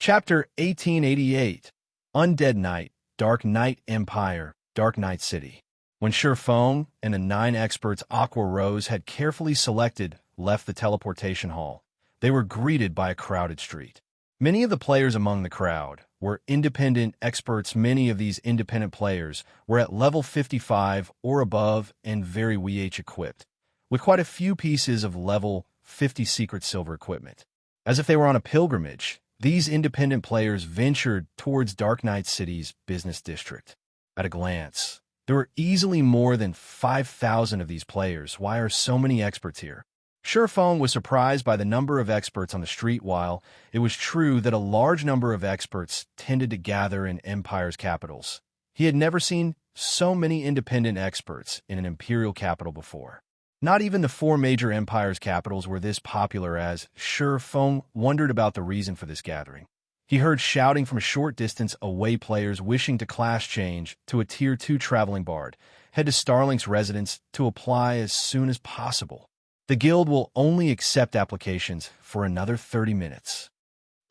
Chapter 1888 Undead Night, Dark Knight Empire, Dark Knight City. When Feng and the 9 experts Aqua Rose had carefully selected left the teleportation hall, they were greeted by a crowded street. Many of the players among the crowd were independent experts. Many of these independent players were at level 55 or above and very WH equipped, with quite a few pieces of level 50 secret silver equipment. As if they were on a pilgrimage, these independent players ventured towards Dark Knight City's business district. At a glance, there were easily more than 5,000 of these players. Why are so many experts here? Feng was surprised by the number of experts on the street. While it was true that a large number of experts tended to gather in Empire's capitals, he had never seen so many independent experts in an imperial capital before. Not even the 4 major empires' capitals were this popular. As Feng wondered about the reason for this gathering, he heard shouting from a short distance away. Players wishing to class change to a Tier 2 traveling bard head to Starlink's residence to apply as soon as possible. The guild will only accept applications for another 30 minutes.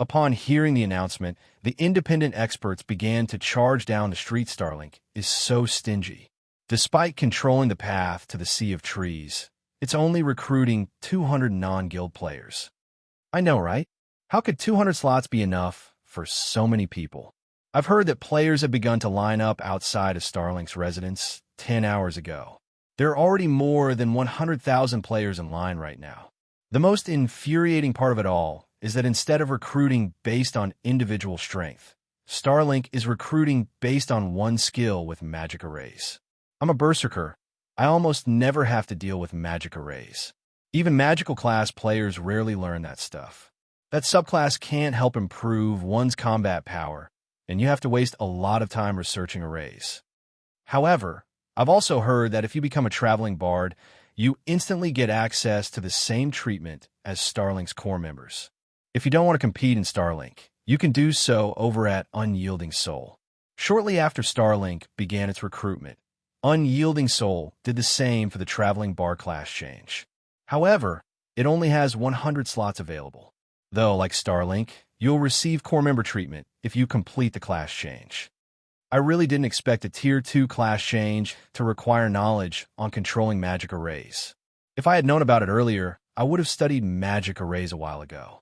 Upon hearing the announcement, the independent experts began to charge down the street. Starlink is so stingy. Despite controlling the path to the Sea of Trees, it's only recruiting 200 non-guild players. I know, right? How could 200 slots be enough for so many people? I've heard that players have begun to line up outside of Starlink's residence 10 hours ago. There are already more than 100,000 players in line right now. The most infuriating part of it all is that instead of recruiting based on individual strength, Starlink is recruiting based on one skill with magic arrays. I'm a berserker. I almost never have to deal with magic arrays. Even magical class players rarely learn that stuff. That subclass can't help improve one's combat power, and you have to waste a lot of time researching arrays. However, I've also heard that if you become a traveling bard, you instantly get access to the same treatment as Starlink's core members. If you don't want to compete in Starlink, you can do so over at Unyielding Soul. Shortly after Starlink began its recruitment, Unyielding Soul did the same for the traveling bard class change. However, it only has 100 slots available. Though, like Starlink, you'll receive core member treatment if you complete the class change. I really didn't expect a Tier 2 class change to require knowledge on controlling magic arrays. If I had known about it earlier, I would have studied magic arrays a while ago.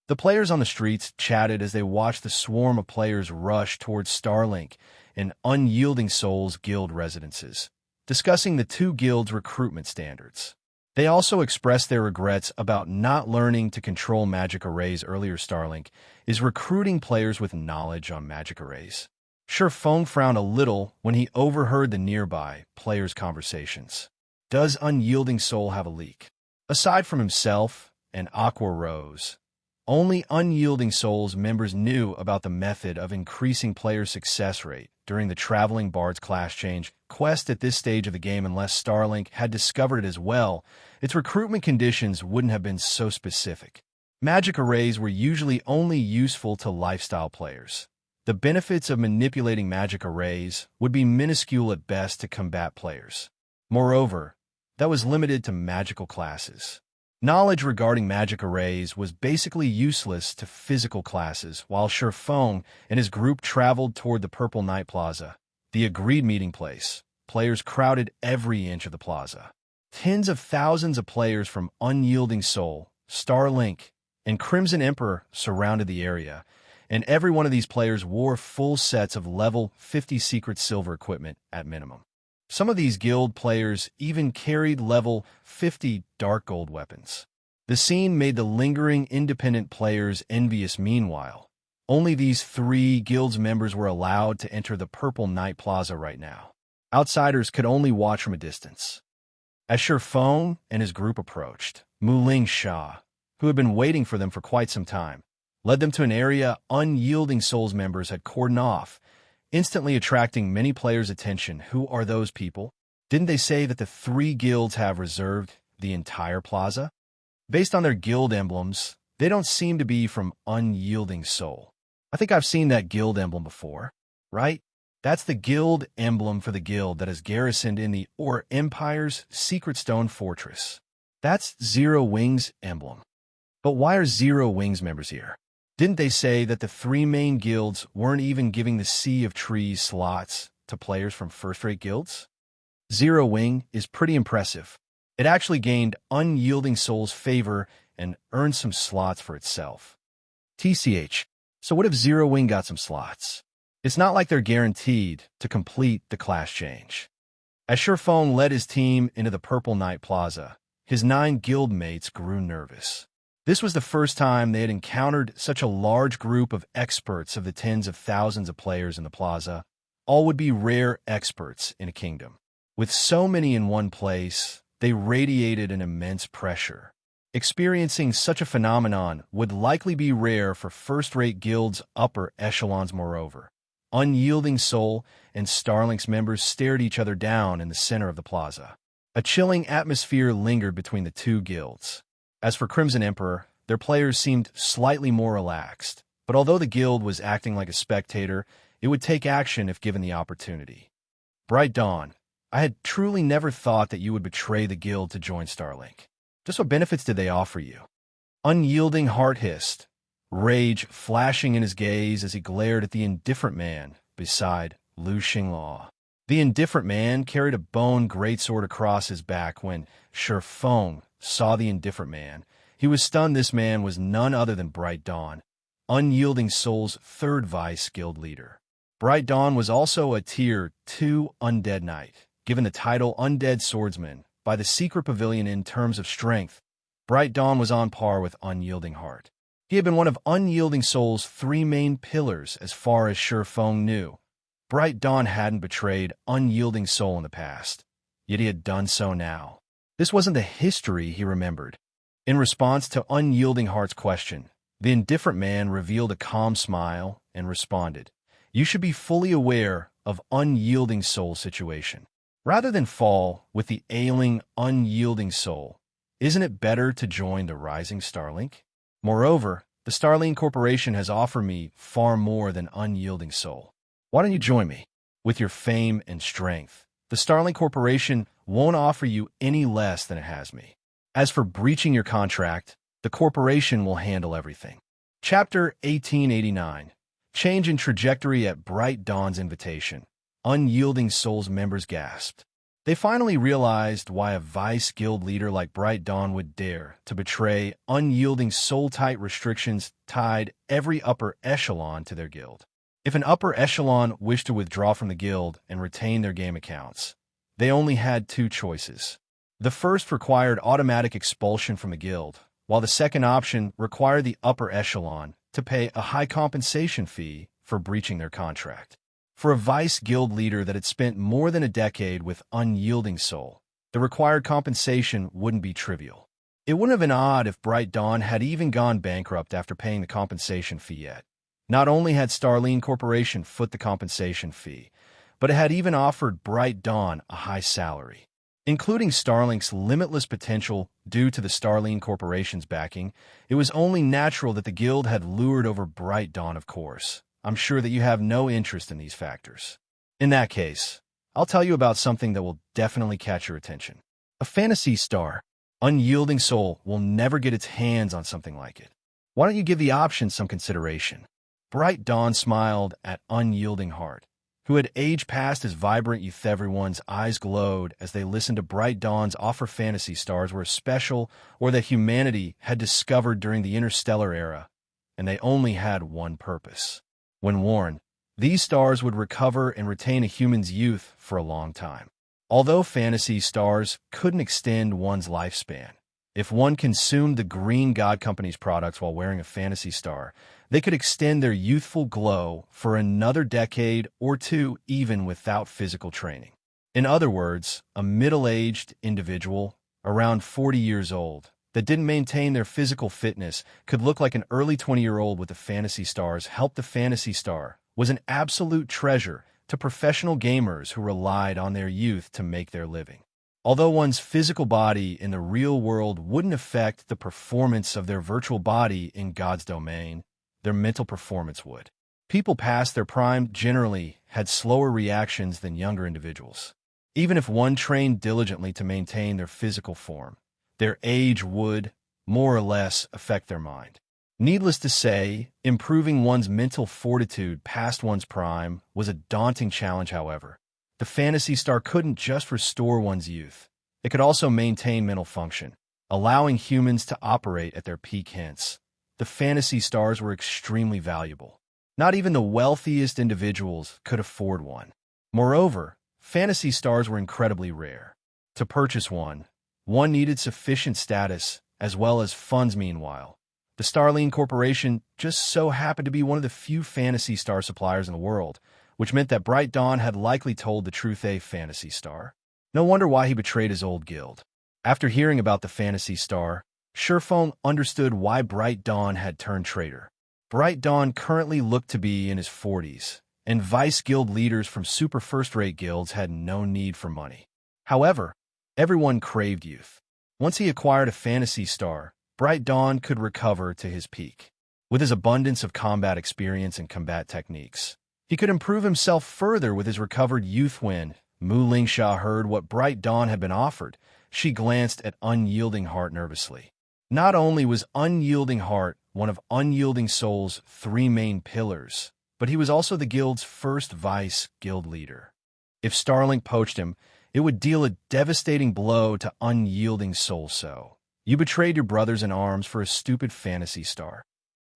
The players on the streets chatted as they watched the swarm of players rush towards Starlink and Unyielding Soul's guild residences, discussing the 2 guilds' recruitment standards. They also expressed their regrets about not learning to control magic arrays earlier. Starlink is recruiting players with knowledge on magic arrays. Feng frowned a little when he overheard the nearby players' conversations. Does Unyielding Soul have a leak? Aside from himself and Aqua Rose, only Unyielding Soul's members knew about the method of increasing player success rate during the Traveling Bard's class change quest. At this stage of the game, unless Starlink had discovered it as well, its recruitment conditions wouldn't have been so specific. Magic arrays were usually only useful to lifestyle players. The benefits of manipulating magic arrays would be minuscule at best to combat players. Moreover, that was limited to magical classes. Knowledge regarding magic arrays was basically useless to physical classes. While Feng and his group traveled toward the Purple Night Plaza, the agreed meeting place, players crowded every inch of the plaza. Tens of thousands of players from Unyielding Soul, Starlink, and Crimson Emperor surrounded the area, and every one of these players wore full sets of level 50 secret silver equipment at minimum. Some of these guild players even carried level 50 dark gold weapons. The scene made the lingering independent players envious. Meanwhile, only these 3 guilds members were allowed to enter the Purple Night Plaza right now. Outsiders could only watch from a distance. As Feng and his group approached, Muling Shah, who had been waiting for them for quite some time, led them to an area Unyielding Soul's members had cordoned off, instantly attracting many players' attention. Who are those people? Didn't they say that the 3 guilds have reserved the entire plaza? Based on their guild emblems, they don't seem to be from Unyielding Soul. I think I've seen that guild emblem before, right? That's the guild emblem for the guild that is garrisoned in the Empire's Secret Stone Fortress. That's Zero Wings' emblem. But why are Zero Wings members here? Didn't they say that the three main guilds weren't even giving the Sea of Trees slots to players from first-rate guilds? Zero Wing is pretty impressive. It actually gained Unyielding Soul's favor and earned some slots for itself. TCH, so what if Zero Wing got some slots? It's not like they're guaranteed to complete the class change. As Feng led his team into the Purple Knight Plaza, his 9 guild mates grew nervous. This was the first time they had encountered such a large group of experts of the tens of thousands of players in the plaza. All would be rare experts in a kingdom. With so many in one place, they radiated an immense pressure. Experiencing such a phenomenon would likely be rare for first-rate guilds' upper echelons moreover. Unyielding Soul and Starlink's members stared each other down in the center of the plaza. A chilling atmosphere lingered between the two guilds. As for Crimson Emperor, their players seemed slightly more relaxed, but although the guild was acting like a spectator, it would take action if given the opportunity. Bright Dawn, I had truly never thought that you would betray the guild to join Starlink. Just what benefits did they offer you? Unyielding Heart hissed, rage flashing in his gaze as he glared at the indifferent man beside Lu Xinglaw. The indifferent man carried a bone greatsword across his back when Feng saw the indifferent man. He was stunned. This man was none other than Bright Dawn, Unyielding Soul's third vice guild leader. Bright Dawn was also a Tier 2 Undead Knight, given the title Undead Swordsman by the Secret Pavilion. In terms of strength, Bright Dawn was on par with Unyielding Heart. He had been one of Unyielding Soul's 3 main pillars as far as Feng knew. Bright Dawn hadn't betrayed Unyielding Soul in the past, yet he had done so now. This wasn't the history he remembered. In response to Unyielding Heart's question, the indifferent man revealed a calm smile and responded, "You should be fully aware of Unyielding Soul's situation. Rather than fall with the ailing Unyielding Soul, isn't it better to join the Rising Starlink? Moreover, the Starlink Corporation has offered me far more than Unyielding Soul. Why don't you join me? With your fame and strength, the Starlink Corporation won't offer you any less than it has me. As for breaching your contract, the corporation will handle everything." Chapter 1889. Change in trajectory at Bright Dawn's invitation. Unyielding Soul's members gasped. They finally realized why a vice guild leader like Bright Dawn would dare to betray Unyielding Soul-tight restrictions tied every upper echelon to their guild. If an upper echelon wished to withdraw from the guild and retain their game accounts, they only had 2 choices. The first required automatic expulsion from the guild, while the second option required the upper echelon to pay a high compensation fee for breaching their contract. For a vice guild leader that had spent more than a decade with Unyielding Soul, the required compensation wouldn't be trivial. It wouldn't have been odd if Bright Dawn had even gone bankrupt after paying the compensation fee yet. Not only had Starlink Corporation foot the compensation fee, but it had even offered Bright Dawn a high salary. Including Starlink's limitless potential due to the Starlink Corporation's backing, it was only natural that the guild had lured over Bright Dawn, of course. I'm sure that you have no interest in these factors. In that case, I'll tell you about something that will definitely catch your attention. A fantasy star. Unyielding Soul will never get its hands on something like it. Why don't you give the option some consideration? Bright Dawn smiled at Unyielding Heart, who had aged past his vibrant youth. Everyone's eyes glowed as they listened to Bright Dawn's offer. Fantasy stars were special, or that humanity had discovered during the interstellar era, and they only had one purpose. When worn, these stars would recover and retain a human's youth for a long time. Although fantasy stars couldn't extend one's lifespan, if one consumed the Green God Company's products while wearing a fantasy star, they could extend their youthful glow for another decade or 2 even without physical training. In other words, a middle-aged individual, around 40 years old, that didn't maintain their physical fitness could look like an early 20-year-old with the fantasy stars. Help. The fantasy star was an absolute treasure to professional gamers who relied on their youth to make their living. Although one's physical body in the real world wouldn't affect the performance of their virtual body in God's domain, their mental performance would. People past their prime generally had slower reactions than younger individuals. Even if one trained diligently to maintain their physical form, their age would, more or less, affect their mind. Needless to say, improving one's mental fortitude past one's prime was a daunting challenge, however. The Phantasy Star couldn't just restore one's youth. It could also maintain mental function, allowing humans to operate at their peak. Hence, the Phantasy Stars were extremely valuable. Not even the wealthiest individuals could afford one. Moreover, Phantasy Stars were incredibly rare. To purchase one needed sufficient status as well as funds. Meanwhile, the Starling Corporation just so happened to be one of the few Phantasy Star suppliers in the world, which meant that Bright Dawn had likely told the truth. A Phantasy Star. No wonder why he betrayed his old guild. After hearing about the Phantasy Star, Feng understood why Bright Dawn had turned traitor. Bright Dawn currently looked to be in his 40s, and vice guild leaders from super first-rate guilds had no need for money. However, everyone craved youth. Once he acquired a Phantasy Star, Bright Dawn could recover to his peak. With his abundance of combat experience and combat techniques, he could improve himself further with his recovered youth. When Mu Lingsha heard what Bright Dawn had been offered, she glanced at Unyielding Heart nervously. Not only was Unyielding Heart one of Unyielding Soul's 3 main pillars, but he was also the guild's first vice guild leader. If Starlink poached him, it would deal a devastating blow to Unyielding Soul. So, you betrayed your brothers in arms for a stupid Phantasy Star.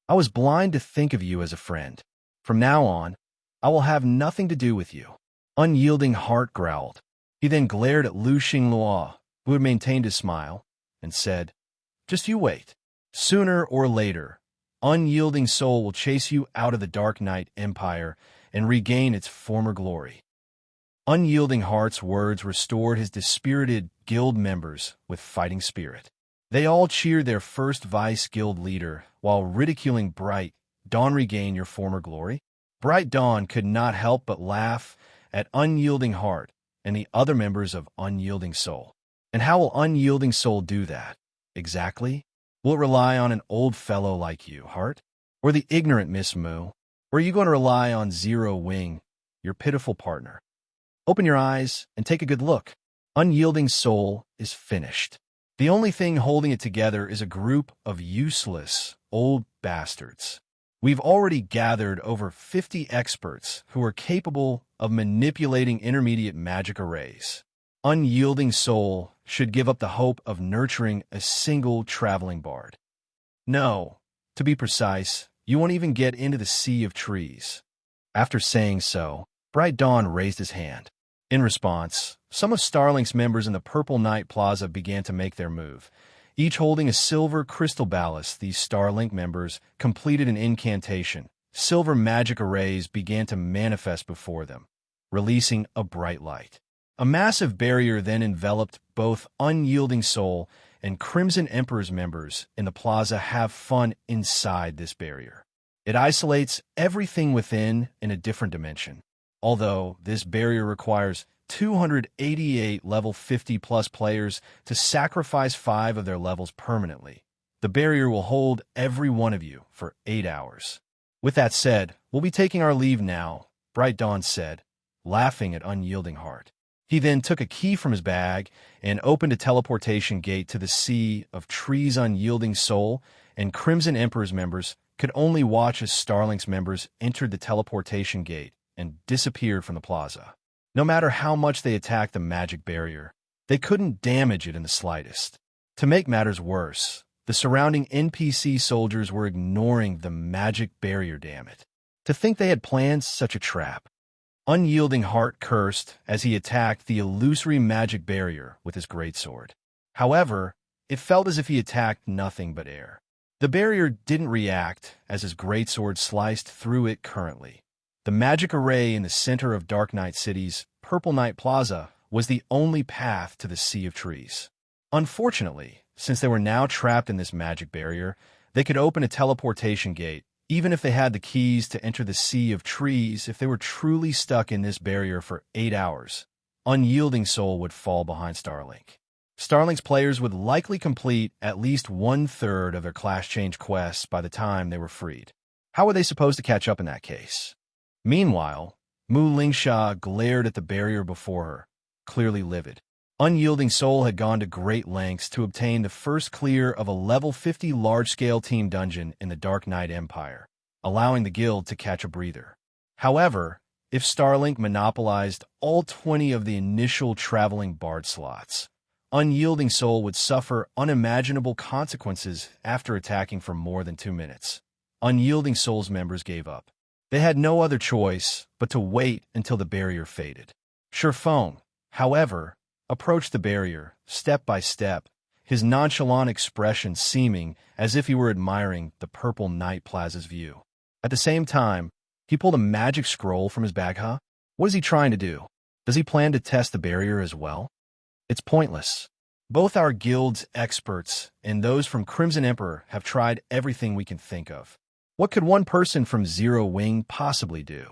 I was blind to think of you as a friend. From now on, I will have nothing to do with you. Unyielding Heart growled. He then glared at Lu Xinglua, who had maintained his smile, and said, "Just you wait. Sooner or later, Unyielding Soul will chase you out of the Dark Knight Empire and regain its former glory." Unyielding Heart's words restored his dispirited guild members with fighting spirit. They all cheered their first vice guild leader while ridiculing Bright Dawn. Regain your former glory? Bright Dawn could not help but laugh at Unyielding Heart and the other members of Unyielding Soul. And how will Unyielding Soul do that? Exactly? Will it rely on an old fellow like you, Heart? Or the ignorant Miss Mu? Or are you going to rely on Zero Wing, your pitiful partner? Open your eyes and take a good look. Unyielding Soul is finished. The only thing holding it together is a group of useless old bastards. We've already gathered over 50 experts who are capable of manipulating intermediate magic arrays. Unyielding Soul should give up the hope of nurturing a single traveling bard. No, to be precise, you won't even get into the Sea of Trees. After saying so, Bright Dawn raised his hand. In response, some of Starlink's members in the Purple Knight Plaza began to make their move. Each holding a silver crystal ballast, these Starlink members completed an incantation. Silver magic arrays began to manifest before them, releasing a bright light. A massive barrier then enveloped both Unyielding Soul and Crimson Emperor's members in the plaza. Have fun inside this barrier. It isolates everything within in a different dimension. Although this barrier requires 288 level 50-plus players to sacrifice 5 of their levels permanently, the barrier will hold every one of you for 8 hours. With that said, we'll be taking our leave now, Bright Dawn said, laughing at Unyielding Heart. He then took a key from his bag and opened a teleportation gate to the Sea of Trees. Unyielding Soul and Crimson Emperor's members could only watch as Starlink's members entered the teleportation gate and disappeared from the plaza. No matter how much they attacked the magic barrier, they couldn't damage it in the slightest. To make matters worse, the surrounding NPC soldiers were ignoring the magic barrier. Damn it. To think they had planned such a trap. Unyielding Heart cursed as he attacked the illusory magic barrier with his greatsword. However, it felt as if he attacked nothing but air. The barrier didn't react as his greatsword sliced through it. Currently, the magic array in the center of Dark Knight City's Purple Knight Plaza was the only path to the Sea of Trees. Unfortunately, since they were now trapped in this magic barrier, they could open a teleportation gate. Even if they had the keys to enter the Sea of Trees, if they were truly stuck in this barrier for 8 hours, Unyielding Soul would fall behind Starlink. Starlink's players would likely complete at least 1/3 of their class change quests by the time they were freed. How were they supposed to catch up in that case? Meanwhile, Mu Lingsha glared at the barrier before her, clearly livid. Unyielding Soul had gone to great lengths to obtain the first clear of a level 50 large-scale team dungeon in the Dark Knight Empire, allowing the guild to catch a breather. However, if Starlink monopolized all 20 of the initial traveling bard slots, Unyielding Soul would suffer unimaginable consequences after attacking for more than 2 minutes. Unyielding Soul's members gave up. They had no other choice but to wait until the barrier faded. Feng, however, approached the barrier, step by step, his nonchalant expression seeming as if he were admiring the purple night Plaza's view. At the same time, he pulled a magic scroll from his bag. What is he trying to do? Does he plan to test the barrier as well? It's pointless. Both our guild's experts and those from Crimson Emperor have tried everything we can think of. What could one person from Zero Wing possibly do?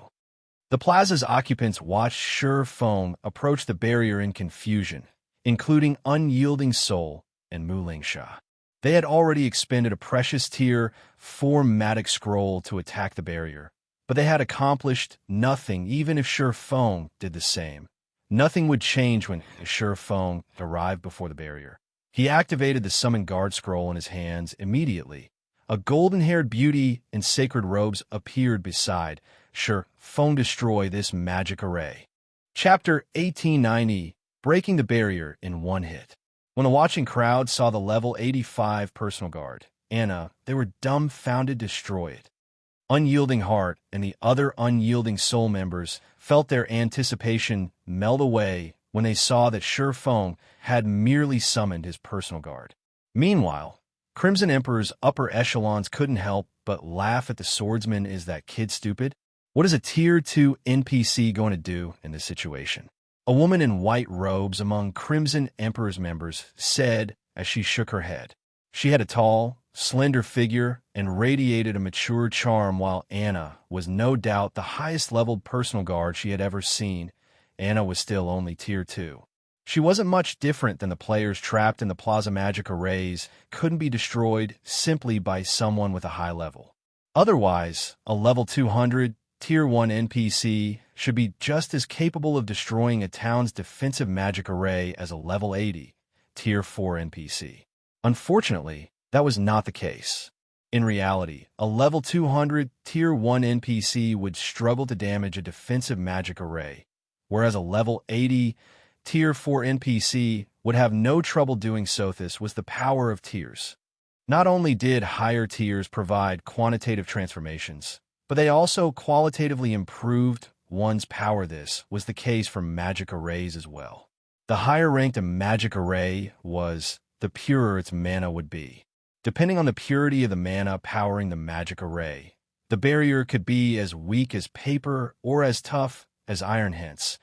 The Plaza's occupants watched Feng approach the barrier in confusion, including Unyielding Soul and Mulingsha. They had already expended a precious Tier 4 magic scroll to attack the barrier, but they had accomplished nothing even if Feng did the same. Nothing would change when Feng arrived before the barrier. He activated the Summon Guard scroll in his hands immediately. A golden-haired beauty in sacred robes appeared beside Feng. Destroy this magic array. Chapter 1890, Breaking the Barrier in One Hit. When the watching crowd saw the level 85 personal guard, they were dumbfounded to destroy it. Unyielding Heart and the other Unyielding Soul members felt their anticipation melt away when they saw that Feng had merely summoned his personal guard. Meanwhile, Crimson Emperor's upper echelons couldn't help but laugh at the swordsman. Is that kid stupid? What is a Tier 2 NPC going to do in this situation? A woman in white robes among Crimson Emperor's members said as she shook her head. She had a tall, slender figure and radiated a mature charm, while Anna was no doubt the highest-leveled personal guard she had ever seen. Anna was still only Tier 2. She wasn't much different than the players trapped in the Plaza magic arrays couldn't be destroyed simply by someone with a high level. Otherwise, a level 200 Tier 1 NPC should be just as capable of destroying a town's defensive magic array as a level 80 Tier 4 NPC. Unfortunately, that was not the case. In reality, a level 200 Tier 1 NPC would struggle to damage a defensive magic array, whereas a level 80 Tier 4 NPC would have no trouble doing so. This was the power of tiers. Not only did higher tiers provide quantitative transformations, but they also qualitatively improved one's power. This was the case for magic arrays as well. The higher ranked a magic array was, the purer its mana would be. Depending on the purity of the mana powering the magic array, the barrier could be as weak as paper or as tough as iron. Hence,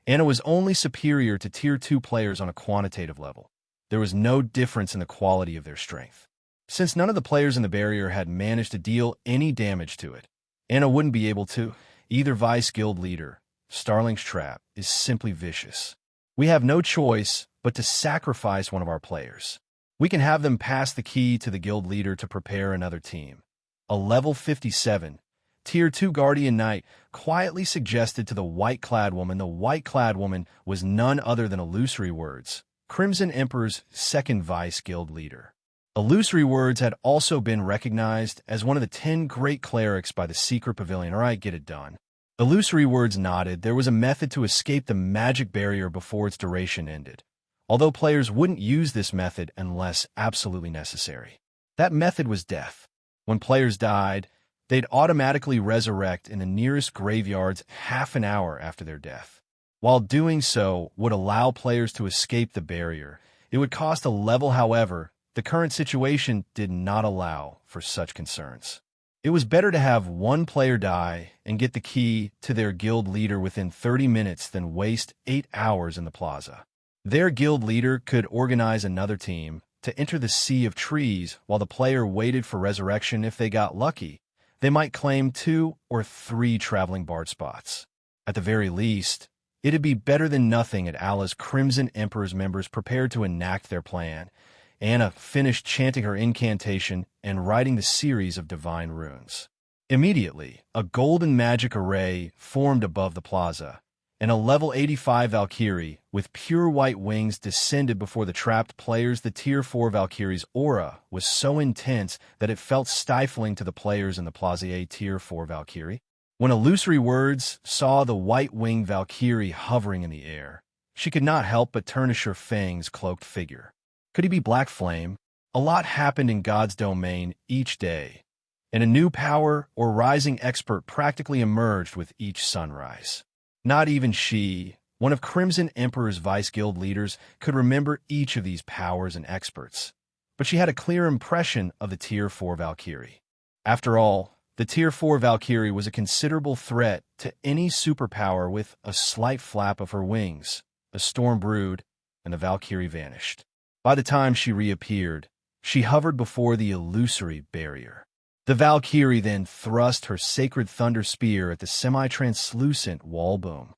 Anna was only superior to Tier 2 players on a quantitative level. There was no difference in the quality of their strength. Since none of the players in the barrier had managed to deal any damage to it, Anna wouldn't be able to. Either vice guild leader, Starlink's trap is simply vicious. We have no choice but to sacrifice one of our players. We can have them pass the key to the guild leader to prepare another team. A level 57, Tier 2 Guardian Knight quietly suggested to the white-clad woman. The white-clad woman was none other than Illusory Words, Crimson Emperor's second vice guild leader. Illusory Words had also been recognized as one of the 10 great clerics by the Secret Pavilion. All right, get it done. Illusory Words nodded. There was a method to escape the magic barrier before its duration ended, although players wouldn't use this method unless absolutely necessary. That method was death. When players died, they'd automatically resurrect in the nearest graveyards half an hour after their death. While doing so would allow players to escape the barrier, it would cost a level. However, the current situation did not allow for such concerns. It was better to have one player die and get the key to their guild leader within 30 minutes than waste 8 hours in the plaza. Their guild leader could organize another team to enter the Sea of Trees while the player waited for resurrection. If they got lucky, they might claim 2 or 3 traveling bard spots. At the very least, it'd be better than nothing. At Allah's Crimson Emperor's members prepared to enact their plan. Anna finished chanting her incantation and writing the series of divine runes. Immediately, a golden magic array formed above the plaza. and a level 85 Valkyrie with pure white wings descended before the trapped players. The Tier 4 Valkyrie's aura was so intense that it felt stifling to the players in the Plaza Tier 4 Valkyrie. When Illusory Words saw the white-winged Valkyrie hovering in the air, she could not help but turn to Feng's cloaked figure. Could he be Black Flame? A lot happened in God's domain each day, and a new power or rising expert practically emerged with each sunrise. Not even she, one of Crimson Emperor's Vice Guild leaders, could remember each of these powers and experts, but she had a clear impression of the Tier 4 Valkyrie. After all, the Tier 4 Valkyrie was a considerable threat to any superpower. With a slight flap of her wings, a storm brewed, and the Valkyrie vanished. By the time she reappeared, she hovered before the illusory barrier. The Valkyrie then thrust her sacred thunder spear at the semi-translucent wall boom.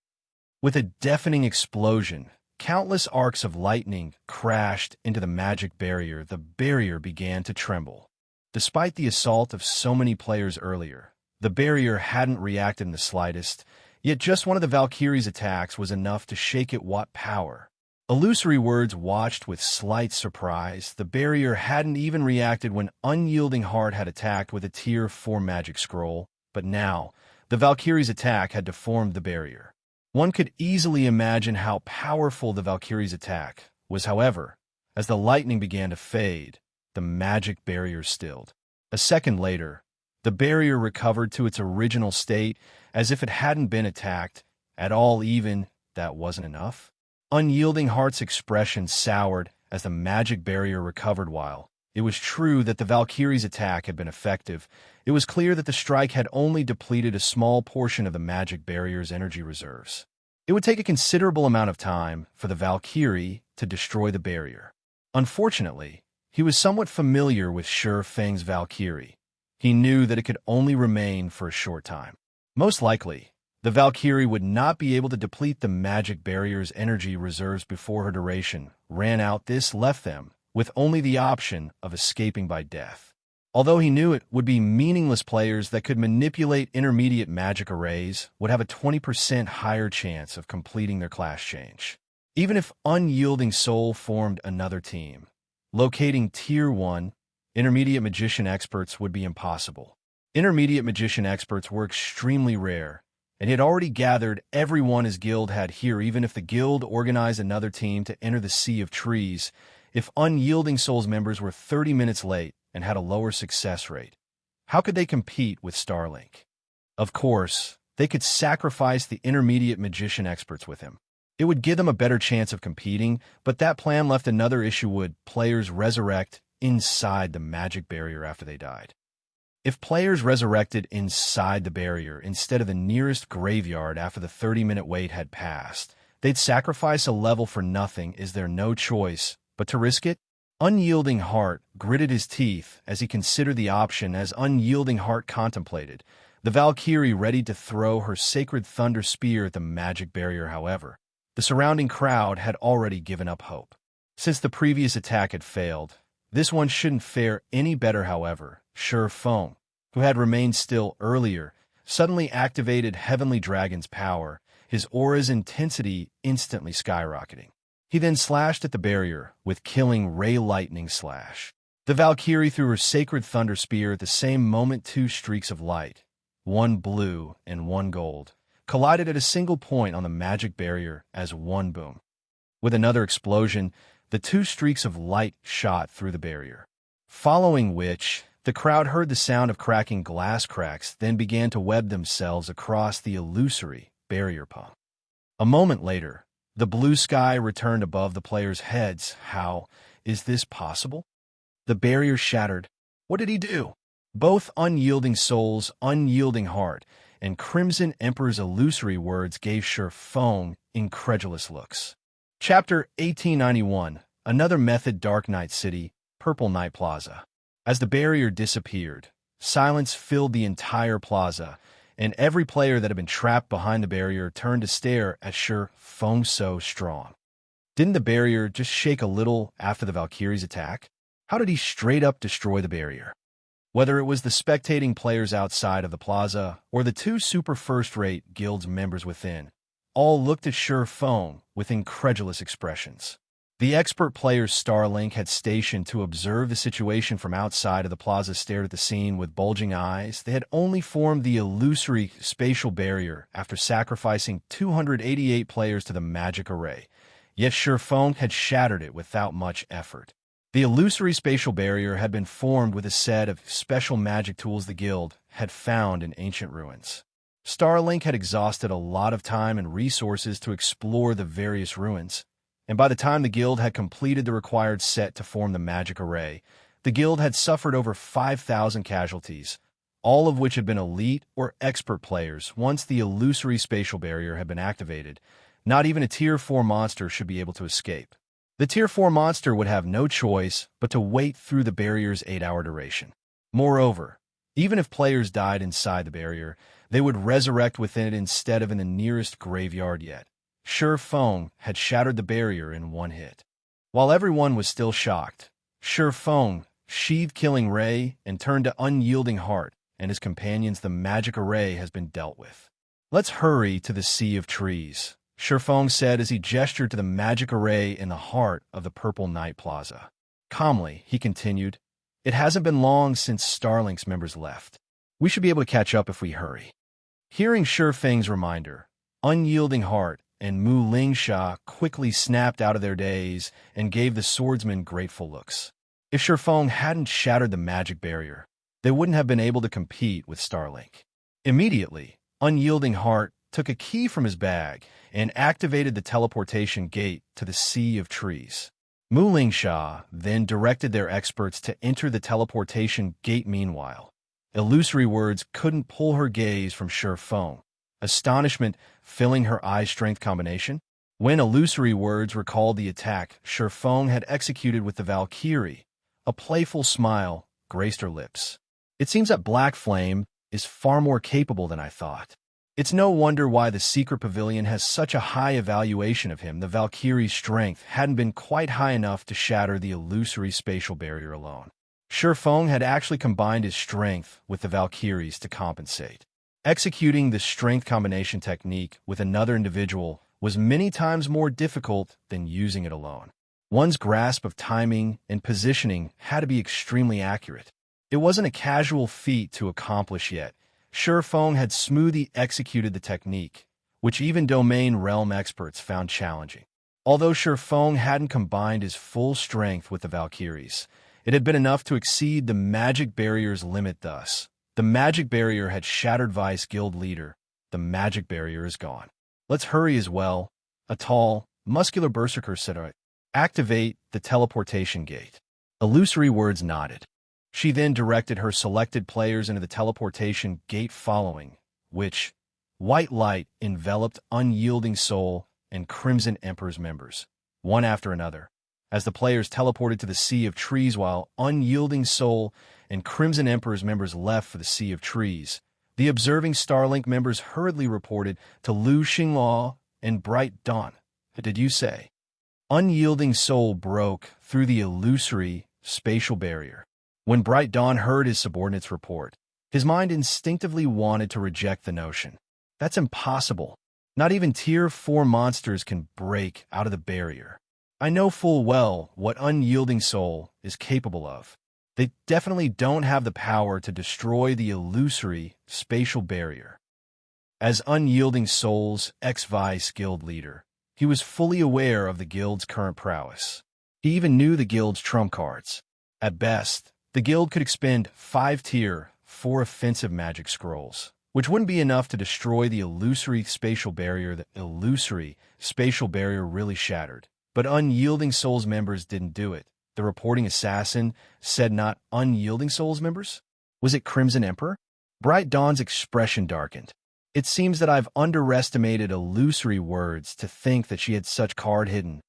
With a deafening explosion, countless arcs of lightning crashed into the magic barrier. The barrier began to tremble. Despite the assault of so many players earlier, the barrier hadn't reacted in the slightest, yet just one of the Valkyrie's attacks was enough to shake it. What power? Illusory Words watched with slight surprise. The barrier hadn't even reacted when Unyielding Heart had attacked with a Tier 4 magic scroll, but now, the Valkyrie's attack had deformed the barrier. One could easily imagine how powerful the Valkyrie's attack was. However, as the lightning began to fade, the magic barrier stilled. A second later, the barrier recovered to its original state as if it hadn't been attacked at all. Even that wasn't enough. Unyielding Heart's expression soured as the magic barrier recovered. While it was true that the Valkyrie's attack had been effective, it was clear that the strike had only depleted a small portion of the magic barrier's energy reserves. It would take a considerable amount of time for the Valkyrie to destroy the barrier. Unfortunately, he was somewhat familiar with Feng's Valkyrie. He knew that it could only remain for a short time. Most likely, the Valkyrie would not be able to deplete the magic barrier's energy reserves before her duration ran out. This left them with only the option of escaping by death. Although he knew it would be meaningless, players that could manipulate intermediate magic arrays would have a 20% higher chance of completing their class change. Even if Unyielding Soul formed another team, locating Tier 1 intermediate magician experts would be impossible. Intermediate magician experts were extremely rare, and he had already gathered everyone his guild had here. Even if the guild organized another team to enter the Sea of Trees, if Unyielding Soul's members were 30 minutes late and had a lower success rate, how could they compete with Starlink? Of course, they could sacrifice the intermediate magician experts with him. It would give them a better chance of competing, but that plan left another issue. Would players resurrect inside the magic barrier after they died? If players resurrected inside the barrier instead of the nearest graveyard after the 30-minute wait had passed, they'd sacrifice a level for nothing. Is there no choice but to risk it? Unyielding Heart gritted his teeth as he considered the option. As Unyielding Heart contemplated, the Valkyrie readied to throw her sacred thunder spear at the magic barrier. However, the surrounding crowd had already given up hope. Since the previous attack had failed, this one shouldn't fare any better. However, Feng, who had remained still earlier, suddenly activated Heavenly Dragon's power, his aura's intensity instantly skyrocketing. He then slashed at the barrier with killing ray lightning slash. The Valkyrie threw her sacred thunder spear at the same moment. Two streaks of light, one blue and one gold, collided at a single point on the magic barrier as one boom. With another explosion, the two streaks of light shot through the barrier, following which the crowd heard the sound of cracking glass cracks, then began to web themselves across the illusory barrier pump. A moment later, the blue sky returned above the players' heads. How is this possible? The barrier shattered. What did he do? Both Unyielding Soul's Unyielding Heart and Crimson Emperor's Illusory Words gave Feng incredulous looks. Chapter 1891, Another Method. Dark Night City, Purple Night Plaza. As the barrier disappeared, silence filled the entire plaza, and every player that had been trapped behind the barrier turned to stare at Feng. So strong. Didn't the barrier just shake a little after the Valkyrie's attack? How did he straight up destroy the barrier? Whether it was the spectating players outside of the plaza or the two super first-rate guild's members within, all looked at Feng with incredulous expressions. The expert players Starlink had stationed to observe the situation from outside of the plaza stared at the scene with bulging eyes. They had only formed the illusory spatial barrier after sacrificing 288 players to the magic array, yet Feng had shattered it without much effort. The illusory spatial barrier had been formed with a set of special magic tools the guild had found in ancient ruins. Starlink had exhausted a lot of time and resources to explore the various ruins, and by the time the guild had completed the required set to form the magic array, the guild had suffered over 5,000 casualties, all of which had been elite or expert players. Once the illusory spatial barrier had been activated, not even a Tier 4 monster should be able to escape. The Tier 4 monster would have no choice but to wait through the barrier's 8-hour duration. Moreover, even if players died inside the barrier, they would resurrect within it instead of in the nearest graveyard yet. Feng had shattered the barrier in one hit. While everyone was still shocked, Feng sheathed Killing Ray and turned to Unyielding Heart and his companions. The magic array has been dealt with. Let's hurry to the Sea of Trees, Feng said as he gestured to the magic array in the heart of the Purple Night Plaza. Calmly, he continued, "It hasn't been long since Starlink's members left. We should be able to catch up if we hurry." Hearing Feng's reminder, Unyielding Heart and Mu Lingsha quickly snapped out of their daze and gave the swordsmen grateful looks. If Feng hadn't shattered the magic barrier, they wouldn't have been able to compete with Starlink. Immediately, Unyielding Heart took a key from his bag and activated the teleportation gate to the Sea of Trees. Mu Lingsha then directed their experts to enter the teleportation gate. Meanwhile, illusory words couldn't pull her gaze from Feng, astonishment filling her eye-strength combination. When illusory words recalled the attack Feng had executed with the Valkyrie, a playful smile graced her lips. "It seems that Black Flame is far more capable than I thought. It's no wonder why the secret pavilion has such a high evaluation of him." The Valkyrie's strength hadn't been quite high enough to shatter the illusory spatial barrier alone. Feng had actually combined his strength with the Valkyrie's to compensate. Executing the strength combination technique with another individual was many times more difficult than using it alone. One's grasp of timing and positioning had to be extremely accurate. It wasn't a casual feat to accomplish yet. Feng had smoothly executed the technique, which even domain realm experts found challenging. Although Feng hadn't combined his full strength with the Valkyries, it had been enough to exceed the magic barrier's limit. Thus, the magic barrier had shattered. Vice Guild leader, the magic barrier is gone. Let's hurry as well, a tall, muscular berserker said. Activate the teleportation gate. Illusory words nodded. She then directed her selected players into the teleportation gate, following which white light enveloped Unyielding Soul and Crimson Emperor's members, one after another, as the players teleported to the Sea of Trees. While Unyielding Soul and Crimson Emperor's members left for the Sea of Trees, the observing Starlink members hurriedly reported to Lu Xinghua and Bright Dawn. "Did you say?" Unyielding Soul broke through the illusory spatial barrier. When Bright Dawn heard his subordinate's report, his mind instinctively wanted to reject the notion. That's impossible. Not even Tier 4 monsters can break out of the barrier. I know full well what Unyielding Soul is capable of. They definitely don't have the power to destroy the illusory spatial barrier. As Unyielding Soul's ex-vice guild leader, he was fully aware of the guild's current prowess. He even knew the guild's trump cards. At best, the guild could expend 5 Tier 4 offensive magic scrolls, which wouldn't be enough to destroy the illusory spatial barrier. The illusory spatial barrier really shattered, but Unyielding Soul's members didn't do it. The reporting assassin said not Unyielding Soul's members? Was it Crimson Emperor? Bright Dawn's expression darkened. It seems that I've underestimated illusory words to think that she had such card hidden.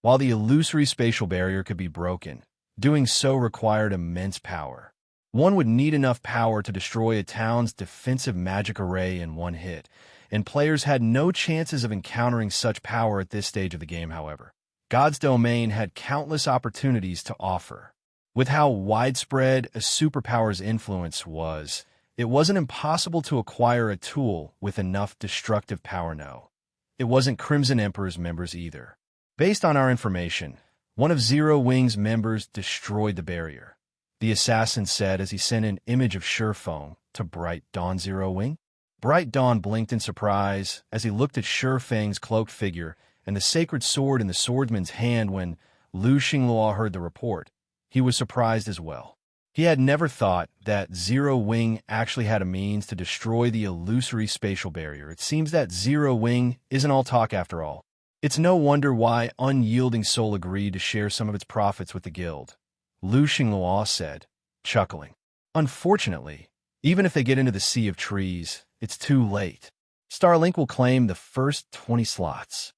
While the illusory spatial barrier could be broken, doing so required immense power. One would need enough power to destroy a town's defensive magic array in one hit, and players had no chances of encountering such power at this stage of the game. However, God's domain had countless opportunities to offer. With how widespread a superpower's influence was, it wasn't impossible to acquire a tool with enough destructive power. No. it wasn't Crimson Emperor's members either. Based on our information, one of Zero Wing's members destroyed the barrier, the assassin said as he sent an image of Feng to Bright Dawn Zero Wing. Bright Dawn blinked in surprise as he looked at Feng's cloaked figure and the sacred sword in the swordsman's hand. When Lu Xingluo heard the report, he was surprised as well. He had never thought that Zero Wing actually had a means to destroy the illusory spatial barrier. It seems that Zero Wing isn't all talk after all. It's no wonder why Unyielding Soul agreed to share some of its profits with the guild, Lu Xingluo said, chuckling. Unfortunately, even if they get into the Sea of Trees, it's too late. Starlink will claim the first 20 slots.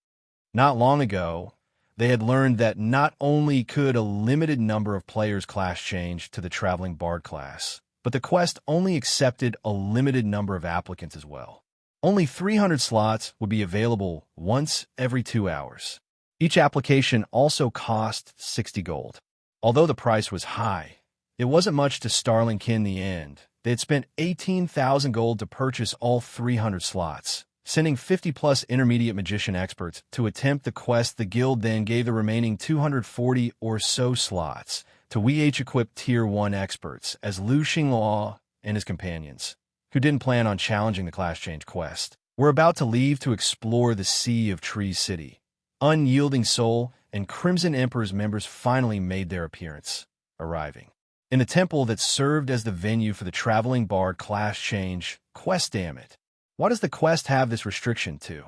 Not long ago, they had learned that not only could a limited number of players class change to the Traveling Bard class, but the quest only accepted a limited number of applicants as well. Only 300 slots would be available once every 2 hours. Each application also cost 60 gold. Although the price was high, it wasn't much to Starlink in the end. They had spent 18,000 gold to purchase all 300 slots, sending 50-plus intermediate magician experts to attempt the quest. The guild then gave the remaining 240 or so slots to WH-equipped Tier 1 experts as Lu Xingluo and his companions, who didn't plan on challenging the class change quest, were about to leave to explore the Sea of Trees city. Unyielding Soul and Crimson Emperor's members finally made their appearance, arriving in the temple that served as the venue for the Traveling Bard class change quest. Damn it. Why does the quest have this restriction too?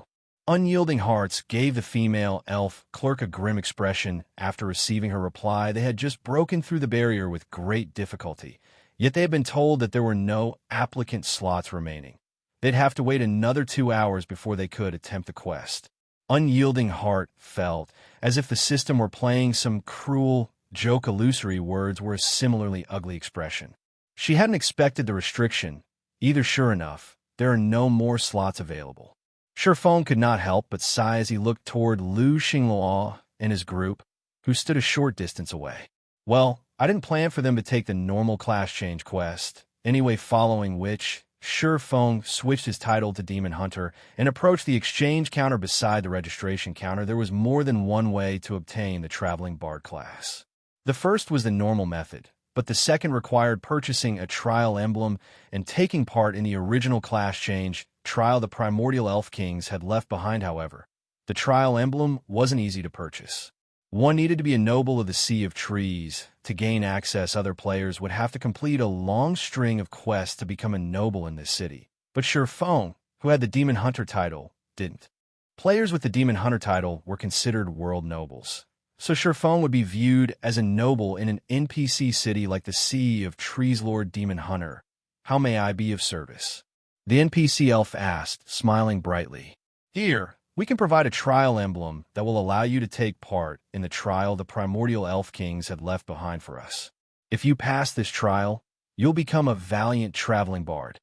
Unyielding Hearts gave the female elf clerk a grim expression after receiving her reply. They had just broken through the barrier with great difficulty, yet they had been told that there were no applicant slots remaining. They'd have to wait another 2 hours before they could attempt the quest. Unyielding Heart felt as if the system were playing some cruel joke. Illusory words were a similarly ugly expression. She hadn't expected the restriction either. Sure enough, there are no more slots available. Feng could not help but sigh as he looked toward Lu Xingluo and his group, who stood a short distance away. Well, I didn't plan for them to take the normal class change quest anyway, following which Feng switched his title to Demon Hunter and approached the exchange counter beside the registration counter. There was more than one way to obtain the Traveling Bard class. The first was the normal method, but the second required purchasing a trial emblem and taking part in the original class change trial the Primordial Elf Kings had left behind. However, the trial emblem wasn't easy to purchase. One needed to be a noble of the Sea of Trees. To gain access, other players would have to complete a long string of quests to become a noble in this city. But Feng, who had the Demon Hunter title, didn't. Players with the Demon Hunter title were considered world nobles, so Feng would be viewed as a noble in an NPC city like the Sea of Trees. Lord Demon Hunter, how may I be of service? The NPC elf asked, smiling brightly. Here, we can provide a trial emblem that will allow you to take part in the trial the Primordial Elf Kings had left behind for us. If you pass this trial, you'll become a valiant traveling bard.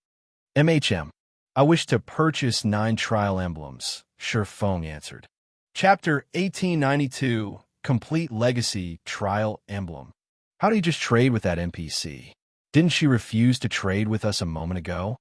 I wish to purchase 9 trial emblems, Feng answered. Chapter 1892, Complete Legacy Trial Emblem. How do you just trade with that NPC? Didn't she refuse to trade with us a moment ago?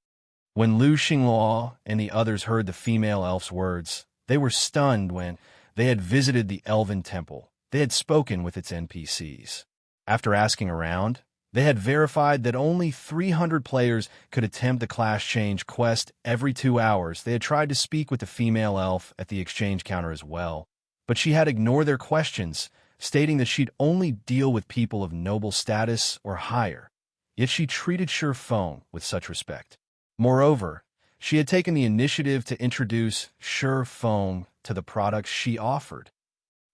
When Lu Xingluo and the others heard the female elf's words, they were stunned. When they had visited the Elven Temple, they had spoken with its NPCs. After asking around, they had verified that only 300 players could attempt the class change quest every 2 hours. They had tried to speak with the female elf at the exchange counter as well, but she had ignored their questions, stating that she'd only deal with people of noble status or higher. Yet she treated Feng with such respect. Moreover, she had taken the initiative to introduce Feng to the products she offered.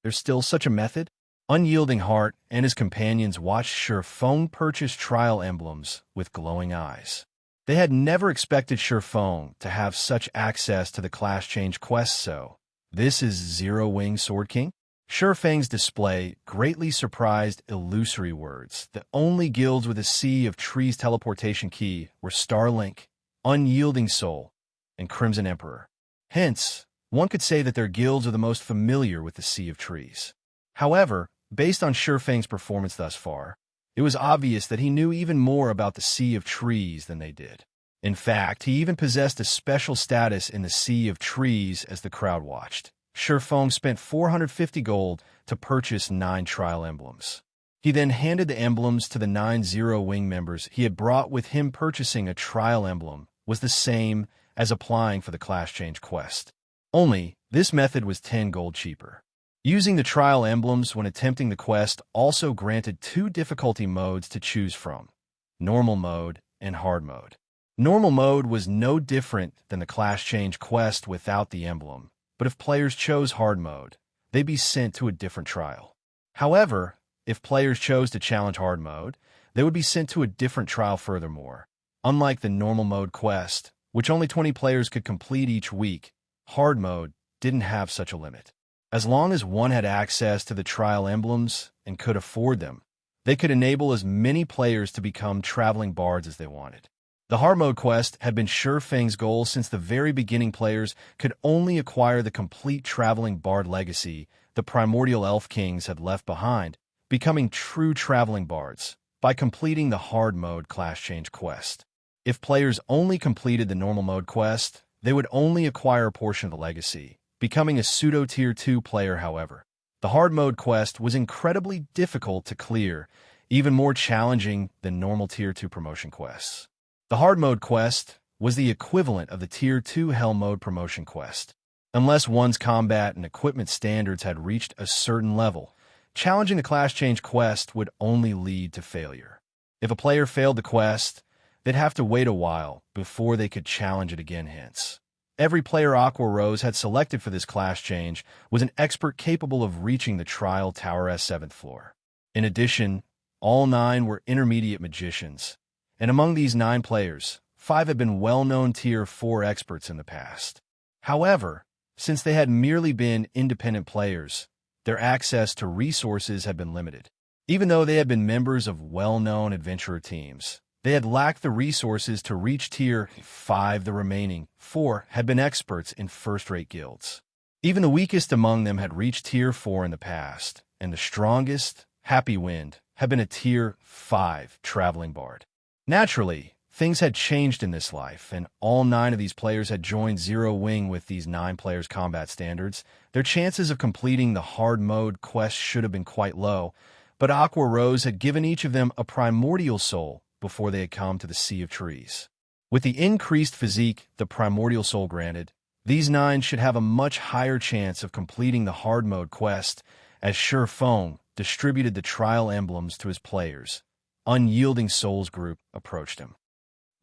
There's still such a method? Unyielding Heart and his companions watched Feng purchase trial emblems with glowing eyes. They had never expected Feng to have such access to the class change quest. So, this is Zero Wing Sword King? Feng's display greatly surprised. Illusory words. The only guilds with a Sea of Trees teleportation key were Starlink, Unyielding Soul, and Crimson Emperor. Hence, one could say that their guilds are the most familiar with the Sea of Trees. However, based on Feng's performance thus far, it was obvious that he knew even more about the Sea of Trees than they did. In fact, he even possessed a special status in the Sea of Trees as the crowd watched. Feng spent 450 gold to purchase 9 trial emblems. He then handed the emblems to the 9 Zero-Wing members he had brought with him. Purchasing a trial emblem was the same as applying for the class change quest. Only, this method was 10 gold cheaper. Using the trial emblems when attempting the quest also granted 2 difficulty modes to choose from: normal mode and hard mode. Normal mode was no different than the class change quest without the emblem, but if players chose hard mode, they'd be sent to a different trial. However, if players chose to challenge hard mode, they would be sent to a different trial. Furthermore, unlike the normal mode quest, which only 20 players could complete each week, hard mode didn't have such a limit. As long as one had access to the trial emblems and could afford them, they could enable as many players to become traveling bards as they wanted. The hard mode quest had been Feng's goal since the very beginning. Players could only acquire the complete traveling bard legacy the primordial elf kings had left behind, becoming true traveling bards by completing the hard mode class change quest. If players only completed the normal mode quest, they would only acquire a portion of the legacy, becoming a pseudo tier 2 player. However, the hard mode quest was incredibly difficult to clear, even more challenging than normal tier 2 promotion quests. The hard mode quest was the equivalent of the tier 2 hell mode promotion quest. Unless one's combat and equipment standards had reached a certain level, challenging the class change quest would only lead to failure. If a player failed the quest, they'd have to wait a while before they could challenge it again. Hence, every player Rose had selected for this class change was an expert capable of reaching the trial tower's 7th floor. In addition, all 9 were intermediate magicians, and among these 9 players, 5 had been well-known tier 4 experts in the past. However, since they had merely been independent players, their access to resources had been limited. Even though they had been members of well-known adventurer teams, they had lacked the resources to reach tier 5. The remaining 4 had been experts in first-rate guilds. Even the weakest among them had reached tier 4 in the past, and the strongest, Happy Wind, had been a tier 5 traveling bard. Naturally, things had changed in this life, and all 9 of these players had joined Zero Wing. With these 9 players' combat standards, their chances of completing the hard mode quest should have been quite low, but Rose had given each of them a primordial soul before they had come to the Sea of Trees. With the increased physique the primordial soul granted, these 9 should have a much higher chance of completing the hard mode quest. As Feng distributed the trial emblems to his players, Unyielding Souls group approached him.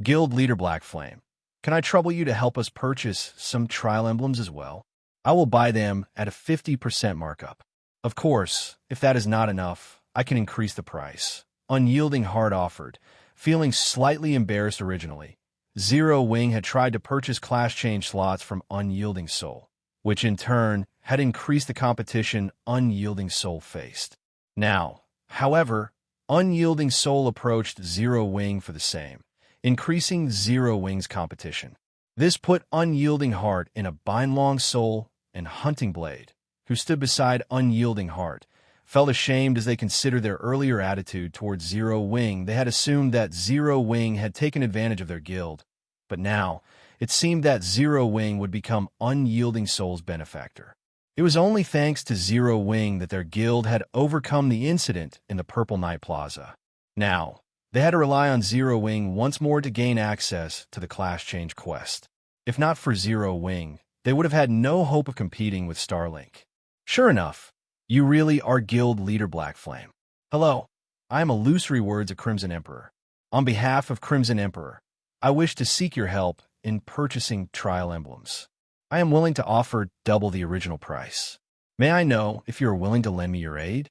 Guild leader Black Flame, can I trouble you to help us purchase some trial emblems as well? I will buy them at a 50% markup. Of course, if that is not enough, I can increase the price. Unyielding Heart offered, feeling slightly embarrassed. Originally, Zero Wing had tried to purchase class change slots from Unyielding Soul, which in turn had increased the competition Unyielding Soul faced. Now, however, Unyielding Soul approached Zero Wing for the same, increasing Zero Wing's competition. This put Unyielding Heart in a bind. Long Soul and Hunting Blade, who stood beside Unyielding Heart, felt ashamed as they considered their earlier attitude towards Zero Wing. They had assumed that Zero Wing had taken advantage of their guild, but now it seemed that Zero Wing would become Unyielding Soul's benefactor. It was only thanks to Zero Wing that their guild had overcome the incident in the Purple Night Plaza. Now, they had to rely on Zero Wing once more to gain access to the class change quest. If not for Zero Wing, they would have had no hope of competing with Starlink. Sure enough, you really are guild leader Black Flame. Hello, I am Illusory Words, a Crimson Emperor. On behalf of Crimson Emperor, I wish to seek your help in purchasing trial emblems. I am willing to offer double the original price. May I know if you are willing to lend me your aid?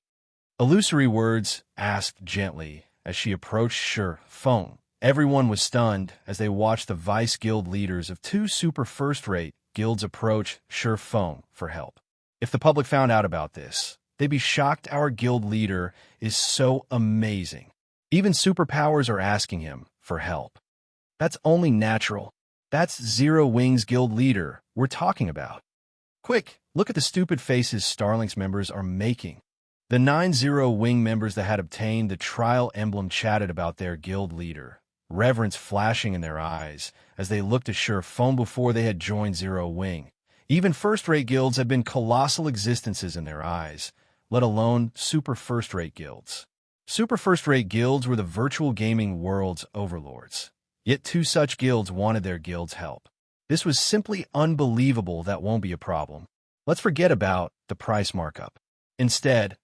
Illusory Words asked gently as she approached Feng. Everyone was stunned as they watched the vice guild leaders of 2 super first-rate guilds approach Feng for help. If the public found out about this, they'd be shocked. Our guild leader is so amazing. Even superpowers are asking him for help. That's only natural. That's Zero Wing's guild leader we're talking about. Quick, look at the stupid faces Starlink's members are making. The 9 Zero Wing members that had obtained the trial emblem chatted about their guild leader, reverence flashing in their eyes as they looked to Feng before they had joined Zero Wing. Even first-rate guilds had been colossal existences in their eyes, let alone super first-rate guilds. Super first-rate guilds were the virtual gaming world's overlords. Yet two such guilds wanted their guild's help. This was simply unbelievable. That won't be a problem. Let's forget about the price markup. Instead,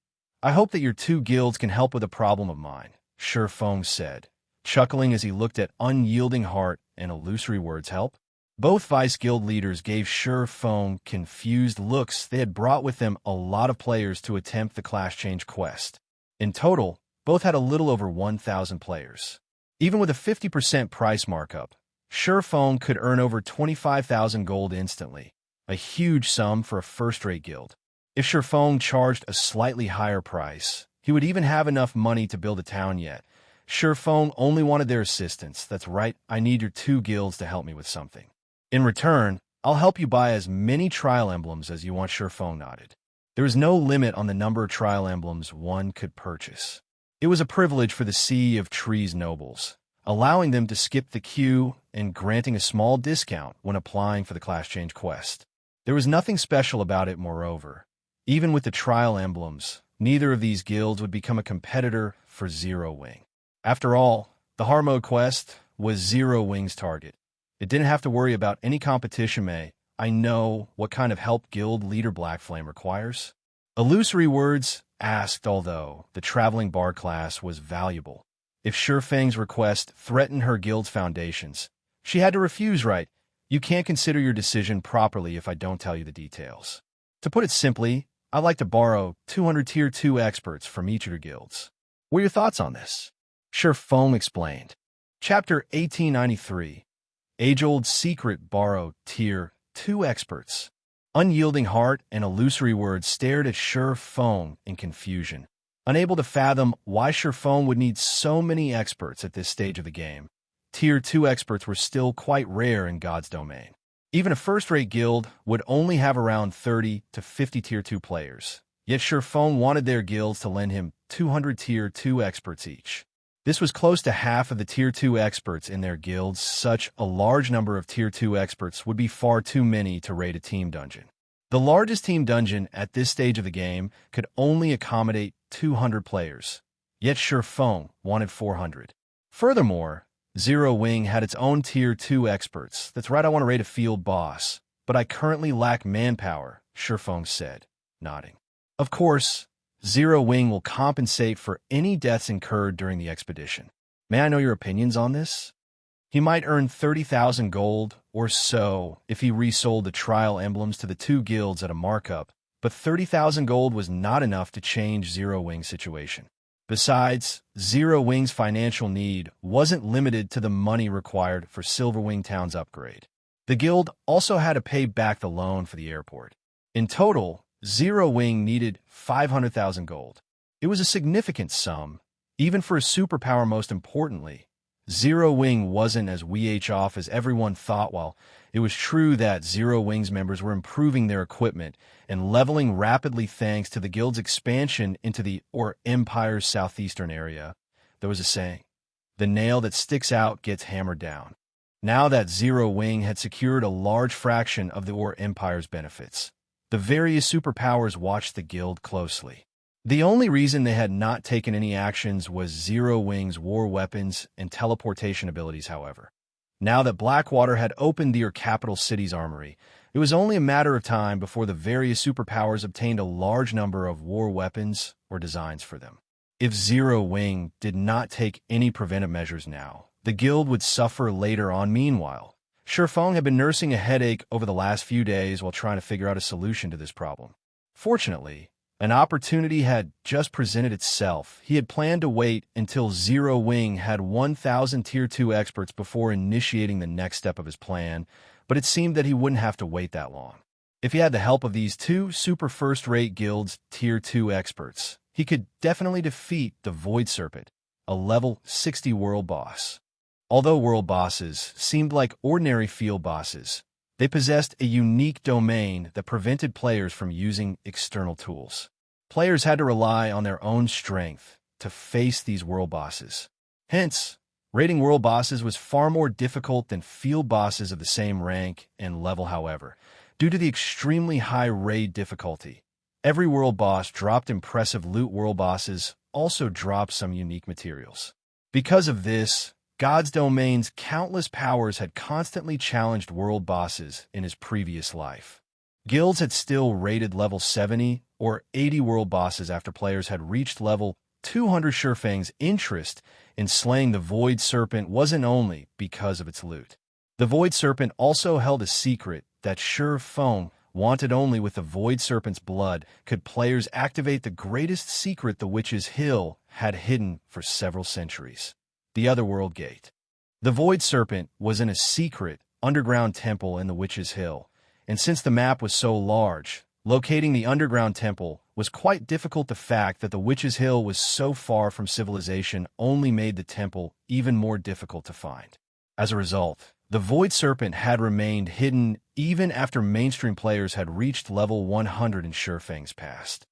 I hope that your two guilds can help with a problem of mine, Feng said, chuckling as he looked at Unyielding Heart and Illusory Words help. Both vice guild leaders gave Feng confused looks. They had brought with them a lot of players to attempt the class change quest. In total, both had a little over 1,000 players. Even with a 50% price markup, Feng could earn over 25,000 gold instantly, a huge sum for a first-rate guild. If Feng charged a slightly higher price, he would even have enough money to build a town yet. Feng only wanted their assistance. That's right, I need your two guilds to help me with something. In return, I'll help you buy as many trial emblems as you want. Feng nodded. There was no limit on the number of trial emblems one could purchase. It was a privilege for the Sea of Trees nobles, allowing them to skip the queue and granting a small discount when applying for the class change quest. There was nothing special about it, moreover. Even with the trial emblems, neither of these guilds would become a competitor for Zero Wing. After all, the hard mode quest was Zero Wing's target. It didn't have to worry about any competition. I know what kind of help guild leader Blackflame requires. Illusory Words asked, although the traveling bar class was valuable. If Feng's request threatened her guild's foundations, she had to refuse. Right, you can't consider your decision properly if I don't tell you the details. To put it simply, I'd like to borrow 200 Tier 2 experts from each of your guilds. What are your thoughts on this? Feng explained. Chapter 1893. Age-old secret. Borrow Tier 2 experts. Unyielding Heart and Illusory Words stared at Feng in confusion, unable to fathom why Feng would need so many experts at this stage of the game. Tier 2 experts were still quite rare in God's domain. Even a first-rate guild would only have around 30 to 50 Tier 2 players, yet Feng wanted their guilds to lend him 200 Tier 2 experts each. This was close to half of the Tier 2 experts in their guilds. Such a large number of Tier 2 experts would be far too many to raid a team dungeon. The largest team dungeon at this stage of the game could only accommodate 200 players, yet Feng wanted 400. Furthermore, Zero Wing had its own Tier 2 experts. That's right, I want to raid a field boss, but I currently lack manpower, Feng said, nodding. Of course, Zero Wing will compensate for any deaths incurred during the expedition. May I know your opinions on this? He might earn 30,000 gold or so if he resold the trial emblems to the two guilds at a markup, but 30,000 gold was not enough to change Zero Wing's situation. Besides, Zero Wing's financial need wasn't limited to the money required for Silverwing Town's upgrade. The guild also had to pay back the loan for the airport. In total, Zero Wing needed 500,000 gold. It was a significant sum, even for a superpower. Most importantly, Zero Wing wasn't as off as everyone thought. While it was true that Zero Wing's members were improving their equipment and leveling rapidly thanks to the guild's expansion into the Empire's southeastern area, there was a saying, the nail that sticks out gets hammered down. Now that Zero Wing had secured a large fraction of the Empire's benefits, the various superpowers watched the guild closely. The only reason they had not taken any actions was Zero Wing's war weapons and teleportation abilities, however. Now that Blackwater had opened their capital city's armory, it was only a matter of time before the various superpowers obtained a large number of war weapons or designs for them. If Zero Wing did not take any preventive measures now, the guild would suffer later on. Meanwhile, Feng had been nursing a headache over the last few days while trying to figure out a solution to this problem. Fortunately, an opportunity had just presented itself. He had planned to wait until Zero Wing had 1,000 Tier 2 experts before initiating the next step of his plan, but it seemed that he wouldn't have to wait that long. If he had the help of these two super first-rate guilds' Tier 2 experts, he could definitely defeat the Void Serpent, a level 60 world boss. Although world bosses seemed like ordinary field bosses, they possessed a unique domain that prevented players from using external tools. Players had to rely on their own strength to face these world bosses. Hence, Raiding world bosses was far more difficult than field bosses of the same rank and level, however, due to the extremely high raid difficulty. Every world boss dropped impressive loot. World bosses also dropped some unique materials. Because of this, God's Domain's countless powers had constantly challenged world bosses in his previous life. Guilds had still raided level 70 or 80 world bosses after players had reached level 200. Feng's interest in slaying the Void Serpent wasn't only because of its loot. The Void Serpent also held a secret that Feng wanted. Only with the Void Serpent's blood could players activate the greatest secret the Witch's Hill had hidden for several centuries: the Otherworld Gate. The Void Serpent was in a secret underground temple in the Witch's Hill, and since the map was so large, locating the underground temple was quite difficult. The fact that the Witch's Hill was so far from civilization only made the temple even more difficult to find. As a result, the Void Serpent had remained hidden even after mainstream players had reached level 100 in Feng's past.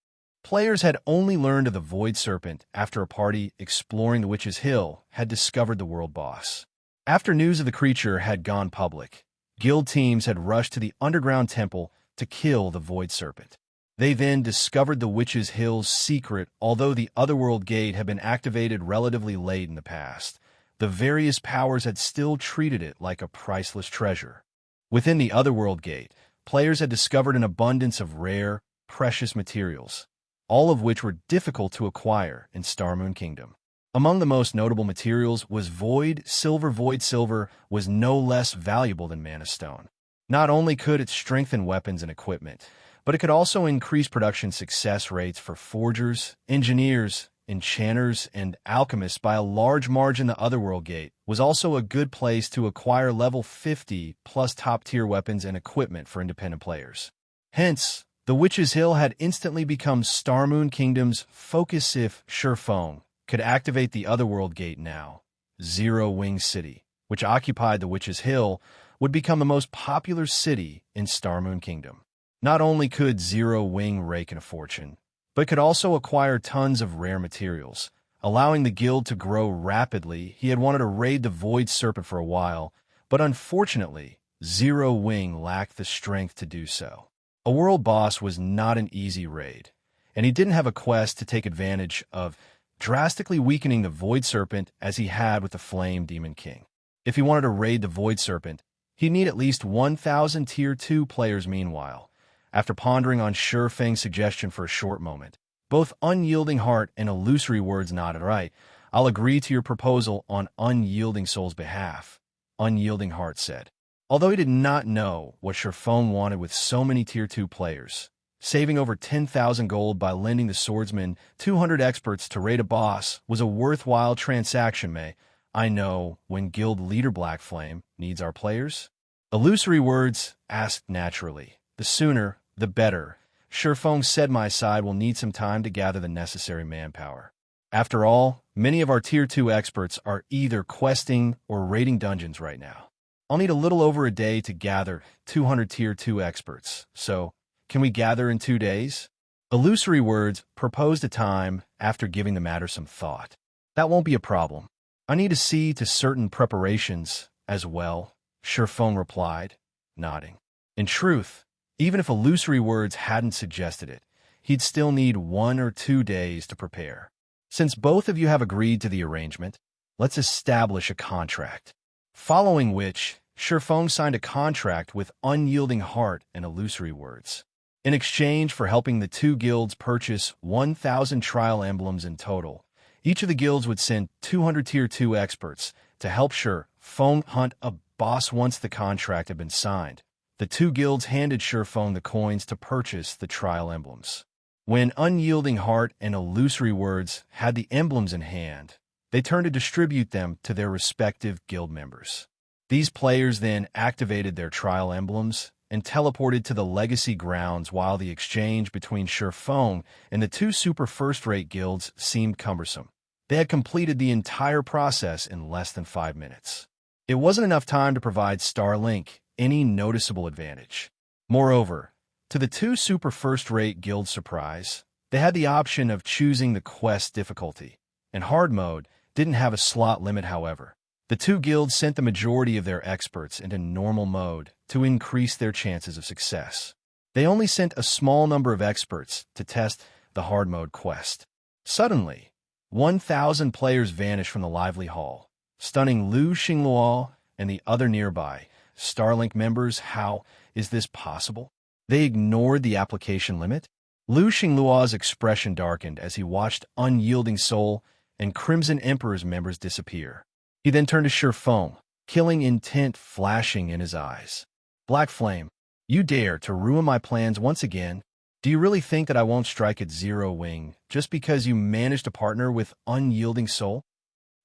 Players had only learned of the Void Serpent after a party exploring the Witch's Hill had discovered the world boss. After news of the creature had gone public, guild teams had rushed to the underground temple to kill the Void Serpent. They then discovered the Witch's Hill's secret. Although the Otherworld Gate had been activated relatively late in the past, the various powers had still treated it like a priceless treasure. Within the Otherworld Gate, players had discovered an abundance of rare, precious materials, all of which were difficult to acquire in Starmoon Kingdom. Among the most notable materials was Void Silver. Void Silver was no less valuable than Mana Stone. Not only could it strengthen weapons and equipment, but it could also increase production success rates for forgers, engineers, enchanters, and alchemists by a large margin. The Otherworld Gate was also a good place to acquire level 50 plus top-tier weapons and equipment for independent players. Hence, the Witch's Hill had instantly become Starmoon Kingdom's focus. If Feng could activate the Otherworld Gate now, Zero Wing City, which occupied the Witch's Hill, would become the most popular city in Starmoon Kingdom. Not only could Zero Wing rake in a fortune, but could also acquire tons of rare materials, allowing the guild to grow rapidly. He had wanted to raid the Void Serpent for a while, but unfortunately, Zero Wing lacked the strength to do so. A world boss was not an easy raid, and he didn't have a quest to take advantage of drastically weakening the Void Serpent as he had with the Flame Demon King. If he wanted to raid the Void Serpent, he'd need at least 1,000 Tier 2 players. Meanwhile, after pondering on Feng's suggestion for a short moment, both Unyielding Heart and Illusory Words nodded. Right, I'll agree to your proposal on Unyielding Soul's behalf, Unyielding Heart said. Although he did not know what Feng wanted with so many Tier 2 players, saving over 10,000 gold by lending the swordsman 200 experts to raid a boss was a worthwhile transaction. May I know when guild leader Black Flame needs our players? Illusory Words asked naturally. The sooner, the better. Feng said, my side will need some time to gather the necessary manpower. After all, many of our Tier 2 experts are either questing or raiding dungeons right now. I'll need a little over a day to gather 200 Tier 2 experts, so can we gather in 2 days? Illusory Words proposed a time after giving the matter some thought. That won't be a problem. I need to see to certain preparations as well, Feng replied, nodding. In truth, even if Illusory Words hadn't suggested it, he'd still need 1 or 2 days to prepare. Since both of you have agreed to the arrangement, let's establish a contract. Following which, Feng signed a contract with Unyielding Heart and Illusory Words. In exchange for helping the two guilds purchase 1,000 trial emblems in total, each of the guilds would send 200 Tier 2 experts to help Feng hunt a boss. Once the contract had been signed, the two guilds handed Feng the coins to purchase the trial emblems. When Unyielding Heart and Illusory Words had the emblems in hand, they turned to distribute them to their respective guild members. These players then activated their trial emblems and teleported to the legacy grounds. While the exchange between Feng and the two super first-rate guilds seemed cumbersome, they had completed the entire process in less than 5 minutes. It wasn't enough time to provide Starlink any noticeable advantage. Moreover, to the two super first-rate guilds' surprise, they had the option of choosing the quest difficulty, and hard mode didn't have a slot limit. However, The two guilds sent the majority of their experts into normal mode to increase their chances of success. They only sent a small number of experts to test the hard mode quest. Suddenly, 1,000 players vanished from the lively hall, stunning Lu Xingluo and the other nearby Starlink members. How is this possible? They ignored the application limit? Lu Xingluo's expression darkened as he watched Unyielding Soul and Crimson Emperor's members disappear. He then turned to Feng, killing intent flashing in his eyes. Black Flame, you dare to ruin my plans once again? Do you really think that I won't strike at Zero Wing just because you managed to partner with Unyielding Soul?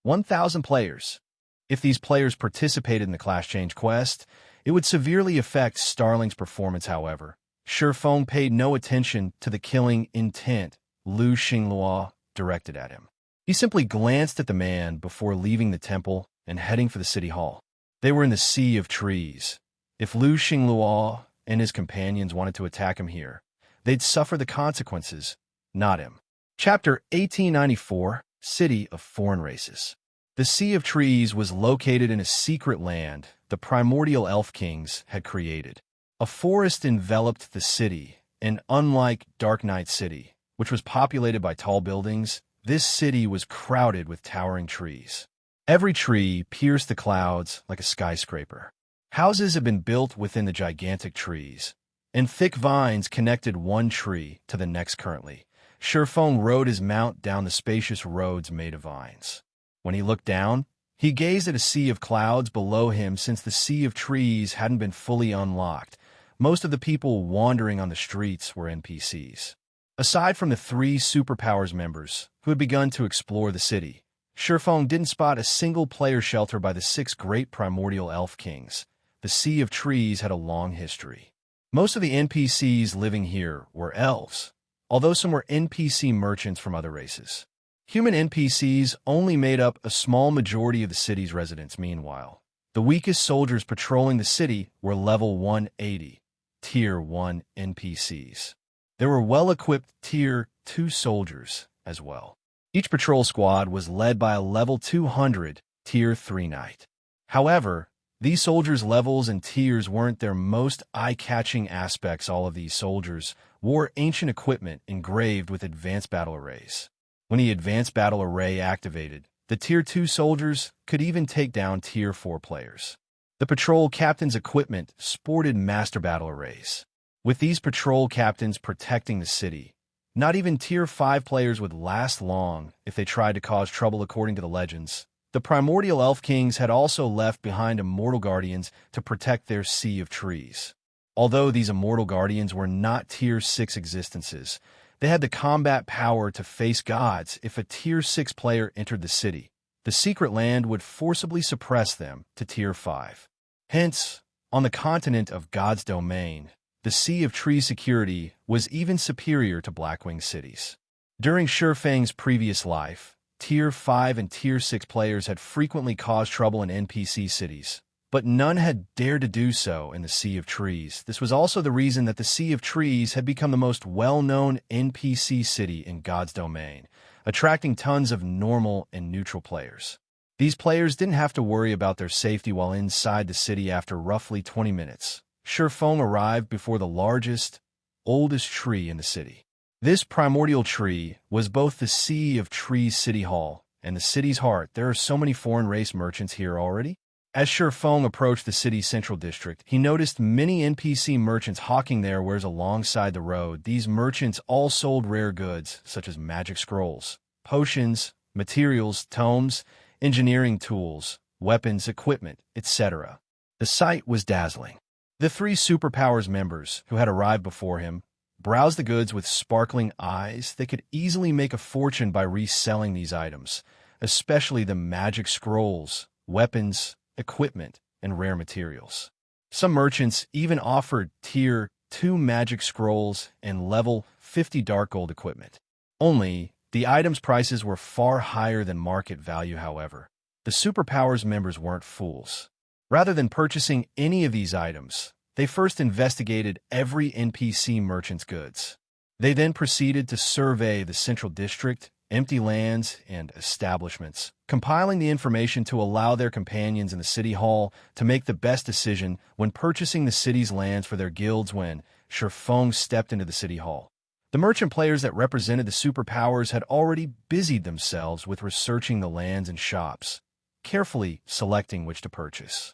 1,000 players. If these players participated in the Class Change quest, it would severely affect Starling's performance. However, Feng paid no attention to the killing intent Lu Xingluo directed at him. He simply glanced at the man before leaving the temple and heading for the city hall. They were in the sea of trees. If Lu Xingluo and his companions wanted to attack him here, they'd suffer the consequences, not him. Chapter 1894, City of Foreign Races. The Sea of Trees was located in a secret land the primordial elf kings had created. A forest enveloped the city, and unlike Dark Knight City, which was populated by tall buildings, this city was crowded with towering trees. Every tree pierced the clouds like a skyscraper. Houses had been built within the gigantic trees, and thick vines connected one tree to the next currently. Feng rode his mount down the spacious roads made of vines. When he looked down, he gazed at a sea of clouds below him. Since the Sea of Trees hadn't been fully unlocked, most of the people wandering on the streets were NPCs. Aside from the 3 Superpowers members who had begun to explore the city, Feng didn't spot a single player shelter by the 6 great primordial elf kings. The Sea of Trees had a long history. Most of the NPCs living here were elves, although some were NPC merchants from other races. Human NPCs only made up a small majority of the city's residents. Meanwhile, the weakest soldiers patrolling the city were level 180, Tier 1 NPCs. There were well-equipped Tier 2 soldiers as well. Each patrol squad was led by a level 200 Tier 3 knight. However, these soldiers' levels and tiers weren't their most eye-catching aspects. All of these soldiers wore ancient equipment engraved with advanced battle arrays. When the advanced battle array activated, the Tier 2 soldiers could even take down Tier 4 players. The patrol captain's equipment sported master battle arrays. With these patrol captains protecting the city, not even Tier 5 players would last long if they tried to cause trouble. According to the legends, the primordial elf kings had also left behind immortal guardians to protect their Sea of Trees. Although these immortal guardians were not Tier 6 existences, they had the combat power to face gods. If a Tier 6 player entered the city, the secret land would forcibly suppress them to Tier 5. Hence, on the continent of God's domain, the Sea of Trees security was even superior to Blackwing cities. During Feng's previous life, Tier 5 and Tier 6 players had frequently caused trouble in NPC cities, but none had dared to do so in the Sea of Trees. This was also the reason that the Sea of Trees had become the most well-known NPC city in God's domain, attracting tons of normal and neutral players. These players didn't have to worry about their safety while inside the city. After roughly 20 minutes, Feng arrived before the largest, oldest tree in the city. This primordial tree was both the Sea of Trees City Hall and the city's heart. There are so many foreign race merchants here already. As Feng approached the city's central district, he noticed many NPC merchants hawking their wares alongside the road. These merchants all sold rare goods such as magic scrolls, potions, materials, tomes, engineering tools, weapons, equipment, etc. The sight was dazzling. The 3 Superpowers members who had arrived before him browsed the goods with sparkling eyes. They could easily make a fortune by reselling these items, especially the magic scrolls, weapons, equipment, and rare materials. Some merchants even offered Tier 2 magic scrolls and level 50 dark gold equipment. Only, the items' prices were far higher than market value. However, the Superpowers members weren't fools. Rather than purchasing any of these items, they first investigated every NPC merchant's goods. They then proceeded to survey the central district empty lands, and establishments, compiling the information to allow their companions in the city hall to make the best decision when purchasing the city's lands for their guilds. When Feng stepped into the city hall, the merchant players that represented the superpowers had already busied themselves with researching the lands and shops, carefully selecting which to purchase.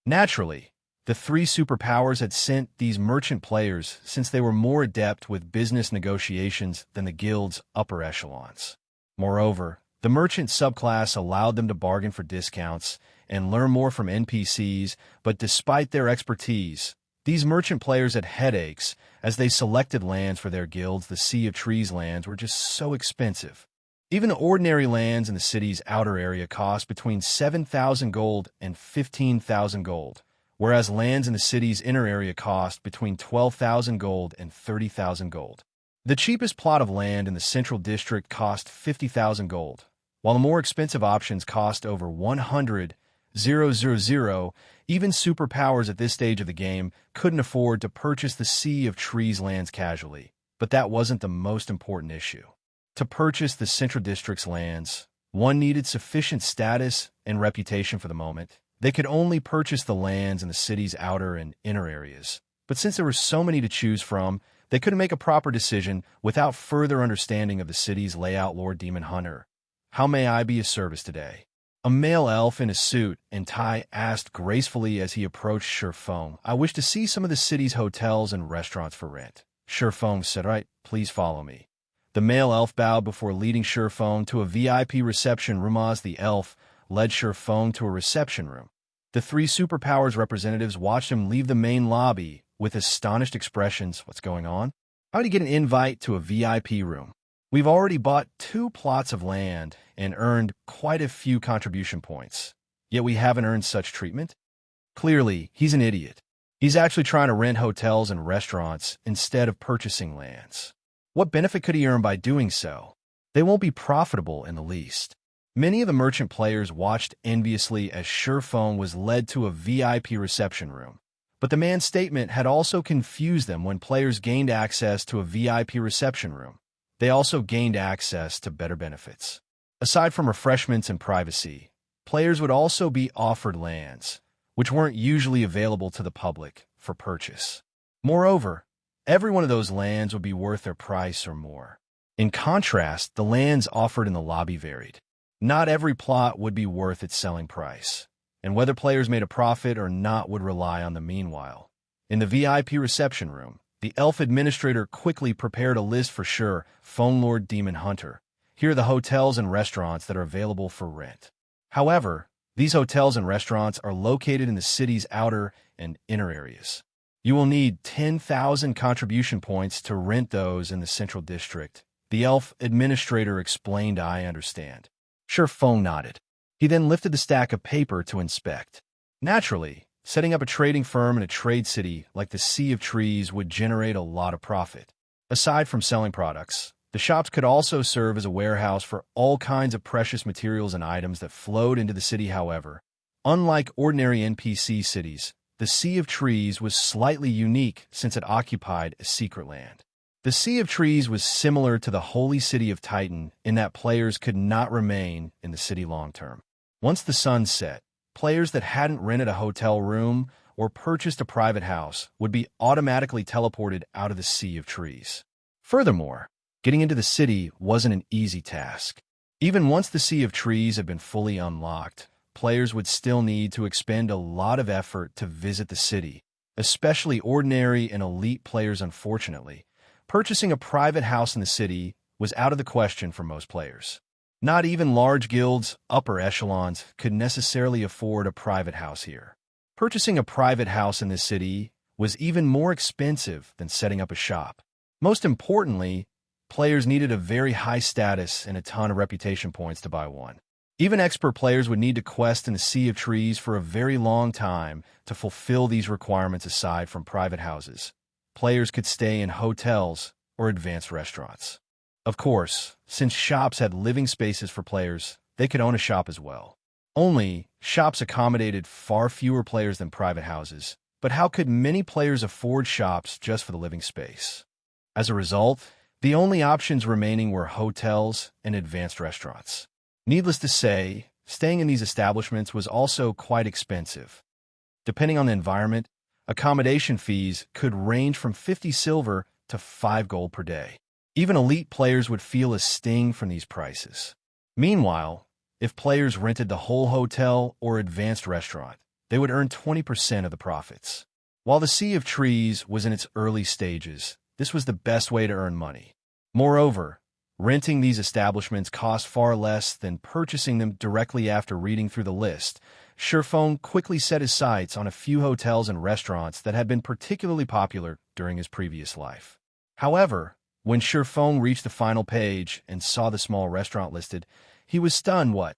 Naturally, the three superpowers had sent these merchant players since they were more adept with business negotiations than the guild's upper echelons. Moreover, the merchant subclass allowed them to bargain for discounts and learn more from NPCs, but despite their expertise, these merchant players had headaches as they selected lands for their guilds. The Sea of Trees lands were just so expensive. Even the ordinary lands in the city's outer area cost between 7,000 gold and 15,000 gold, whereas lands in the city's inner area cost between 12,000 gold and 30,000 gold. The cheapest plot of land in the central district cost 50,000 gold, while the more expensive options cost over 100,000. Even superpowers at this stage of the game couldn't afford to purchase the Sea of Trees lands casually, but that wasn't the most important issue. To purchase the central district's lands, one needed sufficient status and reputation for the moment. They could only purchase the lands in the city's outer and inner areas. But since there were so many to choose from, they couldn't make a proper decision without further understanding of the city's layout. Lord Demon Hunter, how may I be of service today? A male elf in a suit and tie asked gracefully as he approached Feng. I wish to see some of the city's hotels and restaurants for rent. Feng said, right, please follow me. The male elf bowed before leading Feng to a VIP reception room. As the elf led Feng to a reception room, the three superpowers representatives watched him leave the main lobby with astonished expressions. What's going on? How did he get an invite to a VIP room? We've already bought 2 plots of land and earned quite a few contribution points, yet we haven't earned such treatment? Clearly, he's an idiot. He's actually trying to rent hotels and restaurants instead of purchasing lands. What benefit could he earn by doing so? They won't be profitable in the least. Many of the merchant players watched enviously as Feng was led to a VIP reception room. But the man's statement had also confused them. When players gained access to a VIP reception room, they also gained access to better benefits. Aside from refreshments and privacy, players would also be offered lands, which weren't usually available to the public, for purchase. Moreover, every one of those lands would be worth their price or more. In contrast, the lands offered in the lobby varied. Not every plot would be worth its selling price, and whether players made a profit or not would rely on them. Meanwhile, in the VIP reception room, the elf administrator quickly prepared a list for Feng. Lord Demon Hunter, here are the hotels and restaurants that are available for rent. However, these hotels and restaurants are located in the city's outer and inner areas. You will need 10,000 contribution points to rent those in the central district. The elf administrator explained. I understand. Feng nodded. He then lifted the stack of paper to inspect. Naturally, setting up a trading firm in a trade city like the Sea of Trees would generate a lot of profit. Aside from selling products, the shops could also serve as a warehouse for all kinds of precious materials and items that flowed into the city. However, unlike ordinary NPC cities, the Sea of Trees was slightly unique since it occupied a secret land. The Sea of Trees was similar to the holy city of Titan in that players could not remain in the city long term. Once the sun set, players that hadn't rented a hotel room or purchased a private house would be automatically teleported out of the Sea of Trees. Furthermore, getting into the city wasn't an easy task. Even once the Sea of Trees had been fully unlocked, players would still need to expend a lot of effort to visit the city, especially ordinary and elite players. Unfortunately, purchasing a private house in the city was out of the question for most players. Not even large guilds, upper echelons, could necessarily afford a private house here. Purchasing a private house in this city was even more expensive than setting up a shop. Most importantly, players needed a very high status and a ton of reputation points to buy one. Even expert players would need to quest in the Sea of Trees for a very long time to fulfill these requirements. Aside from private houses, players could stay in hotels or advanced restaurants. Of course, since shops had living spaces for players, they could own a shop as well. Only, shops accommodated far fewer players than private houses, but how could many players afford shops just for the living space? As a result, The only options remaining were hotels and advanced restaurants. Needless to say, staying in these establishments was also quite expensive. Depending on the environment, accommodation fees could range from 50 silver to 5 gold per day. Even elite players would feel a sting from these prices. Meanwhile, if players rented the whole hotel or advanced restaurant, they would earn 20% of the profits. While the Sea of Trees was in its early stages, this was the best way to earn money. Moreover, renting these establishments cost far less than purchasing them directly after reading through the list. Feng quickly set his sights on a few hotels and restaurants that had been particularly popular during his previous life. However, when Feng reached the final page and saw the small restaurant listed, he was stunned. What?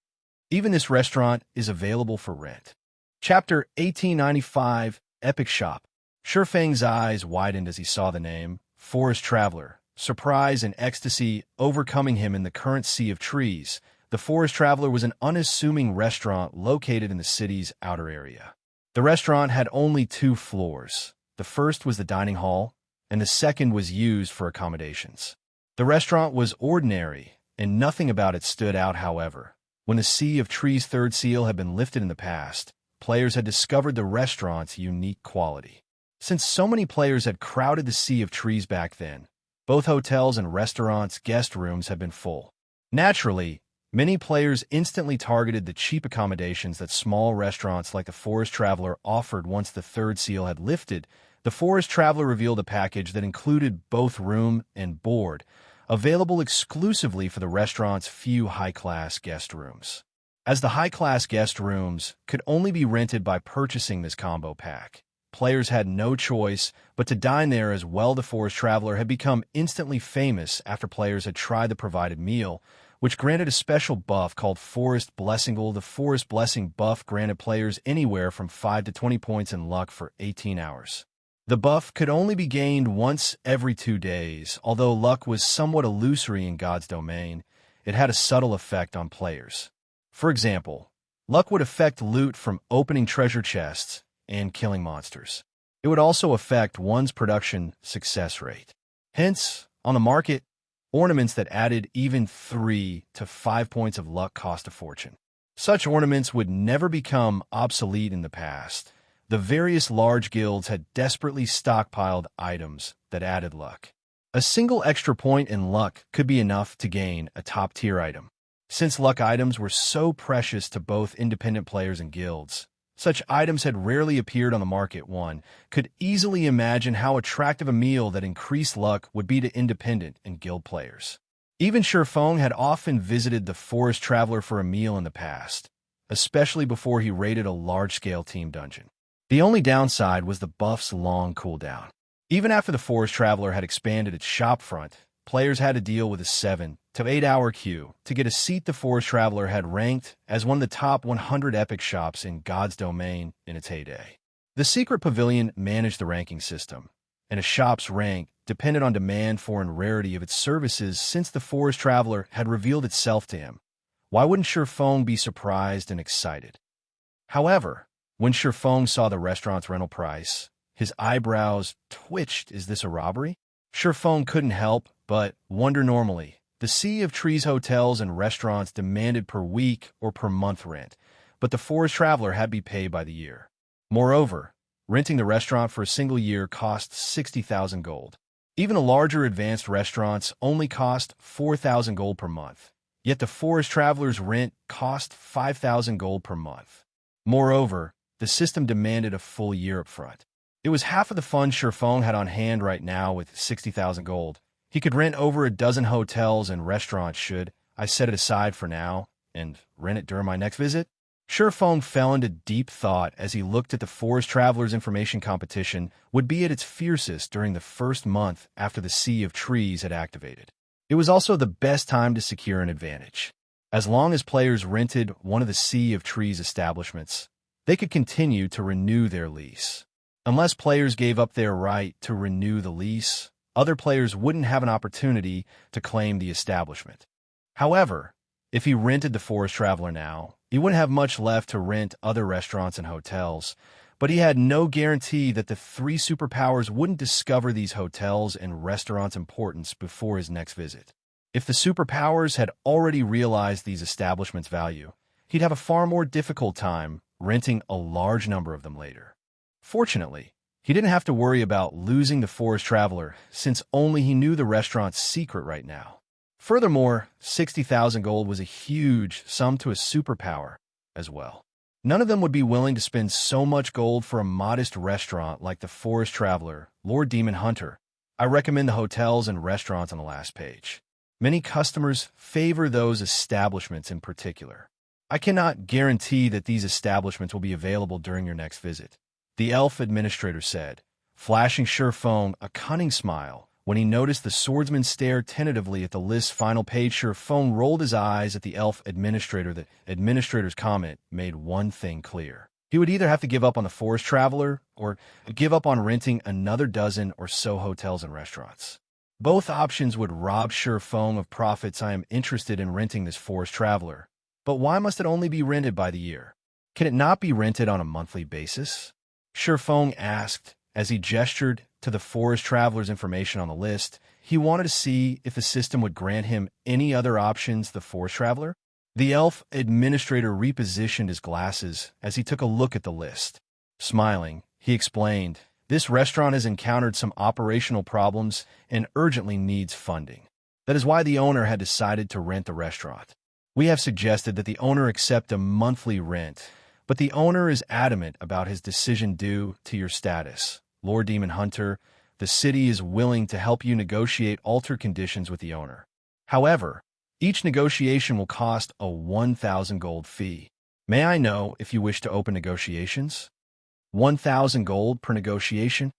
Even this restaurant is available for rent. Chapter 1895, Epic Shop. Feng's eyes widened as he saw the name, Forest Traveler, surprise and ecstasy overcoming him in the current Sea of Trees. The Forest Traveler was an unassuming restaurant located in the city's outer area. The restaurant had only 2 floors. The first was the dining hall, and the second was used for accommodations. The restaurant was ordinary, and nothing about it stood out. However, when the Sea of Trees' third seal had been lifted in the past, players had discovered the restaurant's unique quality. Since so many players had crowded the Sea of Trees back then, both hotels and restaurants' guest rooms had been full. Naturally, many players instantly targeted the cheap accommodations that small restaurants like the Forest Traveler offered. Once the third seal had lifted, the Forest Traveler revealed a package that included both room and board, available exclusively for the restaurant's few high-class guest rooms. As the high-class guest rooms could only be rented by purchasing this combo pack, players had no choice but to dine there as well. The Forest Traveler had become instantly famous after players had tried the provided meal, which granted a special buff called Forest Blessing. The Forest Blessing buff granted players anywhere from 5 to 20 points in luck for 18 hours. The buff could only be gained once every 2 days. Although luck was somewhat illusory in God's domain, it had a subtle effect on players. For example, luck would affect loot from opening treasure chests and killing monsters. It would also affect one's production success rate. Hence, on the market, ornaments that added even 3 to 5 points of luck cost a fortune. Such ornaments would never become obsolete in the past. The various large guilds had desperately stockpiled items that added luck. A single extra point in luck could be enough to gain a top-tier item. Since luck items were so precious to both independent players and guilds, such items had rarely appeared on the market. One could easily imagine how attractive a meal that increased luck would be to independent and guild players. Even Feng had often visited the Forest Traveler for a meal in the past, especially before he raided a large-scale team dungeon. The only downside was the buff's long cooldown. Even after the Forest Traveler had expanded its shopfront, players had to deal with a 7 to 8 hour queue to get a seat. The Forest Traveler had ranked as one of the top 100 epic shops in God's domain in its heyday. The Secret Pavilion managed the ranking system, and a shop's rank depended on demand for and rarity of its services. Since the Forest Traveler had revealed itself to him, why wouldn't Feng be surprised and excited? However, when Feng saw the restaurant's rental price, his eyebrows twitched. Is this a robbery? Feng couldn't help but wonder. Normally, the Sea of Trees hotels and restaurants demanded per week or per month rent, but the Forest Traveler had to be paid by the year. Moreover, renting the restaurant for a single year cost 60,000 gold. Even the larger advanced restaurants only cost 4,000 gold per month, yet the Forest Traveler's rent cost 5,000 gold per month. Moreover, the system demanded a full year up front. It was half of the funds Feng had on hand right now. With 60,000 gold, he could rent over a dozen hotels and restaurants. Should I set it aside for now and rent it during my next visit? Feng fell into deep thought as he looked at the Forest Traveler's information competition would be at its fiercest during the first month after the Sea of Trees had activated. It was also the best time to secure an advantage. As long as players rented one of the Sea of Trees establishments, they could continue to renew their lease. Unless players gave up their right to renew the lease, other players wouldn't have an opportunity to claim the establishment. However, if he rented the Forest Traveler now, he wouldn't have much left to rent other restaurants and hotels. But he had no guarantee that the three superpowers wouldn't discover these hotels and restaurants' importance before his next visit. If the superpowers had already realized these establishments' value, he'd have a far more difficult time renting a large number of them later. Fortunately, he didn't have to worry about losing the Forest Traveler, since only he knew the restaurant's secret right now. Furthermore, 60,000 gold was a huge sum to a superpower as well. None of them would be willing to spend so much gold for a modest restaurant like the Forest Traveler, Lord Demon Hunter. I recommend the hotels and restaurants on the last page. Many customers favor those establishments in particular. I cannot guarantee that these establishments will be available during your next visit, the elf administrator said, flashing Feng a cunning smile. When he noticed the swordsman stare tentatively at the list's final page, Feng rolled his eyes at the elf administrator. The administrator's comment made one thing clear. He would either have to give up on the Forest Traveler or give up on renting another dozen or so hotels and restaurants. Both options would rob Feng of profits. I am interested in renting this Forest Traveler, but why must it only be rented by the year? Can it not be rented on a monthly basis? Feng asked as he gestured to the Forest Traveler's information on the list. He wanted to see if the system would grant him any other options. The Forest Traveler? The elf administrator repositioned his glasses as he took a look at the list. Smiling, he explained, "This restaurant has encountered some operational problems and urgently needs funding. That is why the owner had decided to rent the restaurant. We have suggested that the owner accept a monthly rent, but the owner is adamant about his decision due to your status. Lord Demon Hunter, the city is willing to help you negotiate altered conditions with the owner. However, each negotiation will cost a 1,000 gold fee. May I know if you wish to open negotiations?" 1,000 gold per negotiation?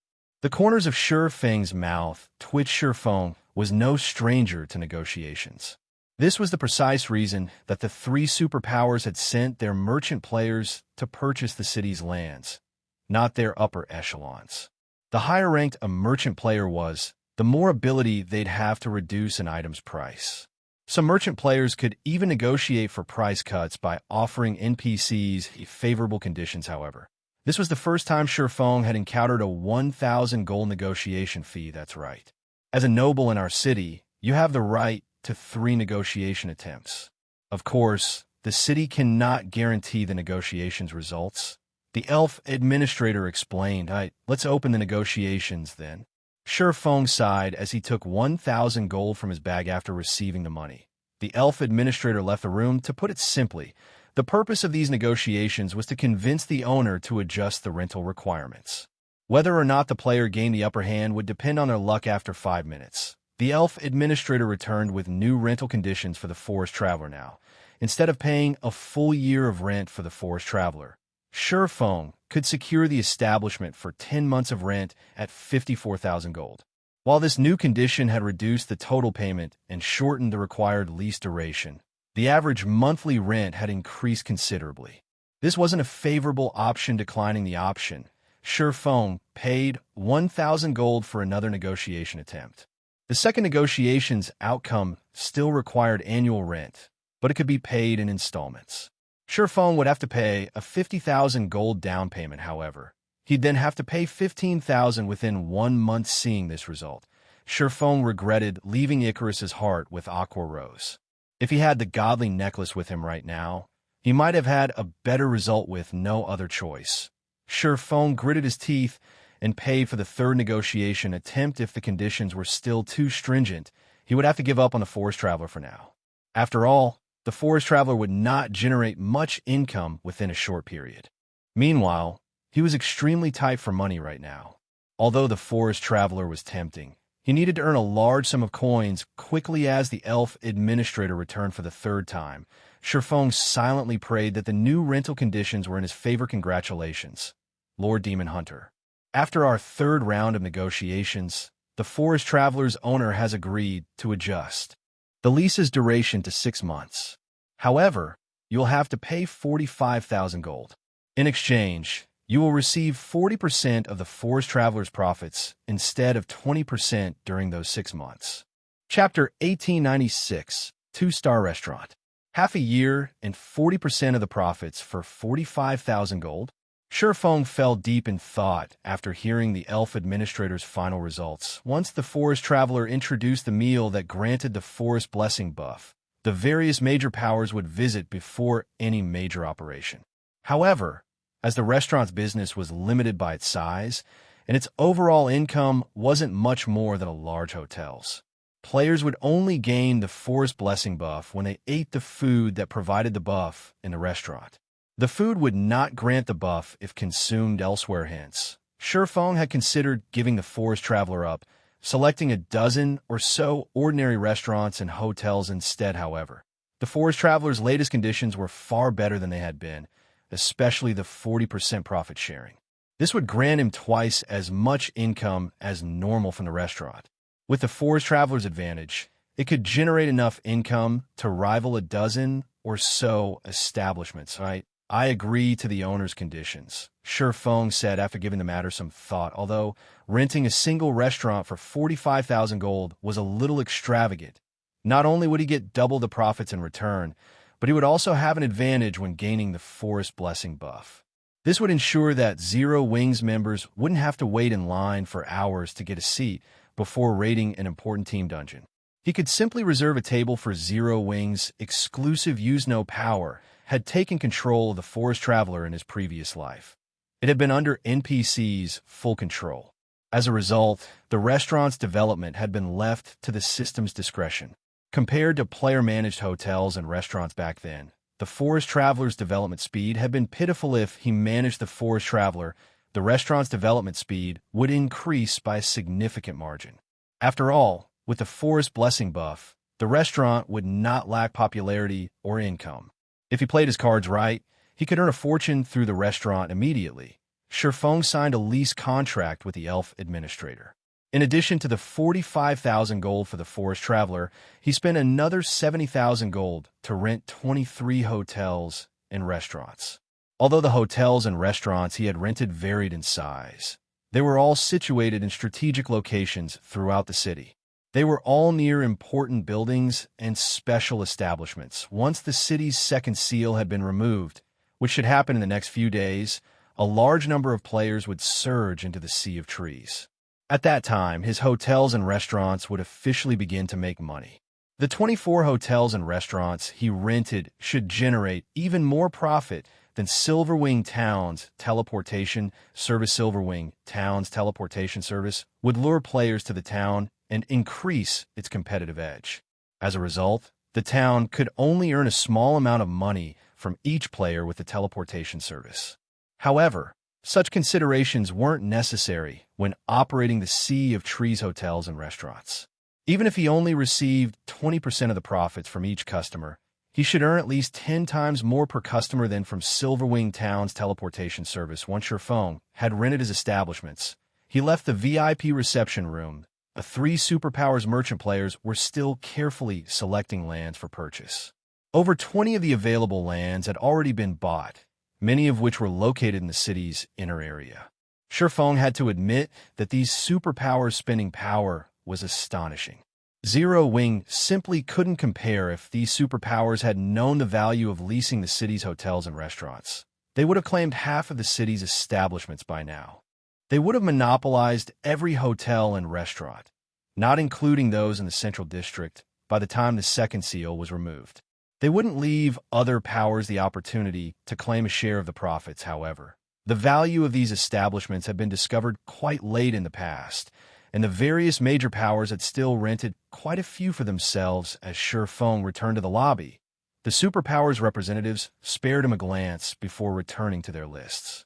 The corners of Feng's mouth twitched. Feng was no stranger to negotiations. This was the precise reason that the three superpowers had sent their merchant players to purchase the city's lands, not their upper echelons. The higher ranked a merchant player was, the more ability they'd have to reduce an item's price. Some merchant players could even negotiate for price cuts by offering NPCs favorable conditions. However, this was the first time Feng had encountered a 1,000 gold negotiation fee. That's right. As a noble in our city, you have the right to 3 negotiation attempts. Of course, the city cannot guarantee the negotiations' results. The elf administrator explained. Let's open the negotiations then. Feng sighed as he took 1,000 gold from his bag after receiving the money. The elf administrator left the room. To put it simply, the purpose of these negotiations was to convince the owner to adjust the rental requirements. Whether or not the player gained the upper hand would depend on their luck. After 5 minutes, the elf administrator returned with new rental conditions for the Forest Traveler now. Instead of paying a full year of rent for the Forest Traveler, Feng could secure the establishment for 10 months of rent at 54,000 gold. While this new condition had reduced the total payment and shortened the required lease duration, the average monthly rent had increased considerably. This wasn't a favorable option. Declining the option, Feng paid 1,000 gold for another negotiation attempt. The second negotiation's outcome still required annual rent, but it could be paid in installments. Feng would have to pay a 50,000 gold down payment. However, he'd then have to pay 15,000 within 1 month. Seeing this result, Feng regretted leaving Icarus's heart with Aqua Rose. If he had the godly necklace with him right now, he might have had a better result with no other choice. Feng gritted his teeth and paid for the third negotiation attempt. If the conditions were still too stringent, he would have to give up on the Forest Traveler for now. After all, the Forest Traveler would not generate much income within a short period. Meanwhile, he was extremely tight for money right now. Although the Forest Traveler was tempting, he needed to earn a large sum of coins quickly. As the elf administrator returned for the third time, Feng silently prayed that the new rental conditions were in his favor. Congratulations, Lord Demon Hunter. After our third round of negotiations, the Forest Traveler's owner has agreed to adjust the lease's duration to 6 months. However, you'll have to pay 45,000 gold. In exchange, you will receive 40% of the Forest Traveler's profits instead of 20% during those 6 months. Chapter 1896, 2-Star Restaurant. Half a year and 40% of the profits for 45,000 gold? Feng fell deep in thought after hearing the elf administrator's final results. Once the forest traveler introduced the meal that granted the forest blessing buff, the various major powers would visit before any major operation. However, as the restaurant's business was limited by its size, and its overall income wasn't much more than a large hotel's, players would only gain the forest blessing buff when they ate the food that provided the buff in the restaurant. The food would not grant the buff if consumed elsewhere, hence. Feng had considered giving the forest traveler up, selecting a dozen or so ordinary restaurants and hotels instead. However, the forest traveler's latest conditions were far better than they had been, especially the 40% profit sharing. This would grant him twice as much income as normal from the restaurant. With the forest traveler's advantage, it could generate enough income to rival a dozen or so establishments, right? I agree to the owner's conditions, Feng said after giving the matter some thought, although renting a single restaurant for 45,000 gold was a little extravagant. Not only would he get double the profits in return, but he would also have an advantage when gaining the Forest Blessing buff. This would ensure that Zero Wings members wouldn't have to wait in line for hours to get a seat before raiding an important team dungeon. He could simply reserve a table for Zero Wings' exclusive Use No Power had taken control of the Forest Traveler in his previous life. It had been under NPC's full control. As a result, the restaurant's development had been left to the system's discretion. Compared to player-managed hotels and restaurants back then, the Forest Traveler's development speed had been pitiful. If he managed the Forest Traveler, the restaurant's development speed would increase by a significant margin. After all, with the Forest Blessing buff, the restaurant would not lack popularity or income. If he played his cards right, he could earn a fortune through the restaurant immediately. Feng signed a lease contract with the elf administrator. In addition to the 45,000 gold for the Forest Traveler, he spent another 70,000 gold to rent 23 hotels and restaurants. Although the hotels and restaurants he had rented varied in size, they were all situated in strategic locations throughout the city. They were all near important buildings and special establishments. Once the city's second seal had been removed, which should happen in the next few days, a large number of players would surge into the Sea of Trees. At that time, his hotels and restaurants would officially begin to make money. The 24 hotels and restaurants he rented should generate even more profit than Silverwing Town's teleportation service. Silverwing Town's teleportation service would lure players to the town and increase its competitive edge. As a result, the town could only earn a small amount of money from each player with the teleportation service. However, such considerations weren't necessary when operating the Sea of Trees hotels and restaurants. Even if he only received 20% of the profits from each customer, he should earn at least 10 times more per customer than from Silverwing Town's teleportation service. Once Feng had rented his establishments, he left the VIP reception room. The 3 superpowers merchant players were still carefully selecting lands for purchase. Over 20 of the available lands had already been bought, many of which were located in the city's inner area. Feng had to admit that these superpowers' spending power was astonishing. Zero Wing simply couldn't compare. If these superpowers had known the value of leasing the city's hotels and restaurants, they would have claimed half of the city's establishments by now. They would have monopolized every hotel and restaurant, not including those in the central district, by the time the second seal was removed. They wouldn't leave other powers the opportunity to claim a share of the profits. However, the value of these establishments had been discovered quite late in the past, and the various major powers had still rented quite a few for themselves. As Feng returned to the lobby, the superpowers representatives spared him a glance before returning to their lists.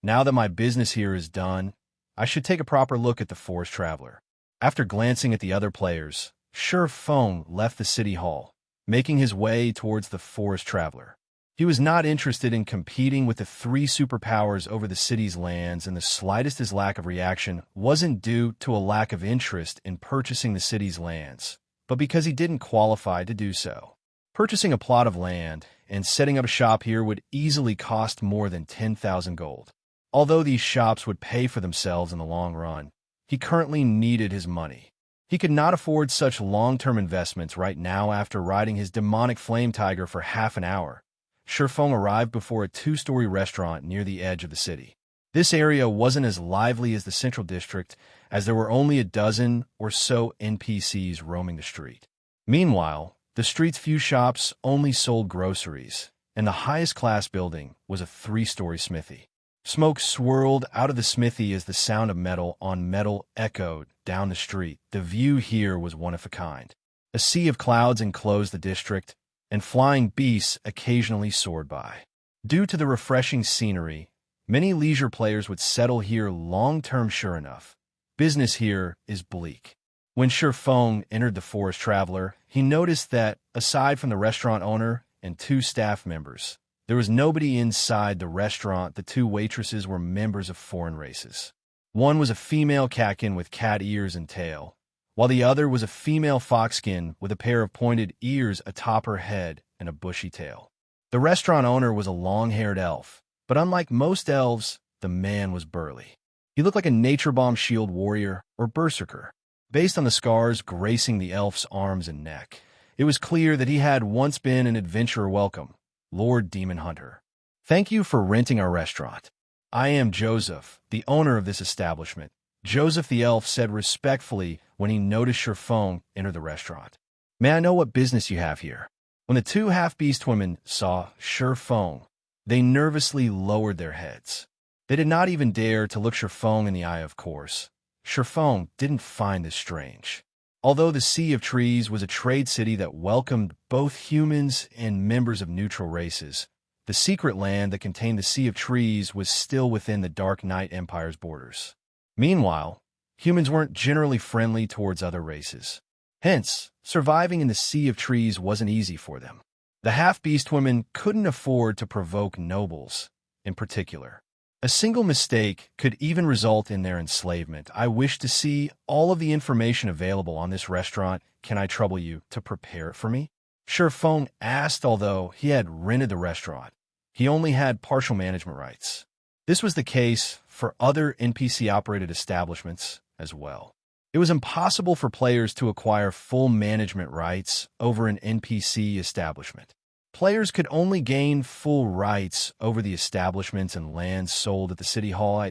Now that my business here is done, I should take a proper look at the Forest Traveler. After glancing at the other players, Feng left the city hall, making his way towards the Forest Traveler. He was not interested in competing with the 3 superpowers over the city's lands, and the slightest his lack of reaction wasn't due to a lack of interest in purchasing the city's lands, but because he didn't qualify to do so. Purchasing a plot of land and setting up a shop here would easily cost more than 10,000 gold. Although these shops would pay for themselves in the long run, he currently needed his money. He could not afford such long-term investments right now. After riding his demonic flame tiger for half an hour, Feng arrived before a two-story restaurant near the edge of the city. This area wasn't as lively as the central district, as there were only a dozen or so NPCs roaming the street. Meanwhile, the street's few shops only sold groceries, and the highest class building was a three-story smithy. Smoke swirled out of the smithy as the sound of metal on metal echoed down the street. The view here was one of a kind. A sea of clouds enclosed the district, and flying beasts occasionally soared by. Due to the refreshing scenery, many leisure players would settle here long-term. Sure enough, business here is bleak. When Feng entered the Forest Traveler, he noticed that, aside from the restaurant owner and two staff members, there was nobody inside the restaurant. The two waitresses were members of foreign races. One was a female Kakin with cat ears and tail, while the other was a female foxskin with a pair of pointed ears atop her head and a bushy tail. The restaurant owner was a long-haired elf, but unlike most elves, the man was burly. He looked like a Nature Bomb shield warrior or berserker. Based on the scars gracing the elf's arms and neck, it was clear that he had once been an adventurer. Welcome, Lord Demon Hunter. Thank you for renting our restaurant. I am Joseph, the owner of this establishment. Joseph the elf said respectfully when he noticed Feng enter the restaurant. May I know what business you have here? When the two half-beast women saw Feng, they nervously lowered their heads. They did not even dare to look Feng in the eye, of course. Feng didn't find this strange. Although the Sea of Trees was a trade city that welcomed both humans and members of neutral races, the secret land that contained the Sea of Trees was still within the Dark Knight Empire's borders. Meanwhile, humans weren't generally friendly towards other races. Hence, surviving in the Sea of Trees wasn't easy for them. The half-beast women couldn't afford to provoke nobles, in particular. A single mistake could even result in their enslavement. I wish to see all of the information available on this restaurant. Can I trouble you to prepare it for me? Feng asked. Although he had rented the restaurant, he only had partial management rights. This was the case for other NPC-operated establishments as well. It was impossible for players to acquire full management rights over an NPC establishment. Players could only gain full rights over the establishments and lands sold at the City Hall.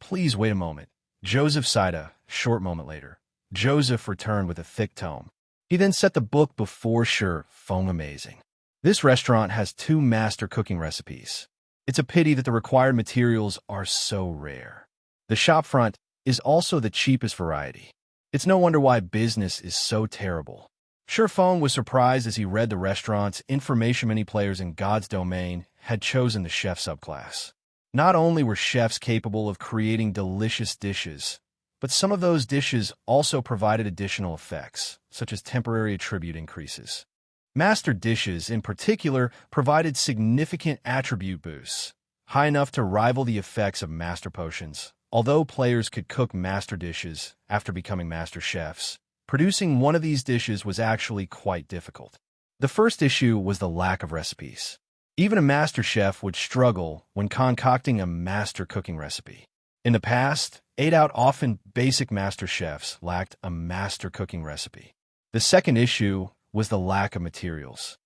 Please wait a moment. Joseph sighed. A short moment later, Joseph returned with a thick tome. He then set the book before Feng. Amazing. This restaurant has 2 master cooking recipes. It's a pity that the required materials are so rare. The shopfront is also the cheapest variety. It's no wonder why business is so terrible. Feng was surprised as he read the restaurant's information. Many players in God's domain had chosen the chef subclass. Not only were chefs capable of creating delicious dishes, but some of those dishes also provided additional effects, such as temporary attribute increases. Master dishes, in particular, provided significant attribute boosts, high enough to rival the effects of master potions. Although players could cook master dishes after becoming master chefs, producing one of these dishes was actually quite difficult. The first issue was the lack of recipes. Even a master chef would struggle when concocting a master cooking recipe. In the past, 8 out often basic master chefs lacked a master cooking recipe. The second issue was the lack of materials.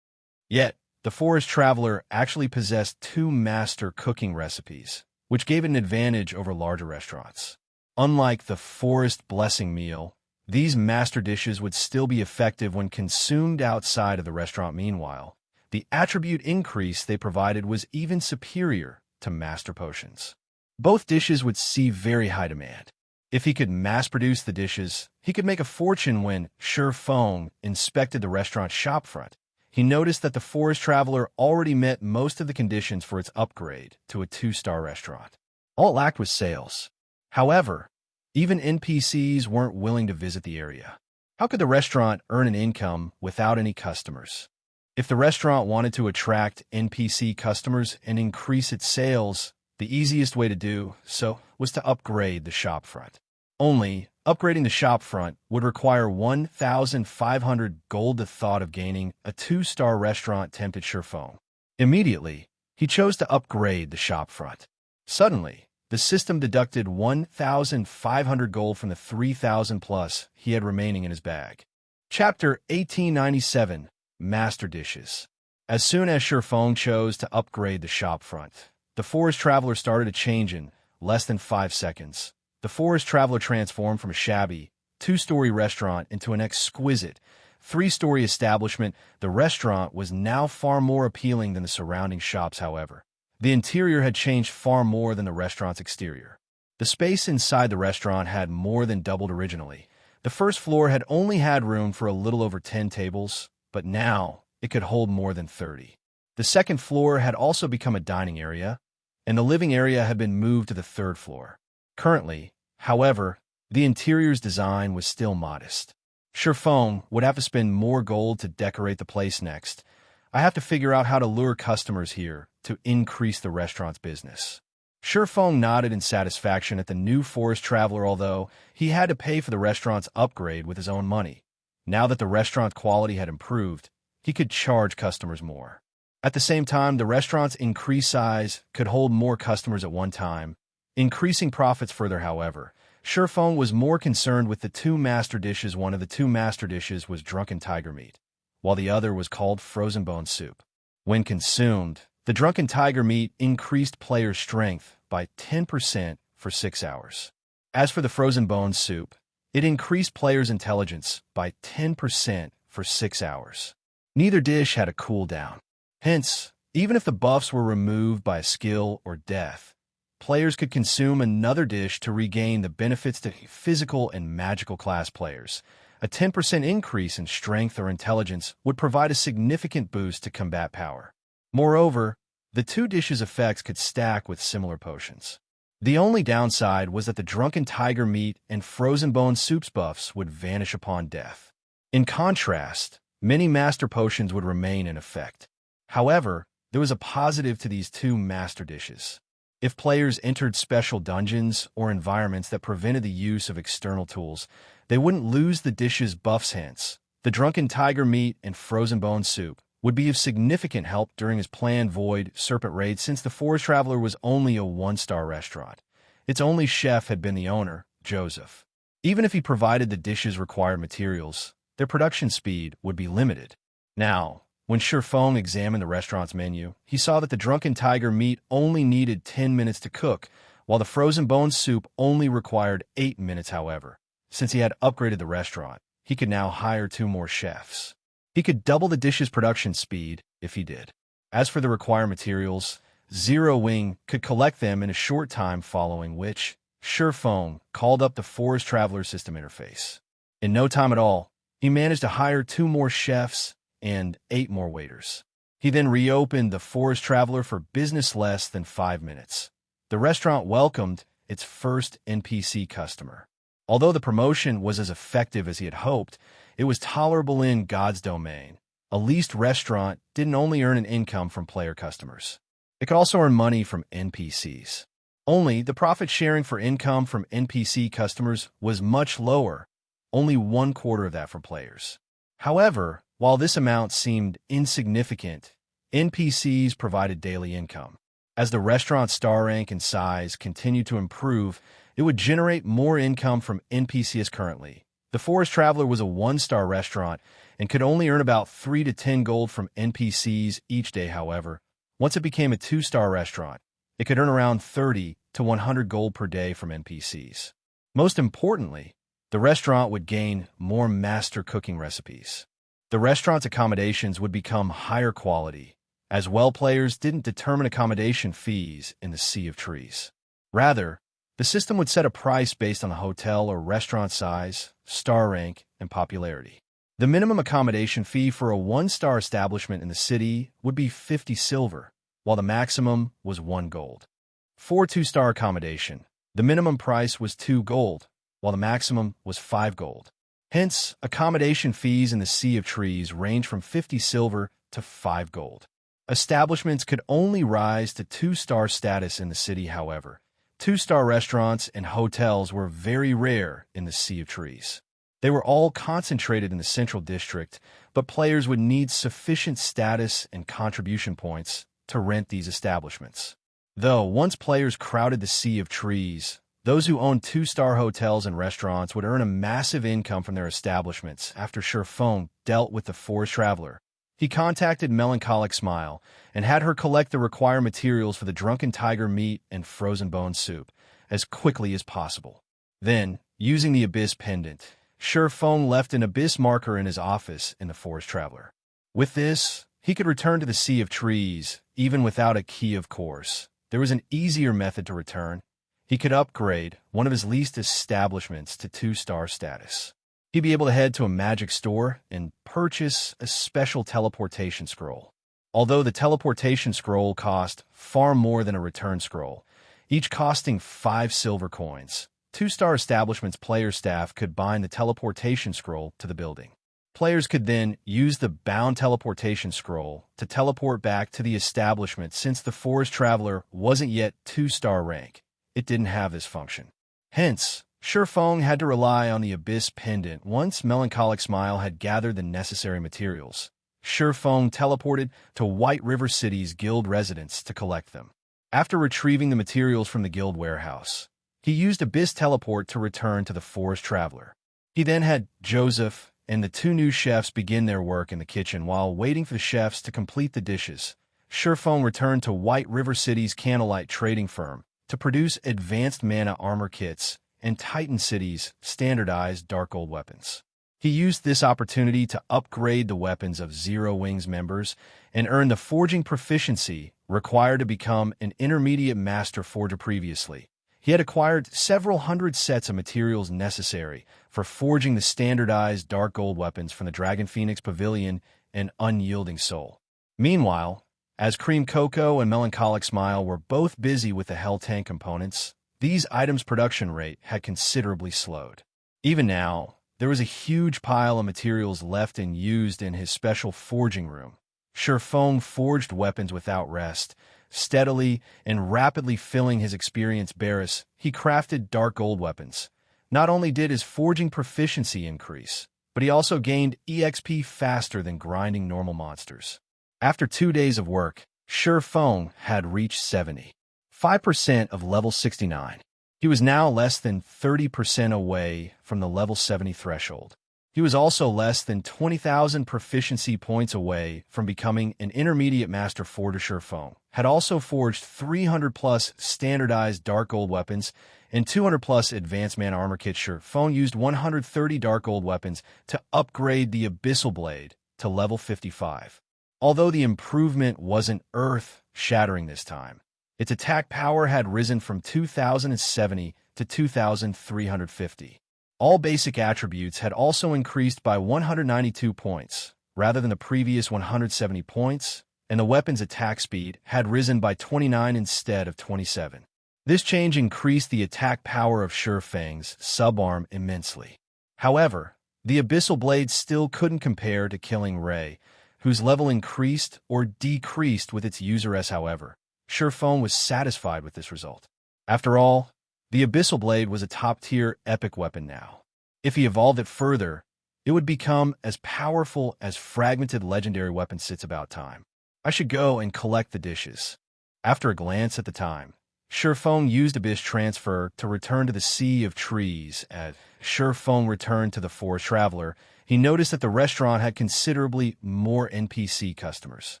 Yet, the Forest Traveler actually possessed 2 master cooking recipes, which gave it an advantage over larger restaurants. Unlike the Forest Blessing meal, these master dishes would still be effective when consumed outside of the restaurant. Meanwhile, the attribute increase they provided was even superior to master potions. Both dishes would see very high demand. If he could mass-produce the dishes, he could make a fortune. When Feng inspected the restaurant's shopfront, he noticed that the Forest Traveler already met most of the conditions for its upgrade to a 2-star restaurant. All it lacked was sales. However, even NPCs weren't willing to visit the area. How could the restaurant earn an income without any customers? If the restaurant wanted to attract NPC customers and increase its sales, the easiest way to do so was to upgrade the shopfront. Only, upgrading the shopfront would require 1,500 gold. The thought of gaining a 2-star restaurant tempted Feng. Immediately, he chose to upgrade the shopfront. Suddenly, the system deducted 1,500 gold from the 3,000 plus he had remaining in his bag. Chapter 1897, Master Dishes. As soon as Feng chose to upgrade the shop front, the Forest Traveler started to change in less than 5 seconds. The Forest Traveler transformed from a shabby, 2-story restaurant into an exquisite, 3-story establishment. The restaurant was now far more appealing than the surrounding shops, however. The interior had changed far more than the restaurant's exterior. The space inside the restaurant had more than doubled originally. The first floor had only had room for a little over 10 tables, but now it could hold more than 30. The second floor had also become a dining area, and the living area had been moved to the third floor. Currently, however, the interior's design was still modest. Feng would have to spend more gold to decorate the place next. I have to figure out how to lure customers here to increase the restaurant's business. Feng nodded in satisfaction at the new Forest Traveler, although he had to pay for the restaurant's upgrade with his own money. Now that the restaurant quality had improved, he could charge customers more. At the same time, the restaurant's increased size could hold more customers at one time, increasing profits further. However, Feng was more concerned with the 2 master dishes. One of the 2 master dishes was drunken tiger meat, while the other was called frozen bone soup. When consumed, the drunken tiger meat increased players' strength by 10% for 6 hours. As for the frozen bone soup, it increased players' intelligence by 10% for 6 hours. Neither dish had a cooldown. Hence, even if the buffs were removed by a skill or death, players could consume another dish to regain the benefits to physical and magical class players. A 10% increase in strength or intelligence would provide a significant boost to combat power. Moreover, the 2 dishes' effects could stack with similar potions. The only downside was that the drunken tiger meat and frozen bone soup's buffs would vanish upon death. In contrast, many master potions would remain in effect. However, there was a positive to these 2 master dishes. If players entered special dungeons or environments that prevented the use of external tools, they wouldn't lose the dish's buffs. Hence, the drunken tiger meat and frozen bone soup would be of significant help during his planned Void Serpent raid. Since the Forest Traveler was only a 1-star restaurant, its only chef had been the owner, Joseph. Even if he provided the dishes' required materials, their production speed would be limited. Now, when Feng examined the restaurant's menu, he saw that the drunken tiger meat only needed 10 minutes to cook, while the frozen bone soup only required 8 minutes. However, since he had upgraded the restaurant, he could now hire 2 more chefs. He could double the dish's production speed if he did. As for the required materials, Zero Wing could collect them in a short time, following which Feng called up the Forest Traveler system interface. In no time at all, he managed to hire 2 more chefs and 8 more waiters. He then reopened the Forest Traveler for business less than 5 minutes. The restaurant welcomed its first NPC customer. Although the promotion was as effective as he had hoped, it was tolerable in God's domain. A leased restaurant didn't only earn an income from player customers. It could also earn money from NPCs. Only the profit sharing for income from NPC customers was much lower, only 1/4 of that from players. However, while this amount seemed insignificant, NPCs provided daily income. As the restaurant's star rank and size continued to improve, it would generate more income from NPCs. Currently, the Forest Traveler was a 1-star restaurant and could only earn about 3 to 10 gold from NPCs each day. However, once it became a 2-star restaurant, it could earn around 30 to 100 gold per day from NPCs. Most importantly, the restaurant would gain more master cooking recipes. The restaurant's accommodations would become higher quality, as well. Players didn't determine accommodation fees in the Sea of Trees. Rather, the system would set a price based on the hotel or restaurant size, star rank, and popularity. The minimum accommodation fee for a 1-star establishment in the city would be 50 silver, while the maximum was 1 gold. For 2-star accommodation, the minimum price was 2 gold, while the maximum was 5 gold. Hence, accommodation fees in the Sea of Trees range from 50 silver to 5 gold. Establishments could only rise to 2-star status in the city. However, 2-star restaurants and hotels were very rare in the Sea of Trees. They were all concentrated in the Central District, but players would need sufficient status and contribution points to rent these establishments. Though once players crowded the Sea of Trees, those who owned 2-star hotels and restaurants would earn a massive income from their establishments. After Feng dealt with the Forest Traveler, He contacted Melancholic Smile and had her collect the required materials for the Drunken Tiger meat and frozen bone soup as quickly as possible. Then, using the Abyss pendant, Feng left an Abyss marker in his office in the Forest Traveler. With this, he could return to the Sea of Trees, even without a key, of course. There was an easier method to return. He could upgrade one of his leased establishments to 2-star status. He'd be able to head to a magic store and purchase a special teleportation scroll. Although the teleportation scroll cost far more than a return scroll, each costing 5 silver coins, 2-star establishment's player staff could bind the teleportation scroll to the building. Players could then use the bound teleportation scroll to teleport back to the establishment. Since the Forest Traveler wasn't yet 2-star rank, it didn't have this function. Hence, Feng had to rely on the Abyss pendant. Once Melancholic Smile had gathered the necessary materials, Feng teleported to White River City's guild residence to collect them. After retrieving the materials from the guild warehouse, he used Abyss Teleport to return to the Forest Traveler. He then had Joseph and the 2 new chefs begin their work in the kitchen. While waiting for the chefs to complete the dishes, Feng returned to White River City's Candlelight trading firm to produce advanced mana armor kits and Titan City's standardized dark gold weapons. He used this opportunity to upgrade the weapons of Zero Wings members and earn the forging proficiency required to become an intermediate master forger. Previously, he had acquired several hundred sets of materials necessary for forging the standardized dark gold weapons from the Dragon Phoenix Pavilion and Unyielding Soul. Meanwhile, as Cream Cocoa and Melancholic Smile were both busy with the Hell Tank components, these items' production rate had considerably slowed. Even now, there was a huge pile of materials left and used in his special forging room. Feng forged weapons without rest, steadily and rapidly filling his experience barrels. He crafted dark gold weapons. Not only did his forging proficiency increase, but he also gained EXP faster than grinding normal monsters. After 2 days of work, Feng had reached 75% of level 69. He was now less than 30% away from the level 70 threshold. He was also less than 20,000 proficiency points away from becoming an intermediate master forger. Feng had also forged 300+ standardized dark gold weapons and 200+ advanced mana armor kits. Feng used 130 dark gold weapons to upgrade the Abyssal Blade to level 55. Although the improvement wasn't earth-shattering this time, its attack power had risen from 2,070 to 2,350. All basic attributes had also increased by 192 points, rather than the previous 170 points, and the weapon's attack speed had risen by 29 instead of 27. This change increased the attack power of Feng's subarm immensely. However, the Abyssal Blade still couldn't compare to Killing Ray, whose level increased or decreased with its useress. However, Feng was satisfied with this result. After all, the Abyssal Blade was a top-tier epic weapon now. If he evolved it further, it would become as powerful as fragmented legendary weapons. It's about time. I should go and collect the dishes. After a glance at the time, Feng used Abyss Transfer to return to the Sea of Trees. As Feng returned to the Forest Traveler, he noticed that the restaurant had considerably more NPC customers.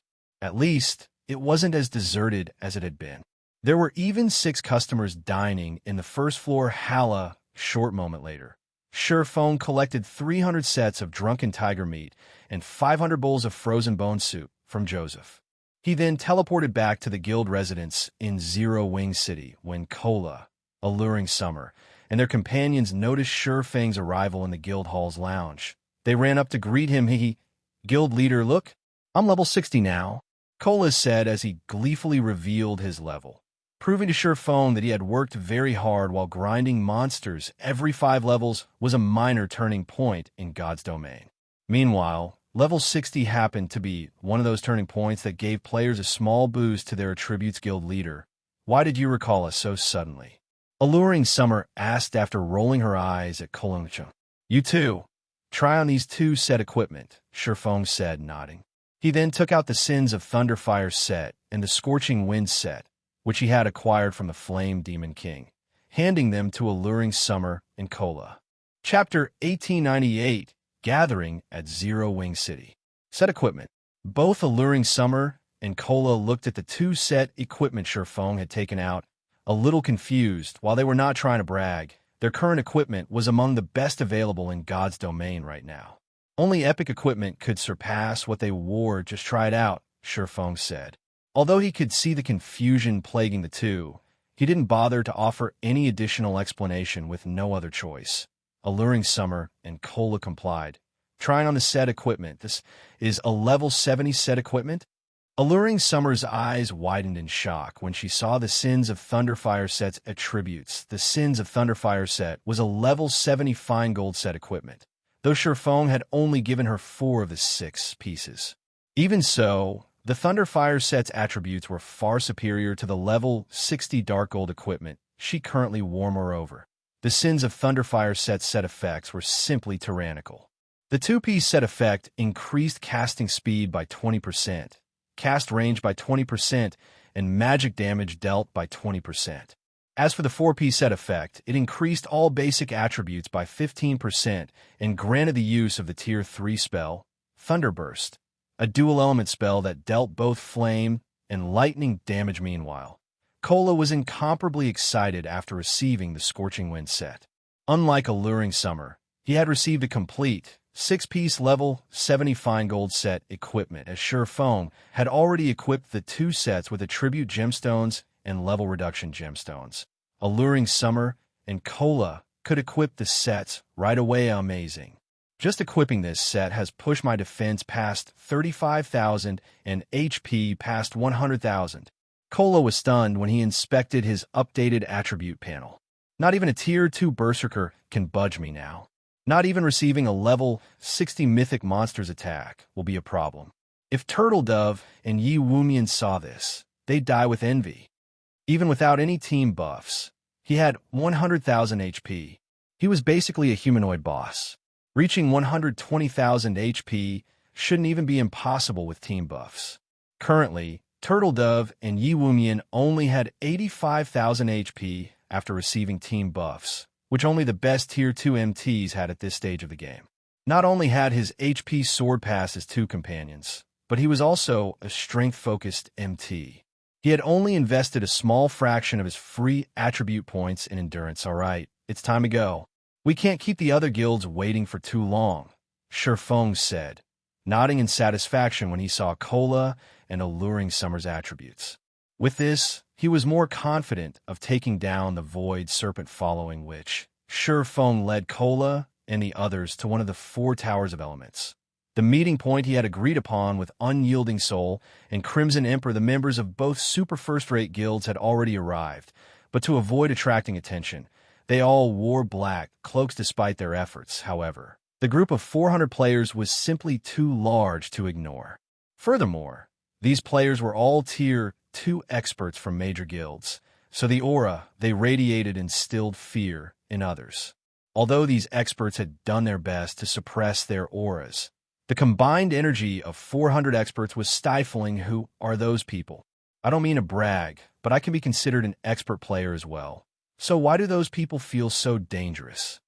At least, it wasn't as deserted as it had been. There were even 6 customers dining in the first floor hala. Short moment later, Feng collected 300 sets of Drunken Tiger meat and 500 bowls of frozen bone soup from Joseph. He then teleported back to the guild residence in Zero Wing City when Cola, Alluring Summer, and their companions noticed Feng's arrival in the guild hall's lounge. They ran up to greet him. Guild leader, look, I'm level 60 now, Cola said as he gleefully revealed his level, proving to Feng that he had worked very hard while grinding monsters every 5 levels was a minor turning point in God's domain. Meanwhile, level 60 happened to be one of those turning points that gave players a small boost to their attributes. Guild leader, why did you recall us so suddenly? Alluring Summer asked after rolling her eyes at Commotion. You too. Try on these 2 set equipment, Feng said, nodding. He then took out the Sins of Thunderfire set and the Scorching Wind set, which he had acquired from the Flame Demon King, handing them to Alluring Summer and Cola. Chapter 1898, Gathering at Zero Wing City. Set equipment. Both Alluring Summer and Cola looked at the two-set equipment Feng had taken out, a little confused. While they were not trying to brag, their current equipment was among the best available in God's domain right now. Only epic equipment could surpass what they wore. Just try it out, Feng said. Although he could see the confusion plaguing the two, he didn't bother to offer any additional explanation with no other choice. Alluring Summer and Cola complied, trying on the set equipment. This is a level 70 set equipment? Alluring Summer's eyes widened in shock when she saw the Sins of Thunderfire set's attributes. The Sins of Thunderfire set was a level 70 fine gold set equipment, though Feng had only given her 4 of the 6 pieces. Even so, the Thunderfire set's attributes were far superior to the level 60 dark gold equipment she currently wore. Moreover, the Sins of Thunderfire set's set effects were simply tyrannical. The 2-piece set effect increased casting speed by 20%, cast range by 20%, and magic damage dealt by 20%. As for the 4-piece set effect, it increased all basic attributes by 15% and granted the use of the Tier 3 spell, Thunderburst, a dual-element spell that dealt both flame and lightning damage. Meanwhile, Cola was incomparably excited after receiving the Scorching Wind set. Unlike Alluring Summer, he had received a complete 6-piece level 70 fine gold set equipment, as Feng had already equipped the 2 sets with attribute gemstones and level reduction gemstones. Alluring Summer and Cola could equip the sets right away. Amazing. Just equipping this set has pushed my defense past 35,000 and HP past 100,000. Cola was stunned when he inspected his updated attribute panel. Not even a Tier 2 Berserker can budge me now. Not even receiving a level 60 Mythic Monsters attack will be a problem. If Turtle Dove and Yi Wumian saw this, they'd die with envy. Even without any team buffs, he had 100,000 HP. He was basically a humanoid boss. Reaching 120,000 HP shouldn't even be impossible with team buffs. Currently, Turtle Dove and Yi Wumian only had 85,000 HP after receiving team buffs, which only the best Tier 2 MTs had at this stage of the game. Not only had his HP sword pass his 2 companions, but he was also a strength-focused MT. He had only invested a small fraction of his free attribute points in endurance. Alright, it's time to go. We can't keep the other guilds waiting for too long, Feng said, nodding in satisfaction when he saw Cola and Alluring Summer's attributes. With this, he was more confident of taking down the Void Serpent, following which Feng led Cola and the others to one of the 4 Towers of Elements. The meeting point he had agreed upon with Unyielding Soul and Crimson Emperor. The members of both super first-rate guilds had already arrived, but to avoid attracting attention, they all wore black cloaks despite their efforts. However, the group of 400 players was simply too large to ignore. Furthermore, these players were all Tier 2 experts from major guilds, so the aura they radiated instilled fear in others. Although these experts had done their best to suppress their auras, the combined energy of 400 experts was stifling. Who are those people? I don't mean to brag, but I can be considered an expert player as well. So why do those people feel so dangerous?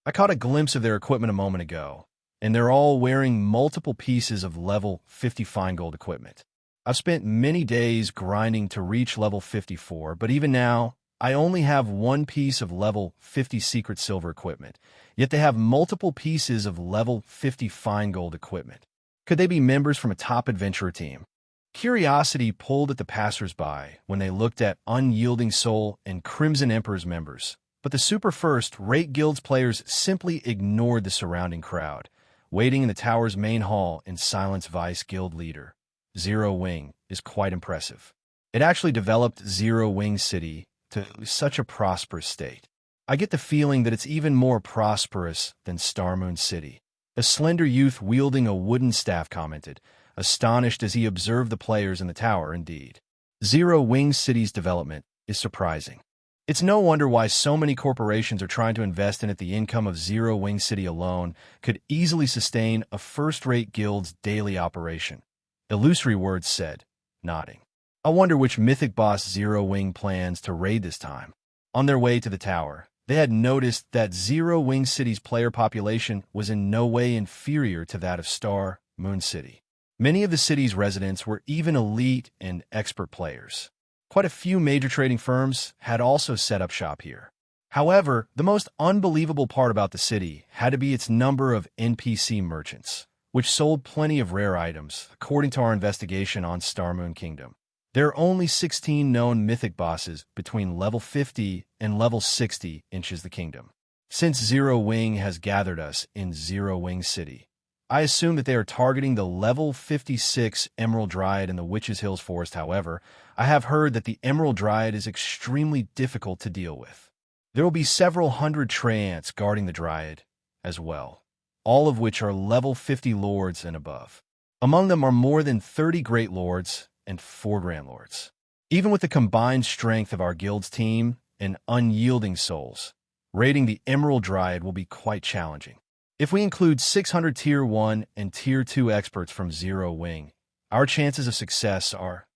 I caught a glimpse of their equipment a moment ago, and they're all wearing multiple pieces of level 50 fine gold equipment. I've spent many days grinding to reach level 54, but even now, I only have 1 piece of level 50 secret silver equipment, yet they have multiple pieces of level 50 fine gold equipment. Could they be members from a top adventurer team? Curiosity pulled at the passers-by when they looked at Unyielding Soul and Crimson Emperor's members, but the super first-rate guild's players simply ignored the surrounding crowd, waiting in the tower's main hall in silence. Vice guild leader Zero Wing is quite impressive. It actually developed Zero Wing City to such a prosperous state. I get the feeling that it's even more prosperous than Starmoon City. A slender youth wielding a wooden staff commented, astonished as he observed the players in the tower. Indeed, Zero Wing City's development is surprising. It's no wonder why so many corporations are trying to invest in it. The income of Zero Wing City alone could easily sustain a first-rate guild's daily operation. Illusory Words said, nodding. I wonder which mythic boss Zero Wing plans to raid this time. On their way to the tower, they had noticed that Zero Wing City's player population was in no way inferior to that of Star Moon City. Many of the city's residents were even elite and expert players. Quite a few major trading firms had also set up shop here. However, the most unbelievable part about the city had to be its number of NPC merchants, which sold plenty of rare items, according to our investigation on Starmoon Kingdom. There are only 16 known mythic bosses between level 50 and level 60 inches the kingdom. Since Zero Wing has gathered us in Zero Wing City, I assume that they are targeting the level 56 Emerald Dryad in the Witches' Hills Forest. However, I have heard that the Emerald Dryad is extremely difficult to deal with. There will be several hundred treants guarding the Dryad as well, all of which are level 50 lords and above. Among them are more than 30 Great Lords and 4 Grand Lords. Even with the combined strength of our guild's team and unyielding souls, raiding the Emerald Dryad will be quite challenging. If we include 600 Tier 1 and Tier 2 experts from Zero Wing, our chances of success are,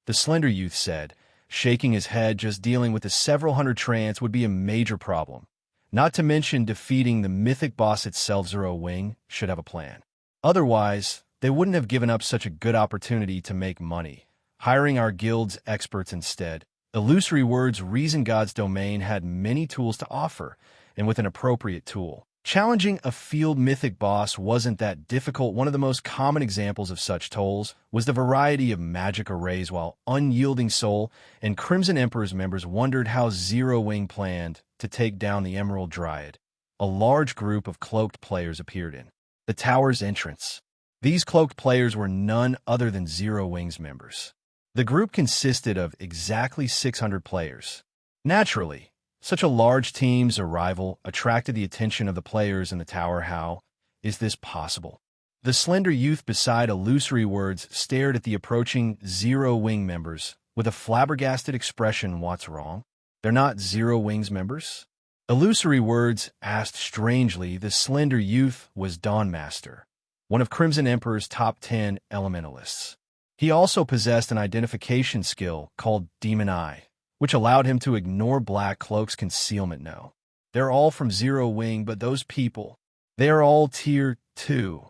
the slender youth said, shaking his head. Just dealing with the several hundred treants would be a major problem. Not to mention defeating the mythic boss itself. Zero Wing should have a plan. Otherwise, they wouldn't have given up such a good opportunity to make money, hiring our guild's experts instead. Illusory Words Reason God's domain had many tools to offer, and with an appropriate tool, challenging a field mythic boss wasn't that difficult. One of the most common examples of such tools was the variety of magic arrays. While Unyielding Soul and Crimson Emperor's members wondered how Zero Wing planned to take down the Emerald Dryad, a large group of cloaked players appeared in the tower's entrance. These cloaked players were none other than Zero Wing's members. The group consisted of exactly 600 players. Naturally, such a large team's arrival attracted the attention of the players in the tower. How is this possible? The slender youth beside Illusory Words stared at the approaching Zero Wing members with a flabbergasted expression. What's wrong? They're not Zero Wing's members? Illusory Words asked strangely. The slender youth was Dawnmaster, one of Crimson Emperor's top 10 elementalists. He also possessed an identification skill called Demon Eye, which allowed him to ignore Black Cloak's concealment. No, they're all from Zero Wing, but those people, they are all Tier 2.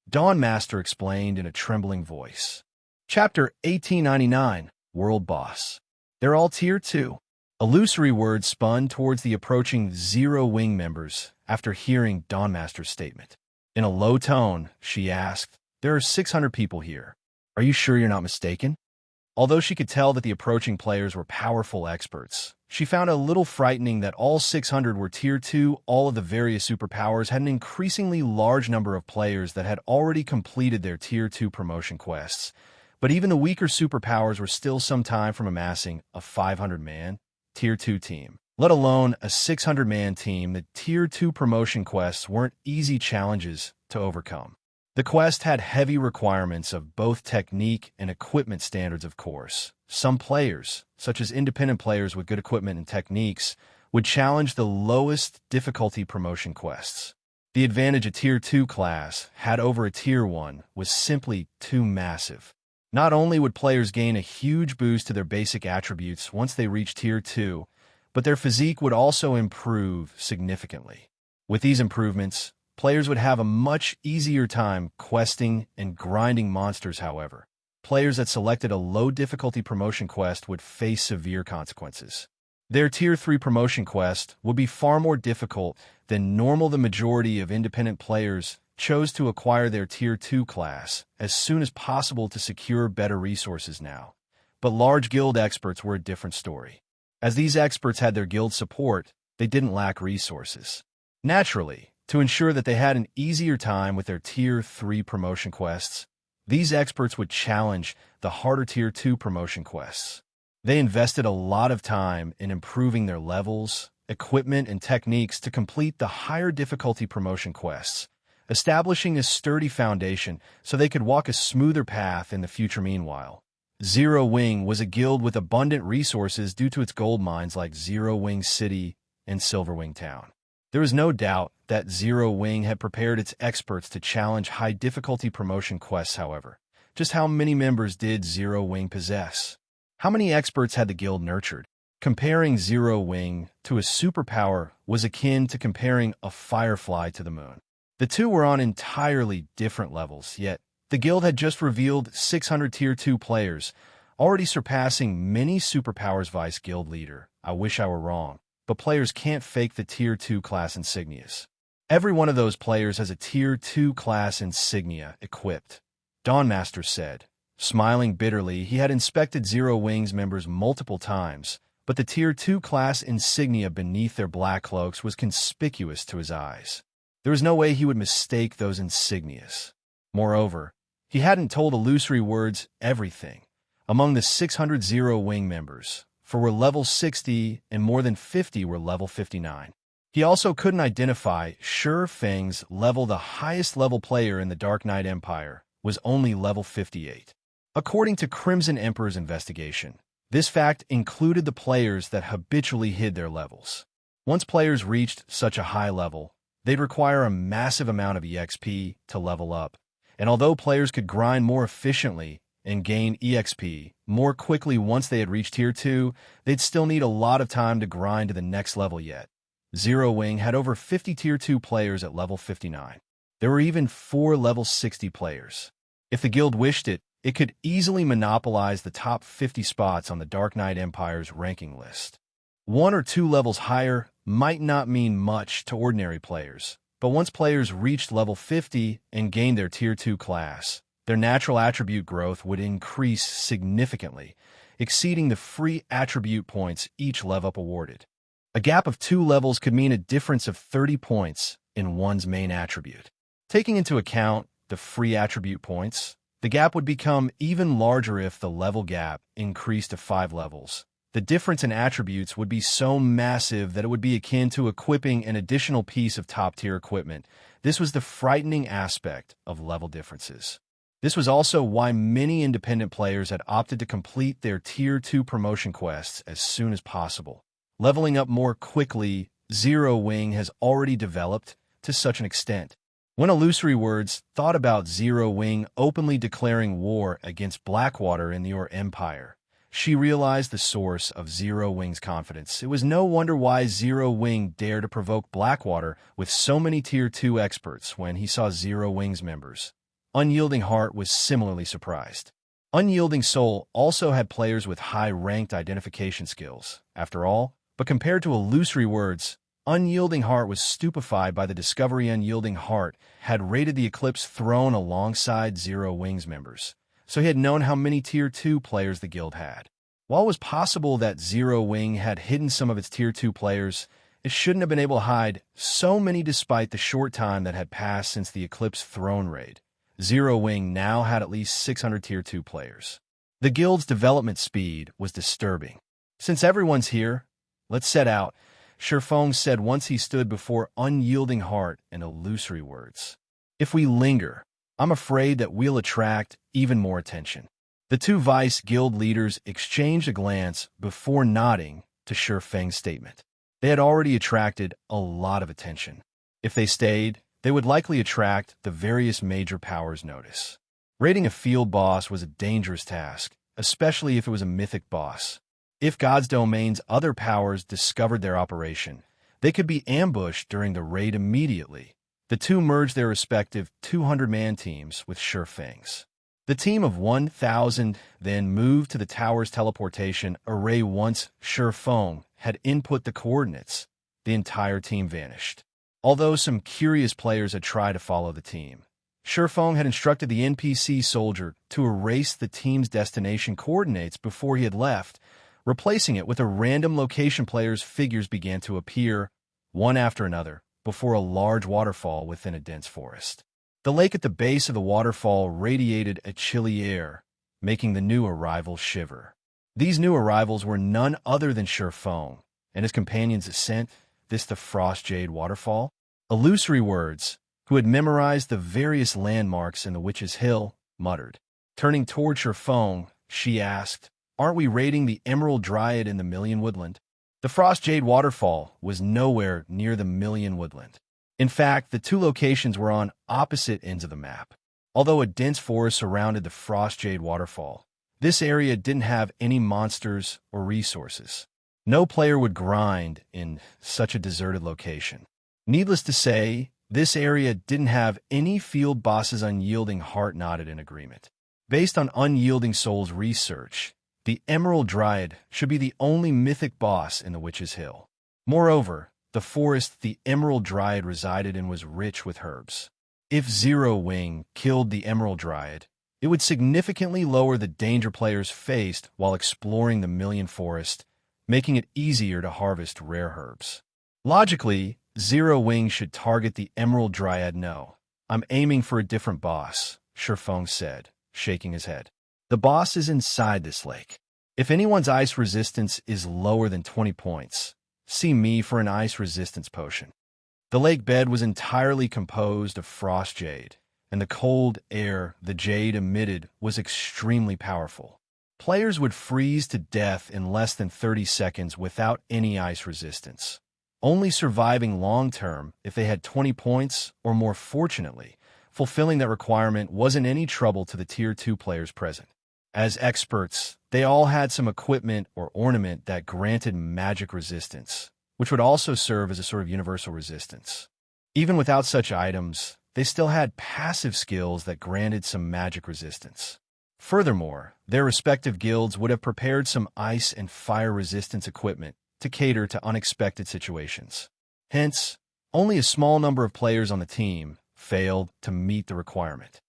Dawnmaster explained in a trembling voice. Chapter 1899, World Boss. They're all Tier 2. Illusory Words spun towards the approaching Zero Wing members after hearing Dawnmaster's statement. In a low tone, she asked, "There are 600 people here. Are you sure you're not mistaken?" Although she could tell that the approaching players were powerful experts, she found it a little frightening that all 600 were Tier 2. All of the various superpowers had an increasingly large number of players that had already completed their Tier 2 promotion quests, but even the weaker superpowers were still some time from amassing a 500-man Tier 2 team, let alone a 600-man team. The Tier 2 promotion quests weren't easy challenges to overcome. The quest had heavy requirements of both technique and equipment standards. Of course, some players, such as independent players with good equipment and techniques, would challenge the lowest difficulty promotion quests. The advantage a Tier 2 class had over a Tier 1 was simply too massive. Not only would players gain a huge boost to their basic attributes once they reached Tier 2, but their physique would also improve significantly. With these improvements, players would have a much easier time questing and grinding monsters. However, players that selected a low-difficulty promotion quest would face severe consequences. Their Tier 3 promotion quest would be far more difficult than normal. The majority of independent players chose to acquire their Tier 2 class as soon as possible to secure better resources now. But large guild experts were a different story. As these experts had their guild support, they didn't lack resources. Naturally, to ensure that they had an easier time with their Tier 3 promotion quests, these experts would challenge the harder Tier 2 promotion quests. They invested a lot of time in improving their levels, equipment, and techniques to complete the higher difficulty promotion quests, establishing a sturdy foundation so they could walk a smoother path in the future. Meanwhile, Zero Wing was a guild with abundant resources due to its gold mines like Zero Wing City and Silverwing Town. There was no doubt that Zero Wing had prepared its experts to challenge high-difficulty promotion quests. However, just how many members did Zero Wing possess? How many experts had the guild nurtured? Comparing Zero Wing to a superpower was akin to comparing a firefly to the moon. The two were on entirely different levels, yet The guild had just revealed 600 Tier 2 players, already surpassing many superpowers. Vice guild leader. I wish I were wrong, but players can't fake the Tier 2 class insignias. Every one of those players has a Tier 2 class insignia equipped, Dawnmaster said. Smiling bitterly, he had inspected Zero Wings members multiple times, but the Tier 2 class insignia beneath their black cloaks was conspicuous to his eyes. There was no way he would mistake those insignias. Moreover, he hadn't told illusory words everything. Among the 600 Zero Wing members, for were level 60 and more than 50 were level 59. He also couldn't identify Feng's level. The highest level player in the Dark Knight Empire was only level 58. According to Crimson Emperor's investigation, this fact included the players that habitually hid their levels. Once players reached such a high level, they'd require a massive amount of EXP to level up, and although players could grind more efficiently and gain EXP more quickly once they had reached Tier 2, they'd still need a lot of time to grind to the next level yet. Zero Wing had over 50 Tier 2 players at level 59. There were even 4 level 60 players. If the guild wished it, it could easily monopolize the top 50 spots on the Dark Knight Empire's ranking list. 1 or 2 levels higher might not mean much to ordinary players, but once players reached level 50 and gained their Tier 2 class, their natural attribute growth would increase significantly, exceeding the free attribute points each level up awarded. A gap of 2 levels could mean a difference of 30 points in one's main attribute. Taking into account the free attribute points, the gap would become even larger if the level gap increased to 5 levels. The difference in attributes would be so massive that it would be akin to equipping an additional piece of top-tier equipment. This was the frightening aspect of level differences. This was also why many independent players had opted to complete their Tier 2 promotion quests as soon as possible. Leveling up more quickly, Zero Wing has already developed to such an extent. When illusory words thought about Zero Wing openly declaring war against Blackwater in your empire, she realized the source of Zero Wing's confidence. It was no wonder why Zero Wing dared to provoke Blackwater with so many Tier 2 experts when he saw Zero Wing's members. Unyielding Heart was similarly surprised. Unyielding Soul also had players with high-ranked identification skills, after all, but compared to illusory words, Unyielding Heart was stupefied by the discovery Unyielding Heart had raided the Eclipse Throne alongside Zero Wing's members, so he had known how many Tier 2 players the guild had. While it was possible that Zero Wing had hidden some of its Tier 2 players, it shouldn't have been able to hide so many despite the short time that had passed since the Eclipse Throne raid. Zero Wing now had at least 600 Tier 2 players. The guild's development speed was disturbing. Since everyone's here, let's set out, Feng said once he stood before Unyielding Heart and illusory words. If we linger, I'm afraid that we'll attract even more attention. The two vice guild leaders exchanged a glance before nodding to Feng's statement. They had already attracted a lot of attention. If they stayed, they would likely attract the various major powers' notice. Raiding a field boss was a dangerous task, especially if it was a mythic boss. If God's Domain's other powers discovered their operation, they could be ambushed during the raid immediately. The two merged their respective 200-man teams with Feng's. The team of 1,000 then moved to the tower's teleportation array. Once Feng had input the coordinates, the entire team vanished. Although some curious players had tried to follow the team, Feng had instructed the NPC soldier to erase the team's destination coordinates before he had left, replacing it with a random location. Players' figures began to appear, one after another, before a large waterfall within a dense forest. The lake at the base of the waterfall radiated a chilly air, making the new arrivals shiver. These new arrivals were none other than Feng and his companions' ascent, the Frost Jade Waterfall. Illusory words, who had memorized the various landmarks in the Witch's Hill, muttered. Turning toward Feng, she asked, "Aren't we raiding the Emerald Dryad in the Million Woodland?" The Frost Jade Waterfall was nowhere near the Million Woodland. In fact, the two locations were on opposite ends of the map. Although a dense forest surrounded the Frost Jade Waterfall, this area didn't have any monsters or resources. No player would grind in such a deserted location. Needless to say, This area didn't have any field bosses. Unyielding Heart nodded in agreement. Based on Unyielding Soul's research, the Emerald Dryad should be the only mythic boss in the Witch's Hill. Moreover, the forest the Emerald Dryad resided in was rich with herbs. If Zero Wing killed the Emerald Dryad, it would significantly lower the danger players faced while exploring the Million Forest, making it easier to harvest rare herbs. Logically, Zero Wing should target the Emerald Dryad. No, I'm aiming for a different boss, Feng said, shaking his head. The boss is inside this lake. If anyone's ice resistance is lower than 20 points, see me for an ice resistance potion. The lake bed was entirely composed of frost jade, and the cold air the jade emitted was extremely powerful. Players would freeze to death in less than 30 seconds without any ice resistance, only surviving long-term if they had 20 points or more. Fortunately, fulfilling that requirement wasn't any trouble to the Tier 2 players present. As experts, they all had some equipment or ornament that granted magic resistance, which would also serve as a sort of universal resistance. Even without such items, they still had passive skills that granted some magic resistance. Furthermore, their respective guilds would have prepared some ice and fire resistance equipment to cater to unexpected situations. Hence, only a small number of players on the team failed to meet the requirement.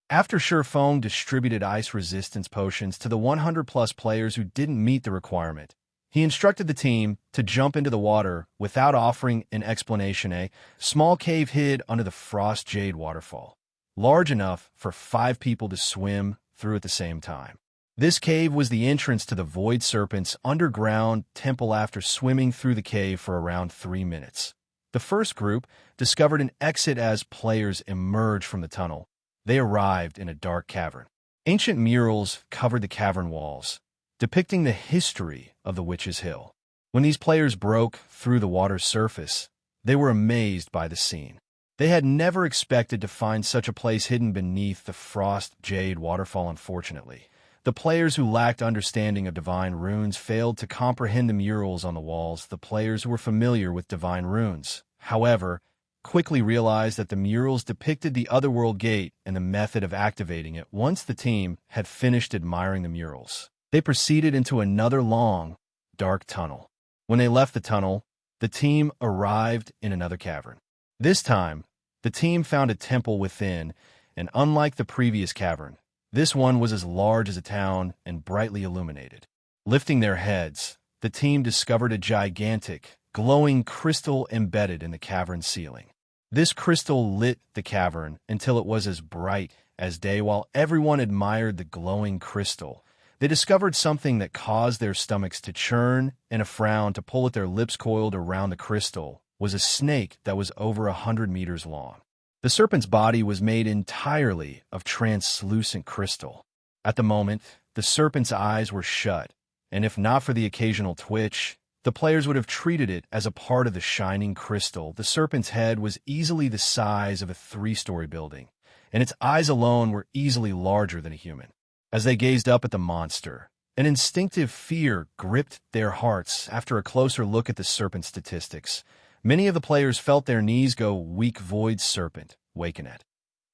After Feng distributed ice resistance potions to the 100-plus players who didn't meet the requirement, he instructed the team to jump into the water without offering an explanation. A small cave hid under the Frost Jade waterfall, large enough for 5 people to swim through at the same time. This cave was the entrance to the Void Serpent's underground temple. After swimming through the cave for around 3 minutes, the first group discovered an exit. As players emerged from the tunnel, they arrived in a dark cavern. Ancient murals covered the cavern walls, depicting the history of the Witch's Hill. When these players broke through the water's surface, they were amazed by the scene. They had never expected to find such a place hidden beneath the Frost Jade waterfall. Unfortunately, the players who lacked understanding of divine runes failed to comprehend the murals on the walls. The players who were familiar with divine runes, however, quickly realized that the murals depicted the Otherworld gate and the method of activating it. Once the team had finished admiring the murals, they proceeded into another long, dark tunnel. When they left the tunnel, the team arrived in another cavern. This time, the team found a temple within, and unlike the previous cavern, this one was as large as a town and brightly illuminated. Lifting their heads, the team discovered a gigantic, glowing crystal embedded in the cavern ceiling. This crystal lit the cavern until it was as bright as day. While everyone admired the glowing crystal, they discovered something that caused their stomachs to churn and a frown to pull at their lips. Coiled around the crystal was a snake that was over 100 meters long. The serpent's body was made entirely of translucent crystal. At the moment, the serpent's eyes were shut, and if not for the occasional twitch, the players would have treated it as a part of the shining crystal. The serpent's head was easily the size of a 3-story building, and its eyes alone were easily larger than a human. As they gazed up at the monster, an instinctive fear gripped their hearts. After a closer look at the serpent's statistics, many of the players felt their knees go weak. Void Serpent, Waken at.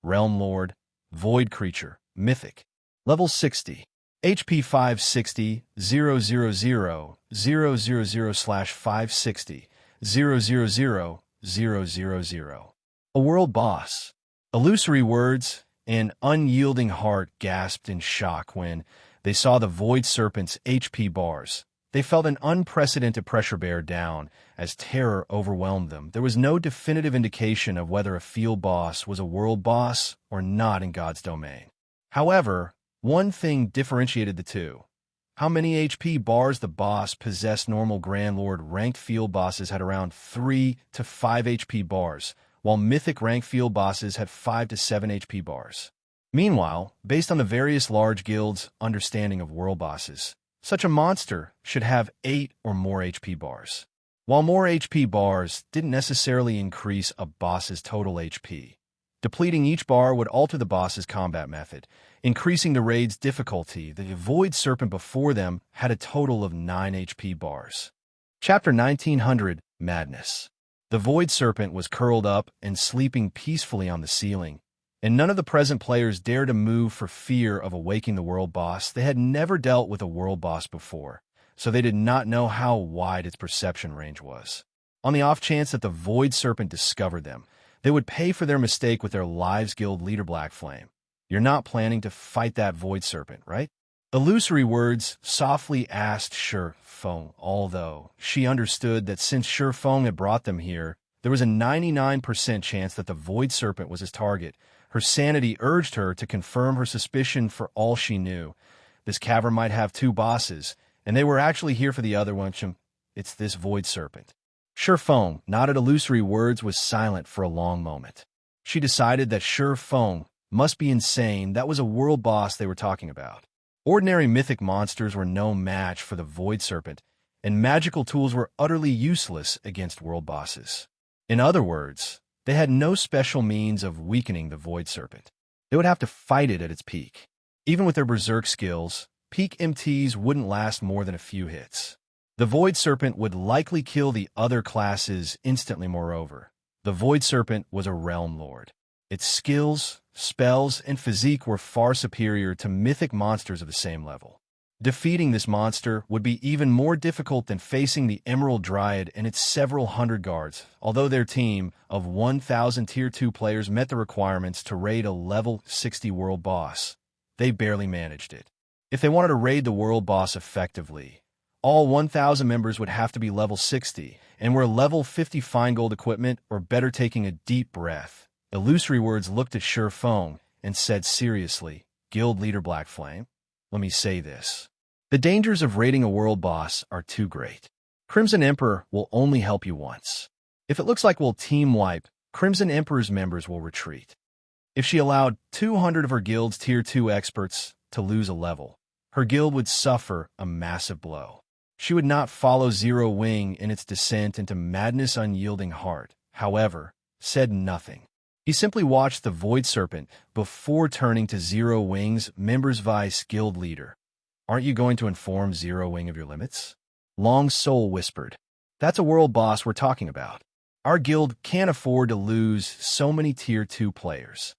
Realm Lord, Void Creature, Mythic. Level 60. HP 560, 000, 000/560, 000, 000. A world boss. Illusory words. An Unyielding Heart gasped in shock when they saw the Void Serpent's HP bars. They felt an unprecedented pressure bear down as terror overwhelmed them. There was no definitive indication of whether a field boss was a world boss or not in God's domain. However, one thing differentiated the two: how many HP bars the boss possessed. Normal Grand Lord ranked field bosses had around 3 to 5 HP bars, while mythic rank field bosses had 5 to 7 HP bars. Meanwhile, based on the various large guilds' understanding of world bosses, such a monster should have 8 or more HP bars. While more HP bars didn't necessarily increase a boss's total HP, depleting each bar would alter the boss's combat method, increasing the raid's difficulty. The Void Serpent before them had a total of 9 HP bars. Chapter 1900, Madness. The Void Serpent was curled up and sleeping peacefully on the ceiling, and none of the present players dared to move for fear of awaking the world boss. They had never dealt with a world boss before, so they did not know how wide its perception range was. On the off chance that the Void Serpent discovered them, they would pay for their mistake with their lives guild leader Black Flame. You're not planning to fight that Void Serpent, right? Illusory Words softly asked Feng, although she understood that since Feng had brought them here, there was a 99% chance that the Void Serpent was his target. Her sanity urged her to confirm her suspicion. For all she knew, this cavern might have two bosses, and they were actually here for the other one. It's this Void Serpent. Feng nodded. Illusory Words was silent for a long moment. She decided that Feng must be insane. That was a world boss they were talking about. Ordinary mythic monsters were no match for the Void Serpent, and magical tools were utterly useless against world bosses. In other words, they had no special means of weakening the Void Serpent. They would have to fight it at its peak. Even with their berserk skills, peak MTs wouldn't last more than a few hits. The Void Serpent would likely kill the other classes instantly. Moreover, the Void Serpent was a realm lord. Its skills, spells, and physique were far superior to mythic monsters of the same level. Defeating this monster would be even more difficult than facing the Emerald Dryad and its several hundred guards. Although their team of 1,000 Tier 2 players met the requirements to raid a level 60 world boss, they barely managed it. If they wanted to raid the world boss effectively, all 1,000 members would have to be level 60 and wear level 50 fine gold equipment, or better. Taking a deep breath, Illusory Words looked at Feng and said seriously, Guild Leader Black Flame, let me say this. The dangers of raiding a world boss are too great. Crimson Emperor will only help you once. If it looks like we'll team wipe, Crimson Emperor's members will retreat. If she allowed 200 of her guild's Tier 2 experts to lose a level, her guild would suffer a massive blow. She would not follow Zero Wing in its descent into madness. Unyielding Heart, however, said nothing. He simply watched the Void Serpent before turning to Zero Wing's members. Vice Guild Leader, aren't you going to inform Zero Wing of your limits? Long Soul whispered. That's a world boss we're talking about. Our guild can't afford to lose so many Tier 2 players.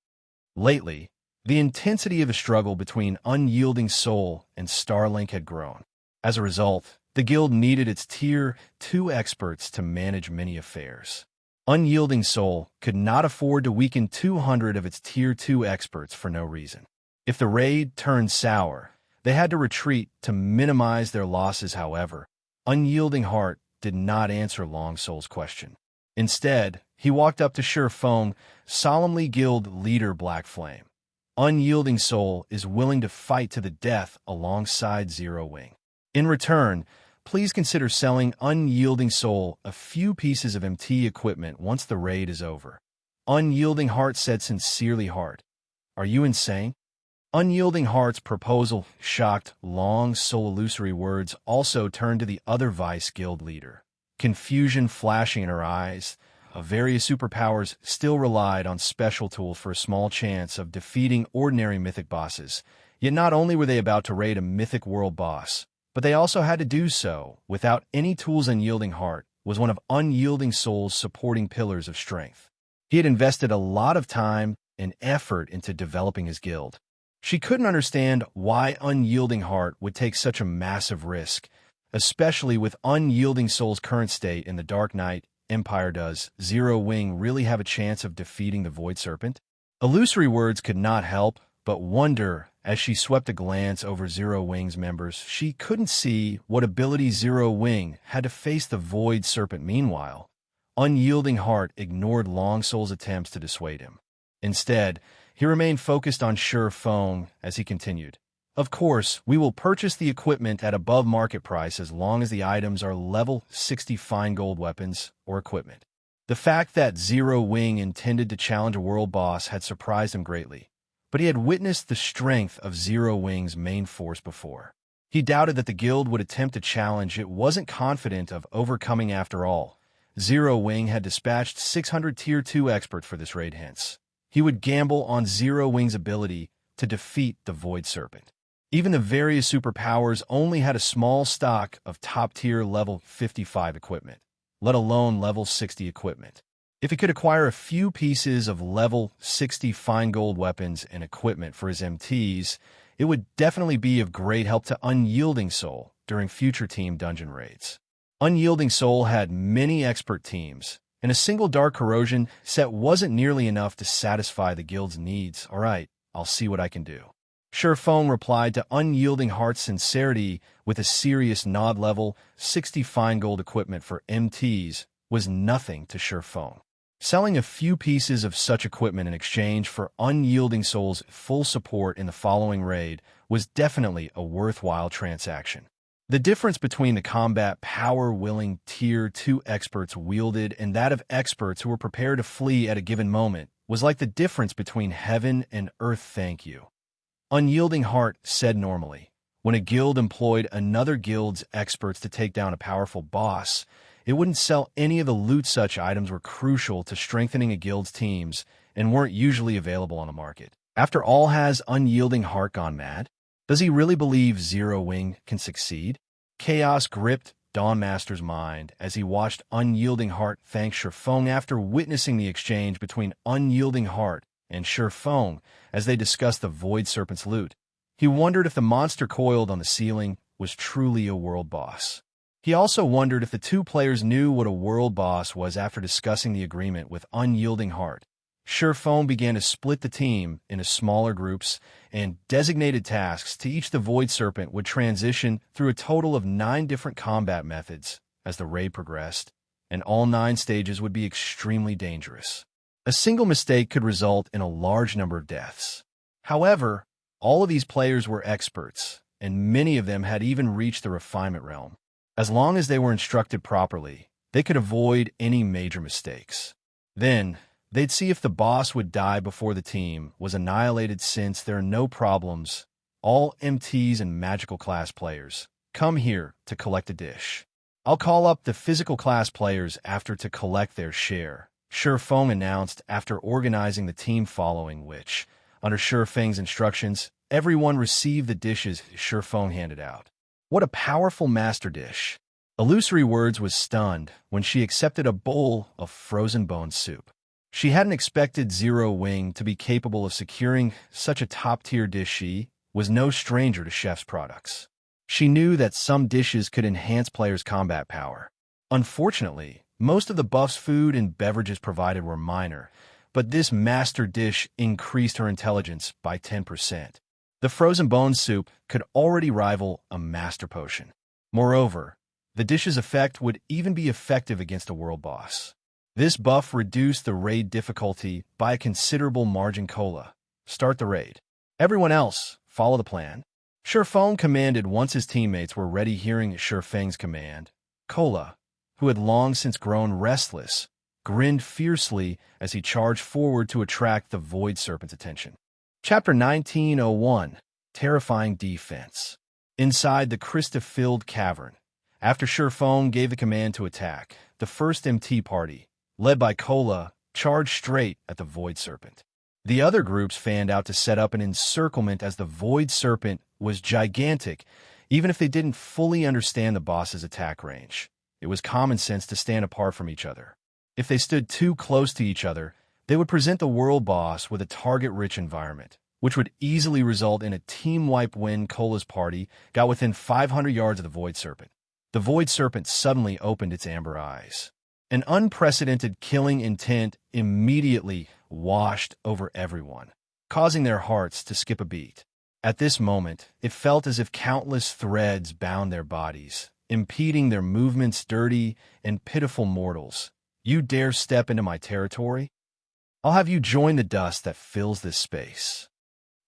Lately, the intensity of the struggle between Unyielding Soul and Starlink had grown. As a result, the guild needed its Tier 2 experts to manage many affairs. Unyielding Soul could not afford to weaken 200 of its Tier 2 experts for no reason. If the raid turned sour, they had to retreat to minimize their losses. However, Unyielding Heart did not answer Long Soul's question. Instead, he walked up to Feng solemnly. Guild Leader Black Flame, Unyielding Soul is willing to fight to the death alongside Zero Wing. In return, please consider selling Unyielding Soul a few pieces of MT equipment once the raid is over. Unyielding Heart said sincerely. Heart, are you insane? Unyielding Heart's proposal shocked Long Soul. Illusory Words also turned to the other Vice Guild Leader, confusion flashing in her eyes. Various superpowers still relied on special tools for a small chance of defeating ordinary mythic bosses. Yet not only were they about to raid a mythic world boss, but they also had to do so without any tools. Unyielding Heart was one of Unyielding Soul's supporting pillars of strength. He had invested a lot of time and effort into developing his guild. She couldn't understand why Unyielding Heart would take such a massive risk, especially with Unyielding Soul's current state in the Dark Knight Empire. Does Zero Wing really have a chance of defeating the Void Serpent? Illusory Words could not help but wonder as she swept a glance over Zero Wing's members. She couldn't see what ability Zero Wing had to face the Void Serpent. Meanwhile, Unyielding Heart ignored Long Soul's attempts to dissuade him. Instead, he remained focused on Feng as he continued. Of course, we will purchase the equipment at above market price as long as the items are level 60 fine gold weapons or equipment. The fact that Zero Wing intended to challenge a world boss had surprised him greatly, but he had witnessed the strength of Zero Wing's main force before. He doubted that the guild would attempt to challenge it. Wasn't confident of overcoming. After all, Zero Wing had dispatched 600 Tier 2 experts for this raid, hence he would gamble on Zero Wing's ability to defeat the Void Serpent. Even the various superpowers only had a small stock of top-tier level 55 equipment. let alone level 60 equipment. If he could acquire a few pieces of level 60 fine gold weapons and equipment for his MTs, it would definitely be of great help to Unyielding Soul during future team dungeon raids. Unyielding Soul had many expert teams, and a single Dark Corrosion set wasn't nearly enough to satisfy the guild's needs. All right, I'll see what I can do. Feng replied to Unyielding Heart's sincerity with a serious nod. Level 60 fine gold equipment for MTs was nothing to Feng. Selling a few pieces of such equipment in exchange for Unyielding Soul's full support in the following raid was definitely a worthwhile transaction. The difference between the combat power-willing Tier 2 experts wielded and that of experts who were prepared to flee at a given moment was like the difference between heaven and earth. Thank you. Unyielding Heart said normally, when a guild employed another guild's experts to take down a powerful boss, it wouldn't sell any of the loot. Such items were crucial to strengthening a guild's teams and weren't usually available on the market. After all, has Unyielding Heart gone mad? Does he really believe Zero Wing can succeed? Chaos gripped Dawnmaster's mind as he watched Unyielding Heart thank Feng. After witnessing the exchange between Unyielding Heart and Feng as they discussed the Void Serpent's loot, he wondered if the monster coiled on the ceiling was truly a world boss. He also wondered if the two players knew what a world boss was. After discussing the agreement with Unyielding Heart, Feng began to split the team into smaller groups and designated tasks to each. The Void Serpent would transition through a total of 9 different combat methods as the raid progressed, and all 9 stages would be extremely dangerous. A single mistake could result in a large number of deaths. However, all of these players were experts, and many of them had even reached the refinement realm. As long as they were instructed properly, they could avoid any major mistakes. Then, they'd see if the boss would die before the team was annihilated. Since there are no problems, all MTs and magical class players come here to collect a dish. I'll call up the physical class players after to collect their share, Feng announced after organizing the team, following which, under Feng's instructions, everyone received the dishes Feng handed out. What a powerful master dish! Illusory Words was stunned when she accepted a bowl of frozen bone soup. She hadn't expected Zero Wing to be capable of securing such a top-tier dish. She was no stranger to chef's products. She knew that some dishes could enhance players' combat power. Unfortunately, most of the buff's food and beverages provided were minor, but this master dish increased her intelligence by 10%. The frozen bone soup could already rival a master potion. Moreover, the dish's effect would even be effective against a world boss. This buff reduced the raid difficulty by a considerable margin. Cola, start the raid. Everyone else, follow the plan. Feng commanded once his teammates were ready. Hearing Feng's command, Cola, who had long since grown restless, grinned fiercely as he charged forward to attract the Void Serpent's attention. Chapter 1901, Terrifying Defense. Inside the Krista-filled cavern, after Feng gave the command to attack, the first MT party, led by Cola, charged straight at the Void Serpent. The other groups fanned out to set up an encirclement as the Void Serpent was gigantic. Even if they didn't fully understand the boss's attack range, it was common sense to stand apart from each other. If they stood too close to each other, they would present the world boss with a target-rich environment, which would easily result in a team wipe when Cola's party got within 500 yards of the Void Serpent. The Void Serpent suddenly opened its amber eyes. An unprecedented killing intent immediately washed over everyone, causing their hearts to skip a beat. At this moment, it felt as if countless threads bound their bodies, impeding their movements. Dirty and pitiful mortals, you dare step into my territory? I'll have you join the dust that fills this space.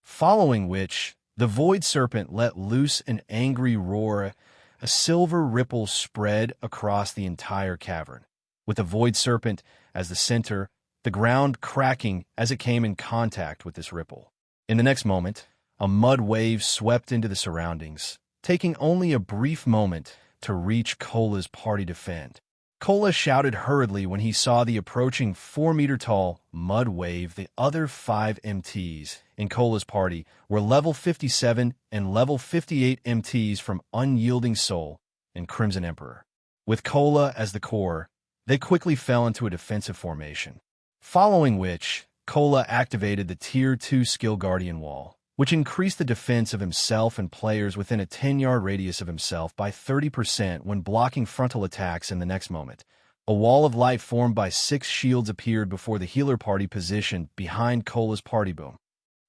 Following which, the Void Serpent let loose an angry roar. A silver ripple spread across the entire cavern, with the Void Serpent as the center, the ground cracking as it came in contact with this ripple. In the next moment, a mud wave swept into the surroundings, taking only a brief moment to reach Cola's party. Defend. Cola shouted hurriedly when he saw the approaching 4-meter-tall mud wave. The other 5 MTs in Cola's party were level 57 and level 58 MTs from Unyielding Soul and Crimson Emperor. With Cola as the core, They quickly fell into a defensive formation, following which Kola activated the Tier 2 Skill Guardian Wall, which increased the defense of himself and players within a 10-yard radius of himself by 30% when blocking frontal attacks in the next moment. A wall of light formed by 6 shields appeared before the healer party positioned behind Kola's party boom.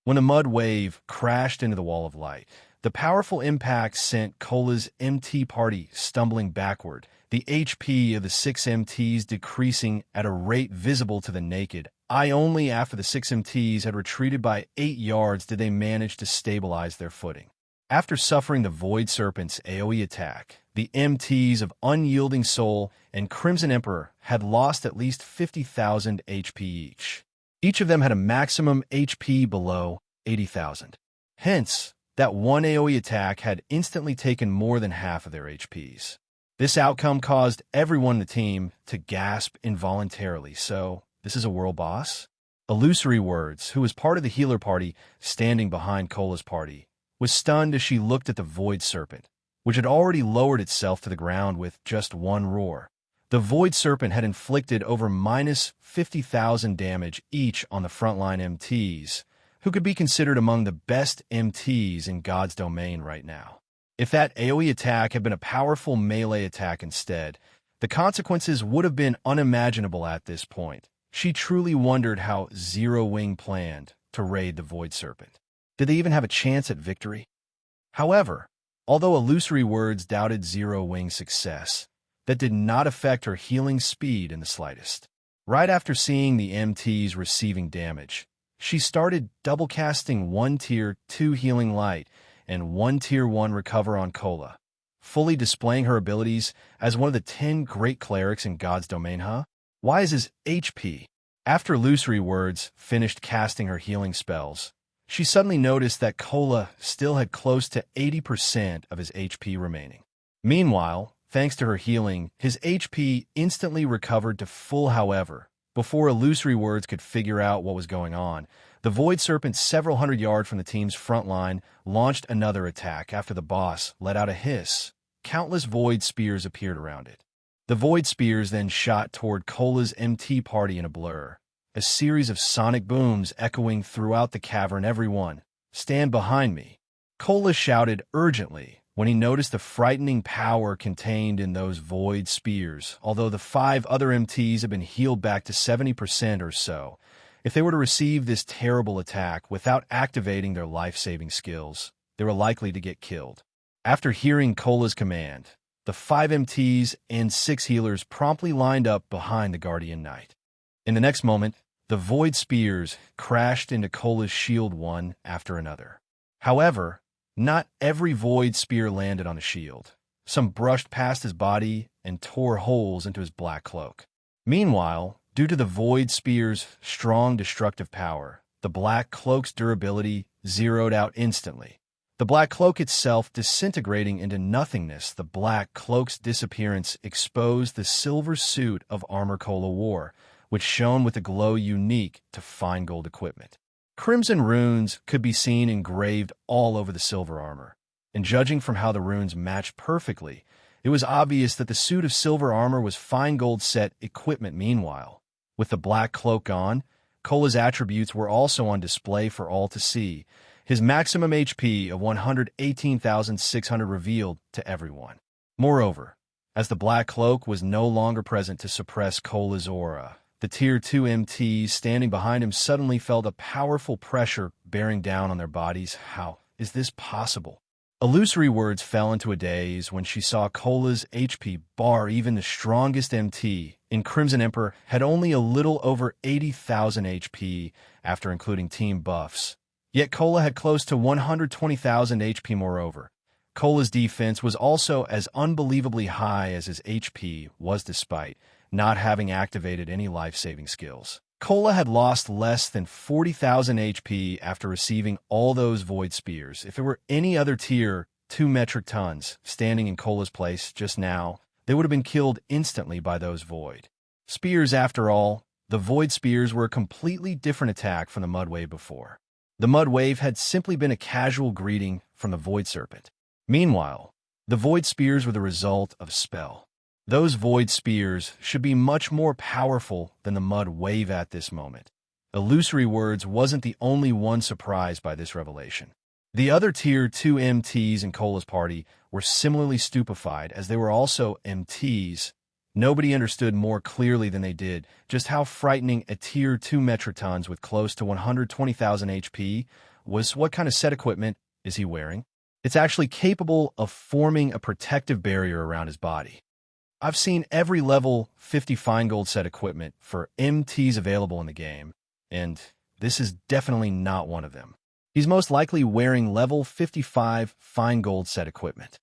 When a mud wave crashed into the wall of light, the powerful impact sent Kola's MT party stumbling backward, the HP of the 6 MTs decreasing at a rate visible to the naked eye. Only after the 6 MTs had retreated by 8 yards did they manage to stabilize their footing. After suffering the Void Serpent's AoE attack, the MTs of Unyielding Soul and Crimson Emperor had lost at least 50,000 HP each. Each of them had a maximum HP below 80,000. Hence, that one AoE attack had instantly taken more than half of their HPs. This outcome caused everyone in the team to gasp involuntarily. So, this is a world boss? Illusory Words, who was part of the healer party standing behind Kola's party, was stunned as she looked at the Void Serpent, which had already lowered itself to the ground with just one roar. The Void Serpent had inflicted over minus 50,000 damage each on the frontline MTs, who could be considered among the best MTs in God's domain right now. If that AoE attack had been a powerful melee attack instead, the consequences would have been unimaginable at this point. She truly wondered how Zero Wing planned to raid the Void Serpent. Did they even have a chance at victory? However, although Illusory Words doubted Zero Wing's success, that did not affect her healing speed in the slightest. Right after seeing the MTs receiving damage, she started double casting 1 Tier 2 Healing Light and 1 Tier 1 Recover on Kola, fully displaying her abilities as one of the 10 great clerics in God's domain, huh? Why is his HP? After Illusory Words finished casting her healing spells, she suddenly noticed that Kola still had close to 80% of his HP remaining. Meanwhile, thanks to her healing, his HP instantly recovered to full. However, before Illusory Words could figure out what was going on, the Void Serpent, several hundred yards from the team's front line, launched another attack. After the boss let out a hiss, countless Void Spears appeared around it. The Void Spears then shot toward Kola's MT party in a blur, a series of sonic booms echoing throughout the cavern. "Everyone, stand behind me," Kola shouted urgently when he noticed the frightening power contained in those Void Spears. Although the 5 other MTs had been healed back to 70% or so, if they were to receive this terrible attack without activating their life-saving skills, they were likely to get killed. After hearing Kola's command, the 5 MTs and 6 healers promptly lined up behind the Guardian Knight. In the next moment, the Void Spears crashed into Kola's shield one after another. However, not every Void Spear landed on the shield. Some brushed past his body and tore holes into his black cloak. Meanwhile, due to the Void Spear's strong destructive power, the black cloak's durability zeroed out instantly. The black cloak itself disintegrating into nothingness. The black cloak's disappearance exposed the silver suit of armor Kola wore, which shone with a glow unique to fine gold equipment. Crimson runes could be seen engraved all over the silver armor, and judging from how the runes matched perfectly, it was obvious that the suit of silver armor was fine gold set equipment. Meanwhile, with the black cloak on, Kola's attributes were also on display for all to see. His maximum HP of 118,600 revealed to everyone. Moreover, as the black cloak was no longer present to suppress Kola's aura, the Tier 2 MTs standing behind him suddenly felt a powerful pressure bearing down on their bodies. How is this possible? Illusory Words fell into a daze when she saw Kola's HP bar. Even the strongest MT in Crimson Emperor had only a little over 80,000 HP after including team buffs. Yet Kola had close to 120,000 HP. Moreover, Kola's defense was also as unbelievably high as his HP was, despite not having activated any life-saving skills. Kola had lost less than 40,000 HP after receiving all those Void Spears. If it were any other Tier 2 metric tons standing in Kola's place just now, they would have been killed instantly by those Void Spears. After all, the Void Spears were a completely different attack from the Mud Wave before. The Mud Wave had simply been a casual greeting from the Void Serpent. Meanwhile, the Void Spears were the result of a spell. Those void spears should be much more powerful than the mud wave at this moment. Illusory Words wasn't the only one surprised by this revelation. The other Tier 2 MTs in Cola's party were similarly stupefied, as they were also MTs. Nobody understood more clearly than they did just how frightening a Tier 2 Metrotons with close to 120,000 HP was. What kind of set equipment is he wearing? It's actually capable of forming a protective barrier around his body. I've seen every level 50 fine gold set equipment for MTs available in the game, and this is definitely not one of them. He's most likely wearing level 55 fine gold set equipment.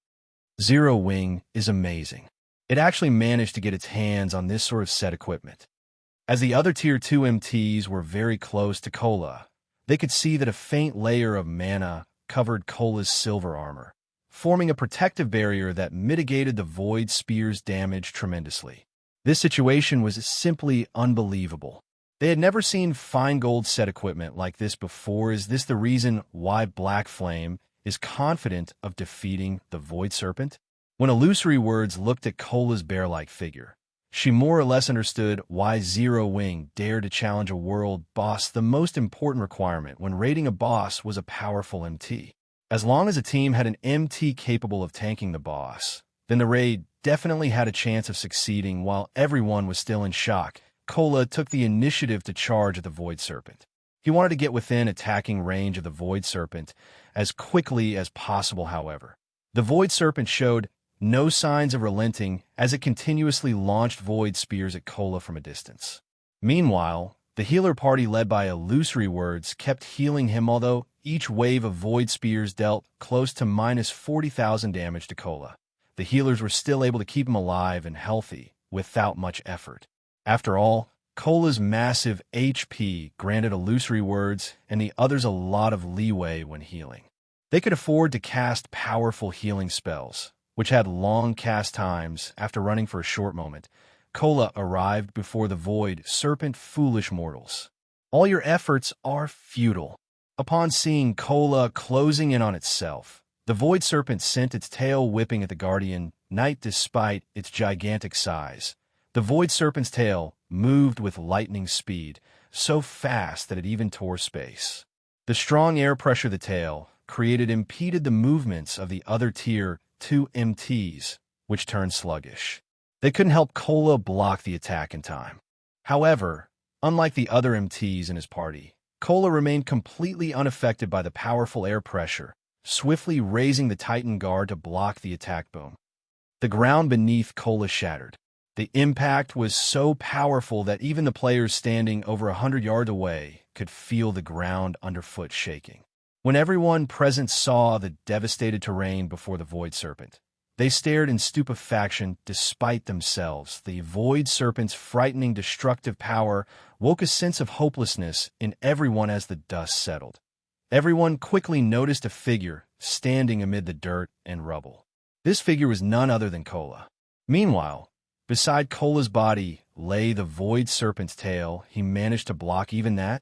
Zero Wing is amazing. It actually managed to get its hands on this sort of set equipment. As the other Tier 2 MTs were very close to Cola, they could see that a faint layer of mana covered Cola's silver armor, forming a protective barrier that mitigated the Void Spear's damage tremendously. This situation was simply unbelievable. They had never seen fine gold set equipment like this before. Is this the reason why Black Flame is confident of defeating the Void Serpent? When Illusory Words looked at Cola's bear-like figure, she more or less understood why Zero Wing dared to challenge a world boss. The most important requirement when raiding a boss was a powerful MT. As long as a team had an MT capable of tanking the boss, then the raid definitely had a chance of succeeding. While everyone was still in shock, Cola took the initiative to charge at the Void Serpent. He wanted to get within attacking range of the Void Serpent as quickly as possible. However, the Void Serpent showed no signs of relenting as it continuously launched Void Spears at Cola from a distance. Meanwhile, the healer party led by Illusory Words kept healing him, although each wave of Void Spears dealt close to minus 40,000 damage to Cola. The healers were still able to keep him alive and healthy without much effort. After all, Cola's massive HP granted Illusory Words and the others a lot of leeway when healing. They could afford to cast powerful healing spells, which had long cast times. After running for a short moment, Cola arrived before the Void Serpent. Foolish mortals, all your efforts are futile. Upon seeing Cola closing in on itself, the Void Serpent sent its tail whipping at the Guardian Knight. Despite its gigantic size, the Void Serpent's tail moved with lightning speed, so fast that it even tore space. The strong air pressure the tail created impeded the movements of the other Tier 2 MTs, which turned sluggish. They couldn't help Cola block the attack in time. However, unlike the other MTs in his party, Cola remained completely unaffected by the powerful air pressure, swiftly raising the Titan Guard to block the attack boom. The ground beneath Cola shattered. The impact was so powerful that even the players standing over 100 yards away could feel the ground underfoot shaking. When everyone present saw the devastated terrain before the Void Serpent, they stared in stupefaction. Despite themselves, the Void Serpent's frightening destructive power woke a sense of hopelessness in everyone as the dust settled. Everyone quickly noticed a figure standing amid the dirt and rubble. This figure was none other than Cola. Meanwhile, beside Cola's body lay the Void Serpent's tail. He managed to block even that.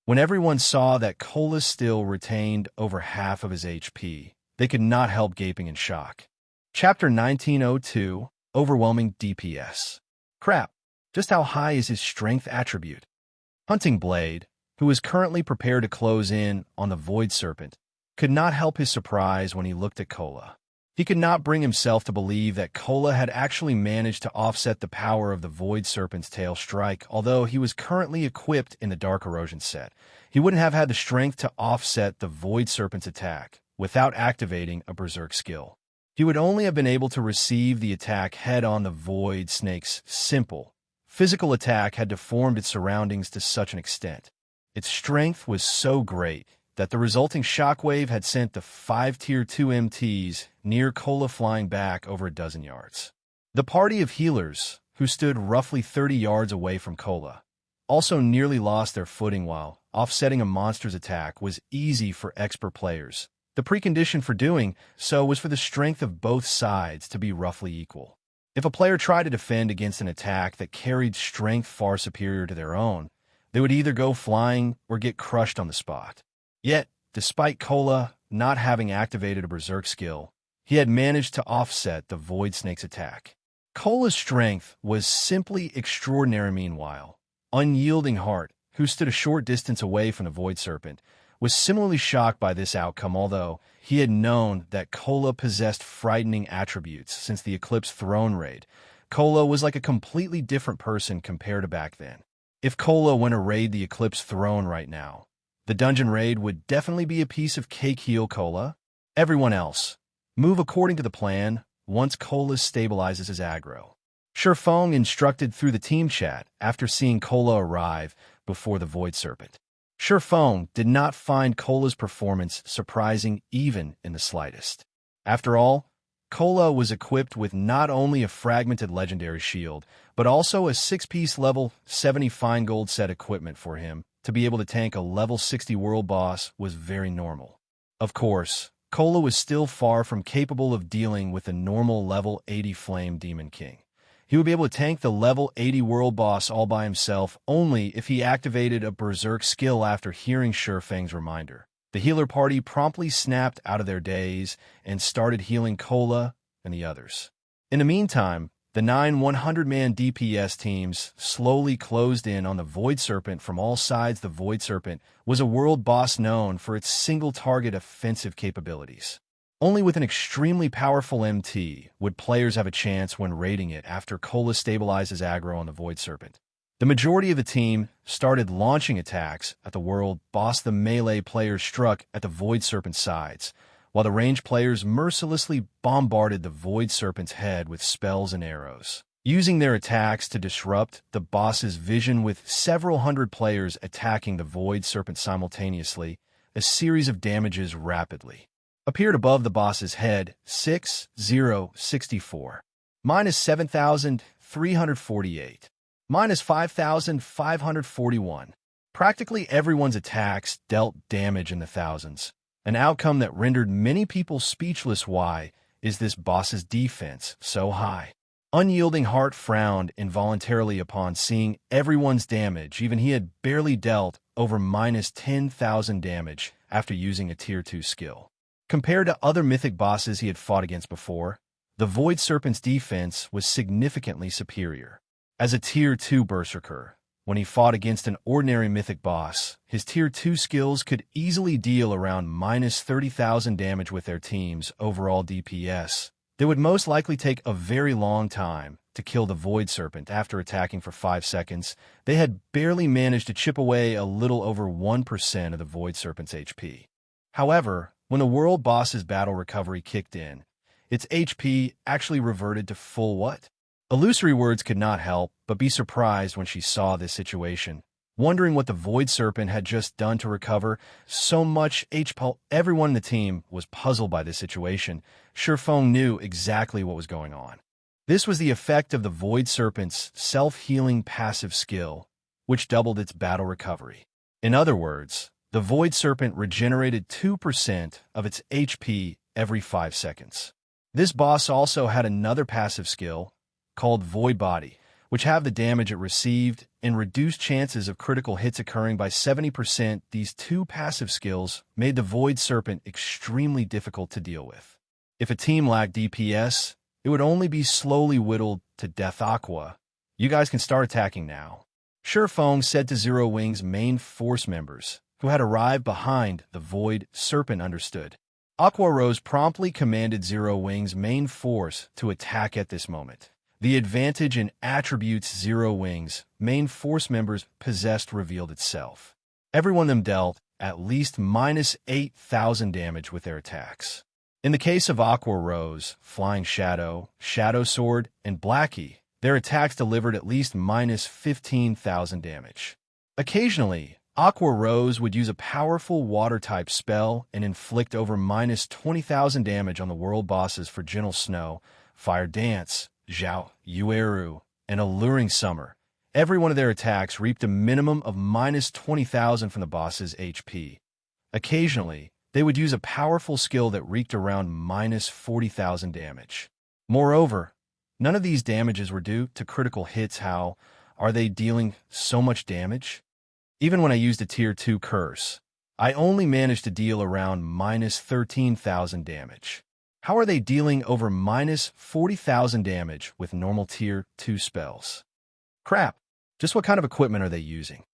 When everyone saw that Cola still retained over half of his HP, they could not help gaping in shock. Chapter 1902, Overwhelming DPS. Crap, just how high is his strength attribute? Hunting Blade, who was currently prepared to close in on the Void Serpent, could not help his surprise when he looked at Cola. He could not bring himself to believe that Cola had actually managed to offset the power of the Void Serpent's tail strike. Although he was currently equipped in the Dark Erosion set, he wouldn't have had the strength to offset the Void Serpent's attack without activating a Berserk skill. He would only have been able to receive the attack head-on. The Void Snake's simple physical attack had deformed its surroundings to such an extent. Its strength was so great that the resulting shockwave had sent the 5 Tier 2 MTs near Cola flying back over a dozen yards. The party of healers, who stood roughly 30 yards away from Cola, also nearly lost their footing. While offsetting a monster's attack was easy for expert players, the precondition for doing so was for the strength of both sides to be roughly equal. If a player tried to defend against an attack that carried strength far superior to their own, they would either go flying or get crushed on the spot. Yet, despite Cola not having activated a Berserk skill, he had managed to offset the Void Snake's attack. Kola's strength was simply extraordinary meanwhile. Unyielding Heart, who stood a short distance away from the Void Serpent, was similarly shocked by this outcome, although he had known that Kola possessed frightening attributes since the Eclipse throne raid. Kola was like a completely different person compared to back then. If Kola went to raid the Eclipse throne right now, the dungeon raid would definitely be a piece of cake. Heal Kola. Everyone else, move according to the plan once Kola stabilizes his aggro. Feng instructed through the team chat after seeing Kola arrive before the Void Serpent. Feng did not find Kola's performance surprising even in the slightest. After all, Kola was equipped with not only a fragmented legendary shield, but also a 6-piece level 70 fine gold set equipment for him to be able to tank a level 60 world boss was very normal. Of course, Kola was still far from capable of dealing with a normal level 80 Flame Demon King. He would be able to tank the level 80 world boss all by himself only if he activated a Berserk skill after hearing Feng's reminder. The healer party promptly snapped out of their daze and started healing Kola and the others. In the meantime, the 9 100-man DPS teams slowly closed in on the Void Serpent from all sides. The Void Serpent was a world boss known for its single-target offensive capabilities. Only with an extremely powerful MT would players have a chance when raiding it after Kola stabilizes aggro on the Void Serpent. The majority of the team started launching attacks at the world boss. The melee players struck at the Void Serpent's sides, while the ranged players mercilessly bombarded the Void Serpent's head with spells and arrows, using their attacks to disrupt the boss's vision. With several hundred players attacking the Void Serpent simultaneously, a series of damages rapidly appeared above the boss's head. 6064. Minus 7,348. Minus 5,541. Practically everyone's attacks dealt damage in the thousands, an outcome that rendered many people speechless. Why is this boss's defense so high? Unyielding Heart frowned involuntarily upon seeing everyone's damage. Even he had barely dealt over minus 10,000 damage after using a Tier 2 skill. Compared to other mythic bosses he had fought against before, the Void Serpent's defense was significantly superior. As a Tier 2 Berserker, when he fought against an ordinary mythic boss, his Tier 2 skills could easily deal around minus 30,000 damage with their team's overall DPS. They would most likely take a very long time to kill the Void Serpent. After attacking for 5 seconds, they had barely managed to chip away a little over 1% of the Void Serpent's HP. However, when the world boss's battle recovery kicked in, its HP actually reverted to full what? Illusory Words could not help but be surprised when she saw this situation, wondering what the Void Serpent had just done to recover so much HP. Everyone in the team was puzzled by this situation. Feng knew exactly what was going on. This was the effect of the Void Serpent's self-healing passive skill, which doubled its battle recovery. In other words, the Void Serpent regenerated 2% of its HP every 5 seconds. This boss also had another passive skill called Void Body, which halved the damage it received and reduced chances of critical hits occurring by 70%. These two passive skills made the Void Serpent extremely difficult to deal with. If a team lacked DPS, it would only be slowly whittled to death. Aqua, you guys can start attacking now. Feng said to Zero Wing's main force members, who had arrived behind the Void Serpent. Understood. Aqua Rose promptly commanded Zero Wing's main force to attack at this moment. The advantage in attributes Zero Wing's main force members possessed revealed itself. Everyone of them dealt at least minus 8,000 damage with their attacks. In the case of Aqua Rose, Flying Shadow, Shadow Sword, and Blackie, their attacks delivered at least minus 15,000 damage. Occasionally, Aqua Rose would use a powerful water-type spell and inflict over minus 20,000 damage on the world bosses for Gentle Snow, Fire Dance, Zhao, Yueru, and Alluring Summer. Every one of their attacks reaped a minimum of minus 20,000 from the boss's HP. Occasionally, they would use a powerful skill that wreaked around minus 40,000 damage. Moreover, none of these damages were due to critical hits. How are they dealing so much damage? Even when I used a Tier 2 curse, I only managed to deal around minus 13,000 damage. How are they dealing over minus 40,000 damage with normal tier 2 spells? Crap, just what kind of equipment are they using?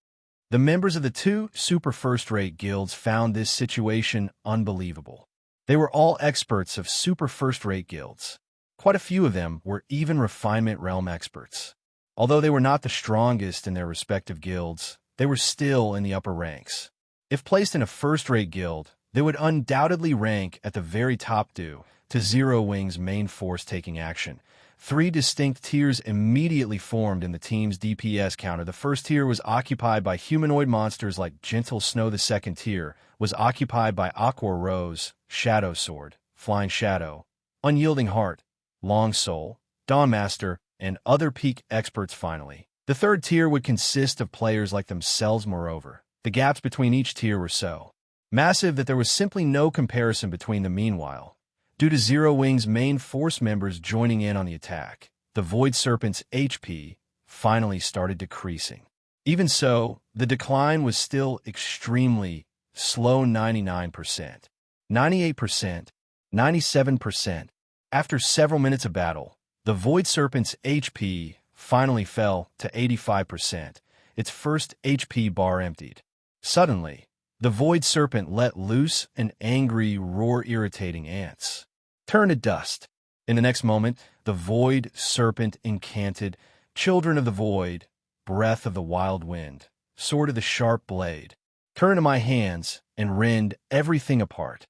The members of the two super first-rate guilds found this situation unbelievable. They were all experts of super first-rate guilds. Quite a few of them were even refinement realm experts. Although they were not the strongest in their respective guilds, they were still in the upper ranks. If placed in a first-rate guild, they would undoubtedly rank at the very top due to Zero Wing's main force taking action. 3 distinct tiers immediately formed in the team's DPS counter. The first tier was occupied by humanoid monsters like Gentle Snow. The second tier was occupied by Aqua Rose, Shadow Sword, Flying Shadow, Unyielding Heart, Long Soul, Dawnmaster, and other peak experts. Finally, the third tier would consist of players like themselves. Moreover, the gaps between each tier were so massive that there was simply no comparison between them. Meanwhile, due to Zero Wing's main force members joining in on the attack, the Void Serpent's HP finally started decreasing. Even so, the decline was still extremely slow. 99%, 98%, 97%. After several minutes of battle, the Void Serpent's HP finally fell to 85%. Its first HP bar emptied. Suddenly, the Void Serpent let loose an angry roar, irritating ants turn to dust. In the next moment, the Void Serpent incanted, "Children of the Void, breath of the wild wind, sword of the sharp blade, turn to my hands and rend everything apart.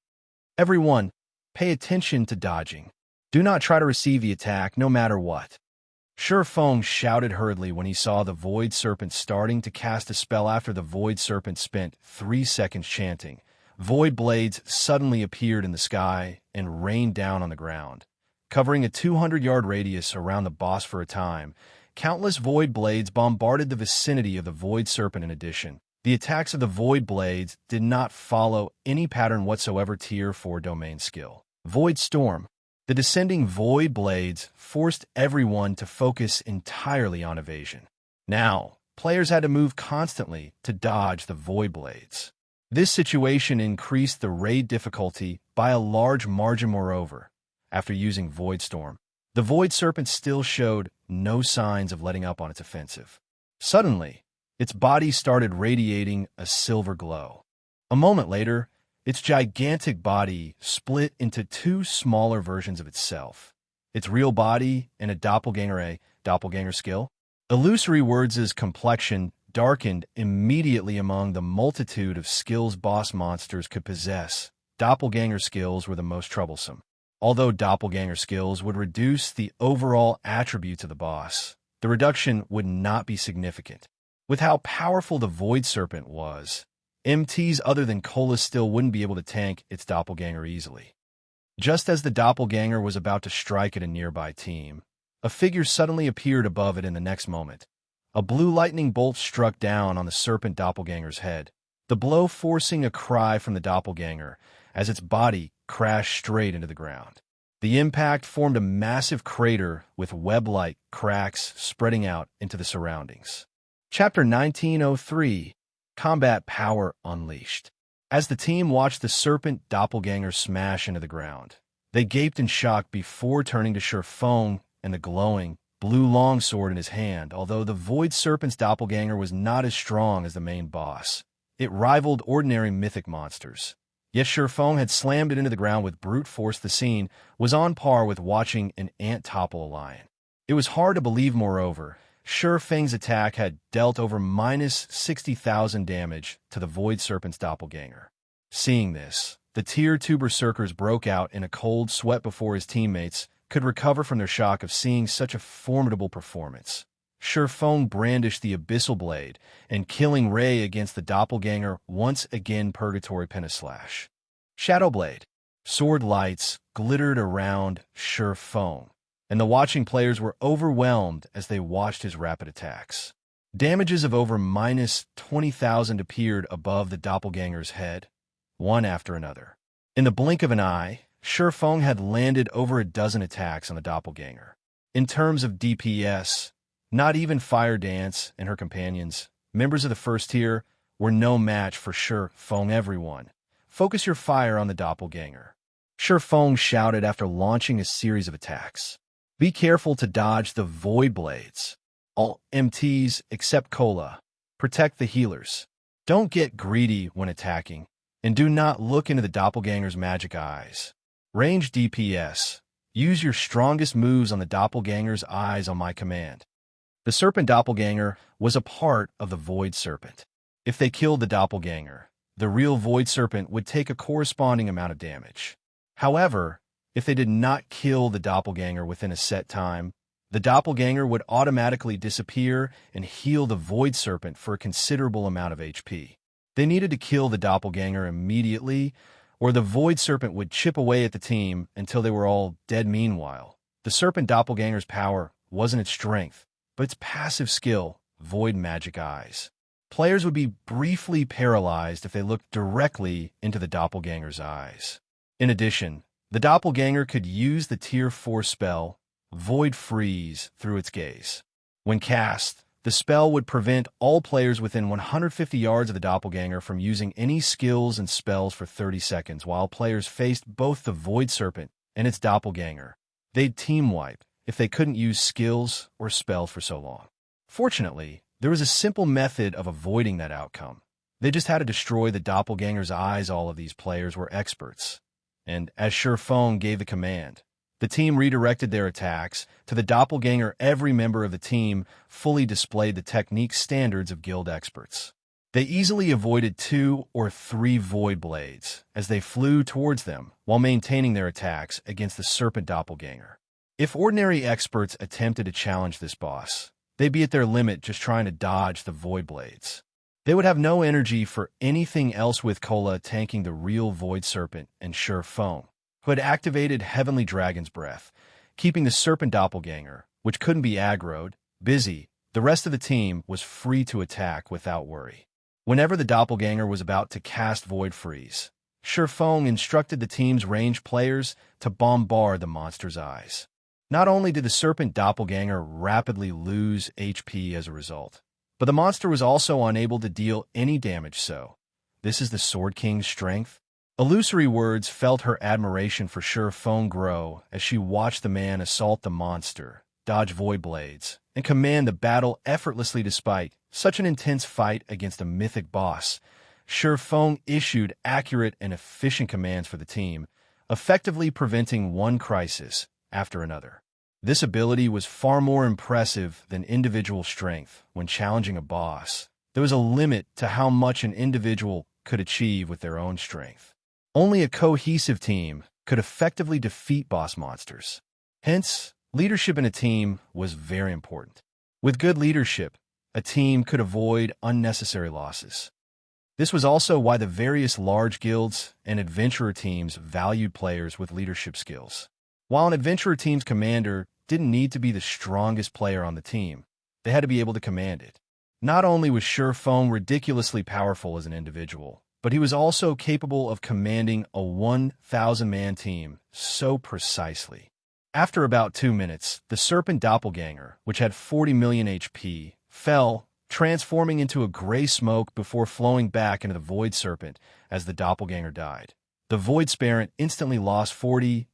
Everyone, pay attention to dodging. Do not try to receive the attack no matter what." Feng shouted hurriedly when he saw the Void Serpent starting to cast a spell. After the Void Serpent spent 3 seconds chanting, void blades suddenly appeared in the sky and rained down on the ground. Covering a 200-yard radius around the boss for a time, countless void blades bombarded the vicinity of the Void Serpent. In addition, the attacks of the void blades did not follow any pattern whatsoever. Tier 4 domain skill, Void Storm. The descending void blades forced everyone to focus entirely on evasion. Now, players had to move constantly to dodge the void blades. This situation increased the raid difficulty by a large margin. Moreover, after using Void Storm, the Void Serpent still showed no signs of letting up on its offensive. Suddenly, its body started radiating a silver glow. A moment later, its gigantic body split into 2 smaller versions of itself. Its real body and a doppelganger skill. Illusory Words' complexion darkened immediately among the multitude of skills boss monsters could possess. Doppelganger skills were the most troublesome. Although doppelganger skills would reduce the overall attributes of the boss, the reduction would not be significant. With how powerful the Void Serpent was, MTs other than Cola still wouldn't be able to tank its doppelganger easily. Just as the doppelganger was about to strike at a nearby team, a figure suddenly appeared above it. In the next moment, a blue lightning bolt struck down on the serpent doppelganger's head, the blow forcing a cry from the doppelganger as its body crashed straight into the ground. The impact formed a massive crater with web-like cracks spreading out into the surroundings. Chapter 1903, Combat Power Unleashed. As the team watched the serpent doppelganger smash into the ground, they gaped in shock before turning to Feng and the glowing blue longsword in his hand. Although the Void Serpent's doppelganger was not as strong as the main boss, it rivaled ordinary mythic monsters. Yet Feng had slammed it into the ground with brute force. The scene was on par with watching an ant topple a lion. It was hard to believe. Moreover, Feng's attack had dealt over minus 60,000 damage to the Void Serpent's doppelganger. Seeing this, the Tier 2 berserkers broke out in a cold sweat before his teammates could recover from their shock of seeing such a formidable performance. Feng brandished the Abyssal Blade and killing ray against the doppelganger once again. Purgatory Pentaslash. Shadow Blade. Sword lights glittered around Feng, and the watching players were overwhelmed as they watched his rapid attacks. Damages of over minus 20,000 appeared above the doppelganger's head, one after another. In the blink of an eye, Feng had landed over a dozen attacks on the doppelganger. In terms of DPS, not even Fire Dance and her companions, members of the first tier, were no match for Feng. Everyone, focus your fire on the doppelganger. Feng shouted after launching a series of attacks. Be careful to dodge the Void Blades. All MTs except Cola. Protect the healers. Don't get greedy when attacking, and do not look into the doppelganger's magic eyes. Range DPS. Use your strongest moves on the doppelganger's eyes on my command. The Serpent Doppelganger was a part of the Void Serpent. If they killed the doppelganger, the real Void Serpent would take a corresponding amount of damage. However, if they did not kill the doppelganger within a set time, the doppelganger would automatically disappear and heal the Void Serpent for a considerable amount of HP. They needed to kill the doppelganger immediately, or the Void Serpent would chip away at the team until they were all dead. Meanwhile, the Serpent Doppelganger's power wasn't its strength, but its passive skill, Void Magic Eyes. Players would be briefly paralyzed if they looked directly into the doppelganger's eyes. In addition, the doppelganger could use the Tier 4 spell, Void Freeze, through its gaze. When cast, the spell would prevent all players within 150 yards of the doppelganger from using any skills and spells for 30 seconds while players faced both the Void Serpent and its doppelganger. They'd team wipe if they couldn't use skills or spells for so long. Fortunately, there was a simple method of avoiding that outcome. They just had to destroy the doppelganger's eyes. All of these players were experts. And as Feng gave the command, the team redirected their attacks to the doppelganger. Every member of the team fully displayed the technique standards of guild experts. They easily avoided 2 or 3 Void Blades as they flew towards them while maintaining their attacks against the Serpent Doppelganger. If ordinary experts attempted to challenge this boss, they'd be at their limit just trying to dodge the Void Blades. They would have no energy for anything else, with Cola tanking the real Void Serpent and Feng, who had activated Heavenly Dragon's Breath, keeping the Serpent Doppelganger, which couldn't be aggroed, busy. The rest of the team was free to attack without worry. Whenever the Doppelganger was about to cast Void Freeze, Feng instructed the team's ranged players to bombard the monster's eyes. Not only did the Serpent Doppelganger rapidly lose HP as a result, but the monster was also unable to deal any damage. So, this is the Sword King's strength? Illusory Words felt her admiration for Feng grow as she watched the man assault the monster, dodge Void Blades, and command the battle effortlessly. Despite such an intense fight against a mythic boss, Feng issued accurate and efficient commands for the team, effectively preventing one crisis after another. This ability was far more impressive than individual strength when challenging a boss. There was a limit to how much an individual could achieve with their own strength. Only a cohesive team could effectively defeat boss monsters. Hence, leadership in a team was very important. With good leadership, a team could avoid unnecessary losses. This was also why the various large guilds and adventurer teams valued players with leadership skills. While an adventurer team's commander didn't need to be the strongest player on the team, they had to be able to command it. Not only was Feng ridiculously powerful as an individual, but he was also capable of commanding a 1,000-man team so precisely. After about 2 minutes, the Serpent Doppelganger, which had 40 million HP, fell, transforming into a gray smoke before flowing back into the Void Serpent as the Doppelganger died. The Void Serpent instantly lost 40,000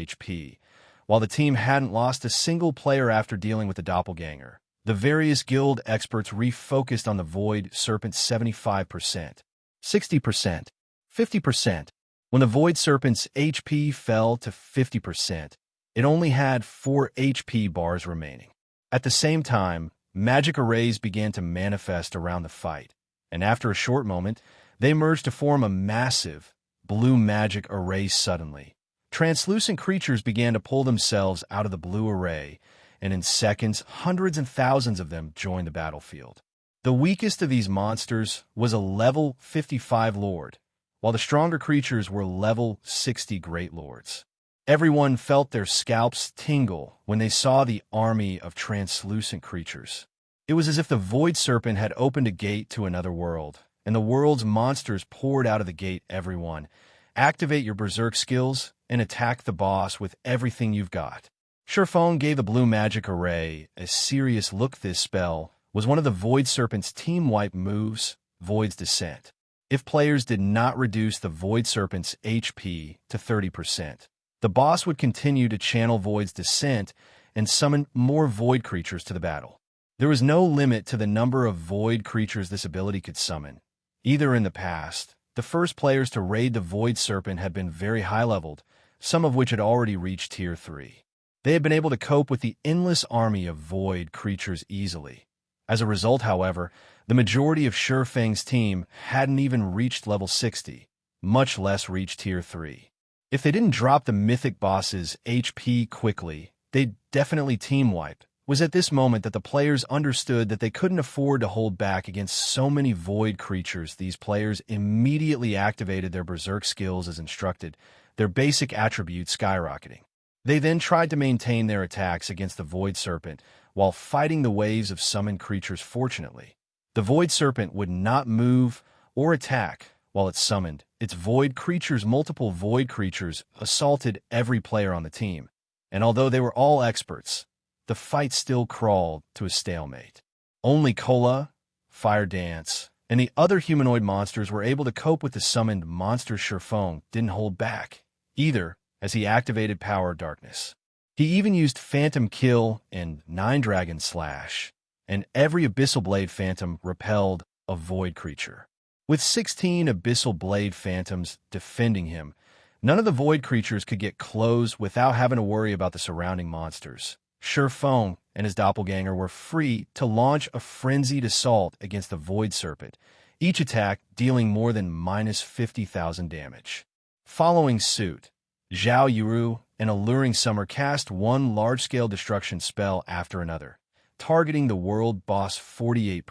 HP, while the team hadn't lost a single player after dealing with the Doppelganger. The various guild experts refocused on the Void Serpent's 75%, 60%, 50%. When the Void Serpent's HP fell to 50%, it only had 4 HP bars remaining. At the same time, magic arrays began to manifest around the fight, and after a short moment, they merged to form a massive blue magic array. Suddenly, translucent creatures began to pull themselves out of the blue array, and in seconds, hundreds and thousands of them joined the battlefield. The weakest of these monsters was a level 55 Lord, while the stronger creatures were level 60 Great Lords. Everyone felt their scalps tingle when they saw the army of translucent creatures. It was as if the Void Serpent had opened a gate to another world, and the world's monsters poured out of the gate. Everyone, activate your berserk skills and attack the boss with everything you've got. Feng gave the blue magic array a serious look. This spell was one of the Void Serpent's team wipe moves, Void's Descent. if players did not reduce the Void Serpent's HP to 30%. The boss would continue to channel Void's descent and summon more Void creatures to the battle. There was no limit to the number of Void creatures this ability could summon. Either in the past, the first players to raid the Void Serpent had been very high-leveled, some of which had already reached Tier 3. They had been able to cope with the endless army of Void creatures easily. As a result, however, the majority of Feng's team hadn't even reached level 60, much less reached Tier 3. If they didn't drop the mythic boss's HP quickly, they'd definitely team wipe. It was at this moment that the players understood that they couldn't afford to hold back against so many Void creatures. These players immediately activated their Berserk skills as instructed, their basic attributes skyrocketing. They then tried to maintain their attacks against the Void Serpent while fighting the waves of summoned creatures. Fortunately, the Void Serpent would not move or attack while it summoned its Void creatures. Multiple Void creatures assaulted every player on the team, and although they were all experts, the fight still crawled to a stalemate. Only Kola, Fire Dance, and the other humanoid monsters were able to cope with the summoned monster. Feng didn't hold back either as he activated Power Darkness. He even used Phantom Kill and 9 Dragon Slash, and every Abyssal Blade Phantom repelled a Void creature. With 16 Abyssal Blade Phantoms defending him, none of the Void creatures could get close without having to worry about the surrounding monsters. Feng and his doppelganger were free to launch a frenzied assault against the Void Serpent, each attack dealing more than minus 50,000 damage. Following suit, Zhao Yuru and Alluring Summer cast one large-scale destruction spell after another, targeting the world boss 48%,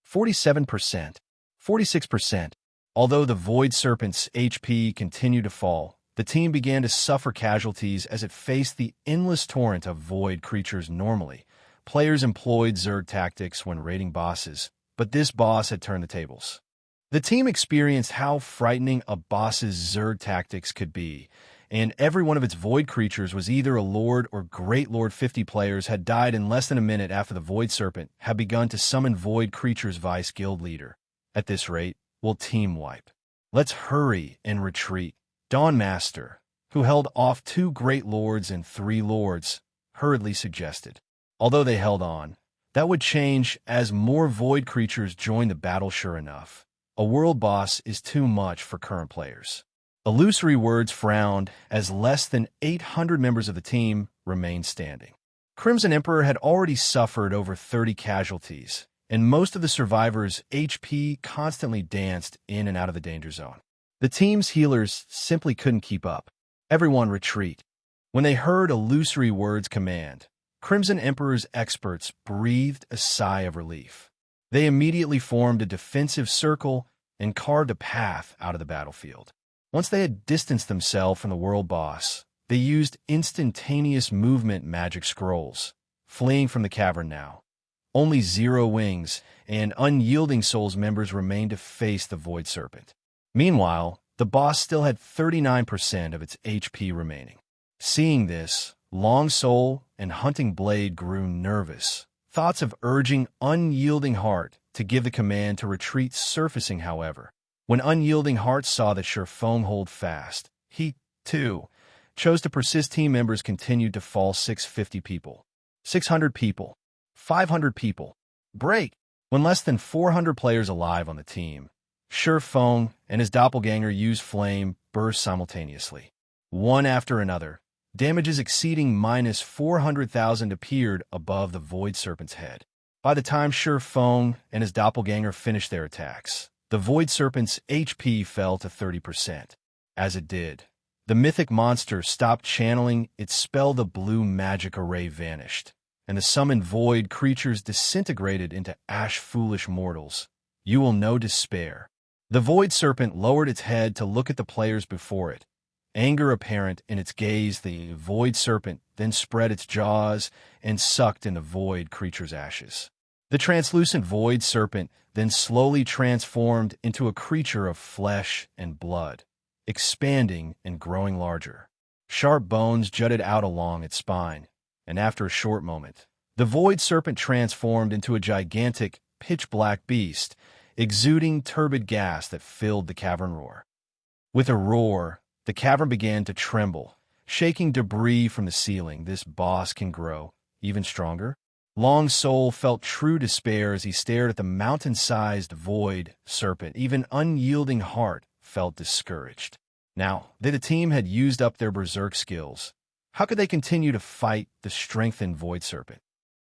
47%, 46%. Although the Void Serpent's HP continued to fall, the team began to suffer casualties as it faced the endless torrent of Void creatures. Normally, players employed Zerg tactics when raiding bosses, but this boss had turned the tables. The team experienced how frightening a boss's Zerg tactics could be, and every one of its Void creatures was either a Lord or Great Lord. 50 players had died in less than a minute after the Void Serpent had begun to summon Void creatures. Vice Guild Leader, at this rate, we'll team wipe. Let's hurry and retreat. Dawn Master, who held off 2 Great Lords and 3 Lords, hurriedly suggested. Although they held on, that would change as more Void creatures joined the battle. Sure enough, a world boss is too much for current players. Illusory Words frowned as less than 800 members of the team remained standing. Crimson Emperor had already suffered over 30 casualties, and most of the survivors' HP constantly danced in and out of the danger zone. The team's healers simply couldn't keep up. Everyone retreat. When they heard Illusory Words' command, Crimson Emperor's experts breathed a sigh of relief. They immediately formed a defensive circle and carved a path out of the battlefield. Once they had distanced themselves from the world boss, they used instantaneous movement magic scrolls, fleeing from the cavern now. Only Zero Wings and Unyielding Souls members remained to face the Void Serpent. Meanwhile, the boss still had 39% of its HP remaining. Seeing this, Long Soul and Hunting Blade grew nervous, thoughts of urging Unyielding Heart to give the command to retreat surfacing. However, when Unyielding Heart saw that Feng hold fast, he, too, chose to persist. Team members continued to fall. 650 people, 600 people, 500 people. Break! When less than 400 players alive on the team, Feng and his doppelganger used Flame Burst simultaneously. One after another, damages exceeding minus 400,000 appeared above the Void Serpent's head. By the time Feng and his doppelganger finished their attacks, the Void Serpent's HP fell to 30%. As it did, the mythic monster stopped channeling its spell. The blue magic array vanished, and the summoned Void creatures disintegrated into ash. Foolish mortals, you will know despair. The Void Serpent lowered its head to look at the players before it. Anger apparent in its gaze, the Void Serpent then spread its jaws and sucked in the Void creature's ashes. The translucent Void Serpent then slowly transformed into a creature of flesh and blood, expanding and growing larger. Sharp bones jutted out along its spine, and after a short moment, the Void Serpent transformed into a gigantic, pitch-black beast. exuding turbid gas that filled the cavern roar. With a roar, the cavern began to tremble, shaking debris from the ceiling. This boss can grow even stronger. Long Soul felt true despair as he stared at the mountain-sized void serpent. Even Unyielding Heart felt discouraged. Now, the team had used up their berserk skills. How could they continue to fight the strengthened void serpent?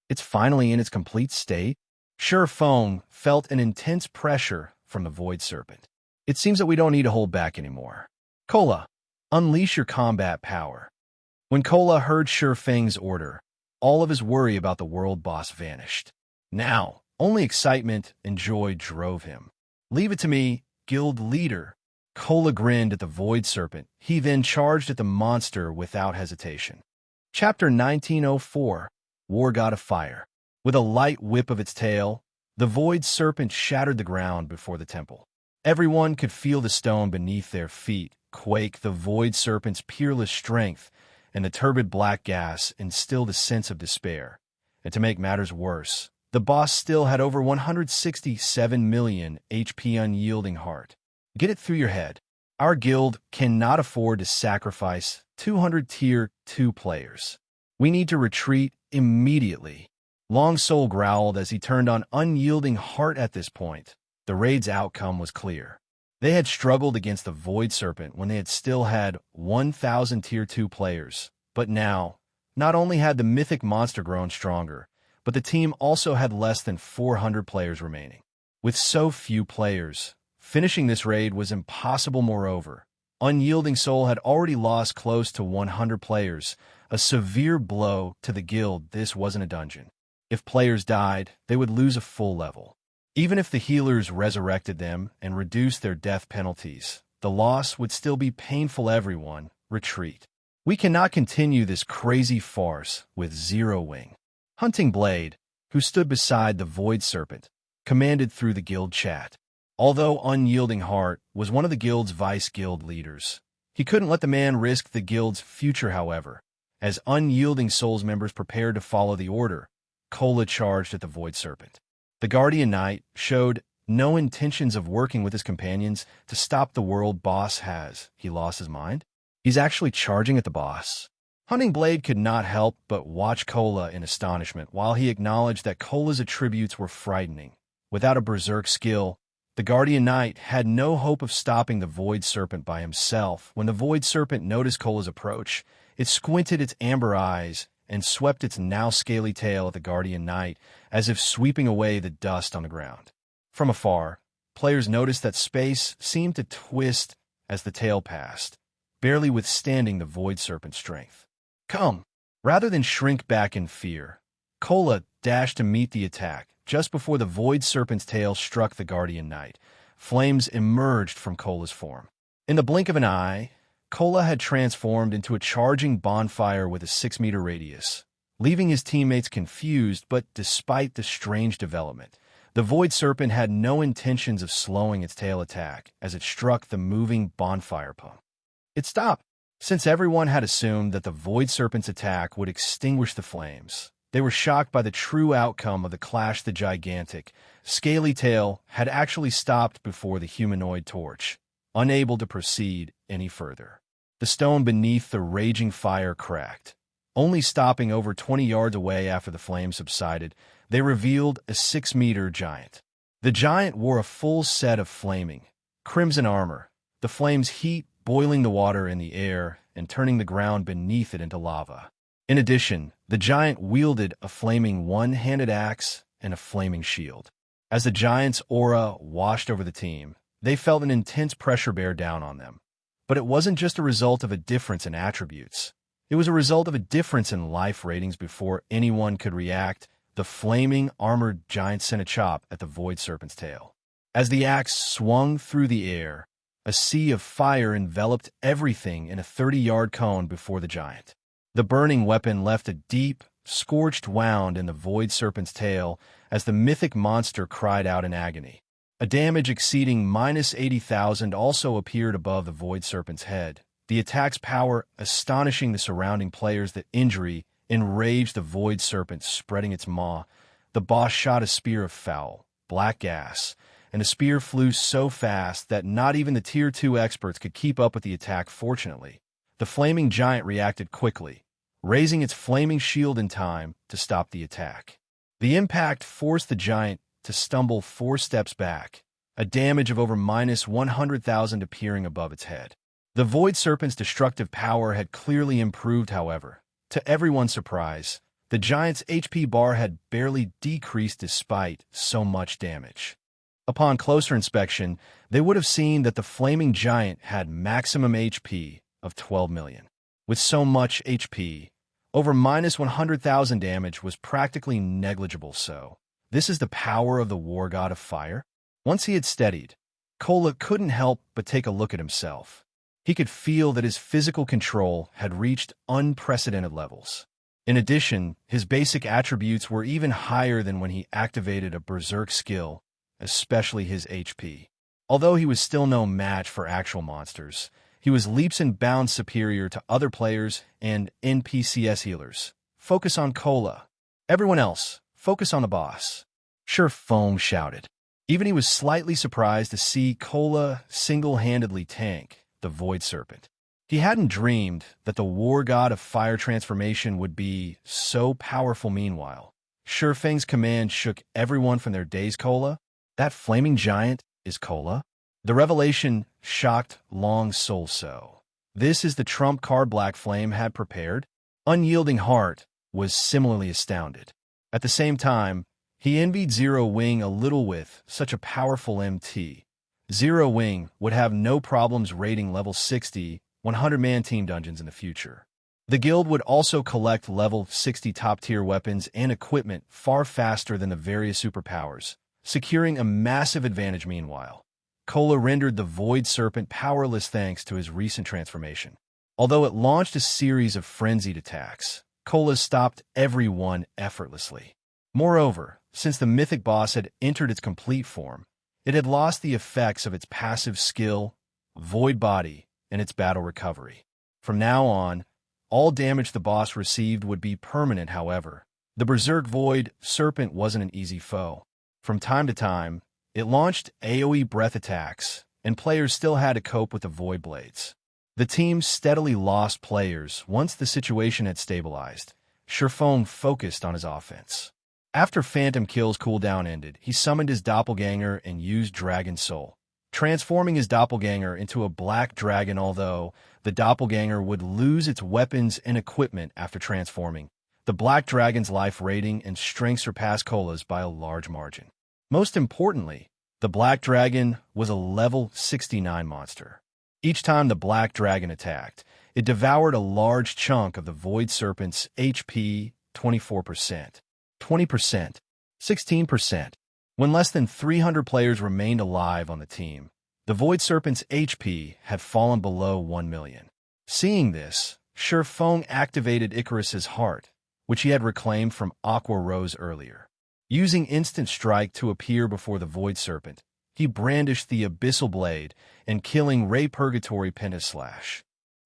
It's finally in its complete state. Feng felt an intense pressure from the void serpent. It seems that we don't need to hold back anymore. Kola, unleash your combat power. When Kola heard Feng's order, all of his worry about the world boss vanished. Now, only excitement and joy drove him. Leave it to me, guild leader. Kola grinned at the void serpent. He then charged at the monster without hesitation. Chapter 1904, Wargod of Fire. With a light whip of its tail, the void serpent shattered the ground before the temple. Everyone could feel the stone beneath their feet quake. The void serpent's peerless strength and the turbid black gas instilled a sense of despair. And to make matters worse, the boss still had over 167 million HP. Unyielding Heart. Get it through your head. Our guild cannot afford to sacrifice 200 Tier 2 players. We need to retreat immediately. Long Soul growled as he turned on Unyielding Heart. At this point, the raid's outcome was clear. They had struggled against the Void Serpent when they had still had 1,000 Tier 2 players. But now, not only had the mythic monster grown stronger, but the team also had less than 400 players remaining. With so few players, finishing this raid was impossible. Moreover, Unyielding Soul had already lost close to 100 players, a severe blow to the guild. This wasn't a dungeon. If players died, they would lose a full level. Even if the healers resurrected them and reduced their death penalties, the loss would still be painful. Everyone, retreat. We cannot continue this crazy farce with zero wing. Hunting Blade, who stood beside the Void Serpent, commanded through the guild chat. Although Unyielding Heart was one of the guild's vice-guild leaders, he couldn't let the man risk the guild's future. However, as Unyielding Soul's members prepared to follow the order, Kola charged at the Void Serpent. The Guardian Knight showed no intentions of working with his companions to stop the world boss. Has he lost his mind? He's actually charging at the boss. Hunting Blade could not help but watch Kola in astonishment while he acknowledged that Kola's attributes were frightening. Without a berserk skill, the Guardian Knight had no hope of stopping the Void Serpent by himself. When the Void Serpent noticed Kola's approach, it squinted its amber eyes and swept its now scaly tail at the Guardian Knight, as if sweeping away the dust on the ground. From afar, players noticed that space seemed to twist as the tail passed, barely withstanding the Void Serpent's strength. Come! Rather than shrink back in fear, Kola dashed to meet the attack. Just before the Void Serpent's tail struck the Guardian Knight, flames emerged from Kola's form. In the blink of an eye, Kola had transformed into a charging bonfire with a 6-meter radius, leaving his teammates confused. But despite the strange development, the Void Serpent had no intentions of slowing its tail attack as it struck the moving bonfire pump. It stopped. Since everyone had assumed that the Void Serpent's attack would extinguish the flames, they were shocked by the true outcome of the clash. The gigantic, scaly tail had actually stopped before the humanoid torch, unable to proceed any further. The stone beneath the raging fire cracked, only stopping over 20 yards away. After the flames subsided, they revealed a 6-meter giant. The giant wore a full set of flaming, crimson armor, the flames' heat boiling the water in the air and turning the ground beneath it into lava. In addition, the giant wielded a flaming one-handed axe and a flaming shield. As the giant's aura washed over the team, they felt an intense pressure bear down on them. But it wasn't just a result of a difference in attributes. It was a result of a difference in life ratings. Before anyone could react, the flaming, armored giant sent a chop at the Void Serpent's tail. As the axe swung through the air, a sea of fire enveloped everything in a 30-yard cone before the giant. The burning weapon left a deep, scorched wound in the Void Serpent's tail as the mythic monster cried out in agony. A damage exceeding -80,000 also appeared above the Void Serpent's head, the attack's power astonishing the surrounding players. The injury enraged the Void Serpent, spreading its maw. The boss shot a spear of foul, black gas, and the spear flew so fast that not even the Tier 2 experts could keep up with the attack. Fortunately, the flaming giant reacted quickly, raising its flaming shield in time to stop the attack. The impact forced the giant to stumble 4 steps back, a damage of over -100,000 appearing above its head. The Void Serpent's destructive power had clearly improved, however. To everyone's surprise, the giant's HP bar had barely decreased despite so much damage. Upon closer inspection, they would have seen that the flaming giant had maximum HP of 12 million. With so much HP, over -100,000 damage was practically negligible. So, this is the power of the Wargod of Fire? Once he had steadied, Kola couldn't help but take a look at himself. He could feel that his physical control had reached unprecedented levels. In addition, his basic attributes were even higher than when he activated a berserk skill, especially his HP. Although he was still no match for actual monsters, he was leaps and bounds superior to other players and NPCs healers. Focus on Kola. Everyone else, focus on the boss. Sure, Feng shouted. Even he was slightly surprised to see Kola single-handedly tank the Void Serpent. He hadn't dreamed that the Wargod of Fire transformation would be so powerful. Meanwhile, Sure Feng's command shook everyone from their daze. Kola? That flaming giant is Kola? The revelation shocked Long Soul so. This is the trump card Black Flame had prepared? Unyielding Heart was similarly astounded. At the same time, he envied Zero Wing a little. With such a powerful MT, Zero Wing would have no problems raiding level 60, 100-man team dungeons in the future. The guild would also collect level 60 top-tier weapons and equipment far faster than the various superpowers, securing a massive advantage. Meanwhile, Kola rendered the Void Serpent powerless thanks to his recent transformation. Although it launched a series of frenzied attacks, Kola stopped everyone effortlessly. Moreover, since the mythic boss had entered its complete form, it had lost the effects of its passive skill, Void Body, and its battle recovery. From now on, all damage the boss received would be permanent. However, the Berserk Void Serpent wasn't an easy foe. From time to time, it launched AoE breath attacks, and players still had to cope with the Void Blades. The team steadily lost players once the situation had stabilized. Feng focused on his offense. After Phantom Kill's cooldown ended, he summoned his doppelganger and used Dragon Soul, transforming his doppelganger into a black dragon. Although the doppelganger would lose its weapons and equipment after transforming, the black dragon's life rating and strength surpassed Kola's by a large margin. Most importantly, the black dragon was a level 69 monster. Each time the black dragon attacked, it devoured a large chunk of the Void Serpent's HP, 24%. 20%, 16%. When less than 300 players remained alive on the team, the Void Serpent's HP had fallen below 1 million. Seeing this, Feng activated Icarus's heart, which he had reclaimed from Aqua Rose earlier. Using Instant Strike to appear before the Void Serpent, he brandished the Abyssal Blade and killing Ray Purgatory Pentaslash.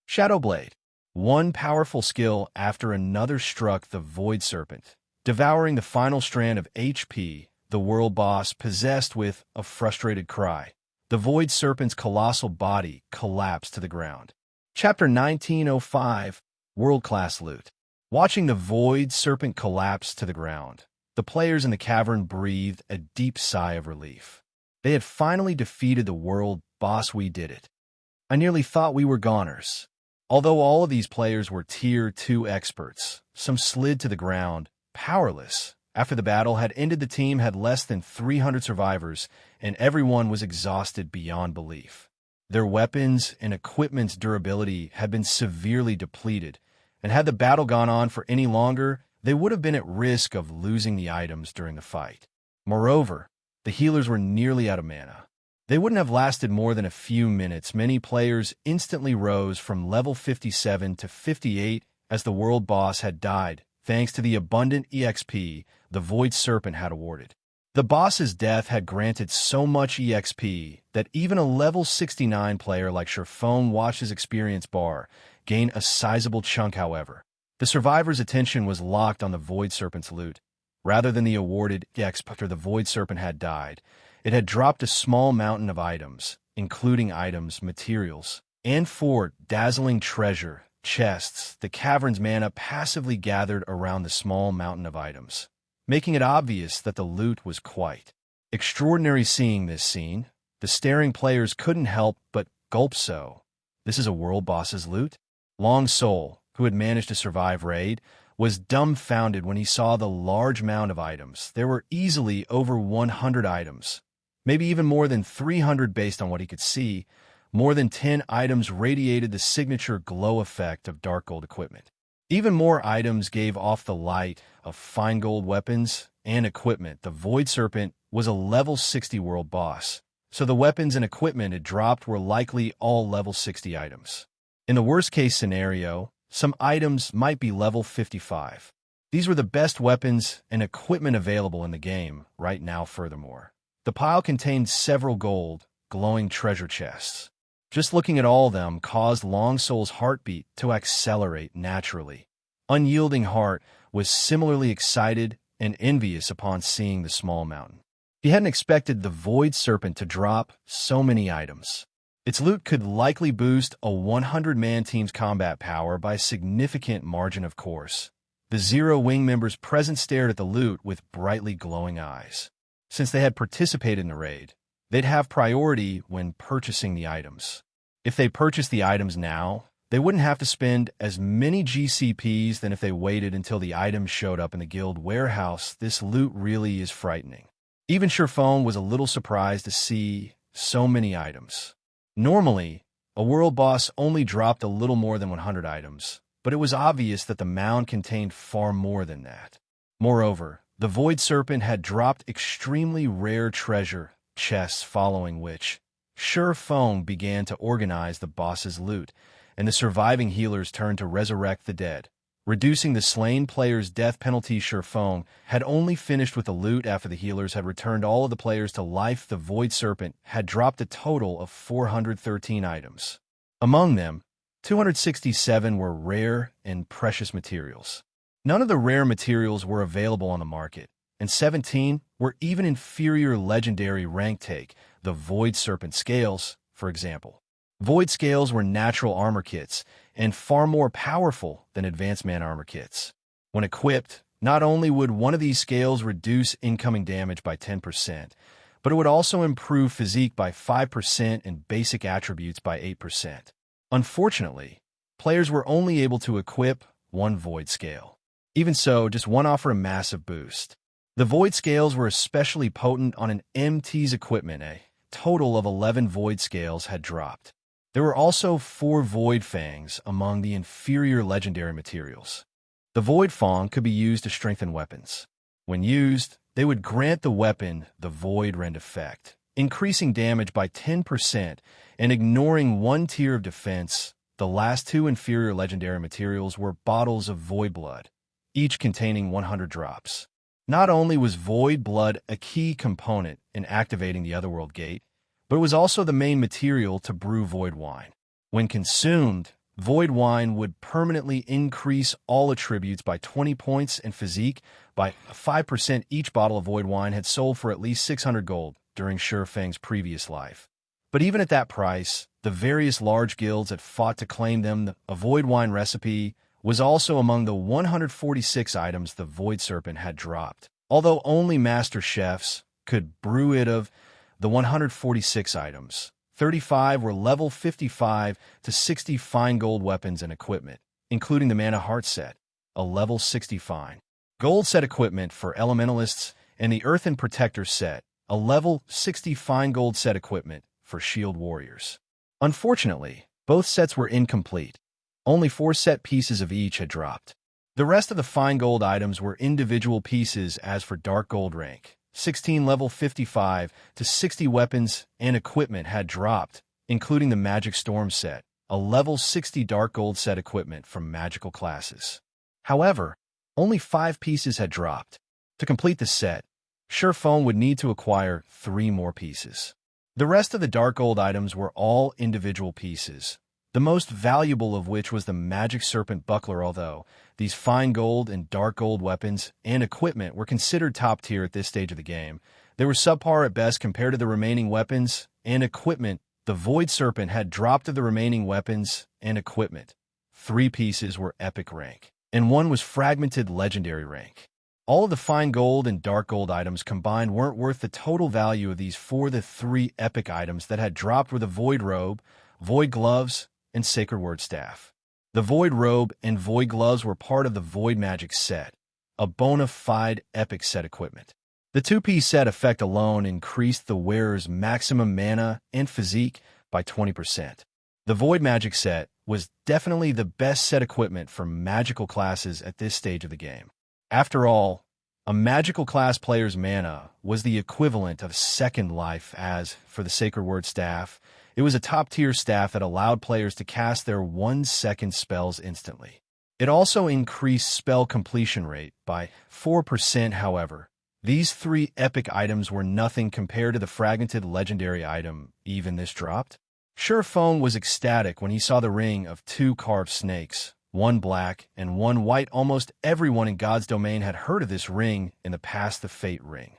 Shadow Blade. One powerful skill after another struck the Void Serpent, devouring the final strand of HP. The world boss possessed with a frustrated cry. The Void Serpent's colossal body collapsed to the ground. Chapter 1905, World-Class Loot. Watching the Void Serpent collapse to the ground, the players in the cavern breathed a deep sigh of relief. They had finally defeated the world boss. We did it. I nearly thought we were goners. Although all of these players were Tier 2 experts, some slid to the ground, powerless. After the battle had ended, the team had less than 300 survivors, and everyone was exhausted beyond belief. Their weapons and equipment's durability had been severely depleted, and had the battle gone on for any longer, they would have been at risk of losing the items during the fight. Moreover, the healers were nearly out of mana. They wouldn't have lasted more than a few minutes. Many players instantly rose from level 57 to 58 as the world boss had died, thanks to the abundant EXP the Void Serpent had awarded. The boss's death had granted so much EXP that even a level 69 player like Feng watched his experience bar gain a sizable chunk. However, the survivor's attention was locked on the Void Serpent's loot, rather than the awarded EXP after the Void Serpent had died. It had dropped a small mountain of items, including items, materials, and 4 dazzling treasure chests. The cavern's mana passively gathered around the small mountain of items, making it obvious that the loot was quite extraordinary. Seeing this scene, the staring players couldn't help but gulp. So, this is a world boss's loot? Long Soul, who had managed to survive raid, was dumbfounded when he saw the large mound of items. There were easily over 100 items, maybe even more than 300 based on what he could see. More than 10 items radiated the signature glow effect of dark gold equipment. Even more items gave off the light of fine gold weapons and equipment. The Void Serpent was a level 60 world boss, so the weapons and equipment it dropped were likely all level 60 items. In the worst-case scenario, some items might be level 55. These were the best weapons and equipment available in the game right now. Furthermore, the pile contained several gold, glowing treasure chests. Just looking at all of them caused Long Soul's heartbeat to accelerate naturally. Unyielding Heart was similarly excited and envious upon seeing the small mountain. He hadn't expected the Void Serpent to drop so many items. Its loot could likely boost a 100-man team's combat power by a significant margin. Of course, the Zero Wing members present stared at the loot with brightly glowing eyes. Since they had participated in the raid, they'd have priority when purchasing the items. If they purchased the items now, they wouldn't have to spend as many GCPs than if they waited until the items showed up in the guild warehouse. This loot really is frightening. Even Feng was a little surprised to see so many items. Normally, a world boss only dropped a little more than 100 items, but it was obvious that the mound contained far more than that. Moreover, the Void Serpent had dropped extremely rare treasure chests, following which Feng began to organize the boss's loot, and the surviving healers turned to resurrect the dead, reducing the slain player's death penalty. Feng had only finished with the loot after the healers had returned all of the players to life. The Void Serpent had dropped a total of 413 items. Among them, 267 were rare and precious materials. None of the rare materials were available on the market, and 17 were even inferior legendary rank. Take the Void Serpent scales, for example. Void scales were natural armor kits and far more powerful than advanced man armor kits. When equipped, not only would one of these scales reduce incoming damage by 10%, but it would also improve physique by 5% and basic attributes by 8%. Unfortunately, players were only able to equip one Void scale. Even so, just one offered a massive boost. The Void scales were especially potent on an MT's equipment. A total of 11 Void scales had dropped. There were also 4 Void Fangs among the inferior legendary materials. The Void Fang could be used to strengthen weapons. When used, they would grant the weapon the Void Rend effect, increasing damage by 10% and ignoring one tier of defense. The last 2 inferior legendary materials were bottles of Void Blood, each containing 100 drops. Not only was Void Blood a key component in activating the Otherworld gate, but it was also the main material to brew Void Wine. When consumed, Void Wine would permanently increase all attributes by 20 points and physique by 5%. Each bottle of Void Wine had sold for at least 600 gold during Feng's previous life. But even at that price, the various large guilds had fought to claim them. A Void Wine recipe was also among the 146 items the Void Serpent had dropped. Although only master chefs could brew it, of the 146 items, 35 were level 55 to 60 fine gold weapons and equipment, including the Mana Heart set, a level 60 fine gold set equipment for elementalists, and the Earthen Protector set, a level 60 fine gold set equipment for shield warriors. Unfortunately, both sets were incomplete. Only 4 set pieces of each had dropped. The rest of the fine gold items were individual pieces. As for dark gold rank, 16 level 55 to 60 weapons and equipment had dropped, including the Magic Storm set, a level 60 dark gold set equipment from magical classes. However, only 5 pieces had dropped. To complete the set, Feng would need to acquire 3 more pieces. The rest of the dark gold items were all individual pieces, the most valuable of which was the Magic Serpent Buckler. Although these fine gold and dark gold weapons and equipment were considered top tier at this stage of the game, They were subpar at best compared to the remaining weapons and equipment. The Void Serpent had dropped of the remaining weapons and equipment. 3 pieces were epic rank, and 1 was fragmented legendary rank. All of the fine gold and dark gold items combined weren't worth the total value of these the 3 epic items that had dropped were the Void Robe, Void Gloves, and Sacred Word Staff. The Void Robe and Void Gloves were part of the Void Magic set, a bona fide epic set equipment. The 2-piece set effect alone increased the wearer's maximum mana and physique by 20%. The Void Magic set was definitely the best set equipment for magical classes at this stage of the game. After all, a magical class player's mana was the equivalent of Second Life, as for the Sacred Word Staff, it was a top-tier staff that allowed players to cast their 1-second spells instantly. It also increased spell completion rate by 4%. However, these 3 epic items were nothing compared to the fragmented legendary item. Even this dropped? Feng was ecstatic when he saw the ring of 2 carved snakes, 1 black and 1 white. Almost everyone in God's domain had heard of this ring in the past, the Fate Ring.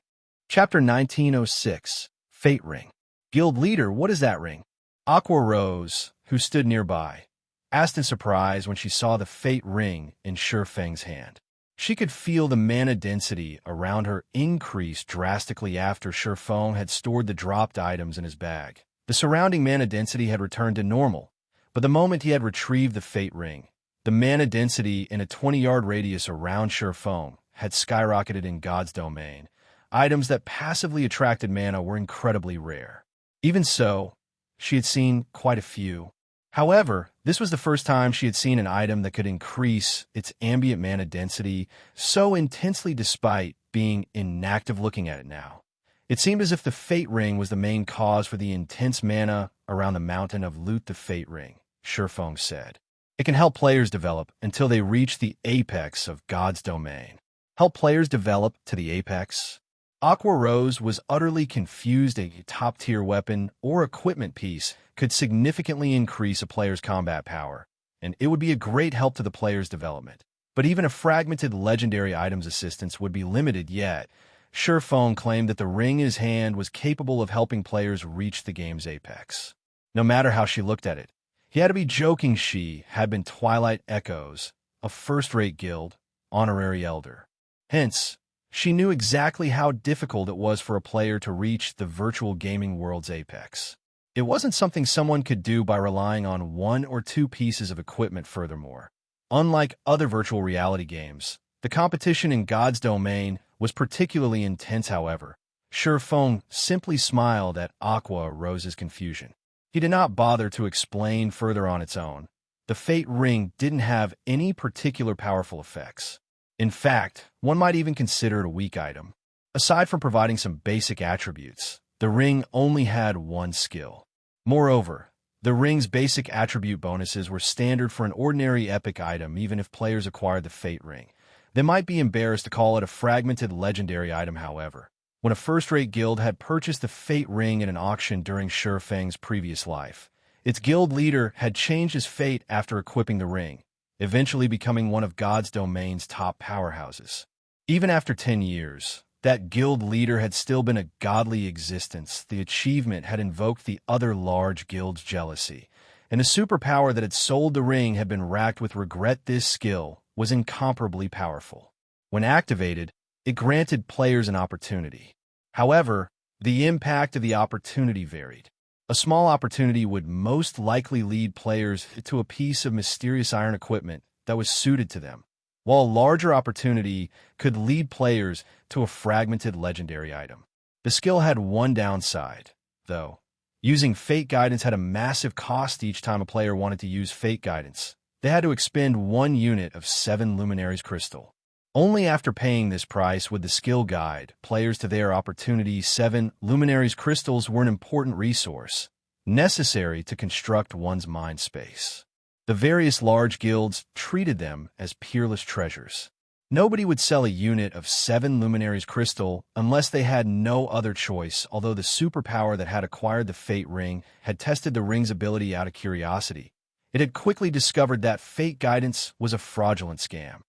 Chapter 1906, Fate Ring. Guild Leader, what is that ring? Aqua Rose, who stood nearby, asked in surprise when she saw the Fate Ring in Feng's hand. She could feel the mana density around her increase drastically after Feng had stored the dropped items in his bag. The surrounding mana density had returned to normal, but the moment he had retrieved the Fate Ring, the mana density in a 20-yard radius around Feng had skyrocketed in God's domain. Items that passively attracted mana were incredibly rare. Even so, she had seen quite a few. However, this was the first time she had seen an item that could increase its ambient mana density so intensely despite being inactive. Looking at it now, it seemed as if the Fate Ring was the main cause for the intense mana around the mountain of loot. The Fate Ring, Feng said. It can help players develop until they reach the apex of God's domain. Help players develop to the apex? Aqua Rose was utterly confused. A top-tier weapon or equipment piece could significantly increase a player's combat power, and it would be a great help to the player's development. But even a fragmented legendary items assistance would be limited. Yet, Feng claimed that the ring in his hand was capable of helping players reach the game's apex. No matter how she looked at it, he had to be joking. She had been Twilight Echoes, a first-rate guild, honorary elder. Hence, she knew exactly how difficult it was for a player to reach the virtual gaming world's apex. It wasn't something someone could do by relying on 1 or 2 pieces of equipment. Furthermore, unlike other virtual reality games, the competition in God's domain was particularly intense. However, Feng simply smiled at Aqua Rose's confusion. He did not bother to explain further on its own. The Fate Ring didn't have any particular powerful effects. In fact, one might even consider it a weak item. Aside from providing some basic attributes, the ring only had 1 skill. Moreover, the ring's basic attribute bonuses were standard for an ordinary epic item. Even if players acquired the Fate Ring, they might be embarrassed to call it a fragmented legendary item. However, when a first-rate guild had purchased the Fate Ring at an auction during Feng's previous life, its guild leader had changed his fate after equipping the ring, eventually becoming one of God's domain's top powerhouses. Even after 10 years, that guild leader had still been a godly existence. The achievement had invoked the other large guild's jealousy, and a superpower that had sold the ring had been racked with regret. This skill was incomparably powerful. When activated, it granted players an opportunity. However, the impact of the opportunity varied. A small opportunity would most likely lead players to a piece of mysterious iron equipment that was suited to them, while a larger opportunity could lead players to a fragmented legendary item. The skill had one downside, though. Using Fate Guidance had a massive cost each time a player wanted to use Fate Guidance. They had to expend 1 unit of 7 Luminaries Crystal. Only after paying this price would the skill guide players to their opportunity. 7 Luminaries Crystals were an important resource, necessary to construct one's mind space. The various large guilds treated them as peerless treasures. Nobody would sell a unit of 7 Luminaries Crystal unless they had no other choice. Although the superpower that had acquired the Fate Ring had tested the ring's ability out of curiosity, it had quickly discovered that Fate Guidance was a fraudulent scam.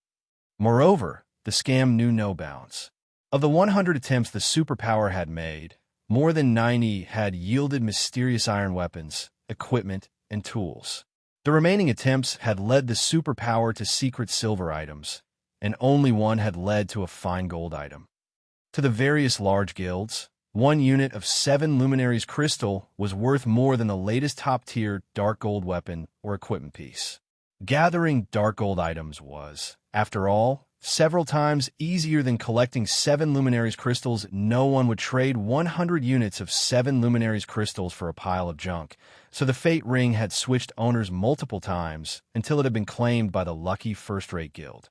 Moreover, the scam knew no bounds. Of the 100 attempts the superpower had made, more than 90 had yielded mysterious iron weapons, equipment, and tools. The remaining attempts had led the superpower to secret silver items, and only one had led to a fine gold item. To the various large guilds, one unit of 7 luminaries crystal was worth more than the latest top-tier dark gold weapon or equipment piece. Gathering dark gold items was, after all, several times easier than collecting 7 luminaries crystals. No one would trade 100 units of 7 luminaries crystals for a pile of junk, so the Fate Ring had switched owners multiple times until it had been claimed by the lucky first-rate guild.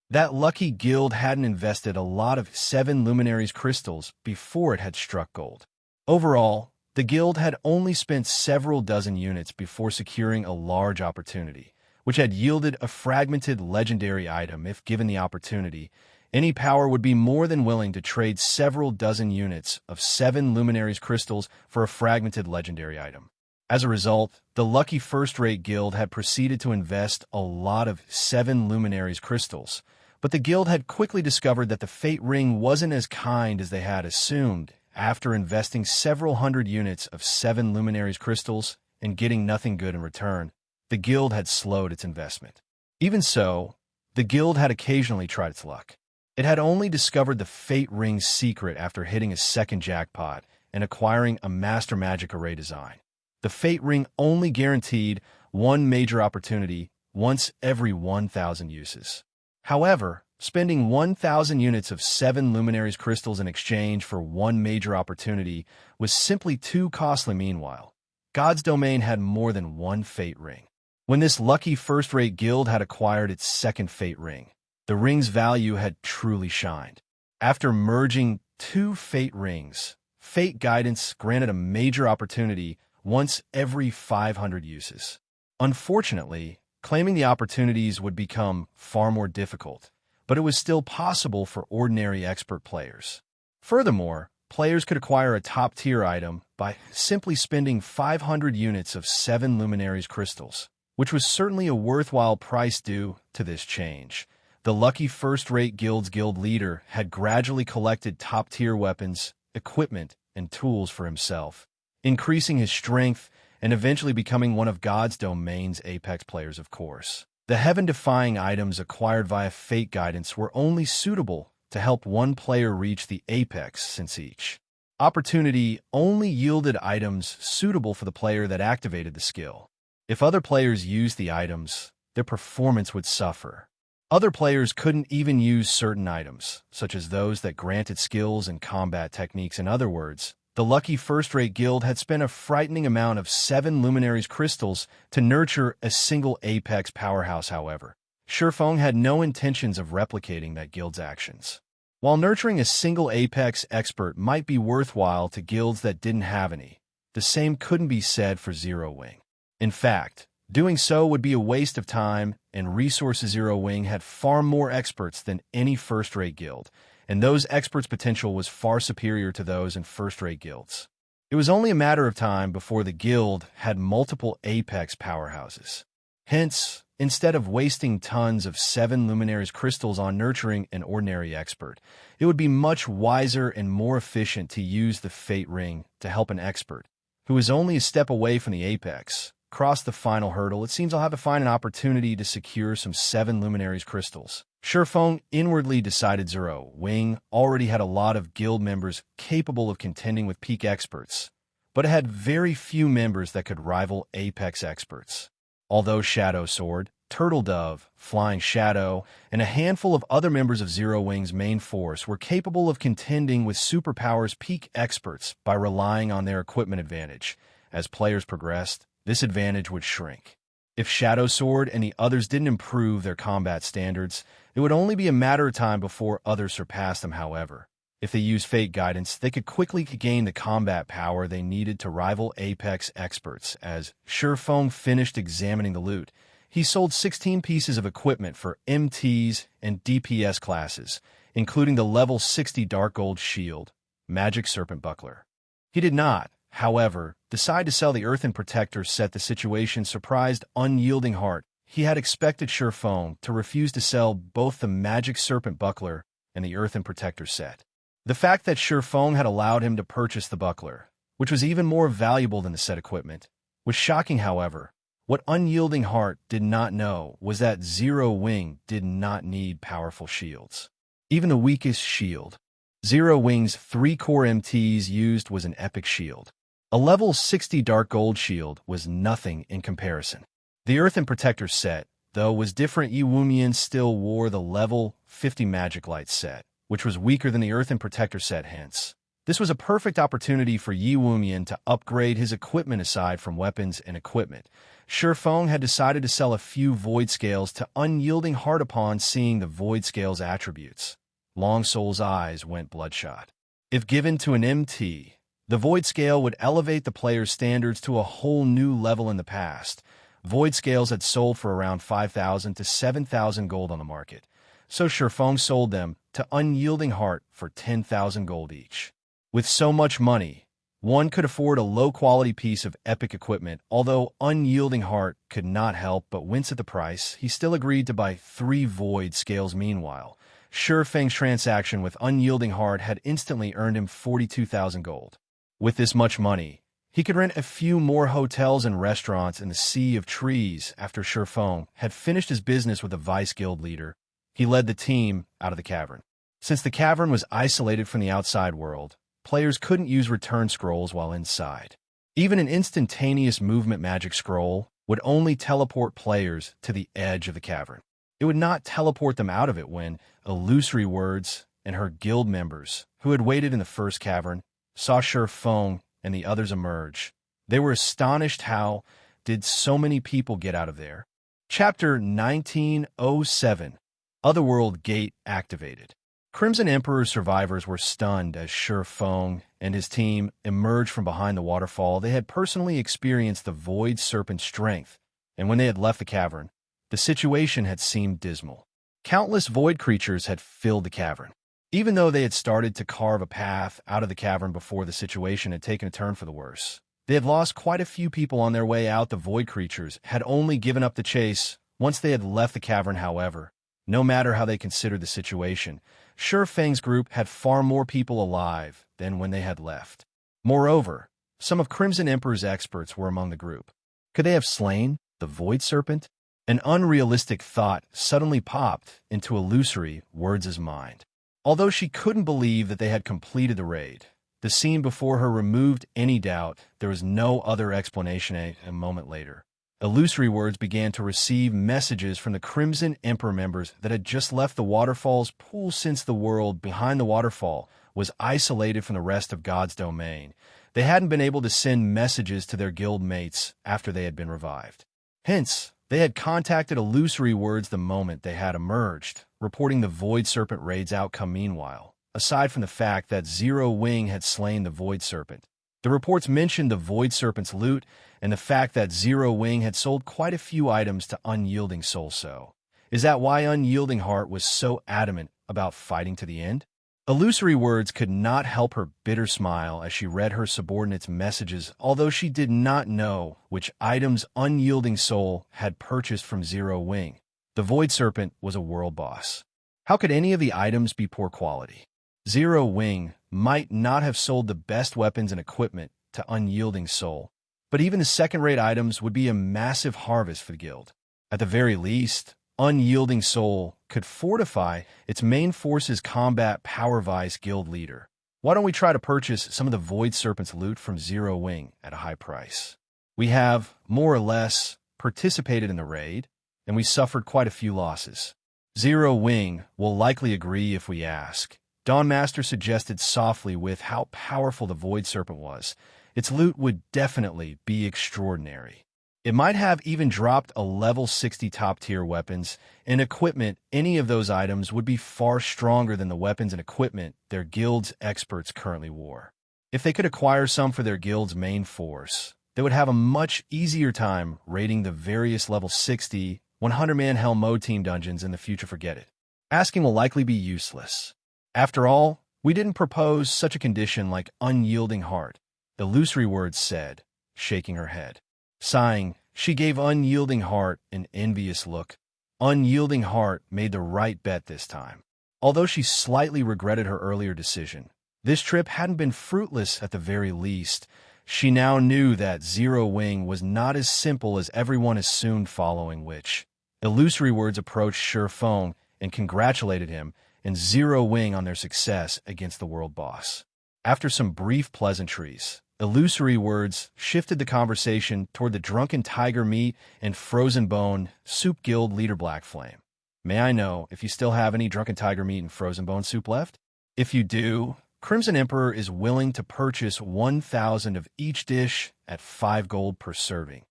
That lucky guild hadn't invested a lot of 7 luminaries crystals before it had struck gold. Overall, the guild had only spent several dozen units before securing a large opportunity, which had yielded a fragmented legendary item. If given the opportunity, any power would be more than willing to trade several dozen units of 7 luminaries crystals for a fragmented legendary item. As a result, the lucky first-rate guild had proceeded to invest a lot of 7 luminaries crystals, but the guild had quickly discovered that the Fate Ring wasn't as kind as they had assumed. After investing several hundred units of 7 luminaries crystals and getting nothing good in return, the guild had slowed its investment. Even so, the guild had occasionally tried its luck. It had only discovered the Fate Ring's secret after hitting a second jackpot and acquiring a Master Magic Array design. The Fate Ring only guaranteed one major opportunity once every 1,000 uses. However, spending 1,000 units of 7 luminaries crystals in exchange for one major opportunity was simply too costly. Meanwhile, God's domain had more than one Fate Ring. When this lucky first-rate guild had acquired its second Fate Ring, the ring's value had truly shined. After merging 2 Fate Rings, Fate Guidance granted a major opportunity once every 500 uses. Unfortunately, claiming the opportunities would become far more difficult, but it was still possible for ordinary expert players. Furthermore, players could acquire a top-tier item by simply spending 500 units of 7 luminaries crystals, which was certainly a worthwhile price due to this change. The lucky first-rate guild's guild leader had gradually collected top-tier weapons, equipment, and tools for himself, increasing his strength and eventually becoming one of God's domain's apex players. Of course, the heaven-defying items acquired via Fate Guidance were only suitable to help one player reach the apex, since each opportunity only yielded items suitable for the player that activated the skill. If other players used the items, their performance would suffer. Other players couldn't even use certain items, such as those that granted skills and combat techniques. In other words, the lucky first-rate guild had spent a frightening amount of 7 luminaries crystals to nurture a single apex powerhouse. However, Feng had no intentions of replicating that guild's actions. While nurturing a single apex expert might be worthwhile to guilds that didn't have any, the same couldn't be said for Zero Wing. In fact, doing so would be a waste of time and resources. Zero Wing had far more experts than any first-rate guild, and those experts' potential was far superior to those in first-rate guilds. It was only a matter of time before the guild had multiple apex powerhouses. Hence, instead of wasting tons of 7 luminaries crystals on nurturing an ordinary expert, it would be much wiser and more efficient to use the Fate Ring to help an expert, who is only a step away from the apex, cross the final hurdle. It seems I'll have to find an opportunity to secure some 7 luminaries crystals. Feng inwardly decided Zero Wing already had a lot of guild members capable of contending with peak experts, but it had very few members that could rival apex experts. Although Shadow Sword, Turtle Dove, Flying Shadow, and a handful of other members of Zero Wing's main force were capable of contending with Superpower's peak experts by relying on their equipment advantage, as players progressed, this advantage would shrink. If Shadow Sword and the others didn't improve their combat standards, it would only be a matter of time before others surpassed them. However, if they used Fate Guidance, they could quickly gain the combat power they needed to rival apex experts. As Feng finished examining the loot, he sold 16 pieces of equipment for MTs and DPS classes, including the level 60 Dark Gold Shield, Magic Serpent Buckler. He did not, however, decide to sell the Earthen Protector set. The situation surprised Unyielding Heart. He had expected Feng to refuse to sell both the Magic Serpent Buckler and the Earthen Protector set. The fact that Feng had allowed him to purchase the buckler, which was even more valuable than the set equipment, was shocking. However, what Unyielding Heart did not know was that Zero Wing did not need powerful shields. Even the weakest shield, Zero Wing's 3-core MTs used, was an epic shield. A level 60 Dark Gold shield was nothing in comparison. The Earthen Protector set, though, was different. Yi Wumian still wore the level 50 Magic Light set, which was weaker than the Earthen Protector set. Hence, this was a perfect opportunity for Yi Wumian to upgrade his equipment. Aside from weapons and equipment, Feng had decided to sell a few Void Scales to Unyielding Heart. Upon seeing the Void Scales attributes, Long Soul's eyes went bloodshot. If given to an MT, the Void Scale would elevate the player's standards to a whole new level. In the past, Void Scales had sold for around 5,000 to 7,000 gold on the market, so Feng sold them to Unyielding Heart for 10,000 gold each. With so much money, one could afford a low-quality piece of epic equipment. Although Unyielding Heart could not help but wince at the price, he still agreed to buy 3 Void Scales. Meanwhile, Feng's transaction with Unyielding Heart had instantly earned him 42,000 gold. With this much money, he could rent a few more hotels and restaurants in the Sea of Trees. After Feng had finished his business with the Vice Guild leader, he led the team out of the cavern. Since the cavern was isolated from the outside world, players couldn't use return scrolls while inside. Even an instantaneous movement magic scroll would only teleport players to the edge of the cavern. It would not teleport them out of it. When Illusory Words and her guild members, who had waited in the first cavern, saw Feng and the others emerge, they were astonished. How did so many people get out of there? Chapter 1907. Otherworld Gate activated. Crimson Emperor survivors were stunned as Feng and his team emerged from behind the waterfall. They had personally experienced the Void Serpent's strength, and when they had left the cavern, the situation had seemed dismal. Countless void creatures had filled the cavern. Even though they had started to carve a path out of the cavern before the situation had taken a turn for the worse, they had lost quite a few people on their way out. The void creatures had only given up the chase once they had left the cavern. However, no matter how they considered the situation, Feng's group had far more people alive than when they had left. Moreover, some of Crimson Emperor's experts were among the group. Could they have slain the Void Serpent? An unrealistic thought suddenly popped into Illusory Words' mind. Although she couldn't believe that they had completed the raid, the scene before her removed any doubt. There was no other explanation. A moment later, Illusory Words began to receive messages from the Crimson Emperor members that had just left the waterfall's pool. Since the world behind the waterfall was isolated from the rest of God's domain, they hadn't been able to send messages to their guild mates after they had been revived. Hence, they had contacted Illusory Words the moment they had emerged, reporting the Void Serpent raid's outcome. Meanwhile, aside from the fact that Zero Wing had slain the Void Serpent, the reports mentioned the Void Serpent's loot and the fact that Zero Wing had sold quite a few items to Unyielding Soul. So, is that why Unyielding Heart was so adamant about fighting to the end? Illusory Words could not help her bitter smile as she read her subordinates' messages. Although she did not know which items Unyielding Soul had purchased from Zero Wing, the Void Serpent was a world boss. How could any of the items be poor quality? Zero Wing might not have sold the best weapons and equipment to Unyielding Soul, but even the second-rate items would be a massive harvest for the guild. At the very least, Unyielding Soul could fortify its main force's combat power. Vice Guild leader, why don't we try to purchase some of the Void Serpent's loot from Zero Wing at a high price? We have, more or less, participated in the raid, and we suffered quite a few losses. Zero Wing will likely agree if we ask. Dawnmaster suggested softly. With how powerful the Void Serpent was, its loot would definitely be extraordinary. It might have even dropped a level 60 top-tier weapons and equipment. Any of those items would be far stronger than the weapons and equipment their guild's experts currently wore. If they could acquire some for their guild's main force, they would have a much easier time raiding the various level 60, 100-man Hell Mode team dungeons in the future. Forget it. Asking will likely be useless. After all, we didn't propose such a condition like Unyielding Heart, Illusory Words said, shaking her head. Sighing, she gave Unyielding Heart an envious look. Unyielding Heart made the right bet this time. Although she slightly regretted her earlier decision, this trip hadn't been fruitless at the very least. She now knew that Zero Wing was not as simple as everyone assumed following which. Illusory Words approached Feng and congratulated him and Zero Wing on their success against the world boss. After some brief pleasantries, Illusory Words shifted the conversation toward the Drunken Tiger Meat and Frozen Bone Soup Guild leader Black Flame. May I know if you still have any Drunken Tiger Meat and Frozen Bone soup left? If you do, Crimson Emperor is willing to purchase 1,000 of each dish at 5 gold per serving.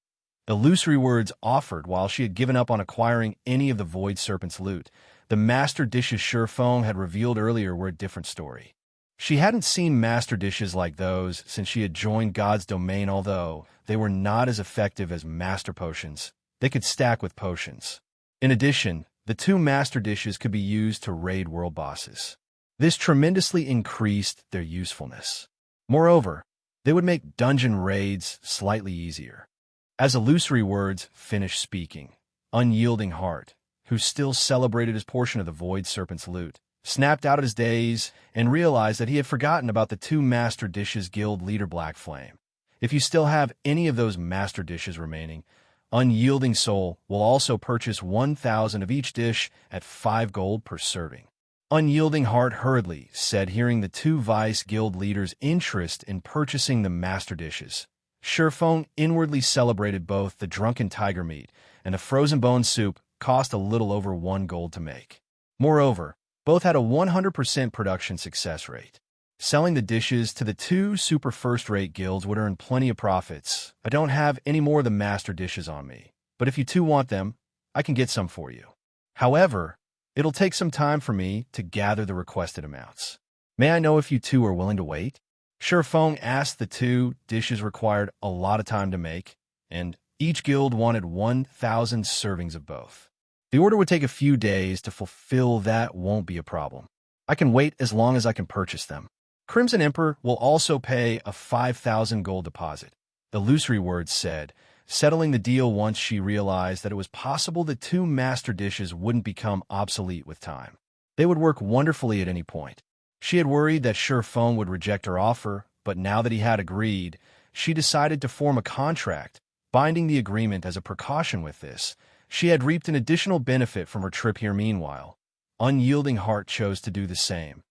Illusory Words offered while she had given up on acquiring any of the Void Serpent's loot. The master dishes Feng had revealed earlier were a different story. She hadn't seen master dishes like those since she had joined God's domain, although they were not as effective as master potions. They could stack with potions. In addition, the 2 master dishes could be used to raid world bosses. This tremendously increased their usefulness. Moreover, they would make dungeon raids slightly easier. As Illusory Words finished speaking, Unyielding Heart, who still celebrated his portion of the Void Serpent's loot, snapped out of his daze and realized that he had forgotten about the 2 Master Dishes Guild leader Black Flame. If you still have any of those Master Dishes remaining, Unyielding Soul will also purchase 1,000 of each dish at 5 gold per serving. Unyielding Heart hurriedly said, hearing the 2 Vice Guild leaders' interest in purchasing the Master Dishes. Feng inwardly celebrated both the Drunken Tiger Meat and the Frozen Bone Soup cost a little over 1 gold to make. Moreover, both had a 100% production success rate. Selling the dishes to the 2 super first-rate guilds would earn plenty of profits. I don't have any more of the master dishes on me, but if you 2 want them, I can get some for you. However, it'll take some time for me to gather the requested amounts. May I know if you 2 are willing to wait? Feng asked. The 2 dishes required a lot of time to make, and each guild wanted 1,000 servings of both. The order would take a few days to fulfill. That won't be a problem. I can wait as long as I can purchase them. Crimson Emperor will also pay a 5,000 gold deposit, Illusory Words said, settling the deal once she realized that it was possible the 2 master dishes wouldn't become obsolete with time. They would work wonderfully at any point. She had worried that Feng would reject her offer, but now that he had agreed, she decided to form a contract, binding the agreement as a precaution. With this, she had reaped an additional benefit from her trip here. Meanwhile, Unyielding Heart chose to do the same,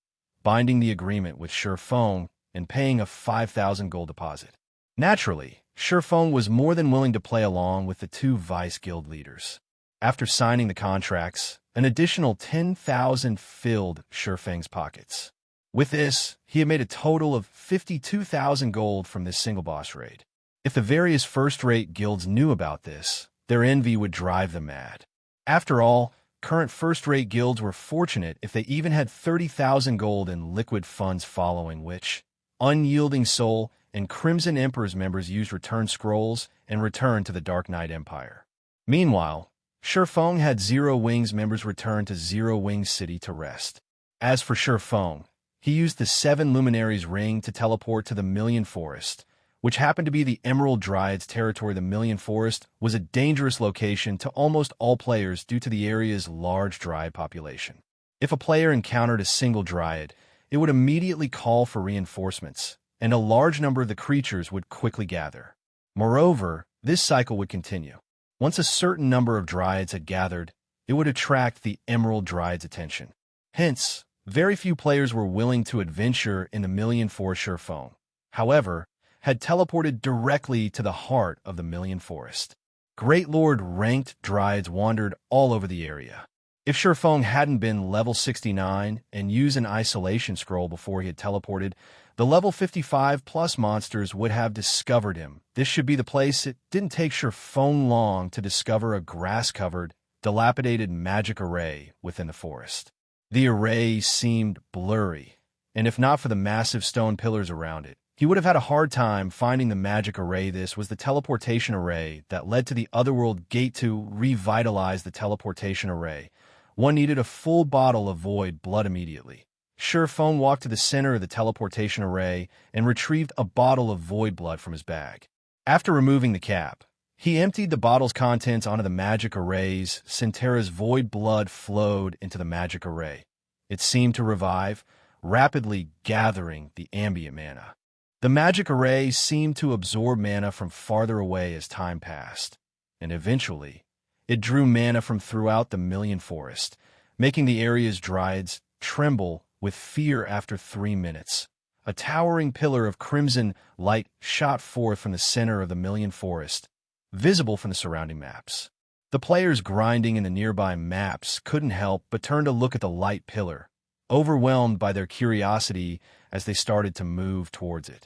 binding the agreement with Feng and paying a 5,000 gold deposit. Naturally, Feng was more than willing to play along with the 2 Vice Guild leaders. After signing the contracts, an additional 10,000 filled Feng's pockets. With this, he had made a total of 52,000 gold from this single boss raid. If the various first-rate guilds knew about this, their envy would drive them mad. After all, current first-rate guilds were fortunate if they even had 30,000 gold in liquid funds, following which Unyielding Soul and Crimson Emperor's members used return scrolls and returned to the Dark Knight Empire. Meanwhile, Feng had Zero Wing's members return to Zero Wing City to rest. As for Feng, he used the 7 Luminaries ring to teleport to the Million Forest, which happened to be the Emerald Dryad's territory. The Million Forest was a dangerous location to almost all players due to the area's large Dryad population. If a player encountered a single Dryad, it would immediately call for reinforcements, and a large number of the creatures would quickly gather. Moreover, this cycle would continue. Once a certain number of Dryads had gathered, it would attract the Emerald Dryad's attention. Hence, very few players were willing to adventure in the Million Forest. Feng, however, had teleported directly to the heart of the Million Forest. Great Lord ranked Dryads wandered all over the area. If Feng hadn't been level 69 and used an isolation scroll before he had teleported, the level 55+ monsters would have discovered him. This should be the place. It didn't take Feng long to discover a grass-covered, dilapidated magic array within the forest. The array seemed blurry, and if not for the massive stone pillars around it, he would have had a hard time finding the magic array. This was the teleportation array that led to the Otherworld gate. To revitalize the teleportation array, one needed a full bottle of void blood immediately. Feng walked to the center of the teleportation array and retrieved a bottle of void blood from his bag. After removing the cap, he emptied the bottle's contents onto the magic arrays. Centera's void blood flowed into the magic array, It seemed to revive, rapidly gathering the ambient mana. The magic array seemed to absorb mana from farther away as time passed, and eventually, it drew mana from throughout the Million Forest, making the area's dryads tremble with fear after 3 minutes. A towering pillar of crimson light shot forth from the center of the Million Forest, visible from the surrounding maps. The players grinding in the nearby maps couldn't help but turn to look at the light pillar, overwhelmed by their curiosity as they started to move towards it.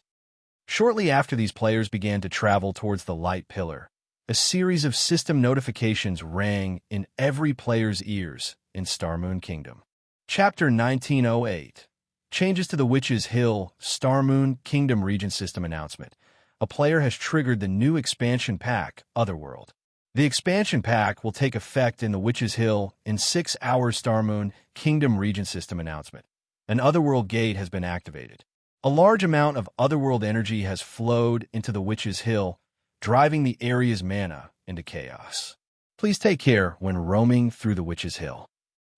Shortly after these players began to travel towards the light pillar, a series of system notifications rang in every player's ears in Starmoon Kingdom. Chapter 1908. Changes to the Witch's Hill Starmoon Kingdom Region System Announcement. A player has triggered the new expansion pack, Otherworld. The expansion pack will take effect in the Witch's Hill in 6 hours. Starmoon Kingdom Region System Announcement. An Otherworld gate has been activated. A large amount of Otherworld energy has flowed into the Witch's Hill, driving the area's mana into chaos. Please take care when roaming through the Witch's Hill.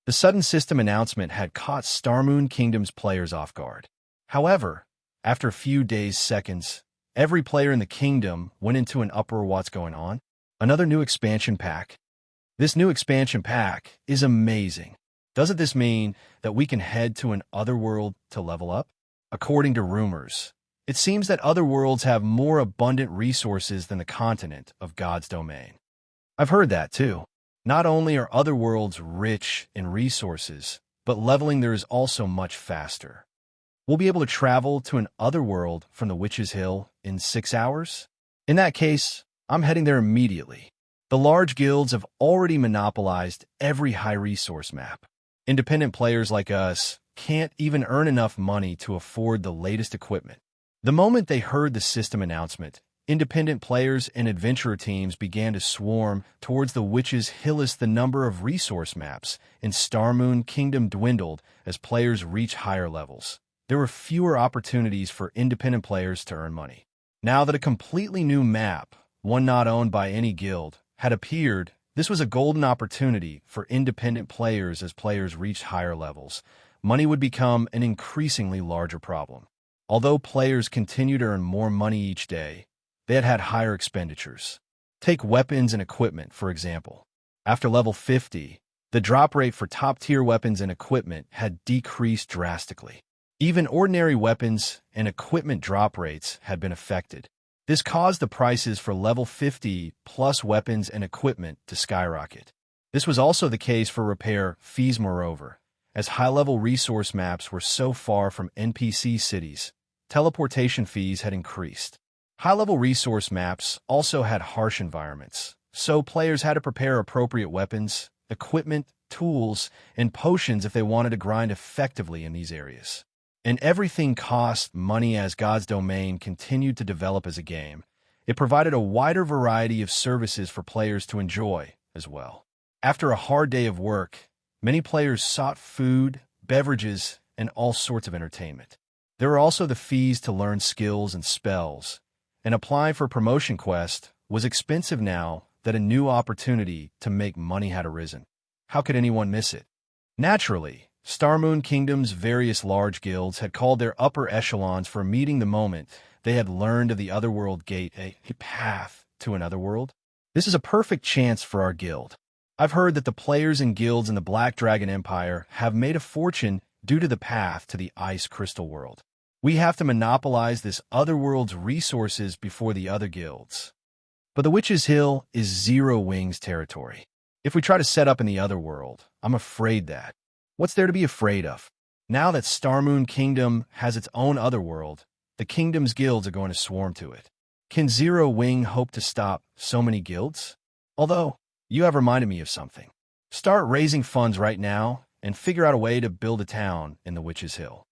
The sudden system announcement had caught Starmoon Kingdom's players off guard. However, after a few seconds, every player in the kingdom went into an uproar. What's going on? Another new expansion pack. This new expansion pack is amazing. Doesn't this mean that we can head to an Otherworld to level up? According to rumors, it seems that Otherworlds have more abundant resources than the continent of God's domain. I've heard that too. Not only are Otherworlds rich in resources, but leveling there is also much faster. We'll be able to travel to an Otherworld from the Witch's Hill in 6 hours? In that case, I'm heading there immediately. The large guilds have already monopolized every high-resource map. Independent players like us can't even earn enough money to afford the latest equipment. The moment they heard the system announcement, independent players and adventurer teams began to swarm towards the Witch's Hill. The number of resource maps in Starmoon Kingdom dwindled as players reached higher levels. There were fewer opportunities for independent players to earn money. Now that a completely new map, one not owned by any guild, had appeared, this was a golden opportunity for independent players. As players reached higher levels, money would become an increasingly larger problem. Although players continued to earn more money each day, they had higher expenditures. Take weapons and equipment, for example. After level 50, the drop rate for top-tier weapons and equipment had decreased drastically. Even ordinary weapons and equipment drop rates had been affected. This caused the prices for level 50-plus weapons and equipment to skyrocket. This was also the case for repair fees. Moreover, as high-level resource maps were so far from NPC cities, teleportation fees had increased. High-level resource maps also had harsh environments, so players had to prepare appropriate weapons, equipment, tools, and potions if they wanted to grind effectively in these areas. And everything cost money. As God's domain continued to develop as a game, it provided a wider variety of services for players to enjoy as well. After a hard day of work, many players sought food, beverages, and all sorts of entertainment. There were also the fees to learn skills and spells, and applying for a promotion quest was expensive now that a new opportunity to make money had arisen. How could anyone miss it? Naturally, Starmoon Kingdom's various large guilds had called their upper echelons for a meeting the moment they had learned of the Otherworld gate, a path to an Otherworld. This is a perfect chance for our guild. I've heard that the players and guilds in the Black Dragon Empire have made a fortune due to the path to the Ice Crystal World. We have to monopolize this Otherworld's resources before the other guilds. But the Witch's Hill is Zero Wings territory. If we try to set up in the Otherworld, I'm afraid that. What's there to be afraid of? Now that Starmoon Kingdom has its own Otherworld, the kingdom's guilds are going to swarm to it. Can Zero Wing hope to stop so many guilds? Although, you have reminded me of something. Start raising funds right now and figure out a way to build a town in the Witch's Hill.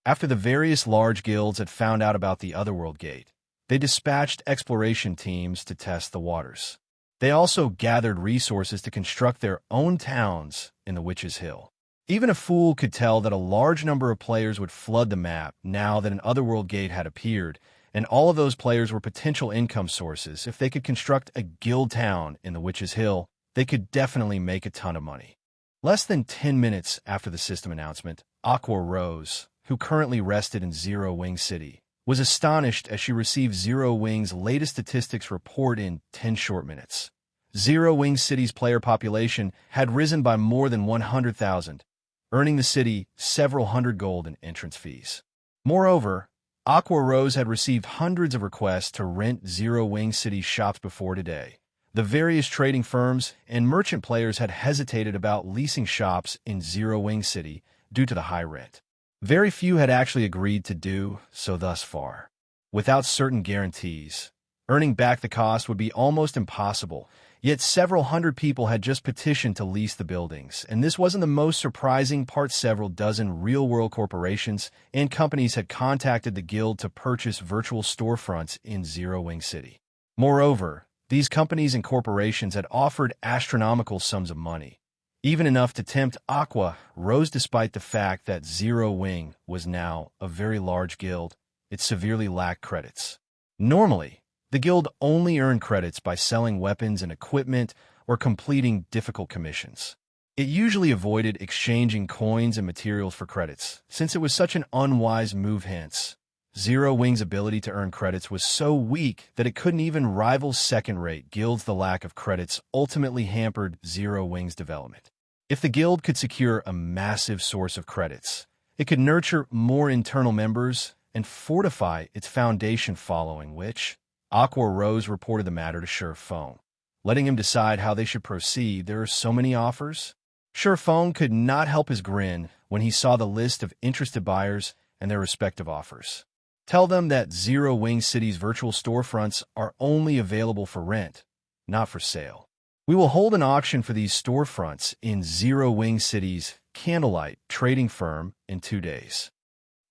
After the various large guilds had found out about the Otherworld gate, they dispatched exploration teams to test the waters. They also gathered resources to construct their own towns in the Witch's Hill. Even a fool could tell that a large number of players would flood the map now that an Otherworld gate had appeared, and all of those players were potential income sources. If they could construct a guild town in the Witch's Hill, they could definitely make a ton of money. Less than 10 minutes after the system announcement, Aqua Rose, who currently rested in Zero Wing City, was astonished as she received Zero Wing's latest statistics report in 10 short minutes. Zero Wing City's player population had risen by more than 100,000, earning the city several hundred gold in entrance fees. Moreover, Aqua Rose had received hundreds of requests to rent Zero Wing City's shops before today. The various trading firms and merchant players had hesitated about leasing shops in Zero Wing City due to the high rent. Very few had actually agreed to do so thus far. Without certain guarantees, earning back the cost would be almost impossible, yet several hundred people had just petitioned to lease the buildings, and this wasn't the most surprising part. Several dozen real-world corporations and companies had contacted the guild to purchase virtual storefronts in Zero Wing City. Moreover, these companies and corporations had offered astronomical sums of money, even enough to tempt Aqua Rose. Despite the fact that Zero Wing was now a very large guild, it severely lacked credits. Normally, the guild only earned credits by selling weapons and equipment or completing difficult commissions. It usually avoided exchanging coins and materials for credits, since it was such an unwise move. Hence, Zero Wing's ability to earn credits was so weak that it couldn't even rival second-rate guilds. The lack of credits ultimately hampered Zero Wing's development. If the guild could secure a massive source of credits, it could nurture more internal members and fortify its foundation, following which Aqua Rose reported the matter to Feng, letting him decide how they should proceed. There are so many offers. Feng could not help his grin when he saw the list of interested buyers and their respective offers. Tell them that Zero Wing City's virtual storefronts are only available for rent, not for sale. We will hold an auction for these storefronts in Zero Wing City's Candlelight trading firm in 2 days.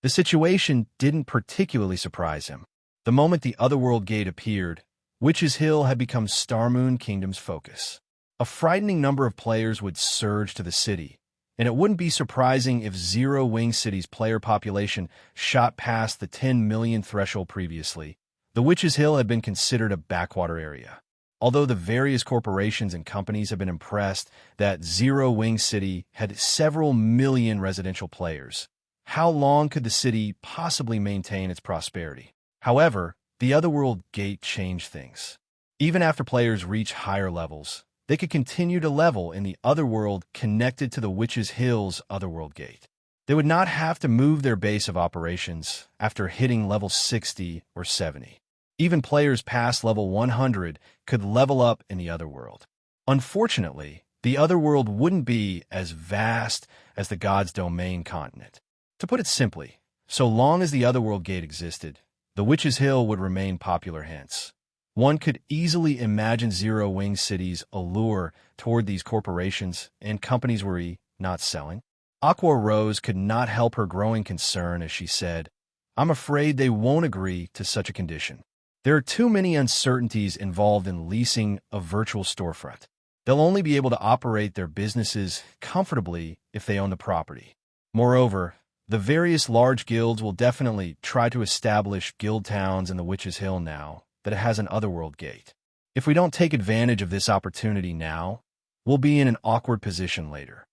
The situation didn't particularly surprise him. The moment the Otherworld gate appeared, Witch's Hill had become Starmoon Kingdom's focus. A frightening number of players would surge to the city, and it wouldn't be surprising if Zero Wing City's player population shot past the 10 million threshold previously. The Witch's Hill had been considered a backwater area. Although the various corporations and companies have been impressed that Zero Wing City had several million residential players, how long could the city possibly maintain its prosperity? However, the Otherworld gate changed things. Even after players reach higher levels, they could continue to level in the Otherworld connected to the Witch's Hill's Otherworld gate. They would not have to move their base of operations after hitting level 60 or 70. Even players past level 100 could level up in the Otherworld. Unfortunately, the Otherworld wouldn't be as vast as the God's Domain continent. To put it simply, so long as the Otherworld gate existed, the Witch's Hill would remain popular. Hence, one could easily imagine Zero Wing City's allure toward these corporations and companies were not selling. Aqua Rose could not help her growing concern as she said, "I'm afraid they won't agree to such a condition. There are too many uncertainties involved in leasing a virtual storefront. They'll only be able to operate their businesses comfortably if they own the property. Moreover, the various large guilds will definitely try to establish guild towns in the Witch's Hill now that it has an Otherworld gate. If we don't take advantage of this opportunity now, we'll be in an awkward position later.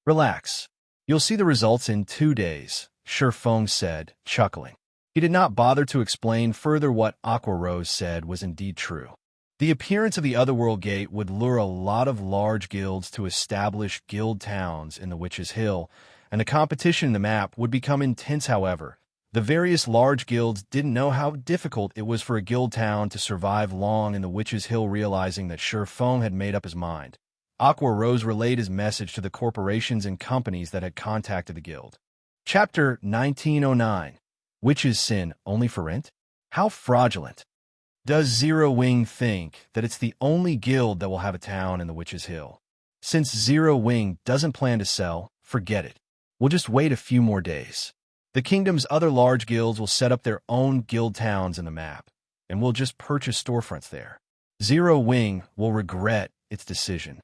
Relax. You'll see the results in 2 days, Feng said, chuckling. He did not bother to explain further. What Aqua Rose said was indeed true. The appearance of the Otherworld gate would lure a lot of large guilds to establish guild towns in the Witch's Hill, and the competition in the map would become intense. However, the various large guilds didn't know how difficult it was for a guild town to survive long in the Witch's Hill. Realizing that Feng had made up his mind, Aqua Rose relayed his message to the corporations and companies that had contacted the guild. Chapter 1909. Witch's Sin only for rent? How fraudulent. Does Zero Wing think that it's the only guild that will have a town in the Witch's Hill? Since Zero Wing doesn't plan to sell, forget it. We'll just wait a few more days. The kingdom's other large guilds will set up their own guild towns in the map, and we'll just purchase storefronts there. Zero Wing will regret its decision.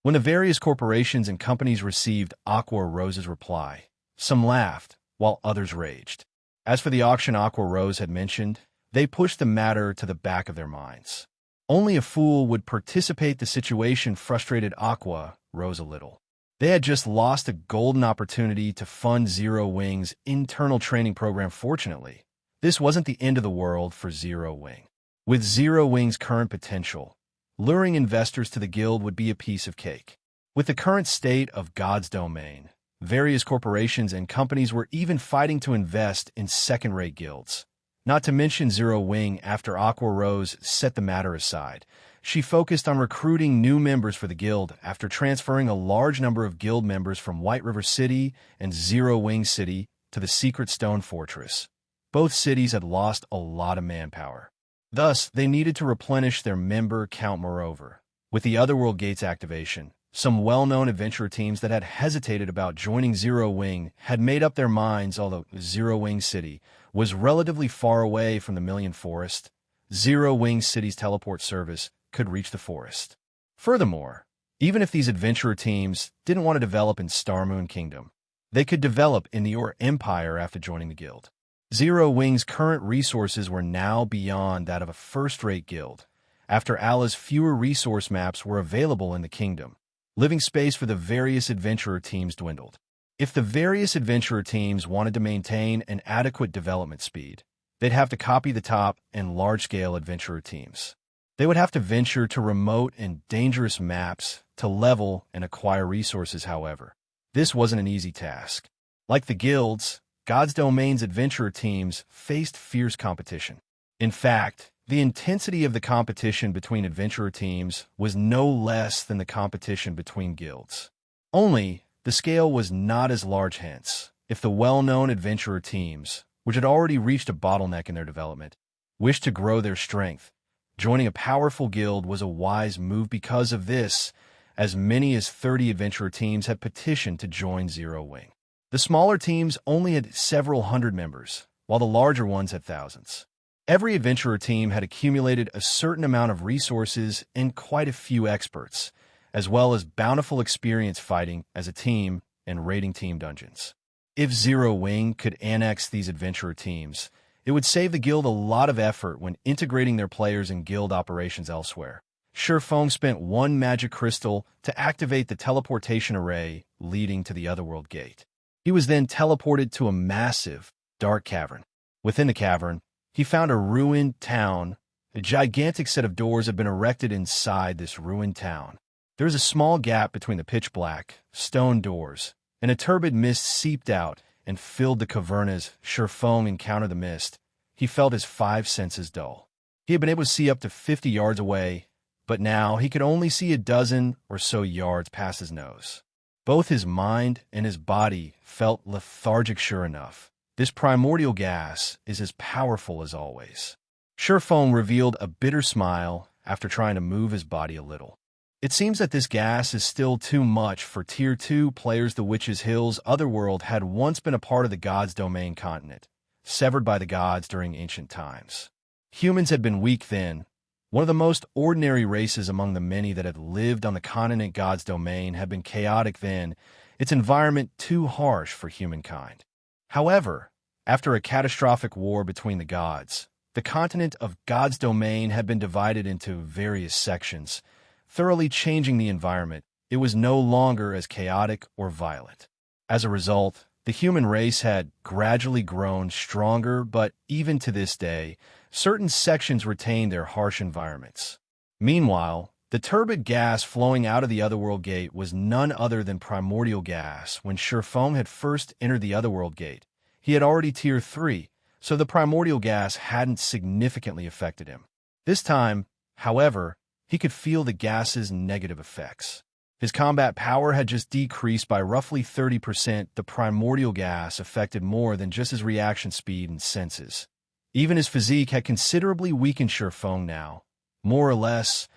When the various corporations and companies received Aqua Rose's reply, some laughed, while others raged. As for the auction Aqua Rose had mentioned, they pushed the matter to the back of their minds. Only a fool would participate. The situation frustrated Aqua Rose a little. They had just lost a golden opportunity to fund Zero Wing's internal training program. Fortunately, this wasn't the end of the world for Zero Wing. With Zero Wing's current potential, luring investors to the guild would be a piece of cake. With the current state of God's domain, various corporations and companies were even fighting to invest in second-rate guilds. Not to mention Zero Wing, after Aqua Rose set the matter aside, she focused on recruiting new members for the guild after transferring a large number of guild members from White River City and Zero Wing City to the Secret Stone Fortress. Both cities had lost a lot of manpower. Thus, they needed to replenish their member count. Moreover, with the Otherworld Gates activation, some well-known adventurer teams that had hesitated about joining Zero Wing had made up their minds. Although Zero Wing City was relatively far away from the Million Forest, Zero Wing City's teleport service could reach the forest. Furthermore, even if these adventurer teams didn't want to develop in Starmoon Kingdom, they could develop in the Or Empire after joining the guild. Zero Wing's current resources were now beyond that of a first-rate guild, after Allah's fewer resource maps were available in the kingdom. Living space for the various adventurer teams dwindled. If the various adventurer teams wanted to maintain an adequate development speed, they'd have to copy the top and large-scale adventurer teams. They would have to venture to remote and dangerous maps to level and acquire resources. However, this wasn't an easy task. Like the guilds, God's Domain's adventurer teams faced fierce competition. In fact, the intensity of the competition between adventurer teams was no less than the competition between guilds. Only, the scale was not as large. Hence, if the well-known adventurer teams, which had already reached a bottleneck in their development, wished to grow their strength, joining a powerful guild was a wise move. Because of this, as many as 30 adventurer teams had petitioned to join Zero Wing. The smaller teams only had several hundred members, while the larger ones had thousands. Every adventurer team had accumulated a certain amount of resources and quite a few experts, as well as bountiful experience fighting as a team and raiding team dungeons. If Zero Wing could annex these adventurer teams, it would save the guild a lot of effort when integrating their players in guild operations elsewhere. Feng spent one magic crystal to activate the teleportation array leading to the Otherworld Gate. He was then teleported to a massive, dark cavern. Within the cavern, he found a ruined town. A gigantic set of doors had been erected inside this ruined town. There was a small gap between the pitch-black, stone doors, and a turbid mist seeped out and filled the cavern. As Feng encountered the mist, he felt his 5 senses dull. He had been able to see up to 50 yards away, but now he could only see a dozen or so yards past his nose. Both his mind and his body felt lethargic. Sure enough, this primordial gas is as powerful as always. Feng revealed a bitter smile after trying to move his body a little. It seems that this gas is still too much for Tier 2 players. The Witch's Hills Otherworld had once been a part of the God's Domain continent, severed by the gods during ancient times. Humans had been weak then. One of the most ordinary races among the many that had lived on the continent. God's Domain had been chaotic then, its environment too harsh for humankind. However, after a catastrophic war between the gods, the continent of God's Domain had been divided into various sections, thoroughly changing the environment. It was no longer as chaotic or violent. As a result, the human race had gradually grown stronger, but even to this day, certain sections retained their harsh environments. Meanwhile, the turbid gas flowing out of the Otherworld Gate was none other than primordial gas. When Feng had first entered the Otherworld Gate, he had already Tier 3, so the primordial gas hadn't significantly affected him. This time, however, he could feel the gas's negative effects. His combat power had just decreased by roughly 30%. The primordial gas affected more than just his reaction speed and senses. Even his physique had considerably weakened. Feng now, more or less,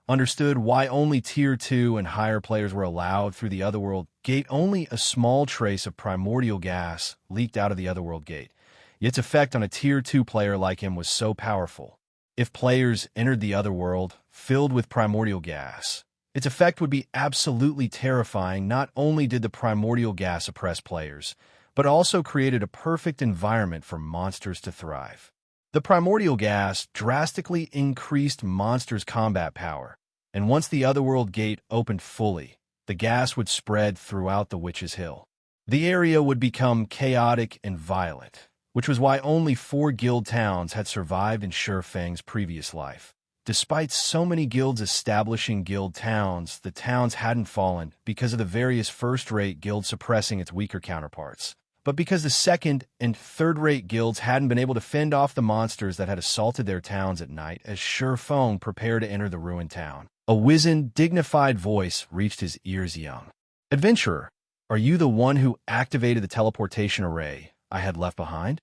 understood why only Tier 2 and higher players were allowed through the Otherworld Gate. Only a small trace of primordial gas leaked out of the Otherworld Gate, yet its effect on a Tier 2 player like him was so powerful. If players entered the Otherworld filled with primordial gas, its effect would be absolutely terrifying. Not only did the primordial gas oppress players, but also created a perfect environment for monsters to thrive. The primordial gas drastically increased monsters' combat power, and once the Otherworld Gate opened fully, the gas would spread throughout the Witch's Hill. The area would become chaotic and violent, which was why only 4 guild towns had survived in Feng's previous life. Despite so many guilds establishing guild towns, the towns hadn't fallen because of the various first-rate guilds suppressing its weaker counterparts, but because the second- and third-rate guilds hadn't been able to fend off the monsters that had assaulted their towns at night as Feng prepared to enter the ruined town. A wizened, dignified voice reached his ears. "Young adventurer, are you the one who activated the teleportation array I had left behind?"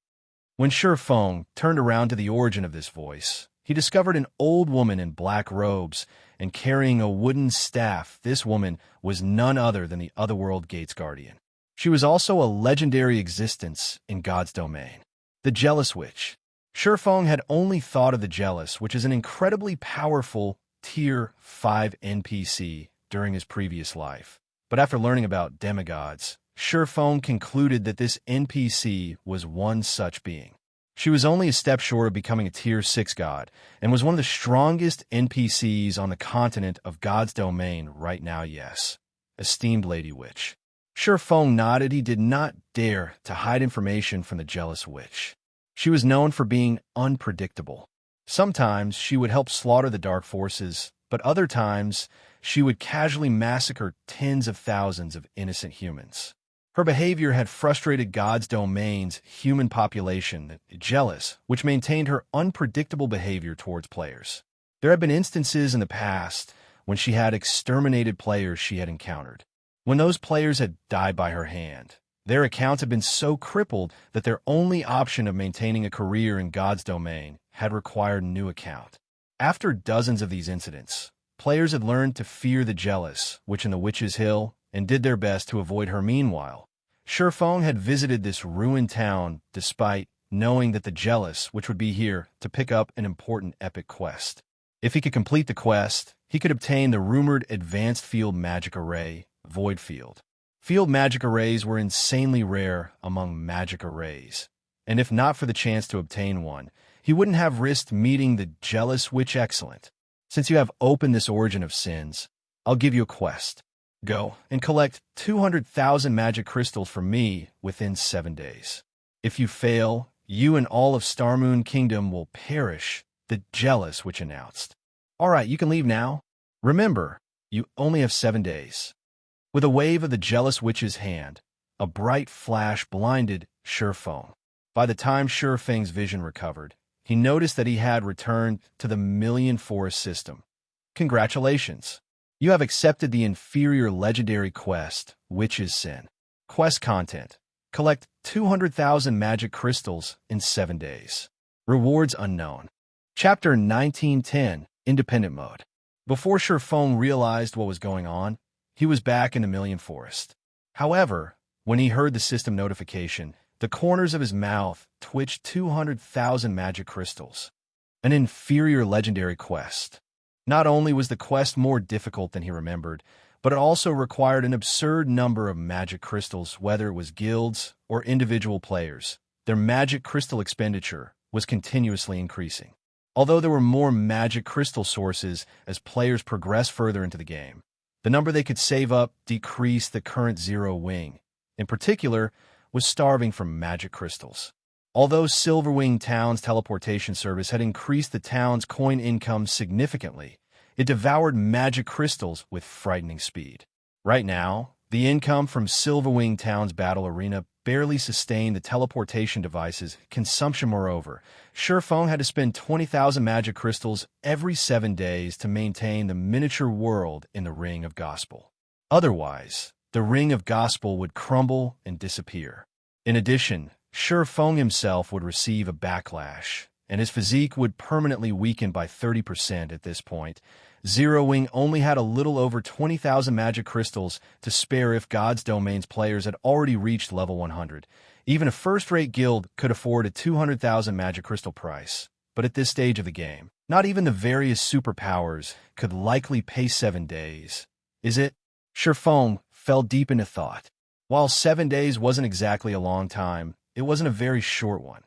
When Feng turned around to the origin of this voice, he discovered an old woman in black robes and carrying a wooden staff. This woman was none other than the Otherworld Gate's guardian. She was also a legendary existence in God's domain. The Jealous Witch. Feng had only thought of the Jealous, which is an incredibly powerful Tier 5 NPC during his previous life. But after learning about demigods, Feng concluded that this NPC was one such being. She was only a step short of becoming a Tier 6 god, and was one of the strongest NPCs on the continent of God's domain right now, yes. Esteemed Lady Witch. Feng nodded. He did not dare to hide information from the Jealous Witch. She was known for being unpredictable. Sometimes she would help slaughter the dark forces, but other times she would casually massacre tens of thousands of innocent humans. Her behavior had frustrated God's domain's human population, jealous, which maintained her unpredictable behavior towards players. There had been instances in the past when she had exterminated players she had encountered. When those players had died by her hand, their accounts had been so crippled that their only option of maintaining a career in God's domain had required a new account. After dozens of these incidents, players had learned to fear the Jealous, which in the Witch's Hill, and did their best to avoid her. Meanwhile, Feng had visited this ruined town despite knowing that the Jealous, which would be here to pick up an important epic quest. If he could complete the quest, he could obtain the rumored advanced field magic array, Void Field. Field magic arrays were insanely rare among magic arrays, and if not for the chance to obtain one, he wouldn't have risked meeting the Jealous Witch. Excellent. Since you have opened this origin of sins, I'll give you a quest. Go and collect 200,000 magic crystals for me within 7 days. If you fail, you and all of Starmoon Kingdom will perish, the Jealous Witch announced. All right, you can leave now. Remember, you only have 7 days. With a wave of the Jealous Witch's hand, a bright flash blinded Feng. By the time Feng's vision recovered, he noticed that he had returned to the Million Forest system. Congratulations! You have accepted the inferior legendary quest, Witch's Sin. Quest content: collect 200,000 magic crystals in 7 days. Rewards unknown. Chapter 1910, Independent Mode. Before Feng realized what was going on, he was back in the Million Forest. However, when he heard the system notification, the corners of his mouth twitched. 200,000 magic crystals. An inferior legendary quest. Not only was the quest more difficult than he remembered, but it also required an absurd number of magic crystals, whether it was guilds or individual players. Their magic crystal expenditure was continuously increasing. Although there were more magic crystal sources as players progressed further into the game, the number they could save up decreased. The current Zero Wing, in particular, was starving for magic crystals. Although Silverwing Town's teleportation service had increased the town's coin income significantly, it devoured magic crystals with frightening speed. Right now, the income from Silverwing Town's battle arena barely sustained the teleportation device's consumption. Moreover, Feng had to spend 20,000 magic crystals every 7 days to maintain the miniature world in the Ring of Gospel. Otherwise, the Ring of Gospel would crumble and disappear. In addition, Feng himself would receive a backlash, and his physique would permanently weaken by 30% at this point. Zero Wing only had a little over 20,000 magic crystals to spare if God's Domain's players had already reached level 100. Even a first-rate guild could afford a 200,000 magic crystal price. But at this stage of the game, not even the various superpowers could likely pay 7 days. Is it? Feng fell deep into thought. While 7 days wasn't exactly a long time, it wasn't a very short one.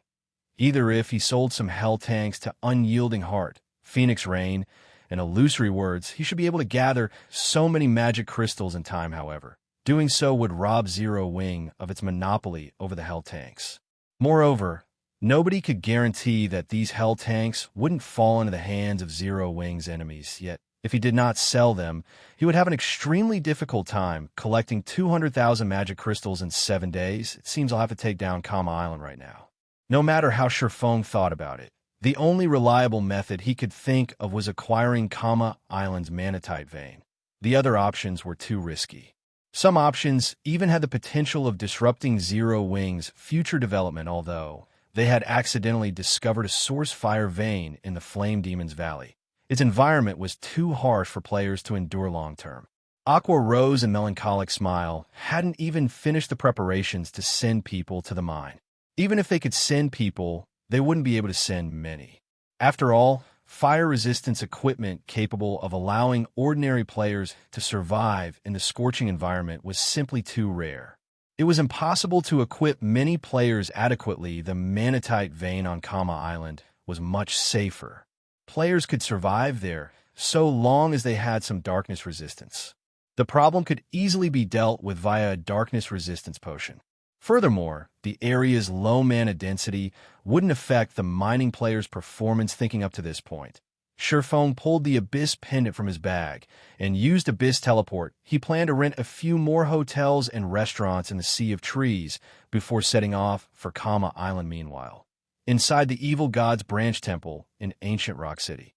Either if he sold some hell tanks to Unyielding Heart, Phoenix Rain, In illusory words, he should be able to gather so many magic crystals in time, however. Doing so would rob Zero Wing of its monopoly over the Hell tanks. Moreover, nobody could guarantee that these Hell tanks wouldn't fall into the hands of Zero Wing's enemies, yet if he did not sell them, he would have an extremely difficult time collecting 200,000 magic crystals in 7 days. It seems I'll have to take down Kama Island right now. No matter how sure Feng thought about it, the only reliable method he could think of was acquiring Kama Island's manatite vein. The other options were too risky. Some options even had the potential of disrupting Zero Wing's future development, although they had accidentally discovered a source fire vein in the Flame Demon's Valley. Its environment was too harsh for players to endure long-term. Aqua Rose and Melancholic Smile hadn't even finished the preparations to send people to the mine. Even if they could send people, they wouldn't be able to send many. After all, fire-resistance equipment capable of allowing ordinary players to survive in the scorching environment was simply too rare. It was impossible to equip many players adequately. The manatite vein on Kama Island was much safer. Players could survive there so long as they had some darkness resistance. The problem could easily be dealt with via a darkness resistance potion. Furthermore, the area's low mana density wouldn't affect the mining player's performance thinking up to this point. Feng pulled the Abyss pendant from his bag and used Abyss Teleport. He planned to rent a few more hotels and restaurants in the Sea of Trees before setting off for Kama Island meanwhile. Inside the Evil God's Branch Temple in Ancient Rock City,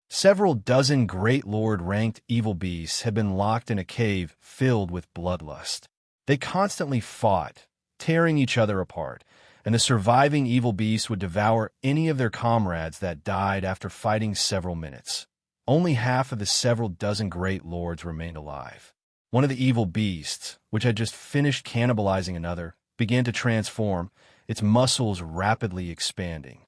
several dozen Great Lord-ranked evil beasts had been locked in a cave filled with bloodlust. They constantly fought, tearing each other apart, and the surviving evil beasts would devour any of their comrades that died after fighting several minutes. Only half of the several dozen Great Lords remained alive. One of the evil beasts, which had just finished cannibalizing another, began to transform, its muscles rapidly expanding.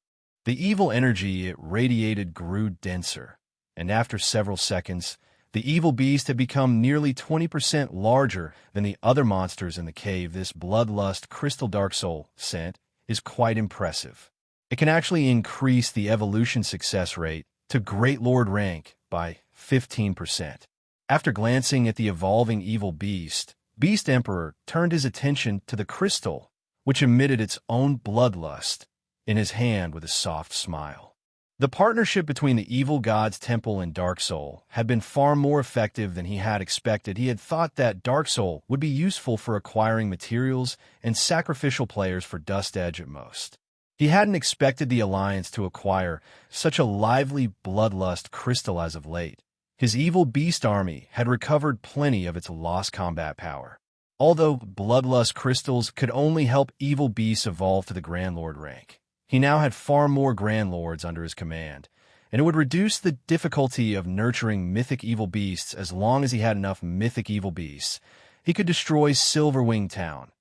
The evil energy it radiated grew denser, and after several seconds, the evil beast had become nearly 20% larger than the other monsters in the cave. This bloodlust crystal dark soul scent is quite impressive. It can actually increase the evolution success rate to Great Lord rank by 15%. After glancing at the evolving evil beast, Beast Emperor turned his attention to the crystal, which emitted its own bloodlust, in his hand with a soft smile. The partnership between the Evil God's Temple and Dark Soul had been far more effective than he had expected. He had thought that Dark Soul would be useful for acquiring materials and sacrificial players for Dust Edge at most. He hadn't expected the Alliance to acquire such a lively bloodlust crystal as of late. His evil beast army had recovered plenty of its lost combat power. Although bloodlust crystals could only help evil beasts evolve to the Grand Lord rank, he now had far more Grand Lords under his command, and it would reduce the difficulty of nurturing mythic evil beasts. As long as he had enough mythic evil beasts, he could destroy Silverwing Town,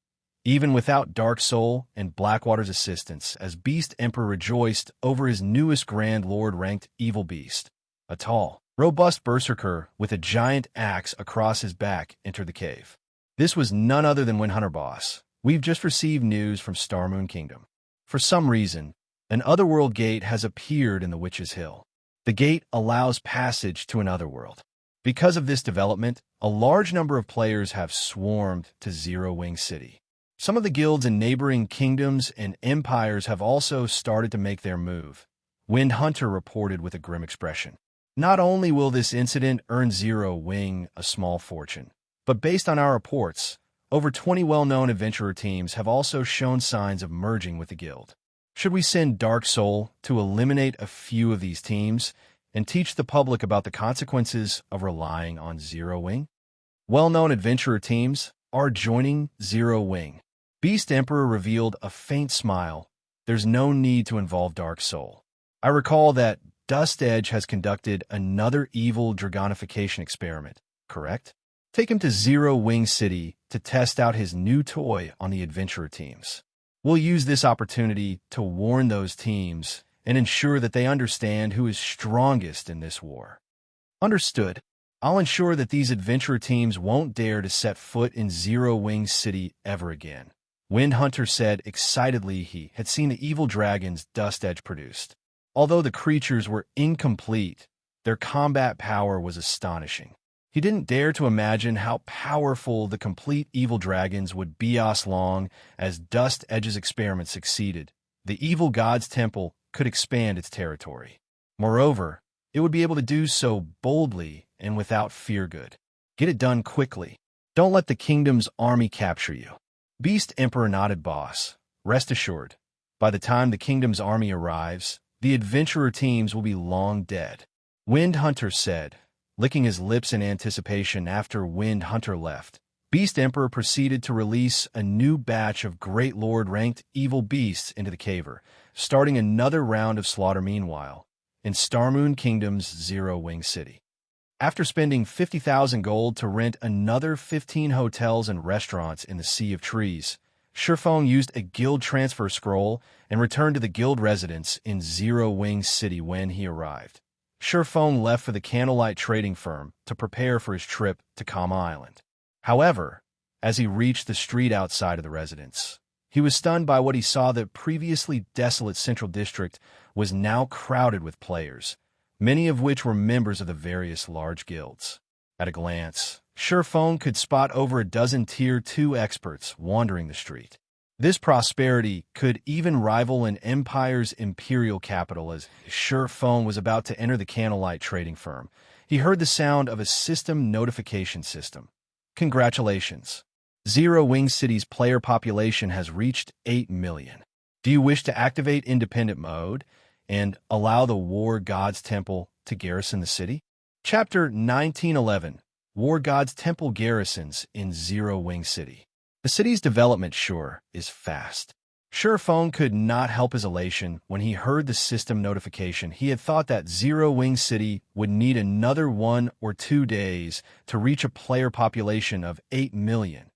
even without Dark Soul and Blackwater's assistance, as Beast Emperor rejoiced over his newest Grand Lord-ranked evil beast. A tall, robust berserker with a giant axe across his back entered the cave. This was none other than Windhunter Boss. We've just received news from Starmoon Kingdom. For some reason, an Otherworld gate has appeared in the Witch's Hill. The gate allows passage to an Otherworld. Because of this development, a large number of players have swarmed to Zero Wing City. Some of the guilds in neighboring kingdoms and empires have also started to make their move. Windhunter reported with a grim expression. Not only will this incident earn Zero Wing a small fortune, but based on our reports, over 20 well-known adventurer teams have also shown signs of merging with the guild. Should we send Dark Soul to eliminate a few of these teams and teach the public about the consequences of relying on Zero Wing? Well-known adventurer teams are joining Zero Wing. Beast Emperor revealed a faint smile. There's no need to involve Dark Soul. I recall that Dust Edge has conducted another evil dragonification experiment, correct? Take him to Zero Wing City to test out his new toy on the adventurer teams. We'll use this opportunity to warn those teams and ensure that they understand who is strongest in this war. Understood. I'll ensure that these adventurer teams won't dare to set foot in Zero Wing City ever again. Windhunter said excitedly he had seen the evil dragons Dust Edge produced. Although the creatures were incomplete, Their combat power was astonishing. He didn't dare to imagine how powerful the complete evil dragons would be as long as Dust Edge's experiment succeeded. The evil god's temple could expand its territory. Moreover, it would be able to do so boldly and without fear. Good. Get it done quickly. Don't let the kingdom's army capture you. Beast Emperor nodded. Boss, rest assured, by the time the kingdom's army arrives, the adventurer teams will be long dead. Wind Hunter said, licking his lips in anticipation. After Wind Hunter left, Beast Emperor proceeded to release a new batch of Great Lord-ranked evil beasts into the caver, starting another round of slaughter. Meanwhile, in Starmoon Kingdom's Zero-Wing City, after spending 50,000 gold to rent another 15 hotels and restaurants in the Sea of Trees, Feng used a guild transfer scroll and returned to the guild residence in Zero-Wing City. When he arrived, Feng left for the Candlelight trading firm to prepare for his trip to Calm Island. However, as he reached the street outside of the residence, he was stunned by what he saw. The previously desolate Central District was now crowded with players, many of which were members of the various large guilds. At a glance, Feng could spot over a dozen Tier 2 experts wandering the street. This prosperity could even rival an empire's imperial capital. As Feng was about to enter the Candlelight trading firm, he heard the sound of a system notification system. Congratulations! Zero-Wing City's player population has reached 8 million. Do you wish to activate independent mode and allow the Wargod's Temple to garrison the city? Chapter 1911. Wargod's Temple Garrisons in Zero-Wing City. The city's development is fast. Feng could not help his elation when he heard the system notification. He had thought that Zero-Wing City would need another 1 or 2 days to reach a player population of 8 million,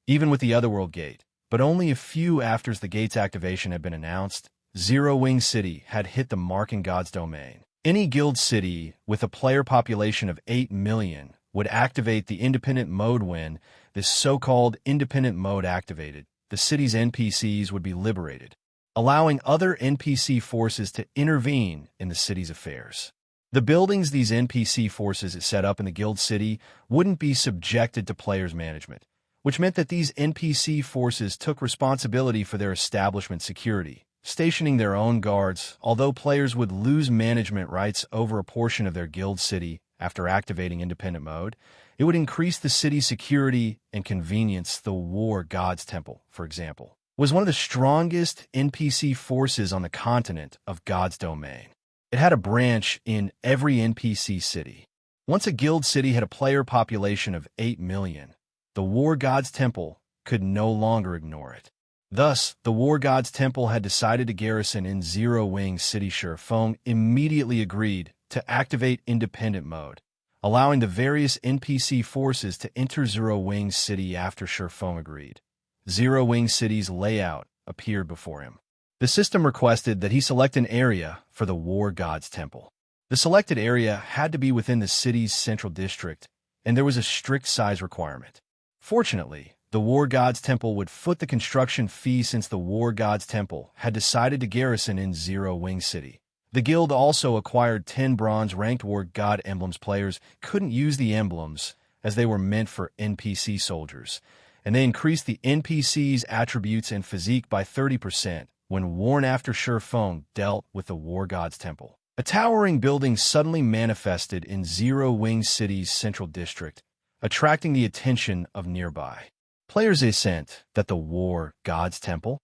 even with the Otherworld gate. But only a few after the gate's activation had been announced, Zero-Wing City had hit the mark in God's domain. Any guild city with a player population of 8 million would activate the independent mode. When this so-called independent mode activated, the city's NPCs would be liberated, allowing other NPC forces to intervene in the city's affairs. The buildings these NPC forces set up in the guild city wouldn't be subjected to players' management, which meant that these NPC forces took responsibility for their establishment security, stationing their own guards. Although players would lose management rights over a portion of their guild city after activating independent mode, it would increase the city's security and convenience. The Wargod's Temple, for example, was one of the strongest NPC forces on the continent of God's domain. It had a branch in every NPC city. Once a guild city had a player population of 8 million, the Wargod's Temple could no longer ignore it. Thus, the Wargod's Temple had decided to garrison in Zero-Wing City. Feng immediately agreed to activate independent mode, allowing the various NPC forces to enter Zero-Wing City. After Feng agreed, Zero-Wing City's layout appeared before him. The system requested that he select an area for the Wargod's Temple. The selected area had to be within the city's central district, and there was a strict size requirement. Fortunately, the Wargod's Temple would foot the construction fee since the Wargod's Temple had decided to garrison in Zero-Wing City. The guild also acquired 10 bronze-ranked Wargod emblems. Players couldn't use the emblems as they were meant for NPC soldiers, and they increased the NPC's attributes and physique by 30% when worn. After Feng dealt with the Wargod's Temple, a towering building suddenly manifested in Zero-Wing City's central district, attracting the attention of nearby players. They sensed that the Wargod's Temple?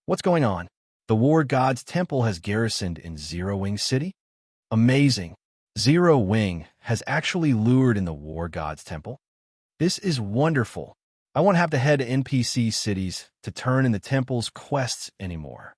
What's going on? The Wargod's Temple has garrisoned in Zero-Wing City? Amazing! Zero-Wing has actually lured in the Wargod's Temple? This is wonderful. I won't have to head to NPC cities to turn in the temple's quests anymore.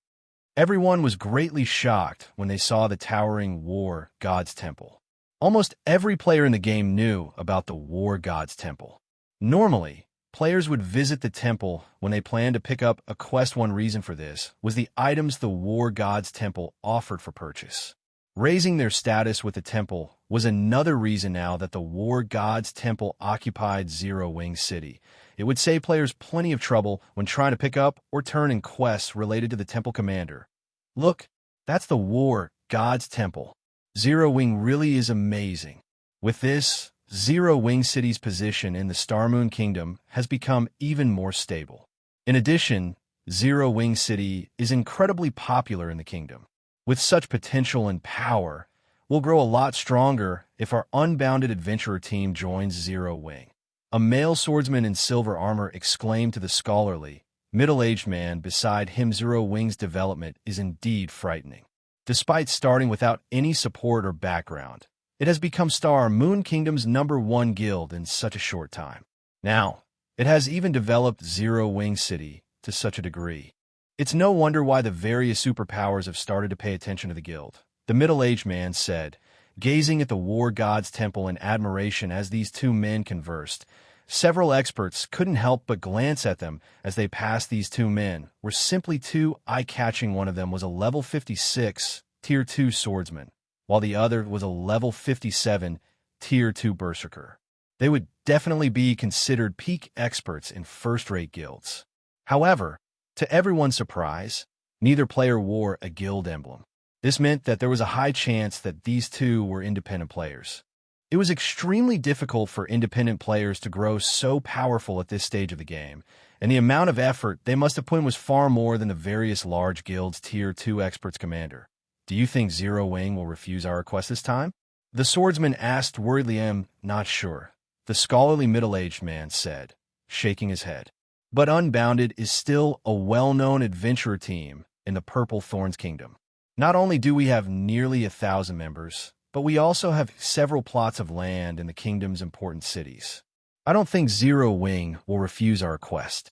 Everyone was greatly shocked when they saw the towering Wargod's Temple. Almost every player in the game knew about the Wargod's Temple. Normally, players would visit the temple when they planned to pick up a quest. One reason for this was the items the Wargod's Temple offered for purchase. Raising their status with the temple was another reason. Now that the Wargod's Temple occupied Zero-Wing City, it would save players plenty of trouble when trying to pick up or turn in quests related to the temple commander. Look, that's the Wargod's Temple. Zero Wing really is amazing. With this, Zero Wing City's position in the Star Moon Kingdom has become even more stable. In addition, Zero Wing City is incredibly popular in the kingdom. With such potential and power, we'll grow a lot stronger if our unbounded adventurer team joins Zero Wing. A male swordsman in silver armor exclaimed to the scholarly, middle-aged man beside him. Zero Wing's development is indeed frightening. Despite starting without any support or background, it has become Star Moon Kingdom's #1 guild in such a short time. Now, it has even developed Zero Wing City to such a degree. It's no wonder why the various superpowers have started to pay attention to the guild, the middle-aged man said, gazing at the Wargod's temple in admiration as these two men conversed. Several experts couldn't help but glance at them as they passed. These two men were simply too eye-catching. One of them was a level 56 Tier 2 swordsman, while the other was a level 57 Tier 2 berserker. They would definitely be considered peak experts in first-rate guilds. However, to everyone's surprise, neither player wore a guild emblem. This meant that there was a high chance that these two were independent players. It was extremely difficult for independent players to grow so powerful at this stage of the game, and the amount of effort they must have put in was far more than the various large guilds' Tier 2 experts. Commander, do you think Zero Wing will refuse our request this time? The swordsman asked worriedly. I'm not sure, the scholarly middle-aged man said, shaking his head. But Unbounded is still a well-known adventurer team in the Purple Thorns Kingdom. Not only do we have nearly 1,000 members, but we also have several plots of land in the kingdom's important cities. I don't think Zero Wing will refuse our request.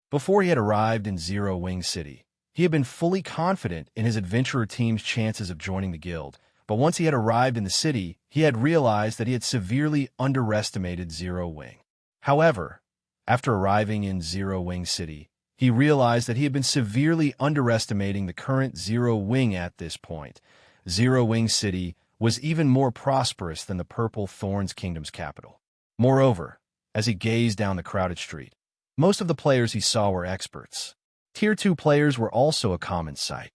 Before he had arrived in Zero Wing City, he had been fully confident in his adventurer team's chances of joining the guild, but once he had arrived in the city, he had realized that he had severely underestimated Zero Wing. However, after arriving in Zero Wing City, he realized that he had been severely underestimating the current Zero Wing at this point. Zero Wing City was even more prosperous than the Purple Thorns Kingdom's capital. Moreover, as he gazed down the crowded street, most of the players he saw were experts. Tier 2 players were also a common sight.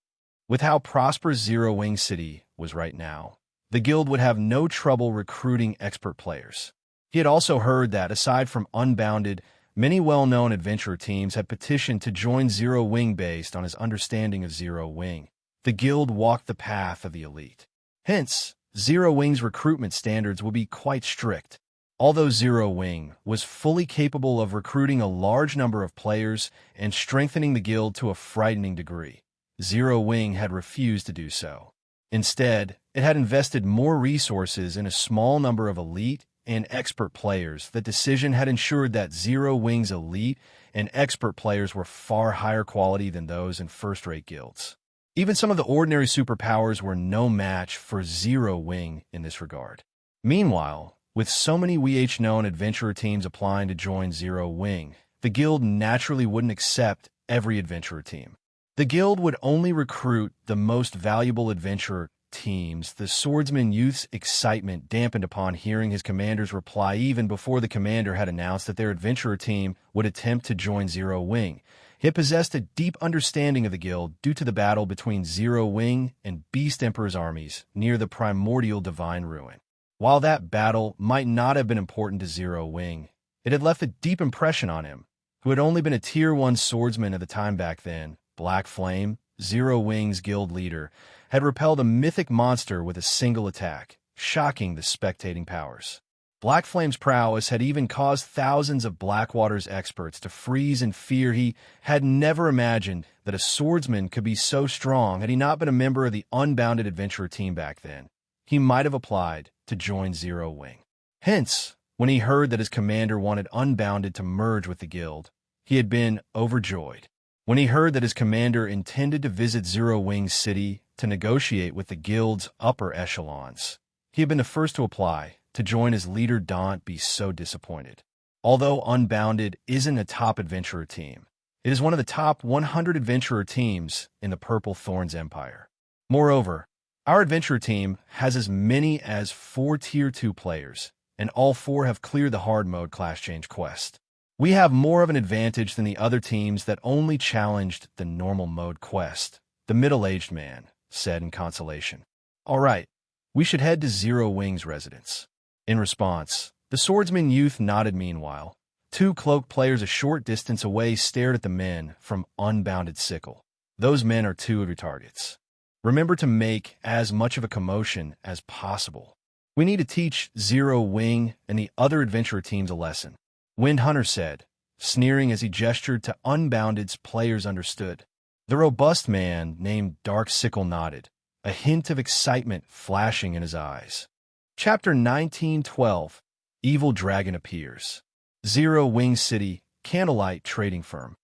With how prosperous Zero Wing City was right now, the guild would have no trouble recruiting expert players. He had also heard that, aside from Unbounded, many well-known adventurer teams had petitioned to join Zero Wing based on his understanding of Zero Wing. The guild walked the path of the elite. Hence, Zero Wing's recruitment standards will be quite strict. Although Zero Wing was fully capable of recruiting a large number of players and strengthening the guild to a frightening degree, Zero Wing had refused to do so. Instead, it had invested more resources in a small number of elite and expert players. That decision had ensured that Zero Wing's elite and expert players were far higher quality than those in first-rate guilds. Even some of the ordinary superpowers were no match for Zero Wing in this regard. Meanwhile, with so many known adventurer teams applying to join Zero Wing, the guild naturally wouldn't accept every adventurer team. The guild would only recruit the most valuable adventurer teams. The swordsman youth's excitement dampened upon hearing his commander's reply even before the commander had announced that their adventurer team would attempt to join Zero Wing. He had possessed a deep understanding of the guild due to the battle between Zero Wing and Beast Emperor's armies near the primordial divine ruin. While that battle might not have been important to Zero Wing, it had left a deep impression on him, who had only been a Tier 1 swordsman at the time. Back then, Black Flame, Zero Wing's guild leader, had repelled a mythic monster with a single attack, shocking the spectating powers. Black Flame's prowess had even caused thousands of Blackwater's experts to freeze in fear. He had never imagined that a swordsman could be so strong. Had he not been a member of the Unbounded adventurer team back then, he might have applied to join Zero Wing. Hence, when he heard that his commander wanted Unbounded to merge with the guild, he had been overjoyed. When he heard that his commander intended to visit Zero Wing City to negotiate with the guild's upper echelons, he had been the first to apply to join his leader. Don't be so disappointed. Although Unbounded isn't a top adventurer team, it is one of the top 100 adventurer teams in the Purple Thorns Empire. Moreover, our adventurer team has as many as 4 Tier 2 players, and all 4 have cleared the hard mode class change quest. We have more of an advantage than the other teams that only challenged the normal mode quest, the middle-aged man said in consolation. All right, We should head to Zero Wing's residence. In response, the swordsman youth nodded meanwhile. Two cloaked players a short distance away stared at the men from Unbounded Sickle. Those men are two of your targets. Remember to make as much of a commotion as possible. We need to teach Zero Wing and the other adventurer teams a lesson. Windhunter said, sneering as he gestured to Unbounded's players understood. The robust man named Dark Sickle nodded, a hint of excitement flashing in his eyes. Chapter 1912, Evil Dragon Appears. Zero Wing City, Candlelight Trading Firm.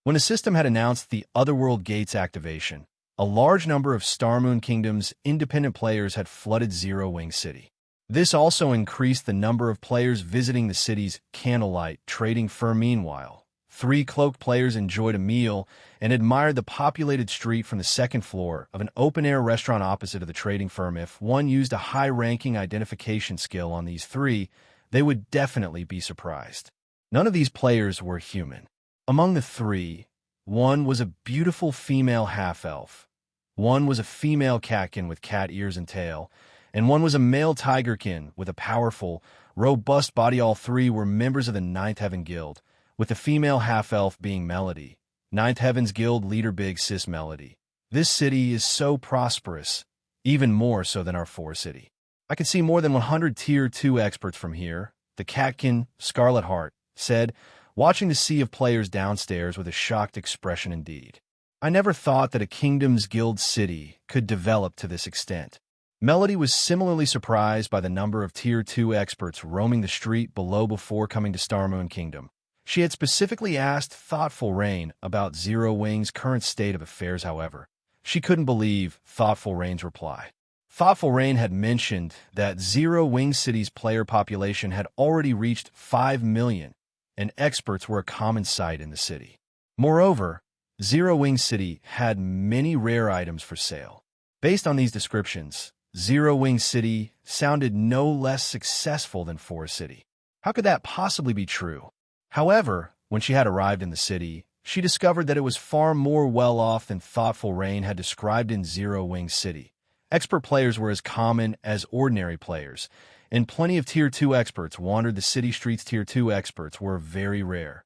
When the system had announced the Otherworld Gates activation, a large number of Starmoon Kingdom's independent players had flooded Zero Wing City. This also increased the number of players visiting the city's Candlelight Trading Firm. Meanwhile, 3 cloaked players enjoyed a meal and admired the populated street from the second floor of an open-air restaurant opposite of the trading firm. If one used a high-ranking identification skill on these 3, they would definitely be surprised. None of these players were human. Among the 3, one was a beautiful female half-elf, one was a female catkin with cat ears and tail, and one was a male tigerkin with a powerful, robust body. All 3 were members of the Ninth Heaven Guild, with the female half-elf being Melody, Ninth Heaven's Guild leader. Big Sis Melody. This city is so prosperous, even more so than our 4 city. I could see more than 100 Tier 2 experts from here, the catkin, Scarlet Heart, said, watching the sea of players downstairs with a shocked expression indeed. I never thought that a Kingdom's Guild city could develop to this extent. Melody was similarly surprised by the number of Tier 2 experts roaming the street below before coming to Starmoon Kingdom. She had specifically asked Thoughtful Rain about Zero Wing's current state of affairs. However, she couldn't believe Thoughtful Rain's reply. Thoughtful Rain had mentioned that Zero Wing City's player population had already reached 5 million, and experts were a common sight in the city. Moreover, Zero Wing City had many rare items for sale. Based on these descriptions, Zero Wing City sounded no less successful than Forest City. How could that possibly be true? However, when she had arrived in the city, she discovered that it was far more well-off than Thoughtful Rain had described in Zero Wing City. Expert players were as common as ordinary players, and plenty of Tier 2 experts wandered the city streets. Tier 2 experts were very rare,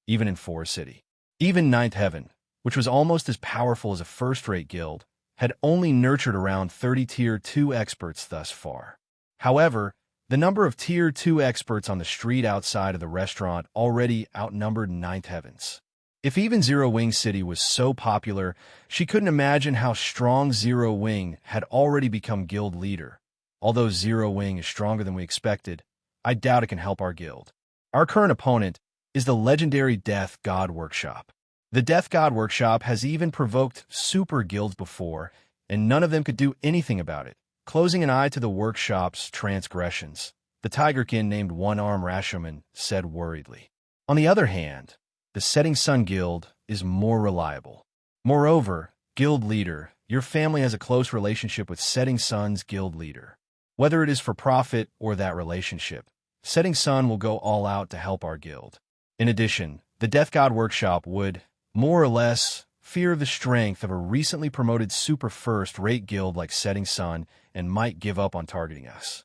even in Forest City. Even Ninth Heaven, which was almost as powerful as a first-rate guild, had only nurtured around 30 Tier 2 experts thus far. However, the number of Tier 2 experts on the street outside of the restaurant already outnumbered Ninth Heaven's. If even Zero Wing City was so popular, she couldn't imagine how strong Zero Wing had already become guild leader. Although Zero Wing is stronger than we expected, I doubt it can help our guild. Our current opponent is the legendary Death God Workshop. The Death God Workshop has even provoked super guilds before, and none of them could do anything about it. Closing an eye to the workshop's transgressions, the Tigerkin named One-Arm Rashomon said worriedly. On the other hand, the Setting Sun Guild is more reliable. Moreover, Guild Leader, your family has a close relationship with Setting Sun's Guild Leader. Whether it is for profit or that relationship, Setting Sun will go all out to help our guild. In addition, the Death God Workshop would, more or less, fear the strength of a recently promoted super first-rate guild like Setting Sun and might give up on targeting us.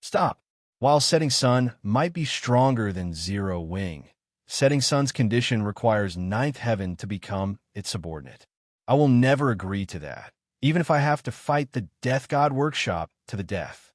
Stop. While Setting Sun might be stronger than Zero Wing, Setting Sun's condition requires Ninth Heaven to become its subordinate. I will never agree to that, even if I have to fight the Death God Workshop to the death.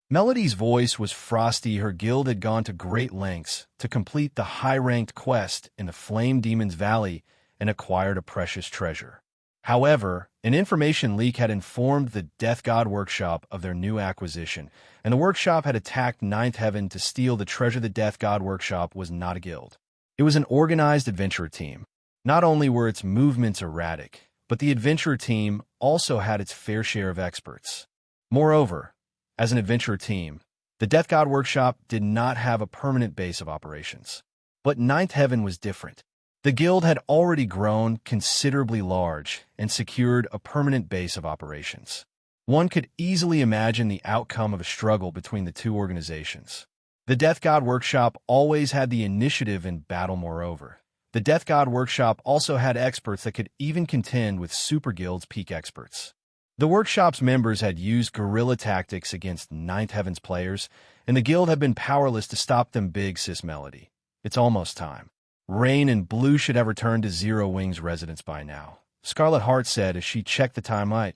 Melody's voice was frosty. Her guild had gone to great lengths to complete the high-ranked quest in the Flame Demon's Valley and acquired a precious treasure. However, an information leak had informed the Death God Workshop of their new acquisition, and the workshop had attacked Ninth Heaven to steal the treasure. The Death God Workshop was not a guild. It was an organized adventurer team. Not only were its movements erratic, but the adventurer team also had its fair share of experts. Moreover, as an adventurer team, the Death God Workshop did not have a permanent base of operations. But Ninth Heaven was different. The guild had already grown considerably large and secured a permanent base of operations. One could easily imagine the outcome of a struggle between the two organizations. The Death God Workshop always had the initiative in battle. Moreover, the Death God Workshop also had experts that could even contend with Super Guild's peak experts. The workshop's members had used guerrilla tactics against Ninth Heaven's players, and the guild had been powerless to stop them. Big sis Melody. It's almost time. Rain and Blue should have returned to Zero Wing's residence by now, Scarlet Heart said as she checked the timeline.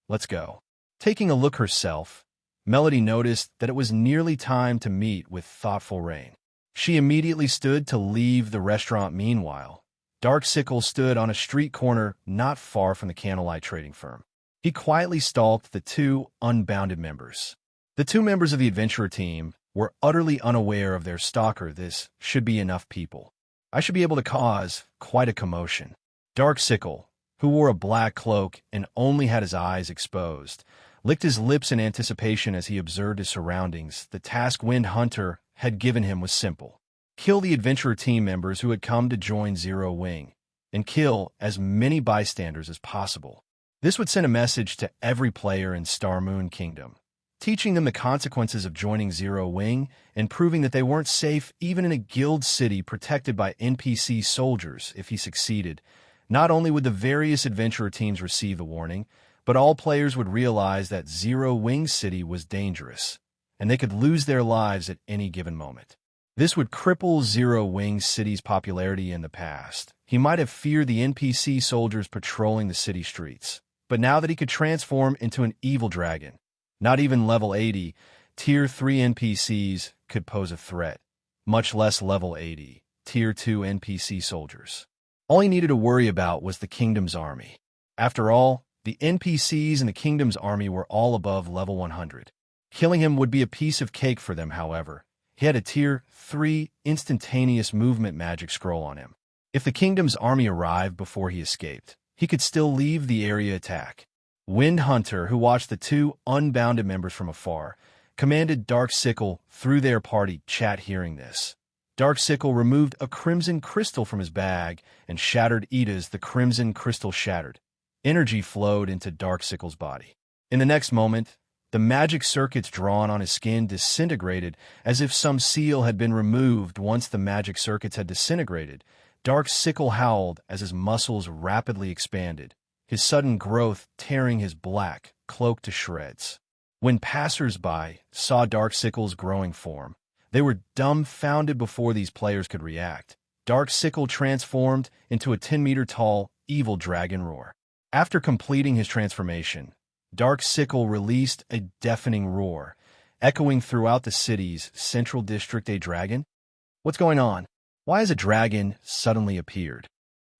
Let's go. Taking a look herself, Melody noticed that it was nearly time to meet with thoughtful Rain. She immediately stood to leave the restaurant. Meanwhile, Darksickle stood on a street corner not far from the candlelight trading firm. He quietly stalked the two Unbounded members. The two members of the adventurer team were utterly unaware of their stalker. This should be enough people. I should be able to cause quite a commotion. Darksickle, who wore a black cloak and only had his eyes exposed, licked his lips in anticipation as he observed his surroundings. The task Wind Hunter had given him was simple. Kill the adventurer team members who had come to join Zero Wing, and kill as many bystanders as possible. This would send a message to every player in Star Moon Kingdom, teaching them the consequences of joining Zero Wing and proving that they weren't safe even in a guild city protected by NPC soldiers. If he succeeded, not only would the various adventurer teams receive the warning, but all players would realize that Zero Wing City was dangerous, and they could lose their lives at any given moment. This would cripple Zero Wing City's popularity. In the past, he might have feared the NPC soldiers patrolling the city streets, but now that he could transform into an evil dragon, not even level 80, Tier 3 NPCs could pose a threat, much less level 80, Tier 2 NPC soldiers. All he needed to worry about was the Kingdom's army. After all, the NPCs in the Kingdom's army were all above level 100. Killing him would be a piece of cake for them. However, he had a Tier 3 instantaneous movement magic scroll on him. If the Kingdom's army arrived before he escaped, he could still leave the area attack. Wind Hunter, who watched the two Unbounded members from afar, commanded Darksickle through their party chat. Hearing this, Darksickle removed a crimson crystal from his bag and shattered Ida's. The crimson crystal shattered. Energy flowed into Darksickle's body. In the next moment, the magic circuits drawn on his skin disintegrated as if some seal had been removed. Once the magic circuits had disintegrated, Darksickle howled as his muscles rapidly expanded, his sudden growth tearing his black cloak to shreds. When passers-by saw Darksickle's growing form, they were dumbfounded before these players could react. Darksickle transformed into a 10-meter-tall evil dragon roar. After completing his transformation, Darksickle released a deafening roar, echoing throughout the city's central district. A dragon? What's going on? Why has a dragon suddenly appeared?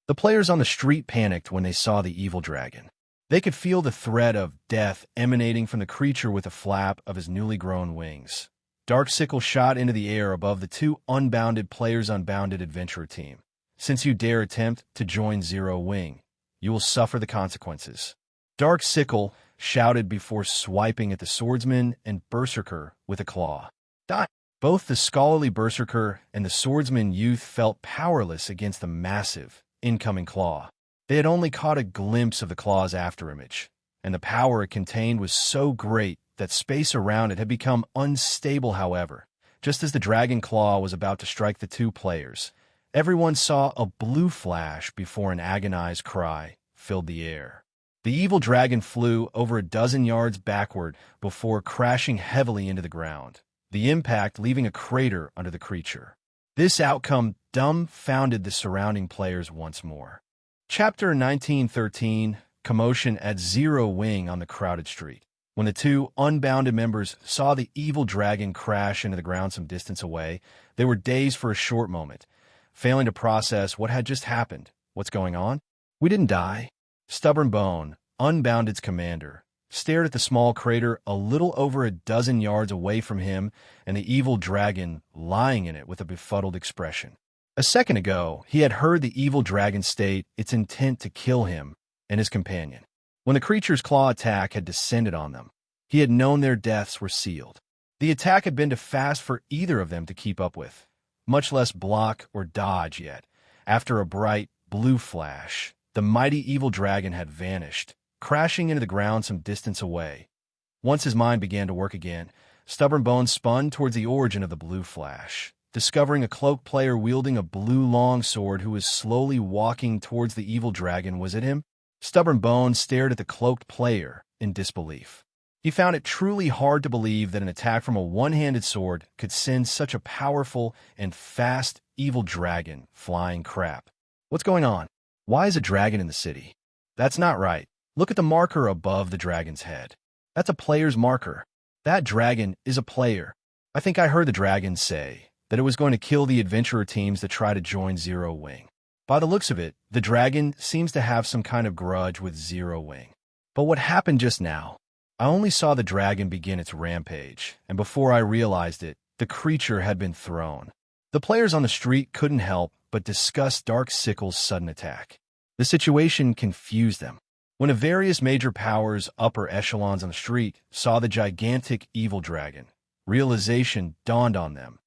The players on the street panicked when they saw the evil dragon. They could feel the threat of death emanating from the creature with a flap of his newly grown wings. Darksickle shot into the air above the two Unbounded players' Unbounded adventurer team. Since you dare attempt to join Zero Wing, you will suffer the consequences. Darksickle shouted before swiping at the swordsman and berserker with a claw. Die! Both the scholarly berserker and the swordsman youth felt powerless against the massive, incoming claw. They had only caught a glimpse of the claw's afterimage, and the power it contained was so great that space around it had become unstable. However, just as the dragon claw was about to strike the two players, everyone saw a blue flash before an agonized cry filled the air. The evil dragon flew over a dozen yards backward before crashing heavily into the ground, the impact leaving a crater under the creature. This outcome dumbfounded the surrounding players once more. Chapter 1913, Commotion at Zero Wing on the crowded street. When the two Unbounded members saw the evil dragon crash into the ground some distance away, they were dazed for a short moment, failing to process what had just happened. What's going on? We didn't die. Stubborn Bone, Unbounded's commander, stared at the small crater a little over a dozen yards away from him and the evil dragon lying in it with a befuddled expression. A second ago, he had heard the evil dragon state its intent to kill him and his companion. When the creature's claw attack had descended on them, he had known their deaths were sealed. The attack had been too fast for either of them to keep up with, much less block or dodge yet. After a bright blue flash, the mighty evil dragon had vanished, crashing into the ground some distance away. Once his mind began to work again, Stubborn Bone spun towards the origin of the blue flash, discovering a cloaked player wielding a blue longsword who was slowly walking towards the evil dragon. Was it him? Stubborn Bone stared at the cloaked player in disbelief. He found it truly hard to believe that an attack from a one-handed sword could send such a powerful and fast evil dragon flying crap. What's going on? Why is a dragon in the city? That's not right. Look at the marker above the dragon's head. That's a player's marker. That dragon is a player. I think I heard the dragon say that it was going to kill the adventurer teams that try to join Zero Wing. By the looks of it, the dragon seems to have some kind of grudge with Zero Wing. But what happened just now? I only saw the dragon begin its rampage, and before I realized it, the creature had been thrown. The players on the street couldn't help but discuss Dark Sickle's sudden attack. The situation confused them. When a various major powers' upper echelons on the street saw the gigantic evil dragon, realization dawned on them.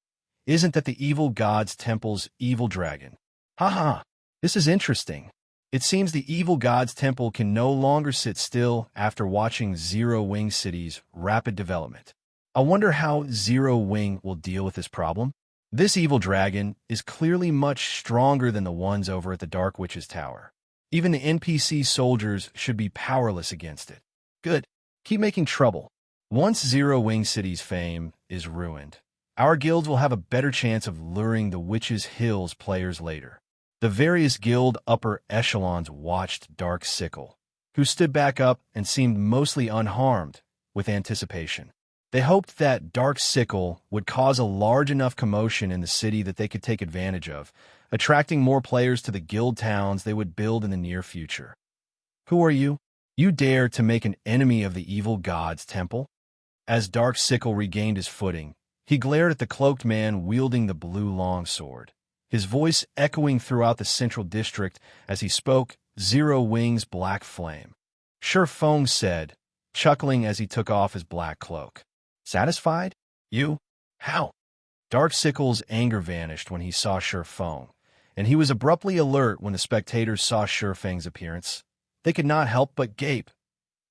Isn't that the evil god's temple's evil dragon? Haha, this is interesting. It seems the evil god's temple can no longer sit still after watching Zero Wing City's rapid development. I wonder how Zero Wing will deal with this problem. This evil dragon is clearly much stronger than the ones over at the Dark Witch's Tower. Even the NPC soldiers should be powerless against it. Good. Keep making trouble. Once Zero Wing City's fame is ruined, our guilds will have a better chance of luring the Witch's Hills players later. The various guild upper echelons watched Dark Sickle, who stood back up and seemed mostly unharmed, with anticipation. They hoped that Dark Sickle would cause a large enough commotion in the city that they could take advantage of, attracting more players to the guild towns they would build in the near future. Who are you? You dare to make an enemy of the evil god's temple? As Dark Sickle regained his footing, he glared at the cloaked man wielding the blue longsword, his voice echoing throughout the central district as he spoke Zero Wing's black flame. Feng said, chuckling as he took off his black cloak. Satisfied? You? How? Dark Sickle's anger vanished when he saw Feng, and he was abruptly alert when the spectators saw Feng's appearance. They could not help but gape.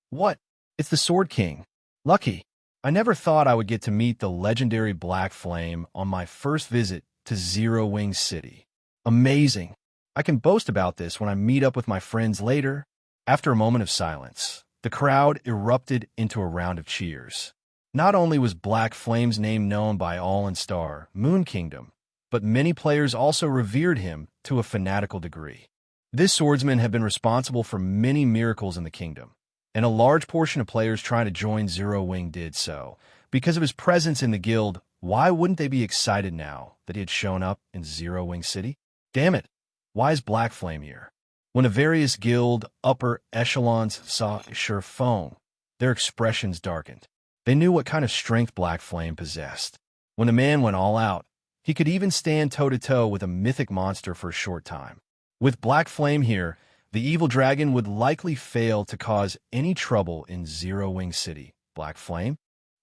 What? It's the Sword King. Lucky. I never thought I would get to meet the legendary Black Flame on my first visit to Zero Wing City. Amazing. I can boast about this when I meet up with my friends later. After a moment of silence, the crowd erupted into a round of cheers. Not only was Black Flame's name known by all in Star Moon Kingdom, but many players also revered him to a fanatical degree. This swordsman had been responsible for many miracles in the kingdom, and a large portion of players trying to join Zero Wing did so. Because of his presence in the guild, why wouldn't they be excited now that he had shown up in Zero Wing City? Damn it, why is Black Flame here? When the various guild upper echelons saw Feng, their expressions darkened. They knew what kind of strength Black Flame possessed. When the man went all out, he could even stand toe-to-toe with a mythic monster for a short time. With Black Flame here, the evil dragon would likely fail to cause any trouble in Zero Wing City. Black Flame?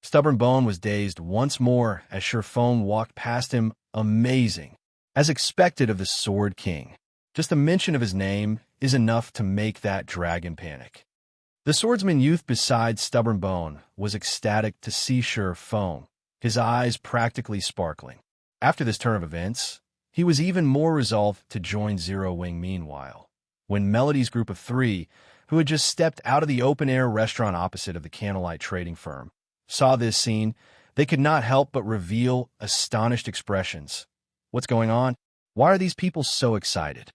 Stubborn Bone was dazed once more as Feng walked past him. Amazing. As expected of the Sword King. Just a mention of his name is enough to make that dragon panic. The swordsman youth beside Stubborn Bone was ecstatic to see Feng, his eyes practically sparkling. After this turn of events, he was even more resolved to join Zero Wing meanwhile. When Melody's group of three, who had just stepped out of the open-air restaurant opposite of the Candlelight Trading Firm, saw this scene, they could not help but reveal astonished expressions. What's going on? Why are these people so excited?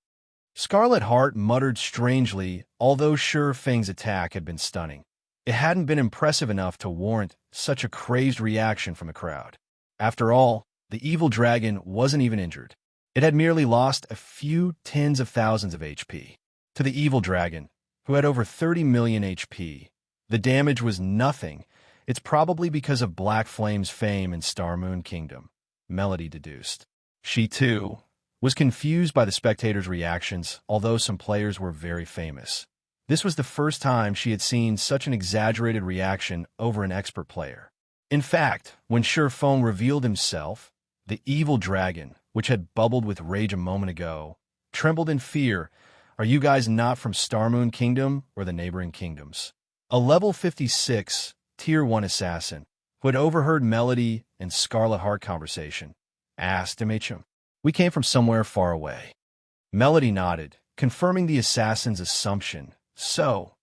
Scarlet Heart muttered strangely, although sure Feng's attack had been stunning. It hadn't been impressive enough to warrant such a crazed reaction from the crowd. After all, the evil dragon wasn't even injured. It had merely lost a few tens of thousands of HP. To the evil dragon, who had over 30 million HP, the damage was nothing. It's probably because of Black Flame's fame in Star Moon Kingdom, Melody deduced. She, too, was confused by the spectators' reactions, although some players were very famous. This was the first time she had seen such an exaggerated reaction over an expert player. In fact, when Feng revealed himself, the evil dragon, which had bubbled with rage a moment ago, trembled in fear. Are you guys not from Star Moon Kingdom or the neighboring kingdoms? A level 56, Tier 1 assassin, who had overheard Melody and Scarlet Heart conversation, asked MHM. We came from somewhere far away. Melody nodded, confirming the assassin's assumption. So,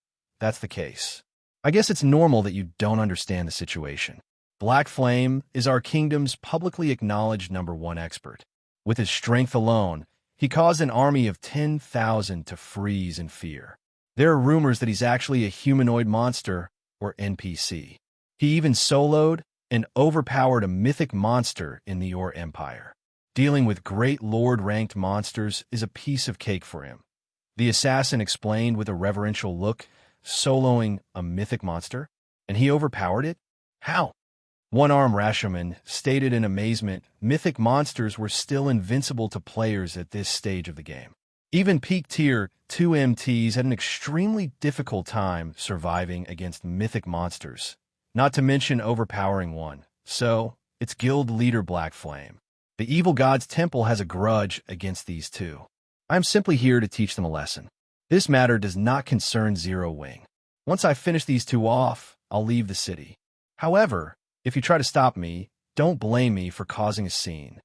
that's the case. I guess it's normal that you don't understand the situation. Black Flame is our kingdom's publicly acknowledged #1 expert. With his strength alone, he caused an army of 10,000 to freeze in fear. There are rumors that he's actually a humanoid monster, or NPC. He even soloed and overpowered a mythic monster in the Your Empire. Dealing with great lord-ranked monsters is a piece of cake for him. The assassin explained with a reverential look, soloing a mythic monster, and he overpowered it? How? One-Arm Rashomon stated in amazement, mythic monsters were still invincible to players at this stage of the game. Even peak tier 2 MTs had an extremely difficult time surviving against mythic monsters, not to mention overpowering one. So, it's guild leader Black Flame. The evil god's temple has a grudge against these two. I am simply here to teach them a lesson. This matter does not concern Zero Wing. Once I finish these two off, I'll leave the city. However, if you try to stop me, don't blame me for causing a scene.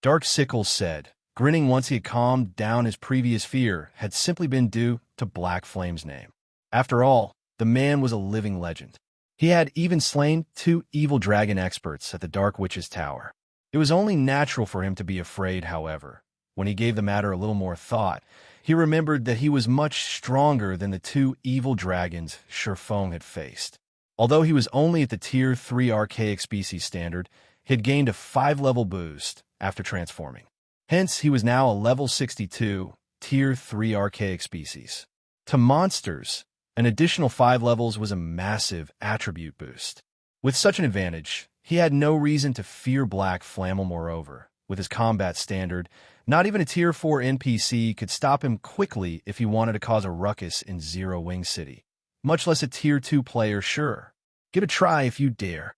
Dark Sickles said, grinning once he had calmed down his previous fear had simply been due to Black Flame's name. After all, the man was a living legend. He had even slain 2 evil dragon experts at the Dark Witch's Tower. It was only natural for him to be afraid, however. When he gave the matter a little more thought, he remembered that he was much stronger than the 2 evil dragons Feng had faced. Although he was only at the Tier 3 archaic species standard, he had gained a 5-level boost after transforming. Hence, he was now a level 62, Tier 3 archaic species. To monsters, an additional 5 levels was a massive attribute boost. With such an advantage, he had no reason to fear Black Flame. Moreover, with his combat standard, not even a Tier 4 NPC could stop him quickly if he wanted to cause a ruckus in Zero Wing City. Much less a Tier 2 player, sure. Give it a try if you dare.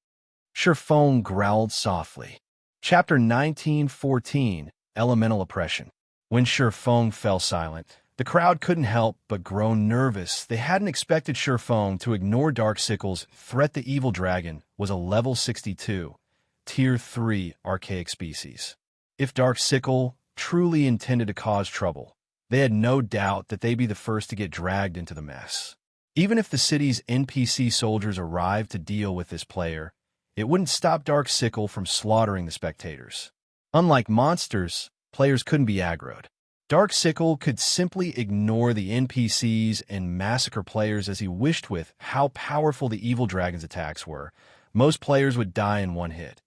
Feng growled softly. Chapter 1914, Elemental Oppression. When Feng fell silent, the crowd couldn't help but grow nervous. They hadn't expected Feng to ignore Dark Sickles' threat. The evil dragon was a level 62, Tier 3 archaic species. If Dark Sickle truly intended to cause trouble, they had no doubt that they'd be the first to get dragged into the mess. Even if the city's NPC soldiers arrived to deal with this player, it wouldn't stop Dark Sickle from slaughtering the spectators. Unlike monsters, players couldn't be aggroed. Dark Sickle could simply ignore the NPCs and massacre players as he wished. With how powerful the evil dragon's attacks were, most players would die in one hit.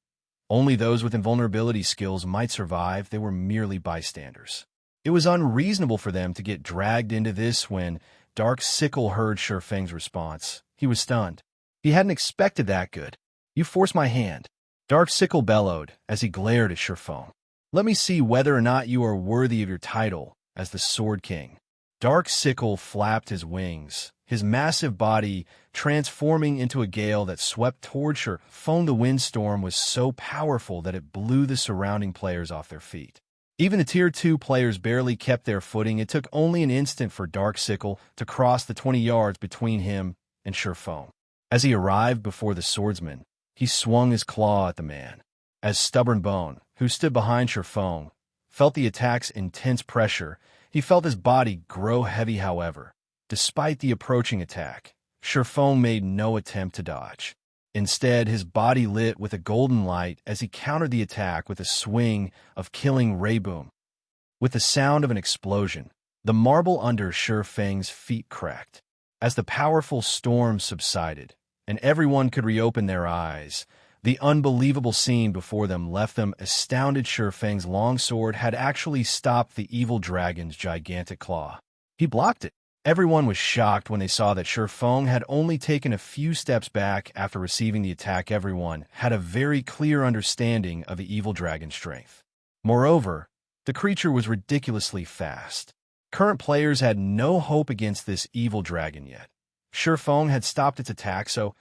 Only those with invulnerability skills might survive. They were merely bystanders. It was unreasonable for them to get dragged into this. When Dark Sickle heard Feng's response, he was stunned. He hadn't expected that. Good. You forced my hand. Dark Sickle bellowed as he glared at Feng. Let me see whether or not you are worthy of your title as the Sword King. Dark Sickle flapped his wings, his massive body transforming into a gale that swept toward Feng. The windstorm was so powerful that it blew the surrounding players off their feet. Even the Tier 2 players barely kept their footing. It took only an instant for Dark Sickle to cross the 20 yards between him and Feng. As he arrived before the swordsman, he swung his claw at the man. As Stubborn Bone, who stood behind Feng, felt the attack's intense pressure, he felt his body grow heavy. However, despite the approaching attack, Feng made no attempt to dodge. Instead, his body lit with a golden light as he countered the attack with a swing of killing ray boom. With the sound of an explosion, the marble under Feng's feet cracked. As the powerful storm subsided, and everyone could reopen their eyes, the unbelievable scene before them left them astounded. Feng's longsword had actually stopped the evil dragon's gigantic claw. He blocked it. Everyone was shocked when they saw that Feng had only taken a few steps back after receiving the attack. Everyone had a very clear understanding of the evil dragon's strength. Moreover, the creature was ridiculously fast. Current players had no hope against this evil dragon yet. Feng had stopped its attack, so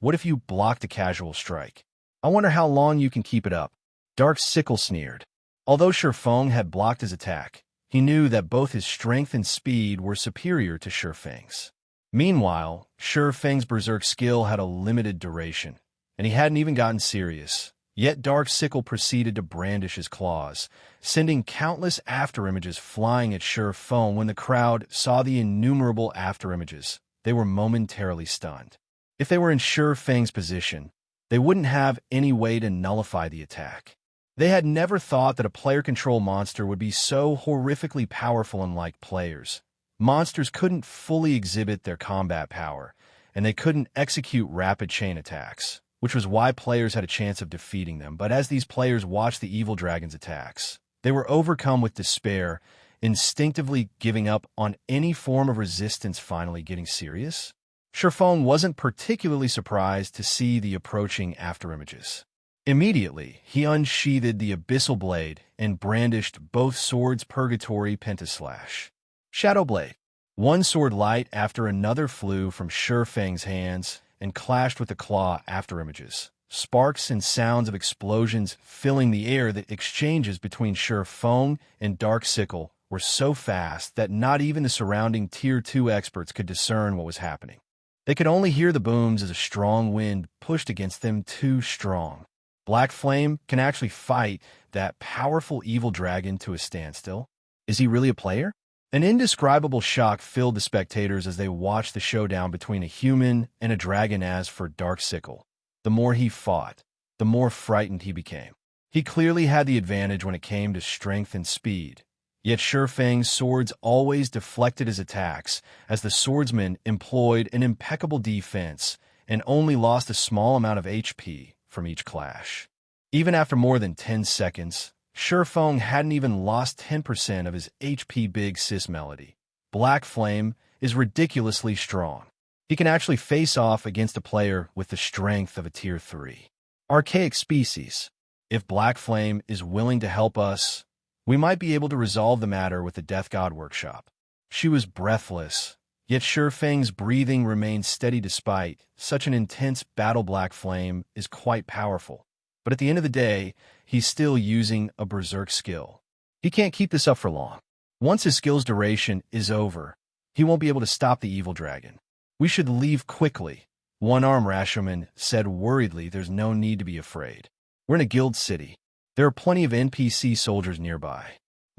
what if you blocked a casual strike? I wonder how long you can keep it up. Dark Sickle sneered. Although Feng had blocked his attack, he knew that both his strength and speed were superior to Feng's. Meanwhile, Feng's berserk skill had a limited duration, and he hadn't even gotten serious. Yet Dark Sickle proceeded to brandish his claws, sending countless afterimages flying at Feng. When the crowd saw the innumerable afterimages, they were momentarily stunned. If they were in Feng's position, they wouldn't have any way to nullify the attack. They had never thought that a player-control monster would be so horrifically powerful unlike players. Monsters couldn't fully exhibit their combat power, and they couldn't execute rapid chain attacks, which was why players had a chance of defeating them. But as these players watched the evil dragon's attacks, they were overcome with despair, instinctively giving up on any form of resistance. Finally getting serious? Feng wasn't particularly surprised to see the approaching afterimages. Immediately, he unsheathed the abyssal blade and brandished both swords Purgatory Pentaslash. Shadowblade. One sword light after another flew from Feng's hands and clashed with the claw afterimages. Sparks and sounds of explosions filling the air. The exchanges between Feng and Dark Sickle were so fast that not even the surrounding Tier 2 experts could discern what was happening. They could only hear the booms as a strong wind pushed against them too strong. Black Flame can actually fight that powerful evil dragon to a standstill. Is he really a player? An indescribable shock filled the spectators as they watched the showdown between a human and a dragon. As for Dark Sickle, the more he fought, the more frightened he became. He clearly had the advantage when it came to strength and speed. Yet Feng's swords always deflected his attacks, as the swordsman employed an impeccable defense and only lost a small amount of HP from each clash. Even after more than 10 seconds, Feng hadn't even lost 10% of his HP. Big Sis Melody. Black Flame is ridiculously strong. He can actually face off against a player with the strength of a Tier 3. Archaic species. If Black Flame is willing to help us, we might be able to resolve the matter with the Death God Workshop. She was breathless, yet Feng's breathing remained steady despite such an intense battle. Black Flame is quite powerful, but at the end of the day, he's still using a berserk skill. He can't keep this up for long. Once his skill's duration is over, he won't be able to stop the evil dragon. We should leave quickly. One-Arm Rashomon said worriedly. There's no need to be afraid. We're in a guild city. There are plenty of NPC soldiers nearby.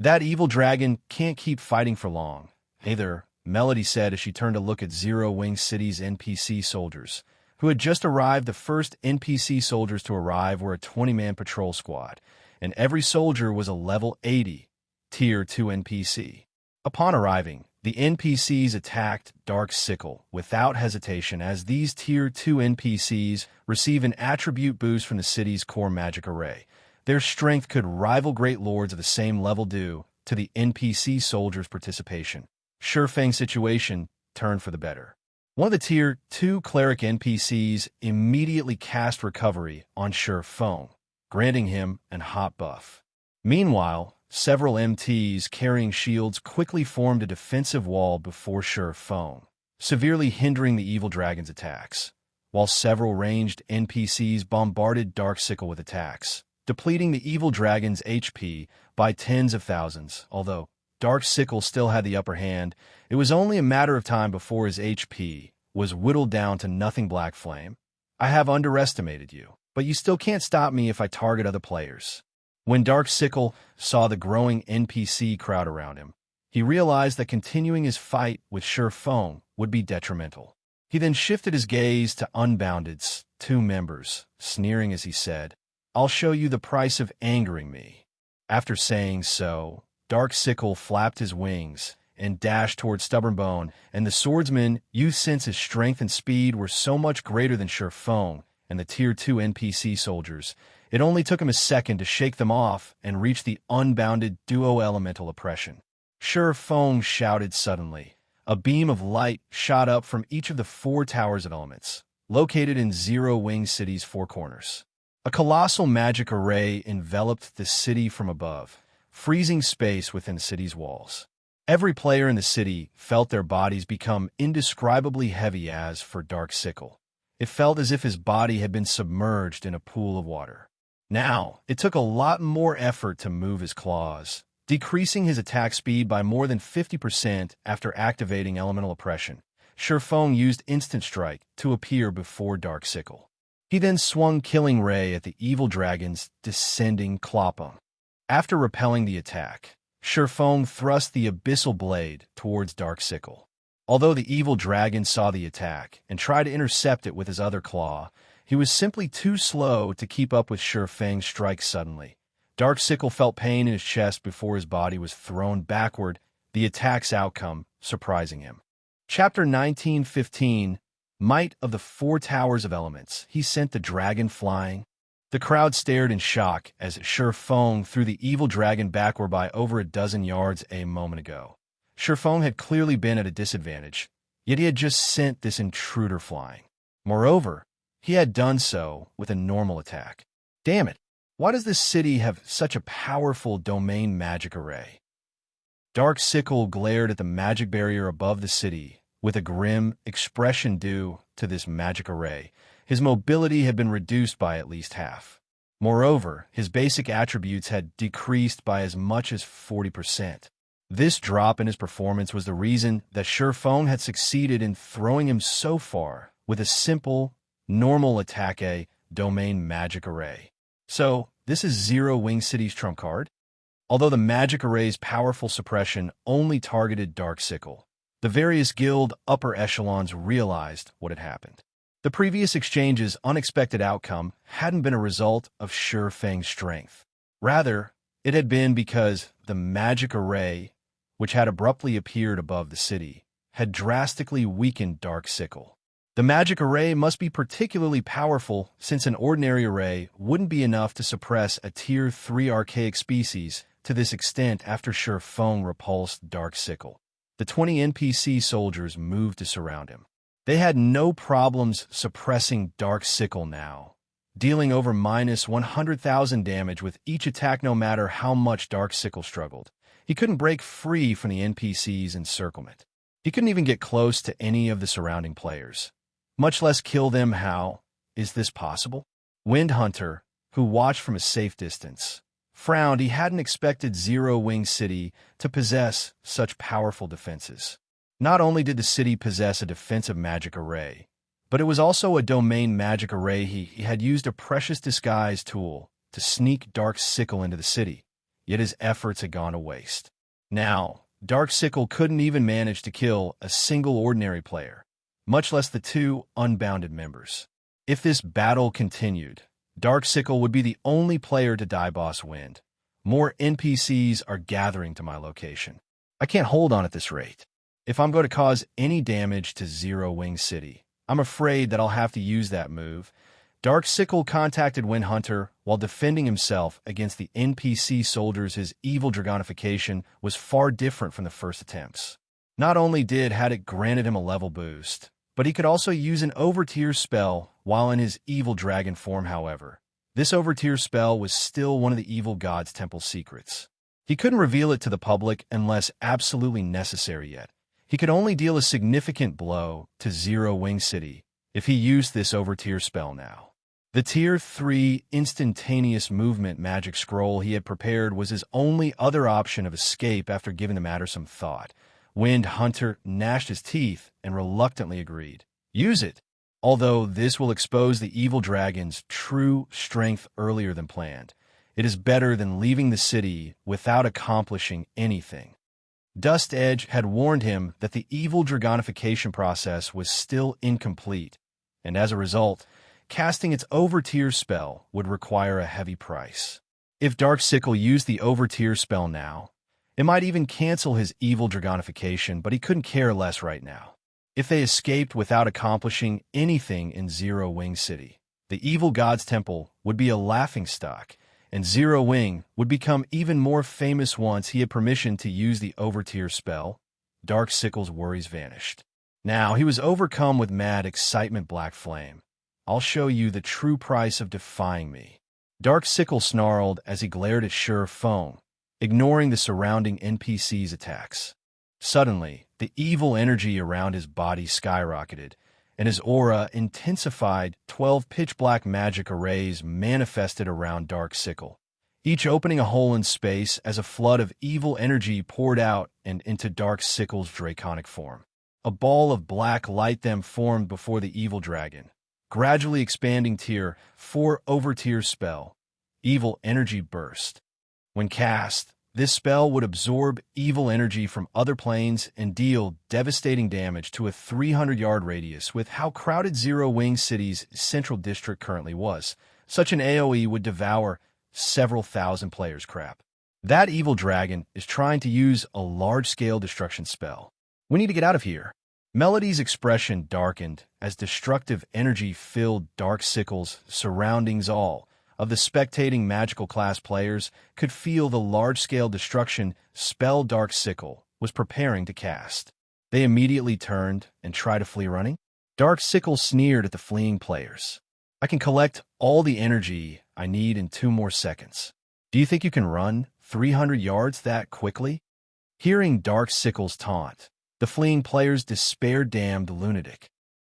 That evil dragon can't keep fighting for long. Hey there, Melody said as she turned to look at Zero Wing City's NPC soldiers, who had just arrived. The first NPC soldiers to arrive were a 20-man patrol squad, and every soldier was a level 80, Tier 2 NPC. Upon arriving, the NPCs attacked Dark Sickle without hesitation, as these Tier 2 NPCs receive an attribute boost from the city's core magic array. Their strength could rival great lords of the same level due to the NPC soldiers' participation. Feng's situation turned for the better. One of the Tier 2 cleric NPCs immediately cast Recovery on Feng, granting him an hot buff. Meanwhile, several MTs carrying shields quickly formed a defensive wall before Feng, severely hindering the evil dragon's attacks, while several ranged NPCs bombarded Dark Sickle with attacks, depleting the evil dragon's HP by tens of thousands. Although Dark Sickle still had the upper hand, it was only a matter of time before his HP was whittled down to nothing. Black Flame, I have underestimated you, but you still can't stop me if I target other players. When Dark Sickle saw the growing NPC crowd around him, he realized that continuing his fight with Feng would be detrimental. He then shifted his gaze to Unbounded's 2 members, sneering as he said, I'll show you the price of angering me. After saying so, Dark Sickle flapped his wings and dashed toward Stubbornbone, and the swordsman used since his strength and speed were so much greater than Feng and the Tier 2 NPC soldiers. It only took him a second to shake them off and reach the Unbounded duo elemental oppression. Feng shouted suddenly. A beam of light shot up from each of the 4 towers of elements, located in Zero Wing City's 4 corners. A colossal magic array enveloped the city from above, freezing space within the city's walls. Every player in the city felt their bodies become indescribably heavy. As for Dark Sickle, it felt as if his body had been submerged in a pool of water. Now, it took a lot more effort to move his claws, decreasing his attack speed by more than 50% after activating elemental oppression. Feng used Instant Strike to appear before Dark Sickle. He then swung Killing Ray at the evil dragon's descending Kloppung. After repelling the attack, Feng thrust the abyssal blade towards Dark Sickle. Although the evil dragon saw the attack and tried to intercept it with his other claw, he was simply too slow to keep up with Feng's strike suddenly. Darksickle felt pain in his chest before his body was thrown backward, the attack's outcome surprising him. Chapter 19:15, Might of the Four Towers of Elements. He sent the dragon flying. The crowd stared in shock as Feng threw the evil dragon backward by over a dozen yards a moment ago. Feng had clearly been at a disadvantage, yet he had just sent this intruder flying. Moreover, he had done so with a normal attack. Damn it, why does this city have such a powerful domain magic array? Darksickle glared at the magic barrier above the city with a grim expression due to this magic array. His mobility had been reduced by at least half. Moreover, his basic attributes had decreased by as much as 40%. This drop in his performance was the reason that Feng had succeeded in throwing him so far with a simple, normal attack a domain magic array. So, this is Zero Wing City's trump card? Although the magic array's powerful suppression only targeted Darksickle, the various guild upper echelons realized what had happened. The previous exchange's unexpected outcome hadn't been a result of Feng's strength. Rather, it had been because the magic array, which had abruptly appeared above the city, had drastically weakened Darksickle. The magic array must be particularly powerful since an ordinary array wouldn't be enough to suppress a Tier 3 archaic species to this extent after Feng repulsed Darksickle. The 20 NPC soldiers moved to surround him. They had no problems suppressing Darksickle now, dealing over minus 100,000 damage with each attack no matter how much Darksickle struggled. He couldn't break free from the NPC's encirclement. He couldn't even get close to any of the surrounding players, much less kill them. How is this possible? Wind Hunter, who watched from a safe distance, frowned. He hadn't expected Zero Wing City to possess such powerful defenses. Not only did the city possess a defensive magic array, but it was also a domain magic array. He had used a precious disguise tool to sneak Darksickle into the city, yet his efforts had gone to waste. Now, Darksickle couldn't even manage to kill a single ordinary player, much less the two unbounded members. If this battle continued, Darksickle would be the only player to die. Boss Wind, more NPCs are gathering to my location. I can't hold on at this rate. If I'm going to cause any damage to Zero Wing City, I'm afraid that I'll have to use that move. Darksickle contacted Wind Hunter while defending himself against the NPC soldiers. His evil dragonification was far different from the first attempts. Not only had it granted him a level boost, but he could also use an overtier spell while in his evil dragon form. However, this overtier spell was still one of the evil god's temple secrets. He couldn't reveal it to the public unless absolutely necessary yet. He could only deal a significant blow to Zero Wing City if he used this overtier spell now. The Tier 3 instantaneous movement magic scroll he had prepared was his only other option of escape after giving the matter some thought. Wind Hunter gnashed his teeth and reluctantly agreed. Use it, although this will expose the evil dragon's true strength earlier than planned. It is better than leaving the city without accomplishing anything. Dust Edge had warned him that the evil dragonification process was still incomplete, and as a result, casting its overtier spell would require a heavy price. If Darksickle used the overtier spell now, it might even cancel his evil dragonification, but he couldn't care less right now. If they escaped without accomplishing anything in Zero Wing City, the evil god's temple would be a laughingstock, and Zero Wing would become even more famous once he had permission to use the overtier spell. Darksickle's worries vanished. Now he was overcome with mad excitement. Black Flame, I'll show you the true price of defying me. Darksickle snarled as he glared at Feng, ignoring the surrounding NPC's attacks. Suddenly, the evil energy around his body skyrocketed, and his aura intensified. 12 pitch-black magic arrays manifested around Darksickle, each opening a hole in space as a flood of evil energy poured out and into Darksickle's draconic form. A ball of black light then formed before the evil dragon, gradually expanding. Tier 4 overtier spell. Evil energy burst. When cast, This spell would absorb evil energy from other planes and deal devastating damage to a 300-yard radius. With how crowded Zero Wing City's central district currently was, such an AoE would devour several thousand players' crap. That evil dragon is trying to use a large-scale destruction spell. We need to get out of here. Melody's expression darkened as destructive energy filled Dark Sickle's surroundings. All of the spectating magical class players could feel the large-scale destruction spell Dark Sickle was preparing to cast. They immediately turned and tried to flee running. Dark Sickle sneered at the fleeing players. I can collect all the energy I need in 2 more seconds. Do you think you can run 300 yards that quickly? Hearing Dark Sickle's taunt, the fleeing players despaired. Damned lunatic.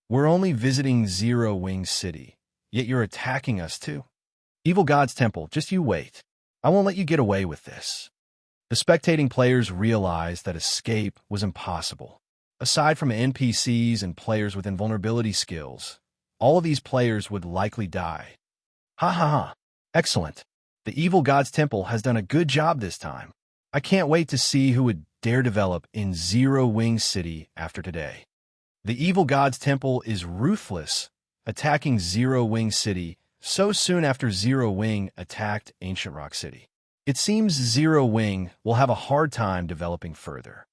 We're only visiting Zero Wing City, yet you're attacking us too. Evil God's Temple, just you wait. I won't let you get away with this. The spectating players realized that escape was impossible. Aside from NPCs and players with invulnerability skills, all of these players would likely die. Ha ha ha. Excellent. The Evil God's Temple has done a good job this time. I can't wait to see who would dare develop in Zero Wing City after today. The Evil God's Temple is ruthless, attacking Zero Wing City so soon after Zero Wing attacked Ancient Rock City. It seems Zero Wing will have a hard time developing further.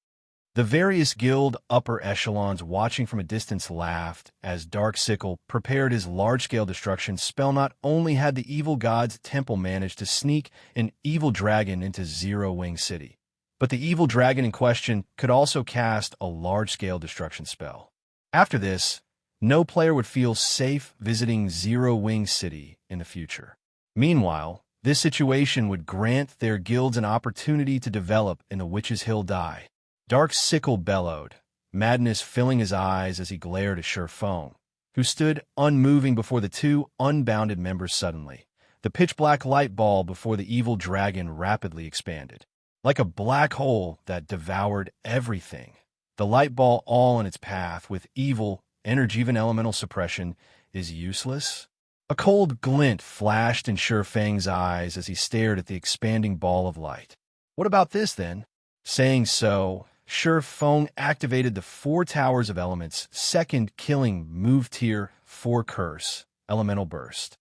The various guild upper echelons watching from a distance laughed as Dark Sickle prepared his large-scale destruction spell. Not only had the Evil God's Temple managed to sneak an evil dragon into Zero Wing City, but the evil dragon in question could also cast a large-scale destruction spell. After this, no player would feel safe visiting Zero Wing City in the future. Meanwhile, this situation would grant their guilds an opportunity to develop in the Witch's Hill Die. Dark Sickle bellowed, madness filling his eyes as he glared at Feng, who stood unmoving before the 2 unbounded members. Suddenly, the pitch-black light ball before the evil dragon rapidly expanded. Like a black hole that devoured everything, the light ball all in its path with evil energy. Even elemental suppression is useless. A cold glint flashed in Feng's eyes as he stared at the expanding ball of light. What about this, then? Saying so, Feng activated the 4 Towers of Elements' second killing move tier 4 curse, Elemental Burst.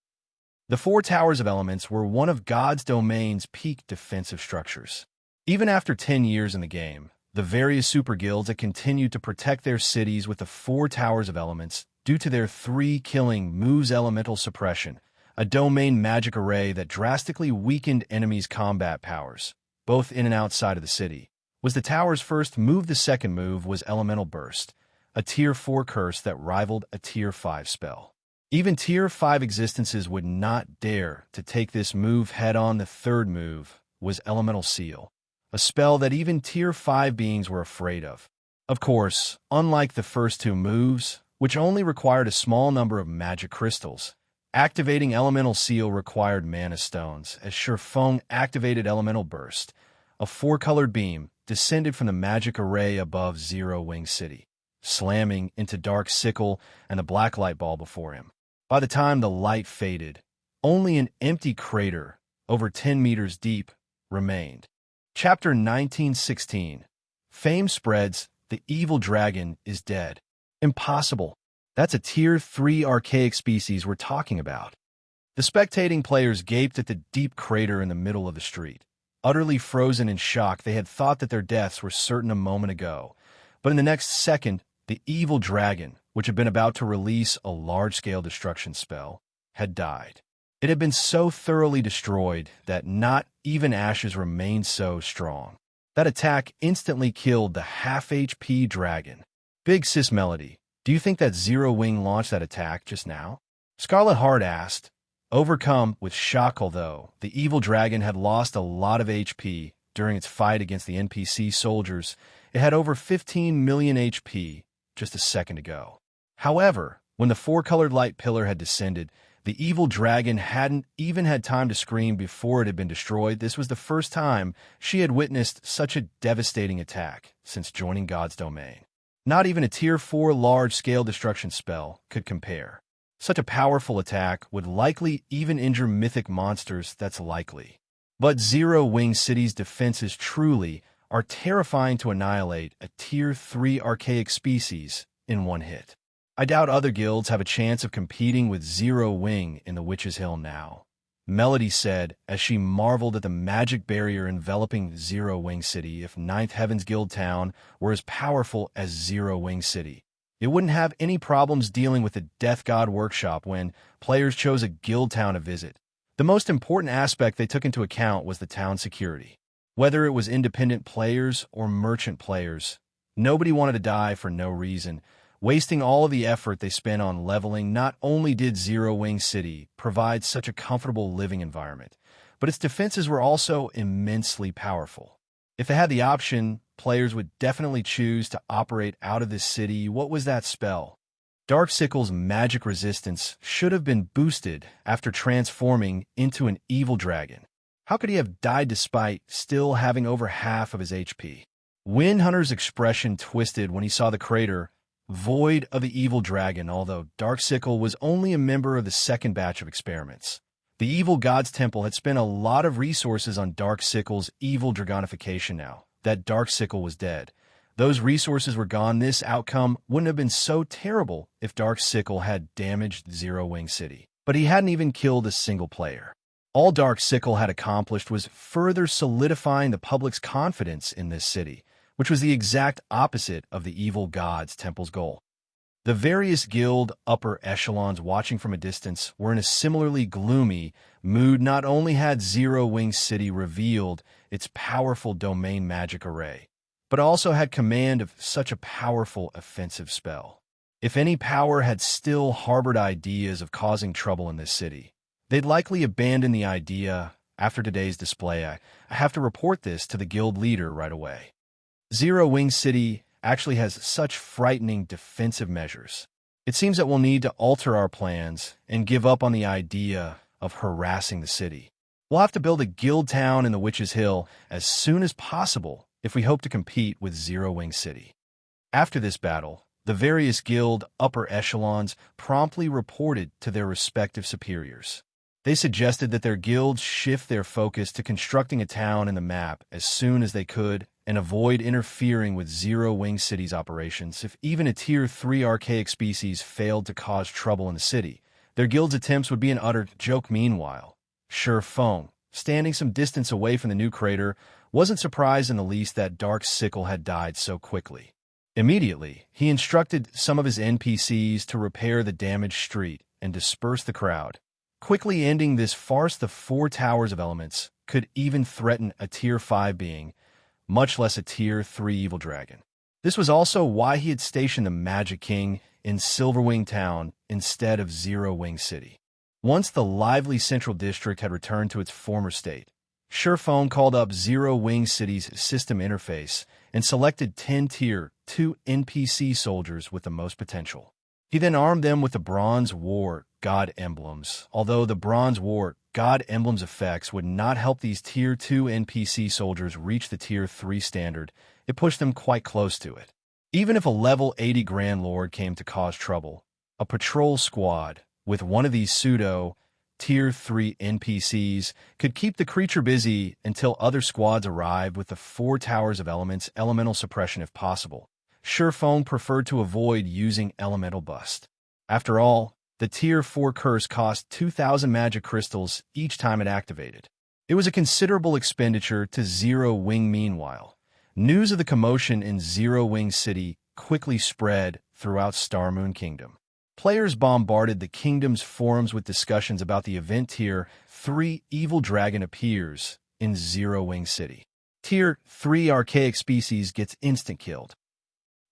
The 4 Towers of Elements were one of God's domain's peak defensive structures. Even after 10 years in the game, the various super guilds had continued to protect their cities with the 4 Towers of Elements due to their 3 killing moves. Elemental Suppression, a domain magic array that drastically weakened enemies' combat powers, both in and outside of the city, was the tower's first move. The second move was Elemental Burst, a tier 4 curse that rivaled a tier 5 spell. Even tier 5 existences would not dare to take this move head-on. The third move was Elemental Seal, a spell that even tier 5 beings were afraid of. Of course, unlike the first 2 moves, which only required a small number of magic crystals, activating Elemental Seal required mana stones. As Feng activated Elemental Burst, a 4-colored beam descended from the magic array above Zero Wing City, slamming into Dark Sickle and the black light ball before him. By the time the light faded, only an empty crater over 10 meters deep remained. Chapter 1916. Fame spreads, the evil dragon is dead. Impossible. That's a tier 3 archaic species we're talking about. The spectating players gaped at the deep crater in the middle of the street. Utterly frozen in shock, they had thought that their deaths were certain a moment ago. But in the next second, the evil dragon, which had been about to release a large-scale destruction spell, had died. It had been so thoroughly destroyed that not even ashes remained. So strong. That attack instantly killed the half HP dragon. Big Sis Melody, do you think that Zero Wing launched that attack just now? Scarlet Heart asked, overcome with shock. Although the evil dragon had lost a lot of HP during its fight against the NPC soldiers, it had over 15 million HP just a second ago. However, when the 4-colored light pillar had descended, the evil dragon hadn't even had time to scream before it had been destroyed. This was the first time she had witnessed such a devastating attack since joining God's domain. Not even a tier 4 large-scale destruction spell could compare. Such a powerful attack would likely even injure mythic monsters. That's likely. But Zero Wing City's defenses truly are terrifying to annihilate a Tier 3 archaic species in one hit. I doubt other guilds have a chance of competing with Zero Wing in the Witch's Hill now, Melody said as she marveled at the magic barrier enveloping Zero Wing City. If Ninth Heaven's Guild Town were as powerful as Zero Wing City, it wouldn't have any problems dealing with the Death God Workshop when players chose a guild town to visit. The most important aspect they took into account was the town security. Whether it was independent players or merchant players, nobody wanted to die for no reason, wasting all of the effort they spent on leveling. Not only did Zero Wing City provide such a comfortable living environment, but its defenses were also immensely powerful. If they had the option, players would definitely choose to operate out of this city. What was that spell? Darksickle's magic resistance should have been boosted after transforming into an evil dragon. How could he have died despite still having over half of his HP? Windhunter's expression twisted when he saw the crater void of the evil dragon. Although Darksickle was only a member of the second batch of experiments, the evil god's temple had spent a lot of resources on Darksickle's evil dragonification. Now that Darksickle was dead, those resources were gone. This outcome wouldn't have been so terrible if Darksickle had damaged Zero Wing City, but he hadn't even killed a single player. All Darksickle had accomplished was further solidifying the public's confidence in this city, which was the exact opposite of the evil god's temple's goal. The various guild upper echelons watching from a distance were in a similarly gloomy mood. Not only had Zero Wing City revealed its powerful domain magic array, but also had command of such a powerful offensive spell. If any power had still harbored ideas of causing trouble in this city, they'd likely abandon the idea after today's display. I have to report this to the guild leader right away. Zero Wing City actually has such frightening defensive measures. It seems that we'll need to alter our plans and give up on the idea of harassing the city. We'll have to build a guild town in the Witch's Hill as soon as possible if we hope to compete with Zero Wing City. After this battle, the various guild upper echelons promptly reported to their respective superiors. They suggested that their guilds shift their focus to constructing a town in the map as soon as they could and avoid interfering with Zero Wing City's operations. If even a Tier 3 archaic species failed to cause trouble in the city, their guild's attempts would be an utter joke. Meanwhile, Feng, standing some distance away from the new crater, wasn't surprised in the least that Darksickle had died so quickly. Immediately, he instructed some of his NPCs to repair the damaged street and disperse the crowd, quickly ending this farce. The four towers of elements could even threaten a Tier 5 being, much less a Tier 3 evil dragon. This was also why he had stationed the Magic King in Silverwing Town instead of Zero Wing City. Once the lively Central District had returned to its former state, Feng called up Zero Wing City's system interface and selected 10 Tier 2 NPC soldiers with the most potential. He then armed them with the Bronze Wargod emblems. Although the Bronze Wargod emblems effects would not help these Tier 2 NPC soldiers reach the Tier 3 standard, it pushed them quite close to it. Even if a level 80 Grand Lord came to cause trouble, a patrol squad with one of these pseudo Tier 3 NPCs could keep the creature busy until other squads arrived with the four towers of elements elemental suppression if possible. Feng preferred to avoid using elemental bust. After all, the Tier 4 curse cost 2,000 magic crystals each time it activated. It was a considerable expenditure to Zero Wing. Meanwhile, news of the commotion in Zero Wing City quickly spread throughout Starmoon Kingdom. Players bombarded the kingdom's forums with discussions about the event. Tier 3 evil dragon appears in Zero Wing City. Tier 3 archaic species gets instant killed.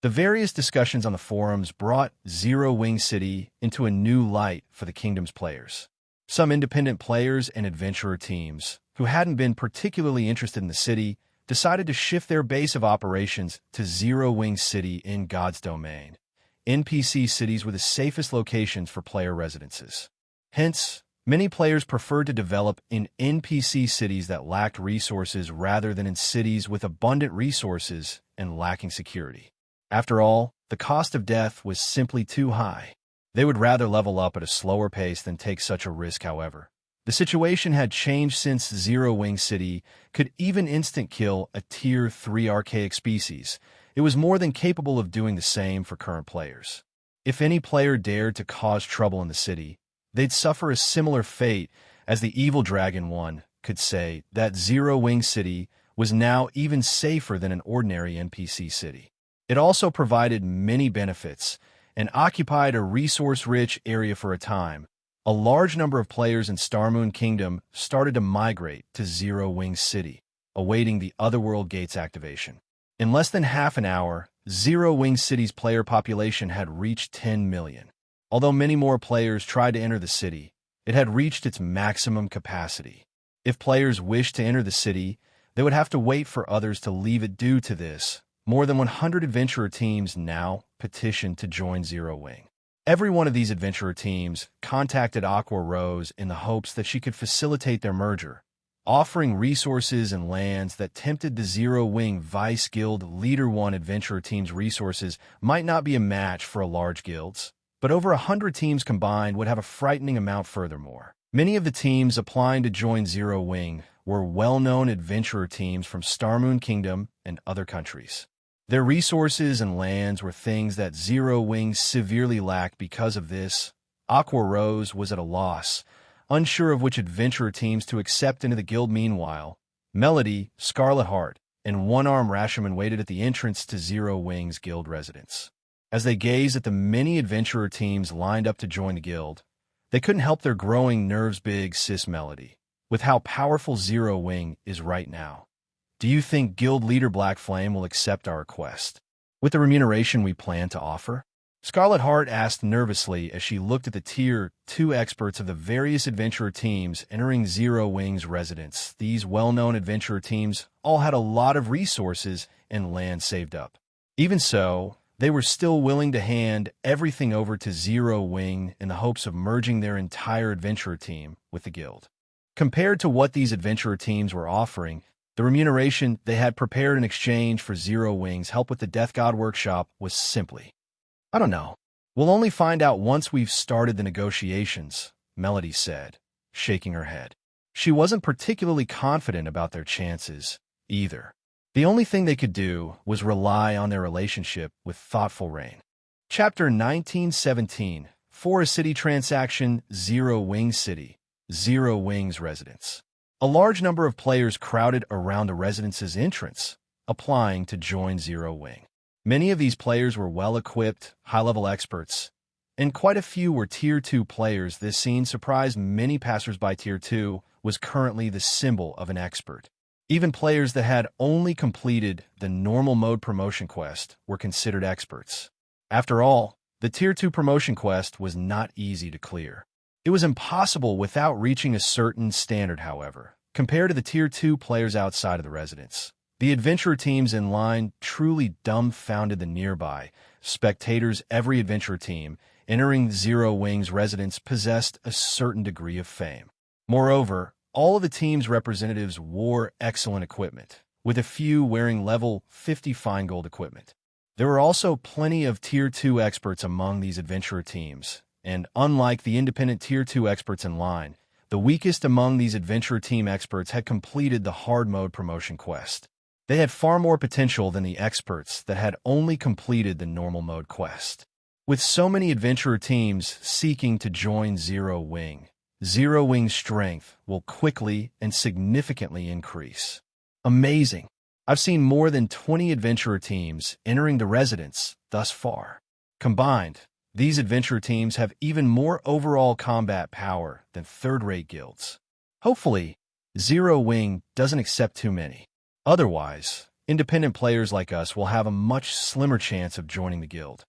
The various discussions on the forums brought Zero Wing City into a new light for the kingdom's players. Some independent players and adventurer teams, who hadn't been particularly interested in the city, decided to shift their base of operations to Zero Wing City in God's domain. NPC cities were the safest locations for player residences. Hence, many players preferred to develop in NPC cities that lacked resources rather than in cities with abundant resources and lacking security. After all, the cost of death was simply too high. They would rather level up at a slower pace than take such a risk. However, The situation had changed since Zero Wing City could even instant kill a Tier 3 archaic species. It was more than capable of doing the same for current players. If any player dared to cause trouble in the city, they'd suffer a similar fate. As the Evil Dragon One could say that Zero Wing City was now even safer than an ordinary NPC city. It also provided many benefits and occupied a resource-rich area for a time. A large number of players in Starmoon Kingdom started to migrate to Zero Wing City, awaiting the Otherworld Gates activation. In less than half an hour, Zero Wing City's player population had reached 10 million. Although many more players tried to enter the city, it had reached its maximum capacity. If players wished to enter the city, they would have to wait for others to leave it. Due to this, more than 100 adventurer teams now petitioned to join Zero Wing. Every one of these adventurer teams contacted Aqua Rose in the hopes that she could facilitate their merger, offering resources and lands that tempted the Zero Wing Vice Guild Leader. One adventurer team's resources might not be a match for a large guild's, but over 100 teams combined would have a frightening amount. Furthermore, many of the teams applying to join Zero Wing were well-known adventurer teams from Starmoon Kingdom and other countries. Their resources and lands were things that Zero Wing severely lacked. Because of this, Aqua Rose was at a loss, unsure of which adventurer teams to accept into the guild. Meanwhile, Melody, Scarlet Heart, and One-Arm Rashomon waited at the entrance to Zero Wing's guild residence. As they gazed at the many adventurer teams lined up to join the guild, they couldn't help their growing nerves. Big Sis Melody, with how powerful Zero Wing is right now, do you think Guild Leader Black Flame will accept our request with the remuneration we plan to offer? Scarlet Heart asked nervously as she looked at the Tier 2 experts of the various adventurer teams entering Zero Wing's residence. These well-known adventurer teams all had a lot of resources and land saved up. Even so, they were still willing to hand everything over to Zero Wing in the hopes of merging their entire adventurer team with the guild. Compared to what these adventurer teams were offering, the remuneration they had prepared in exchange for Zero Wing's help with the Death God Workshop was simply, "I don't know. We'll only find out once we've started the negotiations," Melody said, shaking her head. She wasn't particularly confident about their chances, either. The only thing they could do was rely on their relationship with Thoughtful Rain. Chapter 1917, For a City Transaction, Zero Wing City, Zero Wing's residence. A large number of players crowded around the residence's entrance, applying to join Zero Wing. Many of these players were well-equipped, high-level experts, and quite a few were Tier 2 players. This scene surprised many passers-by. Tier 2 was currently the symbol of an expert. Even players that had only completed the normal mode promotion quest were considered experts. After all, the Tier 2 promotion quest was not easy to clear. It was impossible without reaching a certain standard. However, compared to the Tier 2 players outside of the residence, the adventurer teams in line truly dumbfounded the nearby spectators. Every adventurer team entering Zero Wing's residence possessed a certain degree of fame. Moreover, all of the team's representatives wore excellent equipment, with a few wearing level 50 fine gold equipment. There were also plenty of Tier 2 experts among these adventurer teams, and unlike the independent Tier 2 experts in line, the weakest among these adventurer team experts had completed the hard mode promotion quest. They had far more potential than the experts that had only completed the normal mode quest. With so many adventurer teams seeking to join Zero Wing, Zero Wing's strength will quickly and significantly increase. Amazing! I've seen more than 20 adventurer teams entering the residence thus far. Combined, these adventurer teams have even more overall combat power than third-rate guilds. Hopefully, Zero Wing doesn't accept too many. Otherwise, independent players like us will have a much slimmer chance of joining the guild.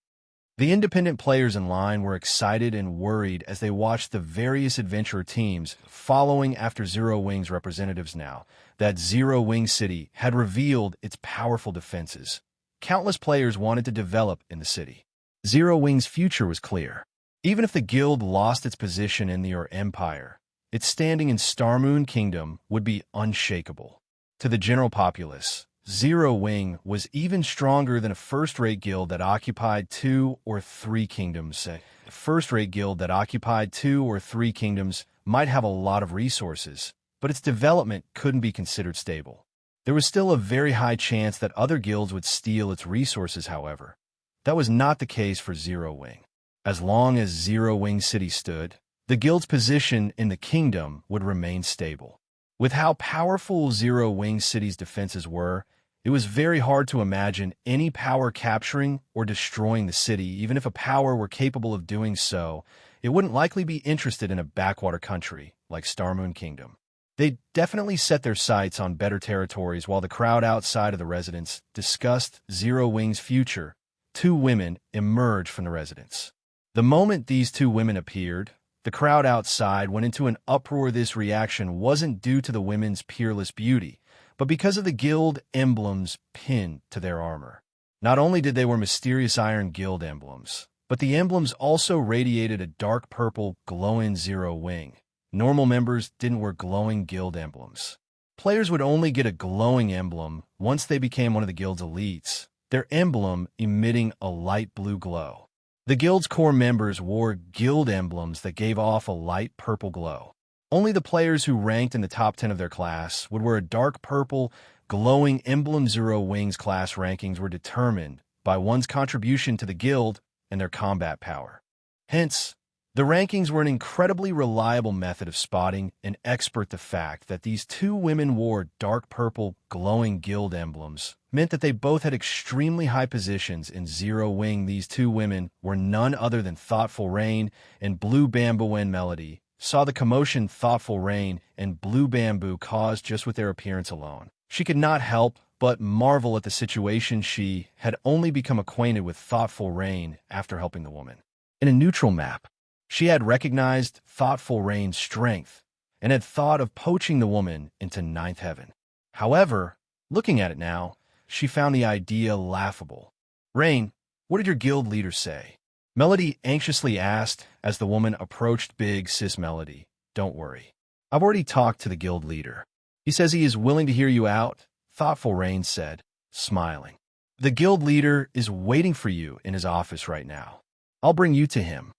The independent players in line were excited and worried as they watched the various adventurer teams following after Zero Wing's representatives. Now that Zero Wing City had revealed its powerful defenses, countless players wanted to develop in the city. Zero Wing's future was clear. Even if the guild lost its position in the Empire, its standing in Starmoon Kingdom would be unshakable. To the general populace, Zero Wing was even stronger than a first-rate guild that occupied 2 or 3 kingdoms. A first-rate guild that occupied 2 or 3 kingdoms might have a lot of resources, but its development couldn't be considered stable. There was still a very high chance that other guilds would steal its resources, however. That was not the case for Zero Wing. As long as Zero Wing City stood, the guild's position in the kingdom would remain stable. With how powerful Zero Wing City's defenses were, it was very hard to imagine any power capturing or destroying the city. Even if a power were capable of doing so, it wouldn't likely be interested in a backwater country like Starmoon Kingdom. They definitely set their sights on better territories. While the crowd outside of the residence discussed Zero Wing's future, two women emerged from the residence. The moment these two women appeared, the crowd outside went into an uproar. This reaction wasn't due to the women's peerless beauty, but because of the guild emblems pinned to their armor. Not only did they wear mysterious iron guild emblems, but the emblems also radiated a dark purple glowing Zero Wing. Normal members didn't wear glowing guild emblems. Players would only get a glowing emblem once they became one of the guild's elites, their emblem emitting a light blue glow. The guild's core members wore guild emblems that gave off a light purple glow. Only the players who ranked in the top 10 of their class would wear a dark purple, glowing emblem. Zero Wing's class rankings were determined by one's contribution to the guild and their combat power. Hence, the rankings were an incredibly reliable method of spotting and expert. The fact that these two women wore dark purple, glowing guild emblems meant that they both had extremely high positions in Zero Wing. These two women were none other than Thoughtful Rain and Blue Bamboo. When Melody saw the commotion Thoughtful Rain and Blue Bamboo caused just with their appearance alone, she could not help but marvel at the situation. She had only become acquainted with Thoughtful Rain after helping the woman. In a neutral map, she had recognized Thoughtful Rain's strength and had thought of poaching the woman into Ninth Heaven. However, looking at it now, she found the idea laughable. "Rain, what did your guild leader say?" Melody anxiously asked as the woman approached. "Big sis Melody, don't worry. I've already talked to the guild leader. He says he is willing to hear you out," Thoughtful Rain said, smiling. "The guild leader is waiting for you in his office right now. I'll bring you to him.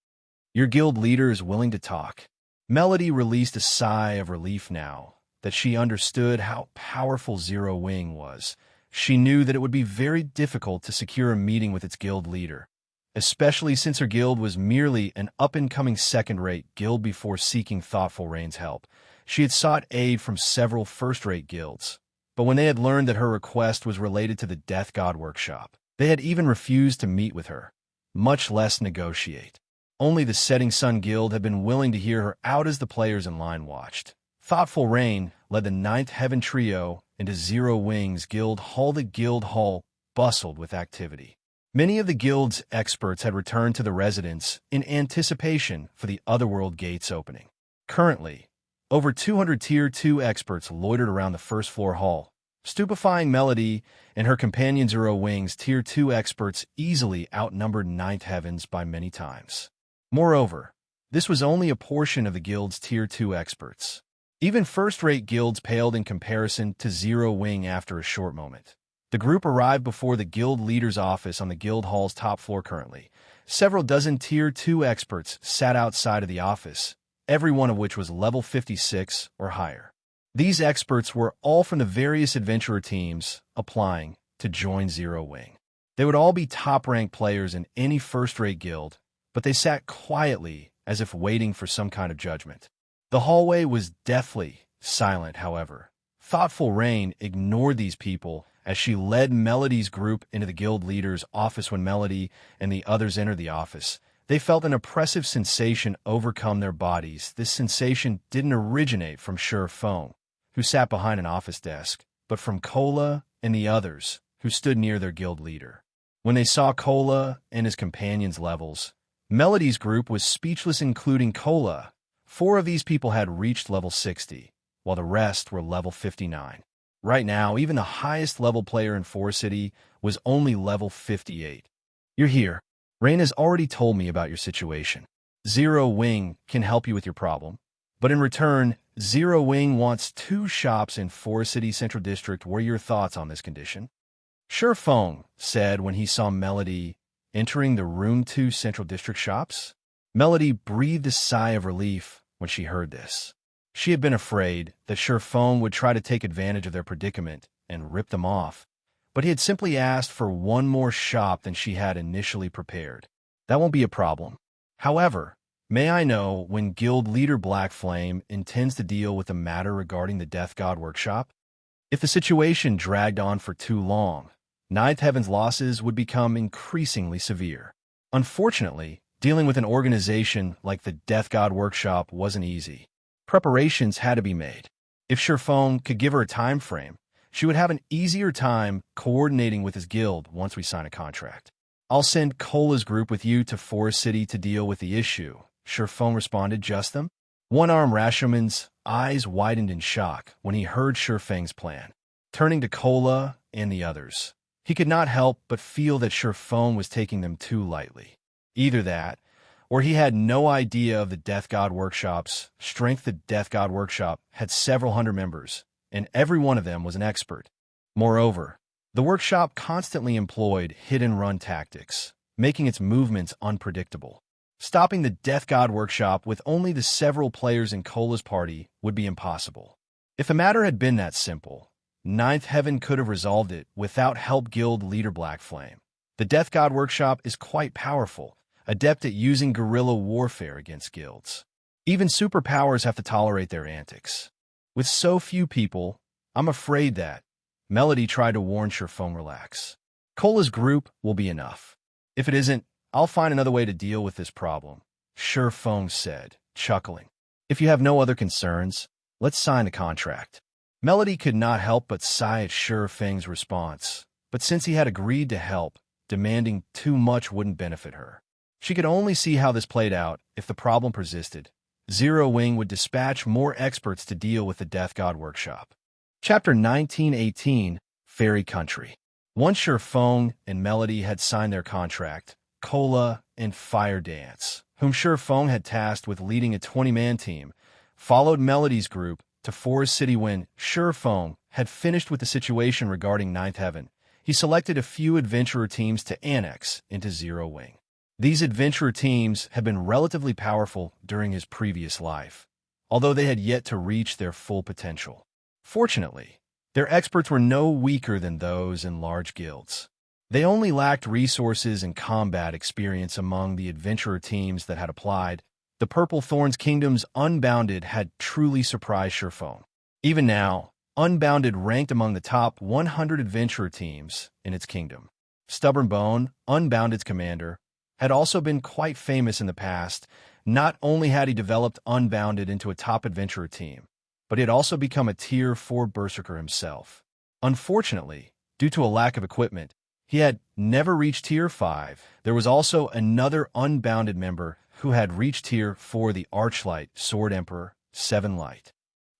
Your guild leader is willing to talk." Melody released a sigh of relief now that she understood how powerful Zero Wing was. She knew that it would be very difficult to secure a meeting with its guild leader, especially since her guild was merely an up-and-coming second-rate guild. Before seeking Thoughtful Rain's help, she had sought aid from several first-rate guilds, but when they had learned that her request was related to the Death God workshop, they had even refused to meet with her, much less negotiate. Only the Setting Sun Guild had been willing to hear her out as the players in line watched. Thoughtful Rain led the Ninth Heaven trio into Zero Wing's guild hall. The guild hall bustled with activity. Many of the guild's experts had returned to the residence in anticipation for the Otherworld gates opening. Currently, over 200 Tier 2 experts loitered around the first-floor hall. Stupefying Melody and her companion Zero Wing's Tier 2 experts easily outnumbered Ninth Heavens by many times. Moreover, this was only a portion of the guild's Tier 2 experts. Even first-rate guilds paled in comparison to Zero Wing. After a short moment, the group arrived before the guild leader's office on the guild hall's top floor. Currently, several dozen Tier 2 experts sat outside of the office, every one of which was level 56 or higher. These experts were all from the various adventurer teams applying to join Zero Wing. They would all be top-ranked players in any first-rate guild, but they sat quietly as if waiting for some kind of judgment. The hallway was deathly silent, however. Thoughtful Rain ignored these people as she led Melody's group into the guild leader's office. When Melody and the others entered the office, they felt an oppressive sensation overcome their bodies. This sensation didn't originate from Feng, who sat behind an office desk, but from Cola and the others, who stood near their guild leader. When they saw Cola and his companions' levels, Melody's group was speechless, including Cola. 4 of these people had reached level 60, while the rest were level 59. Right now, even the highest level player in Forest City was only level 58. "You're here. Rain has already told me about your situation. Zero Wing can help you with your problem, but in return, Zero Wing wants 2 shops in Forest City Central District. What are your thoughts on this condition?" Feng said when he saw Melody entering the Room 2 Central District shops. Melody breathed a sigh of relief, when she heard this. She had been afraid that Feng would try to take advantage of their predicament and rip them off, but he had simply asked for one more shop than she had initially prepared. That won't be a problem. However, may I know when Guild Leader Black Flame intends to deal with the matter regarding the Death God Workshop? If the situation dragged on for too long, Ninth Heaven's losses would become increasingly severe. Unfortunately, dealing with an organization like the Death God Workshop wasn't easy. Preparations had to be made. If Feng could give her a time frame, she would have an easier time coordinating with his guild once we sign a contract. I'll send Cola's group with you to Forest City to deal with the issue. Feng responded. Just them? One-armed Rashoman's eyes widened in shock when he heard Feng's plan. Turning to Cola and the others, he could not help but feel that Feng was taking them too lightly. Either that, or he had no idea of the Death God Workshop's strength. The Death God Workshop had several hundred members, and every one of them was an expert. Moreover, the workshop constantly employed hit-and-run tactics, making its movements unpredictable. Stopping the Death God Workshop with only the several players in Cola's party would be impossible. If the matter had been that simple, Ninth Heaven could have resolved it without help. Guild Leader Black Flame. The Death God Workshop is quite powerful, adept at using guerrilla warfare against guilds. Even superpowers have to tolerate their antics. With so few people, I'm afraid that Melody tried to warn Feng. Relax. Cola's group will be enough. If it isn't, I'll find another way to deal with this problem, Feng said, chuckling. If you have no other concerns, let's sign the contract. Melody could not help but sigh at Feng's response, but since he had agreed to help, demanding too much wouldn't benefit her. She could only see how this played out if the problem persisted. Zero Wing would dispatch more experts to deal with the Death God Workshop. Chapter 1918, Fairy Country. Once Feng and Melody had signed their contract, Cola and Fire Dance, whom Feng had tasked with leading a 20-man team, followed Melody's group to Forest City. When Feng had finished with the situation regarding Ninth Heaven, he selected a few adventurer teams to annex into Zero Wing. These adventurer teams had been relatively powerful during his previous life, although they had yet to reach their full potential. Fortunately, their experts were no weaker than those in large guilds. They only lacked resources and combat experience among the adventurer teams that had applied. The Purple Thorns Kingdom's Unbounded had truly surprised Feng. Even now, Unbounded ranked among the top 100 adventurer teams in its kingdom. Stubborn Bone, Unbounded's commander, had also been quite famous in the past. Not only had he developed Unbounded into a top adventurer team, but he had also become a Tier 4 berserker himself. Unfortunately, due to a lack of equipment, he had never reached Tier 5. There was also another Unbounded member who had reached Tier 4, the Archlight Sword Emperor, 7 Light.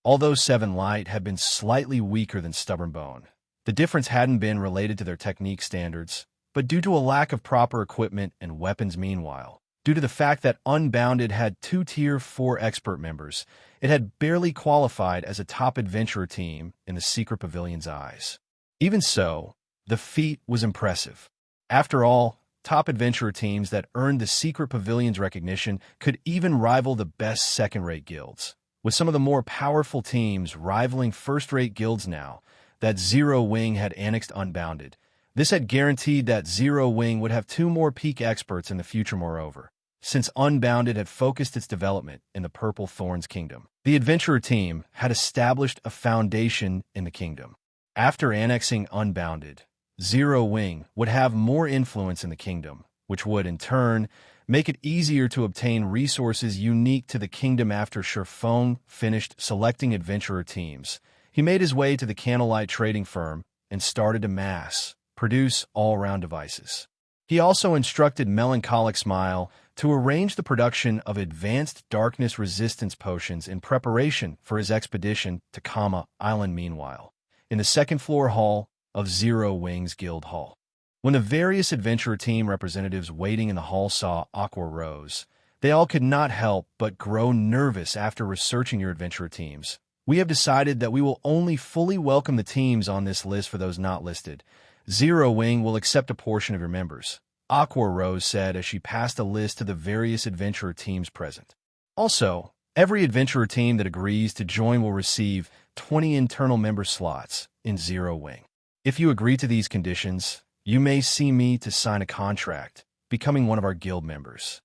Although 7 Light had been slightly weaker than Stubborn Bone, the difference hadn't been related to their technique standards, but due to a lack of proper equipment and weapons. Meanwhile, due to the fact that Unbounded had 2 Tier 4 expert members, it had barely qualified as a top adventurer team in the Secret Pavilion's eyes. Even so, the feat was impressive. After all, top adventurer teams that earned the Secret Pavilion's recognition could even rival the best second-rate guilds, with some of the more powerful teams rivaling first-rate guilds. Now that Zero Wing had annexed Unbounded, this had guaranteed that Zero Wing would have 2 more peak experts in the future. Moreover, since Unbounded had focused its development in the Purple Thorns Kingdom, the adventurer team had established a foundation in the kingdom. After annexing Unbounded, Zero Wing would have more influence in the kingdom, which would, in turn, make it easier to obtain resources unique to the kingdom. After Feng finished selecting adventurer teams, he made his way to the Candlelight trading firm and started to mass-produce all-round devices. He also instructed Melancholic Smile to arrange the production of advanced darkness resistance potions in preparation for his expedition to Kama Island. Meanwhile, in the second-floor hall of Zero Wing's Guild Hall, when the various adventurer team representatives waiting in the hall saw Aqua Rose, they all could not help but grow nervous. After researching your adventurer teams, we have decided that we will only fully welcome the teams on this list. For those not listed, Zero Wing will accept a portion of your members, Aqua Rose said as she passed a list to the various adventurer teams present. Also, Every adventurer team that agrees to join will receive 20 internal member slots in Zero Wing. If you agree to these conditions, you may see me to sign a contract, becoming one of our guild members.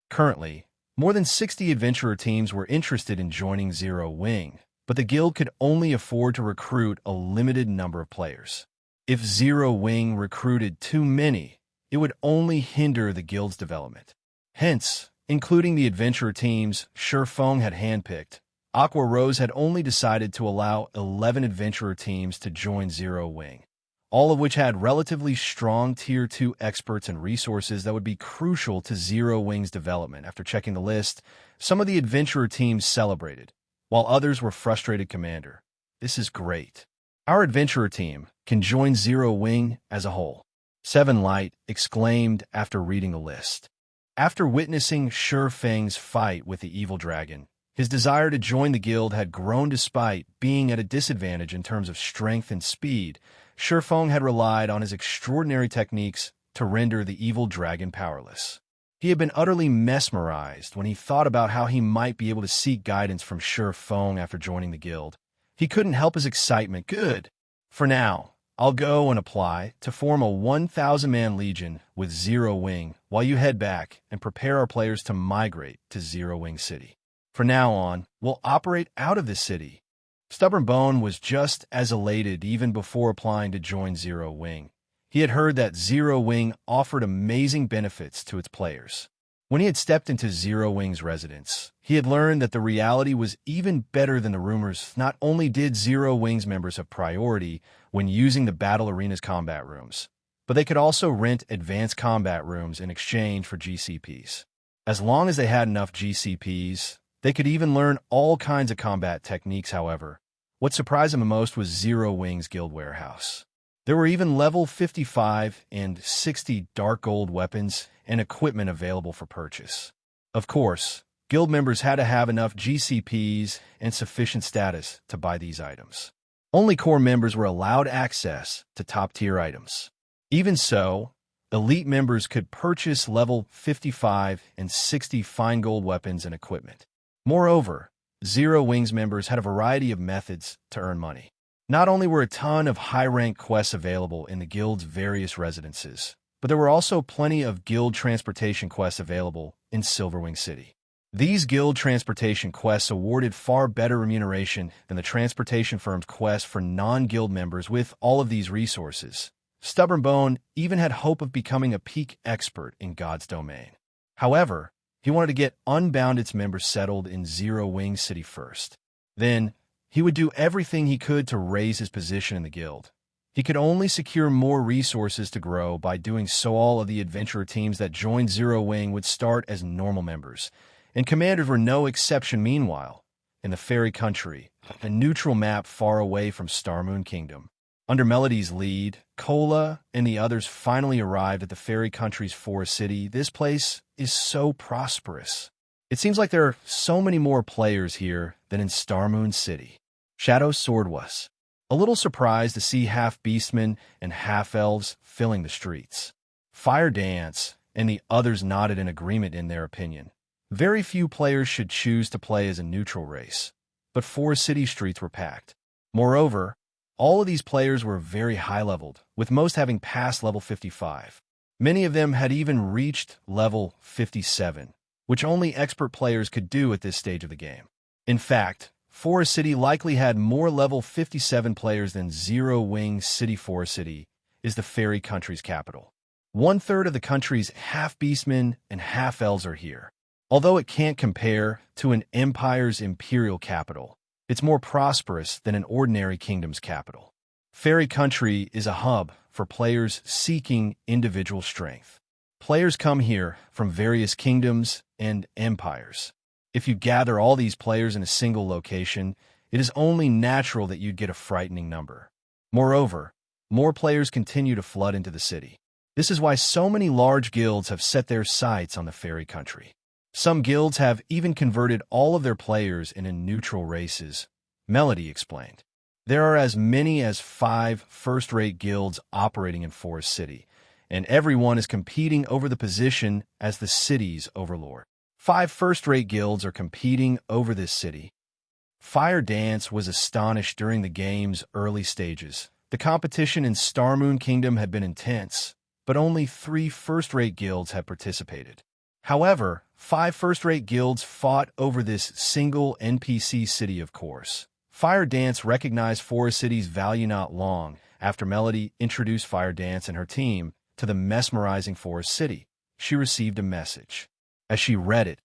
Currently, more than 60 adventurer teams were interested in joining Zero Wing, but the guild could only afford to recruit a limited number of players. If Zero Wing recruited too many, it would only hinder the guild's development. Hence, including the adventurer teams Feng had handpicked, Aqua Rose had only decided to allow 11 adventurer teams to join Zero Wing, all of which had relatively strong Tier 2 experts and resources that would be crucial to Zero Wing's development. After checking the list, some of the adventurer teams celebrated, while others were frustrated. Commander, this is great. Our adventurer team can join Zero Wing as a whole. Seven Light exclaimed after reading the list. After witnessing Feng's fight with the evil dragon, his desire to join the guild had grown despite being at a disadvantage in terms of strength and speed. Feng had relied on his extraordinary techniques to render the evil dragon powerless. He had been utterly mesmerized when he thought about how he might be able to seek guidance from Feng after joining the guild. He couldn't help his excitement. Good. For now, I'll go and apply to form a 1,000-man legion with Zero Wing while you head back and prepare our players to migrate to Zero Wing City. From now on, we'll operate out of this city. Stubborn Bone was just as elated even before applying to join Zero Wing. He had heard that Zero Wing offered amazing benefits to its players. When he had stepped into Zero Wing's residence, he had learned that the reality was even better than the rumors. Not only did Zero Wing's members have priority when using the battle arena's combat rooms, but they could also rent advanced combat rooms in exchange for GCPs. As long as they had enough GCPs, they could even learn all kinds of combat techniques. However, what surprised him the most was Zero Wing's guild warehouse. There were even level 55 and 60 dark gold weapons and equipment available for purchase. Of course, guild members had to have enough GCPs and sufficient status to buy these items. Only core members were allowed access to top-tier items. Even so, elite members could purchase level 55 and 60 fine gold weapons and equipment. Moreover, Zero Wing's members had a variety of methods to earn money. Not only were a ton of high-rank quests available in the guild's various residences, but there were also plenty of guild transportation quests available in Silverwing City. These guild transportation quests awarded far better remuneration than the transportation firm's quest for non-guild members. With all of these resources, Stubborn Bone even had hope of becoming a peak expert in God's domain. However, he wanted to get Unbounded's members settled in Zero Wing City first. Then, he would do everything he could to raise his position in the guild. He could only secure more resources to grow by doing so. All of the adventurer teams that joined Zero Wing would start as normal members, and commanders were no exception. Meanwhile, in the Fairy Country, a neutral map far away from Starmoon Kingdom, under Melody's lead, Cola and the others finally arrived at the Fairy Country's Forest City. This place is so prosperous. It seems like there are so many more players here than in Starmoon City. Shadow Sword was a little surprised to see half-beastmen and half-elves filling the streets. Fire Dance and the others nodded in agreement in their opinion. Very few players should choose to play as a neutral race, but Forest City streets were packed. Moreover, all of these players were very high-leveled, with most having passed level 55. Many of them had even reached level 57, which only expert players could do at this stage of the game. In fact, Forest City likely had more level 57 players than Zero Wing City. Forest City is the Fairy Country's capital. 1/3 of the country's half-beastmen and half-elves are here. Although it can't compare to an empire's imperial capital, it's more prosperous than an ordinary kingdom's capital. Fairy Country is a hub for players seeking individual strength. Players come here from various kingdoms and empires. If you gather all these players in a single location, it is only natural that you'd get a frightening number. Moreover, more players continue to flood into the city. This is why so many large guilds have set their sights on the Fairy Country. Some guilds have even converted all of their players into neutral races, Melody explained. There are as many as 5 first-rate guilds operating in Forest City, and everyone is competing over the position as the city's overlord. 5 first-rate guilds are competing over this city. Fire Dance was astonished during the game's early stages. The competition in Star Moon Kingdom had been intense, but only 3 first-rate guilds had participated. However, 5 first-rate guilds fought over this single NPC city, of course. Fire Dance recognized Forest City's value not long after Melody introduced Fire Dance and her team to the mesmerizing Forest City. She received a message. As she read it,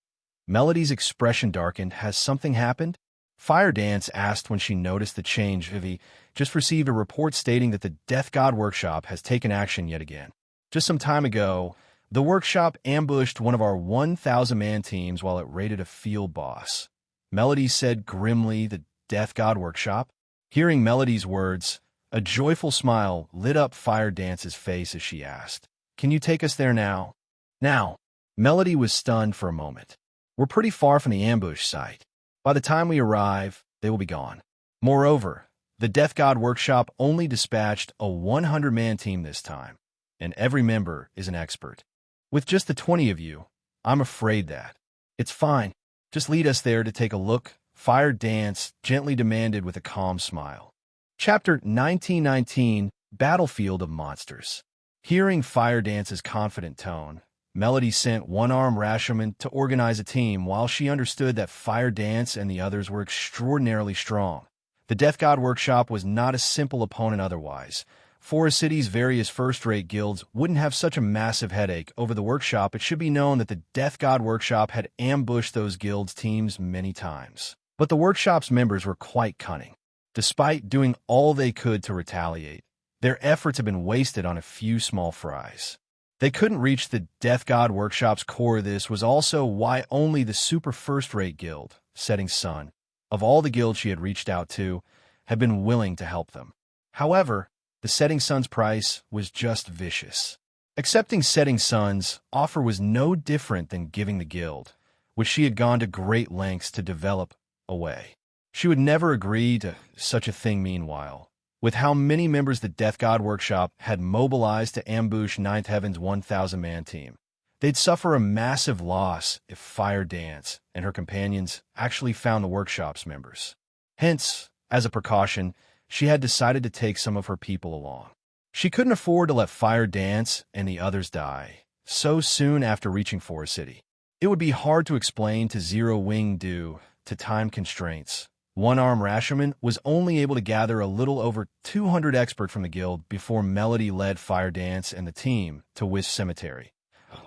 Melody's expression darkened. Has something happened? Fire Dance asked when she noticed the change. Vivi just received a report stating that the Death God Workshop has taken action yet again. Just some time ago, the workshop ambushed one of our 1,000-man teams while it raided a field boss. Melody said grimly. The Death God Workshop? Hearing Melody's words, a joyful smile lit up Fire Dance's face as she asked, "Can you take us there now?" Now, Melody was stunned for a moment. We're pretty far from the ambush site. By the time we arrive, they will be gone. Moreover, the Death God Workshop only dispatched a 100-man team this time, and every member is an expert. With just the 20 of you, I'm afraid that. It's fine. Just lead us there to take a look, Fire Dance gently demanded with a calm smile. Chapter 1919, Battlefield of Monsters. Hearing Fire Dance's confident tone, Melody sent one-arm Rashomon to organize a team while she understood that Fire Dance and the others were extraordinarily strong. The Death God Workshop was not a simple opponent otherwise. Forest City's various first-rate guilds wouldn't have such a massive headache over the workshop. It should be known that the Death God Workshop had ambushed those guilds' teams many times. But the workshop's members were quite cunning. Despite doing all they could to retaliate, their efforts had been wasted on a few small fries. They couldn't reach the Death God Workshop's core. This was also why only the super first-rate guild, Setting Sun, of all the guilds she had reached out to, had been willing to help them. However, the Setting Sun's price was just vicious. Accepting Setting Sun's offer was no different than giving the guild, which she had gone to great lengths to develop, away. She would never agree to such a thing. Meanwhile, with how many members the Death God Workshop had mobilized to ambush Ninth Heaven's 1,000-man team, they'd suffer a massive loss if Fire Dance and her companions actually found the workshop's members. Hence, as a precaution, she had decided to take some of her people along. She couldn't afford to let Fire Dance and the others die so soon after reaching Forest City. It would be hard to explain to Zero Wing due to time constraints. One-arm Rashomon was only able to gather a little over 200 experts from the guild before Melody led Fire Dance and the team to Wisp Cemetery.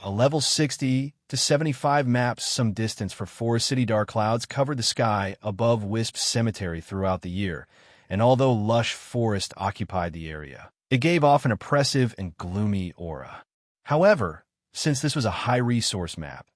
A level 60 to 75 map some distance for Forest City. Dark clouds covered the sky above Wisp Cemetery throughout the year, and although lush forest occupied the area, it gave off an oppressive and gloomy aura. However, since this was a high-resource map,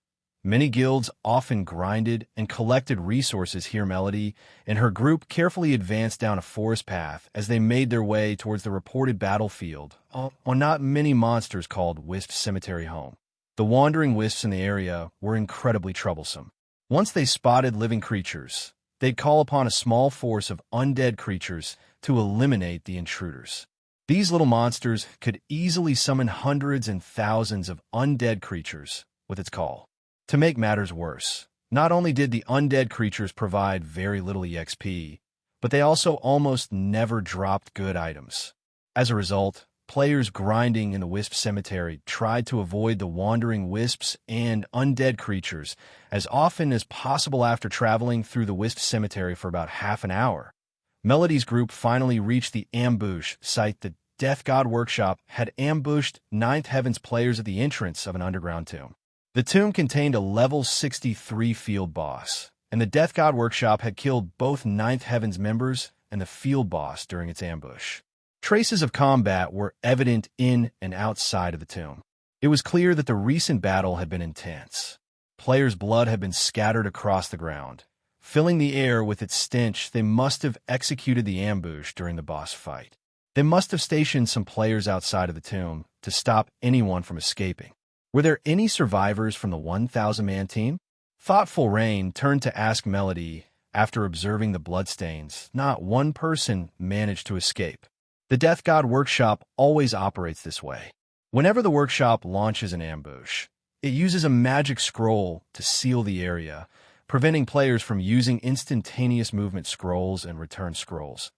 many guilds often grinded and collected resources here. Melody and her group carefully advanced down a forest path as they made their way towards the reported battlefield on not many monsters called Wisp Cemetery home. The wandering wisps in the area were incredibly troublesome. Once they spotted living creatures, they'd call upon a small force of undead creatures to eliminate the intruders. These little monsters could easily summon hundreds and thousands of undead creatures with its call. To make matters worse, not only did the undead creatures provide very little EXP, but they also almost never dropped good items. As a result, players grinding in the Wisp Cemetery tried to avoid the wandering wisps and undead creatures as often as possible. After traveling through the Wisp Cemetery for about half an hour, Melody's group finally reached the ambush site. The Death God Workshop had ambushed Ninth Heaven's players at the entrance of an underground tomb. The tomb contained a level 63 field boss, and the Death God Workshop had killed both Ninth Heaven's members and the field boss during its ambush. Traces of combat were evident in and outside of the tomb. It was clear that the recent battle had been intense. Players' blood had been scattered across the ground, filling the air with its stench. They must have executed the ambush during the boss fight. They must have stationed some players outside of the tomb to stop anyone from escaping. Were there any survivors from the 1,000-man team? Thoughtful Rain turned to ask Melody after observing the bloodstains. Not one person managed to escape. The Death God Workshop always operates this way. Whenever the workshop launches an ambush, It uses a magic scroll to seal the area, preventing players from using instantaneous movement scrolls and return scrolls.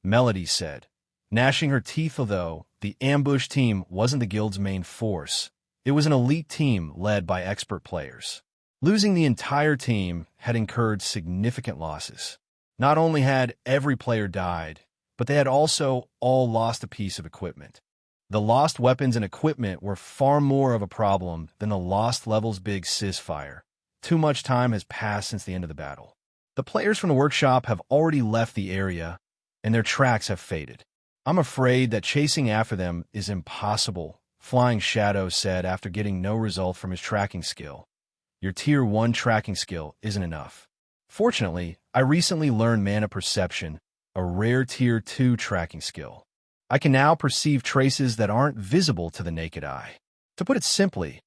Melody said, gnashing her teeth. Although the ambush team wasn't the guild's main force, it was an elite team led by expert players. Losing the entire team had incurred significant losses. Not only had every player died, but they had also all lost a piece of equipment. The lost weapons and equipment were far more of a problem than the lost levels big ceasefire. Too much time has passed since the end of the battle. The players from the workshop have already left the area, and their tracks have faded. I'm afraid that chasing after them is impossible, Flying Shadow said after getting no result from his tracking skill. Your Tier 1 tracking skill isn't enough. Fortunately, I recently learned Mana Perception, a rare Tier 2 tracking skill. I can now perceive traces that aren't visible to the naked eye. To put it simply,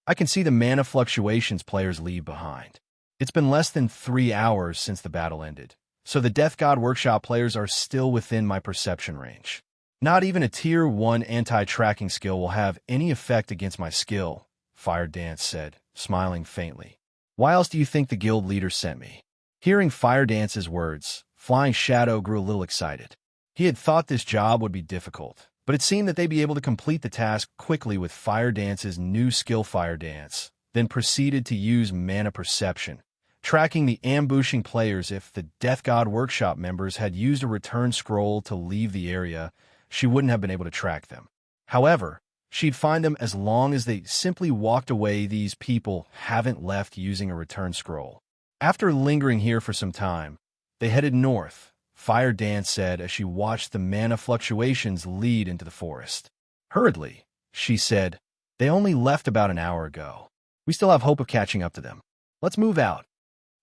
I can see the mana fluctuations players leave behind. It's been less than 3 hours since the battle ended, so the Death God Workshop players are still within my perception range. Not even a Tier 1 anti-tracking skill will have any effect against my skill, Fire Dance said, smiling faintly. Why else do you think the guild leader sent me? Hearing Fire Dance's words, Flying Shadow grew a little excited. He had thought this job would be difficult, but it seemed that they'd be able to complete the task quickly with Fire Dance's new skill Fire Dance, then proceeded to use Mana Perception, tracking the ambushing players. If the Death God Workshop members had used a return scroll to leave the area, she wouldn't have been able to track them. However, she'd find them as long as they simply walked away. These people haven't left using a return scroll. After lingering here for some time, they headed north, Fire Dance said as she watched the mana fluctuations lead into the forest. Hurriedly, she said, they only left about an hour ago. We still have hope of catching up to them. Let's move out.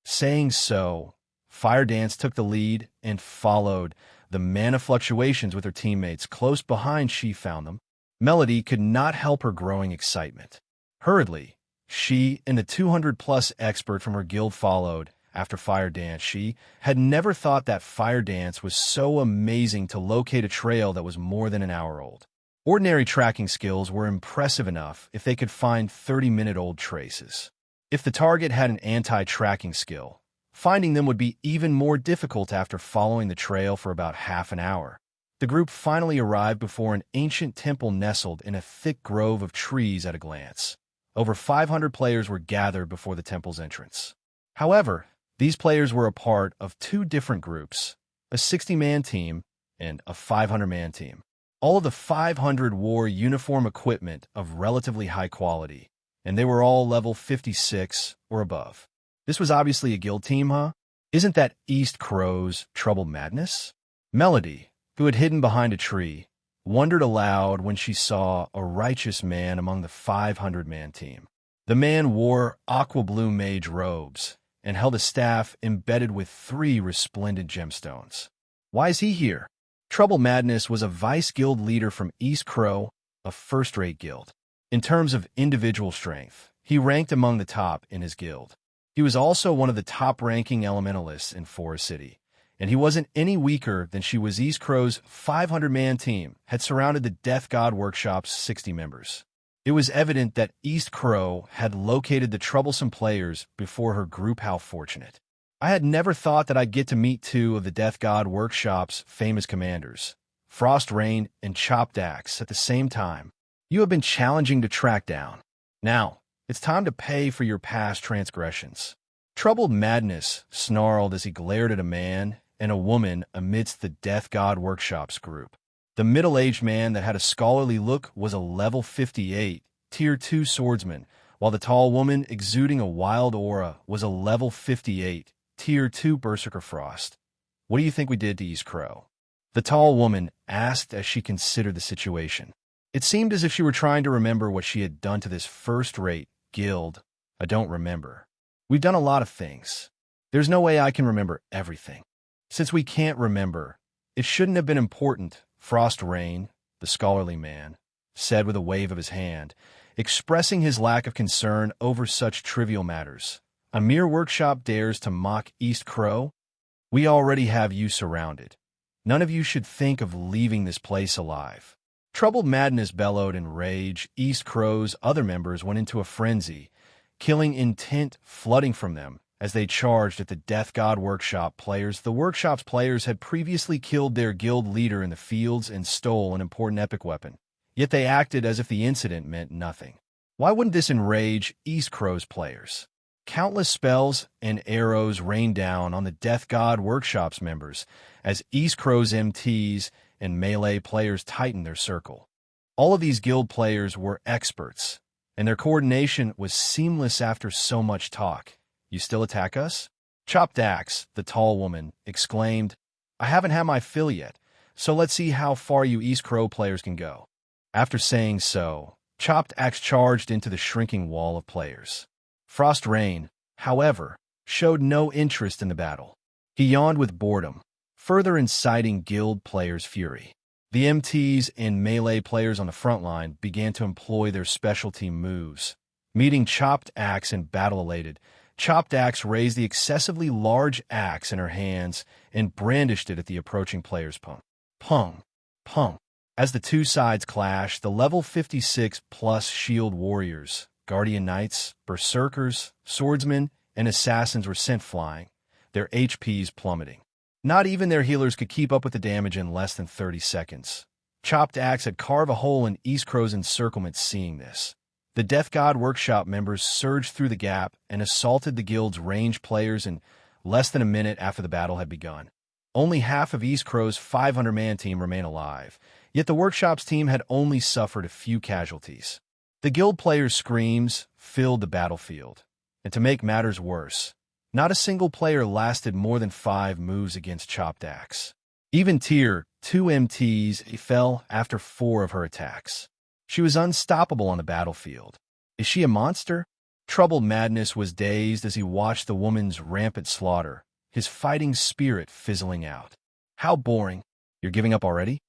Saying so, Fire Dance took the lead and followed the mana fluctuations with her teammates. Close behind, she found them. Melody could not help her growing excitement. Hurriedly, she and the 200-plus expert from her guild followed after Fire Dance. She had never thought that Fire Dance was so amazing to locate a trail that was more than an hour old. Ordinary tracking skills were impressive enough if they could find 30-minute-old traces. If the target had an anti-tracking skill, finding them would be even more difficult after following the trail for about half an hour. The group finally arrived before an ancient temple nestled in a thick grove of trees. At a glance, over 500 players were gathered before the temple's entrance. However, these players were a part of two different groups, a 60-man team and a 500-man team. All of the 500 wore uniform equipment of relatively high quality, and they were all level 56 or above. This was obviously a guild team, huh? Isn't that East Crow's Trouble Madness? Melody, who had hidden behind a tree, wondered aloud when she saw a righteous man among the 500-man team. The man wore aqua blue mage robes and held a staff embedded with 3 resplendent gemstones. Why is he here? Trouble Madness was a vice guild leader from East Crow, a first-rate guild. In terms of individual strength, he ranked among the top in his guild. He was also one of the top-ranking elementalists in Forest City, and he wasn't any weaker than she was. East Crow's 500-man team had surrounded the Death God Workshop's 60 members. It was evident that East Crow had located the troublesome players before her group. How fortunate. I had never thought that I'd get to meet 2 of the Death God Workshop's famous commanders, Frost Rain and Chopped Axe, at the same time. You have been challenging to track down. Now, it's time to pay for your past transgressions. Troubled Madness snarled as he glared at a man and a woman amidst the Death God Workshop's group. The middle-aged man that had a scholarly look was a level 58, Tier 2 swordsman, while the tall woman exuding a wild aura was a level 58, Tier 2 Berserker Frost. What do you think we did to East Crow? The tall woman asked as she considered the situation. It seemed as if she were trying to remember what she had done to this first-rate guild. I don't remember. We've done a lot of things. There's no way I can remember everything. Since we can't remember, it shouldn't have been important, Frost Rain, the scholarly man, said with a wave of his hand, expressing his lack of concern over such trivial matters. A mere workshop dares to mock East Crow? We already have you surrounded. None of you should think of leaving this place alive. Troubled Madness bellowed in rage. East Crow's other members went into a frenzy, killing intent flooding from them as they charged at the Death God Workshop players. The Workshop's players had previously killed their guild leader in the fields and stole an important epic weapon, yet they acted as if the incident meant nothing. Why wouldn't this enrage East Crow's players? Countless spells and arrows rained down on the Death God Workshop's members as East Crow's MTs and melee players tightened their circle. All of these guild players were experts, and their coordination was seamless after so much talk. "You still attack us?" Chopped Axe, the tall woman, exclaimed. "I haven't had my fill yet, so let's see how far you East Crow players can go." After saying so, Chopped Axe charged into the shrinking wall of players. Frost Rain, however, showed no interest in the battle. He yawned with boredom, further inciting guild players' fury. The MTs and melee players on the front line began to employ their specialty moves. Meeting Chopped Axe in battle-elated, Chopped Axe raised the excessively large axe in her hands and brandished it at the approaching players. Pung, pung, pung. As the two sides clashed, the level 56-plus shield warriors, Guardian Knights, Berserkers, Swordsmen, and Assassins were sent flying, their HPs plummeting. Not even their healers could keep up with the damage in less than 30 seconds. Chopped Axe had carved a hole in East Crow's encirclement. Seeing this, the Death God Workshop members surged through the gap and assaulted the guild's ranged players in less than a minute after the battle had begun. Only half of East Crow's 500-man team remained alive, yet the Workshop's team had only suffered a few casualties. The guild players' screams filled the battlefield, and to make matters worse, not a single player lasted more than 5 moves against Chopped Axe. Even Tier 2 MTs fell after 4 of her attacks. She was unstoppable on the battlefield. Is she a monster? Troubled Madness was dazed as he watched the woman's rampant slaughter, his fighting spirit fizzling out. How boring. You're giving up already?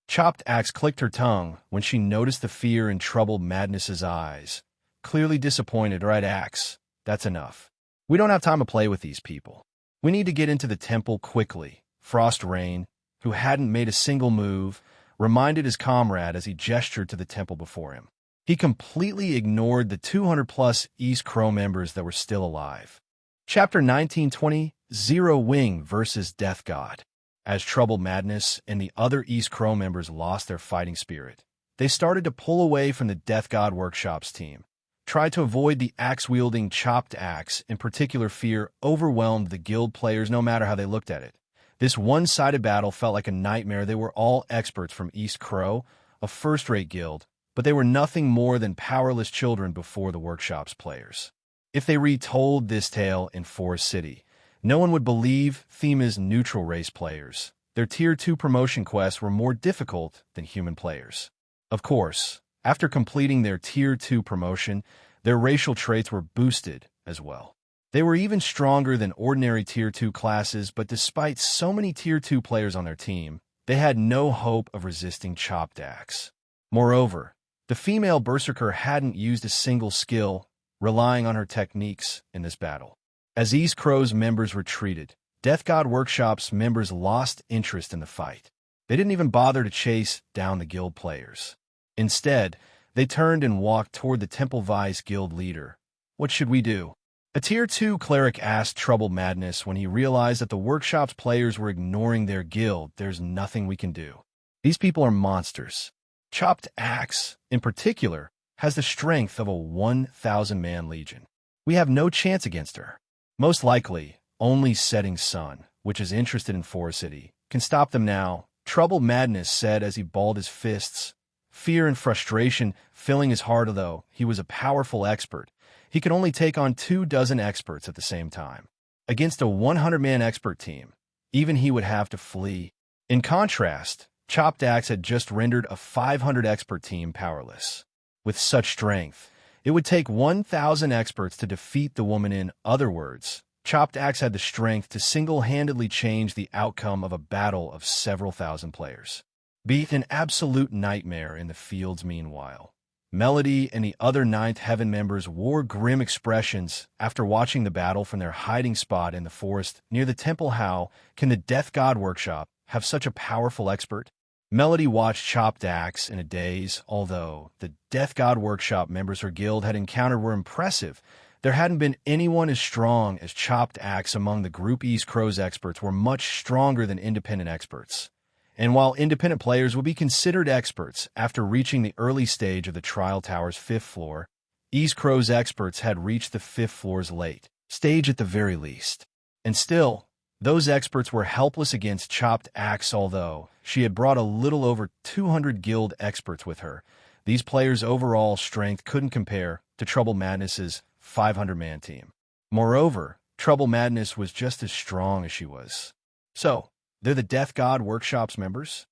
Chopped Axe clicked her tongue when she noticed the fear in Troubled Madness's eyes. Clearly disappointed. Right, Axe, that's enough. We don't have time to play with these people. We need to get into the temple quickly. Frost Rain, who hadn't made a single move, reminded his comrade as he gestured to the temple before him. He completely ignored the 200-plus East Crow members that were still alive. Chapter 1920, Zero Wing vs. Death God. As Troubled Madness and the other East Crow members lost their fighting spirit, they started to pull away from the Death God Workshop's team. Tried to avoid the axe-wielding Chopped Axe. In particular, fear overwhelmed the guild players no matter how they looked at it. This one-sided battle felt like a nightmare. They were all experts from East Crow, a first-rate guild, but they were nothing more than powerless children before the Workshop's players. If they retold this tale in Forest City, no one would believe them as neutral race players. Their Tier 2 promotion quests were more difficult than human players. Of course, after completing their Tier 2 promotion, their racial traits were boosted as well. They were even stronger than ordinary Tier 2 classes, but despite so many Tier 2 players on their team, they had no hope of resisting Chopped Axe. Moreover, the female Berserker hadn't used a single skill, relying on her techniques in this battle. As East Crow's members retreated, Death God Workshop's members lost interest in the fight. They didn't even bother to chase down the guild players. Instead, they turned and walked toward the Temple Vice guild leader. "What should we do?" A Tier 2 cleric asked Troubled Madness when he realized that the Workshop's players were ignoring their guild. "There's nothing we can do. These people are monsters. Chopped Axe, in particular, has the strength of a 1,000-man legion. We have no chance against her. Most likely, only Setting Sun, which is interested in Forest City, can stop them now," Troubled Madness said as he balled his fists. Fear and frustration filling his heart. Although he was a powerful expert, he could only take on 24 experts at the same time. Against a 100-man expert team, even he would have to flee. In contrast, Chopped Axe had just rendered a 500 expert team powerless. With such strength, it would take 1,000 experts to defeat the woman. In other words, Chopped Axe had the strength to single-handedly change the outcome of a battle of several thousand players. Be an absolute nightmare in the fields. Meanwhile, Melody and the other Ninth Heaven members wore grim expressions after watching the battle from their hiding spot in the forest near the temple. How can the Death God Workshop have such a powerful expert? Melody watched Chopped Axe in a daze. Although the Death God Workshop members her guild had encountered were impressive, there hadn't been anyone as strong as Chopped Axe among the Group E's Crows experts were much stronger than independent experts. And while independent players would be considered experts after reaching the early stage of the Trial Tower's 5th floor, East Crow's experts had reached the 5th floor's late stage at the very least. And still, those experts were helpless against Chopped Axe. Although she had brought a little over 200 guild experts with her, these players' overall strength couldn't compare to Trouble Madness's 500-man team. Moreover, Trouble Madness was just as strong as she was. So, they're the Death God Workshop's members?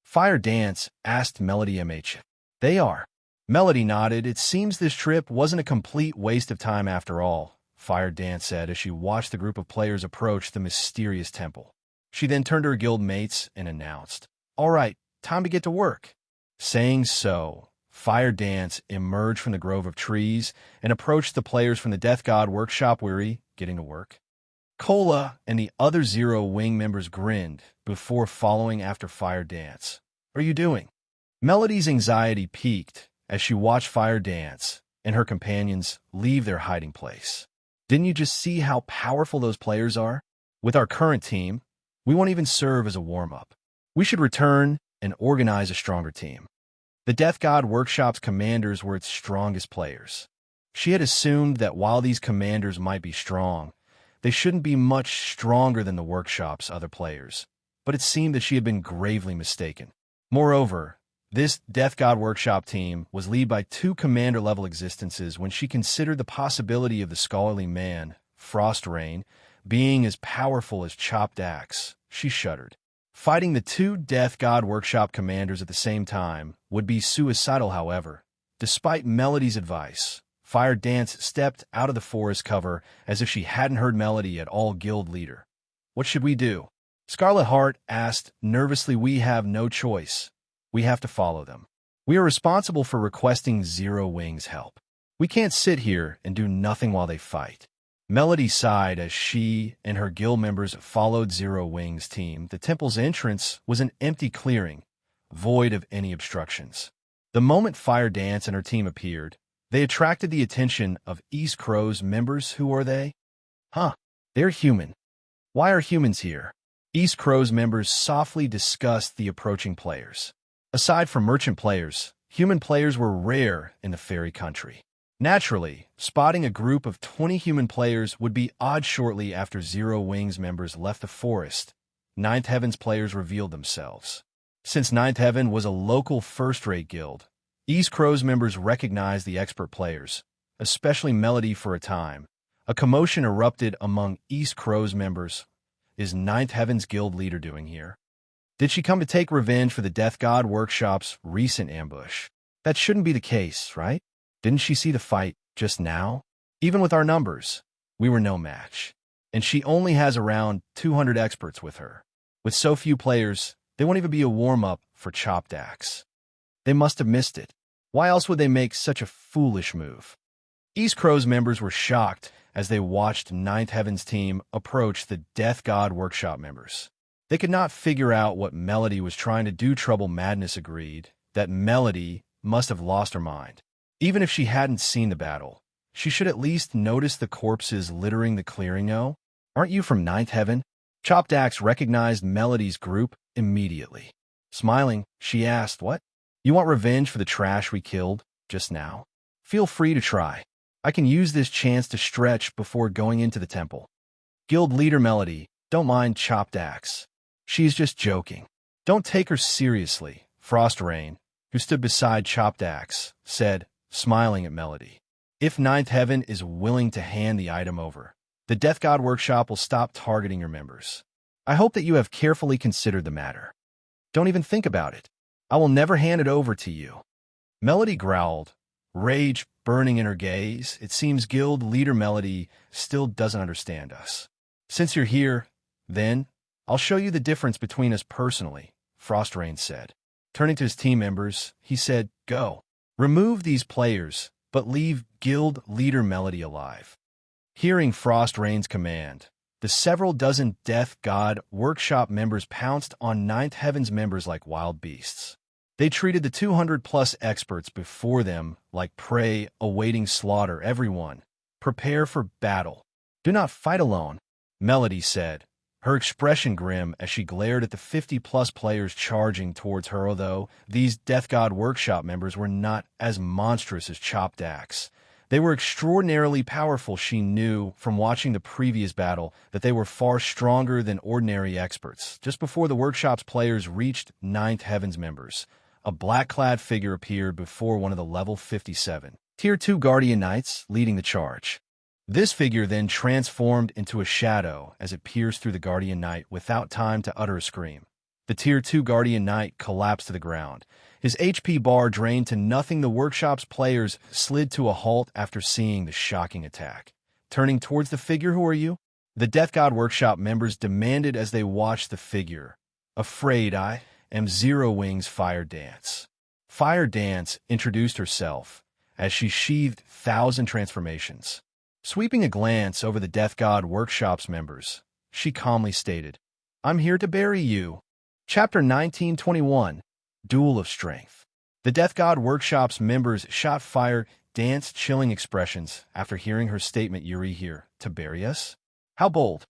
Fire Dance asked Melody MH. They are. Melody nodded. It seems this trip wasn't a complete waste of time after all, Fire Dance said as she watched the group of players approach the mysterious temple. She then turned to her guild mates and announced, "All right, time to get to work." Saying so, Fire Dance emerged from the grove of trees and approached the players from the Death God Workshop. Weary, getting to work? Cola and the other Zero Wing members grinned before following after Fire Dance. "What are you doing?" Melody's anxiety peaked as she watched Fire Dance and her companions leave their hiding place. "Didn't you just see how powerful those players are? With our current team, we won't even serve as a warm-up. We should return and organize a stronger team." The Death God Workshop's commanders were its strongest players. She had assumed that while these commanders might be strong, they shouldn't be much stronger than the workshop's other players, but it seemed that she had been gravely mistaken. Moreover, this Death God Workshop team was led by 2 commander-level existences when she considered the possibility of the scholarly man, Frost Rain, being as powerful as Chopped Axe. She shuddered. Fighting the 2 Death God Workshop commanders at the same time would be suicidal. However, despite Melody's advice, Fire Dance stepped out of the forest cover as if she hadn't heard Melody at all. "Guild leader, what should we do?" Scarlet Heart asked nervously. "We have no choice. We have to follow them. We are responsible for requesting Zero Wing's help. We can't sit here and do nothing while they fight." Melody sighed as she and her guild members followed Zero Wing's team. The temple's entrance was an empty clearing, void of any obstructions. The moment Fire Dance and her team appeared, they attracted the attention of East Crow's members. "Who are they?" "Huh, they're human. Why are humans here?" East Crow's members softly discussed the approaching players. Aside from merchant players, human players were rare in the fairy country. Naturally, spotting a group of 20 human players would be odd. Shortly after Zero Wing's members left the forest, Ninth Heaven's players revealed themselves. Since Ninth Heaven was a local first-rate guild, East Crow's members recognized the expert players, especially Melody. For a time, a commotion erupted among East Crow's members. Is Ninth Heaven's guild leader doing here? Did she come to take revenge for the Death God Workshop's recent ambush? That shouldn't be the case, right? Didn't she see the fight just now? Even with our numbers, we were no match. And she only has around 200 experts with her. With so few players, they won't even be a warm-up for Chopped Axe. They must have missed it. Why else would they make such a foolish move? East Crow's members were shocked as they watched Ninth Heaven's team approach the Death God Workshop members. They could not figure out what Melody was trying to do. Trouble Madness agreed that Melody must have lost her mind. Even if she hadn't seen the battle, she should at least notice the corpses littering the clearing. "No? Aren't you from Ninth Heaven?" Chopped Axe recognized Melody's group immediately. Smiling, she asked, "What? You want revenge for the trash we killed just now? Feel free to try. I can use this chance to stretch before going into the temple." Guild leader Melody, "Don't mind Chopped Axe. She's just joking. Don't take her seriously," Frost Rain, who stood beside Chopped Axe, said, smiling at Melody. "If Ninth Heaven is willing to hand the item over, the Death God Workshop will stop targeting your members. I hope that you have carefully considered the matter. Don't even think about it. I will never hand it over to you." Melody growled, rage burning in her gaze. "It seems guild leader Melody still doesn't understand us. Since you're here, then, I'll show you the difference between us personally," Frost Rain said. Turning to his team members, he said, "Go. Remove these players, but leave guild leader Melody alive." Hearing Frost Rain's command, The several dozen Death God Workshop members pounced on Ninth Heaven's members like wild beasts. They treated the 200-plus experts before them like prey awaiting slaughter. Everyone, prepare for battle. Do not fight alone, Melody said, her expression grim as she glared at the 50-plus players charging towards her. Although these Death God Workshop members were not as monstrous as Chopped Axe, they were extraordinarily powerful. She knew from watching the previous battle that they were far stronger than ordinary experts. Just before the workshop's players reached Ninth Heaven's members, a black-clad figure appeared before one of the level 57 Tier 2 Guardian Knights leading the charge. This figure then transformed into a shadow as it pierced through the Guardian Knight without time to utter a scream. The Tier 2 Guardian Knight collapsed to the ground. His HP bar drained to nothing. The workshop's players slid to a halt after seeing the shocking attack. Turning towards the figure, "Who are you?" the Death God Workshop members demanded as they watched the figure. "Afraid I am Zero Wings Fire Dance." Fire Dance introduced herself as she sheathed 1,000 transformations. Sweeping a glance over the Death God Workshop's members, she calmly stated, "I'm here to bury you." Chapter 1921, Duel of Strength. The Death God Workshop's members shot Fire Dance chilling expressions after hearing her statement. "Yuri here to bury us? How bold.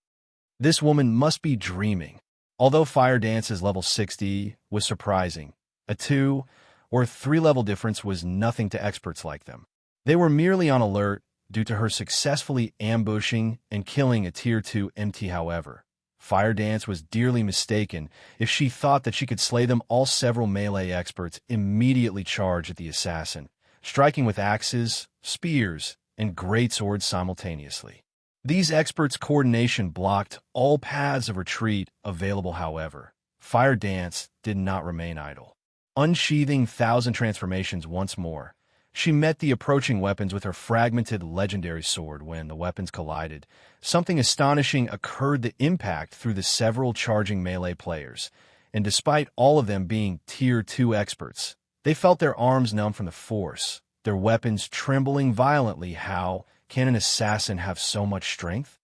This woman must be dreaming." Although Fire Dance's level 60 was surprising, a 2 or 3 level difference was nothing to experts like them. They were merely on alert due to her successfully ambushing and killing a Tier 2 MT. However, Fire Dance was dearly mistaken if she thought that she could slay them all. Several melee experts immediately charged at the assassin, striking with axes, spears, and greatswords simultaneously. These experts' coordination blocked all paths of retreat available. However, Fire Dance did not remain idle. Unsheathing 1,000 transformations once more, she met the approaching weapons with her fragmented legendary sword. When the weapons collided, something astonishing occurred. The impact through the several charging melee players, and despite all of them being Tier 2 experts, they felt their arms numb from the force, their weapons trembling violently. How can an assassin have so much strength?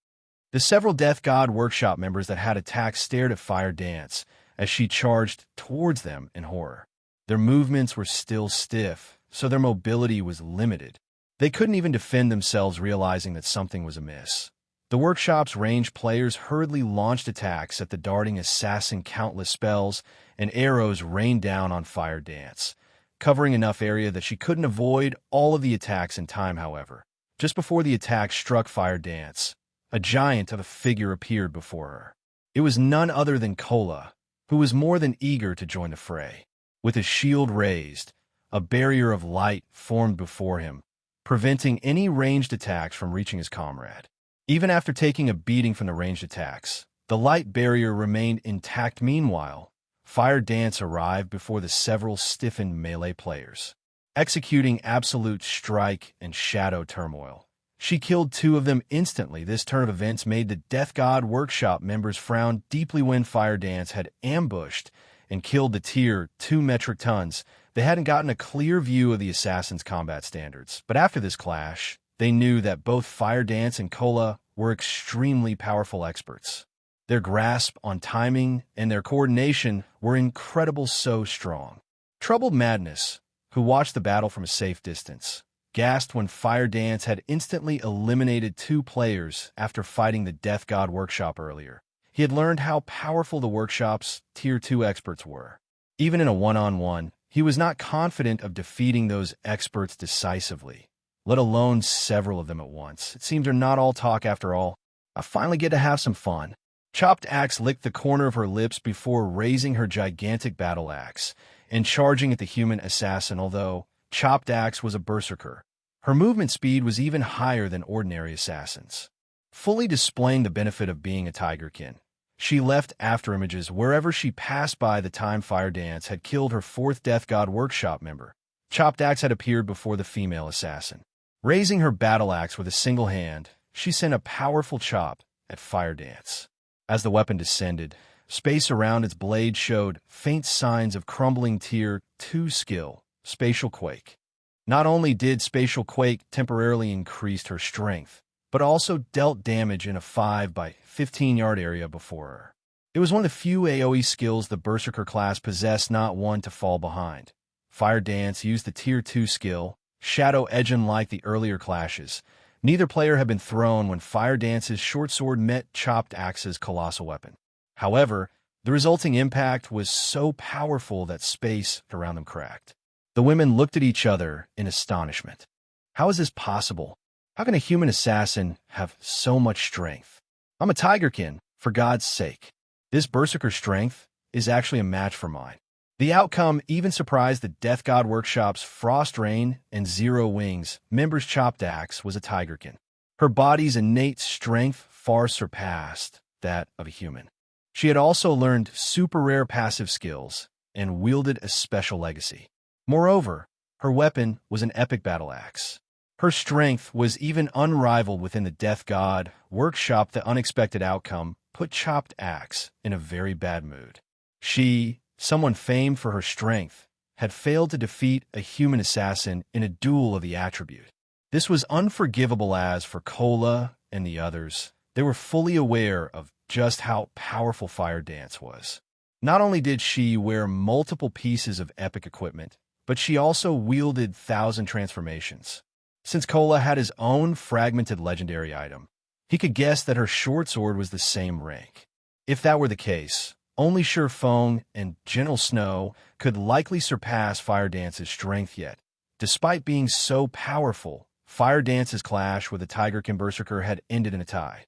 The several Death God Workshop members that had attacked stared at Fire Dance as she charged towards them in horror. Their movements were still stiff, so their mobility was limited. They couldn't even defend themselves, realizing that something was amiss. The workshop's ranged players hurriedly launched attacks at the darting assassin. Countless spells and arrows rained down on Fire Dance, covering enough area that she couldn't avoid all of the attacks in time. However, just before the attack struck Fire Dance, a giant of a figure appeared before her. It was none other than Kola, who was more than eager to join the fray. With his shield raised, a barrier of light formed before him, preventing any ranged attacks from reaching his comrade. Even after taking a beating from the ranged attacks, the light barrier remained intact. Meanwhile, Fire Dance arrived before the several stiffened melee players, executing Absolute Strike and Shadow Turmoil. She killed 2 of them instantly. This turn of events made the Death God Workshop members frown deeply. When Fire Dance had ambushed and killed the Tier 2 metric tons, they hadn't gotten a clear view of the assassin's combat standards. But after this clash, they knew that both Fire Dance and Kola were extremely powerful experts. Their grasp on timing and their coordination were incredible, so strong. Troubled Madness, who watched the battle from a safe distance, gasped when Fire Dance had instantly eliminated 2 players after fighting the Death God Workshop earlier. He had learned how powerful the workshop's Tier 2 experts were. Even in a one-on-one, he was not confident of defeating those experts decisively, let alone several of them at once. It seems they're not all talk after all. I finally get to have some fun. Chopped Axe licked the corner of her lips before raising her gigantic battle axe and charging at the human assassin. Although Chopped Axe was a berserker, her movement speed was even higher than ordinary assassins, fully displaying the benefit of being a tigerkin. She left afterimages wherever she passed. By the time Fire Dance had killed her 4th Death God Workshop member, Chopped Axe had appeared before the female assassin. Raising her battle axe with a single hand, she sent a powerful chop at Fire Dance. As the weapon descended, space around its blade showed faint signs of crumbling. Tier 2 skill, Spatial Quake. Not only did Spatial Quake temporarily increase her strength, but also dealt damage in a 5 by 15-yard area before her. It was one of the few AoE skills the Berserker class possessed, not one to fall behind. Fire Dance used the Tier 2 skill, Shadow Edge. Like the earlier clashes, neither player had been thrown when Fire Dance's short sword met Chopped Axe's colossal weapon. However, the resulting impact was so powerful that space around them cracked. The women looked at each other in astonishment. How is this possible? How can a human assassin have so much strength? I'm a Tigerkin, for God's sake. This Berserker strength is actually a match for mine. The outcome even surprised the Death God Workshop's Frost Rain and Zero Wings members. Chopped Axe was a Tigerkin. Her body's innate strength far surpassed that of a human. She had also learned super rare passive skills and wielded a special legacy. Moreover, her weapon was an epic battle axe. Her strength was even unrivaled within the Death God Workshop. The unexpected outcome put Chopped Axe in a very bad mood. She, someone famed for her strength, had failed to defeat a human assassin in a duel of the attribute. This was unforgivable. As for Cola and the others, they were fully aware of just how powerful Fire Dance was. Not only did she wear multiple pieces of epic equipment, but she also wielded 1,000 transformations. Since Cola had his own fragmented legendary item, he could guess that her short sword was the same rank. If that were the case, only Feng and General Snow could likely surpass Fire Dance's strength yet. Despite being so powerful, Fire Dance's clash with the Tigerkin Berserker had ended in a tie.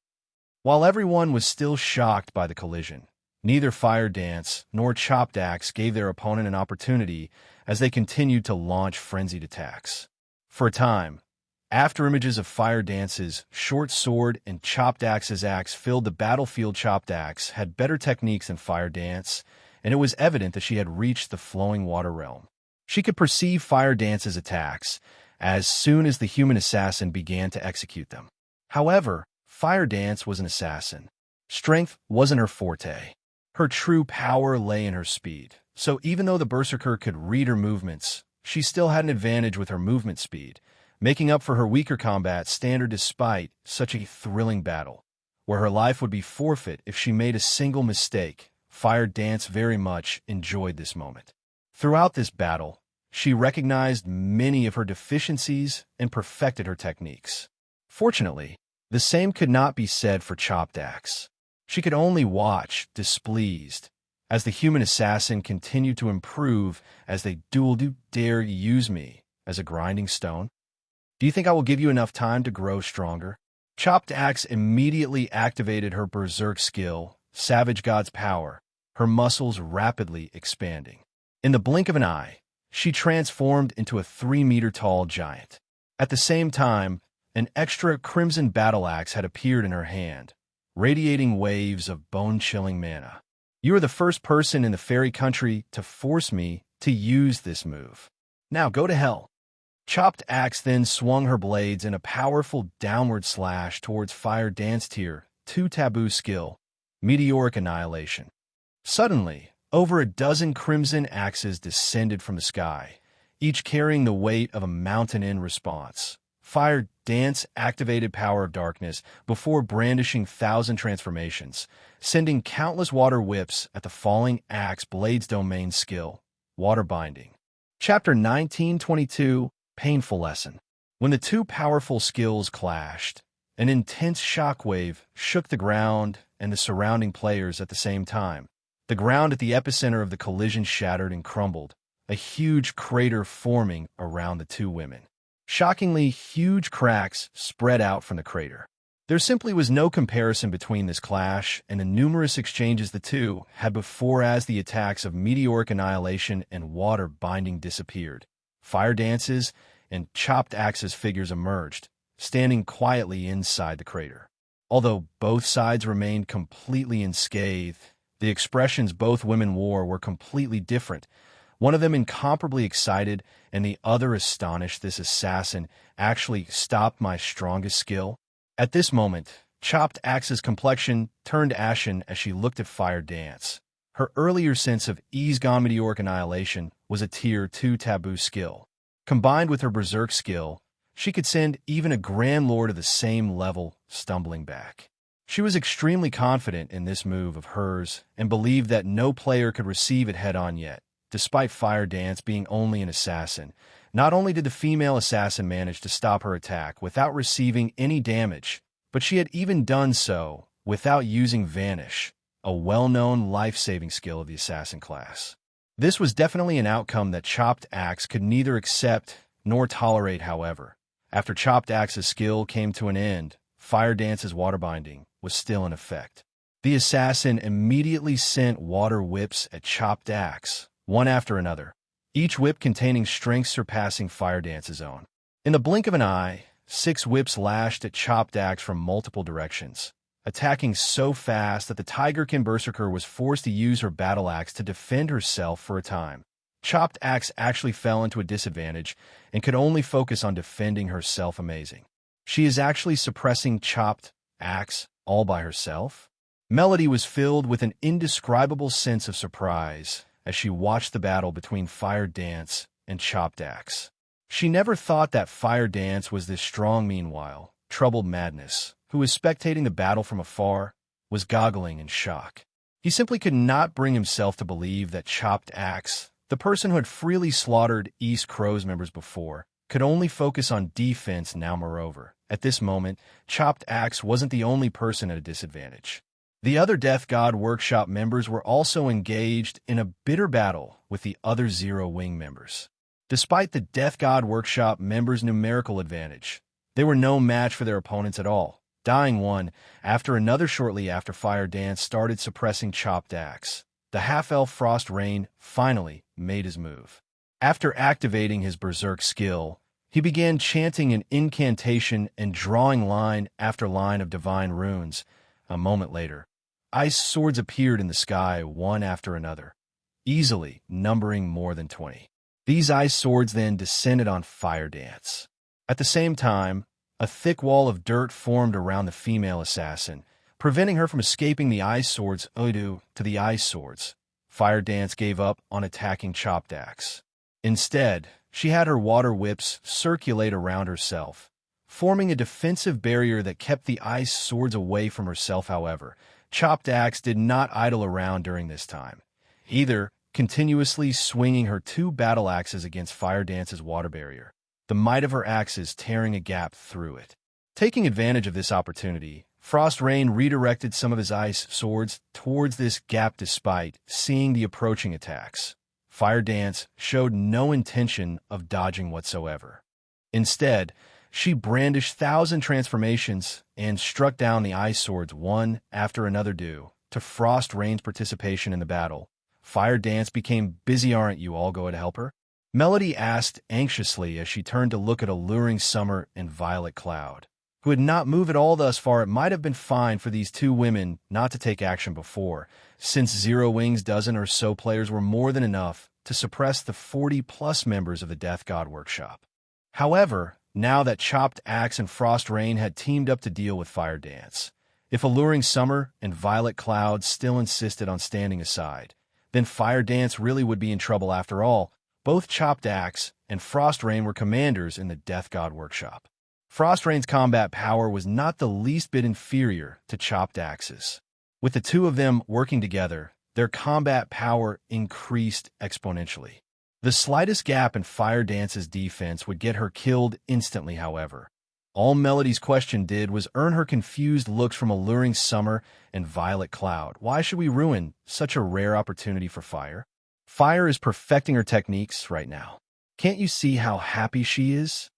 While everyone was still shocked by the collision, neither Fire Dance nor Chopped Axe gave their opponent an opportunity as they continued to launch frenzied attacks. For a time, after images of Fire Dance's short sword and Chopped Axe's axe filled the battlefield, Chopped Axe had better techniques than Fire Dance, and it was evident that she had reached the flowing water realm. She could perceive Fire Dance's attacks as soon as the human assassin began to execute them. However, Fire Dance was an assassin. Strength wasn't her forte. Her true power lay in her speed. So even though the Berserker could read her movements, she still had an advantage with her movement speed, making up for her weaker combat standard despite such a thrilling battle, where her life would be forfeit if she made a single mistake. Fire Dance very much enjoyed this moment. Throughout this battle, she recognized many of her deficiencies and perfected her techniques. Fortunately, the same could not be said for Chopped Axe. She could only watch, displeased, as the human assassin continued to improve as they dueled. "You dare use me as a grinding stone? Do you think I will give you enough time to grow stronger?" Chopped Axe immediately activated her Berserk skill, Savage God's Power, her muscles rapidly expanding. In the blink of an eye, she transformed into a 3-meter-tall giant. At the same time, an extra crimson battle axe had appeared in her hand, radiating waves of bone-chilling mana. "You are the first person in the fairy country to force me to use this move. Now go to hell." Chopped Axe then swung her blades in a powerful downward slash towards Fire Dance Tier 2 taboo skill, Meteoric Annihilation. Suddenly, over a dozen crimson axes descended from the sky, each carrying the weight of a mountain. In response, Fire Dance activated Power of Darkness before brandishing 1,000 transformations, sending countless water whips at the falling axe blades. Domain skill, Water Binding. Chapter 1922, Painful Lesson. When the two powerful skills clashed, an intense shockwave shook the ground and the surrounding players at the same time. The ground at the epicenter of the collision shattered and crumbled, a huge crater forming around the two women. Shockingly, huge cracks spread out from the crater. There simply was no comparison between this clash and the numerous exchanges the two had before. As the attacks of Meteoric Annihilation and Water Binding disappeared, Fire Dance's and Chopped Axe's figures emerged, standing quietly inside the crater. Although both sides remained completely unscathed, the expressions both women wore were completely different. One of them incomparably excited, and the other astonished. "This assassin actually stopped my strongest skill." At this moment, Chopped Axe's complexion turned ashen as she looked at Fire Dance. Her earlier sense of ease gone. Meteoric Annihilation was a Tier 2 taboo skill. Combined with her Berserk skill, she could send even a Grand Lord of the same level stumbling back. She was extremely confident in this move of hers and believed that no player could receive it head-on yet. Despite Fire Dance being only an assassin, not only did the female assassin manage to stop her attack without receiving any damage, but she had even done so without using Vanish, a well-known life-saving skill of the assassin class. This was definitely an outcome that Chopped Axe could neither accept nor tolerate, however. After Chopped Axe's skill came to an end, Fire Dance's water binding was still in effect. The assassin immediately sent water whips at Chopped Axe, one after another, each whip containing strength surpassing Fire Dance's own. In the blink of an eye, 6 whips lashed at Chopped Axe from multiple directions, attacking so fast that the Tigerkin Berserker was forced to use her battle axe to defend herself for a time. Chopped Axe actually fell into a disadvantage and could only focus on defending herself. Amazing. She is actually suppressing Chopped Axe all by herself? Melody was filled with an indescribable sense of surprise as she watched the battle between Fire Dance and Chopped Axe. She never thought that Fire Dance was this strong. Meanwhile, Troubled Madness, who was spectating the battle from afar, was goggling in shock. He simply could not bring himself to believe that Chopped Axe, the person who had freely slaughtered East Crow's members before, could only focus on defense now. Moreover, at this moment, Chopped Axe wasn't the only person at a disadvantage. The other Death God Workshop members were also engaged in a bitter battle with the other Zero Wing members. Despite the Death God Workshop members' numerical advantage, they were no match for their opponents at all, dying one after another shortly after Fire Dance started suppressing Chopped Axe. The half-elf Frost Rain finally made his move. After activating his Berserk skill, he began chanting an incantation and drawing line after line of divine runes. A moment later, ice swords appeared in the sky one after another, easily numbering more than 20. These ice swords then descended on Fire Dance. At the same time, a thick wall of dirt formed around the female assassin, preventing her from escaping the ice swords due to the ice swords. Fire Dance gave up on attacking Chopped Axe. Instead, she had her water whips circulate around herself, forming a defensive barrier that kept the ice swords away from herself. However, Chopped Axe did not idle around during this time, either continuously swinging her 2 battle axes against Fire Dance's water barrier, the might of her axes tearing a gap through it. Taking advantage of this opportunity, Frost Rain redirected some of his ice swords towards this gap despite seeing the approaching attacks. Fire Dance showed no intention of dodging whatsoever. Instead, she brandished 1,000 transformations and struck down the ice swords one after another. Due to Frost Rain's participation in the battle, Fire Dance became busy. Aren't you all going to help her? Melody asked anxiously as she turned to look at Alluring Summer and Violet Cloud, who had not moved at all thus far. It might have been fine for these 2 women not to take action before, since Zero Wing's dozen or so players were more than enough to suppress the 40-plus members of the Death God Workshop. However, now that Chopped Axe and Frost Rain had teamed up to deal with Fire Dance, if Alluring Summer and Violet Cloud still insisted on standing aside, then Fire Dance really would be in trouble. After all, both Chopped Axe and Frost Rain were commanders in the Death God Workshop. Frost Rain's combat power was not the least bit inferior to Chopped Axe's. With the 2 of them working together, their combat power increased exponentially. The slightest gap in Fire Dance's defense would get her killed instantly. However, all Melody's question did was earn her confused looks from Alluring Summer and Violet Cloud. Why should we ruin such a rare opportunity for Fire? Fire is perfecting her techniques right now. Can't you see how happy she is?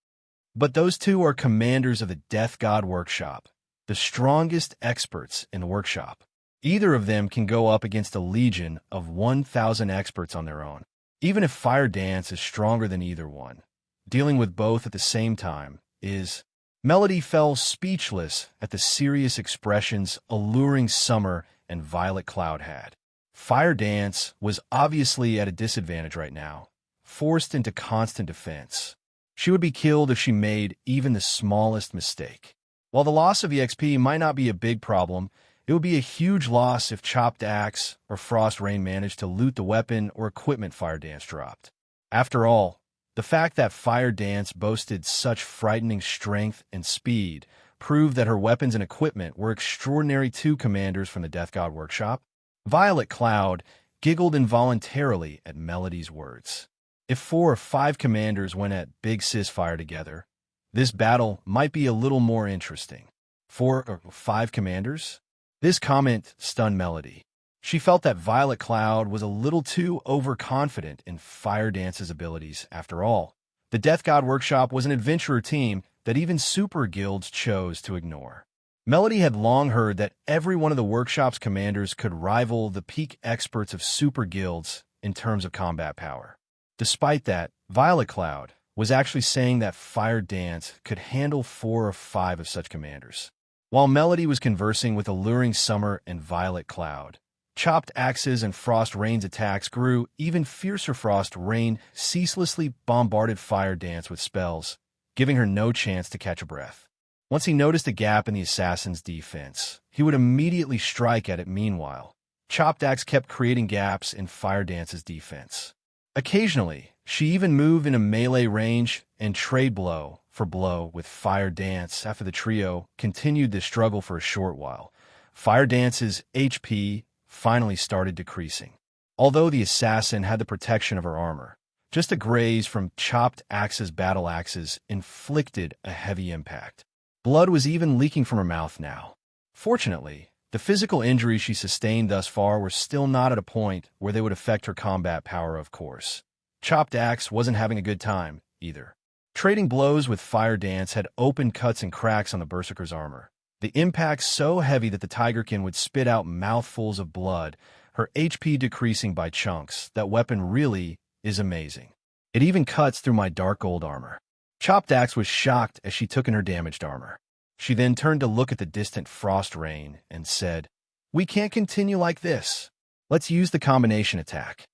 But those 2 are commanders of the Death God Workshop, the strongest experts in the workshop. Either of them can go up against a legion of 1,000 experts on their own, even if Fire Dance is stronger than either one. Dealing with both at the same time is... Melody fell speechless at the serious expressions Alluring Summer and Violet Cloud had. Fire Dance was obviously at a disadvantage right now, forced into constant defense. She would be killed if she made even the smallest mistake. While the loss of EXP might not be a big problem, it would be a huge loss if Chopped Axe or Frost Rain managed to loot the weapon or equipment Fire Dance dropped. After all, The fact that Fire Dance boasted such frightening strength and speed proved that her weapons and equipment were extraordinary to commanders from the Death God Workshop. Violet Cloud giggled involuntarily at Melody's words. If 4 or 5 commanders went at Big Sis Fire together, this battle might be a little more interesting. 4 or 5 commanders? This comment stunned Melody. She felt that Violet Cloud was a little too overconfident in Fire Dance's abilities after all. The Death God Workshop was an adventurer team that even super guilds chose to ignore. Melody had long heard that every one of the workshop's commanders could rival the peak experts of super guilds in terms of combat power. Despite that, Violet Cloud was actually saying that Fire Dance could handle 4 or 5 of such commanders. While Melody was conversing with Alluring Summer and Violet Cloud, Chopped Axes and Frost Rain's attacks grew even fiercer. Frost Rain ceaselessly bombarded Fire Dance with spells, giving her no chance to catch a breath. Once he noticed a gap in the assassin's defense, he would immediately strike at it. Meanwhile, Chopped Axe kept creating gaps in Fire Dance's defense. Occasionally, she even moved in a melee range and trade blow for blow with Fire Dance. After the trio continued this struggle for a short while, Fire Dance's HP finally started decreasing. Although the assassin had the protection of her armor, just a graze from Chopped Axe's battle axes inflicted a heavy impact. Blood was even leaking from her mouth now. Fortunately, the physical injuries she sustained thus far were still not at a point where they would affect her combat power, of course. Chopped Axe wasn't having a good time, either. Trading blows with Fire Dance had opened cuts and cracks on the Berserker's armor. The impact so heavy that the Tigerkin would spit out mouthfuls of blood, her HP decreasing by chunks. That weapon really is amazing. It even cuts through my dark gold armor. Chopped Axe was shocked as she took in her damaged armor. She then turned to look at the distant Frost Rain and said, "We can't continue like this. Let's use the combination attack."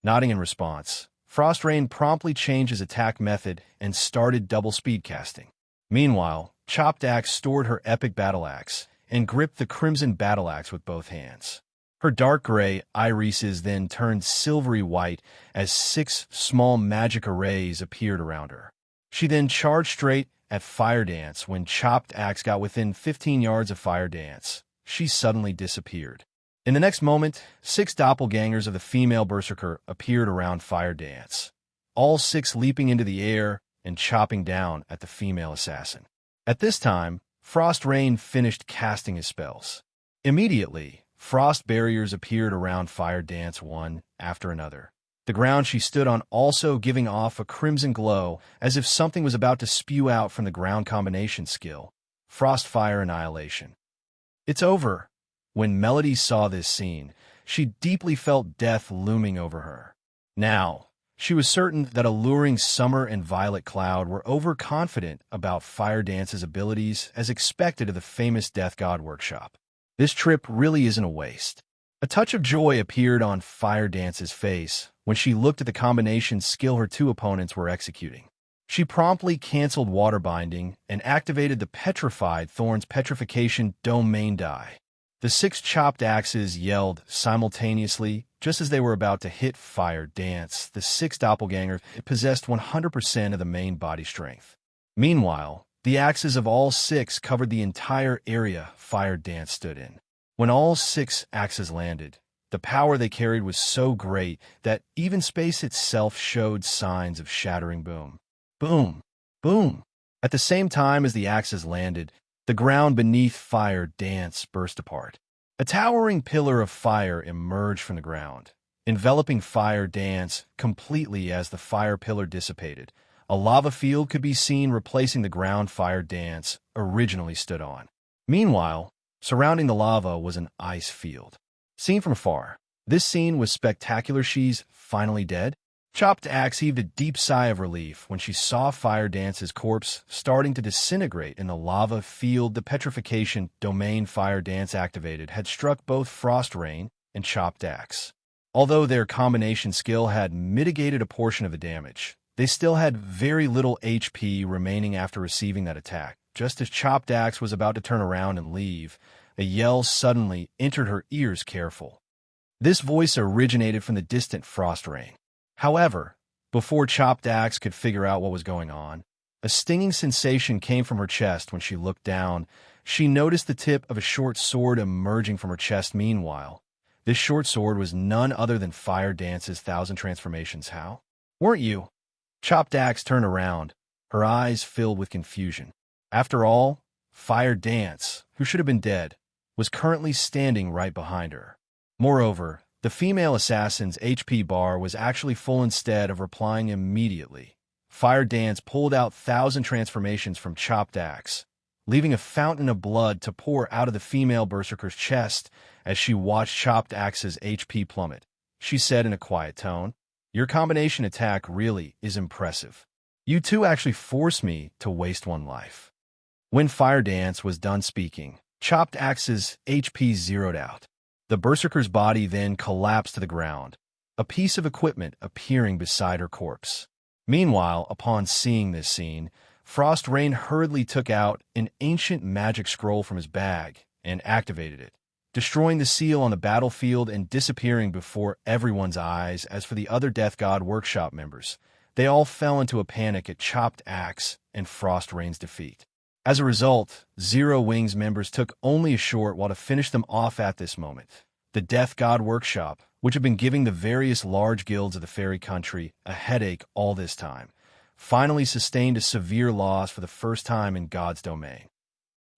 Nodding in response, Frost Rain promptly changed his attack method and started double speed casting. Meanwhile, Chopped Axe stored her epic battle axe and gripped the crimson battle axe with both hands. Her dark gray irises then turned silvery white as 6 small magic arrays appeared around her. She then charged straight at Fire Dance. When Chopped Axe got within 15 yards of Fire Dance, she suddenly disappeared. In the next moment, 6 doppelgangers of the female berserker appeared around Fire Dance, all 6 leaping into the air and chopping down at the female assassin. At this time, Frost Rain finished casting his spells. Immediately, frost barriers appeared around Fire Dance one after another. The ground she stood on also giving off a crimson glow, as if something was about to spew out from the ground combination skill. Frostfire Annihilation. It's over. When Melody saw this scene, she deeply felt death looming over her. Now, she was certain that Alluring Summer and Violet Cloud were overconfident about Fire Dance's abilities as expected of the famous Death God Workshop. This trip really isn't a waste. A touch of joy appeared on Fire Dance's face when she looked at the combination skill her 2 opponents were executing. She promptly canceled Water Binding and activated the Petrified Thorns Petrification Domain die. The 6 Chopped Axes yelled simultaneously just as they were about to hit Fire Dance. The 6 doppelgangers possessed 100% of the main body strength. Meanwhile, the axes of all 6 covered the entire area Fire Dance stood in. When all 6 axes landed, the power they carried was so great that even space itself showed signs of shattering. Boom, boom, boom. At the same time as the axes landed, the ground beneath Fire Dance burst apart. A towering pillar of fire emerged from the ground, enveloping Fire Dance completely. As the fire pillar dissipated, a lava field could be seen replacing the ground Fire Dance originally stood on. Meanwhile, surrounding the lava was an ice field. Seen from afar, this scene was spectacular. She's finally dead. Chopped Axe heaved a deep sigh of relief when she saw Fire Dance's corpse starting to disintegrate in the lava field. The petrification domain Fire Dance activated had struck both Frost Rain and Chopped Axe. Although their combination skill had mitigated a portion of the damage, they still had very little HP remaining after receiving that attack. Just as Chopped Axe was about to turn around and leave, a yell suddenly entered her ears. Careful. This voice originated from the distant Frost Rain. However, Before Chopped Axe could figure out what was going on, a stinging sensation came from her chest. When she looked down, she noticed the tip of a short sword emerging from her chest. Meanwhile, this short sword was none other than Fire Dance's 1,000 transformations. How? Weren't you? Chopped Axe turned around, her eyes filled with confusion. After all, Fire Dance, who should have been dead, was currently standing right behind her. Moreover, the female assassin's HP bar was actually full. Instead of replying immediately, Fire Dance pulled out 1,000 transformations from Chopped Axe, leaving a fountain of blood to pour out of the female berserker's chest. As she watched Chopped Axe's HP plummet, she said in a quiet tone, "Your combination attack really is impressive. You two actually forced me to waste one life." When Fire Dance was done speaking, Chopped Axe's HP zeroed out. The berserker's body then collapsed to the ground, a piece of equipment appearing beside her corpse. Meanwhile, upon seeing this scene, Frost Rain hurriedly took out an ancient magic scroll from his bag and activated it, destroying the seal on the battlefield and disappearing before everyone's eyes. As for the other Death God Workshop members, they all fell into a panic at Chopped Axe and Frost Rain's defeat. As a result, Zero Wing's members took only a short while to finish them off. At this moment, the Death God Workshop, which had been giving the various large guilds of the fairy country a headache all this time, finally sustained a severe loss for the first time in God's domain.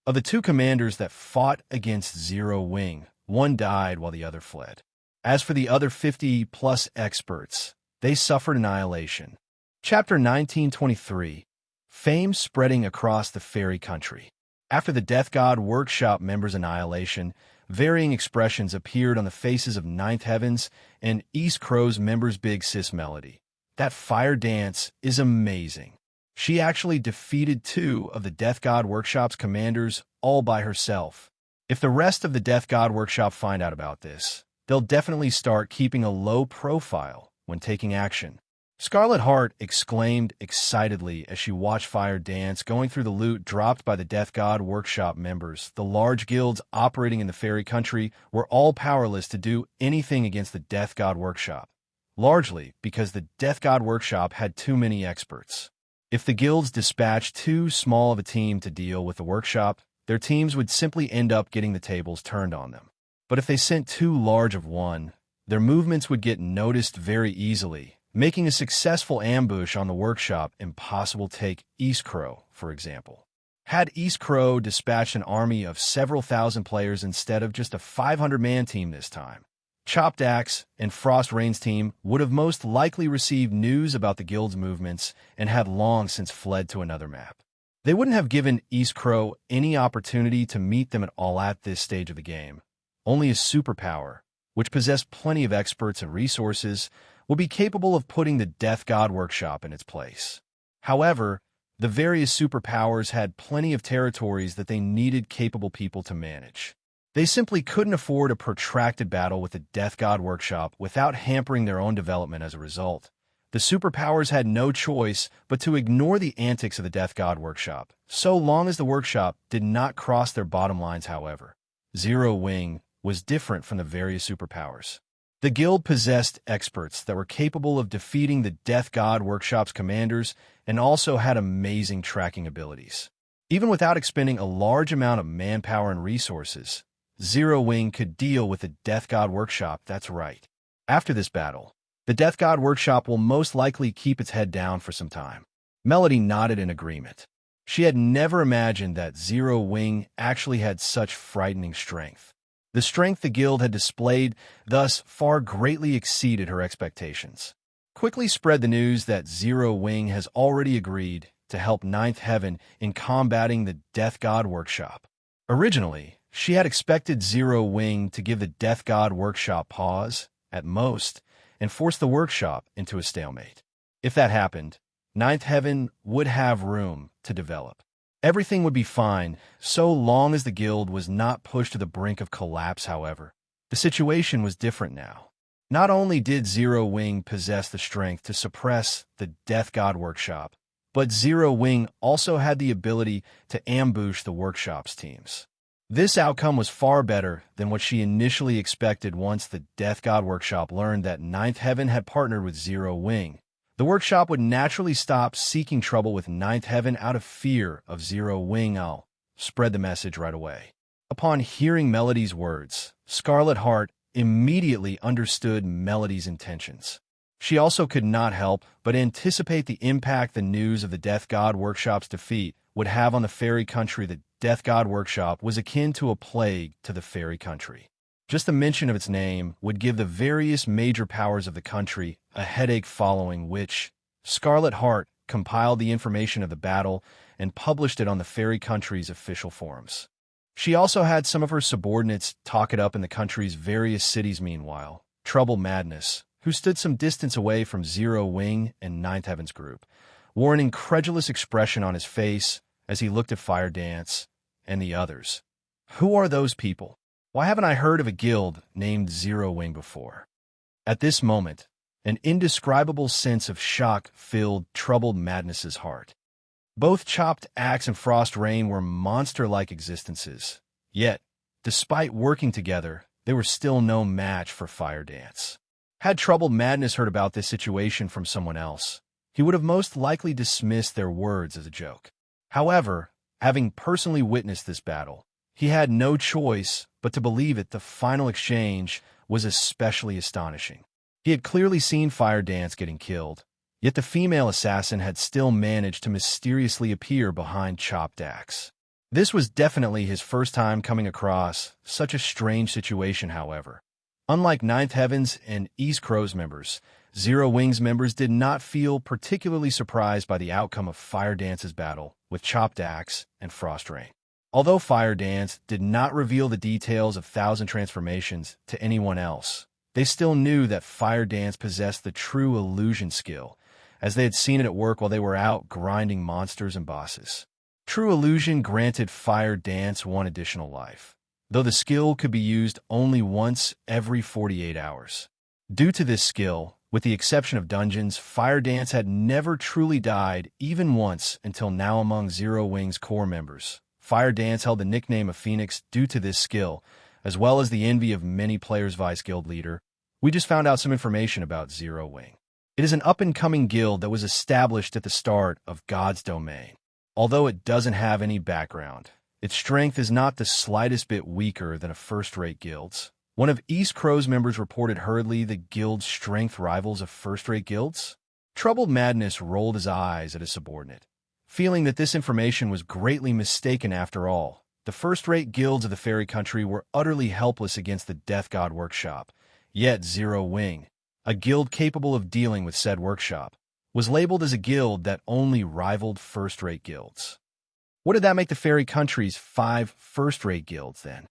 Of the two commanders that fought against Zero Wing, one died while the other fled. As for the other 50-plus experts, they suffered annihilation. Chapter 1923. Fame spreading across the fairy country. After the Death God Workshop members' annihilation, varying expressions appeared on the faces of Ninth Heaven's and East Crow's members. Big Sis Melody, that Fire Dance is amazing. She actually defeated 2 of the Death God Workshop's commanders all by herself. If the rest of the Death God Workshop find out about this, they'll definitely start keeping a low profile when taking action. Scarlet Heart exclaimed excitedly as she watched Fire Dance going through the loot dropped by the Death God Workshop members. The large guilds operating in the fairy country were all powerless to do anything against the Death God Workshop, largely because the Death God Workshop had too many experts. If the guilds dispatched too small of a team to deal with the workshop, their teams would simply end up getting the tables turned on them. But if they sent too large of one, their movements would get noticed very easily, making a successful ambush on the workshop impossible. Take East Crow, for example. Had East Crow dispatched an army of several thousand players instead of just a 500-man team this time, Chopped Axe and Frost Rain's team would have most likely received news about the guild's movements and had long since fled to another map. They wouldn't have given East Crow any opportunity to meet them at all at this stage of the game. Only a superpower, which possessed plenty of experts and resources, would be capable of putting the Death God Workshop in its place. However, the various superpowers had plenty of territories that they needed capable people to manage. They simply couldn't afford a protracted battle with the Death God Workshop without hampering their own development. As a result, the superpowers had no choice but to ignore the antics of the Death God Workshop, so long as the workshop did not cross their bottom lines. However, Zero Wing was different from the various superpowers. The guild possessed experts that were capable of defeating the Death God Workshop's commanders and also had amazing tracking abilities. Even without expending a large amount of manpower and resources, Zero Wing could deal with the Death God Workshop. That's right. After this battle, the Death God Workshop will most likely keep its head down for some time. Melody nodded in agreement. She had never imagined that Zero Wing actually had such frightening strength. The strength the guild had displayed thus far greatly exceeded her expectations. Quickly spread the news that Zero Wing has already agreed to help Ninth Heaven in combating the Death God Workshop. Originally, she had expected Zero Wing to give the Death God Workshop pause, at most, and force the workshop into a stalemate. If that happened, Ninth Heaven would have room to develop. Everything would be fine, so long as the guild was not pushed to the brink of collapse. However, the situation was different now. Not only did Zero Wing possess the strength to suppress the Death God Workshop, but Zero Wing also had the ability to ambush the workshop's teams. This outcome was far better than what she initially expected. Once the Death God Workshop learned that Ninth Heaven had partnered with Zero Wing, The workshop would naturally stop seeking trouble with Ninth Heaven out of fear of Zero Wing. I'll spread the message right away. Upon hearing Melody's words, Scarlet Heart immediately understood Melody's intentions. She also could not help but anticipate the impact the news of the Death God Workshop's defeat would have on the fairy country. The Death God Workshop was akin to a plague to the fairy country. Just the mention of its name would give the various major powers of the country a headache, following which Scarlet Heart compiled the information of the battle and published it on the fairy country's official forums. She also had some of her subordinates talk it up in the country's various cities. Meanwhile, Trouble Madness, who stood some distance away from Zero Wing and Ninth Heaven's group, wore an incredulous expression on his face as he looked at Fire Dance and the others. Who are those people? Why haven't I heard of a guild named Zero Wing before? At this moment, an indescribable sense of shock filled Troubled Madness's heart. Both Chopped Axe and Frost Rain were monster-like existences. Yet, despite working together, they were still no match for Fire Dance. Had Troubled Madness heard about this situation from someone else, he would have most likely dismissed their words as a joke. However, having personally witnessed this battle, he had no choice but to believe it. The final exchange was especially astonishing. He had clearly seen Fire Dance getting killed, yet the female assassin had still managed to mysteriously appear behind Chopped Axe. This was definitely his first time coming across such a strange situation. However, unlike Ninth Heaven's and East Crow's members, Zero Wing's members did not feel particularly surprised by the outcome of Fire Dance's battle with Chopped Axe and Frost Rain. Although Fire Dance did not reveal the details of Thousand Transformations to anyone else, they still knew that Fire Dance possessed the true illusion skill, as they had seen it at work while they were out grinding monsters and bosses. True illusion granted Fire Dance one additional life, though the skill could be used only once every 48 hours. Due to this skill, with the exception of dungeons, Fire Dance had never truly died even once until now. Among Zero Wing's core members, Fire Dance held the nickname of Phoenix due to this skill, as well as the envy of many players. Vice Guild Leader. We just found out some information about Zero Wing. It is an up-and-coming guild that was established at the start of God's Domain. Although it doesn't have any background, its strength is not the slightest bit weaker than a first-rate guild's. One of East Crow's members reported hurriedly the guild's strength rivals of first-rate guilds. Troubled Madness rolled his eyes at his subordinate, feeling that this information was greatly mistaken. After all, the first-rate guilds of the fairy country were utterly helpless against the Death God Workshop. Yet Zero Wing, a guild capable of dealing with said workshop, was labeled as a guild that only rivaled first-rate guilds. What did that make the fairy country's 5 first-rate guilds then?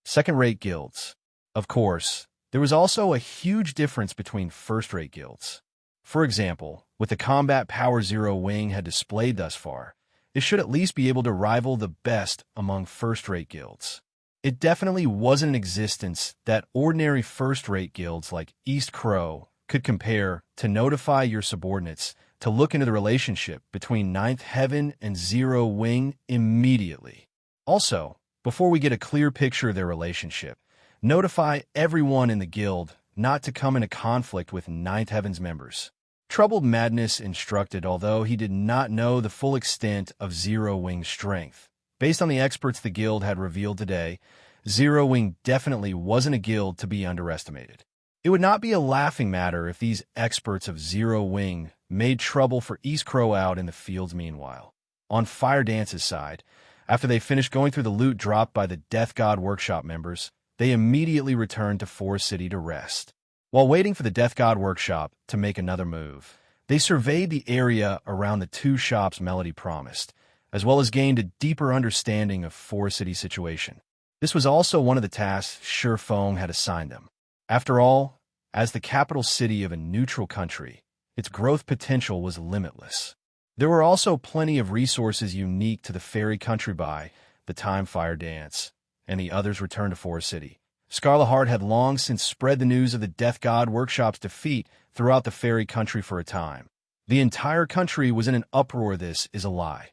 Second-rate guilds. Of course, there was also a huge difference between first-rate guilds. For example, with the combat power Zero Wing had displayed thus far, it should at least be able to rival the best among first-rate guilds. It definitely wasn't an existence that ordinary first-rate guilds like East Crow could compare. To notify your subordinates to look into the relationship between Ninth Heaven and Zero Wing immediately. Also, before we get a clear picture of their relationship, notify everyone in the guild not to come into conflict with Ninth Heaven's members. Troubled Madness instructed, although he did not know the full extent of Zero Wing's strength. Based on the experts the guild had revealed today, Zero Wing definitely wasn't a guild to be underestimated. It would not be a laughing matter if these experts of Zero Wing made trouble for East Crow out in the fields. Meanwhile, on Fire Dance's side, after they finished going through the loot dropped by the Death God Workshop members, they immediately returned to Forest City to rest. While waiting for the Death God Workshop to make another move, they surveyed the area around the 2 shops Melody promised, as well as gained a deeper understanding of Forest City's situation. This was also one of the tasks Feng had assigned them. After all, as the capital city of a neutral country, its growth potential was limitless. There were also plenty of resources unique to the fairy country. By the time Fire Dance and the others returned to Forest City, Scarlet Heart had long since spread the news of the Death God Workshop's defeat throughout the fairy country for a time. The entire country was in an uproar. This is a lie,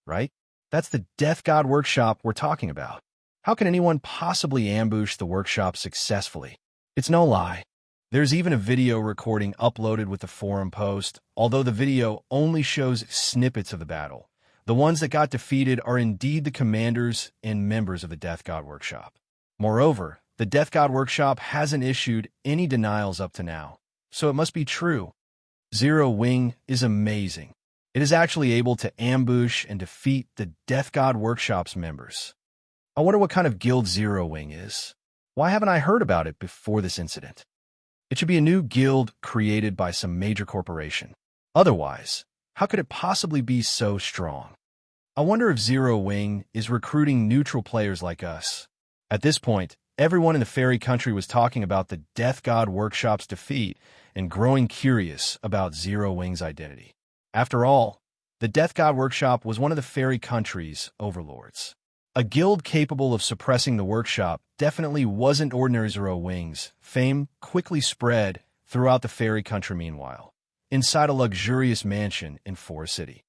right? That's the Death God Workshop we're talking about. How can anyone possibly ambush the workshop successfully? It's no lie. There's even a video recording uploaded with the forum post, although the video only shows snippets of the battle. The ones that got defeated are indeed the commanders and members of the Death God Workshop. Moreover, the Death God Workshop hasn't issued any denials up to now, so it must be true. Zero Wing is amazing. It is actually able to ambush and defeat the Death God Workshop's members. I wonder what kind of guild Zero Wing is. Why haven't I heard about it before this incident? It should be a new guild created by some major corporation. Otherwise, how could it possibly be so strong? I wonder if Zero Wing is recruiting neutral players like us. At this point, everyone in the fairy country was talking about the Death God Workshop's defeat and growing curious about Zero Wing's identity. After all, the Death God Workshop was one of the fairy country's overlords. A guild capable of suppressing the workshop definitely wasn't ordinary. Zero Wing's fame quickly spread throughout the fairy country meanwhile, inside a luxurious mansion in Forest City.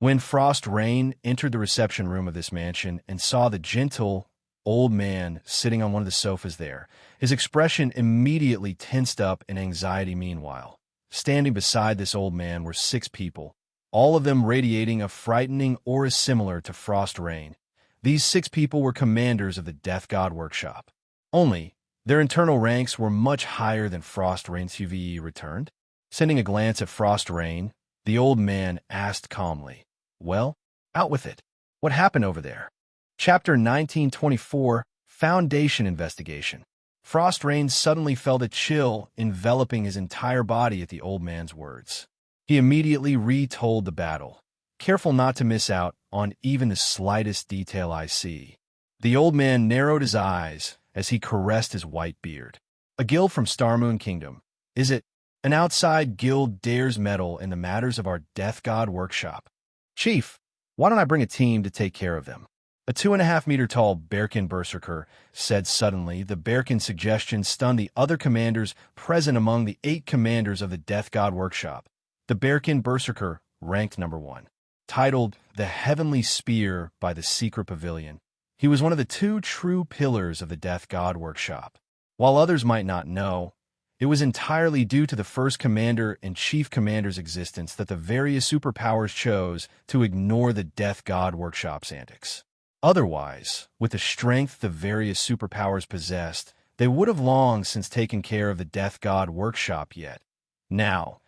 When Frost Rain entered the reception room of this mansion and saw the gentle, old man sitting on one of the sofas there, his expression immediately tensed up in anxiety. Meanwhile, standing beside this old man were 6 people, all of them radiating a frightening aura similar to Frost Rain. These 6 people were commanders of the Death God Workshop. Only, their internal ranks were much higher than Frost Rain's. UVE returned. Sending a glance at Frost Rain, the old man asked calmly, "Well, out with it. What happened over there?" Chapter 1924, Foundation Investigation. Frost Rain suddenly felt a chill enveloping his entire body at the old man's words. He immediately retold the battle, careful not to miss out on even the slightest detail. I see. The old man narrowed his eyes as he caressed his white beard. A guild from Starmoon Kingdom. Is it? An outside guild dares meddle in the matters of our Death God Workshop. Chief, why don't I bring a team to take care of them? A 2.5-meter-tall Bearkin Berserker said suddenly. The Bearkin suggestion stunned the other commanders present among the 8 commanders of the Death God Workshop. The Bearkin Berserker ranked number 1. Titled The Heavenly Spear by the Secret Pavilion, he was one of the 2 true pillars of the Death God Workshop. While others might not know, it was entirely due to the first commander and chief commander's existence that the various superpowers chose to ignore the Death God Workshop's antics. Otherwise, with the strength the various superpowers possessed, they would have long since taken care of the Death God Workshop yet. Now,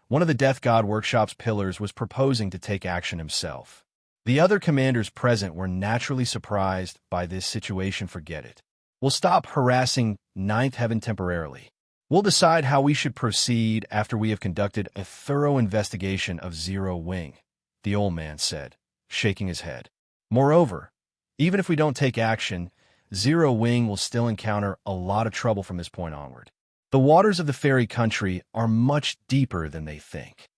one of the Death God Workshop's pillars was proposing to take action himself. The other commanders present were naturally surprised by this situation. Forget it. We'll stop harassing Ninth Heaven temporarily. We'll decide how we should proceed after we have conducted a thorough investigation of Zero Wing, the old man said, shaking his head. Moreover, even if we don't take action, Zero Wing will still encounter a lot of trouble from this point onward. The waters of the fairy country are much deeper than they think.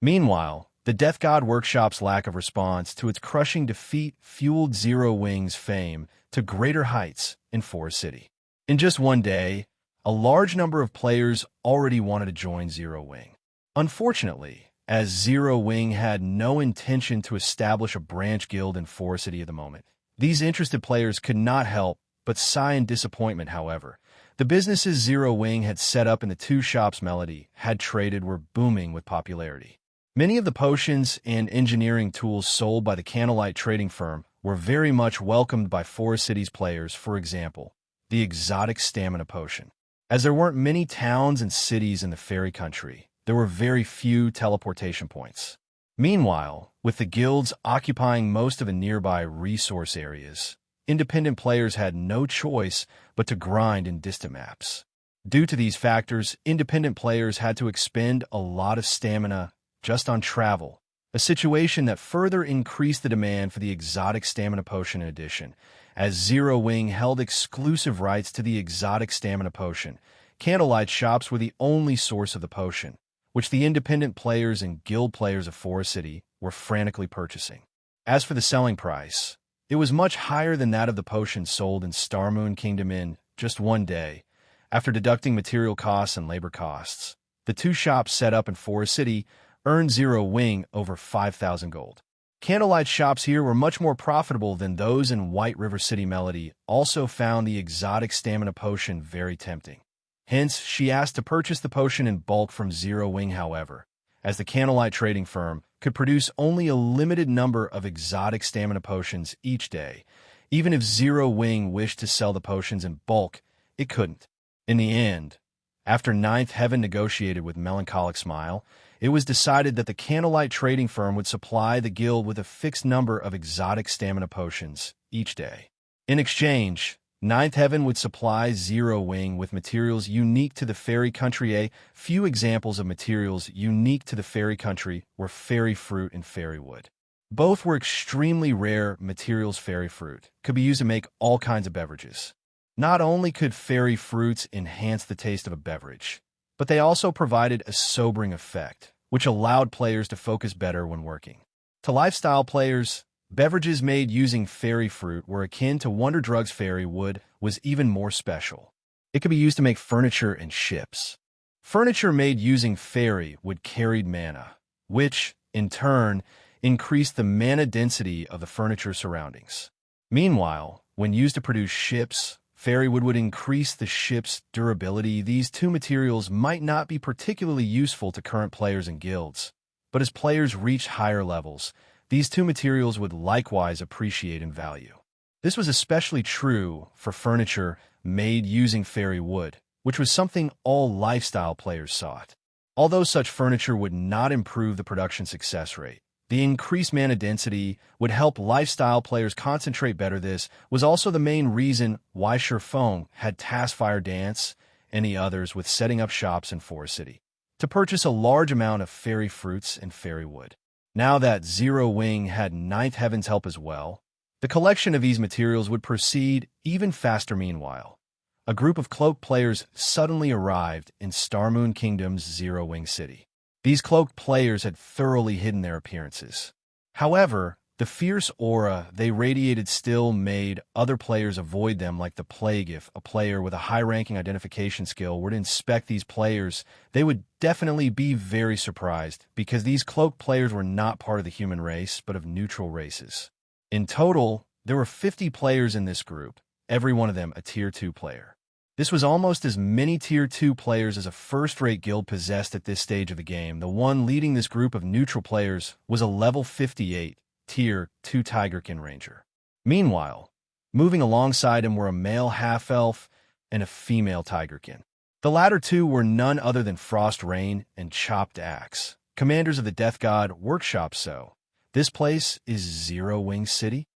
Meanwhile, the Death God Workshop's lack of response to its crushing defeat fueled Zero Wing's fame to greater heights in Forest City. In just one day, a large number of players already wanted to join Zero Wing. Unfortunately, as Zero Wing had no intention to establish a branch guild in Forest City at the moment, these interested players could not help but sigh in disappointment. However, the businesses Zero Wing had set up in the 2 shops Melody had traded were booming with popularity. Many of the potions and engineering tools sold by the Candlelight trading firm were very much welcomed by Forest City's players. For example, the exotic stamina potion. As there weren't many towns and cities in the fairy country, there were very few teleportation points. Meanwhile, with the guilds occupying most of the nearby resource areas, independent players had no choice but to grind in distant maps. Due to these factors, independent players had to expend a lot of stamina just on travel, a situation that further increased the demand for the exotic stamina potion in addition. As Zero Wing held exclusive rights to the exotic stamina potion, Candlelight shops were the only source of the potion, which the independent players and guild players of Forest City were frantically purchasing. As for the selling price, it was much higher than that of the potion sold in Starmoon Kingdom in just one day. After deducting material costs and labor costs, the 2 shops set up in Forest City earned Zero Wing over 5,000 gold. Candlelight shops here were much more profitable than those in White River City. Melody also found the exotic stamina potion very tempting. Hence, she asked to purchase the potion in bulk from Zero Wing. However, as the Candlelight trading firm could produce only a limited number of exotic stamina potions each day, even if Zero Wing wished to sell the potions in bulk, it couldn't. In the end, after Ninth Heaven negotiated with Melancholic Smile, it was decided that the Candlelight trading firm would supply the guild with a fixed number of exotic stamina potions each day. In exchange, Ninth Heaven would supply Zero Wing with materials unique to the fairy country. A few examples of materials unique to the fairy country were fairy fruit and fairy wood. Both were extremely rare materials. Fairy fruit could be used to make all kinds of beverages. Not only could fairy fruits enhance the taste of a beverage, but they also provided a sobering effect, which allowed players to focus better when working. To lifestyle players, beverages made using fairy fruit were akin to Wonder Drug's fairy wood was even more special. It could be used to make furniture and ships. Furniture made using fairy wood carried mana, which, in turn, increased the mana density of the furniture surroundings. Meanwhile, when used to produce ships, fairy wood would increase the ship's durability. These two materials might not be particularly useful to current players and guilds, but as players reached higher levels, these two materials would likewise appreciate in value. This was especially true for furniture made using fairy wood, which was something all lifestyle players sought. Although such furniture would not improve the production success rate, the increased mana density would help lifestyle players concentrate better. This was also the main reason why Feng had tasked Fire Dance and the others with setting up shops in Forest City to purchase a large amount of fairy fruits and fairy wood. Now that Zero Wing had Ninth Heaven's help as well, the collection of these materials would proceed even faster. Meanwhile, a group of cloaked players suddenly arrived in Starmoon Kingdom's Zero Wing City. These cloaked players had thoroughly hidden their appearances. However, the fierce aura they radiated still made other players avoid them like the plague. If a player with a high-ranking identification skill were to inspect these players, they would definitely be very surprised, because these cloaked players were not part of the human race, but of neutral races. In total, there were 50 players in this group, every one of them a Tier 2 player. This was almost as many Tier 2 players as a first-rate guild possessed at this stage of the game. The one leading this group of neutral players was a level 58, Tier 2 Tigerkin Ranger. Meanwhile, moving alongside him were a male half-elf and a female Tigerkin. The latter two were none other than Frost Rain and Chopped Axe, commanders of the Death God Workshop. So, this place is Zero Wing City?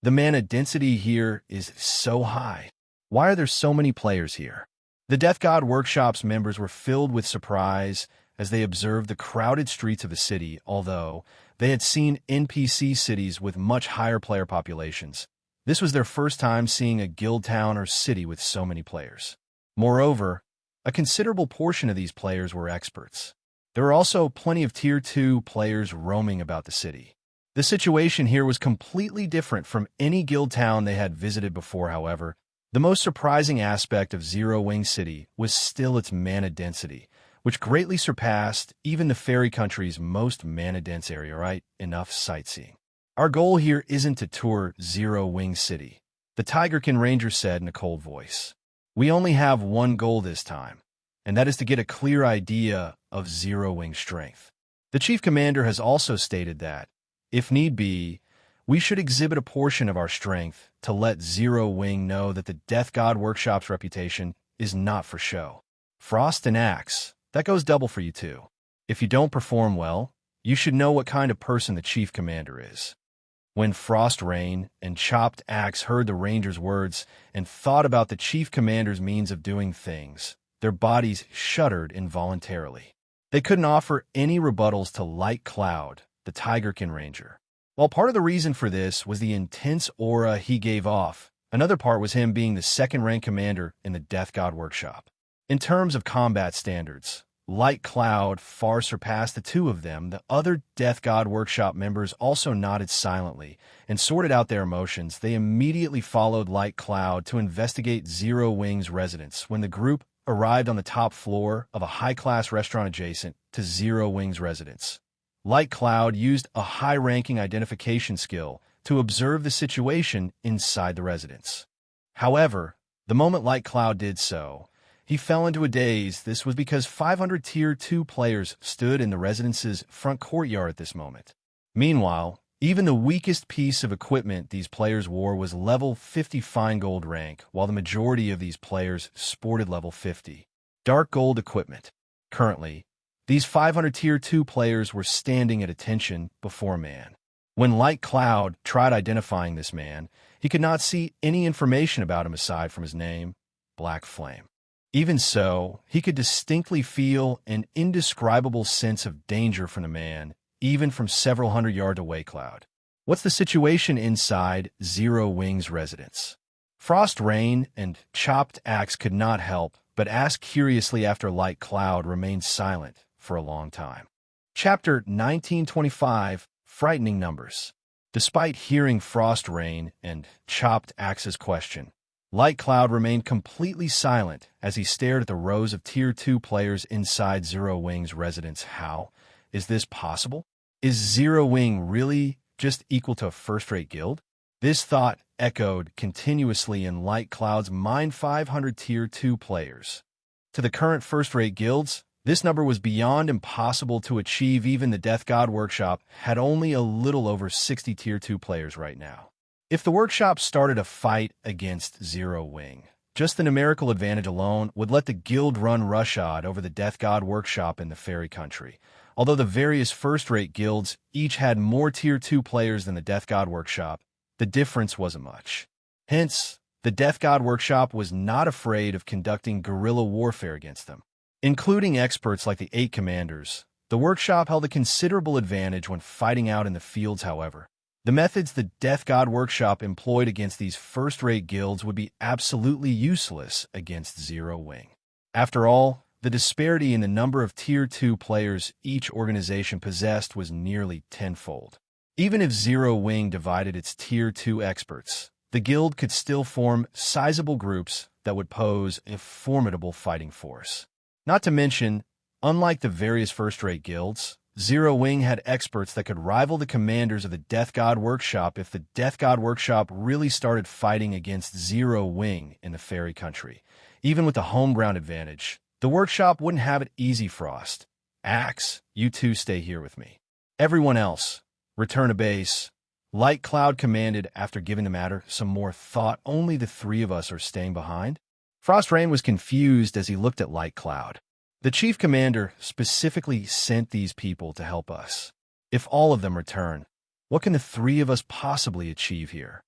The mana density here is so high. Why are there so many players here? The Death God Workshop's members were filled with surprise as they observed the crowded streets of the city. Although they had seen NPC cities with much higher player populations, this was their first time seeing a guild town or city with so many players. Moreover, a considerable portion of these players were experts. There were also plenty of Tier 2 players roaming about the city. The situation here was completely different from any guild town they had visited before. However, the most surprising aspect of Zero Wing City was still its mana density, which greatly surpassed even the fairy country's most mana-dense area. Right? Enough sightseeing. Our goal here isn't to tour Zero Wing City, the Tigerkin Ranger said in a cold voice. We only have one goal this time, and that is to get a clear idea of Zero Wing's strength. The Chief Commander has also stated that, if need be, we should exhibit a portion of our strength to let Zero Wing know that the Death God Workshop's reputation is not for show. Frost and Axe, that goes double for you too. If you don't perform well, you should know what kind of person the Chief Commander is. When Frost Rain and Chopped Axe heard the Ranger's words and thought about the Chief Commander's means of doing things, their bodies shuddered involuntarily. They couldn't offer any rebuttals to Light Cloud, the Tigerkin Ranger. While part of the reason for this was the intense aura he gave off, another part was him being the second-rank commander in the Death God Workshop. In terms of combat standards, Light Cloud far surpassed the two of them. The other Death God Workshop members also nodded silently and sorted out their emotions. They immediately followed Light Cloud to investigate Zero Wing's residence. When the group arrived on the top floor of a high-class restaurant adjacent to Zero Wing's residence, Light Cloud used a high-ranking identification skill to observe the situation inside the residence. However, the moment Light Cloud did so, He fell into a daze. This was because 500 Tier 2 players stood in the residence's front courtyard at this moment. Meanwhile, even the weakest piece of equipment these players wore was level 50 fine gold rank, while the majority of these players sported level 50 dark gold equipment. Currently, these 500 Tier 2 players were standing at attention before a man. When Light Cloud tried identifying this man, he could not see any information about him aside from his name, Black Flame. Even so, he could distinctly feel an indescribable sense of danger from the man, even from several hundred yards away. Cloud, what's the situation inside Zero Wing's residence? Frost Rain and Chopped Axe could not help but ask curiously after Light Cloud remained silent for a long time. Chapter 1925, Frightening Numbers. Despite hearing Frost Rain and Chopped Axe's question, Light Cloud remained completely silent as he stared at the rows of Tier 2 players inside Zero Wing's residence. How is this possible? Is Zero Wing really just equal to a first-rate guild? This thought echoed continuously in Light Cloud's mind. 500 Tier 2 players. To the current first-rate guilds, this number was beyond impossible to achieve. Even the Death God Workshop had only a little over 60 Tier 2 players right now. If the workshop started a fight against Zero Wing, just the numerical advantage alone would let the guild run roughshod over the Death God Workshop in the Fairy Country. Although the various first-rate guilds each had more Tier 2 players than the Death God Workshop, the difference wasn't much. Hence, the Death God Workshop was not afraid of conducting guerrilla warfare against them. Including experts like the 8 commanders, the workshop held a considerable advantage when fighting out in the fields. However, the methods the Death God Workshop employed against these first-rate guilds would be absolutely useless against Zero Wing. After all, the disparity in the number of Tier 2 players each organization possessed was nearly tenfold. Even if Zero Wing divided its Tier 2 experts, the guild could still form sizable groups that would pose a formidable fighting force. Not to mention, unlike the various first-rate guilds, Zero Wing had experts that could rival the commanders of the Death God Workshop if the Death God Workshop really started fighting against Zero Wing in the Fairy Country. Even with the home ground advantage, the workshop wouldn't have it easy. Frost, Axe, you two stay here with me. Everyone else, return to base. Light Cloud commanded after giving the matter some more thought. Only the 3 of us are staying behind? Frost Rain was confused as he looked at Light Cloud. The chief commander specifically sent these people to help us. If all of them return, what can the 3 of us possibly achieve here?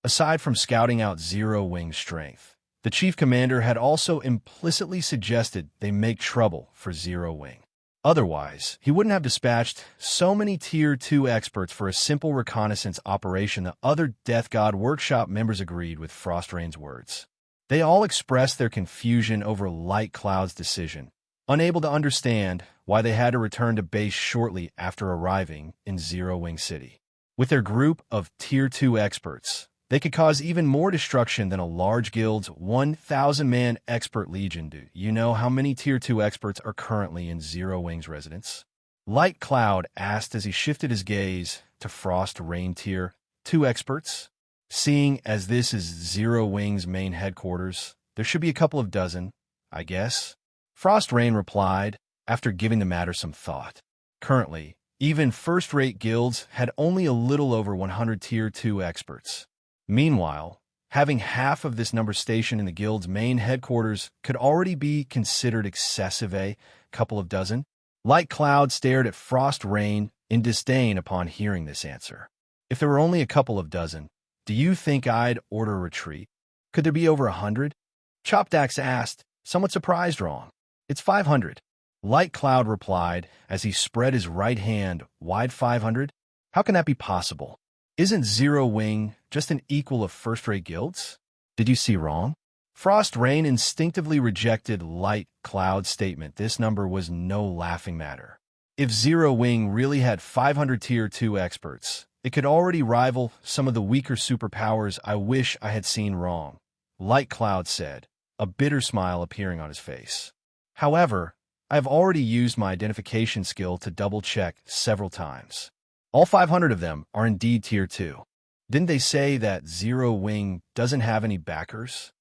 Aside from scouting out Zero Wing's strength, the chief commander had also implicitly suggested they make trouble for Zero Wing. Otherwise, he wouldn't have dispatched so many Tier 2 experts for a simple reconnaissance operation. The other Death God Workshop members agreed with Frost Rain's words. They all expressed their confusion over Light Cloud's decision, unable to understand why they had to return to base shortly after arriving in Zero Wing City. With their group of Tier 2 experts, they could cause even more destruction than a large guild's 1,000-man expert legion. Do you know how many Tier 2 experts are currently in Zero Wing's residence? Light Cloud asked as he shifted his gaze to Frost Rain. Tier 2 experts? Seeing as this is Zero Wing's main headquarters, there should be a couple of dozen, I guess. Frost Rain replied, after giving the matter some thought. Currently, even first-rate guilds had only a little over 100 Tier 2 experts. Meanwhile, having half of this number stationed in the guild's main headquarters could already be considered excessive. A couple of dozen? Light Cloud stared at Frost Rain in disdain upon hearing this answer. If there were only a couple of dozen, do you think I'd order a retreat? Could there be over 100? Chopped Axe asked, somewhat surprised. Wrong. It's 500. Light Cloud replied as he spread his right hand wide. 500? How can that be possible? Isn't Zero Wing just an equal of first-rate guilds? Did you see wrong? Frost Rain instinctively rejected Light Cloud's statement. This number was no laughing matter. If Zero Wing really had 500 Tier 2 experts, it could already rival some of the weaker superpowers. I wish I had seen wrong, Light Cloud said, a bitter smile appearing on his face. However, I have already used my identification skill to double-check several times. All 500 of them are indeed Tier 2. Didn't they say that Zero Wing doesn't have any backers?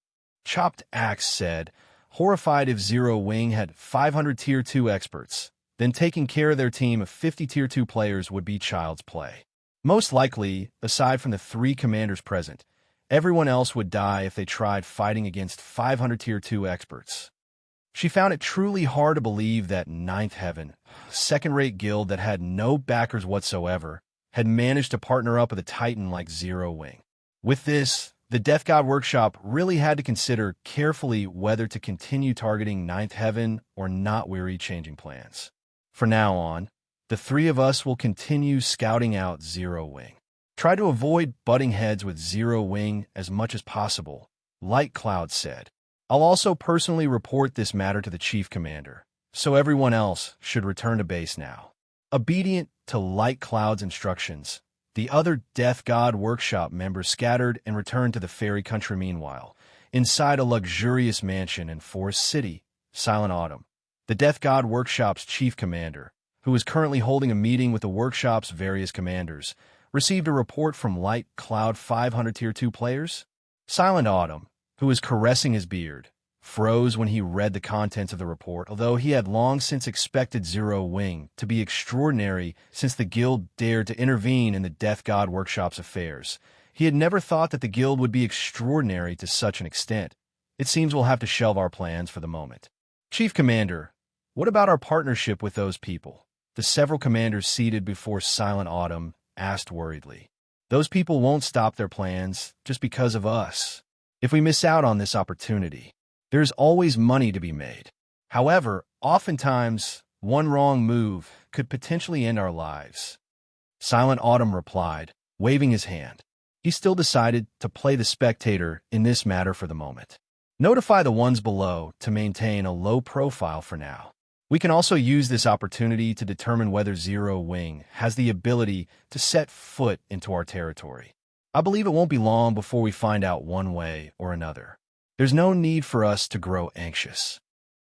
Chopped Axe said, horrified if Zero Wing had 500 Tier 2 experts, then taking care of their team of 50 Tier 2 players would be child's play. Most likely, aside from the 3 commanders present, everyone else would die if they tried fighting against 500 Tier 2 experts. She found it truly hard to believe that Ninth Heaven, a second-rate guild that had no backers whatsoever, had managed to partner up with a titan like Zero Wing. With this, the Death God Workshop really had to consider carefully whether to continue targeting Ninth Heaven or not weary changing plans. From now on, the 3 of us will continue scouting out Zero Wing. Try to avoid butting heads with Zero Wing as much as possible, Light Cloud said. I'll also personally report this matter to the Chief Commander, so everyone else should return to base now. Obedient to Light Cloud's instructions, the other Death God Workshop members scattered and returned to the fairy country meanwhile, inside a luxurious mansion in Forest City, Silent Autumn. The Death God Workshop's Chief Commander, who is currently holding a meeting with the workshop's various commanders, received a report from Light Cloud 500 Tier 2 players. Silent Autumn, who was caressing his beard, froze when he read the contents of the report, although he had long since expected Zero Wing to be extraordinary since the guild dared to intervene in the Death God Workshop's affairs. He had never thought that the guild would be extraordinary to such an extent. It seems we'll have to shelve our plans for the moment. Chief Commander, what about our partnership with those people? The several commanders seated before Silent Autumn asked worriedly. Those people won't stop their plans just because of us. If we miss out on this opportunity, there's always money to be made. However, oftentimes, one wrong move could potentially end our lives. Silent Autumn replied, waving his hand. He still decided to play the spectator in this matter for the moment. Notify the ones below to maintain a low profile for now. We can also use this opportunity to determine whether Zero Wing has the ability to set foot into our territory. I believe it won't be long before we find out one way or another. There's no need for us to grow anxious.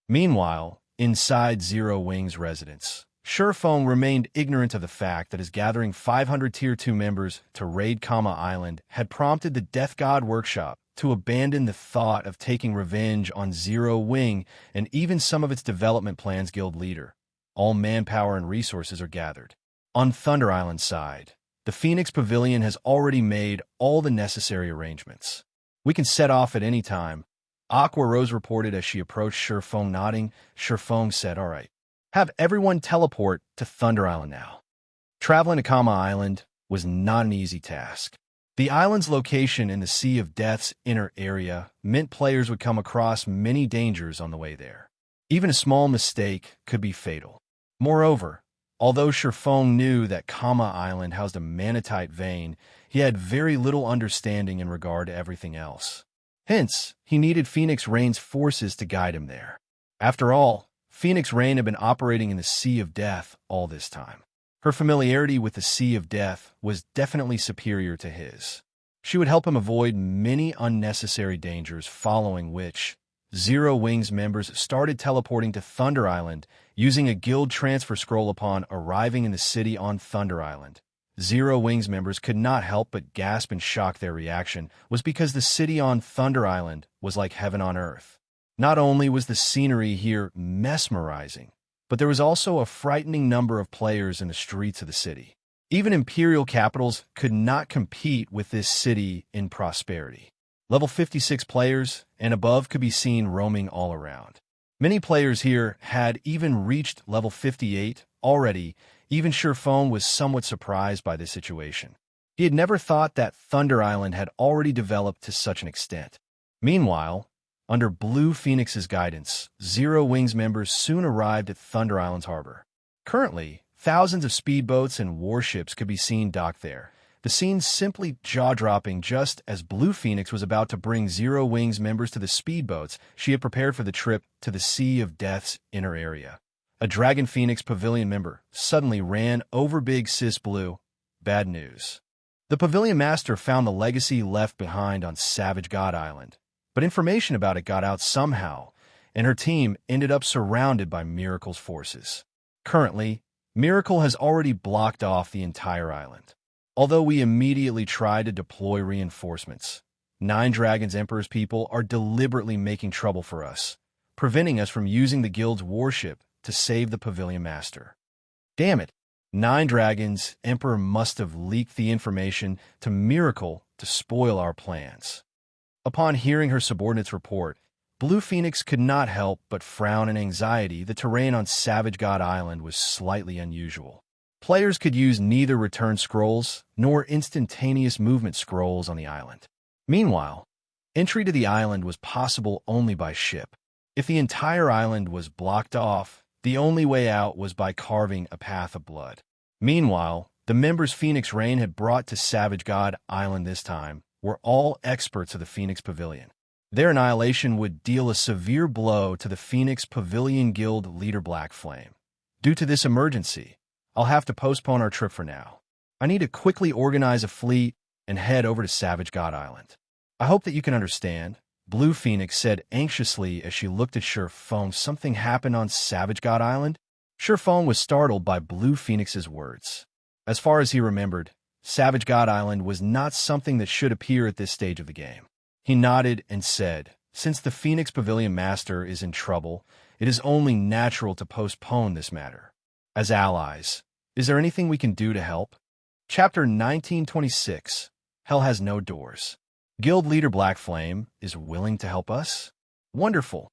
Meanwhile, inside Zero Wing's residence, Feng remained ignorant of the fact that his gathering 500 Tier 2 members to raid Kama Island had prompted the Death God Workshop to abandon the thought of taking revenge on Zero Wing and even some of its development plans guild leader. All manpower and resources are gathered. On Thunder Island's side, the Phoenix Pavilion has already made all the necessary arrangements. We can set off at any time. Aqua Rose reported as she approached Feng nodding. Feng said, all right. Have everyone teleport to Thunder Island now. Traveling to Kama Island was not an easy task. The island's location in the Sea of Death's inner area meant players would come across many dangers on the way there. Even a small mistake could be fatal. Moreover, although Feng knew that Kama Island housed a manatite vein, he had very little understanding in regard to everything else. Hence, he needed Phoenix Rain's forces to guide him there. After all, Phoenix Rain had been operating in the Sea of Death all this time. Her familiarity with the Sea of Death was definitely superior to his. She would help him avoid many unnecessary dangers, following which Zero Wing's members started teleporting to Thunder Island using a guild transfer scroll upon arriving in the city on Thunder Island. Zero Wing's members could not help but gasp in shock. Their reaction was because the city on Thunder Island was like heaven on earth. Not only was the scenery here mesmerizing, but there was also a frightening number of players in the streets of the city. Even imperial capitals could not compete with this city in prosperity. Level 56 players and above could be seen roaming all around. Many players here had even reached level 58 already. Even Feng was somewhat surprised by this situation. He had never thought that Thunder Island had already developed to such an extent. Meanwhile, under Blue Phoenix's guidance, Zero Wing's members soon arrived at Thunder Island's harbor. Currently, thousands of speedboats and warships could be seen docked there. The scene simply jaw-dropping just as Blue Phoenix was about to bring Zero Wing's members to the speedboats she had prepared for the trip to the Sea of Death's inner area. A Dragon Phoenix Pavilion member suddenly ran over Big Sis Blue. Bad news. The Pavilion Master found the legacy left behind on Savage God Island, but information about it got out somehow, and her team ended up surrounded by Miracle's forces. Currently, Miracle has already blocked off the entire island. Although we immediately tried to deploy reinforcements, Nine Dragons Emperor's people are deliberately making trouble for us. preventing us from using the guild's warship to save the Pavilion Master. Damn it! Nine Dragons' Emperor must have leaked the information to Miracle to spoil our plans. Upon hearing her subordinate's report, Blue Phoenix could not help but frown in anxiety. The terrain on Savage God Island was slightly unusual. Players could use neither return scrolls nor instantaneous movement scrolls on the island. Meanwhile, entry to the island was possible only by ship. If the entire island was blocked off, the only way out was by carving a path of blood. Meanwhile, the members Phoenix Rain had brought to Savage God Island this time were all experts of the Phoenix Pavilion. Their annihilation would deal a severe blow to the Phoenix Pavilion Guild leader Black Flame. Due to this emergency, I'll have to postpone our trip for now. I need to quickly organize a fleet and head over to Savage God Island. I hope that you can understand, Blue Phoenix said anxiously as she looked at Feng. Something happened on Savage God Island? Feng was startled by Blue Phoenix's words. As far as he remembered, Savage God Island was not something that should appear at this stage of the game. He nodded and said, since the Phoenix Pavilion Master is in trouble, it is only natural to postpone this matter. As allies, is there anything we can do to help? Chapter 1926. Hell has no doors. Guild leader Black Flame is willing to help us? Wonderful.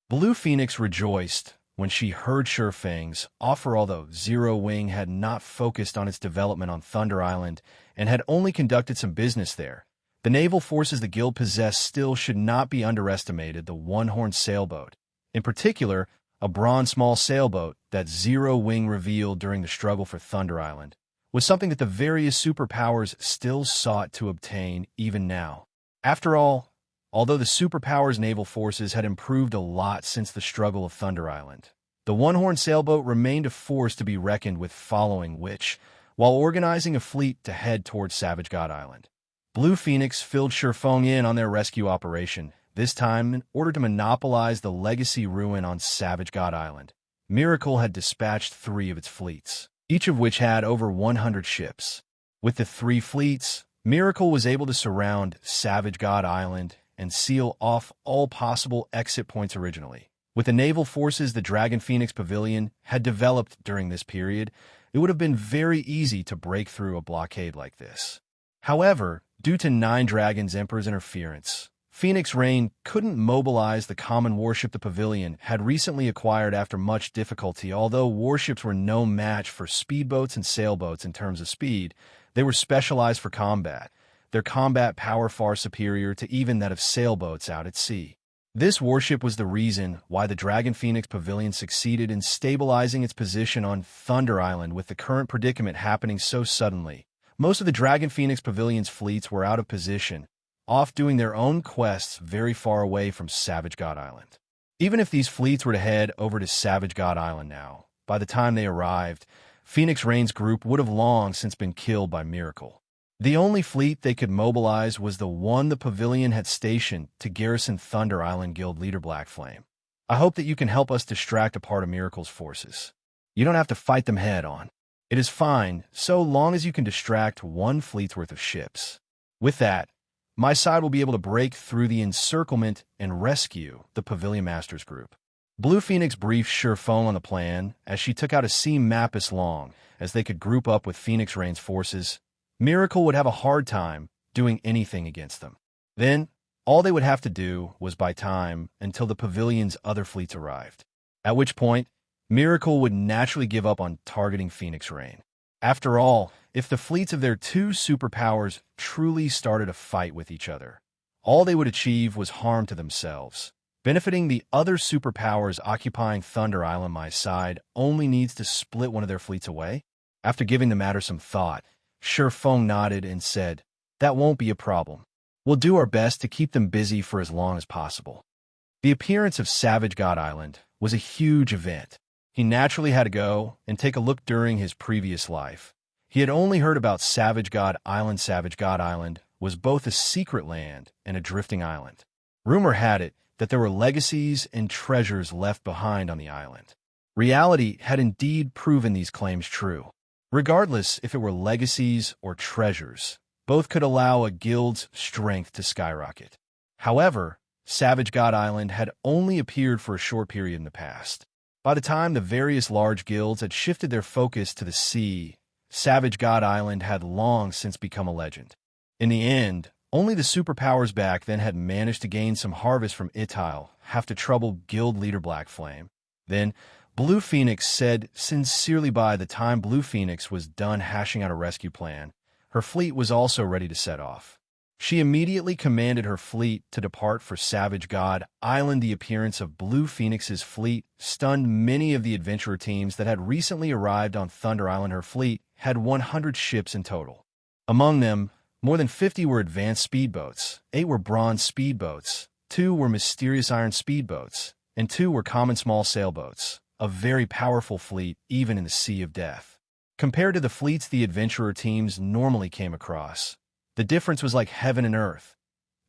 Blue Phoenix rejoiced when she heard Feng's offer. Although Zero Wing had not focused on its development on Thunder Island and had only conducted some business there, the naval forces the guild possessed still should not be underestimated. The one-horned sailboat, in particular, a bronze small sailboat that Zero Wing revealed during the struggle for Thunder Island, was something that the various superpowers still sought to obtain even now. After all, although the superpowers' naval forces had improved a lot since the struggle of Thunder Island, the one-horned sailboat remained a force to be reckoned with, following which, while organizing a fleet to head towards Savage God Island, Blue Phoenix filled Feng in on their rescue operation, this time in order to monopolize the legacy ruin on Savage God Island. Miracle had dispatched 3 of its fleets, each of which had over 100 ships. With the 3 fleets, Miracle was able to surround Savage God Island and seal off all possible exit points originally. With the naval forces the Dragon Phoenix Pavilion had developed during this period, it would have been very easy to break through a blockade like this. However, due to Nine Dragons' Emperor's interference, Phoenix Rain couldn't mobilize the common warship the Pavilion had recently acquired after much difficulty. Although warships were no match for speedboats and sailboats in terms of speed, they were specialized for combat, their combat power far superior to even that of sailboats out at sea. This warship was the reason why the Dragon Phoenix Pavilion succeeded in stabilizing its position on Thunder Island. With the current predicament happening so suddenly, most of the Dragon Phoenix Pavilion's fleets were out of position, off doing their own quests very far away from Savage God Island. Even if these fleets were to head over to Savage God Island now, by the time they arrived, Phoenix Rain's group would have long since been killed by Miracle. The only fleet they could mobilize was the one the Pavilion had stationed to garrison Thunder Island Guild leader Black Flame. I hope that you can help us distract a part of Miracle's forces. You don't have to fight them head-on. It is fine, so long as you can distract 1 fleet's worth of ships. With that, my side will be able to break through the encirclement and rescue the Pavilion Master's group. Blue Phoenix briefed Feng on the plan as she took out a seam map as long as they could group up with Phoenix Rain's forces. Miracle would have a hard time doing anything against them. Then, all they would have to do was buy time until the Pavilion's other fleets arrived, at which point, Miracle would naturally give up on targeting Phoenix Rain. After all, if the fleets of their 2 superpowers truly started a fight with each other, all they would achieve was harm to themselves. Benefiting the other superpowers occupying Thunder Island, my side only needs to split one of their fleets away. After giving the matter some thought, Feng nodded and said, that won't be a problem. We'll do our best to keep them busy for as long as possible. The appearance of Savage God Island was a huge event. He naturally had to go and take a look. During his previous life, he had only heard about Savage God Island. Savage God Island was both a secret land and a drifting island. Rumor had it that there were legacies and treasures left behind on the island. Reality had indeed proven these claims true. Regardless if it were legacies or treasures, both could allow a guild's strength to skyrocket. However, Savage God Island had only appeared for a short period in the past. By the time the various large guilds had shifted their focus to the sea, Savage God Island had long since become a legend. In the end, only the superpowers back then had managed to gain some harvest from Itil, have to trouble guild leader Black Flame. Then, Blue Phoenix said sincerely by the time Blue Phoenix was done hashing out a rescue plan, her fleet was also ready to set off. She immediately commanded her fleet to depart for Savage God Island. The appearance of Blue Phoenix's fleet stunned many of the adventurer teams that had recently arrived on Thunder Island. Her fleet had 100 ships in total. Among them, more than 50 were advanced speedboats, 8 were bronze speedboats, 2 were mysterious iron speedboats, and 2 were common small sailboats, a very powerful fleet even in the Sea of Death. Compared to the fleets the adventurer teams normally came across, the difference was like heaven and earth.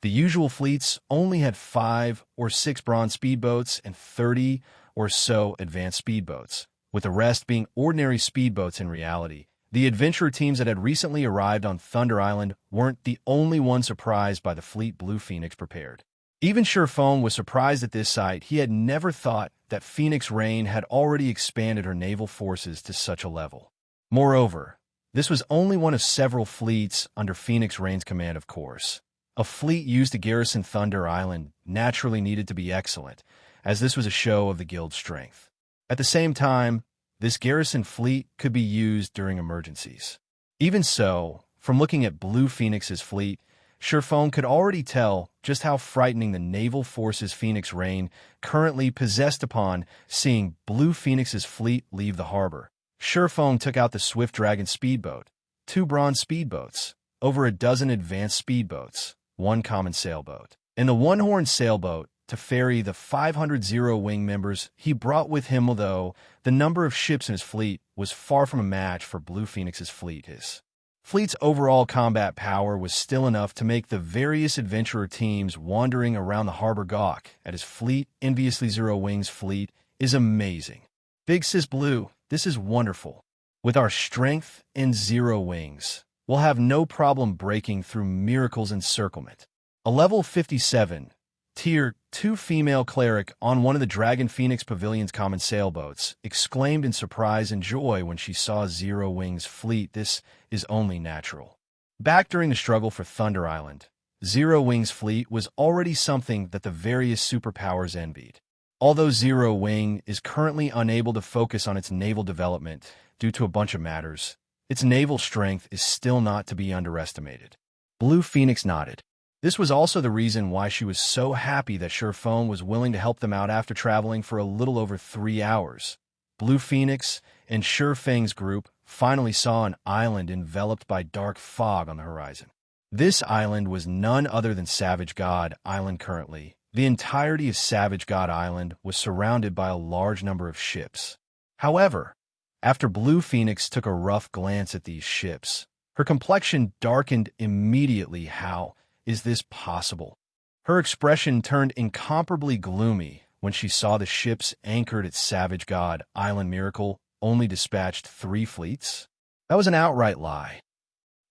The usual fleets only had 5 or 6 bronze speedboats and 30 or so advanced speedboats, with the rest being ordinary speedboats in reality. The adventurer teams that had recently arrived on Thunder Island weren't the only ones surprised by the fleet Blue Phoenix prepared. Even Feng was surprised at this sight. He had never thought that Phoenix Rain had already expanded her naval forces to such a level. Moreover, this was only one of several fleets under Phoenix Rain's command, of course. A fleet used to garrison Thunder Island naturally needed to be excellent, as this was a show of the guild's strength. At the same time, this garrison fleet could be used during emergencies. Even so, from looking at Blue Phoenix's fleet, Feng could already tell just how frightening the naval forces Phoenix Rain currently possessed upon seeing Blue Phoenix's fleet leave the harbor. Feng took out the Swift Dragon speedboat, 2 bronze speedboats, over a dozen advanced speedboats, 1 common sailboat, and the one-horn sailboat to ferry the 500 Zero-Wing members he brought with him. Although the number of ships in his fleet was far from a match for Blue Phoenix's fleet, his fleet's overall combat power was still enough to make the various adventurer teams wandering around the harbor gawk at his fleet. Enviously, Zero-Wing's fleet is amazing. Big Sis Blue, this is wonderful. With our strength and 0 wings, we'll have no problem breaking through Miracle's encirclement. A level 57, Tier 2 female cleric on one of the Dragon Phoenix Pavilion's common sailboats exclaimed in surprise and joy when she saw 0 Wing's fleet. This is only natural. Back during the struggle for Thunder Island, 0 Wing's fleet was already something that the various superpowers envied. Although 0 Wing is currently unable to focus on its naval development due to a bunch of matters, its naval strength is still not to be underestimated. Blue Phoenix nodded. This was also the reason why she was so happy that Feng was willing to help them out after traveling for a little over 3 hours. Blue Phoenix and Feng's group finally saw an island enveloped by dark fog on the horizon. This island was none other than Savage God Island. Currently, the entirety of Savage God Island was surrounded by a large number of ships. However, after Blue Phoenix took a rough glance at these ships, her complexion darkened immediately. How is this possible? Her expression turned incomparably gloomy when she saw the ships anchored at Savage God Island. Miracle only dispatched 3 fleets? That was an outright lie.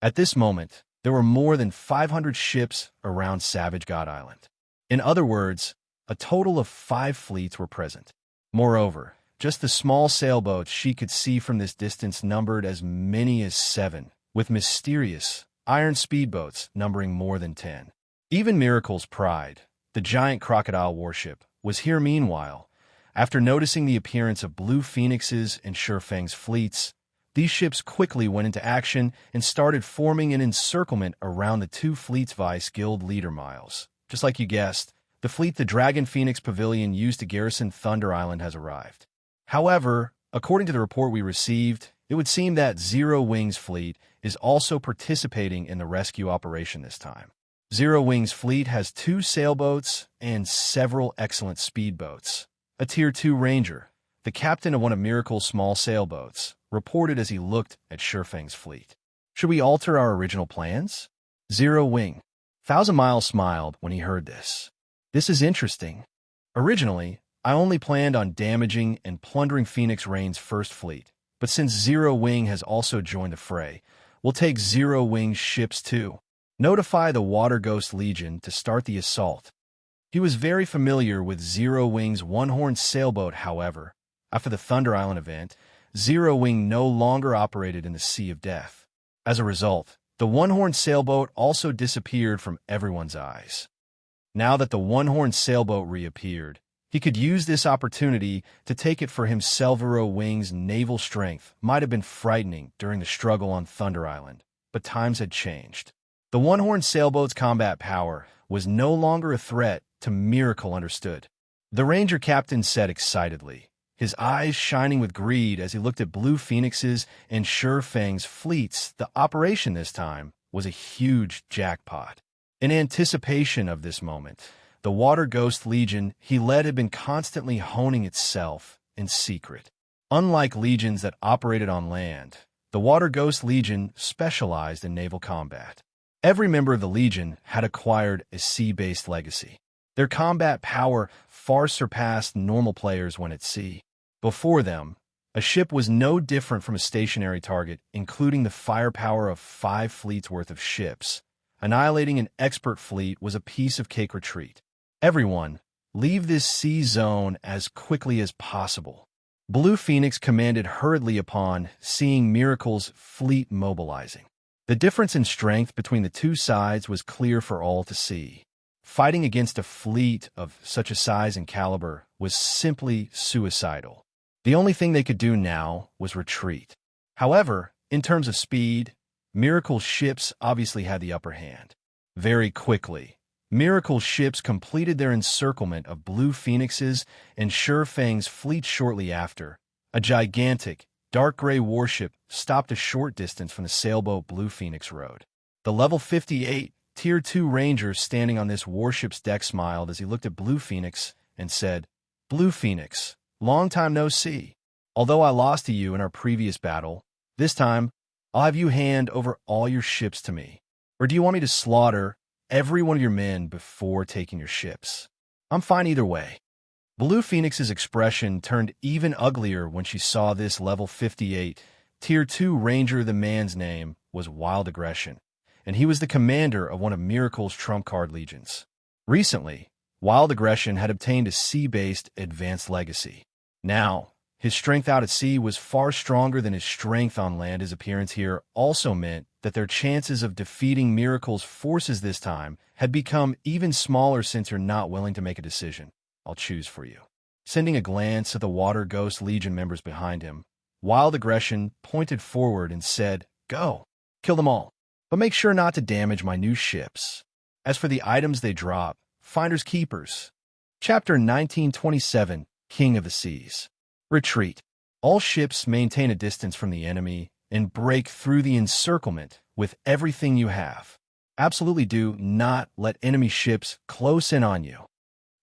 At this moment, there were more than 500 ships around Savage God Island. In other words, a total of 5 fleets were present. Moreover, just the small sailboats she could see from this distance numbered as many as 7, with mysterious iron speedboats numbering more than 10. Even Miracle's Pride, the giant crocodile warship, was here. Meanwhile, after noticing the appearance of Blue Phoenix's and Feng's fleets, these ships quickly went into action and started forming an encirclement around the 2 fleets' vice guild leader Miles. Just like you guessed, the fleet the Dragon Phoenix Pavilion used to garrison Thunder Island has arrived. However, according to the report we received, it would seem that 0 Wing's fleet is also participating in the rescue operation this time. 0 Wing's fleet has 2 sailboats and several excellent speedboats. A Tier 2 Ranger, the captain of one of Miracle's small sailboats, reported as he looked at Feng's fleet. Should we alter our original plans? 0 Wing. Thousand Miles smiled when he heard this. This is interesting. Originally, I only planned on damaging and plundering Phoenix Rain's first fleet, but since 0 Wing has also joined the fray, we'll take 0 Wing's ships too. Notify the Water Ghost Legion to start the assault. He was very familiar with Zero Wing's one-horned sailboat, however. After the Thunder Island event, Zero Wing no longer operated in the Sea of Death. As a result, the one-horned sailboat also disappeared from everyone's eyes. Now that the one-horned sailboat reappeared, he could use this opportunity to take it for himself. Zero Wing's naval strength might have been frightening during the struggle on Thunder Island, but times had changed. The one-horned sailboat's combat power was no longer a threat to Miracle, understood. The Ranger captain said excitedly, his eyes shining with greed as he looked at Blue Phoenix's and Feng's fleets. The operation this time was a huge jackpot. In anticipation of this moment, the Water Ghost Legion he led had been constantly honing itself in secret. Unlike legions that operated on land, the Water Ghost Legion specialized in naval combat. Every member of the Legion had acquired a sea-based legacy. Their combat power far surpassed normal players when at sea. Before them, a ship was no different from a stationary target, including the firepower of 5 fleets worth of ships. Annihilating an expert fleet was a piece of cake. Retreat. Everyone, leave this sea zone as quickly as possible. Blue Phoenix commanded hurriedly upon seeing Miracle's fleet mobilizing. The difference in strength between the two sides was clear for all to see. Fighting against a fleet of such a size and caliber was simply suicidal. The only thing they could do now was retreat. However, in terms of speed, Miracle's ships obviously had the upper hand. Very quickly, Miracle's ships completed their encirclement of Blue Phoenix's and Feng's fleet. Shortly after, a gigantic, dark gray warship stopped a short distance from the sailboat Blue Phoenix rode. The level 58 Tier 2 Ranger standing on this warship's deck smiled as he looked at Blue Phoenix and said, "Blue Phoenix, long time no see. Although I lost to you in our previous battle, this time I'll have you hand over all your ships to me. Or do you want me to slaughter every one of your men before taking your ships? I'm fine either way." Blue Phoenix's expression turned even uglier when she saw this level 58 Tier 2 Ranger. The man's name was Wild Aggression, and he was the commander of one of Miracle's trump card legions. Recently, Wild Aggression had obtained a sea-based advanced legacy. Now, his strength out at sea was far stronger than his strength on land. His appearance here also meant that their chances of defeating Miracle's forces this time had become even smaller. "Since you're not willing to make a decision, I'll choose for you." Sending a glance at the Water Ghost Legion members behind him, Wild Aggression pointed forward and said, "Go, kill them all. But make sure not to damage my new ships. As for the items they drop, finders keepers." Chapter 1927, King of the Seas. Retreat. All ships maintain a distance from the enemy and break through the encirclement with everything you have. Absolutely do not let enemy ships close in on you.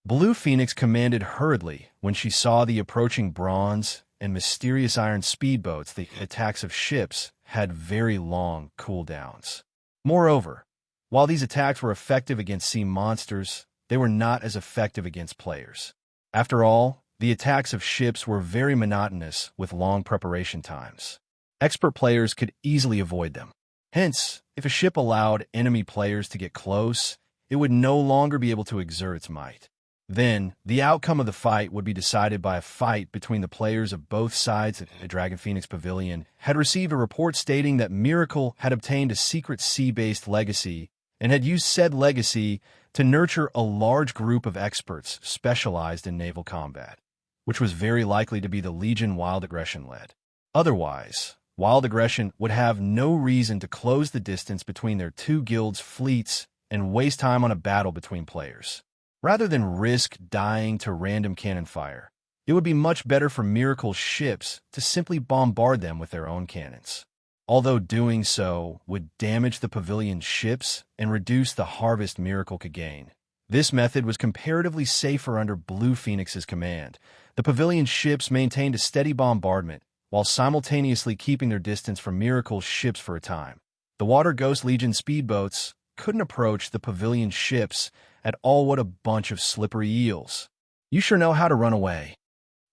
Blue Phoenix commanded hurriedly when she saw the approaching bronze and mysterious iron speedboats. The attacks of ships had very long cooldowns. Moreover, while these attacks were effective against sea monsters, they were not as effective against players. After all, the attacks of ships were very monotonous with long preparation times. Expert players could easily avoid them. Hence, if a ship allowed enemy players to get close, it would no longer be able to exert its might. Then, the outcome of the fight would be decided by a fight between the players of both sides. The Dragon Phoenix Pavilion had received a report stating that Miracle had obtained a secret sea-based legacy and had used said legacy to nurture a large group of experts specialized in naval combat, which was very likely to be the Legion Wild Aggression led. Otherwise, Wild Aggression would have no reason to close the distance between their two guilds' fleets and waste time on a battle between players. Rather than risk dying to random cannon fire, it would be much better for Miracle's ships to simply bombard them with their own cannons. Although doing so would damage the pavilion's ships and reduce the harvest Miracle could gain, this method was comparatively safer under Blue Phoenix's command. The pavilion's ships maintained a steady bombardment, while simultaneously keeping their distance from Miracle's ships for a time. The Water Ghost Legion speedboats couldn't approach the pavilion's ships at all. What a bunch of slippery eels. You sure know how to run away.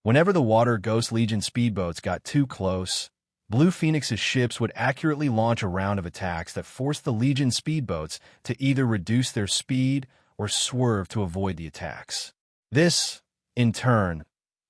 Whenever the Water Ghost Legion speedboats got too close, Blue Phoenix's ships would accurately launch a round of attacks that forced the Legion speedboats to either reduce their speed or swerve to avoid the attacks. This, in turn,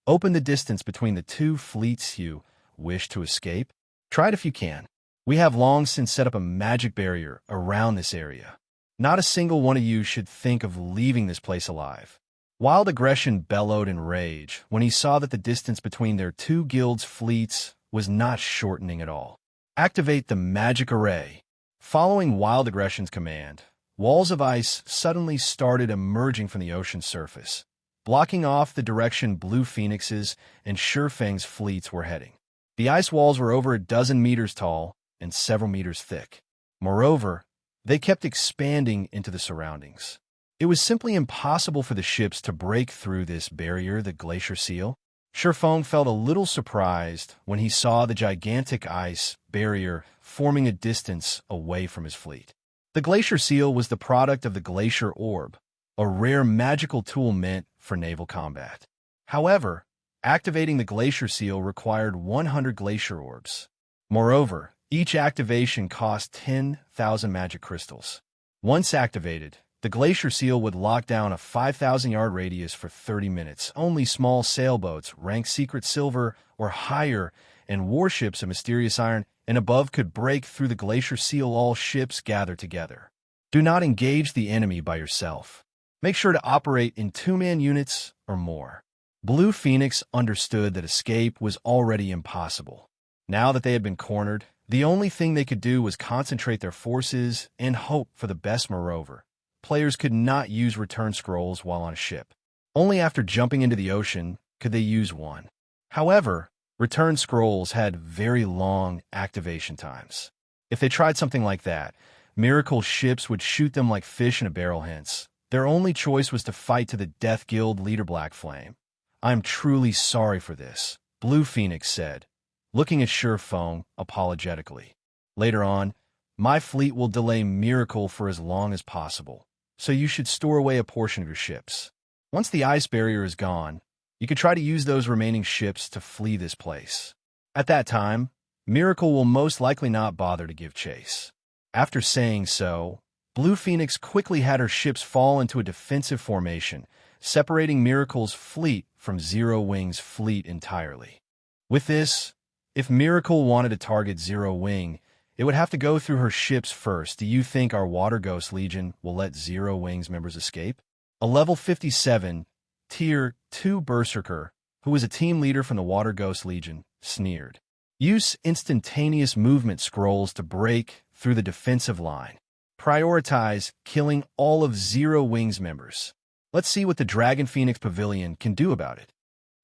opened the distance between the two fleets. You wish to escape? Try it if you can. We have long since set up a magic barrier around this area. Not a single one of you should think of leaving this place alive. Wild Aggression bellowed in rage when he saw that the distance between their two guilds' fleets was not shortening at all. Activate the magic array. Following Wild Aggression's command, walls of ice suddenly started emerging from the ocean's surface, blocking off the direction Blue Phoenix's and Feng's fleets were heading. The ice walls were over a dozen meters tall and several meters thick. Moreover, they kept expanding into the surroundings. It was simply impossible for the ships to break through this barrier, the Glacier Seal. Feng felt a little surprised when he saw the gigantic ice barrier forming a distance away from his fleet. The Glacier Seal was the product of the Glacier Orb, a rare magical tool meant for naval combat. However, activating the Glacier Seal required 100 Glacier Orbs. Moreover, each activation cost 10,000 magic crystals. Once activated, the Glacier Seal would lock down a 5,000-yard radius for 30 minutes. Only small sailboats, ranked Secret Silver or higher, and warships of Mysterious Iron and above could break through the Glacier Seal. All ships gather together. Do not engage the enemy by yourself. Make sure to operate in two-man units or more. Blue Phoenix understood that escape was already impossible. Now that they had been cornered, the only thing they could do was concentrate their forces and hope for the best. Moreover, players could not use return scrolls while on a ship. Only after jumping into the ocean could they use one. However, return scrolls had very long activation times. If they tried something like that, miracle ships would shoot them like fish in a barrel. Hence, their only choice was to fight to the death. Guild leader Black Flame. "I'm truly sorry for this," Blue Phoenix said, looking at Feng apologetically. "Later on, my fleet will delay Miracle for as long as possible, so you should store away a portion of your ships. Once the ice barrier is gone, you could try to use those remaining ships to flee this place. At that time, Miracle will most likely not bother to give chase." After saying so, Blue Phoenix quickly had her ships fall into a defensive formation, separating Miracle's fleet from Zero Wing's fleet entirely. With this, if Miracle wanted to target Zero Wing, it would have to go through her ships first. Do you think our Water Ghost Legion will let Zero Wing's members escape? A level 57, Tier 2 Berserker, who was a team leader from the Water Ghost Legion, sneered. "Use instantaneous movement scrolls to break through the defensive line. Prioritize killing all of Zero Wing's members. Let's see what the Dragon Phoenix Pavilion can do about it."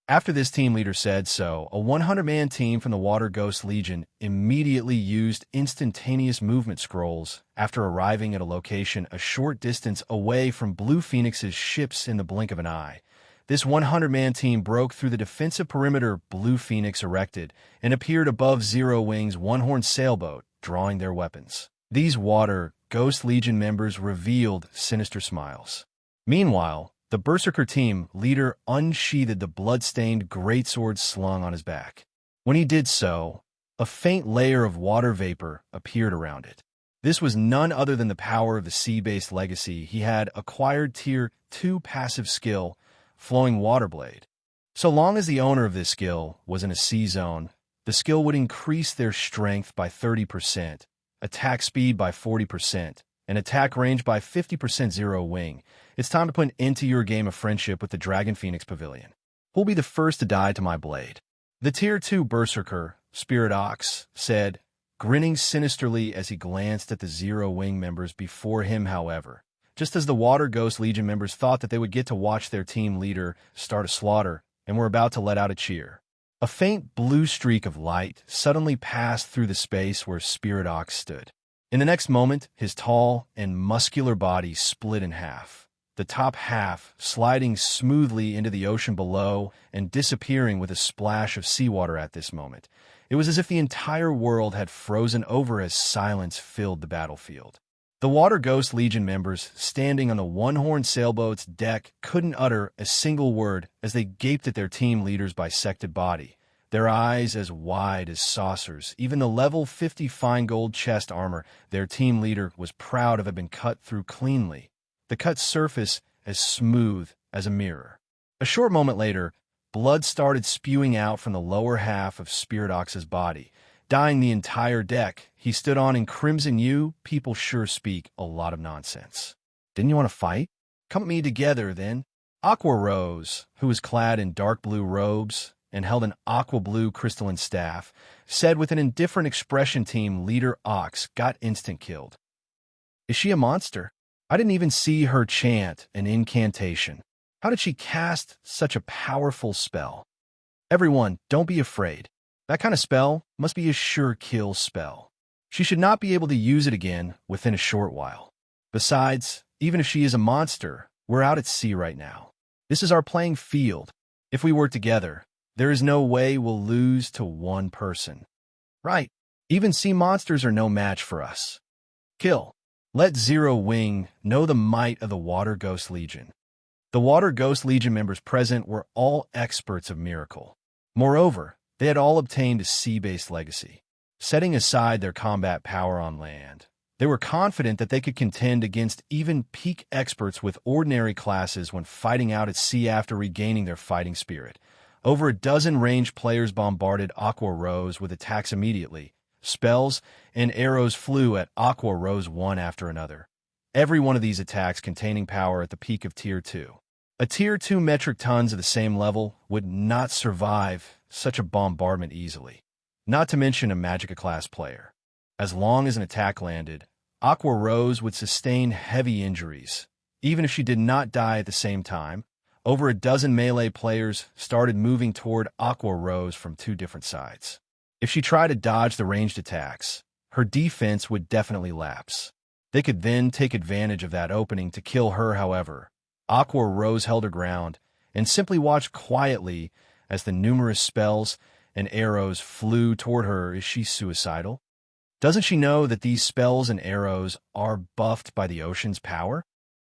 After this team leader said so, a 100-man team from the Water Ghost Legion immediately used instantaneous movement scrolls after arriving at a location a short distance away from Blue Phoenix's ships. In the blink of an eye, this 100-man team broke through the defensive perimeter Blue Phoenix erected and appeared above Zero Wing's one-horned sailboat, drawing their weapons. These Water Ghost Legion members revealed sinister smiles. Meanwhile, the Berserker team leader unsheathed the blood-stained greatsword slung on his back. When he did so, a faint layer of water vapor appeared around it. This was none other than the power of the sea-based legacy he had acquired. Tier 2 passive skill, Flowing Water Blade. So long as the owner of this skill was in a sea zone, the skill would increase their strength by 30%, attack speed by 40%, and attack range by 50%. Zero Wing, it's time to put an end to your game of friendship with the Dragon Phoenix Pavilion. Who'll be the first to die to my blade? The Tier 2 Berserker, Spirit Ox, said, grinning sinisterly as he glanced at the Zero Wing members before him. However, just as the Water Ghost Legion members thought that they would get to watch their team leader start a slaughter and were about to let out a cheer, a faint blue streak of light suddenly passed through the space where Spirit Ox stood. In the next moment, his tall and muscular body split in half, the top half sliding smoothly into the ocean below and disappearing with a splash of seawater. At this moment, it was as if the entire world had frozen over as silence filled the battlefield. The Water Ghost Legion members standing on the one-horned sailboat's deck couldn't utter a single word as they gaped at their team leader's bisected body, their eyes as wide as saucers. Even the level 50 fine gold chest armor their team leader was proud of had been cut through cleanly, the cut surface as smooth as a mirror. A short moment later, blood started spewing out from the lower half of Spirit Ox's body, dyeing the entire deck he stood on in crimson hue. People sure speak a lot of nonsense. Didn't you want to fight? Come with me together, then. Aqua Rose, who was clad in dark blue robes and held an aqua blue crystalline staff, said with an indifferent expression team leader Ox got instant killed. Is she a monster? I didn't even see her chant an incantation. How did she cast such a powerful spell? Everyone, don't be afraid. That kind of spell must be a sure kill spell. She should not be able to use it again within a short while. Besides, even if she is a monster, we're out at sea right now. This is our playing field. If we work together, there is no way we'll lose to one person. Right. Even sea monsters are no match for us. Kill. Let Zero Wing know the might of the Water Ghost Legion. The Water Ghost Legion members present were all experts of Miracle. Moreover, they had all obtained a sea-based legacy. Setting aside their combat power on land, they were confident that they could contend against even peak experts with ordinary classes when fighting out at sea after regaining their fighting spirit. Over a dozen ranged players bombarded Aqua Rose with attacks immediately. Spells and arrows flew at Aqua Rose one after another. Every one of these attacks containing power at the peak of Tier 2. A Tier 2 metric tons of the same level would not survive such a bombardment easily. Not to mention a Magicka class player. As long as an attack landed, Aqua Rose would sustain heavy injuries. Even if she did not die at the same time, over a dozen melee players started moving toward Aqua Rose from two different sides. If she tried to dodge the ranged attacks, her defense would definitely lapse. They could then take advantage of that opening to kill her, however. Aqua Rose held her ground and simply watched quietly as the numerous spells and arrows flew toward her. Is she suicidal? Doesn't she know that these spells and arrows are buffed by the ocean's power?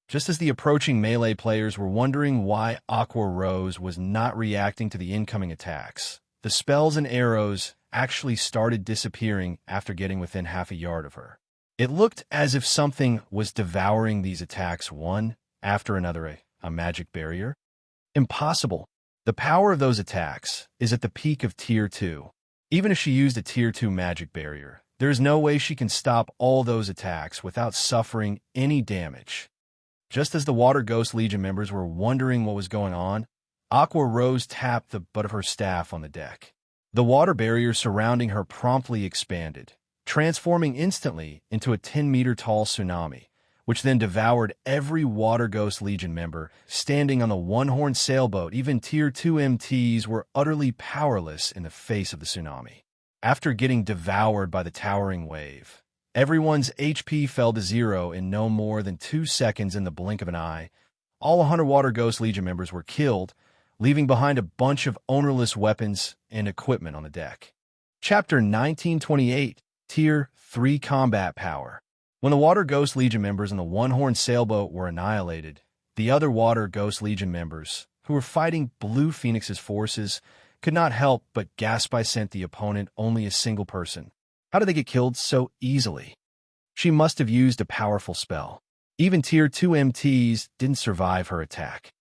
Just as the approaching melee players were wondering why Aqua Rose was not reacting to the incoming attacks, the spells and arrows actually started disappearing after getting within half a yard of her. It looked as if something was devouring these attacks one after another. A magic barrier? Impossible. The power of those attacks is at the peak of Tier 2. Even if she used a Tier 2 magic barrier, there is no way she can stop all those attacks without suffering any damage. Just as the Water Ghost Legion members were wondering what was going on, Aqua Rose tapped the butt of her staff on the deck. The water barrier surrounding her promptly expanded, transforming instantly into a 10-meter-tall tsunami, which then devoured every Water Ghost Legion member standing on the one-horned sailboat. Even Tier 2 MTs were utterly powerless in the face of the tsunami. After getting devoured by the towering wave, everyone's HP fell to zero in no more than 2 seconds. In the blink of an eye, all 100 Water Ghost Legion members were killed, leaving behind a bunch of ownerless weapons and equipment on the deck. Chapter 1928, Tier 3 Combat Power. When the Water Ghost Legion members in the one-horned sailboat were annihilated, the other Water Ghost Legion members, who were fighting Blue Phoenix's forces, could not help but gasp. I sent the opponent only a single person. How did they get killed so easily? She must have used a powerful spell. Even Tier 2 MTs didn't survive her attack.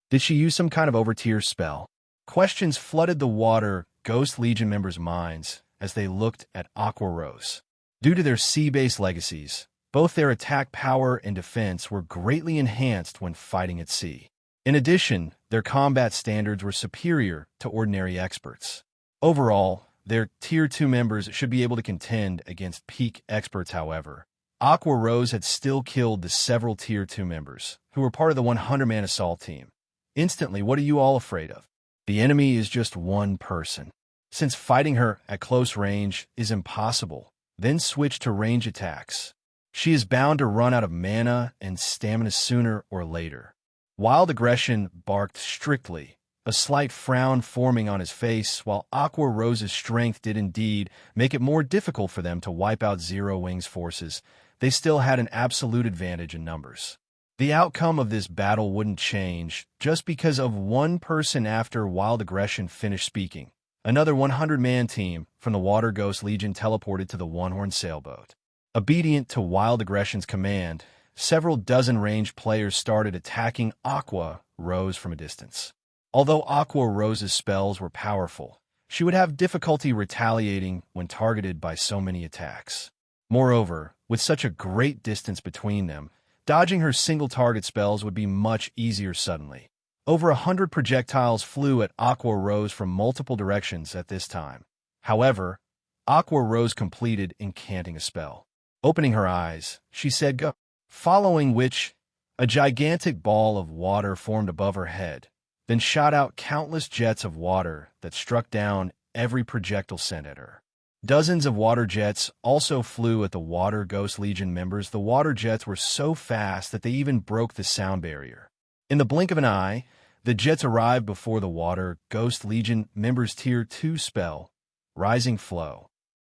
Did she use some kind of over-tier spell? Questions flooded the Water Ghost Legion members' minds as they looked at Aqua Rose. Due to their sea-based legacies, both their attack power and defense were greatly enhanced when fighting at sea. In addition, their combat standards were superior to ordinary experts. Overall, their Tier 2 members should be able to contend against peak experts. However, Aqua Rose had still killed the several Tier 2 members, who were part of the 100-man assault team. Instantly, what are you all afraid of? The enemy is just one person. Since fighting her at close range is impossible, then switch to range attacks. She is bound to run out of mana and stamina sooner or later. Wild Aggression barked strictly, a slight frown forming on his face, while Aqua Rose's strength did indeed make it more difficult for them to wipe out Zero Wing's forces. They still had an absolute advantage in numbers. The outcome of this battle wouldn't change just because of one person. After Wild Aggression finished speaking, another 100-man team from the Water Ghost Legion teleported to the one-horned sailboat. Obedient to Wild Aggression's command, several dozen ranged players started attacking Aqua Rose from a distance. Although Aqua Rose's spells were powerful, she would have difficulty retaliating when targeted by so many attacks. Moreover, with such a great distance between them, dodging her single-target spells would be much easier suddenly. Over 100 projectiles flew at Aqua Rose from multiple directions at this time. However, Aqua Rose completed incanting a spell. Opening her eyes, she said go, following which, a gigantic ball of water formed above her head, then shot out countless jets of water that struck down every projectile sent at her. Dozens of water jets also flew at the Water Ghost Legion members. The water jets were so fast that they even broke the sound barrier. In the blink of an eye, the jets arrived before the Water Ghost Legion members' Tier 2 spell, Rising Flow.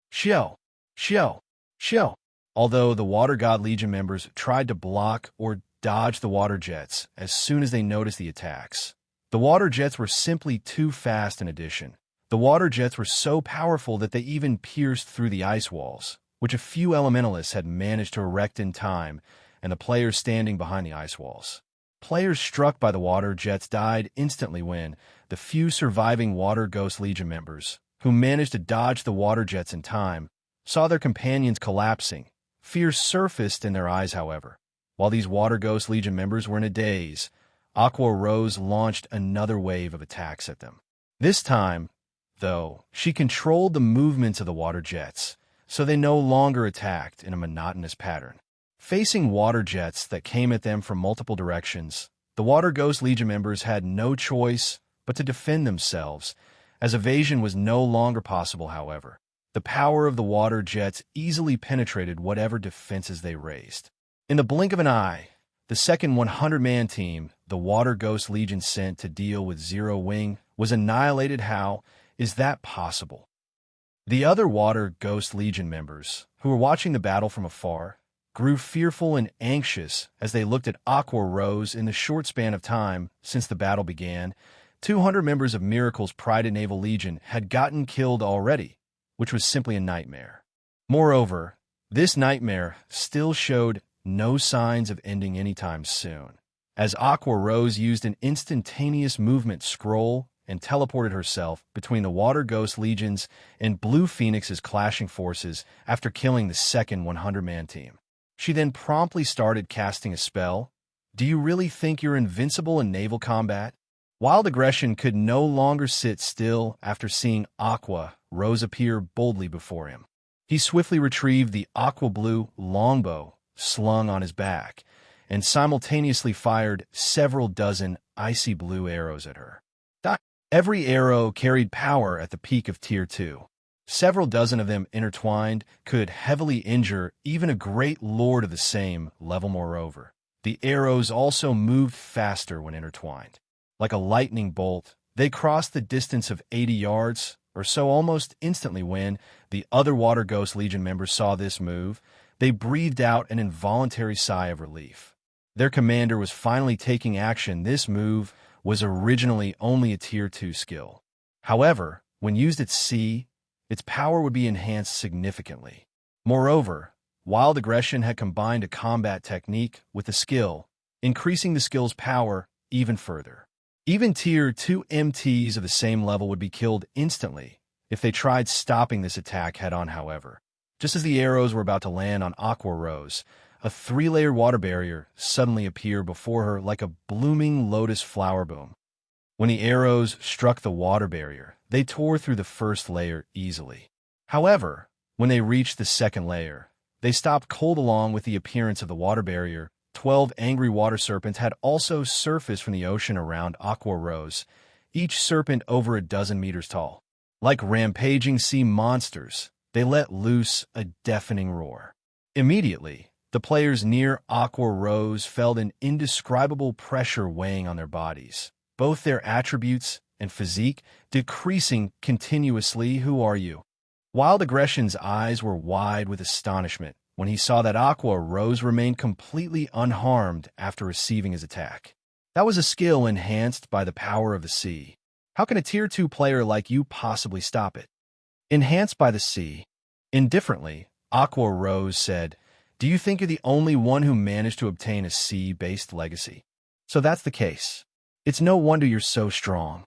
Shell, shell, shell. Although the Water God Legion members tried to block or dodge the water jets as soon as they noticed the attacks, the water jets were simply too fast. In addition, the water jets were so powerful that they even pierced through the ice walls, which a few elementalists had managed to erect in time, and the players standing behind the ice walls. Players struck by the water jets died instantly when the few surviving Water Ghost Legion members, who managed to dodge the water jets in time, saw their companions collapsing. Fear surfaced in their eyes, however. While these Water Ghost Legion members were in a daze, Aqua Rose launched another wave of attacks at them. This time, though, she controlled the movements of the water jets, so they no longer attacked in a monotonous pattern. Facing water jets that came at them from multiple directions, the Water Ghost Legion members had no choice but to defend themselves, as evasion was no longer possible. However, the power of the water jets easily penetrated whatever defenses they raised. In the blink of an eye, the second 100-man team the Water Ghost Legion sent to deal with Zero Wing was annihilated. How is that possible? The other Water Ghost Legion members, who were watching the battle from afar, grew fearful and anxious as they looked at Aqua Rose. In the short span of time since the battle began, 200 members of Miracle's Pride and Naval Legion had gotten killed already, which was simply a nightmare. Moreover, this nightmare still showed no signs of ending anytime soon, as Aqua Rose used an instantaneous movement scroll and teleported herself between the Water Ghost Legions and Blue Phoenix's clashing forces after killing the second 100-man team. She then promptly started casting a spell. Do you really think you're invincible in naval combat? Wild Aggression could no longer sit still after seeing Aqua Rose appear boldly before him. He swiftly retrieved the aqua blue longbow slung on his back, and simultaneously fired several dozen icy blue arrows at her. Every arrow carried power at the peak of Tier 2. Several dozen of them intertwined could heavily injure even a great lord of the same level. Moreover, the arrows also moved faster when intertwined. Like a lightning bolt, they crossed the distance of 80 yards or so almost instantly. When the other Water Ghost Legion members saw this move, they breathed out an involuntary sigh of relief. Their commander was finally taking action. This move was originally only a Tier 2 skill. However, when used at sea, its power would be enhanced significantly. Moreover, Wild Aggression had combined a combat technique with a skill, increasing the skill's power even further. Even Tier 2 MTs of the same level would be killed instantly if they tried stopping this attack head-on. However, just as the arrows were about to land on Aqua Rose, a 3-layer water barrier suddenly appeared before her like a blooming lotus flower boom. When the arrows struck the water barrier, they tore through the first layer easily. However, when they reached the second layer, they stopped cold. Along with the appearance of the water barrier, 12 angry water serpents had also surfaced from the ocean around Aqua Rose, each serpent over a dozen meters tall. Like rampaging sea monsters, they let loose a deafening roar. Immediately, the players near Aqua Rose felt an indescribable pressure weighing on their bodies, both their attributes and physique decreasing continuously. Who are you? Wild Aggression's eyes were wide with astonishment when he saw that Aqua Rose remained completely unharmed after receiving his attack. That was a skill enhanced by the power of the sea. How can a Tier 2 player like you possibly stop it? Enhanced by the sea. Indifferently, Aqua Rose said, Do you think you're the only one who managed to obtain a sea-based legacy? So that's the case. It's no wonder you're so strong.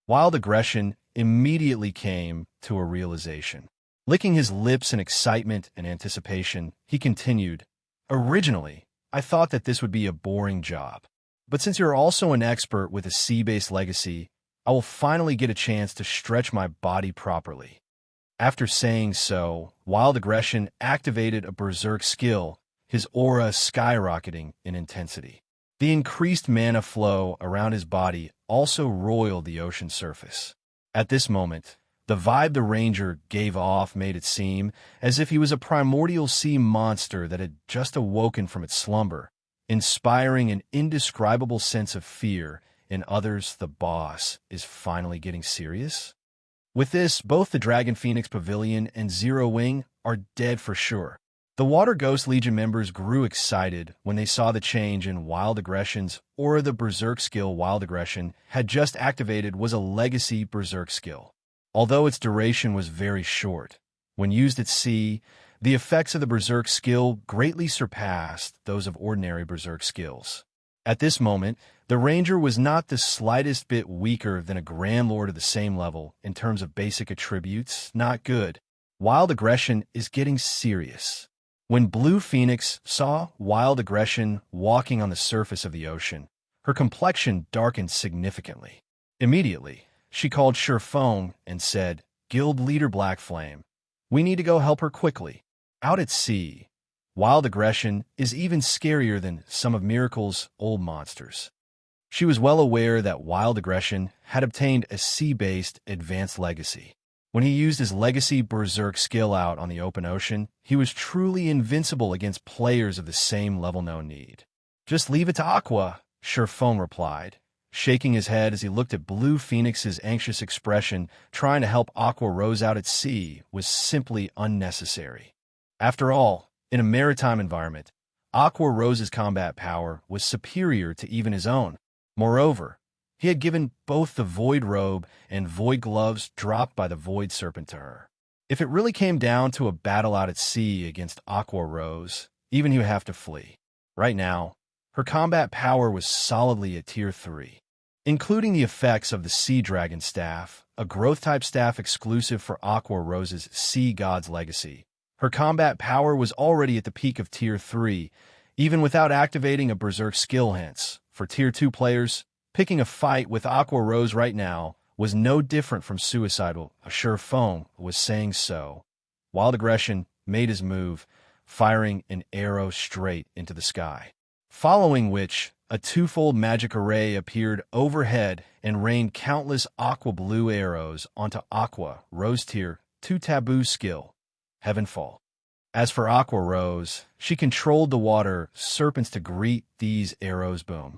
Wild Aggression immediately came to a realization. Licking his lips in excitement and anticipation, he continued, "Originally, I thought that this would be a boring job. But since you're also an expert with a sea-based legacy, I will finally get a chance to stretch my body properly." After saying so, Wild Aggression activated a berserk skill, his aura skyrocketing in intensity. The increased mana flow around his body also roiled the ocean surface. At this moment, the vibe the ranger gave off made it seem as if he was a primordial sea monster that had just awoken from its slumber, inspiring an indescribable sense of fear in others. The boss is finally getting serious? With this, both the Dragon Phoenix Pavilion and Zero Wing are dead for sure. The Water Ghost Legion members grew excited when they saw the change in Wild Aggression's aura. The Berserk skill Wild Aggression had just activated was a legacy Berserk skill. Although its duration was very short, when used at sea, the effects of the Berserk skill greatly surpassed those of ordinary Berserk skills. At this moment, the Ranger was not the slightest bit weaker than a Grand Lord of the same level in terms of basic attributes. Not good. Wild Aggression is getting serious. When Blue Phoenix saw Wild Aggression walking on the surface of the ocean, her complexion darkened significantly. Immediately, she called Feng and said, "Guild Leader Black Flame, we need to go help her quickly." Out at sea, Wild Aggression is even scarier than some of Miracle's old monsters. She was well aware that Wild Aggression had obtained a sea-based advanced legacy. When he used his legacy Berserk skill out on the open ocean, he was truly invincible against players of the same level. No need. "Just leave it to Aqua," Feng replied, shaking his head as he looked at Blue Phoenix's anxious expression. Trying to help Aqua Rose out at sea was simply unnecessary. After all, in a maritime environment, Aqua Rose's combat power was superior to even his own. Moreover, he had given both the Void Robe and Void Gloves dropped by the Void Serpent to her. If it really came down to a battle out at sea against Aqua Rose, even he would have to flee. Right now, her combat power was solidly at Tier 3. Including the effects of the Sea Dragon Staff, a growth-type staff exclusive for Aqua Rose's Sea God's Legacy, her combat power was already at the peak of Tier 3, even without activating a Berserk skill. Hence, for Tier 2 players, picking a fight with Aqua Rose right now was no different from suicidal. Feng was saying so. Wild Aggression made his move, firing an arrow straight into the sky. Following which, a twofold magic array appeared overhead and rained countless aqua blue arrows onto Aqua Rose Tier 2 taboo skill, Heavenfall. As for Aqua Rose, she controlled the water serpents to greet these arrows. Boom.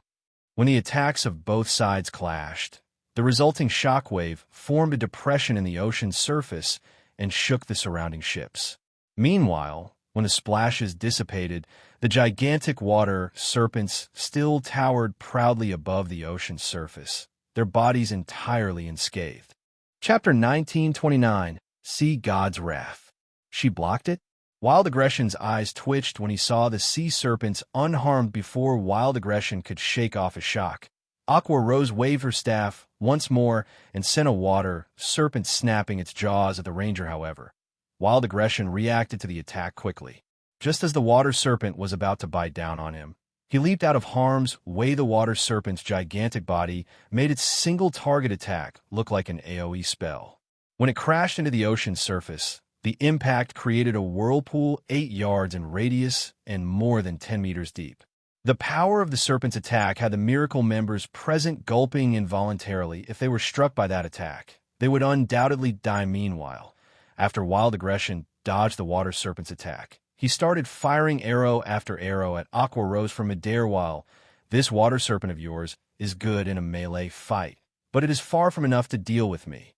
When the attacks of both sides clashed, the resulting shockwave formed a depression in the ocean's surface and shook the surrounding ships. Meanwhile, when the splashes dissipated, the gigantic water serpents still towered proudly above the ocean's surface, their bodies entirely unscathed. Chapter 1929, Sea God's Wrath. She blocked it? Wild Aggression's eyes twitched when he saw the sea serpents unharmed before Wild Aggression could shake off a shock. Aqua Rose waved her staff once more and sent a water serpent snapping its jaws at the Ranger. However, Wild Aggression reacted to the attack quickly. Just as the water serpent was about to bite down on him, he leaped out of harm's way. The water serpent's gigantic body made its single target attack look like an AoE spell. When it crashed into the ocean's surface, the impact created a whirlpool 8 yards in radius and more than 10 meters deep. The power of the serpent's attack had the Miracle members present gulping involuntarily. If they were struck by that attack, they would undoubtedly die. Meanwhile, after Wild Aggression dodged the water serpent's attack, he started firing arrow after arrow at Aqua Rose from midair. While this water serpent of yours is good in a melee fight, but it is far from enough to deal with me.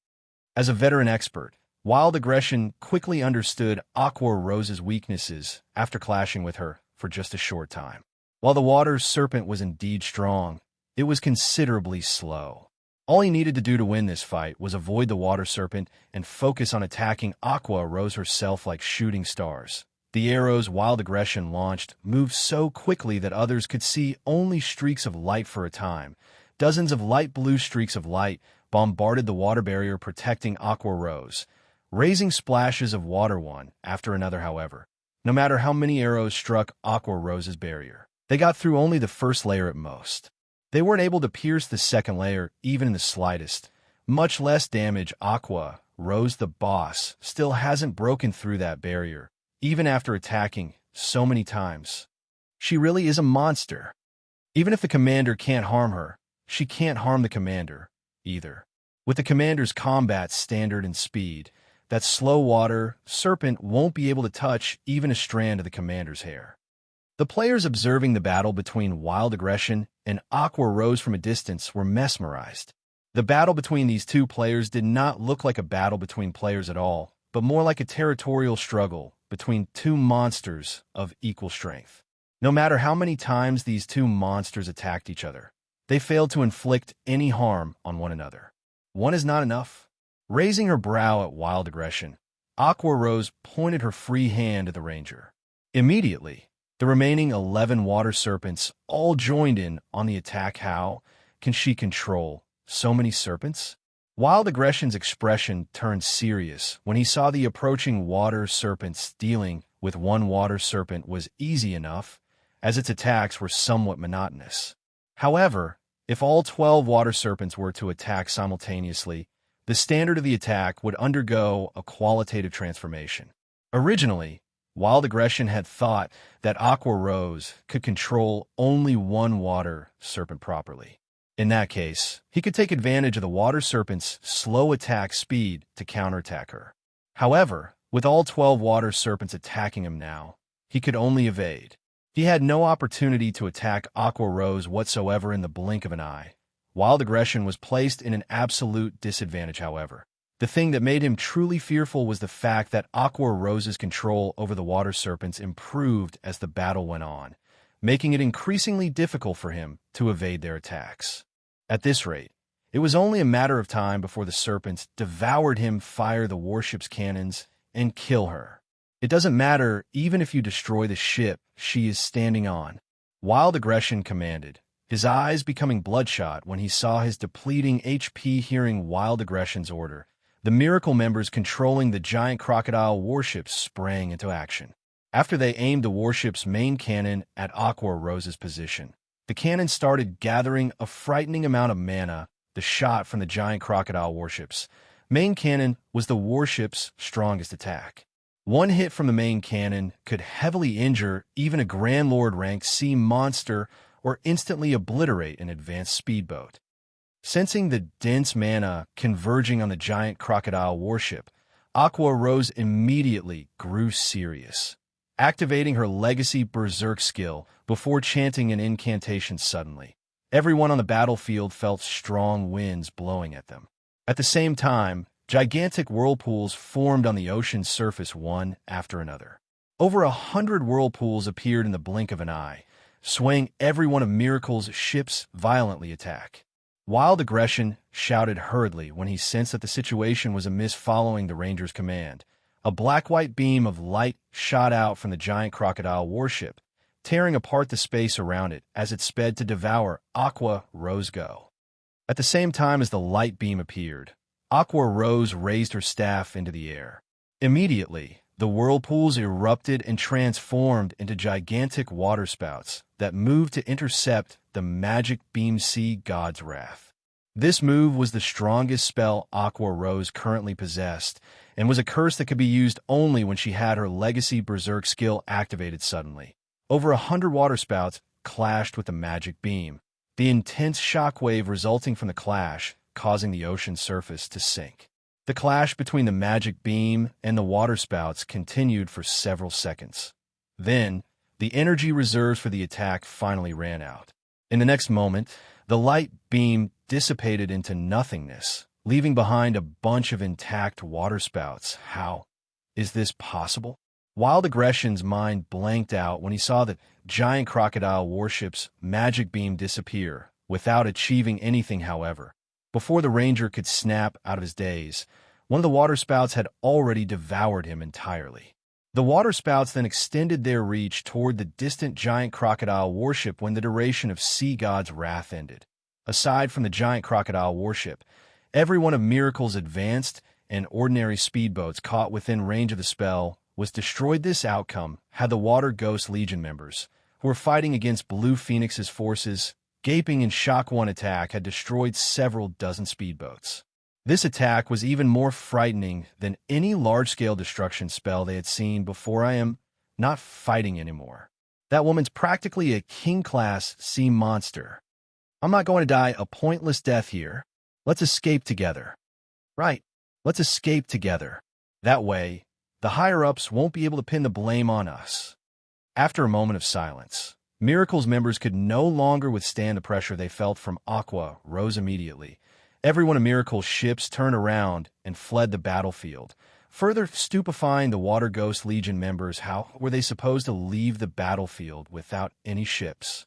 As a veteran expert, Wild Aggression quickly understood Aqua Rose's weaknesses after clashing with her for just a short time. While the water serpent was indeed strong, it was considerably slow. All he needed to do to win this fight was avoid the water serpent and focus on attacking Aqua Rose herself like shooting stars. The arrows Wild Aggression launched moved so quickly that others could see only streaks of light for a time. Dozens of light blue streaks of light bombarded the water barrier protecting Aqua Rose, raising splashes of water one after another. However, no matter how many arrows struck Aqua Rose's barrier, they got through only the first layer at most. They weren't able to pierce the second layer even in the slightest, much less damage. Aqua Rose, the boss, still hasn't broken through that barrier, even after attacking so many times. She really is a monster. Even if the commander can't harm her, she can't harm the commander either. With the commander's combat standard and speed, that slow water serpent won't be able to touch even a strand of the commander's hair. The players observing the battle between Wild Aggression and Aqua Rose from a distance were mesmerized. The battle between these two players did not look like a battle between players at all, but more like a territorial struggle between two monsters of equal strength. No matter how many times these two monsters attacked each other, they failed to inflict any harm on one another. One is not enough. Raising her brow at Wild Aggression, Aqua Rose pointed her free hand at the ranger. Immediately, the remaining 11 water serpents all joined in on the attack. How can she control so many serpents? Wild Aggression's expression turned serious when he saw the approaching water serpents. Dealing with one water serpent was easy enough, as its attacks were somewhat monotonous. However, if all 12 water serpents were to attack simultaneously, the standard of the attack would undergo a qualitative transformation. Originally, Wild Aggression had thought that Aqua Rose could control only one water serpent properly. In that case, he could take advantage of the water serpent's slow attack speed to counterattack her. However, with all 12 water serpents attacking him now, he could only evade. He had no opportunity to attack Aqua Rose whatsoever in the blink of an eye. Wild Aggression was placed in an absolute disadvantage. However, the thing that made him truly fearful was the fact that Aqua Rose's control over the water serpents improved as the battle went on, making it increasingly difficult for him to evade their attacks. At this rate, it was only a matter of time before the serpents devoured him, fire the warship's cannons, and kill her. It doesn't matter even if you destroy the ship she is standing on, Wild Aggression commanded, his eyes becoming bloodshot when he saw his depleting HP. Hearing Wild Aggression's order, the Miracle members controlling the giant crocodile warships sprang into action. After they aimed the warship's main cannon at Aqua Rose's position, the cannon started gathering a frightening amount of mana. The shot from the giant crocodile warship's main cannon was the warship's strongest attack. One hit from the main cannon could heavily injure even a Grand Lord ranked sea monster or instantly obliterate an advanced speedboat. Sensing the dense mana converging on the giant crocodile warship, Aqua Rose immediately grew serious, activating her legacy berserk skill before chanting an incantation. Suddenly, everyone on the battlefield felt strong winds blowing at them. At the same time, gigantic whirlpools formed on the ocean's surface one after another. Over 100 whirlpools appeared in the blink of an eye, swaying every one of Miracle's ships violently. Attack. Wild Aggression shouted hurriedly when he sensed that the situation was amiss. Following the ranger's command, a black-white beam of light shot out from the giant crocodile warship, tearing apart the space around it as it sped to devour Aqua Rose. Go. At the same time as the light beam appeared, Aqua Rose raised her staff into the air. Immediately, the whirlpools erupted and transformed into gigantic waterspouts that moved to intercept the magic beam Sea God's Wrath. This move was the strongest spell Aqua Rose currently possessed, and was a curse that could be used only when she had her legacy berserk skill activated. Suddenly, over 100 waterspouts clashed with the magic beam, the intense shockwave resulting from the clash causing the ocean surface to sink. The clash between the magic beam and the waterspouts continued for several seconds. Then, the energy reserves for the attack finally ran out. In the next moment, the light beam dissipated into nothingness, leaving behind a bunch of intact waterspouts. How is this possible? Wild Aggression's mind blanked out when he saw the giant crocodile warship's magic beam disappear without achieving anything. However, before the ranger could snap out of his daze, one of the waterspouts had already devoured him entirely. The waterspouts then extended their reach toward the distant giant crocodile warship when the duration of Sea God's wrath ended. Aside from the giant crocodile warship, every one of Miracle's advanced and ordinary speedboats caught within range of the spell was destroyed. This outcome had the Water Ghost Legion members, who were fighting against Blue Phoenix's forces, gaping in shock. One attack had destroyed several dozen speedboats. This attack was even more frightening than any large-scale destruction spell they had seen before. I am not fighting anymore. That woman's practically a king-class sea monster. I'm not going to die a pointless death here. Let's escape together. Right, let's escape together. That way, the higher-ups won't be able to pin the blame on us. After a moment of silence, Miracle's members could no longer withstand the pressure they felt from Aqua rose immediately. Every one of Miracle's ships turned around and fled the battlefield, further stupefying the Water Ghost Legion members. How were they supposed to leave the battlefield without any ships?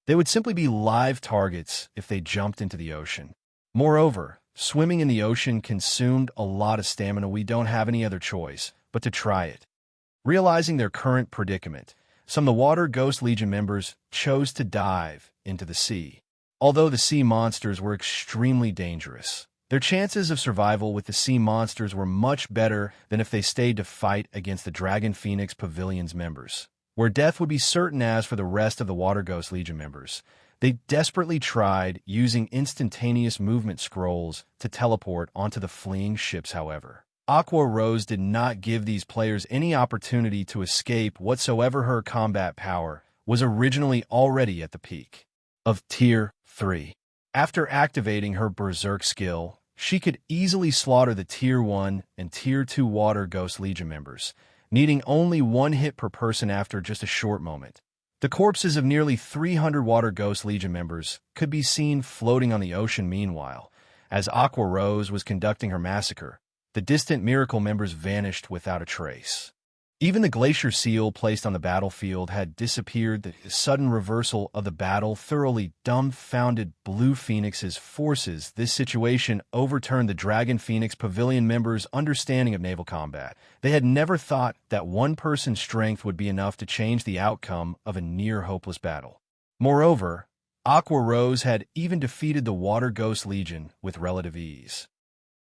They would simply be live targets if they jumped into the ocean. Moreover, swimming in the ocean consumed a lot of stamina. We don't have any other choice but to try it. Realizing their current predicament, some of the Water Ghost Legion members chose to dive into the sea. Although the sea monsters were extremely dangerous, their chances of survival with the sea monsters were much better than if they stayed to fight against the Dragon Phoenix Pavilion's members, where death would be certain. As for the rest of the Water Ghost Legion members, they desperately tried using instantaneous movement scrolls to teleport onto the fleeing ships. However, Aqua Rose did not give these players any opportunity to escape whatsoever. Her combat power was originally already at the peak of Tier 3. After activating her Berserk skill, she could easily slaughter the Tier 1 and Tier 2 Water Ghost Legion members, needing only one hit per person. After just a short moment, the corpses of nearly 300 Water Ghost Legion members could be seen floating on the ocean. Meanwhile, as Aqua Rose was conducting her massacre, the distant Miracle members vanished without a trace. Even the Glacier Seal placed on the battlefield had disappeared. The sudden reversal of the battle thoroughly dumbfounded Blue Phoenix's forces. This situation overturned the Dragon Phoenix Pavilion members' understanding of naval combat. They had never thought that one person's strength would be enough to change the outcome of a near-hopeless battle. Moreover, Aqua Rose had even defeated the Water Ghost Legion with relative ease.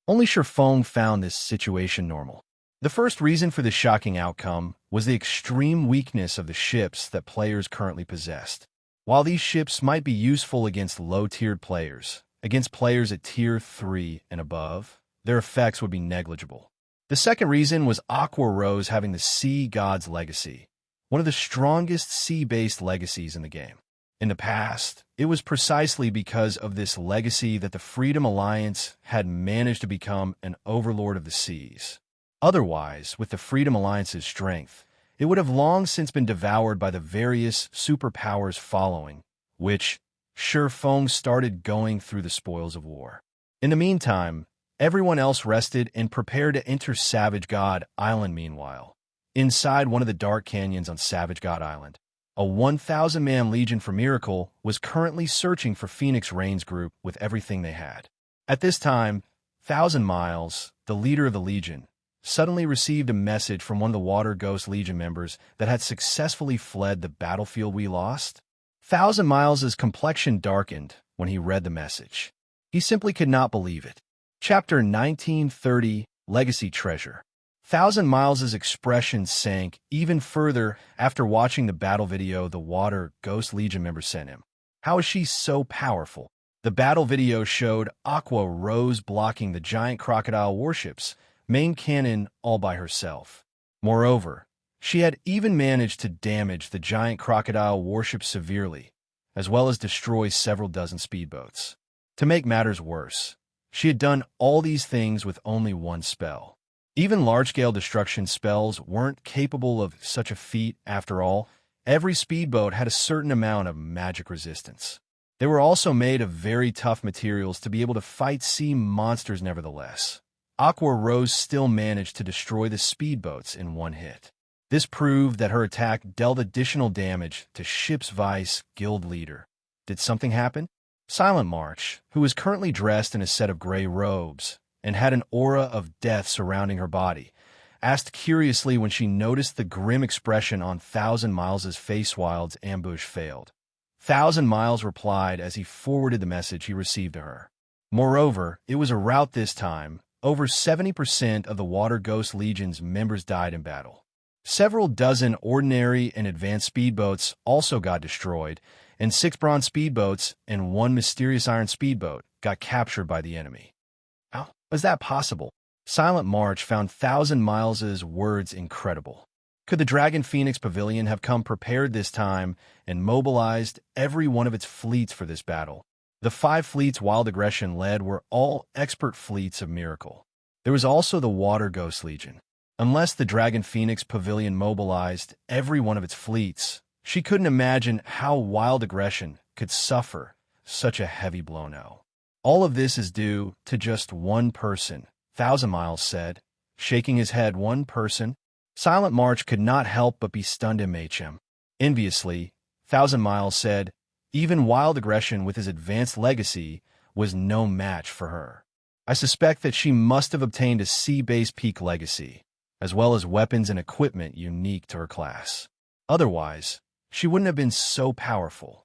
Only Feng found this situation normal. The first reason for this shocking outcome was the extreme weakness of the ships that players currently possessed. While these ships might be useful against low-tiered players, against players at Tier 3 and above, their effects would be negligible. The second reason was Aqua Rose having the Sea God's Legacy, one of the strongest sea-based legacies in the game. In the past, it was precisely because of this legacy that the Freedom Alliance had managed to become an overlord of the seas. Otherwise, with the Freedom Alliance's strength, it would have long since been devoured by the various superpowers following, which, Feng started going through the spoils of war. In the meantime, everyone else rested and prepared to enter Savage God Island. Meanwhile, inside one of the dark canyons on Savage God Island, a 1,000-man Legion for Miracle was currently searching for Phoenix Reigns Group with everything they had. At this time, 1,000 Miles, the leader of the Legion, suddenly received a message from one of the Water Ghost Legion members that had successfully fled the battlefield. We lost? 1,000 Miles' complexion darkened when he read the message. He simply could not believe it. Chapter 1930, Legacy Treasure. 1,000 Miles' expression sank even further after watching the battle video the Water Ghost Legion member sent him. How is she so powerful? The battle video showed Aqua Rose blocking the giant crocodile warship's main cannon all by herself. Moreover, she had even managed to damage the giant crocodile warship severely, as well as destroy several dozen speedboats. To make matters worse, she had done all these things with only one spell. Even large-scale destruction spells weren't capable of such a feat. After all, every speedboat had a certain amount of magic resistance. They were also made of very tough materials to be able to fight sea monsters. Nevertheless, Aqua Rose still managed to destroy the speedboats in one hit. This proved that her attack dealt additional damage to Ship's Vice guild leader. Did something happen? Silent March, who was currently dressed in a set of gray robes and had an aura of death surrounding her body, asked curiously when she noticed the grim expression on Thousand Miles's face while its ambush failed. Thousand Miles replied as he forwarded the message he received to her. Moreover, it was a rout this time. Over 70% of the Water Ghost Legion's members died in battle. Several dozen ordinary and advanced speedboats also got destroyed, and 6 bronze speedboats and 1 mysterious iron speedboat got captured by the enemy. How was that possible? Silent March found Thousand Miles's words incredible. Could the Dragon Phoenix Pavilion have come prepared this time and mobilized every one of its fleets for this battle? The 5 fleets Wild Aggression led were all expert fleets of Miracle. There was also the Water Ghost Legion. Unless the Dragon Phoenix Pavilion mobilized every one of its fleets, she couldn't imagine how Wild Aggression could suffer such a heavy blow now. All of this is due to just one person, Thousand Miles said, shaking his head. One person? Silent March could not help but be stunned. Enviously, Thousand Miles said, even Wild Aggression with his advanced legacy was no match for her. I suspect that she must have obtained a sea-based peak legacy, as well as weapons and equipment unique to her class. Otherwise, she wouldn't have been so powerful.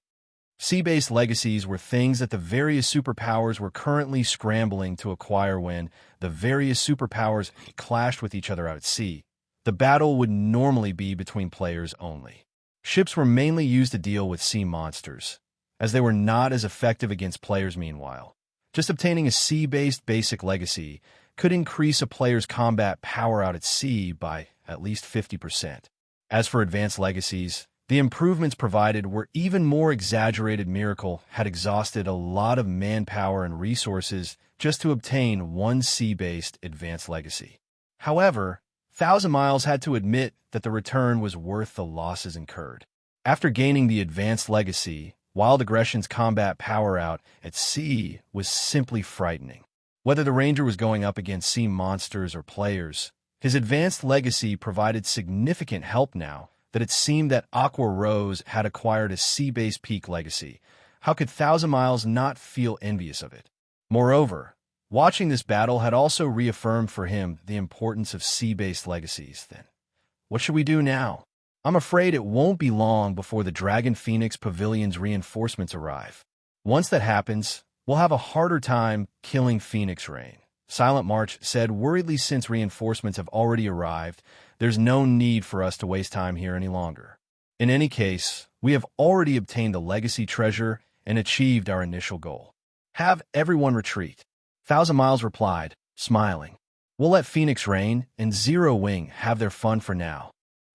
Sea-based legacies were things that the various superpowers were currently scrambling to acquire. When the various superpowers clashed with each other out at sea, the battle would normally be between players only. Ships were mainly used to deal with sea monsters, as they were not as effective against players. Meanwhile, just obtaining a sea-based basic legacy could increase a player's combat power out at sea by at least 50%. As for advanced legacies, the improvements provided were even more exaggerated. Miracle had exhausted a lot of manpower and resources just to obtain one sea-based advanced legacy. However, Thousand Miles had to admit that the return was worth the losses incurred. After gaining the advanced legacy, Wild Aggression's combat power out at sea was simply frightening. Whether the Ranger was going up against sea monsters or players, his advanced legacy provided significant help now that it seemed that Aqua Rose had acquired a sea-based peak legacy. How could Thousand Miles not feel envious of it? Moreover, watching this battle had also reaffirmed for him the importance of sea-based legacies. Then, what should we do now? I'm afraid it won't be long before the Dragon Phoenix Pavilion's reinforcements arrive. Once that happens, we'll have a harder time killing Phoenix Rain, Silent March said worriedly. Since reinforcements have already arrived, there's no need for us to waste time here any longer. In any case, we have already obtained the legacy treasure and achieved our initial goal. Have everyone retreat. Thousand Miles replied, smiling. We'll let Phoenix Rain and Zero Wing have their fun for now.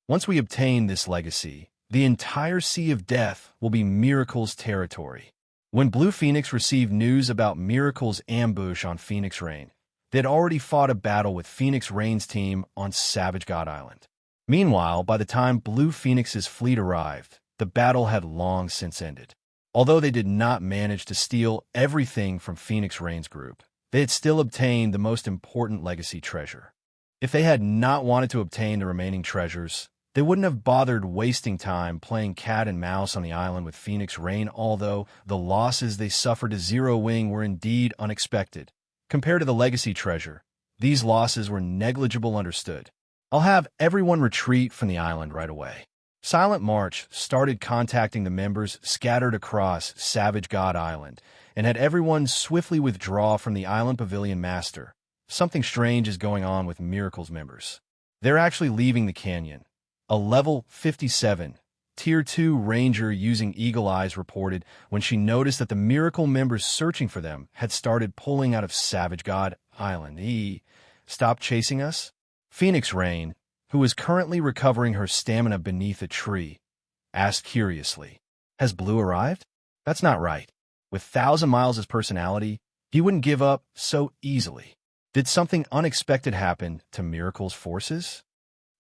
Once we obtain this legacy, the entire Sea of Death will be Miracle's territory. When Blue Phoenix received news about Miracle's ambush on Phoenix Rain, they had already fought a battle with Phoenix Rain's team on Savage God Island. Meanwhile, by the time Blue Phoenix's fleet arrived, the battle had long since ended. Although they did not manage to steal everything from Phoenix Rain's group, they had still obtained the most important legacy treasure. If they had not wanted to obtain the remaining treasures, they wouldn't have bothered wasting time playing cat and mouse on the island with Phoenix Rain. Although the losses they suffered to Zero Wing were indeed unexpected, compared to the legacy treasure, these losses were negligible. Understood. I'll have everyone retreat from the island right away. Silent March started contacting the members scattered across Savage God Island and had everyone swiftly withdraw from the island pavilion. Master, something strange is going on with Miracle's members. They're actually leaving the canyon. A level 57, Tier 2 Ranger using Eagle Eyes reported when she noticed that the Miracle members searching for them had started pulling out of Savage God Island. Stop chasing us? Phoenix Rain, who is currently recovering her stamina beneath a tree, asked curiously. Has Blue arrived? That's not right. With Thousand Miles' personality, he wouldn't give up so easily. Did something unexpected happen to Miracle's forces?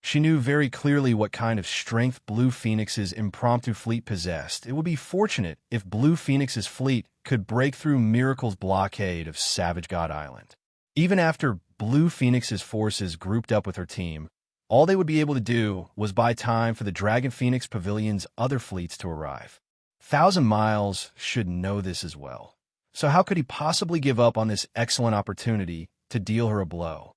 She knew very clearly what kind of strength Blue Phoenix's impromptu fleet possessed. It would be fortunate if Blue Phoenix's fleet could break through Miracle's blockade of Savage God Island. Even after Blue Phoenix's forces grouped up with her team, all they would be able to do was buy time for the Dragon Phoenix Pavilion's other fleets to arrive. Thousand Miles should know this as well. So how could he possibly give up on this excellent opportunity to deal her a blow?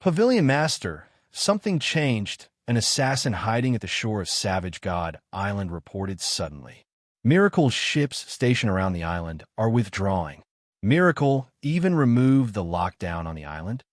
Pavilion Master, something changed. An assassin hiding at the shore of Savage God Island reported suddenly. Miracle's ships stationed around the island are withdrawing. Miracle even removed the lockdown on the island.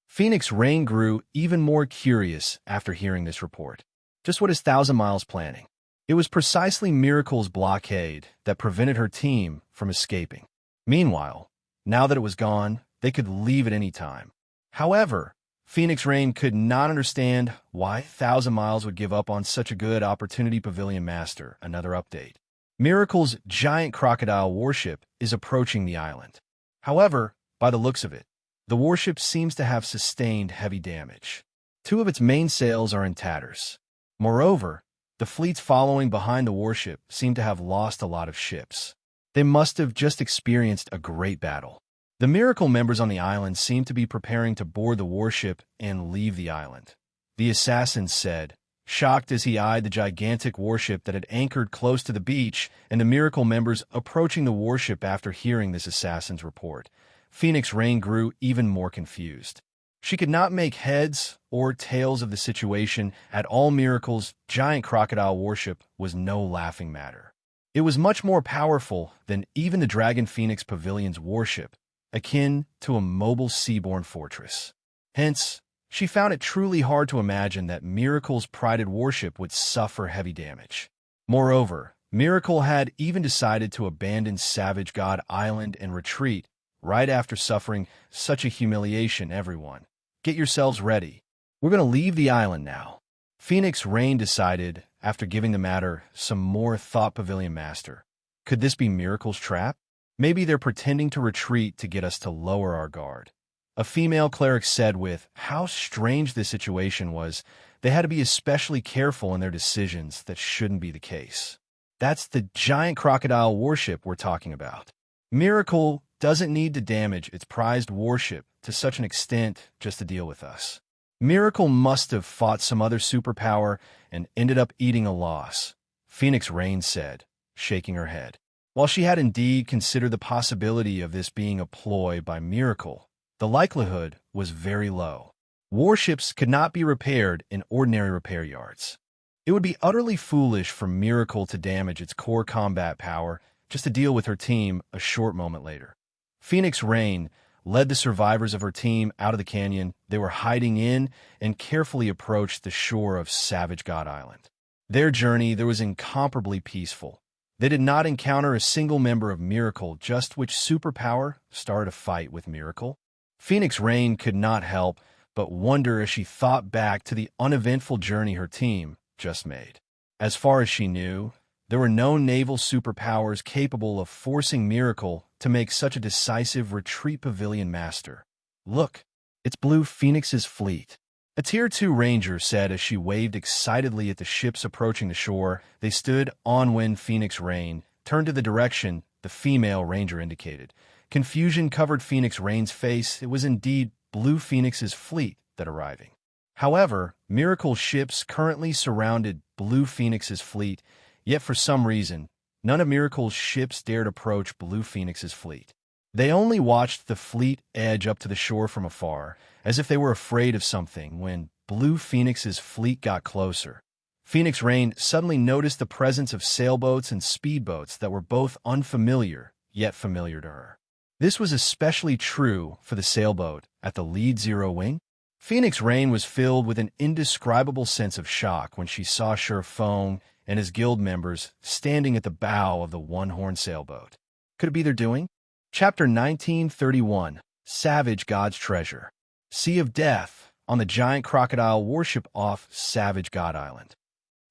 Phoenix Rain grew even more curious after hearing this report. Just what is Thousand Miles planning? It was precisely Miracle's blockade that prevented her team from escaping. Meanwhile, now that it was gone, they could leave at any time. However, Phoenix Rain could not understand why Thousand Miles would give up on such a good opportunity. Pavilion Master, another update. Miracle's giant crocodile warship is approaching the island. However, by the looks of it, the warship seems to have sustained heavy damage. 2 of its mainsails are in tatters. Moreover, the fleets following behind the warship seem to have lost a lot of ships. They must have just experienced a great battle. The Miracle members on the island seem to be preparing to board the warship and leave the island. The assassin said, shocked as he eyed the gigantic warship that had anchored close to the beach and the Miracle members approaching the warship after hearing this assassin's report. Phoenix Rain grew even more confused. She could not make heads or tails of the situation at all. Miracle's giant crocodile warship was no laughing matter. It was much more powerful than even the Dragon Phoenix Pavilion's warship, akin to a mobile seaborne fortress. Hence, she found it truly hard to imagine that Miracle's prided warship would suffer heavy damage. Moreover, Miracle had even decided to abandon Savage God Island and retreat right after suffering such a humiliation. Everyone, get yourselves ready. We're going to leave the island now. Phoenix Rain decided, after giving the matter some more thought. Pavilion Master, could this be Miracle's trap? Maybe they're pretending to retreat to get us to lower our guard. A female cleric said with how strange this situation was, they had to be especially careful in their decisions. That shouldn't be the case. That's the giant crocodile warship we're talking about. Miracle doesn't need to damage its prized warship to such an extent just to deal with us. Miracle must have fought some other superpower and ended up eating a loss, Phoenix Rain said, shaking her head. While she had indeed considered the possibility of this being a ploy by Miracle, the likelihood was very low. Warships could not be repaired in ordinary repair yards. It would be utterly foolish for Miracle to damage its core combat power just to deal with her team a short moment later. Phoenix Rain led the survivors of her team out of the canyon they were hiding in and carefully approached the shore of Savage God Island. Their journey there was incomparably peaceful. They did not encounter a single member of Miracle. Just which superpower started a fight with Miracle? Phoenix Rain could not help but wonder as she thought back to the uneventful journey her team just made. As far as she knew, there were no naval superpowers capable of forcing Miracle to make such a decisive retreat. Pavilion Master, look, it's Blue Phoenix's fleet. A Tier 2 ranger said as she waved excitedly at the ships approaching the shore. They stood on when Phoenix Rain turned to the direction the female ranger indicated. Confusion covered Phoenix Rain's face. It was indeed Blue Phoenix's fleet that arriving. However, Miracle's ships currently surrounded Blue Phoenix's fleet, yet for some reason, none of Miracle's ships dared approach Blue Phoenix's fleet. They only watched the fleet edge up to the shore from afar, as if they were afraid of something. When Blue Phoenix's fleet got closer, Phoenix Rain suddenly noticed the presence of sailboats and speedboats that were both unfamiliar, yet familiar to her. This was especially true for the sailboat at the lead Zero Wing. Phoenix Rain was filled with an indescribable sense of shock when she saw Feng and his guild members standing at the bow of the one-horn sailboat. Could it be their doing? Chapter 1931, Savage God's Treasure. Sea of Death on the giant crocodile warship off Savage God Island.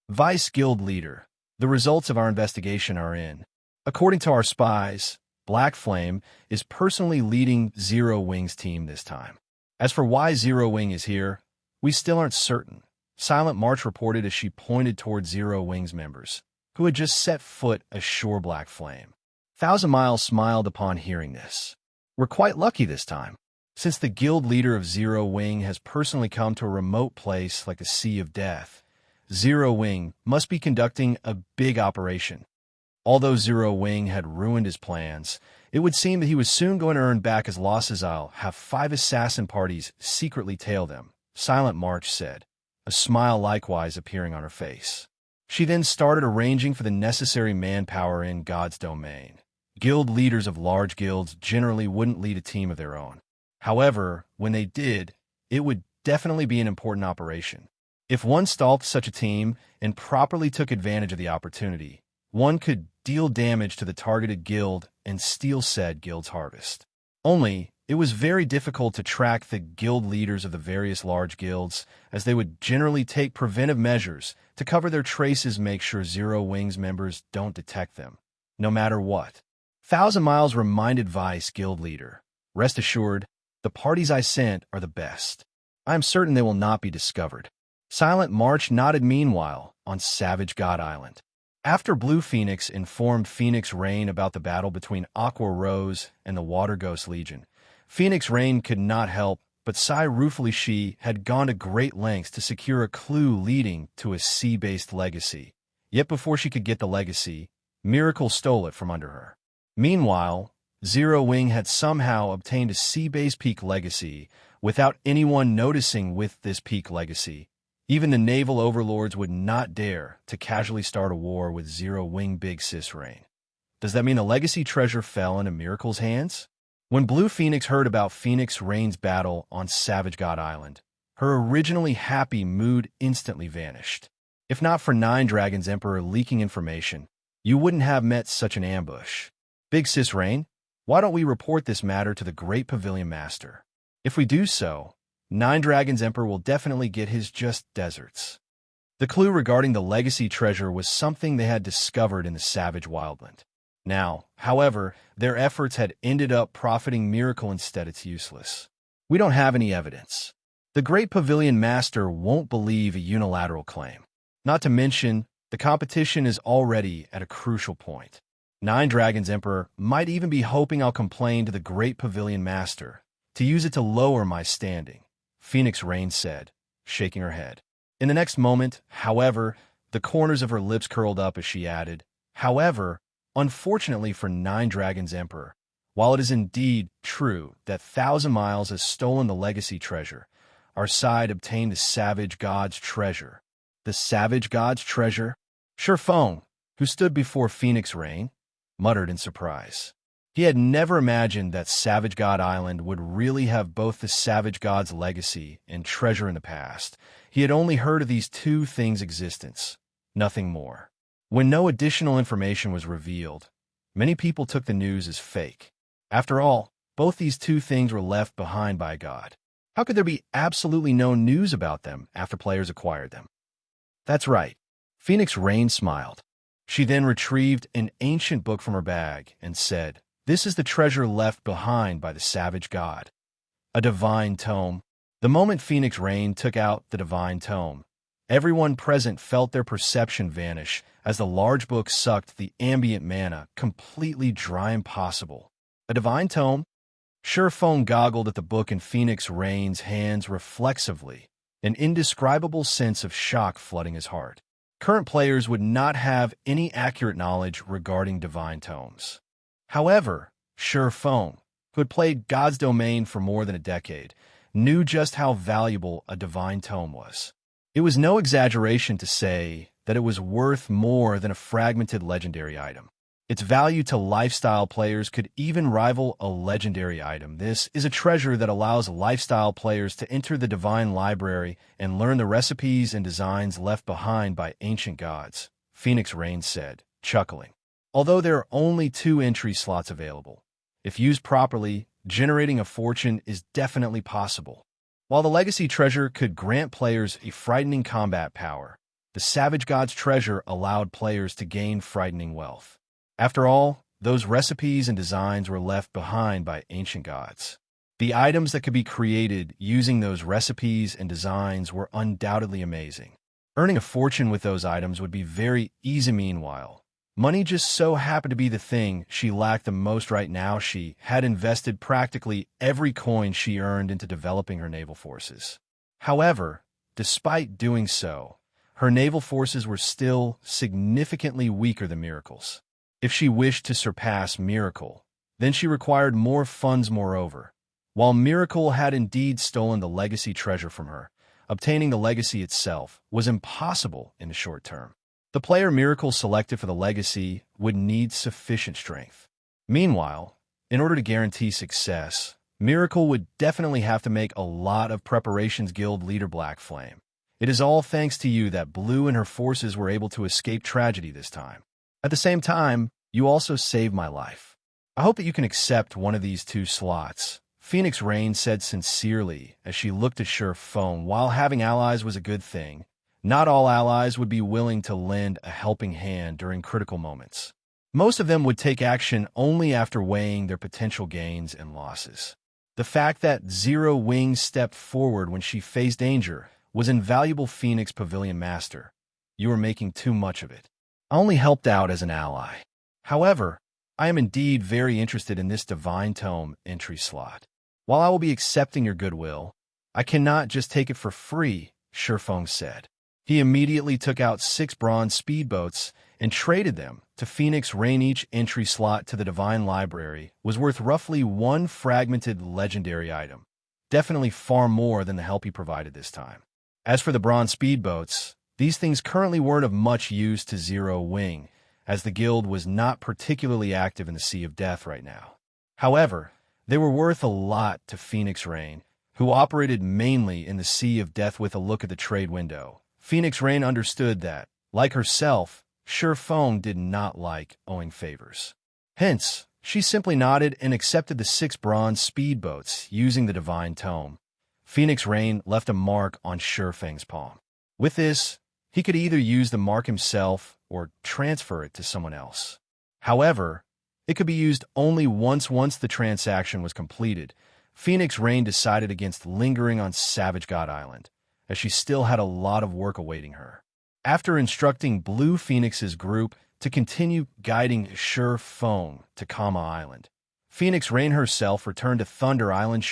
Vice Guild Leader, the results of our investigation are in. According to our spies, Black Flame is personally leading Zero Wing's team this time. As for why Zero Wing is here, we still aren't certain. Silent March reported as she pointed toward Zero Wing's members, who had just set foot ashore. Black Flame. Thousand Miles smiled upon hearing this. We're quite lucky this time, since the guild leader of Zero Wing has personally come to a remote place like the Sea of Death. Zero Wing must be conducting a big operation. Although Zero Wing had ruined his plans, it would seem that he was soon going to earn back his losses. I'll have 5 assassin parties secretly tail them, Silent March said, a smile likewise appearing on her face. She then started arranging for the necessary manpower in God's domain. Guild leaders of large guilds generally wouldn't lead a team of their own. However, when they did, it would definitely be an important operation. If one stalled such a team and properly took advantage of the opportunity, one could deal damage to the targeted guild and steal said guild's harvest. Only, it was very difficult to track the guild leaders of the various large guilds, as they would generally take preventive measures to cover their traces, make sure Zero Wings members don't detect them, no matter what. 1,000 Miles reminded Vice guild leader, rest assured, the parties I sent are the best. I am certain they will not be discovered. Silent March nodded meanwhile on Savage God Island. After Blue Phoenix informed Phoenix Rain about the battle between Aqua Rose and the Water Ghost Legion, Phoenix Rain could not help but sigh ruefully. She had gone to great lengths to secure a clue leading to a sea-based legacy. Yet before she could get the legacy, Miracle stole it from under her. Meanwhile, Zero Wing had somehow obtained a sea-based peak legacy without anyone noticing. With this peak legacy, even the naval overlords would not dare to casually start a war with Zero Wing Big Sis Rain. Does that mean the legacy treasure fell into Miracle's hands? When Blue Phoenix heard about Phoenix Rain's battle on Savage God Island, her originally happy mood instantly vanished. If not for Nine Dragons Emperor leaking information, you wouldn't have met such an ambush. Big Sis Rain, why don't we report this matter to the Great Pavilion Master? If we do so, Nine Dragons Emperor will definitely get his just deserts. The clue regarding the legacy treasure was something they had discovered in the Savage Wildland. Now, however, their efforts had ended up profiting Miracle. Instead, it's useless. We don't have any evidence. The Great Pavilion Master won't believe a unilateral claim. Not to mention, the competition is already at a crucial point. Nine Dragons Emperor might even be hoping I'll complain to the Great Pavilion Master to use it to lower my standing, Phoenix Rain said, shaking her head. In the next moment, however, the corners of her lips curled up as she added, however, unfortunately for Nine Dragons Emperor, while it is indeed true that 1,000 Miles has stolen the legacy treasure, our side obtained the Savage God's treasure. The Savage God's treasure? Sure, Feng, who stood before Phoenix Rain, muttered in surprise. He had never imagined that Savage God Island would really have both the Savage God's legacy and treasure in the past. He had only heard of these two things' existence, nothing more. When no additional information was revealed, many people took the news as fake. After all, both these two things were left behind by God. How could there be absolutely no news about them after players acquired them? That's right. Phoenix Rain smiled. She then retrieved an ancient book from her bag and said, "This is the treasure left behind by the Savage God. A divine tome." The moment Phoenix Rain took out the divine tome, everyone present felt their perception vanish as the large book sucked the ambient mana, completely dry impossible. A divine tome? Sure, Feng goggled at the book in Phoenix Rain's hands reflexively, an indescribable sense of shock flooding his heart. Current players would not have any accurate knowledge regarding divine tomes. However, Sure Feng, who had played God's Domain for more than a decade, knew just how valuable a divine tome was. It was no exaggeration to say that it was worth more than a fragmented legendary item. Its value to lifestyle players could even rival a legendary item. This is a treasure that allows lifestyle players to enter the divine library and learn the recipes and designs left behind by ancient gods, Phoenix Rain said, chuckling. Although there are only 2 entry slots available, if used properly, generating a fortune is definitely possible. While the legacy treasure could grant players a frightening combat power, the Savage God's treasure allowed players to gain frightening wealth. After all, those recipes and designs were left behind by ancient gods. The items that could be created using those recipes and designs were undoubtedly amazing. Earning a fortune with those items would be very easy. Meanwhile, money just so happened to be the thing she lacked the most right now. She had invested practically every coin she earned into developing her naval forces. However, despite doing so, her naval forces were still significantly weaker than Miracle's. If she wished to surpass Miracle, then she required more funds. Moreover, while Miracle had indeed stolen the legacy treasure from her, Obtaining the legacy itself was impossible in the short term. The player Miracle selected for the legacy would need sufficient strength. Meanwhile, in order to guarantee success, Miracle would definitely have to make a lot of preparations. Guild leader Black Flame. It is all thanks to you that Blue and her forces were able to escape tragedy this time. At the same time, you also saved my life. I hope that you can accept one of these 2 slots, Phoenix Rain said sincerely as she looked at Feng. While having allies was a good thing, not all allies would be willing to lend a helping hand during critical moments. Most of them would take action only after weighing their potential gains and losses. The fact that Zero Wings stepped forward when she faced danger was invaluable. Phoenix Pavilion Master, you were making too much of it. I only helped out as an ally. However, I am indeed very interested in this Divine Tome entry slot. While I will be accepting your goodwill, I cannot just take it for free, Feng said. He immediately took out 6 bronze speedboats and traded them to Phoenix Rain. Each entry slot to the Divine Library was worth roughly 1 fragmented legendary item, definitely far more than the help he provided this time. As for the bronze speedboats, these things currently weren't of much use to Zero Wing, as the guild was not particularly active in the Sea of Death right now. However, they were worth a lot to Phoenix Rain, who operated mainly in the Sea of Death. With a look at the trade window, Phoenix Rain understood that, like herself, Feng did not like owing favors. Hence, she simply nodded and accepted the 6 bronze speedboats using the Divine Tome. Phoenix Rain left a mark on Feng's palm. With this, he could either use the mark himself or transfer it to someone else. However, it could be used only once the transaction was completed. Phoenix Rain decided against lingering on Savage God Island, as she still had a lot of work awaiting her. After instructing Blue Phoenix's group to continue guiding Feng to Kama Island, Phoenix Rain herself returned to Thunder Island.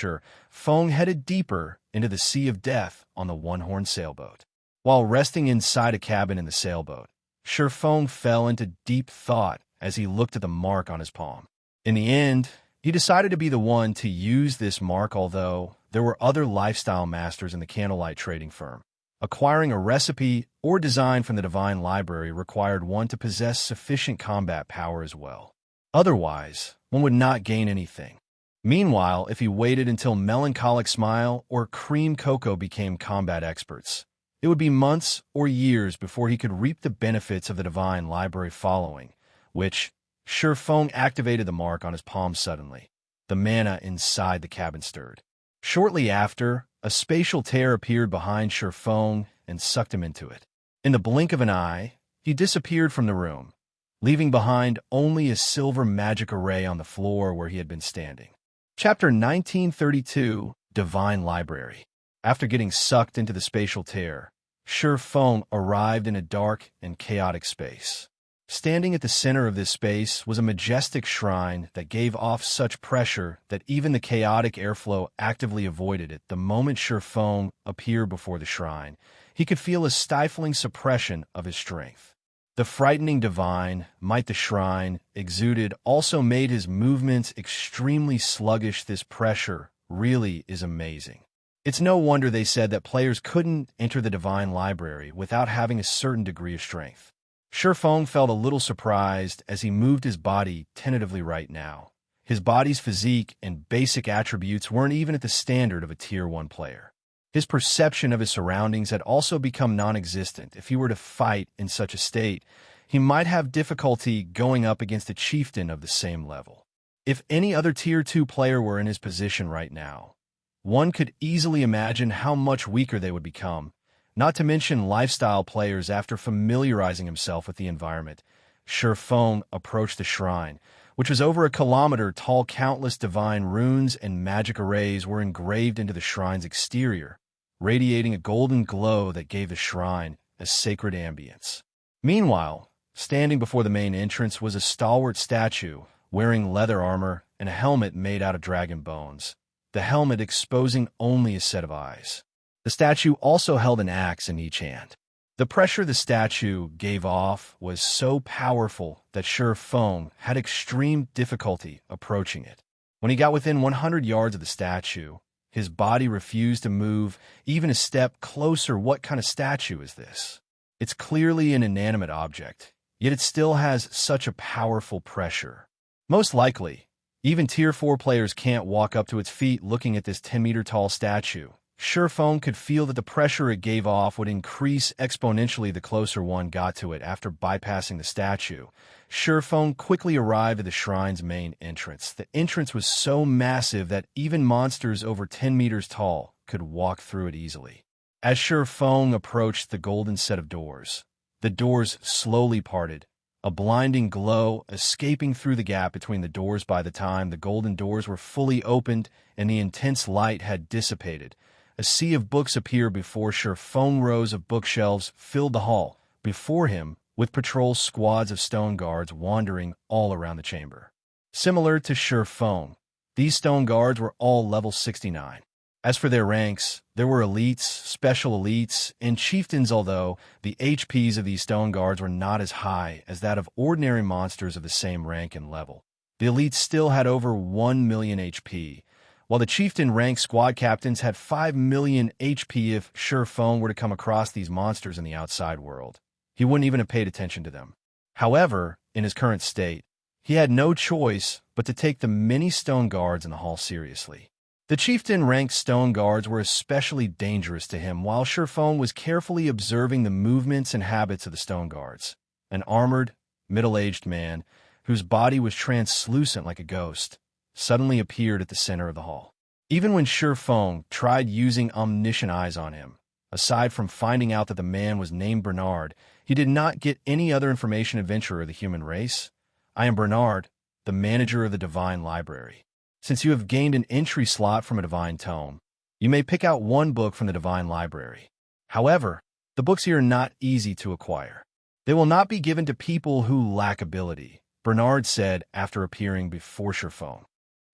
Feng headed deeper into the Sea of Death on the one-horn sailboat. While resting inside a cabin in the sailboat, Feng fell into deep thought as he looked at the mark on his palm. In the end, he decided to be the one to use this mark, although there were other lifestyle masters in the Candlelight trading firm. Acquiring a recipe or design from the Divine Library required one to possess sufficient combat power as well. Otherwise, one would not gain anything. Meanwhile, if he waited until Melancholic Smile or Cream Cocoa became combat experts, it would be months or years before he could reap the benefits of the Divine Library following, which, Feng activated the mark on his palm suddenly. The mana inside the cabin stirred. Shortly after, a spatial tear appeared behind Feng and sucked him into it. In the blink of an eye, he disappeared from the room, leaving behind only a silver magic array on the floor where he had been standing. Chapter 1932, Divine Library. After getting sucked into the spatial tear, Feng arrived in a dark and chaotic space. Standing at the center of this space was a majestic shrine that gave off such pressure that even the chaotic airflow actively avoided it. The moment Feng appeared before the shrine, he could feel a stifling suppression of his strength. The frightening divine might the shrine exuded also made his movements extremely sluggish. This pressure really is amazing. It's no wonder they said that players couldn't enter the Divine Library without having a certain degree of strength. Feng felt a little surprised as he moved his body tentatively right now. His body's physique and basic attributes weren't even at the standard of a Tier 1 player. His perception of his surroundings had also become non-existent. If he were to fight in such a state, he might have difficulty going up against a chieftain of the same level. If any other Tier 2 player were in his position right now, one could easily imagine how much weaker they would become. Not to mention lifestyle players. After familiarizing himself with the environment, Feng approached the shrine, which was over 1 kilometer tall. Countless divine runes and magic arrays were engraved into the shrine's exterior, radiating a golden glow that gave the shrine a sacred ambience. Meanwhile, standing before the main entrance was a stalwart statue, wearing leather armor and a helmet made out of dragon bones, the helmet exposing only a set of eyes. The statue also held an axe in each hand. The pressure the statue gave off was so powerful that Feng had extreme difficulty approaching it. When he got within 100 yards of the statue, His body refused to move, even a step closer. What kind of statue is this? It's clearly an inanimate object, yet it still has such a powerful pressure. Most likely, even Tier 4 players can't walk up to its feet looking at this 10-meter-tall statue. Feng could feel that the pressure it gave off would increase exponentially the closer one got to it after bypassing the statue. Feng quickly arrived at the shrine's main entrance. The entrance was so massive that even monsters over 10 meters tall could walk through it easily. As Feng approached the golden set of doors, the doors slowly parted, a blinding glow escaping through the gap between the doors. By the time the golden doors were fully opened and the intense light had dissipated, a sea of books appeared before Feng. Rows of bookshelves filled the hall before him, with patrol squads of stone guards wandering all around the chamber. Similar to Feng, these stone guards were all level 69. As for their ranks, there were elites, special elites, and chieftains, although the HPs of these stone guards were not as high as that of ordinary monsters of the same rank and level. The elites still had over 1 million HP, while the chieftain rank squad captains had 5 million HP. If Feng were to come across these monsters in the outside world, he wouldn't even have paid attention to them. However, in his current state, he had no choice but to take the many stone guards in the hall seriously. The chieftain-ranked stone guards were especially dangerous to him while Feng was carefully observing the movements and habits of the stone guards. An armored, middle-aged man, whose body was translucent like a ghost, suddenly appeared at the center of the hall. Even when Feng tried using omniscient eyes on him, aside from finding out that the man was named Bernard, he did not get any other information. Adventurer of the human race, I am Bernard, the manager of the Divine Library. Since you have gained an entry slot from a divine tome, you may pick out one book from the Divine Library. However, the books here are not easy to acquire. They will not be given to people who lack ability, Bernard said after appearing before Feng.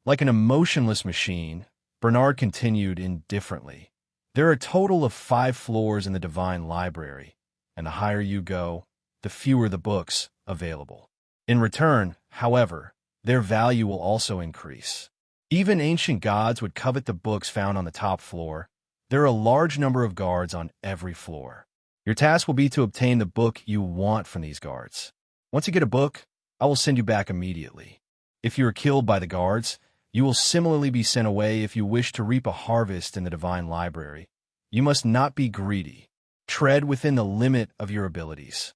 Like an emotionless machine, Bernard continued indifferently. There are a total of 5 floors in the Divine Library, and the higher you go, the fewer the books available. In return, however, their value will also increase. Even ancient gods would covet the books found on the top floor. There are a large number of guards on every floor. Your task will be to obtain the book you want from these guards. Once you get a book, I will send you back immediately. If you are killed by the guards, you will similarly be sent away. If you wish to reap a harvest in the Divine Library, you must not be greedy. Tread within the limit of your abilities.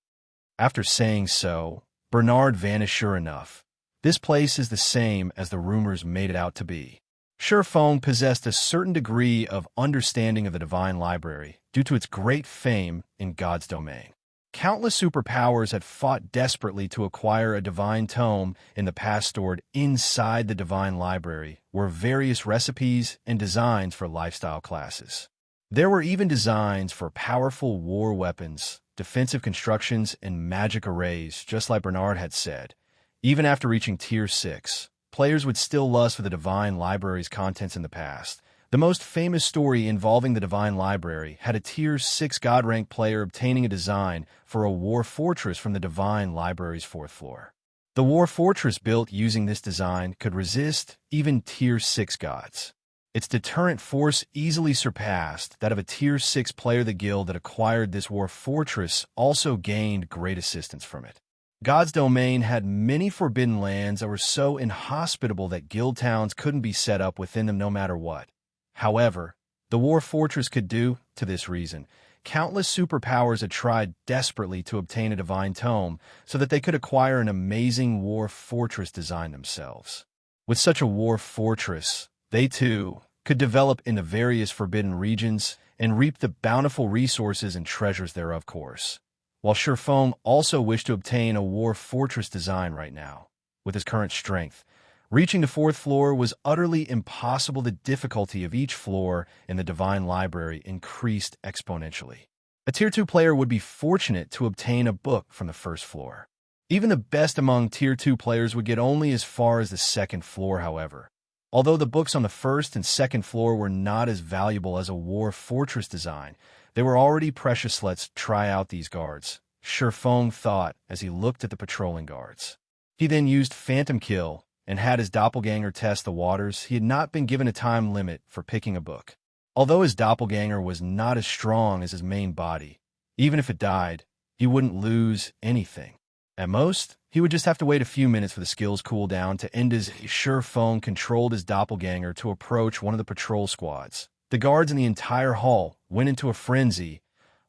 After saying so, Bernard vanished. Sure enough, this place is the same as the rumors made it out to be. Feng possessed a certain degree of understanding of the Divine Library due to its great fame in God's domain. Countless superpowers had fought desperately to acquire a divine tome in the past. Stored inside the Divine Library were various recipes and designs for lifestyle classes. There were even designs for powerful war weapons, defensive constructions, and magic arrays, just like Bernard had said. Even after reaching Tier 6, players would still lust for the Divine Library's contents in the past. The most famous story involving the Divine Library had a Tier 6 God-ranked player obtaining a design for a war fortress from the Divine Library's 4th floor. The war fortress built using this design could resist even Tier 6 gods. Its deterrent force easily surpassed that of a Tier 6 player. The guild that acquired this war fortress also gained great assistance from it. God's domain had many forbidden lands that were so inhospitable that guild towns couldn't be set up within them no matter what. However, the war fortress could do to this reason. Countless superpowers had tried desperately to obtain a divine tome so that they could acquire an amazing war fortress design themselves. With such a war fortress, they too could develop into various forbidden regions and reap the bountiful resources and treasures thereof. Course. While Feng also wished to obtain a war fortress design right now, with his current strength, reaching the 4th floor was utterly impossible. The difficulty of each floor in the Divine Library increased exponentially. A Tier 2 player would be fortunate to obtain a book from the 1st floor. Even the best among Tier 2 players would get only as far as the 2nd floor, however. Although the books on the 1st and 2nd floor were not as valuable as a war fortress design, they were already precious. Let's try out these guards, Feng thought as he looked at the patrolling guards. He then used Phantom Kill and had his doppelganger test the waters, he had not been given a time limit for picking a book. Although his doppelganger was not as strong as his main body, even if it died, he wouldn't lose anything. At most, he would just have to wait a few minutes for the skills cooldown to end as Feng controlled his doppelganger to approach one of the patrol squads. The guards in the entire hall went into a frenzy,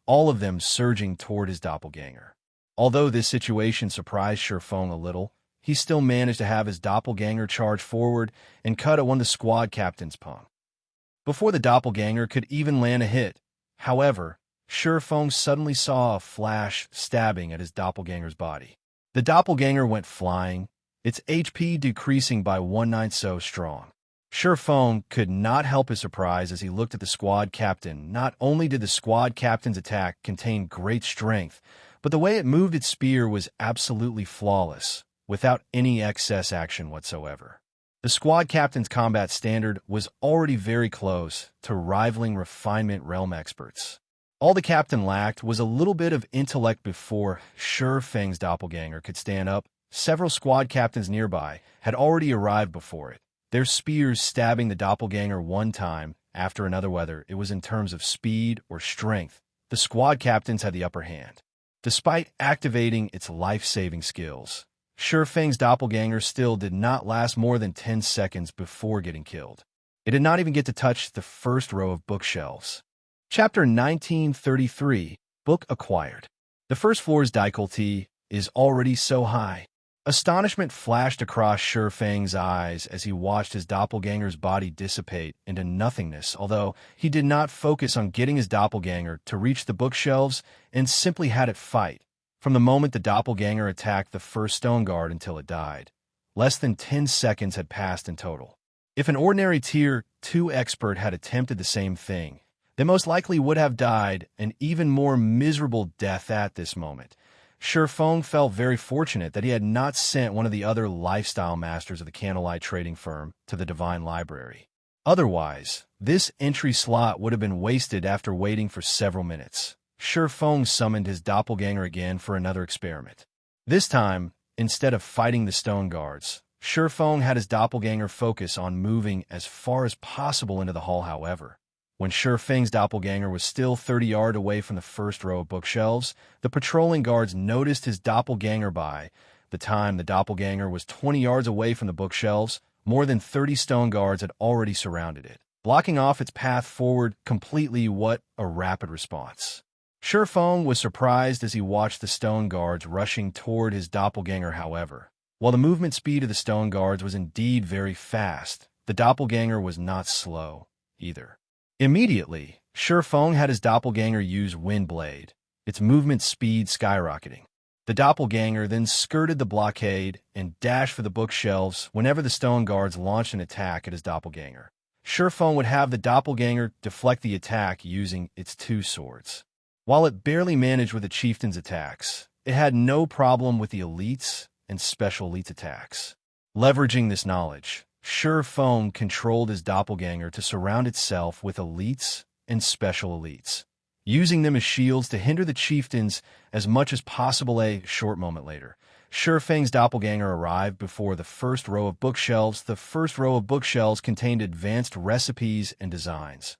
all of them surging toward his doppelganger. Although this situation surprised Feng a little, he still managed to have his doppelganger charge forward and cut at one of the squad captain's pung. Before the doppelganger could even land a hit, however, Feng suddenly saw a flash stabbing at his doppelganger's body. The doppelganger went flying, its HP decreasing by 1/9 so strong. Feng could not help his surprise as he looked at the squad captain. Not only did the squad captain's attack contain great strength, but the way it moved its spear was absolutely flawless, without any excess action whatsoever. The squad captain's combat standard was already very close to rivaling refinement realm experts. All the captain lacked was a little bit of intellect before Feng's doppelganger could stand up. Several squad captains nearby had already arrived before it, their spears stabbing the doppelganger one time after another. Whether it was in terms of speed or strength, the squad captains had the upper hand. Despite activating its life-saving skills, Feng's doppelganger still did not last more than 10 seconds before getting killed. It did not even get to touch the first row of bookshelves. Chapter 1933, Book Acquired. The first floor's difficulty is already so high. Astonishment flashed across Feng's eyes as he watched his doppelganger's body dissipate into nothingness, although he did not focus on getting his doppelganger to reach the bookshelves and simply had it fight. From the moment the doppelganger attacked the first stone guard until it died, less than 10 seconds had passed in total. If an ordinary Tier 2 expert had attempted the same thing, they most likely would have died an even more miserable death at this moment. Feng felt very fortunate that he had not sent one of the other lifestyle masters of the Candlelight trading firm to the Divine Library. Otherwise, this entry slot would have been wasted after waiting for several minutes. Feng summoned his doppelganger again for another experiment. This time, instead of fighting the stone guards, Feng had his doppelganger focus on moving as far as possible into the hall. However, when Feng's doppelganger was still 30 yards away from the first row of bookshelves, the patrolling guards noticed his doppelganger. By the time the doppelganger was 20 yards away from the bookshelves, more than 30 stone guards had already surrounded it, blocking off its path forward completely. What a rapid response! Feng was surprised as he watched the stone guards rushing toward his doppelganger. However, while the movement speed of the stone guards was indeed very fast, the doppelganger was not slow either. Immediately, Feng had his doppelganger use Windblade, its movement speed skyrocketing. The doppelganger then skirted the blockade and dashed for the bookshelves whenever the stone guards launched an attack at his doppelganger. Feng would have the doppelganger deflect the attack using its two swords. While it barely managed with the chieftain's attacks, it had no problem with the elites and special elites attacks. Leveraging this knowledge, Feng controlled his doppelganger to surround itself with elites and special elites, using them as shields to hinder the chieftains as much as possible. A short moment later, Feng's doppelganger arrived before the first row of bookshelves. The first row of bookshelves contained advanced recipes and designs,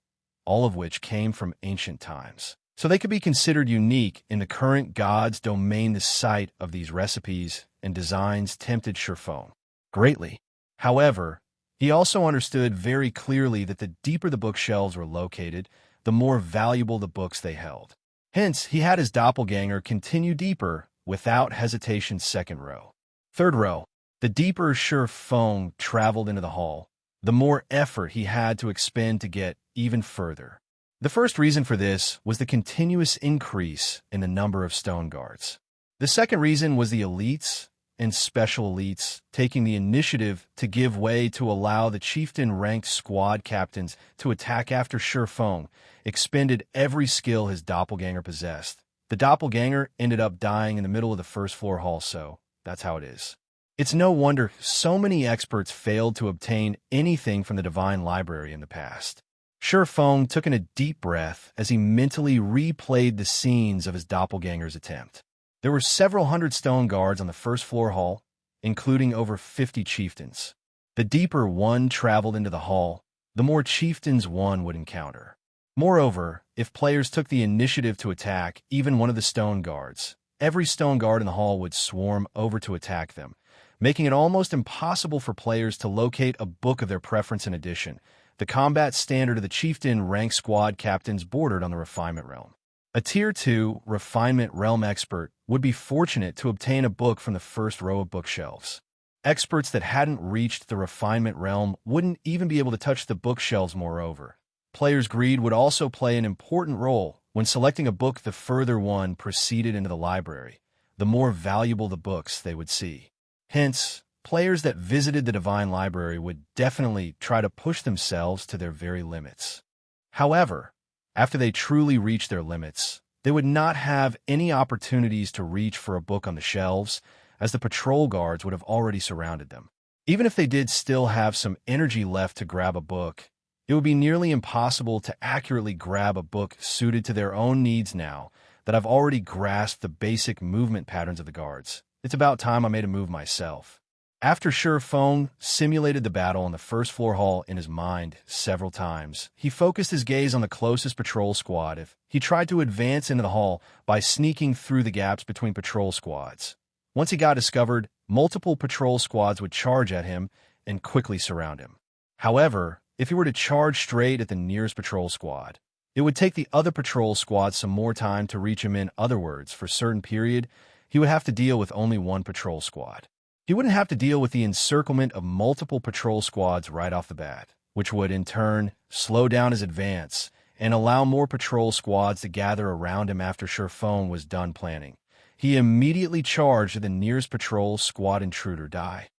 all of which came from ancient times, so they could be considered unique in the current god's domain. The sight of these recipes and designs tempted Feng greatly. However, he also understood very clearly that the deeper the bookshelves were located, the more valuable the books they held. Hence, he had his doppelganger continue deeper without hesitation. Second row. Third row. The deeper Feng traveled into the hall, the more effort he had to expend to get even further. The first reason for this was the continuous increase in the number of stone guards. The second reason was the elites and special elites taking the initiative to give way to allow the chieftain-ranked squad captains to attack after Feng expended every skill his doppelganger possessed. The doppelganger ended up dying in the middle of the first floor hall, so that's how it is. It's no wonder so many experts failed to obtain anything from the Divine Library in the past. Feng took in a deep breath as he mentally replayed the scenes of his doppelganger's attempt. There were several hundred stone guards on the first floor hall, including over 50 chieftains. The deeper one traveled into the hall, the more chieftains one would encounter. Moreover, if players took the initiative to attack even one of the stone guards, every stone guard in the hall would swarm over to attack them, making it almost impossible for players to locate a book of their preference. In addition, the combat standard of the chieftain rank squad captains bordered on the refinement realm. A Tier 2 refinement realm expert would be fortunate to obtain a book from the first row of bookshelves. Experts that hadn't reached the refinement realm wouldn't even be able to touch the bookshelves. Moreover, players' greed would also play an important role when selecting a book. The further one proceeded into the library, the more valuable the books they would see. Hence, players that visited the Divine Library would definitely try to push themselves to their very limits. However, after they truly reached their limits, they would not have any opportunities to reach for a book on the shelves, as the patrol guards would have already surrounded them. Even if they did still have some energy left to grab a book, it would be nearly impossible to accurately grab a book suited to their own needs. Now that I've already grasped the basic movement patterns of the guards, it's about time I made a move myself. After Feng simulated the battle on the first floor hall in his mind several times, he focused his gaze on the closest patrol squad. If he tried to advance into the hall by sneaking through the gaps between patrol squads. Once he got discovered, multiple patrol squads would charge at him and quickly surround him. However, if he were to charge straight at the nearest patrol squad, it would take the other patrol squad some more time to reach him. In other words, for a certain period, he would have to deal with only one patrol squad. He wouldn't have to deal with the encirclement of multiple patrol squads right off the bat, which would, in turn, slow down his advance and allow more patrol squads to gather around him. After Feng was done planning, he immediately charged at the nearest patrol squad. Intruder die.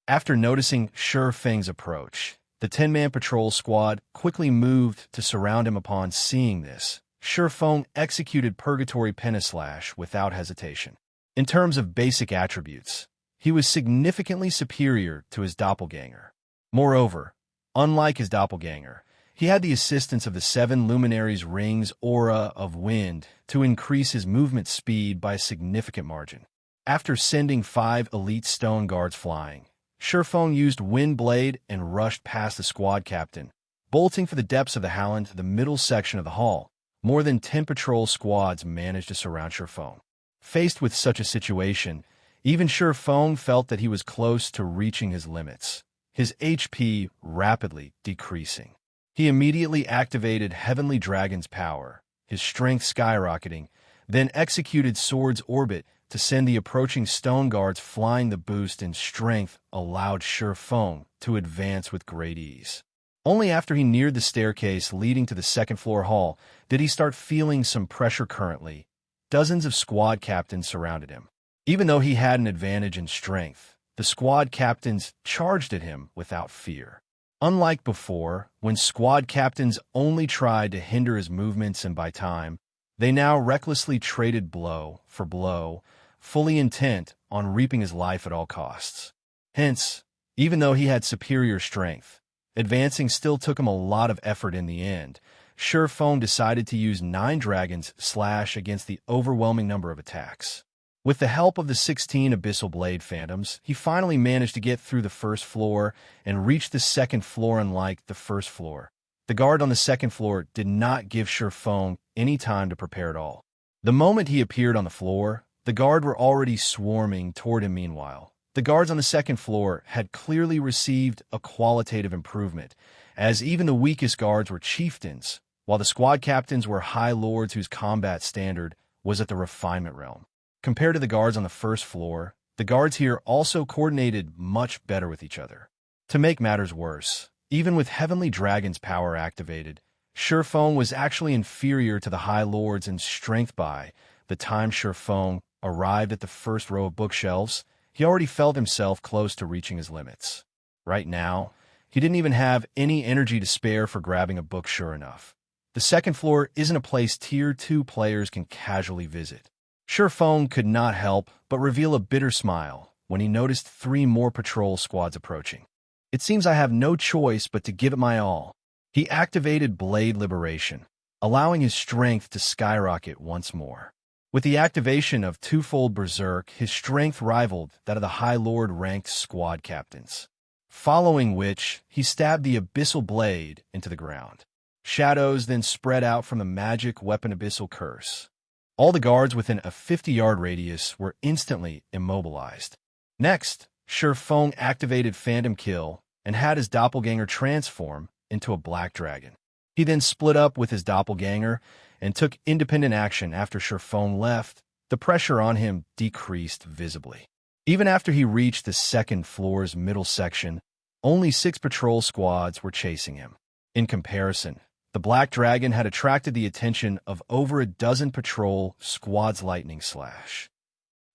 After noticing Feng's approach, the 10-man patrol squad quickly moved to surround him. Upon seeing this, Feng executed Purgatory Penislash without hesitation. In terms of basic attributes, he was significantly superior to his doppelganger. Moreover, unlike his doppelganger, he had the assistance of the 7 luminaries' rings aura of wind to increase his movement speed by a significant margin. After sending 5 elite stone guards flying, Feng used Wind Blade and rushed past the squad captain, bolting for the depths of the Halland to the middle section of the hall. More than 10 patrol squads managed to surround Feng. Faced with such a situation, even Feng felt that he was close to reaching his limits, his HP rapidly decreasing. He immediately activated Heavenly Dragon's power, his strength skyrocketing, then executed Sword's Orbit to send the approaching stone guards flying. The boost in strength allowed Feng to advance with great ease. Only after he neared the staircase leading to the second-floor hall did he start feeling some pressure. Currently, dozens of squad captains surrounded him. Even though he had an advantage in strength, the squad captains charged at him without fear. Unlike before, when squad captains only tried to hinder his movements and buy time, they now recklessly traded blow for blow, fully intent on reaping his life at all costs. Hence, even though he had superior strength, advancing still took him a lot of effort. In the end, Feng decided to use 9 dragons slash against the overwhelming number of attacks. With the help of the 16 Abyssal Blade Phantoms, he finally managed to get through the first floor and reach the second floor. Unlike the first floor, the guard on the second floor did not give Feng any time to prepare at all. The moment he appeared on the floor, the guard were already swarming toward him. Meanwhile, the guards on the second floor had clearly received a qualitative improvement, as even the weakest guards were chieftains, while the squad captains were high lords whose combat standard was at the refinement realm. Compared to the guards on the first floor, the guards here also coordinated much better with each other. To make matters worse, even with Heavenly Dragon's power activated, Feng was actually inferior to the High Lords in strength. By the time Feng arrived at the first row of bookshelves, he already felt himself close to reaching his limits. Right now, he didn't even have any energy to spare for grabbing a book. Sure enough, the second floor isn't a place Tier 2 players can casually visit. Feng could not help but reveal a bitter smile when he noticed 3 more patrol squads approaching. It seems I have no choice but to give it my all. He activated Blade Liberation, allowing his strength to skyrocket once more. With the activation of twofold Berserk, his strength rivaled that of the High Lord-ranked squad captains, following which he stabbed the Abyssal Blade into the ground. Shadows then spread out from the magic weapon Abyssal Curse. All the guards within a 50-yard radius were instantly immobilized. Next, Feng activated Phantom Kill and had his doppelganger transform into a black dragon. He then split up with his doppelganger and took independent action after Feng left. The pressure on him decreased visibly. Even after he reached the second floor's middle section, only 6 patrol squads were chasing him. In comparison, the Black Dragon had attracted the attention of over a dozen patrol squads' lightning slash.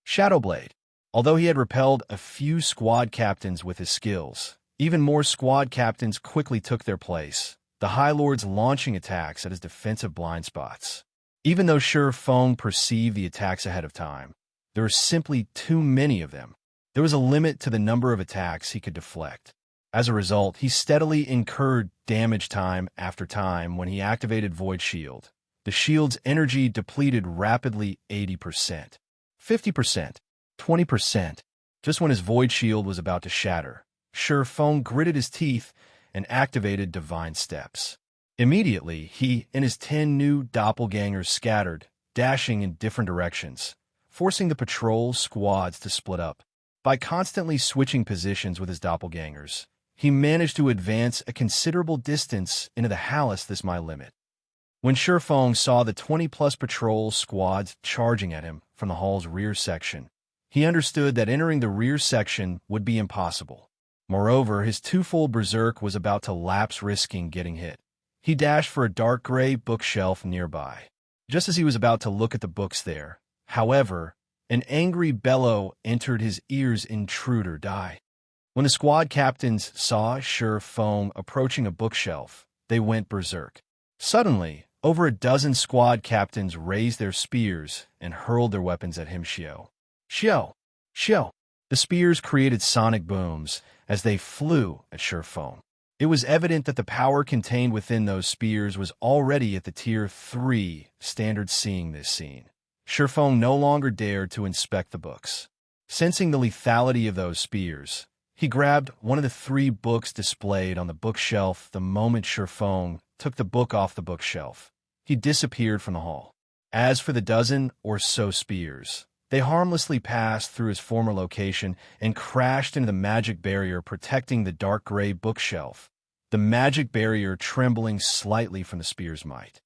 Shadowblade. Although he had repelled a few squad captains with his skills, even more squad captains quickly took their place, the High Lords launching attacks at his defensive blind spots. Even though Feng perceived the attacks ahead of time, there were simply too many of them. There was a limit to the number of attacks he could deflect. As a result, he steadily incurred damage time after time when he activated Void Shield. The shield's energy depleted rapidly 80%, 50%, 20%. Just when his Void Shield was about to shatter, Feng gritted his teeth and activated Divine Steps. Immediately, he and his 10 new doppelgangers scattered, dashing in different directions, forcing the patrol squads to split up. By constantly switching positions with his doppelgangers, he managed to advance a considerable distance into the Hallis This My Limit. When Feng saw the 20-plus patrol squads charging at him from the hall's rear section, he understood that entering the rear section would be impossible. Moreover, his twofold Berserk was about to lapse, risking getting hit. He dashed for a dark gray bookshelf nearby. Just as he was about to look at the books there, however, an angry bellow entered his ears. Intruder, die. When the squad captains saw Feng approaching a bookshelf, they went berserk. Suddenly, over a dozen squad captains raised their spears and hurled their weapons at him. Xiao! Xiao! The spears created sonic booms as they flew at Feng. It was evident that the power contained within those spears was already at the Tier 3 standard. Seeing this scene, Feng no longer dared to inspect the books. Sensing the lethality of those spears, he grabbed one of the 3 books displayed on the bookshelf. The moment Feng took the book off the bookshelf, he disappeared from the hall. As for the dozen or so spears, they harmlessly passed through his former location and crashed into the magic barrier protecting the dark gray bookshelf, the magic barrier trembling slightly from the spear's might.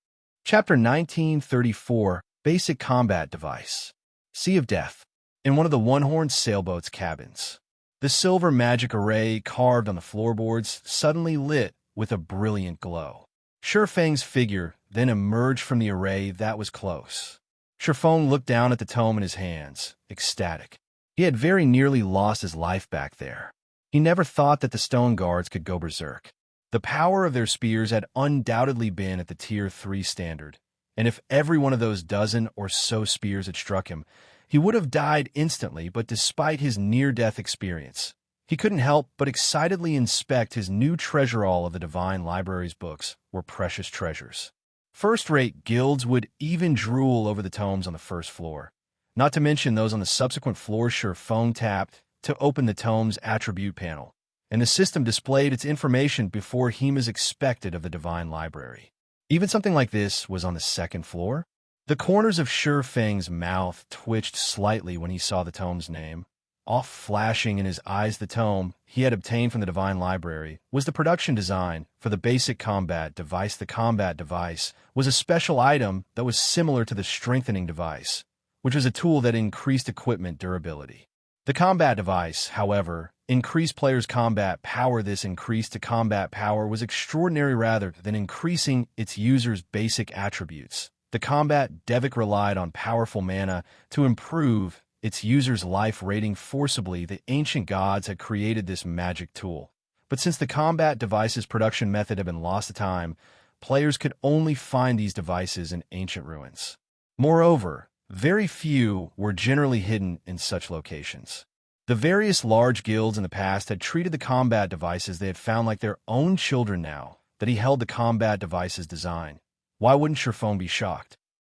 Chapter 1934, Basic Combat Device. Sea of Death. In one of the one-horned sailboat's cabins, the silver magic array carved on the floorboards suddenly lit with a brilliant glow. Feng's figure then emerged from the array that was close. Feng looked down at the tome in his hands, ecstatic. He had very nearly lost his life back there. He never thought that the stone guards could go berserk. The power of their spears had undoubtedly been at the Tier 3 standard, and if every one of those dozen or so spears had struck him, he would have died instantly. But despite his near-death experience, he couldn't help but excitedly inspect his new treasure. All of the Divine Library's books were precious treasures. First-rate guilds would even drool over the tomes on the first floor, not to mention those on the subsequent floors. Feng tapped to open the tome's attribute panel, and the system displayed its information before him as expected of the Divine Library. Even something like this was on the second floor. The corners of Feng's mouth twitched slightly when he saw the tome's name. Off flashing in his eyes, the tome he had obtained from the Divine Library was the production design for the basic combat device. The combat device was a special item that was similar to the strengthening device, which was a tool that increased equipment durability. The combat device, however, increased players' combat power. This increase to combat power was extraordinary rather than increasing its users' basic attributes. The combat device relied on powerful mana to improve its user's life rating forcibly. The ancient gods had created this magic tool, but since the combat device's production method had been lost to time, players could only find these devices in ancient ruins. Moreover, very few were generally hidden in such locations. The various large guilds in the past had treated the combat devices they had found like their own children. Now that he held the combat device's design, why wouldn't Feng be shocked?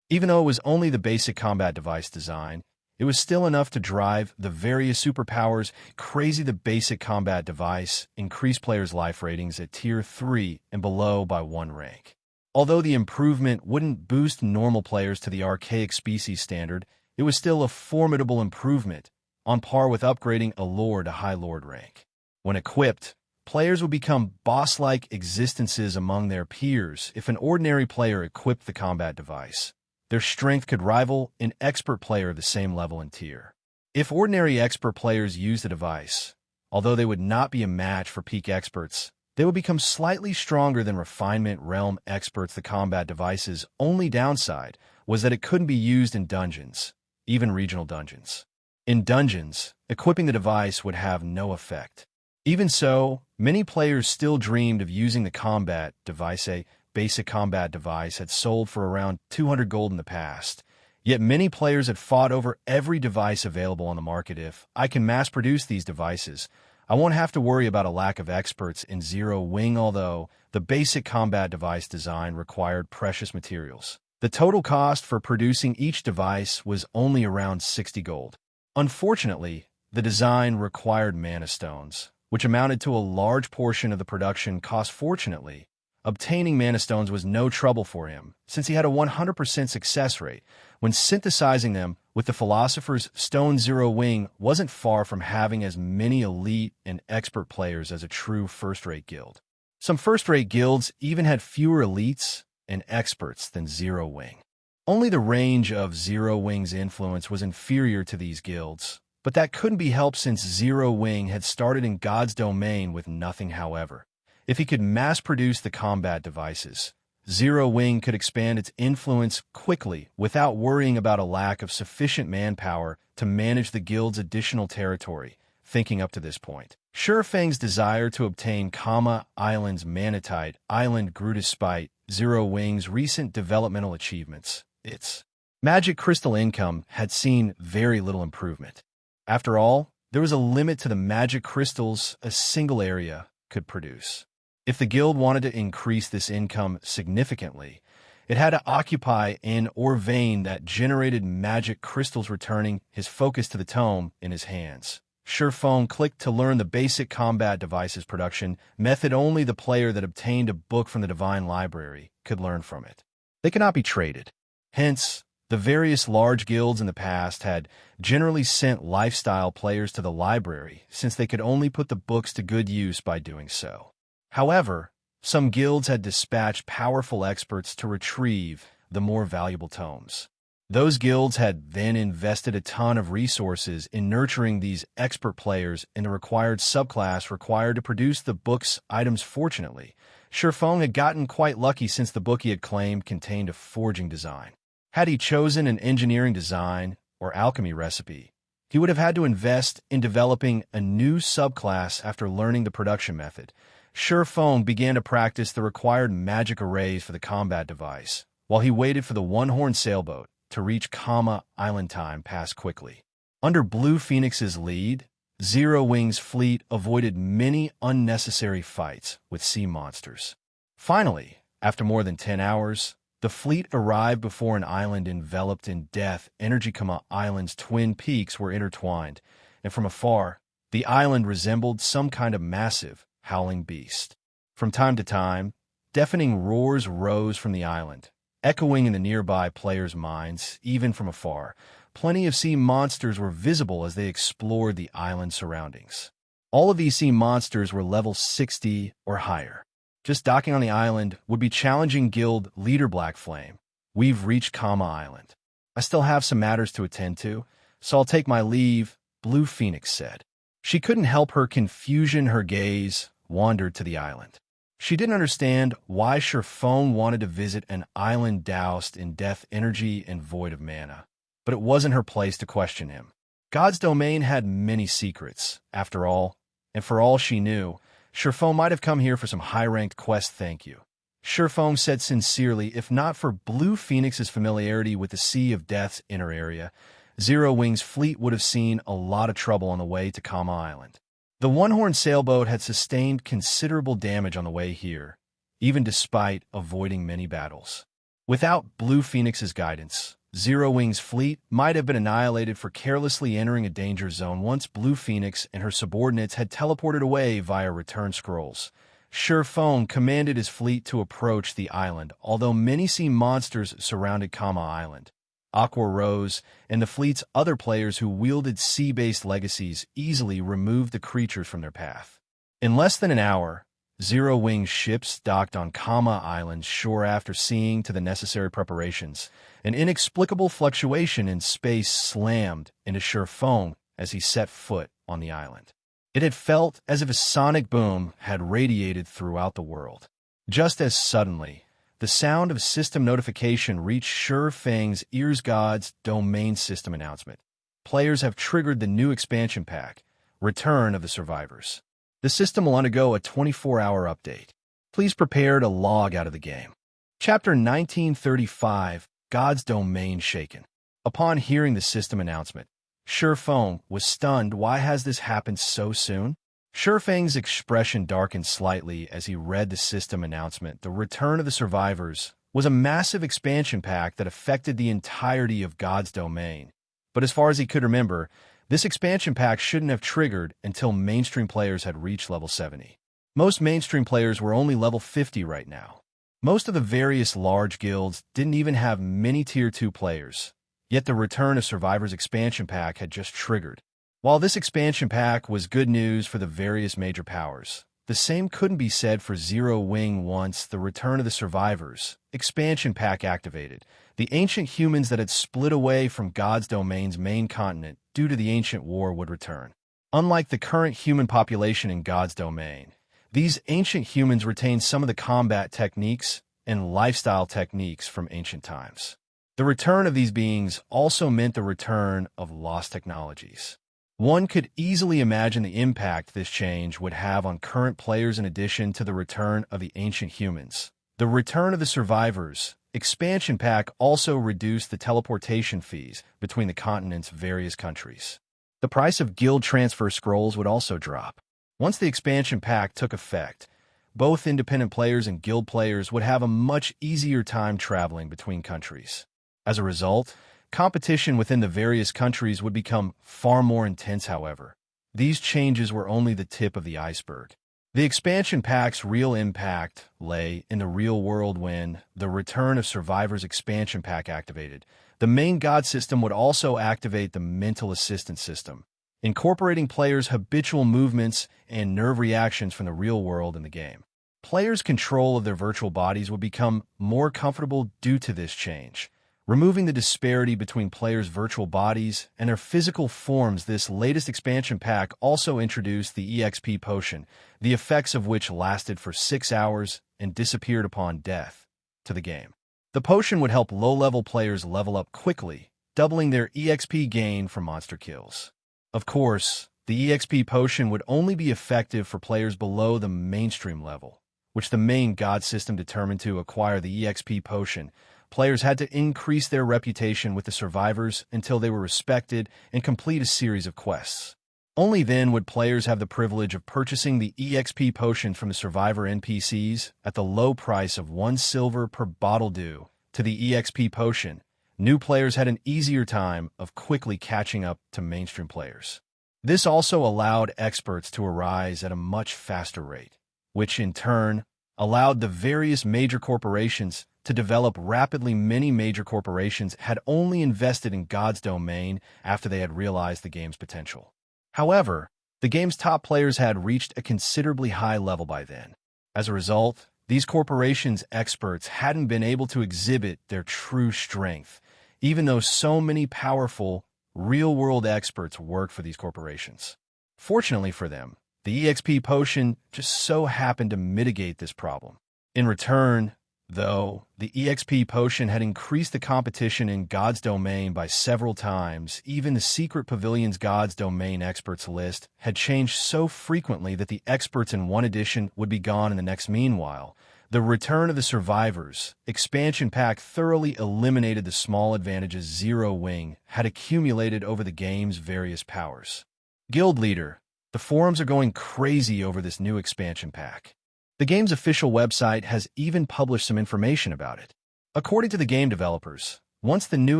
Even though it was only the basic combat device design, it was still enough to drive the various superpowers crazy. The basic combat device increased players' life ratings at Tier 3 and below by 1 rank. Although the improvement wouldn't boost normal players to the archaic species standard, it was still a formidable improvement, on par with upgrading a lord to High Lord rank. When equipped, players would become boss-like existences among their peers. If an ordinary player equipped the combat device, their strength could rival an expert player of the same level and tier. If ordinary expert players used the device, although they would not be a match for peak experts, they would become slightly stronger than refinement realm experts. The combat device's only downside was that it couldn't be used in dungeons, even regional dungeons. In dungeons, equipping the device would have no effect. Even so, many players still dreamed of using the combat device. A basic combat device had sold for around 200 gold in the past, yet many players had fought over every device available on the market. If I can mass-produce these devices, I won't have to worry about a lack of experts in Zero Wing. Although the basic combat device design required precious materials, the total cost for producing each device was only around 60 gold. Unfortunately, the design required mana stones, which amounted to a large portion of the production cost. Fortunately, obtaining mana stones was no trouble for him, since he had a 100% success rate when synthesizing them with the Philosopher's Stone. Zero Wing wasn't far from having as many elite and expert players as a true first-rate guild. Some first-rate guilds even had fewer elites and experts than Zero Wing. Only the range of Zero Wing's influence was inferior to these guilds, but that couldn't be helped since Zero Wing had started in God's domain with nothing. However, if he could mass-produce the combat devices, Zero Wing could expand its influence quickly without worrying about a lack of sufficient manpower to manage the guild's additional territory. Thinking up to this point, Feng's desire to obtain Kama Island's Manatite Island grew despite Zero Wing's recent developmental achievements. Its magic crystal income had seen very little improvement. After all, there was a limit to the magic crystals a single area could produce. If the guild wanted to increase this income significantly, it had to occupy an ore vein that generated magic crystals. Returning his focus to the tome in his hands, Feng clicked to learn the basic combat devices production method. Only the player that obtained a book from the Divine Library could learn from it. They could not be traded. Hence, the various large guilds in the past had generally sent lifestyle players to the library, since they could only put the books to good use by doing so. However, some guilds had dispatched powerful experts to retrieve the more valuable tomes. Those guilds had then invested a ton of resources in nurturing these expert players in the required subclass required to produce the book's items. Fortunately, Feng had gotten quite lucky, since the book he had claimed contained a forging design. Had he chosen an engineering design or alchemy recipe, he would have had to invest in developing a new subclass. After learning the production method, Feng began to practice the required magic arrays for the combat device, while he waited for the one-horn sailboat to reach Kama Island. Time passed quickly. Under Blue Phoenix's lead, Zero Wing's fleet avoided many unnecessary fights with sea monsters. Finally, after more than 10 hours, the fleet arrived before an island enveloped in death. Kama Island's twin peaks were intertwined, and from afar, the island resembled some kind of massive, howling beast. From time to time, deafening roars rose from the island, echoing in the nearby players' minds. Even from afar, plenty of sea monsters were visible as they explored the island's surroundings. All of these sea monsters were level 60 or higher. Just docking on the island would be challenging. Guild leader Black Flame: "We've reached Kama Island. I still have some matters to attend to, so I'll take my leave," Blue Phoenix said. She couldn't help her confusion. Her gaze wandered to the island. She didn't understand why Feng wanted to visit an island doused in death energy and void of mana, but it wasn't her place to question him. God's domain had many secrets, after all, and for all she knew, Feng might have come here for some high-ranked quest. "Thank you," Feng said sincerely. If not for Blue Phoenix's familiarity with the Sea of Death's inner area, Zero Wing's fleet would have seen a lot of trouble on the way to Kama Island. The one-horn sailboat had sustained considerable damage on the way here, even despite avoiding many battles. Without Blue Phoenix's guidance, Zero Wing's fleet might have been annihilated for carelessly entering a danger zone once Blue Phoenix and her subordinates had teleported away via return scrolls. Feng commanded his fleet to approach the island, although many sea monsters surrounded Kama Island. Aqua Rose and the fleet's other players who wielded sea-based legacies easily removed the creatures from their path. In less than an hour, Zero Wing's ships docked on Kama Island's shore after seeing to the necessary preparations. An inexplicable fluctuation in space slammed into Feng as he set foot on the island. It had felt as if a sonic boom had radiated throughout the world. Just as suddenly, the sound of system notification reached Feng's ears. God's domain system announcement. Players have triggered the new expansion pack, Return of the Survivors. The system will undergo a 24-hour update. Please prepare to log out of the game. Chapter 1935, God's Domain Shaken. Upon hearing the system announcement, Feng was stunned. Why has this happened so soon? Feng's expression darkened slightly as he read the system announcement. The Return of the Survivors was a massive expansion pack that affected the entirety of God's domain. But as far as he could remember, this expansion pack shouldn't have triggered until mainstream players had reached level 70. Most mainstream players were only level 50 right now. Most of the various large guilds didn't even have many Tier 2 players, yet the Return of Survivors expansion pack had just triggered. While this expansion pack was good news for the various major powers, the same couldn't be said for Zero Wing. Once the Return of the Survivors expansion pack activated, the ancient humans that had split away from God's domain's main continent due to the ancient war would return. Unlike the current human population in God's domain, these ancient humans retained some of the combat techniques and lifestyle techniques from ancient times. The return of these beings also meant the return of lost technologies. One could easily imagine the impact this change would have on current players in addition to the return of the ancient humans. The Return of the Survivors expansion pack also reduced the teleportation fees between the continent's various countries. The price of guild transfer scrolls would also drop. Once the expansion pack took effect, both independent players and guild players would have a much easier time traveling between countries. As a result, competition within the various countries would become far more intense. However, these changes were only the tip of the iceberg. The expansion pack's real impact lay in the real world. When the Return of Survivors expansion pack activated, the main god system would also activate the mental assistance system, incorporating players' habitual movements and nerve reactions from the real world in the game. Players' control of their virtual bodies would become more comfortable due to this change, removing the disparity between players' virtual bodies and their physical forms. This latest expansion pack also introduced the EXP potion, the effects of which lasted for 6 hours and disappeared upon death to the game. The potion would help low-level players level up quickly, doubling their EXP gain from monster kills. Of course, the EXP potion would only be effective for players below the mainstream level, which the main god system determined. To acquire the EXP potion, players had to increase their reputation with the survivors until they were respected and complete a series of quests. Only then would players have the privilege of purchasing the EXP potion from the survivor NPCs at the low price of 1 silver per bottle. Due to the EXP potion, new players had an easier time of quickly catching up to mainstream players. This also allowed experts to arise at a much faster rate, which in turn allowed the various major corporations to develop rapidly. Many major corporations had only invested in God's domain after they had realized the game's potential. However, the game's top players had reached a considerably high level by then. As a result, these corporations' experts hadn't been able to exhibit their true strength, even though so many powerful, real-world experts worked for these corporations. Fortunately for them, the EXP potion just so happened to mitigate this problem. In return, though, the EXP potion had increased the competition in God's domain by several times. Even the secret pavilion's God's domain experts list had changed so frequently that the experts in one edition would be gone in the next. Meanwhile, the Return of the Survivors expansion pack thoroughly eliminated the small advantages Zero Wing had accumulated over the game's various powers. Guild Leader, the forums are going crazy over this new expansion pack. The game's official website has even published some information about it. According to the game developers, once the new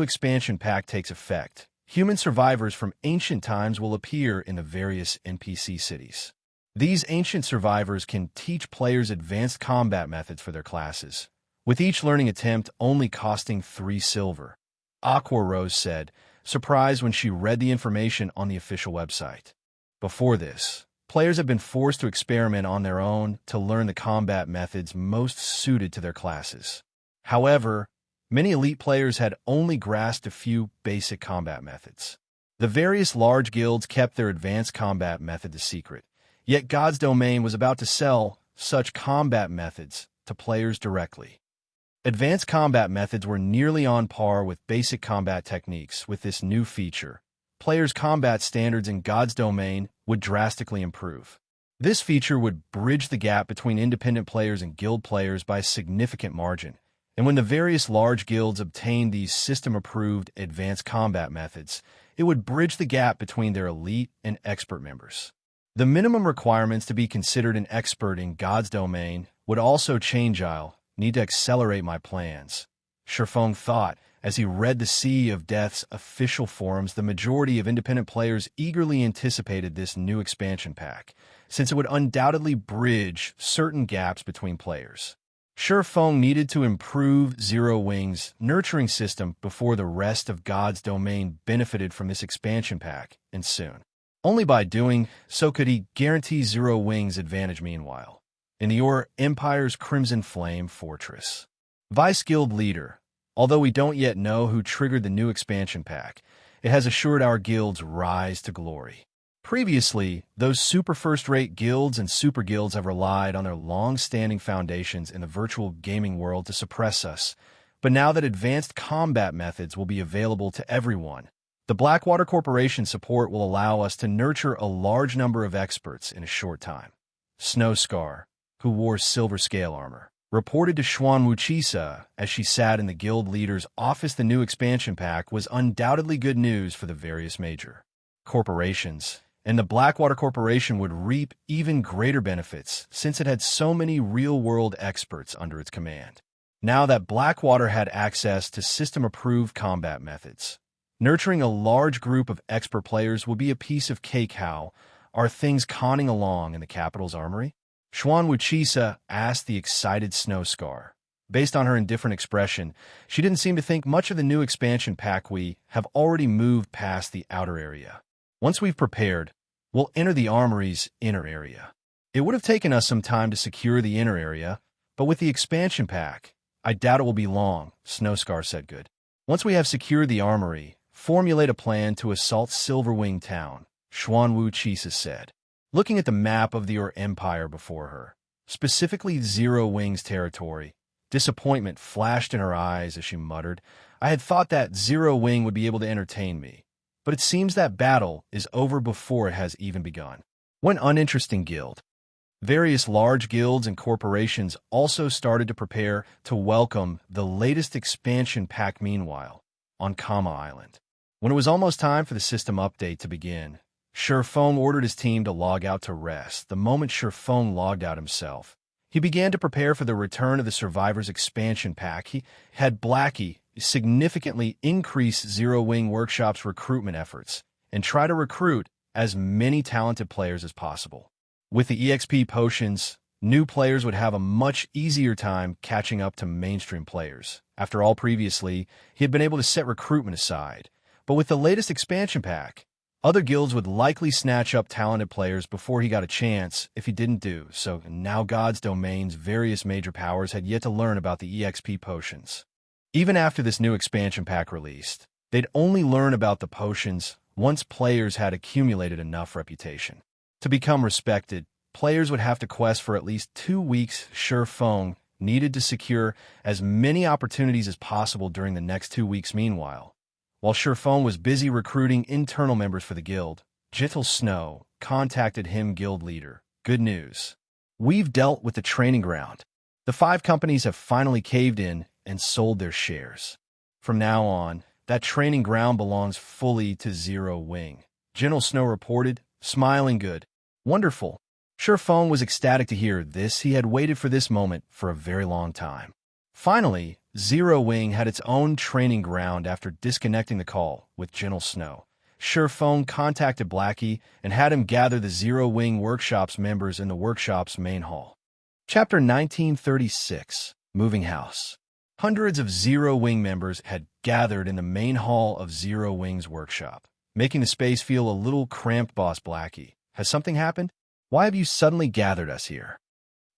expansion pack takes effect, human survivors from ancient times will appear in the various NPC cities. These ancient survivors can teach players advanced combat methods for their classes, with each learning attempt only costing 3 silver. Aqua Rose said, surprised when she read the information on the official website. Before this, players have been forced to experiment on their own to learn the combat methods most suited to their classes. However, many elite players had only grasped a few basic combat methods. The various large guilds kept their advanced combat methods a secret, yet God's Domain was about to sell such combat methods to players directly. Advanced combat methods were nearly on par with basic combat techniques. With this new feature, players' combat standards in God's Domain would drastically improve. This feature would bridge the gap between independent players and guild players by a significant margin, and when the various large guilds obtained these system-approved advanced combat methods, it would bridge the gap between their elite and expert members. The minimum requirements to be considered an expert in God's Domain would also change. I'll need to accelerate my plans, Feng thought as he read the Sea of Death's official forums. The majority of independent players eagerly anticipated this new expansion pack, since it would undoubtedly bridge certain gaps between players. Feng needed to improve Zero Wing's nurturing system before the rest of God's Domain benefited from this expansion pack, and soon. Only by doing so could he guarantee Zero Wing's advantage. Meanwhile, in the Empire's Crimson Flame Fortress, Vice Guild Leader, although we don't yet know who triggered the new expansion pack, it has assured our guild's rise to glory. Previously, those super first-rate guilds and super guilds have relied on their long-standing foundations in the virtual gaming world to suppress us, but now that advanced combat methods will be available to everyone, the Blackwater Corporation support will allow us to nurture a large number of experts in a short time. Snowscar, who wore silver scale armor, reported to Xuan Wuchisa as she sat in the guild leader's office. The new expansion pack was undoubtedly good news for the various major corporations, and the Blackwater Corporation would reap even greater benefits since it had so many real-world experts under its command. Now that Blackwater had access to system-approved combat methods, nurturing a large group of expert players will be a piece of cake. How are things conning along in the capital's armory? Xuan Wuchisa asked the excited Snowscar. Based on her indifferent expression, she didn't seem to think much of the new expansion pack. We have already moved past the outer area. Once we've prepared, we'll enter the armory's inner area. It would have taken us some time to secure the inner area, but with the expansion pack, I doubt it will be long, Snowscar said. Good. Once we have secured the armory, formulate a plan to assault Silverwing Town, Xuan Wuchisa said, looking at the map of the Empire before her, specifically Zero Wing's territory. Disappointment flashed in her eyes as she muttered, I had thought that Zero Wing would be able to entertain me, but it seems that battle is over before it has even begun. One uninteresting guild. Various large guilds and corporations also started to prepare to welcome the latest expansion pack. Meanwhile, on Kama Island, when it was almost time for the system update to begin, Feng ordered his team to log out to rest. The moment Feng logged out himself, he began to prepare for the return of the Survivors expansion pack. He had Blackie significantly increase Zero Wing Workshop's recruitment efforts and try to recruit as many talented players as possible. With the EXP potions, new players would have a much easier time catching up to mainstream players. After all, previously, he had been able to set recruitment aside, but with the latest expansion pack, other guilds would likely snatch up talented players before he got a chance if he didn't do so. And now God's Domain's various major powers had yet to learn about the EXP potions. Even after this new expansion pack released, they'd only learn about the potions once players had accumulated enough reputation. To become respected, players would have to quest for at least 2 weeks. Feng needed to secure as many opportunities as possible during the next 2 weeks. Meanwhile, while Feng was busy recruiting internal members for the guild, Gentle Snow contacted him. Guild leader, good news. We've dealt with the training ground. The 5 companies have finally caved in and sold their shares. From now on, that training ground belongs fully to Zero Wing, Gentle Snow reported, smiling. Good. Wonderful. Feng was ecstatic to hear this. He had waited for this moment for a very long time. Finally, Zero Wing had its own training ground after disconnecting the call with Gentle Snow. Feng contacted Blackie and had him gather the Zero Wing Workshop's members in the workshop's main hall. Chapter 1936, Moving House. Hundreds of Zero Wing members had gathered in the main hall of Zero Wing's workshop, making the space feel a little cramped. Boss Blackie, has something happened? Why have you suddenly gathered us here?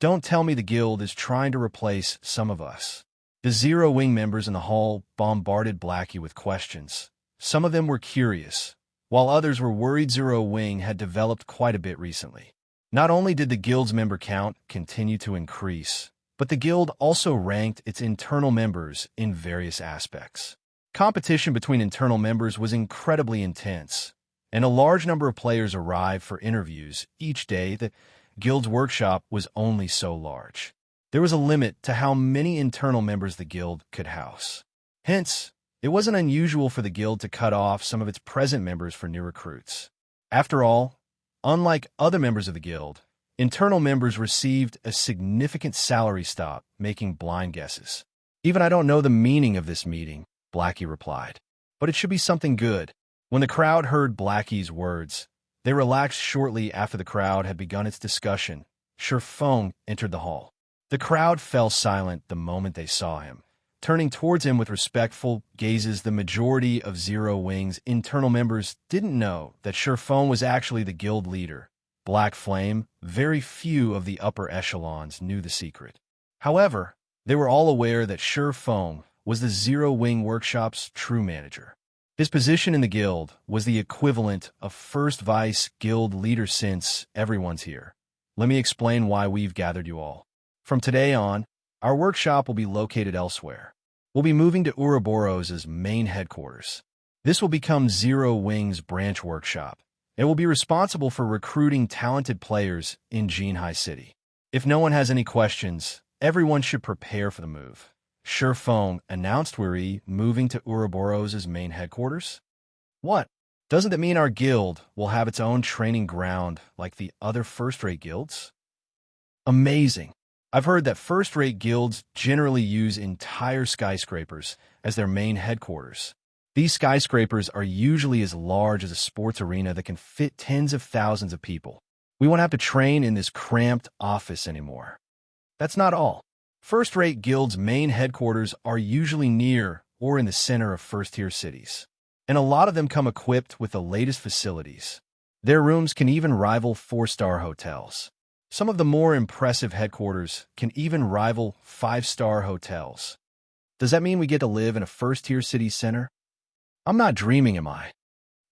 Don't tell me the guild is trying to replace some of us. The Zero Wing members in the hall bombarded Blackie with questions. Some of them were curious, while others were worried. Zero Wing had developed quite a bit recently. Not only did the guild's member count continue to increase, but the guild also ranked its internal members in various aspects. Competition between internal members was incredibly intense, and a large number of players arrived for interviews each day. The guild's workshop was only so large. There was a limit to how many internal members the guild could house. Hence, it wasn't unusual for the guild to cut off some of its present members for new recruits. After all, unlike other members of the guild, internal members received a significant salary. Stop making blind guesses. Even I don't know the meaning of this meeting, Blackie replied. But it should be something good. When the crowd heard Blackie's words, they relaxed. Shortly after the crowd had begun its discussion, Feng entered the hall. The crowd fell silent the moment they saw him, turning towards him with respectful gazes. The majority of Zero Wing's internal members didn't know that Feng was actually the guild leader, Black Flame. Very few of the upper echelons knew the secret. However, they were all aware that Feng was the Zero Wing Workshop's true manager. His position in the guild was the equivalent of first vice guild leader. Since everyone's here, let me explain why we've gathered you all. From today on, our workshop will be located elsewhere. We'll be moving to Ouroboros's main headquarters. This will become Zero Wing's branch workshop. It will be responsible for recruiting talented players in Jinhai City. If no one has any questions, everyone should prepare for the move. Feng announced. We're moving to Ouroboros's main headquarters? What? Doesn't that mean our guild will have its own training ground like the other first-rate guilds? Amazing. I've heard that first-rate guilds generally use entire skyscrapers as their main headquarters. These skyscrapers are usually as large as a sports arena that can fit tens of thousands of people. We won't have to train in this cramped office anymore. That's not all. First-rate guilds' main headquarters are usually near or in the center of first-tier cities, and a lot of them come equipped with the latest facilities. Their rooms can even rival four-star hotels. Some of the more impressive headquarters can even rival five-star hotels. Does that mean we get to live in a first-tier city center? I'm not dreaming, am I?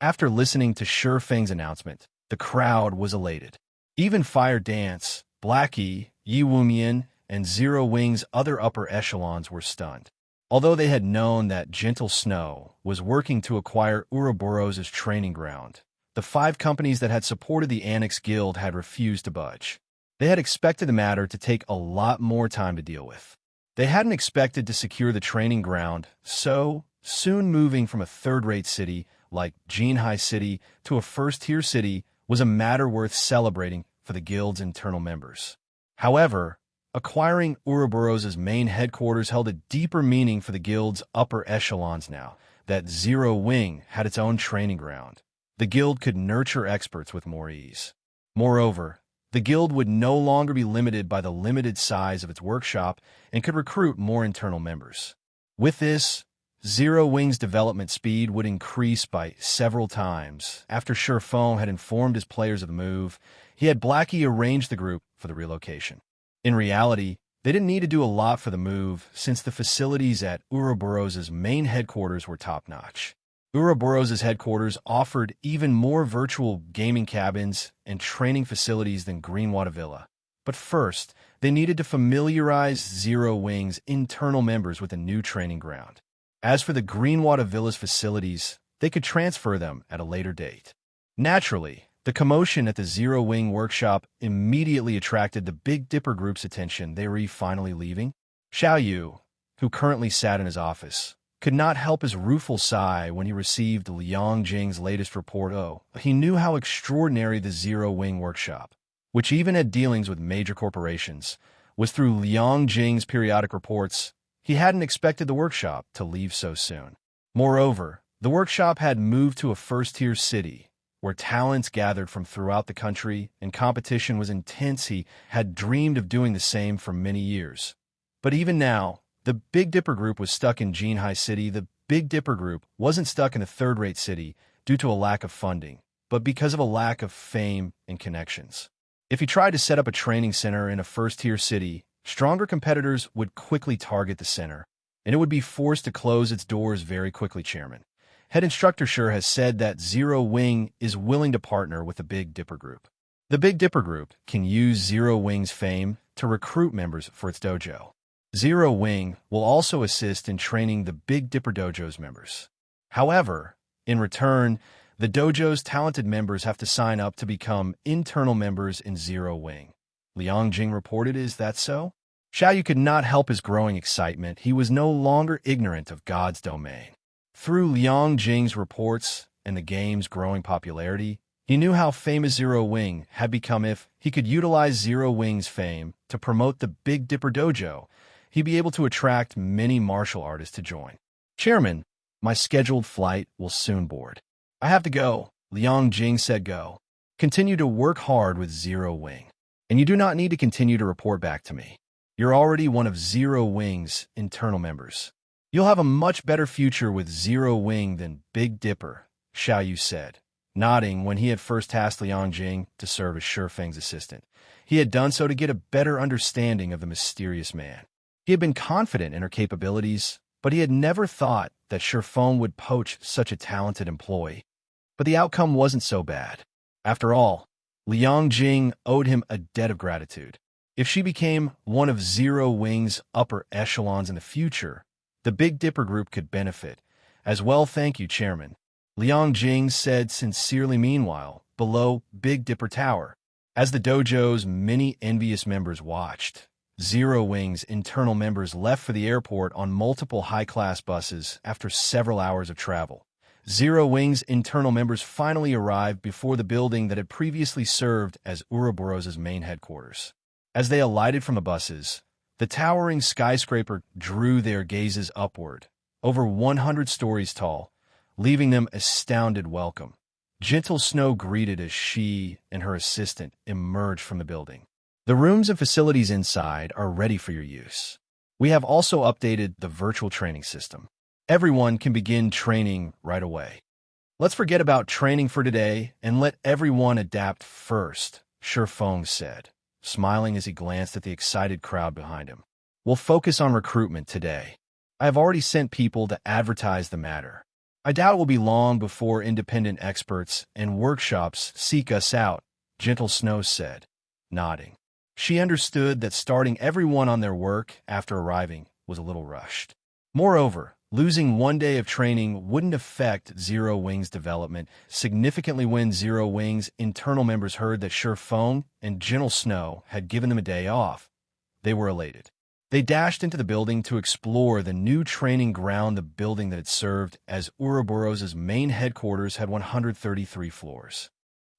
After listening to Feng's announcement, the crowd was elated. Even Fire Dance, Blackie, Yi Wumian, and Zero Wing's other upper echelons were stunned. Although they had known that Gentle Snow was working to acquire Ouroboros's training ground, the 5 companies that had supported the Annex Guild had refused to budge. They had expected the matter to take a lot more time to deal with. They hadn't expected to secure the training ground so soon. Moving from a third-rate city like Jinhai City to a first-tier city was a matter worth celebrating for the guild's internal members. However, acquiring Ouroboros's main headquarters held a deeper meaning for the guild's upper echelons. Now that Zero Wing had its own training ground, the guild could nurture experts with more ease. Moreover, the guild would no longer be limited by the limited size of its workshop and could recruit more internal members. With this, Zero Wing's development speed would increase by several times. After Feng had informed his players of the move, he had Blackie arrange the group for the relocation. In reality, they didn't need to do a lot for the move since the facilities at Ouroboros's main headquarters were top-notch. Ouroboros's headquarters offered even more virtual gaming cabins and training facilities than Greenwater Villa. But first, they needed to familiarize Zero Wing's internal members with a new training ground. As for the Greenwater Villa's facilities, they could transfer them at a later date. Naturally, the commotion at the Zero Wing workshop immediately attracted the Big Dipper group's attention. They were finally leaving. Xiao Yu, who currently sat in his office, could not help his rueful sigh when he received Liang Jing's latest report. He knew how extraordinary the Zero Wing workshop, which even had dealings with major corporations, was. Through Liang Jing's periodic reports, He hadn't expected the workshop to leave so soon. Moreover, the workshop had moved to a first-tier city, where talents gathered from throughout the country and competition was intense. He had dreamed of doing the same for many years. But even now, the Big Dipper Group was stuck in Jinhai City. The Big Dipper Group wasn't stuck in a third-rate city due to a lack of funding, but because of a lack of fame and connections. If he tried to set up a training center in a first-tier city, stronger competitors would quickly target the center, and it would be forced to close its doors very quickly. Chairman Head Instructor Sure has said that Zero Wing is willing to partner with the Big Dipper Group. The Big Dipper Group can use Zero Wing's fame to recruit members for its dojo. Zero Wing will also assist in training the Big Dipper Dojo's members. However, in return, the dojo's talented members have to sign up to become internal members in Zero Wing. Liang Jing reported, "Is that so?" Xiaoyu could not help his growing excitement. He was no longer ignorant of God's domain. Through Liang Jing's reports and the game's growing popularity, he knew how famous Zero Wing had become. If he could utilize Zero Wing's fame to promote the Big Dipper Dojo, he'd be able to attract many martial artists to join. "Chairman, my scheduled flight will soon board. I have to go," Liang Jing said. "Go. Continue to work hard with Zero Wing. And you do not need to continue to report back to me. You're already one of Zero Wing's internal members. You'll have a much better future with Zero Wing than Big Dipper," Xiaoyu said, nodding when he had first tasked Liang Jing to serve as Shi Feng's assistant. He had done so to get a better understanding of the mysterious man. He had been confident in her capabilities, but he had never thought that Shi Feng would poach such a talented employee. But the outcome wasn't so bad. After all, Liang Jing owed him a debt of gratitude. If she became one of Zero Wing's upper echelons in the future, the Big Dipper Group could benefit as well. "Thank you, Chairman," Liang Jing said sincerely. Meanwhile, below Big Dipper Tower, as the dojo's many envious members watched, Zero Wing's internal members left for the airport on multiple high-class buses after several hours of travel. Zero Wing's internal members finally arrived before the building that had previously served as Ouroboros's main headquarters. As they alighted from the buses, the towering skyscraper drew their gazes upward, over 100 stories tall, leaving them astounded. "Welcome," Gentle Snow greeted as she and her assistant emerged from the building. "The rooms and facilities inside are ready for your use. We have also updated the virtual training system. Everyone can begin training right away. Let's forget about training for today and let everyone adapt first," Shi Feng said, smiling as he glanced at the excited crowd behind him. "We'll focus on recruitment today. I have already sent people to advertise the matter. I doubt it will be long before independent experts and workshops seek us out," Gentle Snow said, nodding. She understood that starting everyone on their work after arriving was a little rushed. Moreover, losing one day of training wouldn't affect Zero Wing's development significantly. When Zero Wing's internal members heard that Shi Feng and Gentle Snow had given them a day off, they were elated. They dashed into the building to explore the new training ground. The building that had served as Ouroboros's main headquarters had 133 floors.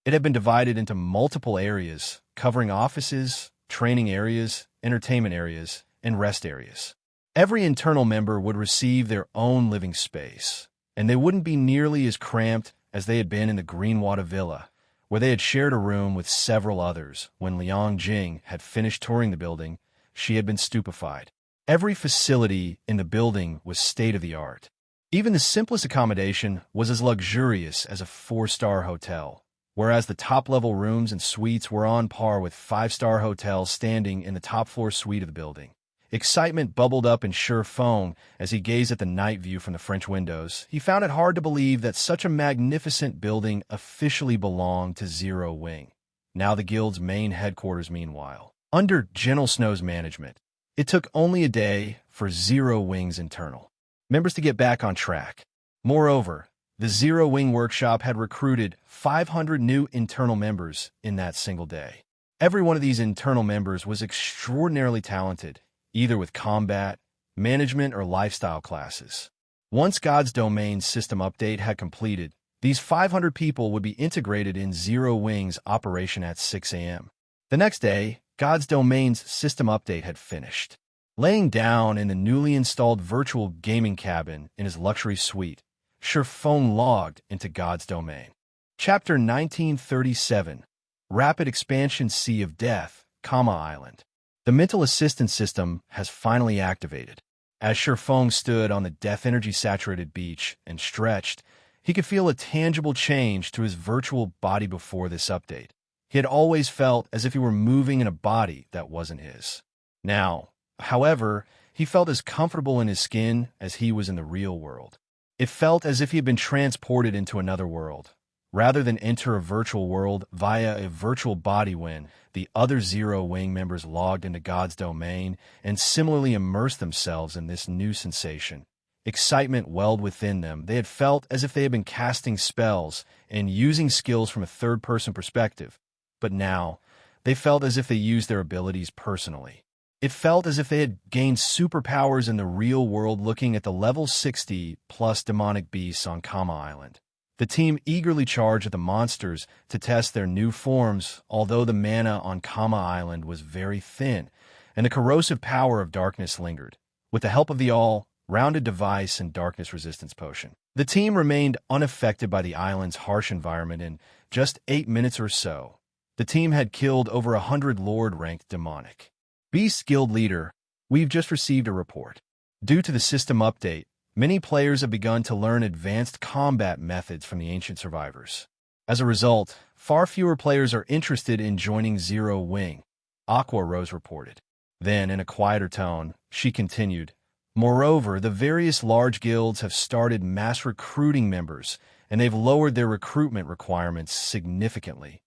It had been divided into multiple areas, covering offices, training areas, entertainment areas, and rest areas. Every internal member would receive their own living space, and they wouldn't be nearly as cramped as they had been in the Greenwater Villa, where they had shared a room with several others. When Liang Jing had finished touring the building, she had been stupefied. Every facility in the building was state-of-the-art. Even the simplest accommodation was as luxurious as a 4-star hotel, whereas the top-level rooms and suites were on par with 5-star hotels standing in the top-floor suite of the building. Excitement bubbled up in Shi Feng as he gazed at the night view from the French windows. He found it hard to believe that such a magnificent building officially belonged to Zero Wing, now the guild's main headquarters. Meanwhile, under Gentle Snow's management, it took only a day for Zero Wing's internal members to get back on track. Moreover, the Zero Wing workshop had recruited 500 new internal members in that single day. Every one of these internal members was extraordinarily talented, either with combat, management, or lifestyle classes. Once God's Domain system update had completed, these 500 people would be integrated in Zero Wing's operation at 6 a.m. The next day, God's Domain's system update had finished. Laying down in the newly installed virtual gaming cabin in his luxury suite, Feng logged into God's domain. Chapter 1937, Rapid Expansion Sea of Death, Island. The mental assistance system has finally activated. As Feng stood on the death energy-saturated beach and stretched, he could feel a tangible change to his virtual body before this update. He had always felt as if he were moving in a body that wasn't his. Now, however, he felt as comfortable in his skin as he was in the real world. It felt as if he had been transported into another world, rather than enter a virtual world via a virtual body when the other Zero Wing members logged into God's domain and similarly immersed themselves in this new sensation. Excitement welled within them. They had felt as if they had been casting spells and using skills from a third-person perspective, but now they felt as if they used their abilities personally. It felt as if they had gained superpowers in the real world looking at the level 60-plus demonic beasts on Island. The team eagerly charged at the monsters to test their new forms, although the mana on Island was very thin, and the corrosive power of darkness lingered. With the help of the all-rounded device and darkness resistance potion, the team remained unaffected by the island's harsh environment. In just 8 minutes or so, the team had killed over 100 Lord-ranked demonic Beast Guild leader. We've just received a report. Due to the system update, many players have begun to learn advanced combat methods from the ancient survivors. As a result, far fewer players are interested in joining Zero Wing, Rose reported. Then, in a quieter tone, she continued, "Moreover, the various large guilds have started mass recruiting members, and they've lowered their recruitment requirements significantly,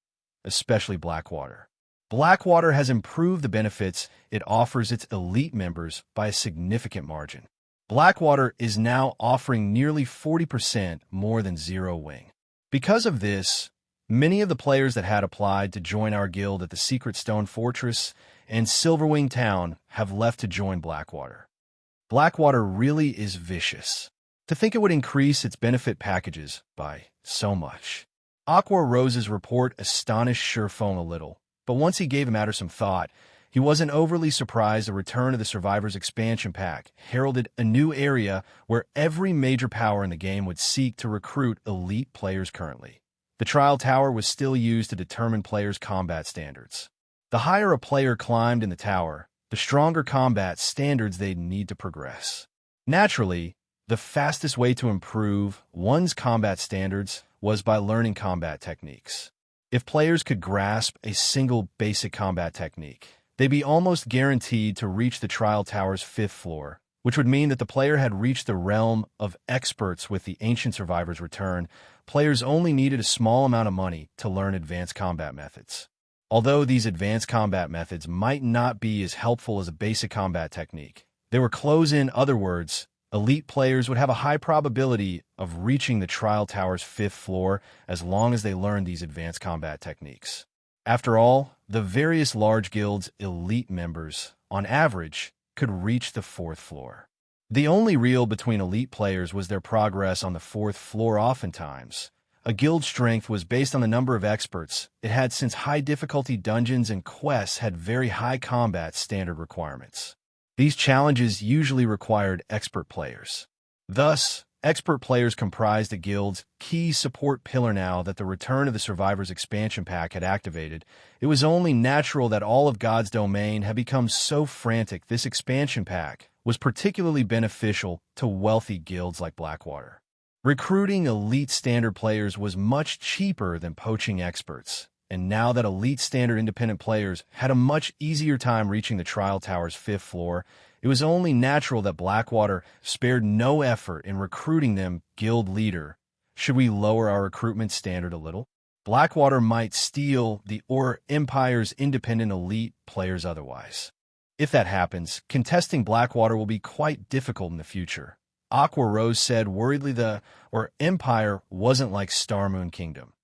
especially Blackwater. Blackwater has improved the benefits it offers its elite members by a significant margin. Blackwater is now offering nearly 40% more than Zero Wing. Because of this, many of the players that had applied to join our guild at the Secret Stone Fortress and Silverwing Town have left to join Blackwater. Blackwater really is vicious. To think it would increase its benefit packages by so much." Rose's report astonished Feng a little, but once he gave the matter some thought, he wasn't overly surprised the return of the Survivors expansion pack heralded a new area where every major power in the game would seek to recruit elite players currently. The Trial Tower was still used to determine players' combat standards. The higher a player climbed in the tower, the stronger combat standards they'd need to progress. Naturally, the fastest way to improve one's combat standards was by learning combat techniques. If players could grasp a single basic combat technique, they'd be almost guaranteed to reach the Trial Tower's 5th floor, which would mean that the player had reached the realm of experts. With the Ancient Survivor's return, players only needed a small amount of money to learn advanced combat methods. Although these advanced combat methods might not be as helpful as a basic combat technique, they were close. In other words, elite players would have a high probability of reaching the Trial Tower's 5th floor as long as they learned these advanced combat techniques. After all, the various large guilds' elite members, on average, could reach the 4th floor. The only real between elite players was their progress on the 4th floor. Oftentimes, a guild's strength was based on the number of experts it had, since high-difficulty dungeons and quests had very high combat standard requirements. These challenges usually required expert players. Thus, expert players comprised a guild's key support pillar. Now that the return of the Survivors expansion pack had activated, it was only natural that all of God's domain had become so frantic. This expansion pack was particularly beneficial to wealthy guilds like Blackwater. Recruiting elite standard players was much cheaper than poaching experts, and now that elite standard independent players had a much easier time reaching the Trial Tower's 5th floor, it was only natural that Blackwater spared no effort in recruiting them. Guild leader, should we lower our recruitment standard a little? Blackwater might steal the Empire's independent elite players otherwise. If that happens, contesting Blackwater will be quite difficult in the future. Rose said worriedly. The Empire wasn't like Starmoon Kingdom.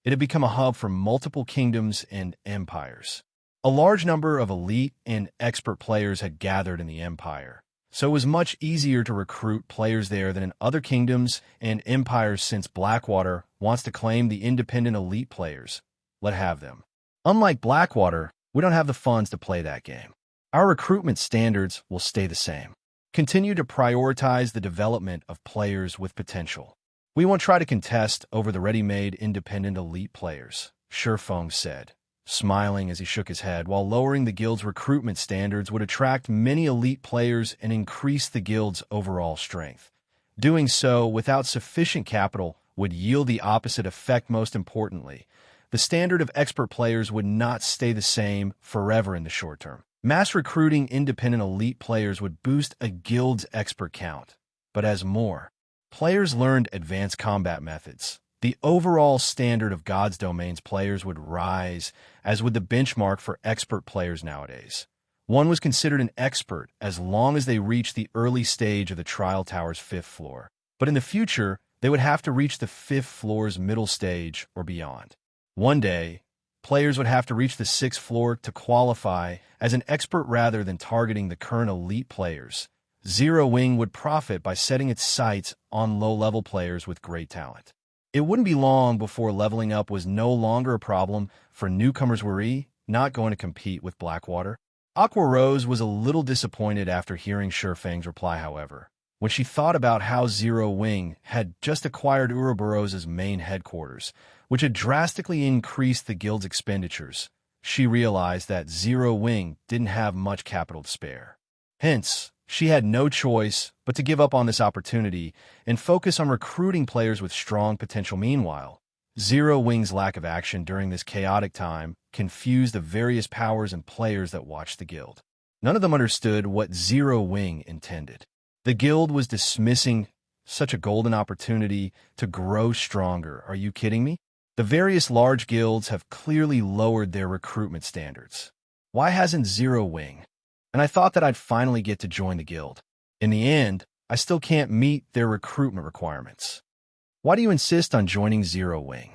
It had become a hub for multiple kingdoms and empires. A large number of elite and expert players had gathered in the Empire, so it was much easier to recruit players there than in other kingdoms and empires. Since Blackwater wants to claim the independent elite players, let have them. Unlike Blackwater, we don't have the funds to play that game. Our recruitment standards will stay the same. Continue to prioritize the development of players with potential. We won't try to contest over the ready-made independent elite players, Feng said, smiling as he shook his head. While lowering the guild's recruitment standards would attract many elite players and increase the guild's overall strength. Doing so without sufficient capital would yield the opposite effect. Most importantly, the standard of expert players would not stay the same forever in the short term. Mass recruiting independent elite players would boost a guild's expert count, but as more players learned advanced combat methods, the overall standard of God's Domains players would rise, as would the benchmark for expert players nowadays. One was considered an expert as long as they reached the early stage of the Trial Tower's 5th floor, but in the future, they would have to reach the 5th floor's middle stage or beyond. One day, players would have to reach the 6th floor to qualify as an expert rather than targeting the current elite players. Zero Wing would profit by setting its sights on low-level players with great talent. It wouldn't be long before leveling up was no longer a problem for newcomers not going to compete with Blackwater. Aqua Rose was a little disappointed after hearing Feng's reply, however. When she thought about how Zero Wing had just acquired Ouroboros's main headquarters, which had drastically increased the guild's expenditures, she realized that Zero Wing didn't have much capital to spare. Hence, she had no choice but to give up on this opportunity and focus on recruiting players with strong potential. Meanwhile, Zero Wing's lack of action during this chaotic time confused the various powers and players that watched the guild. None of them understood what Zero Wing intended. The guild was dismissing such a golden opportunity to grow stronger. Are you kidding me? The various large guilds have clearly lowered their recruitment standards. Why hasn't Zero Wing? And I thought that I'd finally get to join the guild. In the end, I still can't meet their recruitment requirements. Why do you insist on joining Zero Wing?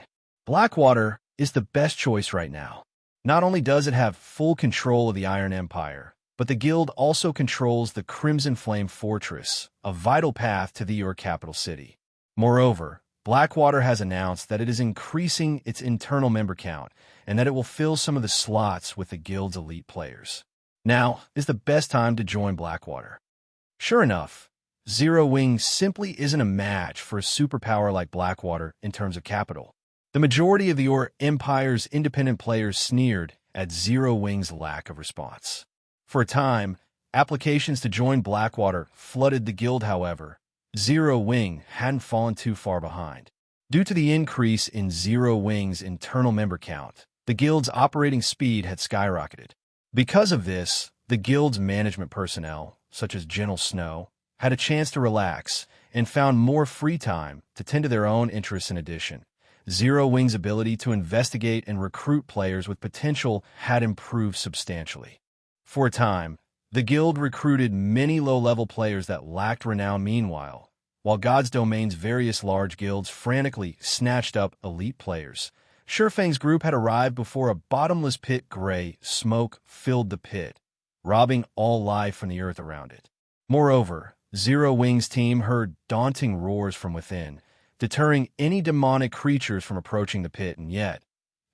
Blackwater is the best choice right now. Not only does it have full control of the Iron Empire, but the guild also controls the Crimson Flame Fortress, a vital path to your capital city. Moreover, Blackwater has announced that it is increasing its internal member count and that it will fill some of the slots with the guild's elite players. Now is the best time to join Blackwater. Sure enough, Zero Wing simply isn't a match for a superpower like Blackwater in terms of capital. The majority of the Empire's independent players sneered at Zero Wing's lack of response. For a time, applications to join Blackwater flooded the guild. However, Zero Wing hadn't fallen too far behind. Due to the increase in Zero Wing's internal member count, the guild's operating speed had skyrocketed. Because of this, the guild's management personnel, such as Gentle Snow, had a chance to relax and found more free time to tend to their own interests. In addition, Zero Wing's ability to investigate and recruit players with potential had improved substantially. For a time, the guild recruited many low-level players that lacked renown. Meanwhile, while God's Domain's various large guilds frantically snatched up elite players, Feng's group had arrived before a bottomless pit. Gray smoke filled the pit, robbing all life from the earth around it. Moreover, Zero Wing's team heard daunting roars from within, deterring any demonic creatures from approaching the pit. And yet,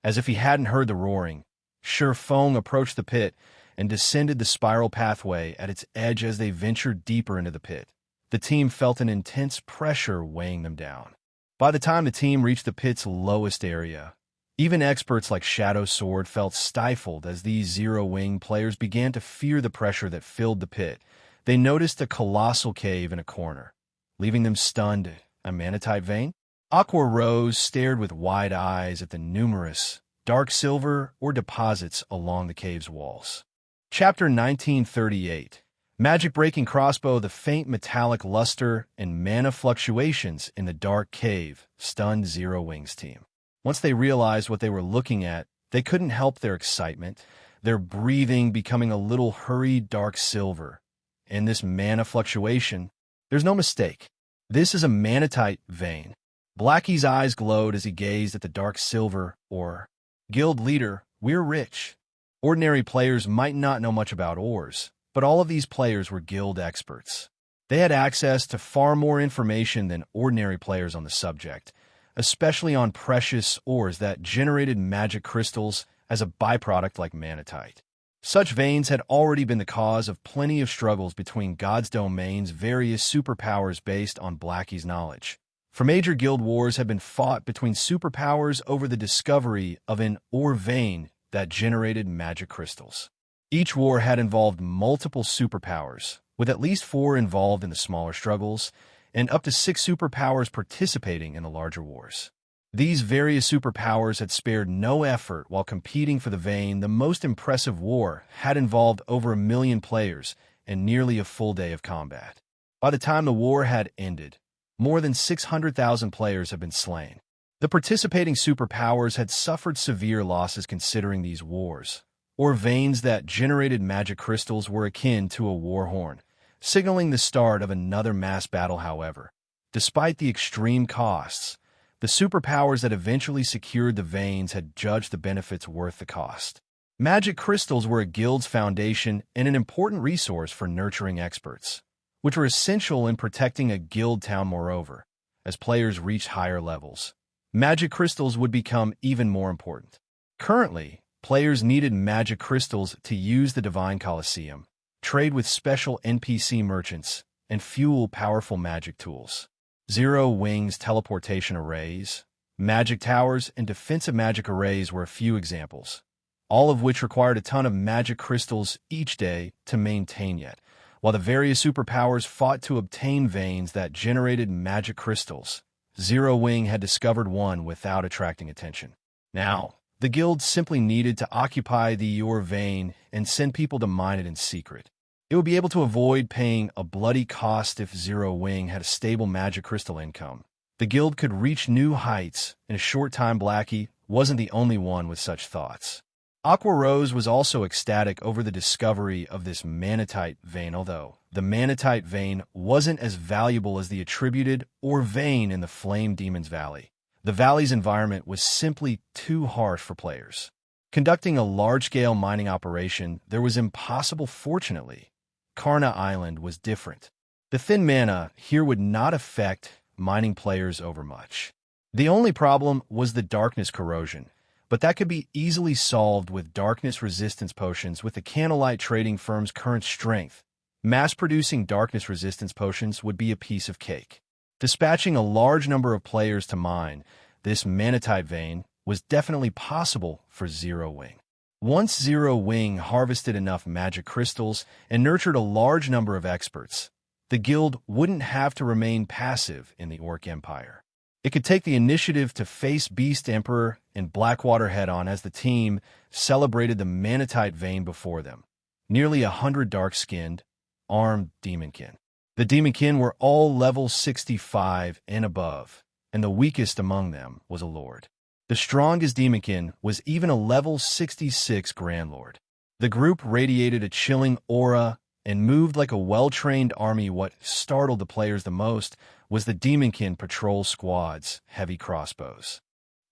as if he hadn't heard the roaring, Feng approached the pit and descended the spiral pathway at its edge. As they ventured deeper into the pit, the team felt an intense pressure weighing them down. By the time the team reached the pit's lowest area, even experts like Shadow Sword felt stifled. As these Zero Wing players began to fear the pressure that filled the pit, they noticed a colossal cave in a corner, leaving them stunned. A manatite vein? Aqua Rose stared with wide eyes at the numerous dark silver deposits along the cave's walls. Chapter 1938. Magicbreaking Crossbow. The faint metallic luster and mana fluctuations in the dark cave stunned Zero Wing's team. Once they realized what they were looking at, they couldn't help their excitement, their breathing becoming a little hurried dark silver. In this mana fluctuation, there's no mistake. This is a manatite vein. Blackie's eyes glowed as he gazed at the dark silver ore. Guild leader, we're rich. Ordinary players might not know much about ores, but all of these players were guild experts. They had access to far more information than ordinary players on the subject, especially on precious ores that generated magic crystals as a byproduct like manatite. Such veins had already been the cause of plenty of struggles between God's domain's various superpowers based on Blackie's knowledge. For major guild wars had been fought between superpowers over the discovery of an ore vein that generated magic crystals. Each war had involved multiple superpowers, with at least 4 involved in the smaller struggles, and up to 6 superpowers participating in the larger wars. These various superpowers had spared no effort while competing for the vein. The most impressive war had involved over 1 million players and nearly a full day of combat. By the time the war had ended, more than 600,000 players had been slain. The participating superpowers had suffered severe losses considering these wars, or veins that generated magic crystals were akin to a war horn, signaling the start of another mass battle. However, despite the extreme costs, the superpowers that eventually secured the veins had judged the benefits worth the cost. Magic crystals were a guild's foundation and an important resource for nurturing experts, which were essential in protecting a guild town. Moreover, as players reached higher levels, magic crystals would become even more important. Currently, players needed magic crystals to use the Divine Colosseum, trade with special NPC merchants, and fuel powerful magic tools. Zero Wings teleportation arrays, magic towers, and defensive magic arrays were a few examples, all of which required a ton of magic crystals each day to maintain. Yet, while the various superpowers fought to obtain veins that generated magic crystals, Zero Wing had discovered one without attracting attention. Now, the guild simply needed to occupy the ore vein and send people to mine it in secret. It would be able to avoid paying a bloody cost if Zero Wing had a stable magic crystal income. The guild could reach new heights in a short time. Blackie wasn't the only one with such thoughts. Aqua Rose was also ecstatic over the discovery of this manatite vein, although the manatite vein wasn't as valuable as the attributed ore vein in the Flame Demon's Valley. The valley's environment was simply too harsh for players. Conducting a large-scale mining operation there was impossible. Fortunately, Karna Island was different. The thin mana here would not affect mining players overmuch. The only problem was the darkness corrosion, but that could be easily solved with darkness resistance potions. With the Candlelight trading firm's current strength, mass-producing darkness resistance potions would be a piece of cake. Dispatching a large number of players to mine this manatite vein was definitely possible for Zero Wing. Once Zero Wing harvested enough magic crystals and nurtured a large number of experts, the guild wouldn't have to remain passive in the Orc Empire. It could take the initiative to face Beast Emperor and Blackwater head-on as the team celebrated the manatite vein before them. Nearly 100 dark-skinned, armed demonkin. The demonkin were all level 65 and above, and the weakest among them was a lord. The strongest demonkin was even a level 66 Grand Lord. The group radiated a chilling aura and moved like a well-trained army. What startled the players the most was the demonkin patrol squad's heavy crossbows.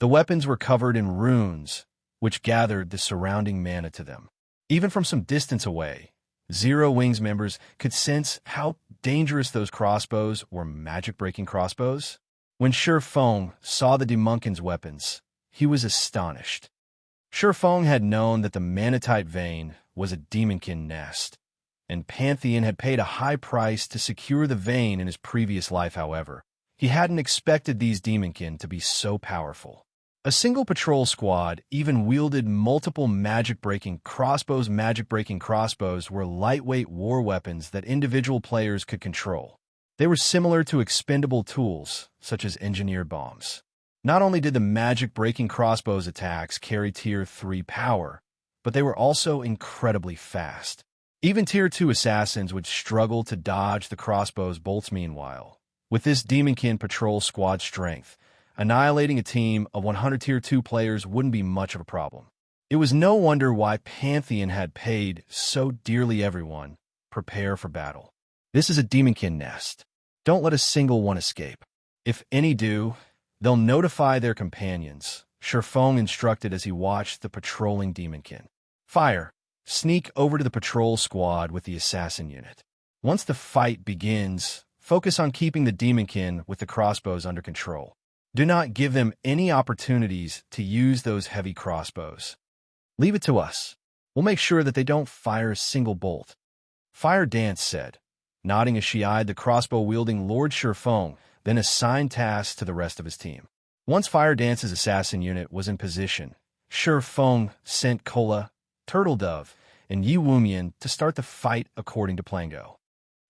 The weapons were covered in runes, which gathered the surrounding mana to them. Even from some distance away, Zero Wing's members could sense how dangerous those crossbows were. Magic-breaking crossbows? When Feng saw the demonkin's weapons, he was astonished. Feng had known that the manatite vein was a demonkin nest, and Pantheon had paid a high price to secure the vein in his previous life. However, he hadn't expected these demonkin to be so powerful. A single patrol squad even wielded multiple magic-breaking crossbows. Magic-breaking crossbows were lightweight war weapons that individual players could control. They were similar to expendable tools, such as engineered bombs. Not only did the magic-breaking crossbows attacks carry Tier 3 power, but they were also incredibly fast. Even Tier 2 assassins would struggle to dodge the crossbow's bolts. Meanwhile, with this demonkin patrol squad strength, annihilating a team of 100 Tier 2 players wouldn't be much of a problem. It was no wonder why Pantheon had paid so dearly. Everyone, prepare for battle. This is a demonkin nest. Don't let a single one escape. If any do, they'll notify their companions, Feng instructed as he watched the patrolling demonkin. Fire! Sneak over to the patrol squad with the assassin unit. Once the fight begins, focus on keeping the demonkin with the crossbows under control. Do not give them any opportunities to use those heavy crossbows. Leave it to us. We'll make sure that they don't fire a single bolt." "Fire Dance," said, nodding as she eyed the crossbow-wielding Lord Feng, then assigned tasks to the rest of his team. Once Fire Dance's assassin unit was in position, Feng sent Kola, Turtledove, and Yi Wumian to start the fight according to Plango.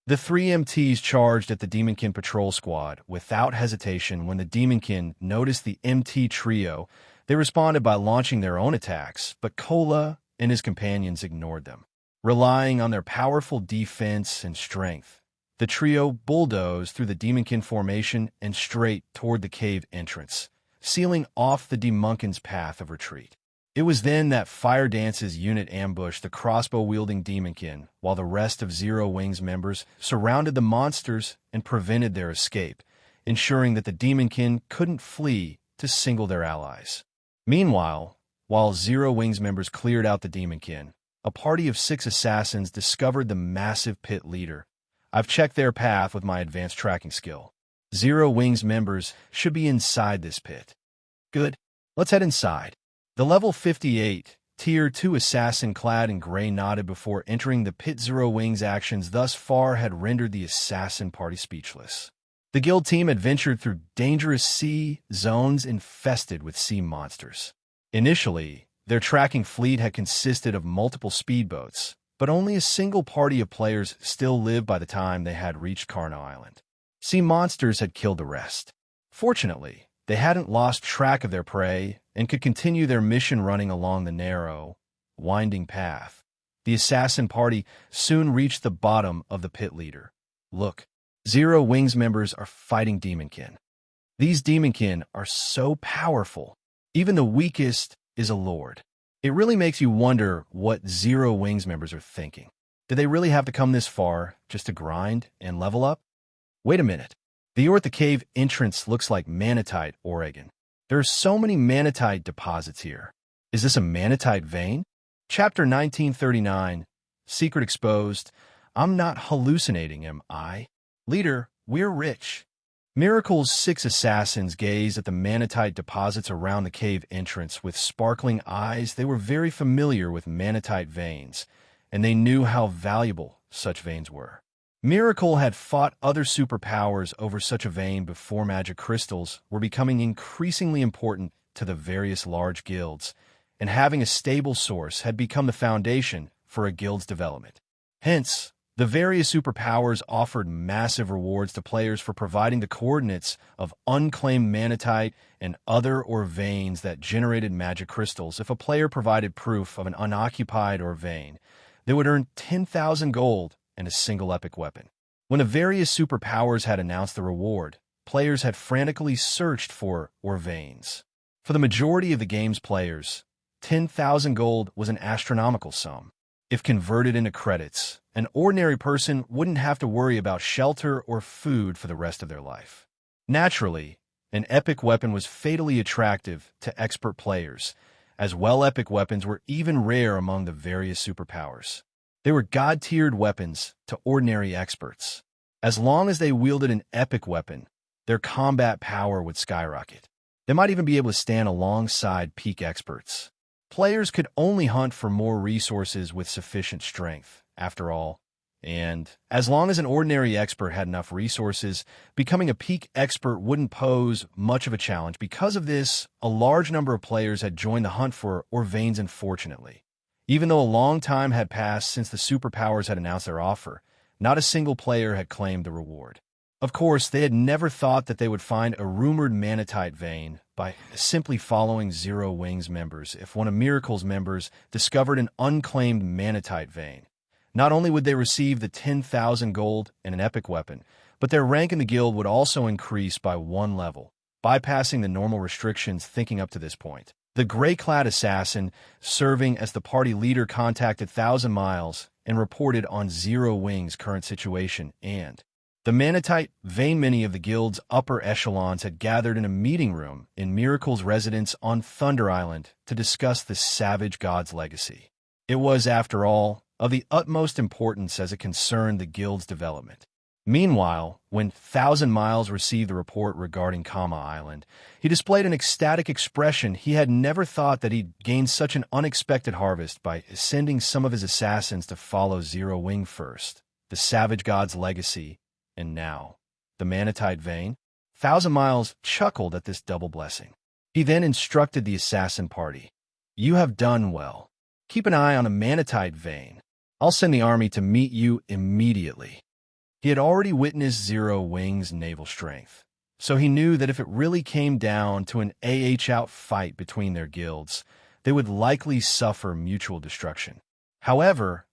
The three MTs charged at the Demonkin patrol squad without hesitation. When the Demonkin noticed the MT trio, they responded by launching their own attacks, but Kola and his companions ignored them. Relying on their powerful defense and strength, the trio bulldozed through the Demonkin formation and straight toward the cave entrance, sealing off the Demonkin's path of retreat. It was then that Fire Dance's unit ambushed the crossbow-wielding Demonkin, while the rest of Zero Wing's members surrounded the monsters and prevented their escape, ensuring that the Demonkin couldn't flee to single their allies. Meanwhile, while Zero Wing's members cleared out the Demonkin, a party of 6 assassins discovered the massive pit leader. I've checked their path with my advanced tracking skill. Zero Wing's members should be inside this pit. Good. Let's head inside. The level 58, Tier 2 assassin clad in gray nodded before entering the pit. Zero Wing's actions thus far had rendered the assassin party speechless. The guild team had ventured through dangerous sea zones infested with sea monsters. Initially, their tracking fleet had consisted of multiple speedboats, but only a single party of players still lived by the time they had reached Carno Island. Sea monsters had killed the rest. Fortunately, they hadn't lost track of their prey and could continue their mission running along the narrow, winding path. The assassin party soon reached the bottom of the pit leader. Look, Zero Wing's members are fighting Demonkin. These Demonkin are so powerful. Even the weakest is a lord. It really makes you wonder what Zero Wing's members are thinking. Do they really have to come this far just to grind and level up? Wait a minute. The Ortha Cave entrance looks like manatite, Oregon. There are so many manatite deposits here. Is this a manatite vein? Chapter 1939, Secret Exposed. I'm not hallucinating, am I? Leader, we're rich. Miracle's 6 assassins gazed at the manatite deposits around the cave entrance with sparkling eyes. They were very familiar with manatite veins, and they knew how valuable such veins were. Miracle had fought other superpowers over such a vein before. Magic crystals were becoming increasingly important to the various large guilds, and having a stable source had become the foundation for a guild's development. Hence, the various superpowers offered massive rewards to players for providing the coordinates of unclaimed manatite and other ore veins that generated magic crystals. If a player provided proof of an unoccupied ore vein, they would earn 10,000 gold and a single epic weapon. When the various superpowers had announced the reward, players had frantically searched for ore veins. For the majority of the game's players, 10,000 gold was an astronomical sum. If converted into credits, an ordinary person wouldn't have to worry about shelter or food for the rest of their life. Naturally, an epic weapon was fatally attractive to expert players, as well epic weapons were even rare among the various superpowers. They were god-tiered weapons to ordinary experts. As long as they wielded an epic weapon, their combat power would skyrocket. They might even be able to stand alongside peak experts. Players could only hunt for more resources with sufficient strength, after all, and as long as an ordinary expert had enough resources, becoming a peak expert wouldn't pose much of a challenge. Because of this, a large number of players had joined the hunt for ore veins. Unfortunately, even though a long time had passed since the superpowers had announced their offer, not a single player had claimed the reward. Of course, they had never thought that they would find a rumored manatite vein by simply following Zero Wing's members. If one of Miracle's members discovered an unclaimed manatite vein, not only would they receive the 10,000 gold and an epic weapon, but their rank in the guild would also increase by 1 level, bypassing the normal restrictions thinking up to this point. The gray-clad assassin, serving as the party leader, contacted 1,000 Miles and reported on Zero Wing's current situation and the manatite vein. Many of the guild's upper echelons had gathered in a meeting room in Miracle's residence on Thunder Island to discuss the savage god's legacy. It was, after all, of the utmost importance as it concerned the guild's development. Meanwhile, when Thousand Miles received the report regarding Kama Island, he displayed an ecstatic expression. He had never thought that he'd gained such an unexpected harvest by sending some of his assassins to follow Zero Wing first, the Savage God's legacy, and now, the Manatite Vein. Thousand Miles chuckled at this double blessing. He then instructed the assassin party, "You have done well. Keep an eye on the Manatite Vein. I'll send the army to meet you immediately." He had already witnessed Zero Wing's naval strength, so he knew that if it really came down to an out fight between their guilds, they would likely suffer mutual destruction. However,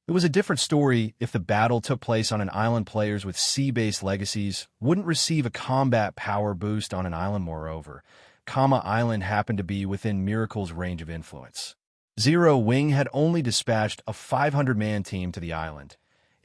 it was a different story if the battle took place on an island. Players with sea-based legacies wouldn't receive a combat power boost on an island. Moreover, Kama Island happened to be within Miracle's range of influence. Zero Wing had only dispatched a 500-man team to the island,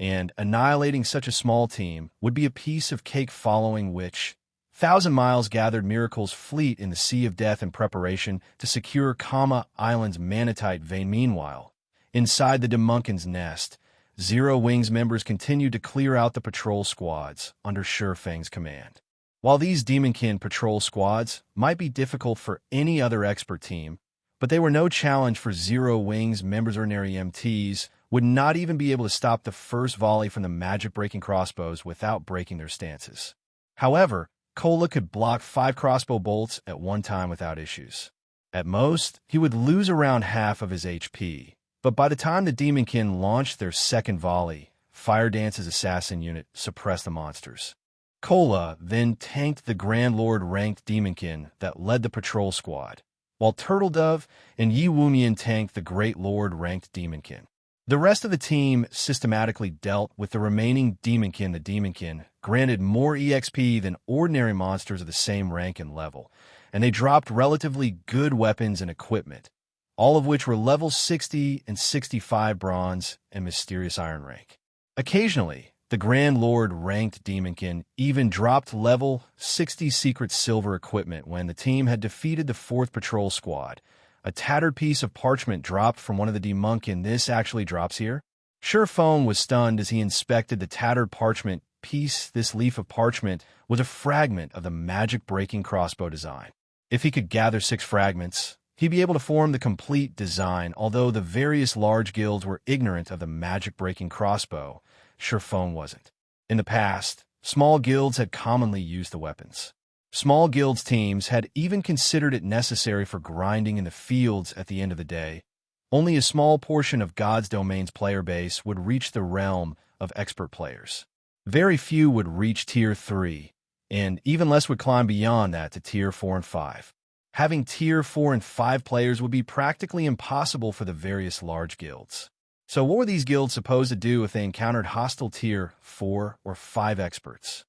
and annihilating such a small team would be a piece of cake, following which Thousand Miles gathered Miracle's fleet in the Sea of Death in preparation to secure Kama Island's Manatite Vein. Meanwhile, inside the Demonkin's nest, Zero Wing's members continued to clear out the patrol squads under Feng's command. While these Demonkin patrol squads might be difficult for any other expert team, but they were no challenge for Zero Wing's members. Ordinary MTs would not even be able to stop the first volley from the magic-breaking crossbows without breaking their stances. However, Kola could block 5 crossbow bolts at one time without issues. At most, he would lose around half of his HP, but by the time the Demonkin launched their second volley, Fire Dance's assassin unit suppressed the monsters. Kola then tanked the Grand Lord ranked Demonkin that led the patrol squad, while Turtle Dove and Yi Wumian tanked the Great Lord ranked Demonkin. The rest of the team systematically dealt with the remaining Demonkin. The Demonkin granted more EXP than ordinary monsters of the same rank and level, and they dropped relatively good weapons and equipment, all of which were level 60 and 65 bronze and mysterious iron rank. Occasionally, the Grand Lord ranked Demonkin even dropped level 60 secret silver equipment when the team had defeated the 4th patrol squad. A tattered piece of parchment dropped from one of the Demonkin. This actually drops here? Feng was stunned as he inspected the tattered parchment piece. This leaf of parchment was a fragment of the magic-breaking crossbow design. If he could gather 6 fragments, he'd be able to form the complete design. Although the various large guilds were ignorant of the magic-breaking crossbow, Feng wasn't. In the past, small guilds had commonly used the weapons. Small guilds teams had even considered it necessary for grinding in the fields. At the end of the day, only a small portion of God's Domain's player base would reach the realm of expert players. Very few would reach Tier 3, and even less would climb beyond that to Tier 4 and 5. Having Tier 4 and 5 players would be practically impossible for the various large guilds. So what were these guilds supposed to do if they encountered hostile Tier 4 or 5 experts?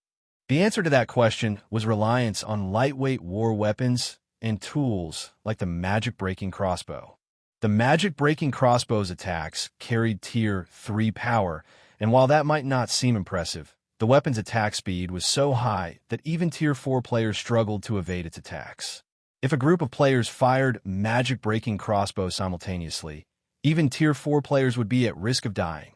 The answer to that question was reliance on lightweight war weapons and tools like the magic-breaking crossbow. The magic-breaking crossbow's attacks carried Tier 3 power, and while that might not seem impressive, the weapon's attack speed was so high that even Tier 4 players struggled to evade its attacks. If a group of players fired magic-breaking crossbows simultaneously, even Tier 4 players would be at risk of dying.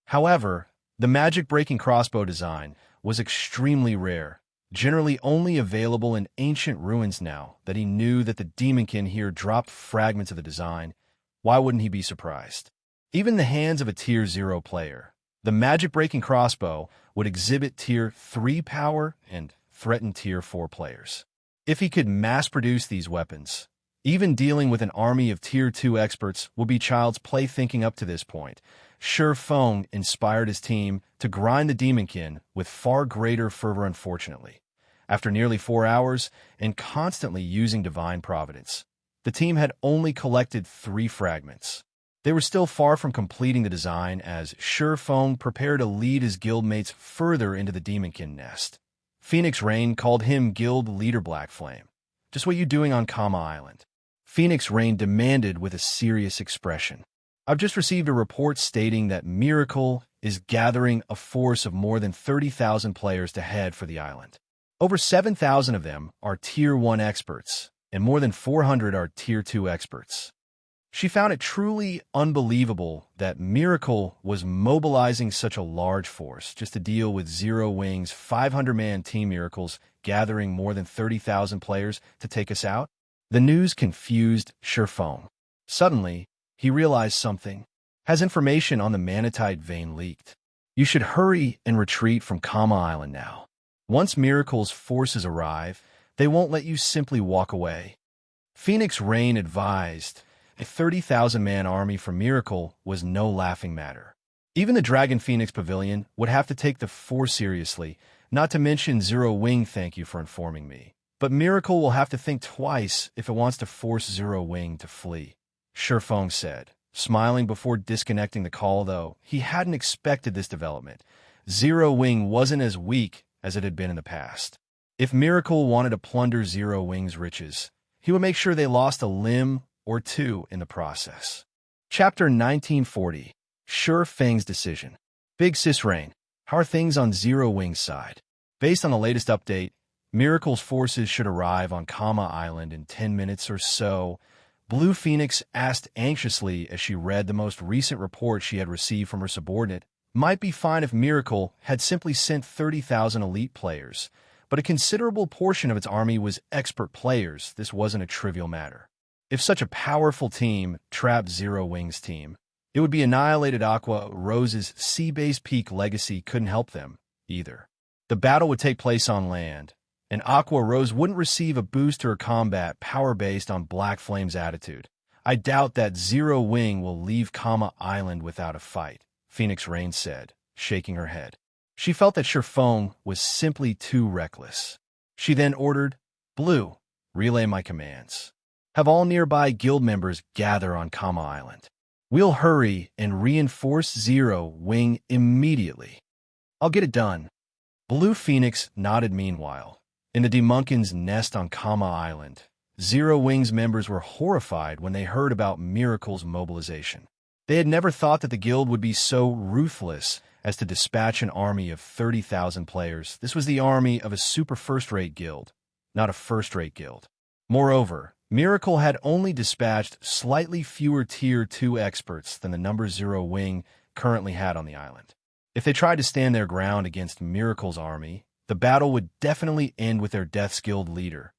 However, the magic-breaking crossbow design was extremely rare, generally only available in ancient ruins. Now that he knew that the Demonkin here dropped fragments of the design, why wouldn't he be surprised? Even in the hands of a Tier 0 player, the magic-breaking crossbow would exhibit Tier 3 power and threaten Tier 4 players. If he could mass-produce these weapons, even dealing with an army of Tier 2 experts would be child's play. Thinking up to this point, Feng inspired his team to grind the Demonkin with far greater fervor. Unfortunately, after nearly 4 hours and constantly using divine providence, the team had only collected 3 fragments. They were still far from completing the design as Feng prepared to lead his guildmates further into the Demonkin nest. Phoenix Rain called him Guild Leader Black Flame. "Just what you doing on Kama Island?" Phoenix Rain demanded with a serious expression. "I've just received a report stating that Miracle is gathering a force of more than 30,000 players to head for the island. Over 7,000 of them are Tier 1 experts, and more than 400 are Tier 2 experts. She found it truly unbelievable that Miracle was mobilizing such a large force just to deal with Zero Wing's 500-man Team Miracles gathering more than 30,000 players to take us out. The news confused Feng. Suddenly, he realized something. Has information on the Manatite vein leaked? You should hurry and retreat from Kama Island now. Once Miracle's forces arrive, they won't let you simply walk away. Phoenix Rain advised a 30,000-man army for Miracle was no laughing matter. Even the Dragon Phoenix Pavilion would have to take the force seriously, not to mention Zero Wing. Thank you for informing me. But Miracle will have to think twice if it wants to force Zero Wing to flee, Feng said, smiling before disconnecting the call, though he hadn't expected this development. Zero Wing wasn't as weak as it had been in the past. If Miracle wanted to plunder Zero Wing's riches, he would make sure they lost a limb or two in the process. Chapter 1940. Feng's decision. Big Sis Rain, how are things on Zero Wing's side? Based on the latest update, Miracle's forces should arrive on Kama Island in 10 minutes or so. Blue Phoenix asked anxiously as she read the most recent report she had received from her subordinate. Might be fine if Miracle had simply sent 30,000 elite players, but a considerable portion of its army was expert players. This wasn't a trivial matter. If such a powerful team trapped Zero Wing's team, it would be annihilated. Aqua Rose's sea-based peak legacy couldn't help them, either. The battle would take place on land, and Aqua Rose wouldn't receive a boost to her combat power based on Black Flame's attitude. I doubt that Zero Wing will leave Kama Island without a fight, Phoenix Rain said, shaking her head. She felt that Feng was simply too reckless. She then ordered, Blue, relay my commands. Have all nearby guild members gather on Kama Island. We'll hurry and reinforce Zero Wing immediately. I'll get it done. Blue Phoenix nodded. Meanwhile, in the Demonkin's nest on Kama Island, Zero Wing's members were horrified when they heard about Miracle's mobilization. They had never thought that the guild would be so ruthless as to dispatch an army of 30,000 players. This was the army of a super first-rate guild, not a first-rate guild. Moreover, Miracle had only dispatched slightly fewer Tier 2 experts than the number Zero Wing currently had on the island. If they tried to stand their ground against Miracle's army, the battle would definitely end with their Death's Guild leader.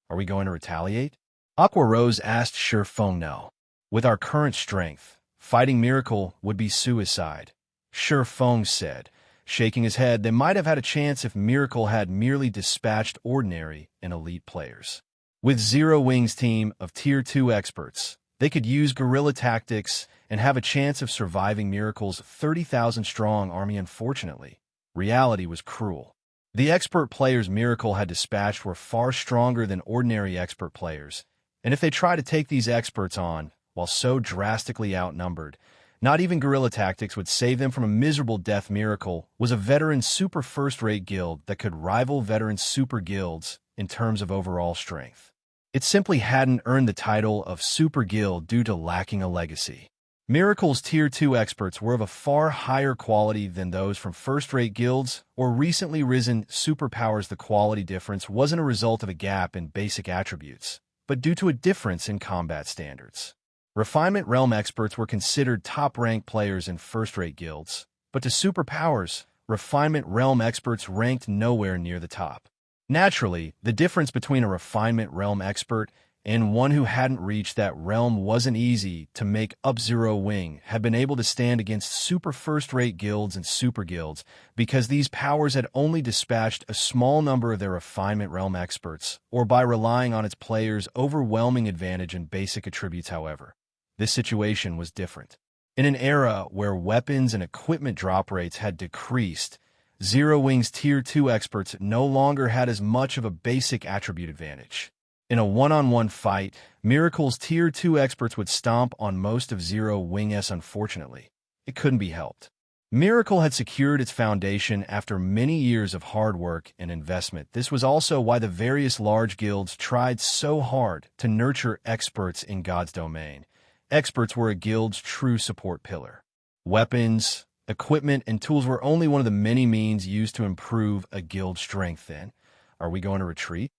Are we going to retaliate? Aqua Rose asked Feng. No. With our current strength, fighting Miracle would be suicide, Feng said, shaking his head. They might have had a chance if Miracle had merely dispatched ordinary and elite players. With Zero Wing's team of Tier 2 experts, they could use guerrilla tactics and have a chance of surviving Miracle's 30,000-strong army. Unfortunately, reality was cruel. The expert players Miracle had dispatched were far stronger than ordinary expert players, and if they tried to take these experts on, while so drastically outnumbered, not even guerrilla tactics would save them from a miserable death. Miracle was a veteran super first-rate guild that could rival veteran super guilds in terms of overall strength. It simply hadn't earned the title of Super Guild due to lacking a legacy. Miracle's Tier 2 experts were of a far higher quality than those from first-rate guilds or recently risen superpowers. The quality difference wasn't a result of a gap in basic attributes, but due to a difference in combat standards. Refinement Realm experts were considered top-ranked players in first-rate guilds, but to superpowers, Refinement Realm experts ranked nowhere near the top. Naturally, the difference between a Refinement Realm expert and one who hadn't reached that realm wasn't easy to make up. Zero Wing had been able to stand against super first-rate guilds and super guilds because these powers had only dispatched a small number of their Refinement Realm experts, or by relying on its players' overwhelming advantage in basic attributes. However, this situation was different. In an era where weapons and equipment drop rates had decreased, Zero Wing's Tier 2 experts no longer had as much of a basic attribute advantage. In a one-on-one fight, Miracle's Tier 2 experts would stomp on most of Zero Wing's. Unfortunately, it couldn't be helped. Miracle had secured its foundation after many years of hard work and investment. This was also why the various large guilds tried so hard to nurture experts in God's domain. Experts were a guild's true support pillar. Weapons, equipment, and tools were only one of the many means used to improve a guild's strength. Then, are we going to retreat?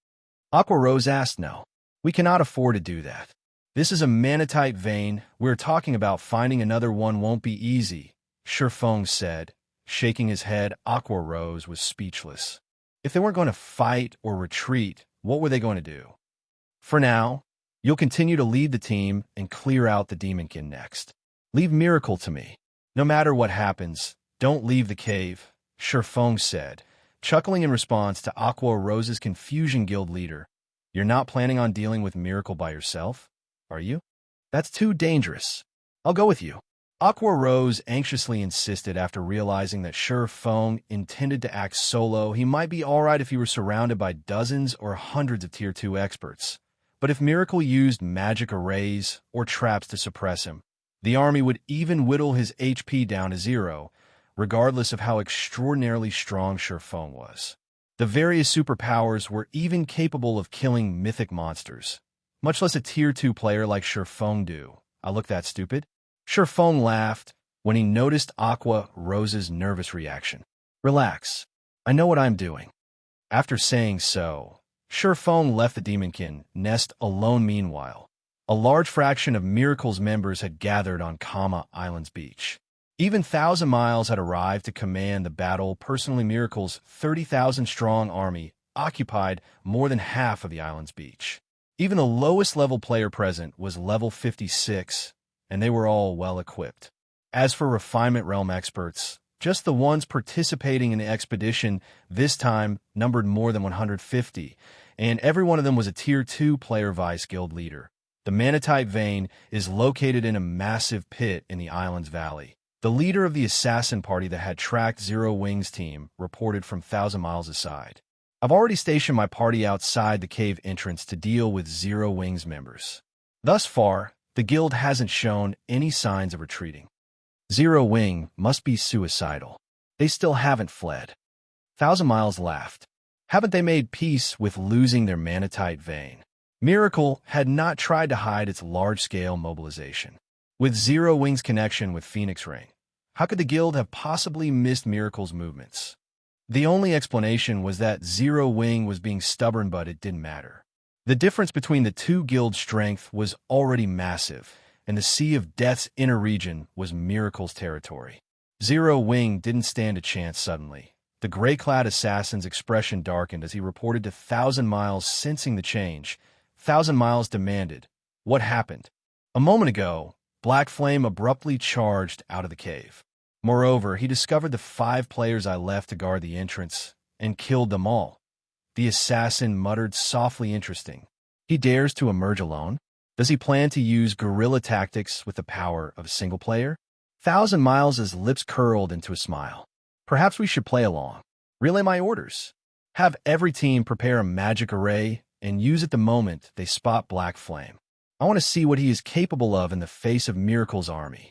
Aqua Rose asked. No, we cannot afford to do that. This is a mana-type vein. We're talking about finding another one won't be easy, Feng said. Shaking his head, Aqua Rose was speechless. If they weren't going to fight or retreat, what were they going to do? For now, you'll continue to lead the team and clear out the Demonkin next. Leave Miracle to me. No matter what happens, don't leave the cave, Feng said, chuckling in response to Aqua Rose's Confusion Guild leader. You're not planning on dealing with Miracle by yourself, are you? That's too dangerous. I'll go with you. Aqua Rose anxiously insisted after realizing that Feng intended to act solo. He might be alright if he were surrounded by dozens or hundreds of Tier 2 experts. But if Miracle used magic arrays or traps to suppress him, the army would even whittle his HP down to 0, regardless of how extraordinarily strong Feng was. The various superpowers were even capable of killing mythic monsters, much less a Tier 2 player like Feng do. I look that stupid? Feng laughed when he noticed Aqua Rose's nervous reaction. Relax. I know what I'm doing. After saying so, Feng left the Demonkin nest alone. Meanwhile, a large fraction of Miracle's members had gathered on Kama Island's beach. Even 1,000 Miles had arrived to command the battle. Personally, Miracle's 30,000-strong army occupied more than half of the island's beach. Even the lowest-level player present was level 56, and they were all well-equipped. As for Refinement Realm experts, just the ones participating in the expedition this time numbered more than 150, and every one of them was a Tier 2 player vice guild leader. The Mana-type vein is located in a massive pit in the island's valley. The leader of the assassin party that had tracked Zero Wings' team reported from 1,000 Miles aside. I've already stationed my party outside the cave entrance to deal with Zero Wings members. Thus far, the guild hasn't shown any signs of retreating. Zero Wing must be suicidal. They still haven't fled. 1,000 Miles laughed. Haven't they made peace with losing their Mana-type vein? Miracle had not tried to hide its large-scale mobilization. With Zero Wing's connection with Phoenix Ring, how could the guild have possibly missed Miracle's movements? The only explanation was that Zero Wing was being stubborn, but it didn't matter. The difference between the two guilds' strength was already massive, and the Sea of Death's inner region was Miracle's territory. Zero Wing didn't stand a chance suddenly. The gray-clad assassin's expression darkened as he reported to 1,000 Miles, sensing the change. 1,000 Miles demanded, "What happened?" A moment ago, Black Flame abruptly charged out of the cave. Moreover, he discovered the 5 players I left to guard the entrance and killed them all. The assassin muttered softly. Interesting. He dares to emerge alone? Does he plan to use guerrilla tactics with the power of a single player? 1,000 Miles' lips curled into a smile. Perhaps we should play along. Relay my orders. Have every team prepare a magic array and use it the moment they spot Black Flame. I want to see what he is capable of in the face of Miracle's army.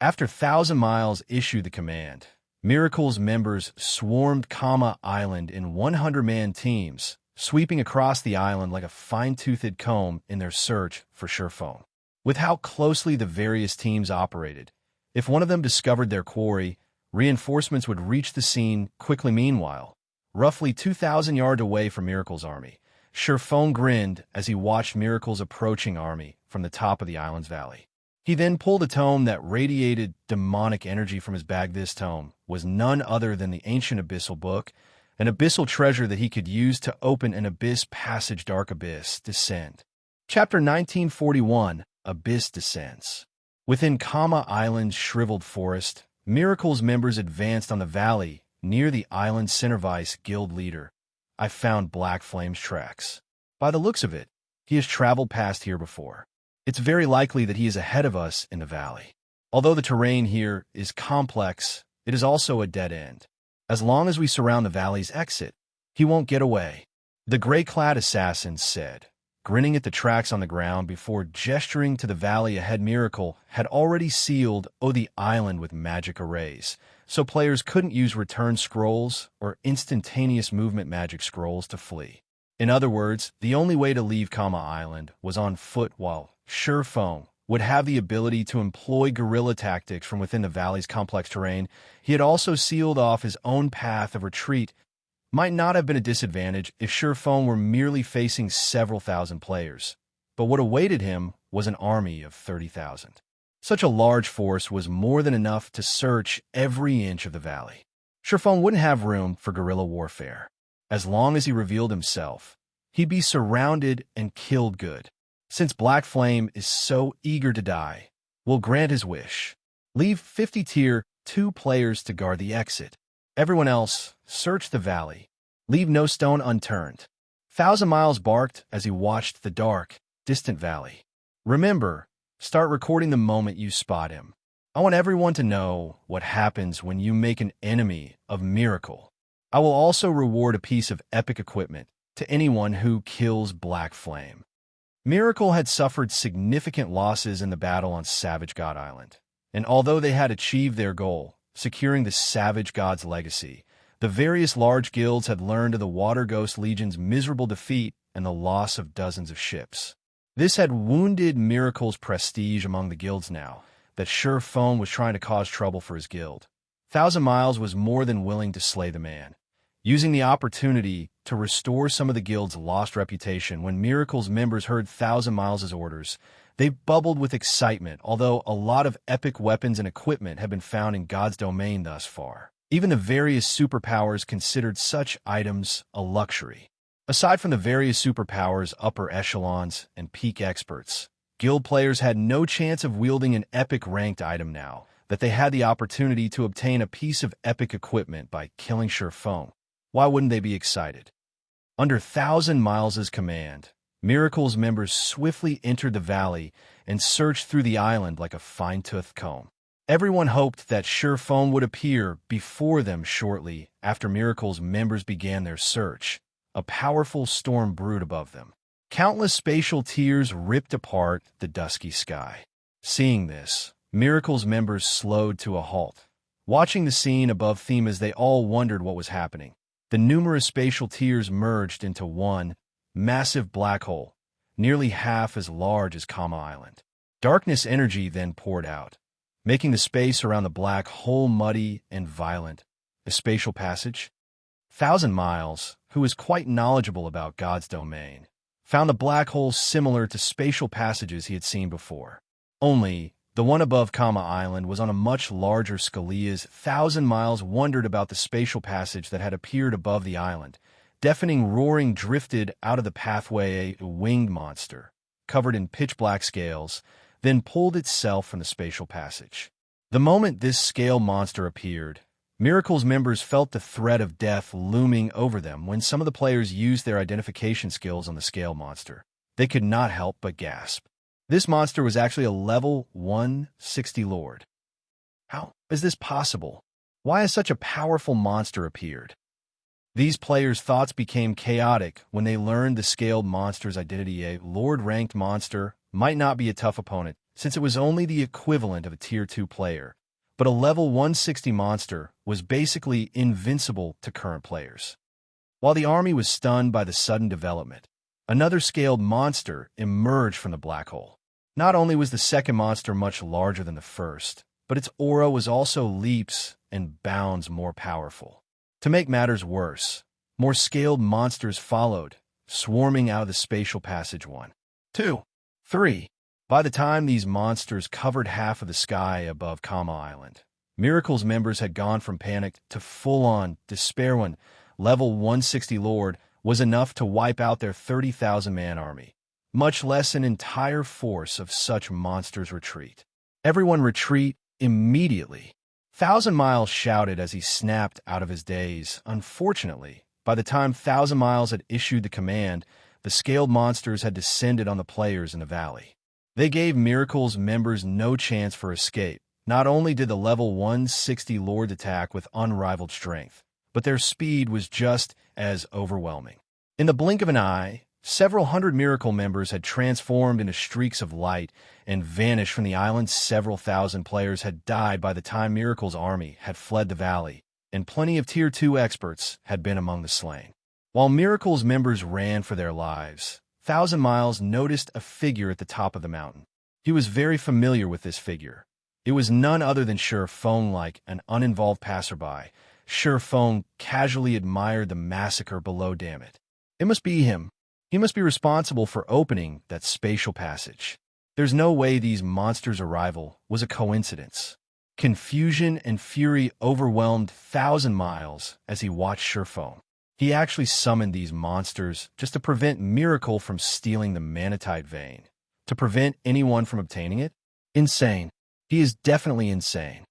After 1,000 Miles issued the command, Miracle's members swarmed Kama Island in 100-man teams, sweeping across the island like a fine-toothed comb in their search for Feng. With how closely the various teams operated, if one of them discovered their quarry, reinforcements would reach the scene quickly. Meanwhile, roughly 2,000 yards away from Miracle's army, Feng grinned as he watched Miracle's approaching army from the top of the island's valley. He then pulled a tome that radiated demonic energy from his bag. This tome was none other than the ancient Abyssal Book, an abyssal treasure that he could use to open an abyss passage. Dark Abyss Descent. Chapter 1941, Abyss Descents. Within Kama Island's shriveled forest, Miracle's members advanced on the valley near the island's center. Vice guild leader, I found Black Flame's tracks. By the looks of it, he has traveled past here before. It's very likely that he is ahead of us in the valley. Although the terrain here is complex, it is also a dead end. As long as we surround the valley's exit, he won't get away. The gray-clad assassin said, grinning at the tracks on the ground before gesturing to the valley ahead. Miracle had already sealed the island with magic arrays, so players couldn't use return scrolls or instantaneous movement magic scrolls to flee. In other words, the only way to leave Kama Island was on foot, while Feng would have the ability to employ guerrilla tactics from within the valley's complex terrain. He had also sealed off his own path of retreat. Might not have been a disadvantage if Feng were merely facing several thousand players, but what awaited him was an army of 30,000. Such a large force was more than enough to search every inch of the valley. Feng wouldn't have room for guerrilla warfare. As long as he revealed himself, he'd be surrounded and killed good. Since Black Flame is so eager to die, we'll grant his wish. Leave 50 Tier 2 players to guard the exit. Everyone else, search the valley. Leave no stone unturned. 1,000 Miles barked as he watched the dark, distant valley. Remember, start recording the moment you spot him. I want everyone to know what happens when you make an enemy of Miracle. I will also reward a piece of epic equipment to anyone who kills Black Flame. Miracle had suffered significant losses in the battle on Savage God Island, and although they had achieved their goal, securing the Savage God's legacy, the various large guilds had learned of the Water Ghost Legion's miserable defeat and the loss of dozens of ships. This had wounded Miracle's prestige among the guilds now that Feng was trying to cause trouble for his guild. 1,000 Miles was more than willing to slay the man, using the opportunity to restore some of the guild's lost reputation. When Miracle's members heard 1,000 Miles' orders, they bubbled with excitement, although a lot of epic weapons and equipment had been found in God's domain thus far. Even the various superpowers considered such items a luxury. Aside from the various superpowers, upper echelons, and peak experts, guild players had no chance of wielding an epic ranked item now that they had the opportunity to obtain a piece of epic equipment by killing Feng. Why wouldn't they be excited? Under 1,000 Miles' command, Miracle's members swiftly entered the valley and searched through the island like a fine-toothed comb. Everyone hoped that Feng would appear before them shortly after Miracle's members began their search. A powerful storm brewed above them. Countless spatial tiers ripped apart the dusky sky. Seeing this, Miracle's members slowed to a halt, watching the scene above them as they all wondered what was happening. The numerous spatial tiers merged into one massive black hole, nearly half as large as Commotion Island. Darkness energy then poured out, making the space around the black hole muddy and violent. A spatial passage? 1,000 Miles, who is quite knowledgeable about God's domain, found the black hole similar to spatial passages he had seen before. Only, the one above Commotion Island was on a much larger scale. 1,000 Miles wondered about the spatial passage that had appeared above the island. Deafening roaring drifted out of the pathway. A winged monster, covered in pitch-black scales, then pulled itself from the spatial passage. The moment this scale monster appeared, Miracle's members felt the threat of death looming over them. When some of the players used their identification skills on the scale monster, they could not help but gasp. This monster was actually a level 160 lord. How is this possible? Why has such a powerful monster appeared? These players' thoughts became chaotic when they learned the scaled monster's identity. A lord-ranked monster might not be a tough opponent, since it was only the equivalent of a Tier 2 player, but a level 160 monster was basically invincible to current players. While the army was stunned by the sudden development, another scaled monster emerged from the black hole. Not only was the second monster much larger than the first, but its aura was also leaps and bounds more powerful. To make matters worse, more scaled monsters followed, swarming out of the spatial passage. 1, 2, 3. By the time these monsters covered half of the sky above Commotion Island, Miracle's members had gone from panic to full-on despair. When level 160 Lord was enough to wipe out their 30,000-man army, much less an entire force of such monsters. Retreat. Everyone retreat immediately. 1,000 Miles shouted as he snapped out of his daze. Unfortunately, by the time 1,000 Miles had issued the command, the scaled monsters had descended on the players in the valley. They gave Miracle's members no chance for escape. Not only did the level 160 Lord attack with unrivaled strength, but their speed was just as overwhelming. In the blink of an eye, several hundred Miracle members had transformed into streaks of light and vanished from the island. Several thousand players had died by the time Miracle's army had fled the valley, and plenty of Tier 2 experts had been among the slain. While Miracle's members ran for their lives, 1,000 Miles noticed a figure at the top of the mountain. He was very familiar with this figure. It was none other than Feng. Like an uninvolved passerby, Feng casually admired the massacre below. Damn it. It must be him. He must be responsible for opening that spatial passage. There's no way these monsters' arrival was a coincidence. Confusion and fury overwhelmed Thousand Miles as he watched Sherfone. He actually summoned these monsters just to prevent Miracle from stealing the Manatite vein. To prevent anyone from obtaining it? Insane. He is definitely insane.